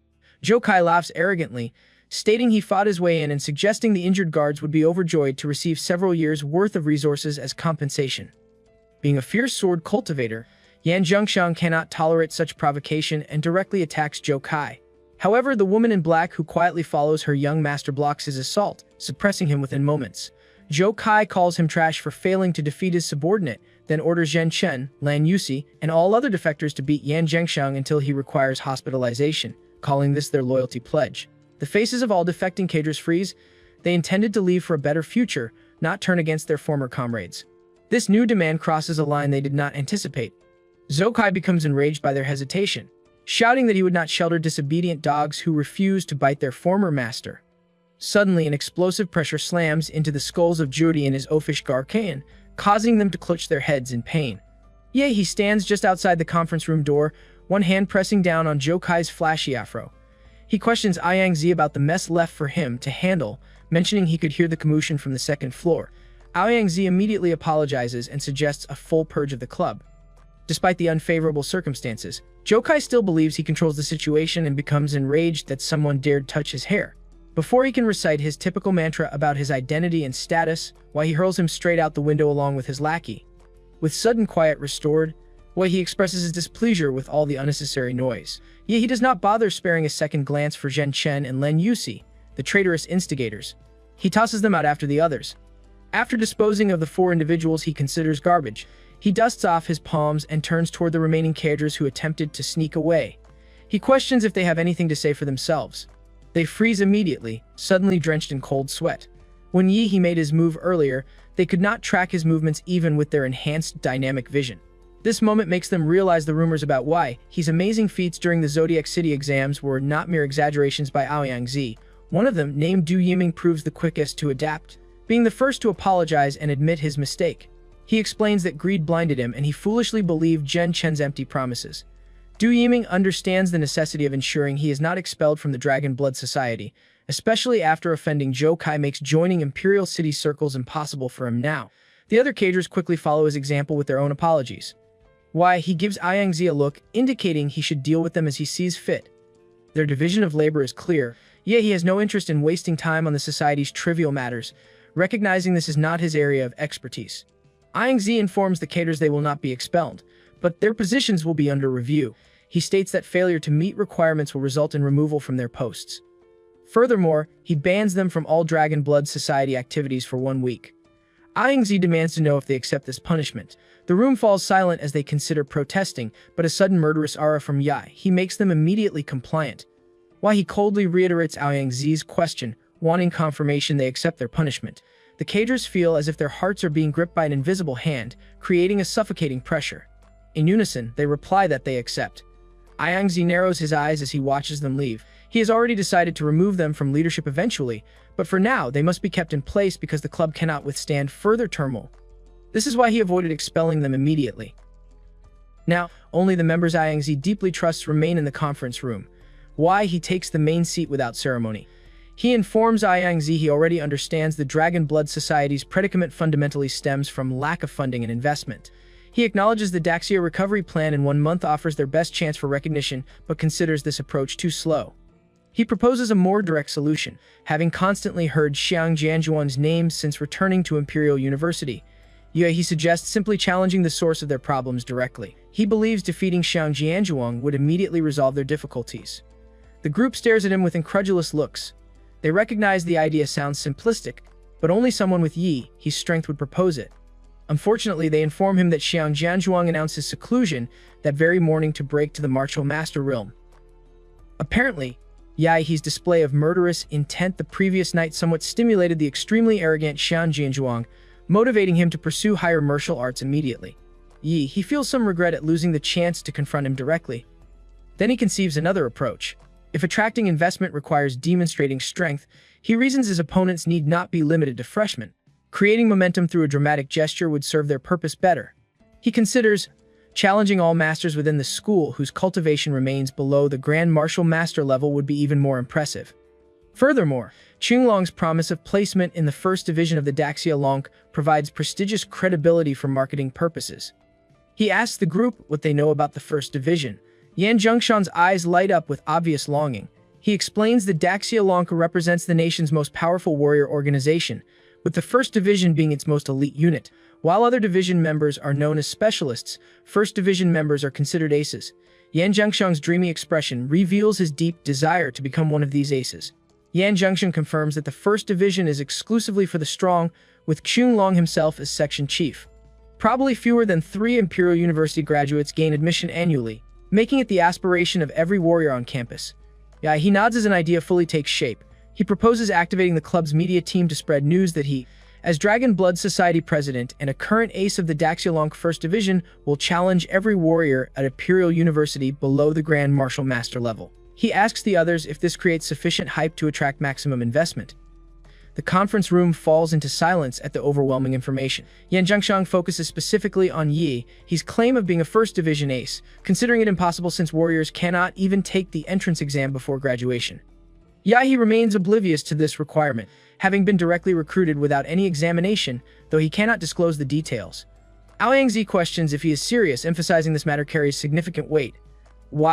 S1: Zhou Kai laughs arrogantly, stating he fought his way in and suggesting the injured guards would be overjoyed to receive several years' worth of resources as compensation. Being a fierce sword cultivator, Yan Zhengxiang cannot tolerate such provocation and directly attacks Zhou Kai. However, the woman in black who quietly follows her young master blocks his assault, suppressing him within moments. Zhou Kai calls him trash for failing to defeat his subordinate, then orders Zhen Chen, Lan Yusi, and all other defectors to beat Yan Zhengxiang until he requires hospitalization, calling this their loyalty pledge. The faces of all defecting cadres freeze. They intended to leave for a better future, not turn against their former comrades. This new demand crosses a line they did not anticipate. Zhou Kai becomes enraged by their hesitation, shouting that he would not shelter disobedient dogs who refuse to bite their former master. Suddenly, an explosive pressure slams into the skulls of Juri and his oafish Garcaean, causing them to clutch their heads in pain. He stands just outside the conference room door, one hand pressing down on Zhou Kai's flashy afro. He questions Aoyang about the mess left for him to handle, mentioning he could hear the commotion from the second floor. Aoyang immediately apologizes and suggests a full purge of the club. Despite the unfavorable circumstances, Zhou Kai still believes he controls the situation and becomes enraged that someone dared touch his hair. Before he can recite his typical mantra about his identity and status, he hurls him straight out the window along with his lackey. With sudden quiet restored, he expresses his displeasure with all the unnecessary noise. He does not bother sparing a second glance for Zhen Chen and Lan Yusi, the traitorous instigators. He tosses them out after the others. After disposing of the 4 individuals he considers garbage, he dusts off his palms and turns toward the remaining cadres who attempted to sneak away. He questions if they have anything to say for themselves. They freeze immediately, suddenly drenched in cold sweat. When he made his move earlier, they could not track his movements even with their enhanced dynamic vision. This moment makes them realize the rumors about he's amazing feats during the Zodiac City exams were not mere exaggerations by Aoyang. One of them, named Du Yiming, proves the quickest to adapt, being the first to apologize and admit his mistake. He explains that greed blinded him and he foolishly believed Zhen Chen's empty promises. Du Yiming understands the necessity of ensuring he is not expelled from the Dragon Blood Society, especially after offending Zhou Kai makes joining Imperial City circles impossible for him now. The other cadres quickly follow his example with their own apologies. He gives Aoyang a look, indicating he should deal with them as he sees fit. Their division of labor is clear. Yet he has no interest in wasting time on the society's trivial matters, recognizing this is not his area of expertise. Iangzi informs the cadres they will not be expelled, but their positions will be under review. He states that failure to meet requirements will result in removal from their posts. Furthermore, he bans them from all Dragon Blood Society activities for 1 week. Iangzi demands to know if they accept this punishment. The room falls silent as they consider protesting, but a sudden murderous aura from He makes them immediately compliant. While he coldly reiterates Iangzi's question, wanting confirmation they accept their punishment, the cadres feel as if their hearts are being gripped by an invisible hand, creating a suffocating pressure. In unison, they reply that they accept. Iangzi narrows his eyes as he watches them leave. He has already decided to remove them from leadership eventually, but for now, they must be kept in place because the club cannot withstand further turmoil. This is why he avoided expelling them immediately. Now, only the members Iangzi deeply trusts remain in the conference room. He takes the main seat without ceremony. He informs Iangzi he already understands the Dragon Blood Society's predicament fundamentally stems from lack of funding and investment. He acknowledges the Daxia recovery plan in 1 month offers their best chance for recognition, but considers this approach too slow. He proposes a more direct solution, having constantly heard Xiang Jianzhuang's name since returning to Imperial University. He suggests simply challenging the source of their problems directly. He believes defeating Xiang Jianzhuang would immediately resolve their difficulties. The group stares at him with incredulous looks. They recognize the idea sounds simplistic, but only someone with his strength would propose it. Unfortunately, they inform him that Xiang Jianzhuang announced his seclusion that very morning to break to the martial master realm. Apparently, His display of murderous intent the previous night somewhat stimulated the extremely arrogant Xiang Jianzhuang, motivating him to pursue higher martial arts immediately. He feels some regret at losing the chance to confront him directly. Then he conceives another approach. If attracting investment requires demonstrating strength, he reasons his opponents need not be limited to freshmen. Creating momentum through a dramatic gesture would serve their purpose better. He considers challenging all masters within the school whose cultivation remains below the Grand Martial Master level would be even more impressive. Furthermore, Qinglong's promise of placement in the first division of the Daxia Long provides prestigious credibility for marketing purposes. He asks the group what they know about the first division. Yan Zhengshan's eyes light up with obvious longing. He explains the Daxia Long represents the nation's most powerful warrior organization, with the first division being its most elite unit. While other division members are known as specialists, first division members are considered aces. Yan Zhengshang's dreamy expression reveals his deep desire to become one of these aces. Yan Zhengshang confirms that the first division is exclusively for the strong, with Qinglong himself as section chief. Probably fewer than 3 Imperial University graduates gain admission annually, making it the aspiration of every warrior on campus. He nods as an idea fully takes shape. He proposes activating the club's media team to spread news that he, as Dragon Blood Society president and a current ace of the Daxialonk First Division, will challenge every warrior at Imperial University below the Grand Martial Master level. He asks the others if this creates sufficient hype to attract maximum investment. The conference room falls into silence at the overwhelming information. Yan Zhengshang focuses specifically on his claim of being a First Division ace, considering it impossible since warriors cannot even take the entrance exam before graduation. He remains oblivious to this requirement, having been directly recruited without any examination, though he cannot disclose the details. Aoyangzi questions if he is serious, emphasizing this matter carries significant weight.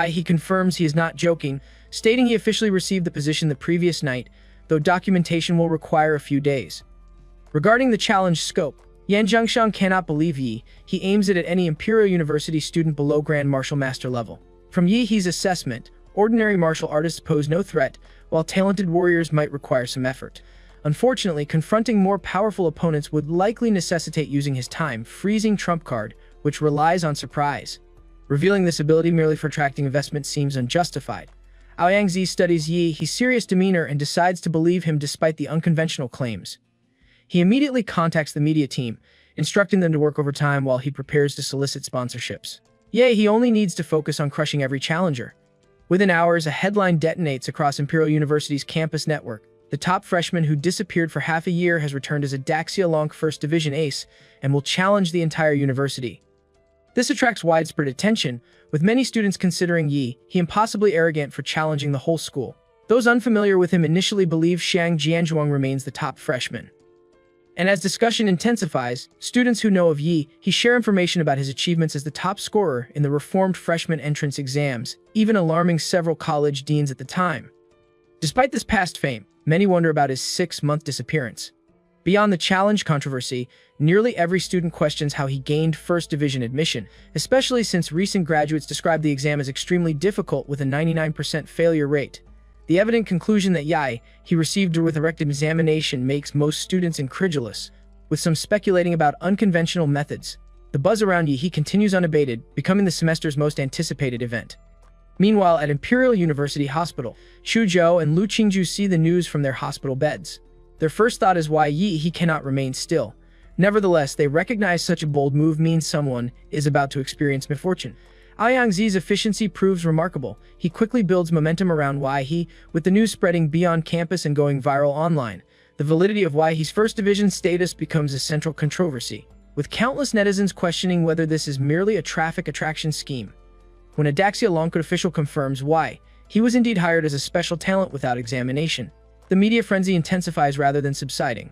S1: He confirms he is not joking, stating he officially received the position the previous night, though documentation will require a few days. Regarding the challenge scope, Yan Zhengshang cannot believe he aims it at any Imperial University student below Grand Martial Master level. From his assessment, ordinary martial artists pose no threat, while talented warriors might require some effort. Unfortunately, confronting more powerful opponents would likely necessitate using his time-freezing trump card, which relies on surprise. Revealing this ability merely for attracting investment seems unjustified. Aoyangzi studies his serious demeanor and decides to believe him despite the unconventional claims. He immediately contacts the media team, instructing them to work overtime while he prepares to solicit sponsorships. He only needs to focus on crushing every challenger. Within hours, a headline detonates across Imperial University's campus network. The top freshman who disappeared for half a year has returned as a Daxialonk First Division ace and will challenge the entire university. This attracts widespread attention, with many students considering he impossibly arrogant for challenging the whole school. Those unfamiliar with him initially believe Xiang Jianzhuang remains the top freshman. And as discussion intensifies, students who know of he share information about his achievements as the top scorer in the reformed freshman entrance exams, even alarming several college deans at the time. Despite this past fame, many wonder about his 6-month disappearance. Beyond the challenge controversy, nearly every student questions how he gained first division admission, especially since recent graduates describe the exam as extremely difficult with a 99% failure rate. The evident conclusion that he received with a direct examination makes most students incredulous, with some speculating about unconventional methods. The buzz around he continues unabated, becoming the semester's most anticipated event. Meanwhile, at Imperial University Hospital, Shuzhou and Lu Qingju see the news from their hospital beds. Their first thought is why he cannot remain still. Nevertheless, they recognize such a bold move means someone is about to experience misfortune. Ayangzi's efficiency proves remarkable. He quickly builds momentum around with the news spreading beyond campus and going viral online. The validity of he's first division status becomes a central controversy, with countless netizens questioning whether this is merely a traffic attraction scheme. When a Daxia Longkut official confirms he was indeed hired as a special talent without examination, the media frenzy intensifies rather than subsiding.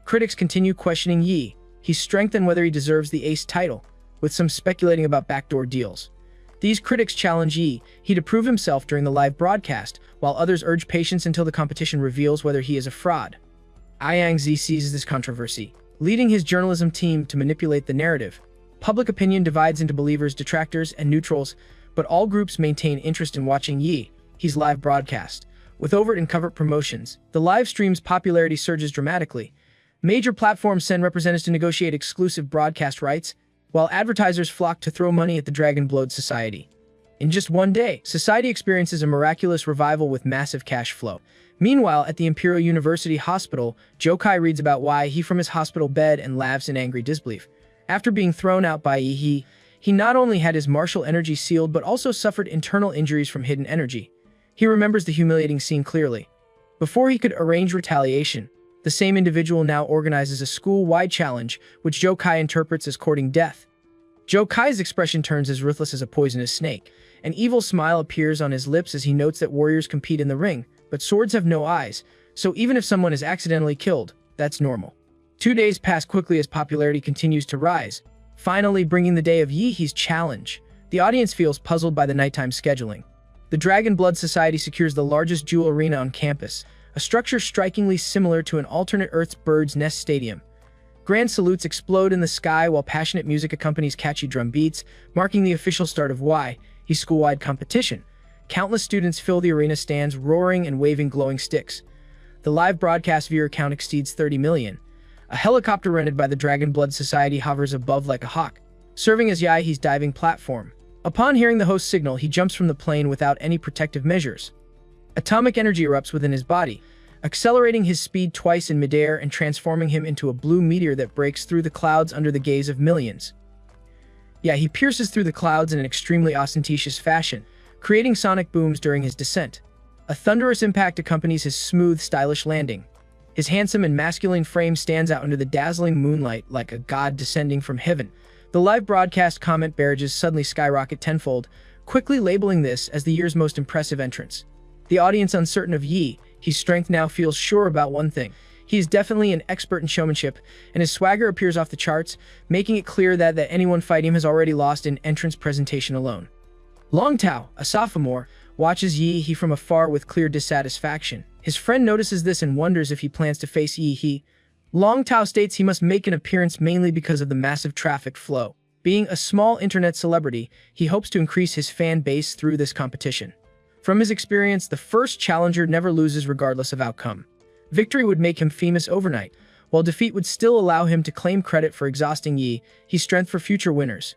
S1: Critics continue questioning his strength and whether he deserves the ace title, with some speculating about backdoor deals. These critics challenge he to prove himself during the live broadcast, while others urge patience until the competition reveals whether he is a fraud. Ayangzi seizes this controversy, leading his journalism team to manipulate the narrative. Public opinion divides into believers, detractors, and neutrals, but all groups maintain interest in watching his live broadcast. With overt and covert promotions, the live stream's popularity surges dramatically. Major platforms send representatives to negotiate exclusive broadcast rights, while advertisers flock to throw money at the Dragon Blood Society. In just one day, society experiences a miraculous revival with massive cash flow. Meanwhile, at the Imperial University Hospital, Jokai reads about he from his hospital bed and laughs in angry disbelief. After being thrown out by he not only had his martial energy sealed but also suffered internal injuries from hidden energy. He remembers the humiliating scene clearly. Before he could arrange retaliation, the same individual now organizes a school-wide challenge, which Jokai interprets as courting death. Jokai's expression turns as ruthless as a poisonous snake. An evil smile appears on his lips as he notes that warriors compete in the ring, but swords have no eyes, so even if someone is accidentally killed, that's normal. 2 days pass quickly as popularity continues to rise, finally bringing the day of his challenge. The audience feels puzzled by the nighttime scheduling. The Dragon Blood Society secures the largest jewel arena on campus, a structure strikingly similar to an alternate Earth's bird's nest stadium. Grand salutes explode in the sky while passionate music accompanies catchy drum beats, marking the official start of his school-wide competition. Countless students fill the arena stands, roaring and waving glowing sticks. The live broadcast viewer count exceeds 30 million. A helicopter rented by the Dragon Blood Society hovers above like a hawk, serving as his diving platform. Upon hearing the host's signal, he jumps from the plane without any protective measures. Atomic energy erupts within his body, accelerating his speed twice in midair and transforming him into a blue meteor that breaks through the clouds under the gaze of millions. He pierces through the clouds in an extremely ostentatious fashion, creating sonic booms during his descent. A thunderous impact accompanies his smooth, stylish landing. His handsome and masculine frame stands out under the dazzling moonlight like a god descending from heaven. The live broadcast comment barrages suddenly skyrocket tenfold, quickly labeling this as the year's most impressive entrance. The audience, uncertain of his strength, now feels sure about one thing. He is definitely an expert in showmanship, and his swagger appears off the charts, making it clear that anyone fighting him has already lost in entrance presentation alone. Long Tao, a sophomore, watches he from afar with clear dissatisfaction. His friend notices this and wonders if he plans to face he. Long Tao states he must make an appearance mainly because of the massive traffic flow. Being a small internet celebrity, he hopes to increase his fan base through this competition. From his experience, the first challenger never loses regardless of outcome. Victory would make him famous overnight, while defeat would still allow him to claim credit for exhausting his strength for future winners.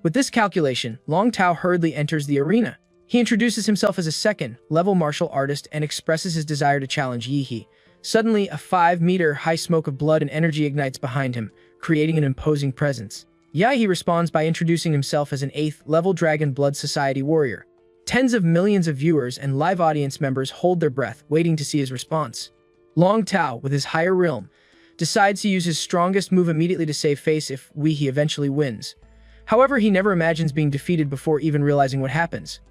S1: With this calculation, Long Tao hurriedly enters the arena. He introduces himself as a second-level martial artist and expresses his desire to challenge he. Suddenly, a 5-meter-high smoke of blood and energy ignites behind him, creating an imposing presence. He responds by introducing himself as an 8th-level Dragon Blood Society warrior. Tens of millions of viewers and live audience members hold their breath, waiting to see his response. Long Tao, with his higher realm, decides to use his strongest move immediately to save face if he eventually wins. However, he never imagines being defeated before even realizing what happens.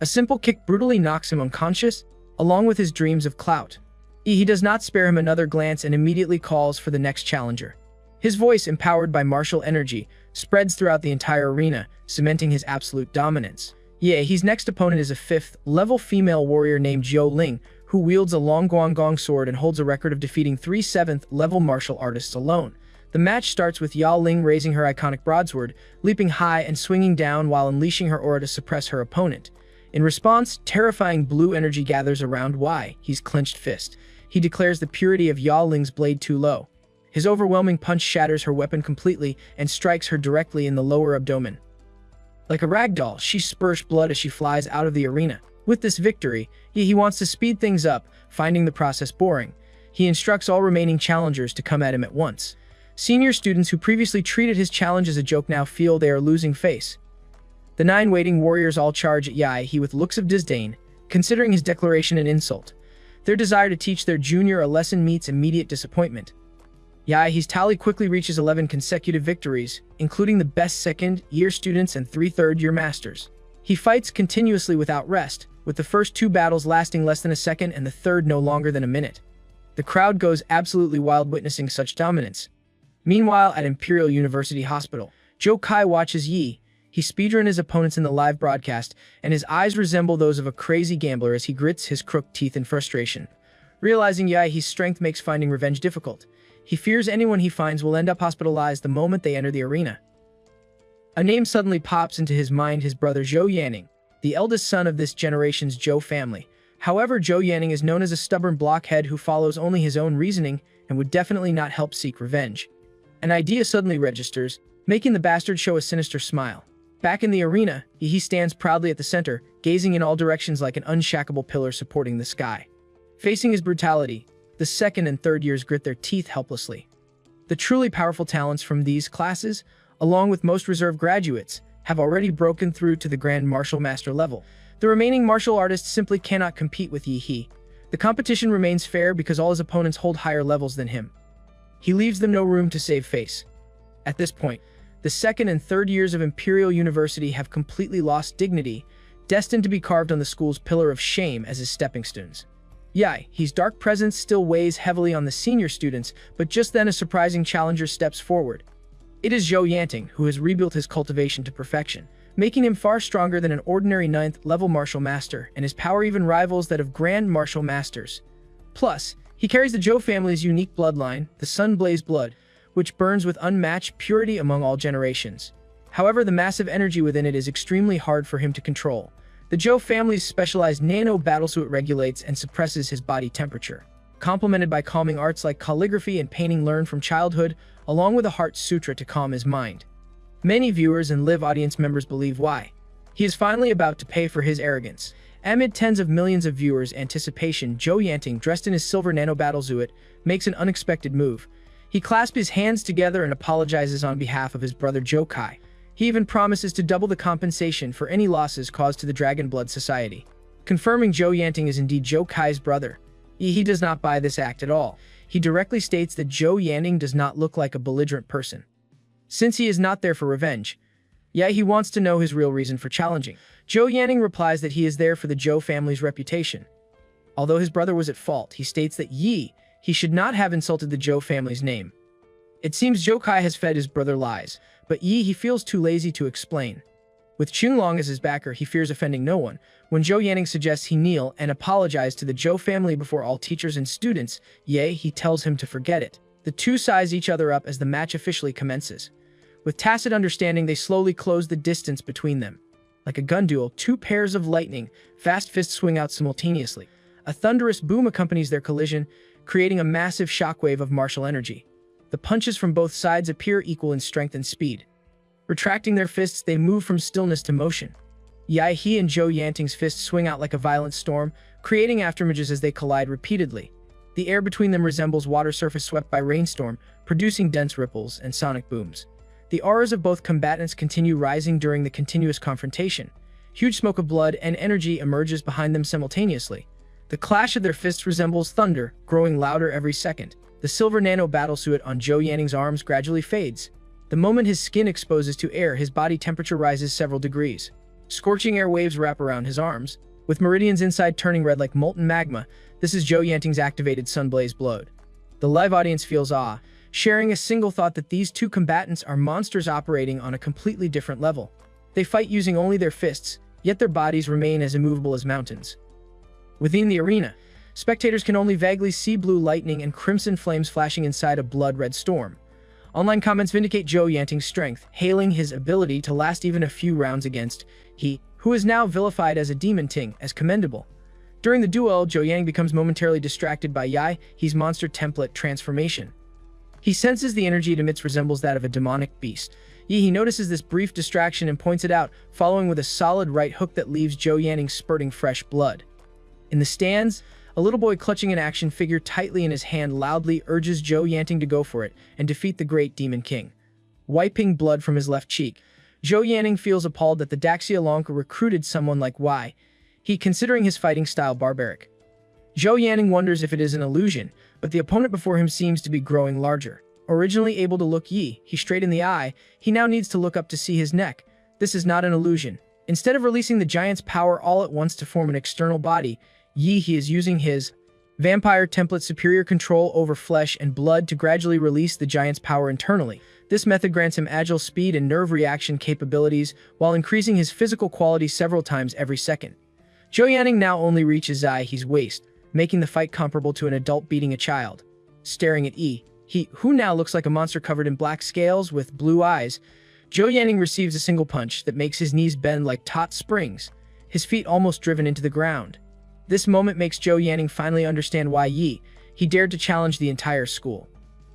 S1: A simple kick brutally knocks him unconscious, along with his dreams of clout. He does not spare him another glance and immediately calls for the next challenger. His voice, empowered by martial energy, spreads throughout the entire arena, cementing his absolute dominance. His next opponent is a 5th-level female warrior named Zhou Ling, who wields a long guangong sword and holds a record of defeating 3 7th level martial artists alone. The match starts with Yahello raising her iconic broadsword, leaping high and swinging down while unleashing her aura to suppress her opponent. In response, terrifying blue energy gathers around He's clenched fist. He declares the purity of Yahello's blade too low. His overwhelming punch shatters her weapon completely and strikes her directly in the lower abdomen. Like a ragdoll, she spurts blood as she flies out of the arena. With this victory, he wants to speed things up, finding the process boring. He instructs all remaining challengers to come at him at once. Senior students who previously treated his challenge as a joke now feel they are losing face. The 9 waiting warriors all charge at Yahello with looks of disdain, considering his declaration an insult. Their desire to teach their junior a lesson meets immediate disappointment. Yahello's tally quickly reaches 11 consecutive victories, including the best second-year students and 3 third-year masters. He fights continuously without rest, with the first 2 battles lasting less than a second and the third no longer than a minute. The crowd goes absolutely wild witnessing such dominance. Meanwhile, at Imperial University Hospital, Joe Kai watches Yi. He speedruns his opponents in the live broadcast, and his eyes resemble those of a crazy gambler as he grits his crooked teeth in frustration. Realizing Yahello's strength makes finding revenge difficult, he fears anyone he finds will end up hospitalized the moment they enter the arena. A name suddenly pops into his mind: his brother Zhou Yanning, the eldest son of this generation's Zhou family. However, Zhou Yanning is known as a stubborn blockhead who follows only his own reasoning and would definitely not help seek revenge. An idea suddenly registers, making the bastard show a sinister smile. Back in the arena, he stands proudly at the center, gazing in all directions like an unshackable pillar supporting the sky. Facing his brutality, the second and third years grit their teeth helplessly. The truly powerful talents from these classes, along with most reserve graduates, have already broken through to the Grand Martial Master level. The remaining martial artists simply cannot compete with Yi. The competition remains fair because all his opponents hold higher levels than him. He leaves them no room to save face. At this point, the second and third years of Imperial University have completely lost dignity, destined to be carved on the school's pillar of shame as his stepping stones. Yahello's dark presence still weighs heavily on the senior students, but just then a surprising challenger steps forward. It is Zhou Yanting, who has rebuilt his cultivation to perfection, making him far stronger than an ordinary 9th level martial master, and his power even rivals that of Grand Martial Masters. Plus, he carries the Zhou family's unique bloodline, the Sun-Blaze blood, which burns with unmatched purity among all generations. However, the massive energy within it is extremely hard for him to control. The Zhou family's specialized nano battlesuit regulates and suppresses his body temperature, complemented by calming arts like calligraphy and painting learned from childhood, along with a heart sutra to calm his mind. Many viewers and live audience members believe he is finally about to pay for his arrogance. Amid tens of millions of viewers' anticipation, Zhou Yanting, dressed in his silver nano battlesuit, makes an unexpected move. He clasps his hands together and apologizes on behalf of his brother Joe Kai. He even promises to double the compensation for any losses caused to the Dragon Blood Society. Confirming Zhou Yanting is indeed Joe Kai's brother, he does not buy this act at all. He directly states that Zhou Yanting does not look like a belligerent person. Since he is not there for revenge, he wants to know his real reason for challenging. Zhou Yanting replies that he is there for the Zhou family's reputation. Although his brother was at fault, he states that he should not have insulted the Zhou family's name. It seems Zhou Kai has fed his brother lies, but he feels too lazy to explain. With Qinglong as his backer, he fears offending no one. When Zhou Yanting suggests he kneel and apologize to the Zhou family before all teachers and students, he tells him to forget it. The two size each other up as the match officially commences. With tacit understanding, they slowly close the distance between them. Like a gun duel, 2 pairs of lightning, fast fists swing out simultaneously. A thunderous boom accompanies their collision, creating a massive shockwave of martial energy. The punches from both sides appear equal in strength and speed. Retracting their fists, they move from stillness to motion. He and Zhou Yanting's fists swing out like a violent storm, creating afterimages as they collide repeatedly. The air between them resembles water surface swept by rainstorm, producing dense ripples and sonic booms. The auras of both combatants continue rising during the continuous confrontation. Huge smoke of blood and energy emerges behind them simultaneously. The clash of their fists resembles thunder, growing louder every second. The silver nano battlesuit on Zhou Yanting's arms gradually fades. The moment his skin exposes to air, his body temperature rises several degrees. Scorching air waves wrap around his arms, with meridians inside turning red like molten magma. This is Zhou Yanting's activated Sun-Blaze blood. The live audience feels awe, sharing a single thought that these two combatants are monsters operating on a completely different level. They fight using only their fists, yet their bodies remain as immovable as mountains. Within the arena, Spectators can only vaguely see blue lightning and crimson flames flashing inside a blood-red storm. Online comments vindicate Zhou Yanting's strength, hailing his ability to last even a few rounds against he, who is now vilified as a demon ting, as commendable. During the duel, Zhou Yang becomes momentarily distracted by Yahe's monster template transformation. He senses the energy it emits resembles that of a demonic beast. Yahe notices this brief distraction and points it out, following with a solid right hook that leaves Zhou Yanting spurting fresh blood. In the stands, a little boy clutching an action figure tightly in his hand loudly urges Zhou Yanting to go for it and defeat the great demon king. Wiping blood from his left cheek, Zhou Yanting feels appalled that the Daxialonka recruited someone like He, considering his fighting style barbaric. Zhou Yanting wonders if it is an illusion, but the opponent before him seems to be growing larger. Originally able to look he straight in the eye, he now needs to look up to see his neck. This is not an illusion. Instead of releasing the giant's power all at once to form an external body, he is using his vampire template superior control over flesh and blood to gradually release the giant's power internally. This method grants him agile speed and nerve reaction capabilities while increasing his physical quality several times every second. Zhou Yanting now only reaches Yahe's waist, making the fight comparable to an adult beating a child. Staring at he, who now looks like a monster covered in black scales with blue eyes, Zhou Yanting receives a single punch that makes his knees bend like taut springs, his feet almost driven into the ground. This moment makes Zhou Yanting finally understand why he dared to challenge the entire school.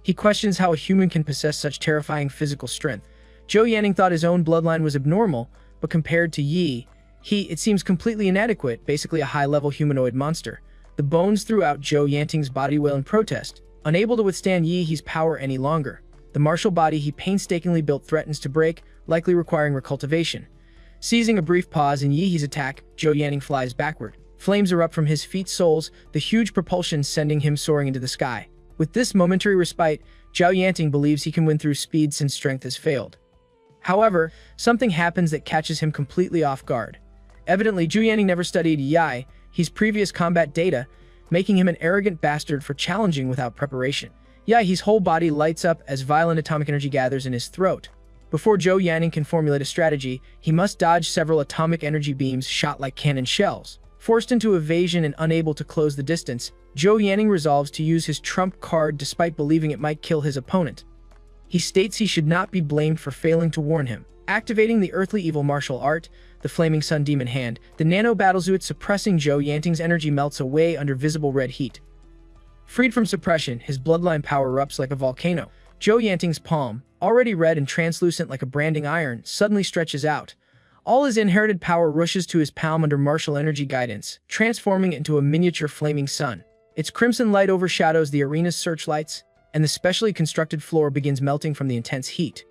S1: He questions how a human can possess such terrifying physical strength. Zhou Yanting thought his own bloodline was abnormal, but compared to it seems completely inadequate, basically a high-level humanoid monster. The bones throughout Zhou Yanting's body wail in protest, unable to withstand Yahe's power any longer. The martial body he painstakingly built threatens to break, likely requiring recultivation. Seizing a brief pause in Yahe's attack, Zhou Yanting flies backward. Flames erupt from his feet soles, the huge propulsion sending him soaring into the sky. With this momentary respite, Zhou Yanting believes he can win through speed since strength has failed. However, something happens that catches him completely off guard. Evidently, Zhou Yanting never studied Yahe's previous combat data, making him an arrogant bastard for challenging without preparation. Yahe's whole body lights up as violent atomic energy gathers in his throat. Before Zhou Yanting can formulate a strategy, he must dodge several atomic energy beams shot like cannon shells. Forced into evasion and unable to close the distance, Zhou Yanting resolves to use his trump card despite believing it might kill his opponent. He states he should not be blamed for failing to warn him. Activating the earthly evil martial art, the Flaming Sun Demon Hand, the nano battlesuit suppressing Zhou Yanting's energy melts away under visible red heat. Freed from suppression, his bloodline power erupts like a volcano. Zhou Yanting's palm, already red and translucent like a branding iron, suddenly stretches out. All his inherited power rushes to his palm under martial energy guidance, transforming it into a miniature flaming sun. Its crimson light overshadows the arena's searchlights, and the specially constructed floor begins melting from the intense heat.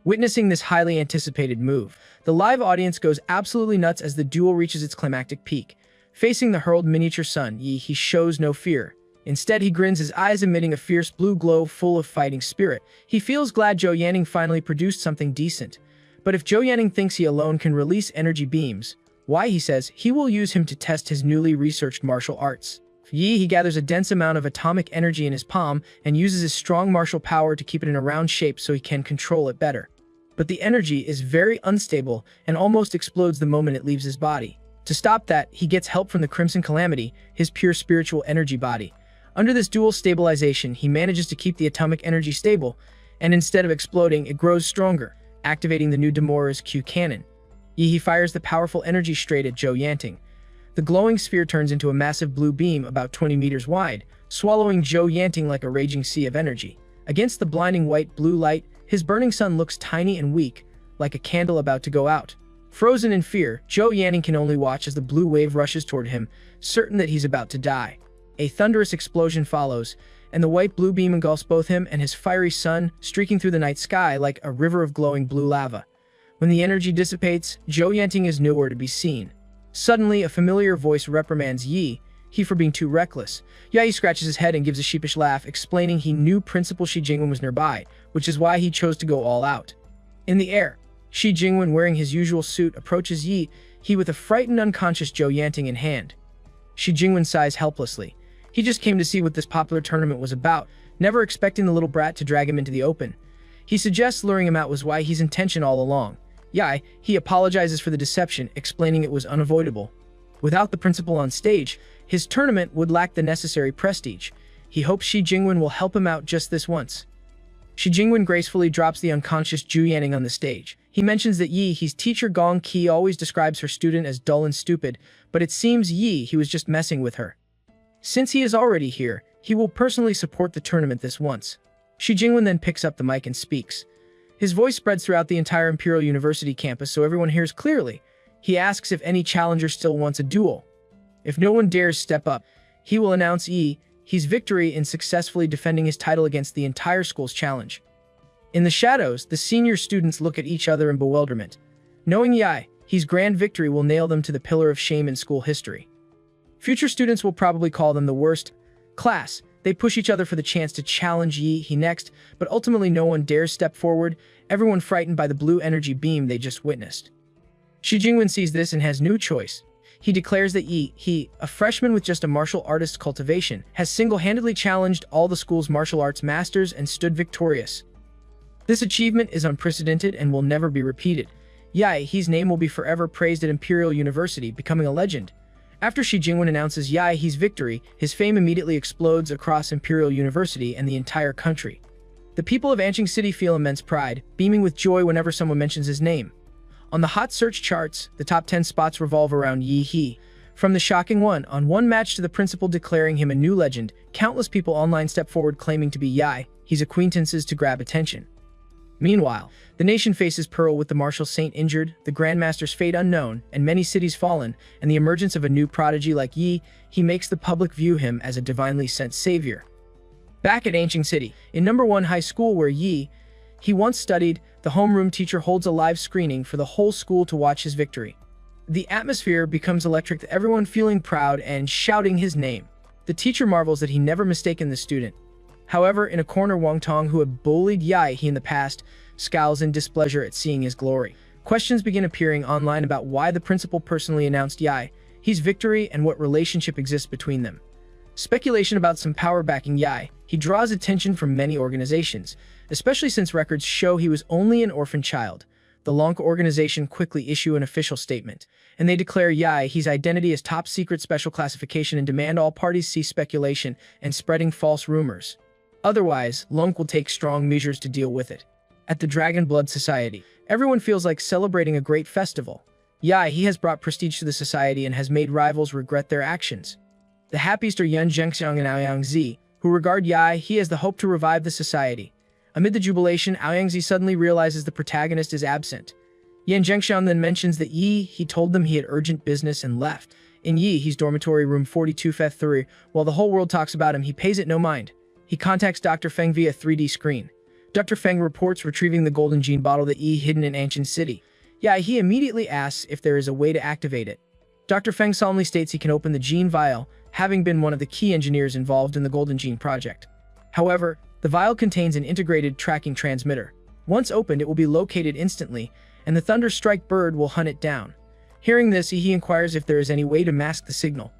S1: Witnessing this highly anticipated move, the live audience goes absolutely nuts as the duel reaches its climactic peak. Facing the hurled miniature sun, he shows no fear. Instead, he grins, his eyes emitting a fierce blue glow full of fighting spirit. He feels glad Zhou Yanting finally produced something decent. But if Zhou Yanting thinks he alone can release energy beams, he says he will use him to test his newly researched martial arts. He gathers a dense amount of atomic energy in his palm and uses his strong martial power to keep it in a round shape so he can control it better. But the energy is very unstable and almost explodes the moment it leaves his body. To stop that, he gets help from the Crimson Calamity, his pure spiritual energy body. Under this dual stabilization, he manages to keep the atomic energy stable, and instead of exploding, it grows stronger, activating the new Demora's Q cannon. He fires the powerful energy straight at Zhou Yanting. The glowing sphere turns into a massive blue beam about 20 meters wide, swallowing Zhou Yanting like a raging sea of energy. Against the blinding white-blue light, his burning sun looks tiny and weak, like a candle about to go out. Frozen in fear, Zhou Yanting can only watch as the blue wave rushes toward him, certain that he's about to die. A thunderous explosion follows, and the white-blue beam engulfs both him and his fiery sun, streaking through the night sky like a river of glowing blue lava. When the energy dissipates, Zhou Yanting is nowhere to be seen. Suddenly, a familiar voice reprimands he for being too reckless. He scratches his head and gives a sheepish laugh, explaining he knew Principal Shi Jingwen was nearby, which is why he chose to go all out. In the air, Shi Jingwen, wearing his usual suit, approaches he with a frightened, unconscious Zhou Yanting in hand. Shi Jingwen sighs helplessly. He just came to see what this popular tournament was about, never expecting the little brat to drag him into the open. He suggests luring him out was why he's intention all along. He apologizes for the deception, explaining it was unavoidable. Without the principal on stage, his tournament would lack the necessary prestige. He hopes Shi Jingwen will help him out just this once. Shi Jingwen gracefully drops the unconscious Ju Yanning on the stage. He mentions that He's teacher Gong Qi always describes her student as dull and stupid, but it seems he was just messing with her. Since he is already here, he will personally support the tournament this once. Shi Jingwen then picks up the mic and speaks. His voice spreads throughout the entire Imperial University campus so everyone hears clearly. He asks if any challenger still wants a duel. If no one dares step up, he will announce his victory in successfully defending his title against the entire school's challenge. In the shadows, the senior students look at each other in bewilderment. Knowing his grand victory will nail them to the pillar of shame in school history. Future students will probably call them the worst class. They push each other for the chance to challenge he next, but ultimately no one dares step forward, everyone frightened by the blue energy beam they just witnessed. Shi Jingwen sees this and has no choice. He declares that he, a freshman with just a martial artist's cultivation, has single-handedly challenged all the school's martial arts masters and stood victorious. This achievement is unprecedented and will never be repeated. His name will be forever praised at Imperial University, becoming a legend. After Shi Jingwen announces his victory, his fame immediately explodes across Imperial University and the entire country. The people of Anqing City feel immense pride, beaming with joy whenever someone mentions his name. On the hot search charts, the top 10 spots revolve around he. From the shocking one-on-one match to the principal declaring him a new legend, countless people online step forward claiming to be his acquaintances to grab attention. Meanwhile, the nation faces peril with the martial saint injured, the grandmaster's fate unknown, and many cities fallen, and the emergence of a new prodigy like he makes the public view him as a divinely sent savior. Back at Anqing City, in number 1 high school where he once studied, the homeroom teacher holds a live screening for the whole school to watch his victory. The atmosphere becomes electric, with everyone feeling proud and shouting his name. The teacher marvels that he never mistaken the student. However, in a corner, Wang Tong, who had bullied he in the past, scowls in displeasure at seeing his glory. Questions begin appearing online about why the principal personally announced his victory and what relationship exists between them. Speculation about some power backing he draws attention from many organizations, especially since records show he was only an orphan child. The Lonka organization quickly issue an official statement, and they declare his identity as top secret special classification and demand all parties cease speculation and spreading false rumors. Otherwise, Lonka will take strong measures to deal with it. At the Dragon Blood Society, everyone feels like celebrating a great festival. He has brought prestige to the society and has made rivals regret their actions. The happiest are Yun Zhengxiang and Aoyangzi, who regard he as the hope to revive the society. Amid the jubilation, Aoyangzi suddenly realizes the protagonist is absent. Yan Zhengxiang then mentions that he told them he had urgent business and left. In his dormitory room 42 Feth 3, while the whole world talks about him, he pays it no mind. He contacts Dr. Feng via 3D screen. Dr. Feng reports retrieving the golden gene bottle that hidden in Anqing City. He immediately asks if there is a way to activate it. Dr. Feng solemnly states he can open the gene vial, having been one of the key engineers involved in the Golden Gene project. However, the vial contains an integrated tracking transmitter. Once opened, it will be located instantly, and the Thunder Strike bird will hunt it down. Hearing this, he inquires if there is any way to mask the signal.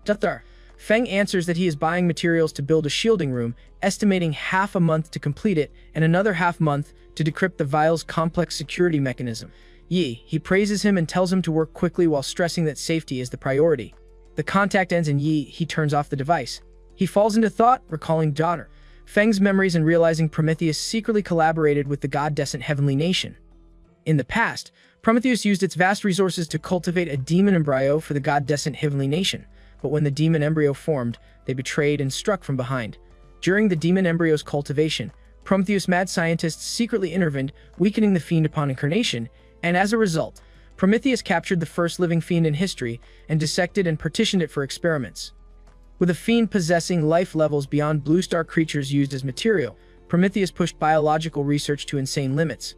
S1: Dr. Feng answers that he is buying materials to build a shielding room, estimating half a month to complete it and another half month to decrypt the vial's complex security mechanism. He praises him and tells him to work quickly while stressing that safety is the priority. The contact ends and he turns off the device. He falls into thought, recalling Daughter Feng's memories and realizing Prometheus secretly collaborated with the god-descent heavenly nation. In the past, Prometheus used its vast resources to cultivate a demon embryo for the god-descent heavenly nation, but when the demon embryo formed, they betrayed and struck from behind. During the demon embryo's cultivation, Prometheus' mad scientists secretly intervened, weakening the fiend upon incarnation, and as a result, Prometheus captured the first living fiend in history and dissected and partitioned it for experiments. With a fiend possessing life levels beyond blue star creatures used as material, Prometheus pushed biological research to insane limits.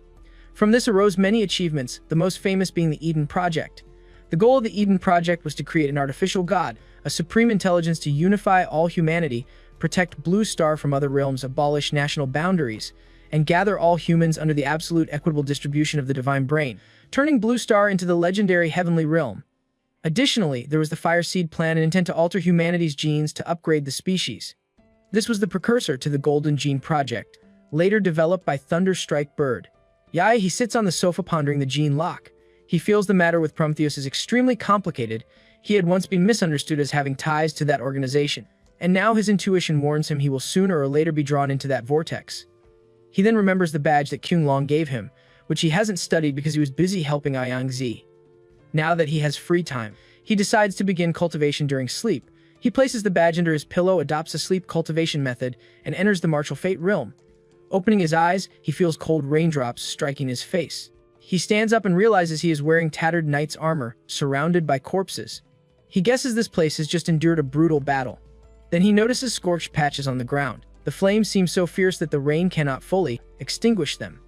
S1: From this arose many achievements, the most famous being the Eden Project. The goal of the Eden Project was to create an artificial god, a supreme intelligence to unify all humanity, protect Blue Star from other realms, abolish national boundaries, and gather all humans under the absolute equitable distribution of the divine brain, turning Blue Star into the legendary heavenly realm. Additionally, there was the Fire Seed plan, an intent to alter humanity's genes to upgrade the species. This was the precursor to the Golden Gene Project, later developed by Thunder Strike Bird. He sits on the sofa pondering the gene lock. He feels the matter with Prometheus is extremely complicated. He had once been misunderstood as having ties to that organization, and now his intuition warns him he will sooner or later be drawn into that vortex. He then remembers the badge that Kyung Long gave him, which he hasn't studied because he was busy helping Yang Zi. Now that he has free time, he decides to begin cultivation during sleep. He places the badge under his pillow, adopts a sleep cultivation method, and enters the martial fate realm. Opening his eyes, he feels cold raindrops striking his face. He stands up and realizes he is wearing tattered knight's armor, surrounded by corpses. He guesses this place has just endured a brutal battle. Then he notices scorched patches on the ground. The flames seem so fierce that the rain cannot fully extinguish them.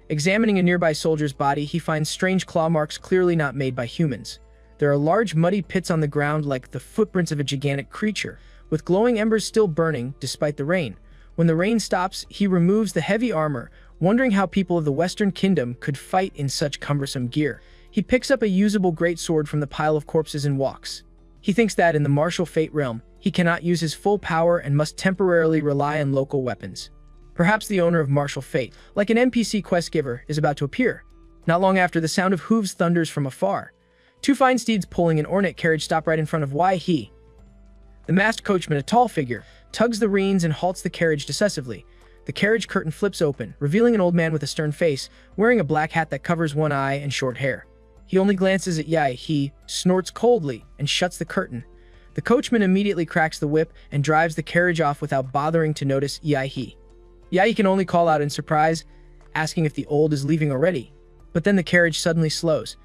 S1: Examining a nearby soldier's body, he finds strange claw marks clearly not made by humans. There are large muddy pits on the ground like the footprints of a gigantic creature, with glowing embers still burning despite the rain. When the rain stops, he removes the heavy armor, wondering how people of the Western Kingdom could fight in such cumbersome gear. He picks up a usable greatsword from the pile of corpses and walks. He thinks that in the martial fate realm, he cannot use his full power and must temporarily rely on local weapons. Perhaps the owner of martial fate, like an NPC quest giver, is about to appear. Not long after, the sound of hooves thunders from afar. Two fine steeds pulling an ornate carriage stop right in front of Yahe. The masked coachman, a tall figure, tugs the reins and halts the carriage decisively. The carriage curtain flips open, revealing an old man with a stern face, wearing a black hat that covers one eye and short hair. He only glances at Yahe, snorts coldly, and shuts the curtain. The coachman immediately cracks the whip and drives the carriage off without bothering to notice Yahe. Yahe can only call out in surprise, asking if the old is leaving already. But then the carriage suddenly slows.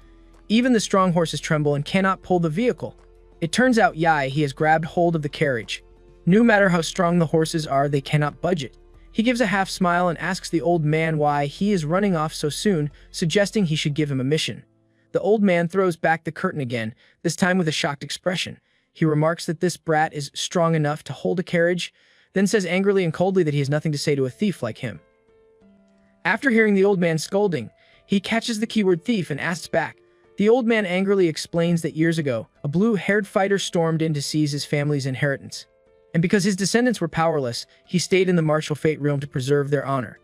S1: Even the strong horses tremble and cannot pull the vehicle. It turns out Yahe has grabbed hold of the carriage. No matter how strong the horses are, they cannot budge it. He gives a half smile and asks the old man why he is running off so soon, suggesting he should give him a mission. The old man throws back the curtain again, this time with a shocked expression. He remarks that this brat is strong enough to hold a carriage, then says angrily and coldly that he has nothing to say to a thief like him. After hearing the old man scolding, he catches the keyword thief and asks back. The old man angrily explains that years ago, a blue-haired fighter stormed in to seize his family's inheritance. And because his descendants were powerless, he stayed in the martial fate realm to preserve their honor.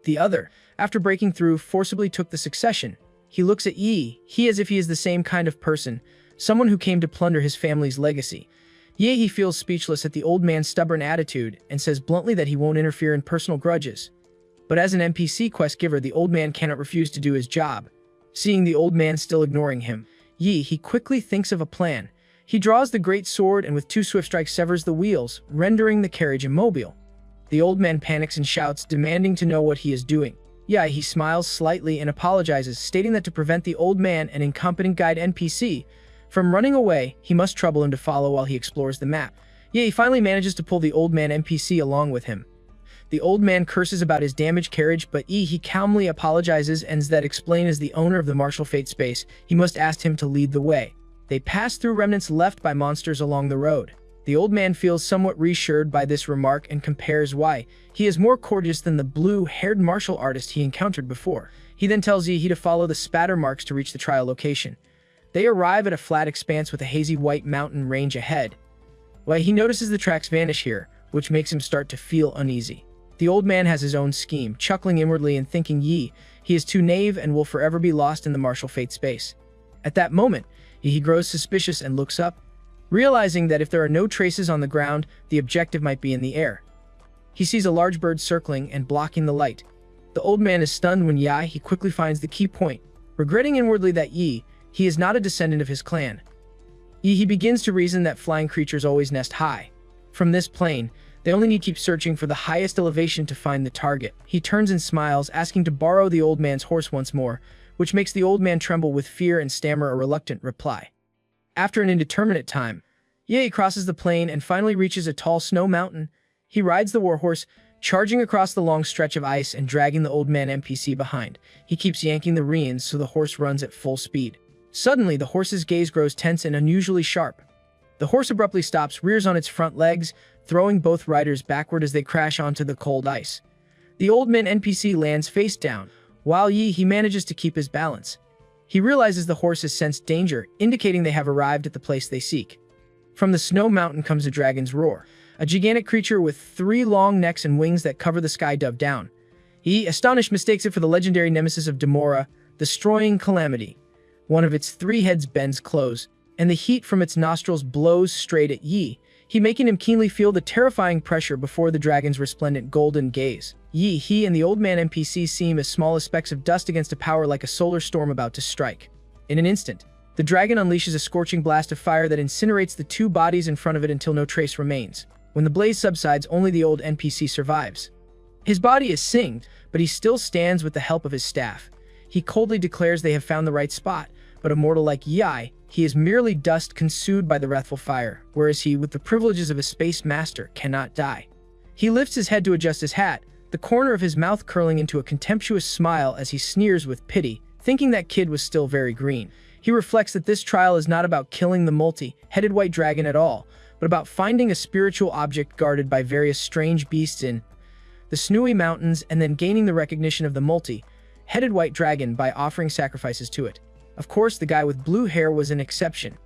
S1: The other, after breaking through, forcibly took the succession. He looks at He as if he is the same kind of person, someone who came to plunder his family's legacy. He feels speechless at the old man's stubborn attitude and says bluntly that he won't interfere in personal grudges. But as an NPC quest giver, the old man cannot refuse to do his job. Seeing the old man still ignoring him, he quickly thinks of a plan. He draws the great sword and with two swift strikes severs the wheels, rendering the carriage immobile. The old man panics and shouts, demanding to know what he is doing. He smiles slightly and apologizes, stating that to prevent the old man, an incompetent guide NPC, from running away, he must trouble him to follow while he explores the map. He finally manages to pull the old man NPC along with him. The old man curses about his damaged carriage, but he calmly apologizes and that explain as the owner of the martial fate space, he must ask him to lead the way. They pass through remnants left by monsters along the road. The old man feels somewhat reassured by this remark and compares why he is more courteous than the blue-haired martial artist he encountered before. He then tells Yahe to follow the spatter marks to reach the trial location. They arrive at a flat expanse with a hazy white mountain range ahead. He notices the tracks vanish here, which makes him start to feel uneasy. The old man has his own scheme, chuckling inwardly and thinking he is too naive and will forever be lost in the martial fate space. At that moment, he grows suspicious and looks up, realizing that if there are no traces on the ground, the objective might be in the air. He sees a large bird circling and blocking the light. The old man is stunned when he quickly finds the key point, regretting inwardly that he is not a descendant of his clan. He begins to reason that flying creatures always nest high. From this plane, they only need to keep searching for the highest elevation to find the target. He turns and smiles, asking to borrow the old man's horse once more, which makes the old man tremble with fear and stammer a reluctant reply. After an indeterminate time, Yahe crosses the plain and finally reaches a tall snow mountain. He rides the warhorse, charging across the long stretch of ice and dragging the old man NPC behind. He keeps yanking the reins so the horse runs at full speed. Suddenly, the horse's gaze grows tense and unusually sharp. The horse abruptly stops, rears on its front legs, throwing both riders backward as they crash onto the cold ice. The old man NPC lands face down, while he manages to keep his balance. He realizes the horse has sensed danger, indicating they have arrived at the place they seek. From the snow mountain comes a dragon's roar, a gigantic creature with 3 long necks and wings that cover the sky dove down. Astonished, mistakes it for the legendary nemesis of Demora, destroying Calamity. One of its 3 heads bends close, and the heat from its nostrils blows straight at Yi, making him keenly feel the terrifying pressure before the dragon's resplendent golden gaze. He and the old man NPC seem as small as specks of dust against a power like a solar storm about to strike. In an instant, the dragon unleashes a scorching blast of fire that incinerates the two bodies in front of it until no trace remains. When the blaze subsides, only the old NPC survives. His body is singed, but he still stands with the help of his staff. He coldly declares they have found the right spot, but a mortal like Yi, he is merely dust consumed by the wrathful fire, whereas he, with the privileges of a space master, cannot die. He lifts his head to adjust his hat, the corner of his mouth curling into a contemptuous smile as he sneers with pity, thinking that kid was still very green. He reflects that this trial is not about killing the multi-headed white dragon at all, but about finding a spiritual object guarded by various strange beasts in the snowy mountains and then gaining the recognition of the multi-headed white dragon by offering sacrifices to it. Of course, the guy with blue hair was an exception.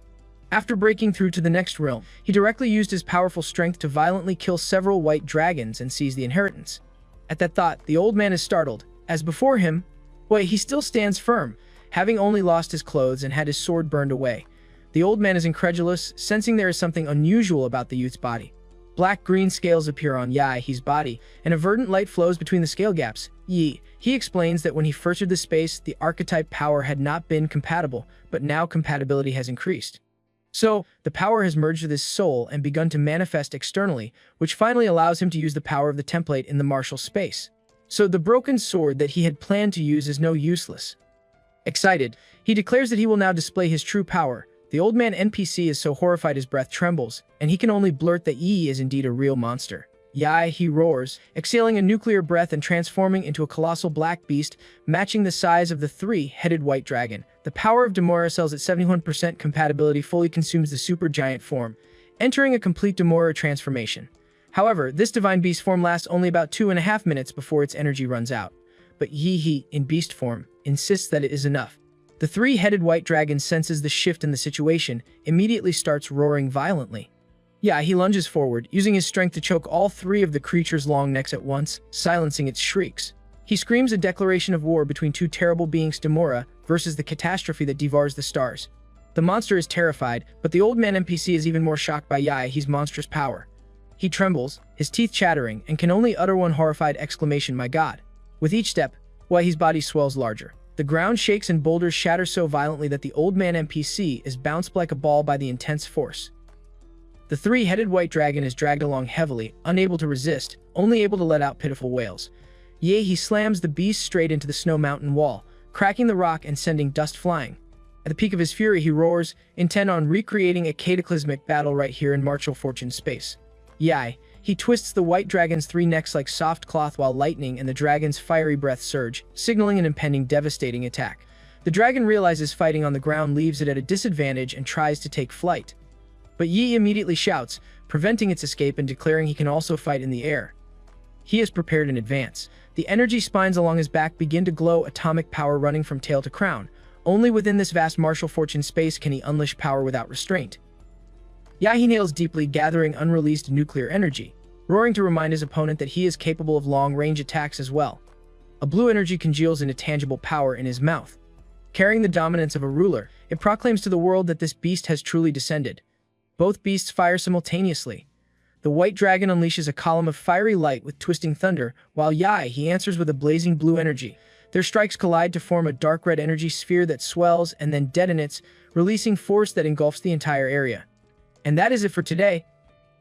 S1: After breaking through to the next realm, he directly used his powerful strength to violently kill several white dragons and seize the inheritance. At that thought, the old man is startled. As before him, he still stands firm, having only lost his clothes and had his sword burned away. The old man is incredulous, sensing there is something unusual about the youth's body. Black-green scales appear on Yi's body, and a verdant light flows between the scale gaps. He explains that when he first entered the space, the archetype power had not been compatible, but now compatibility has increased. So, the power has merged with his soul and begun to manifest externally, which finally allows him to use the power of the template in the martial space. So the broken sword that he had planned to use is now useless. Excited, he declares that he will now display his true power. The old man NPC is so horrified his breath trembles, and he can only blurt that Yi is indeed a real monster. He roars, exhaling a nuclear breath and transforming into a colossal black beast, matching the size of the three-headed white dragon. The power of Demora cells at 71% compatibility fully consumes the supergiant form, entering a complete Demora transformation. However, this divine beast form lasts only about 2.5 minutes before its energy runs out. But Yi, in beast form, insists that it is enough. The three-headed white dragon senses the shift in the situation, immediately starts roaring violently. He lunges forward, using his strength to choke all three of the creature's long necks at once, silencing its shrieks. He screams a declaration of war between two terrible beings, Demora versus the catastrophe that devours the stars. The monster is terrified, but the old man NPC is even more shocked by Yi's monstrous power. He trembles, his teeth chattering, and can only utter one horrified exclamation, "My God." With each step, his body swells larger. The ground shakes and boulders shatter so violently that the old man NPC is bounced like a ball by the intense force. The three-headed white dragon is dragged along heavily, unable to resist, only able to let out pitiful wails. He slams the beast straight into the snow mountain wall, cracking the rock and sending dust flying. At the peak of his fury, he roars, intent on recreating a cataclysmic battle right here in martial fortune space. He twists the white dragon's three necks like soft cloth while lightning and the dragon's fiery breath surge, signaling an impending devastating attack. The dragon realizes fighting on the ground leaves it at a disadvantage and tries to take flight. But Yi immediately shouts, preventing its escape and declaring he can also fight in the air. He is prepared in advance. The energy spines along his back begin to glow, atomic power running from tail to crown. Only within this vast martial fortune space can he unleash power without restraint. He nails deeply, gathering unreleased nuclear energy, roaring to remind his opponent that he is capable of long-range attacks as well. A blue energy congeals into tangible power in his mouth. Carrying the dominance of a ruler, it proclaims to the world that this beast has truly descended. Both beasts fire simultaneously. The white dragon unleashes a column of fiery light with twisting thunder, while he answers with a blazing blue energy. Their strikes collide to form a dark red energy sphere that swells and then detonates, releasing force that engulfs the entire area. And that is it for today.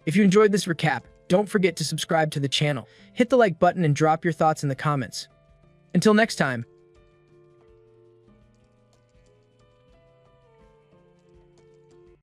S1: If you enjoyed this recap, don't forget to subscribe to the channel, hit the like button and drop your thoughts in the comments. Until next time,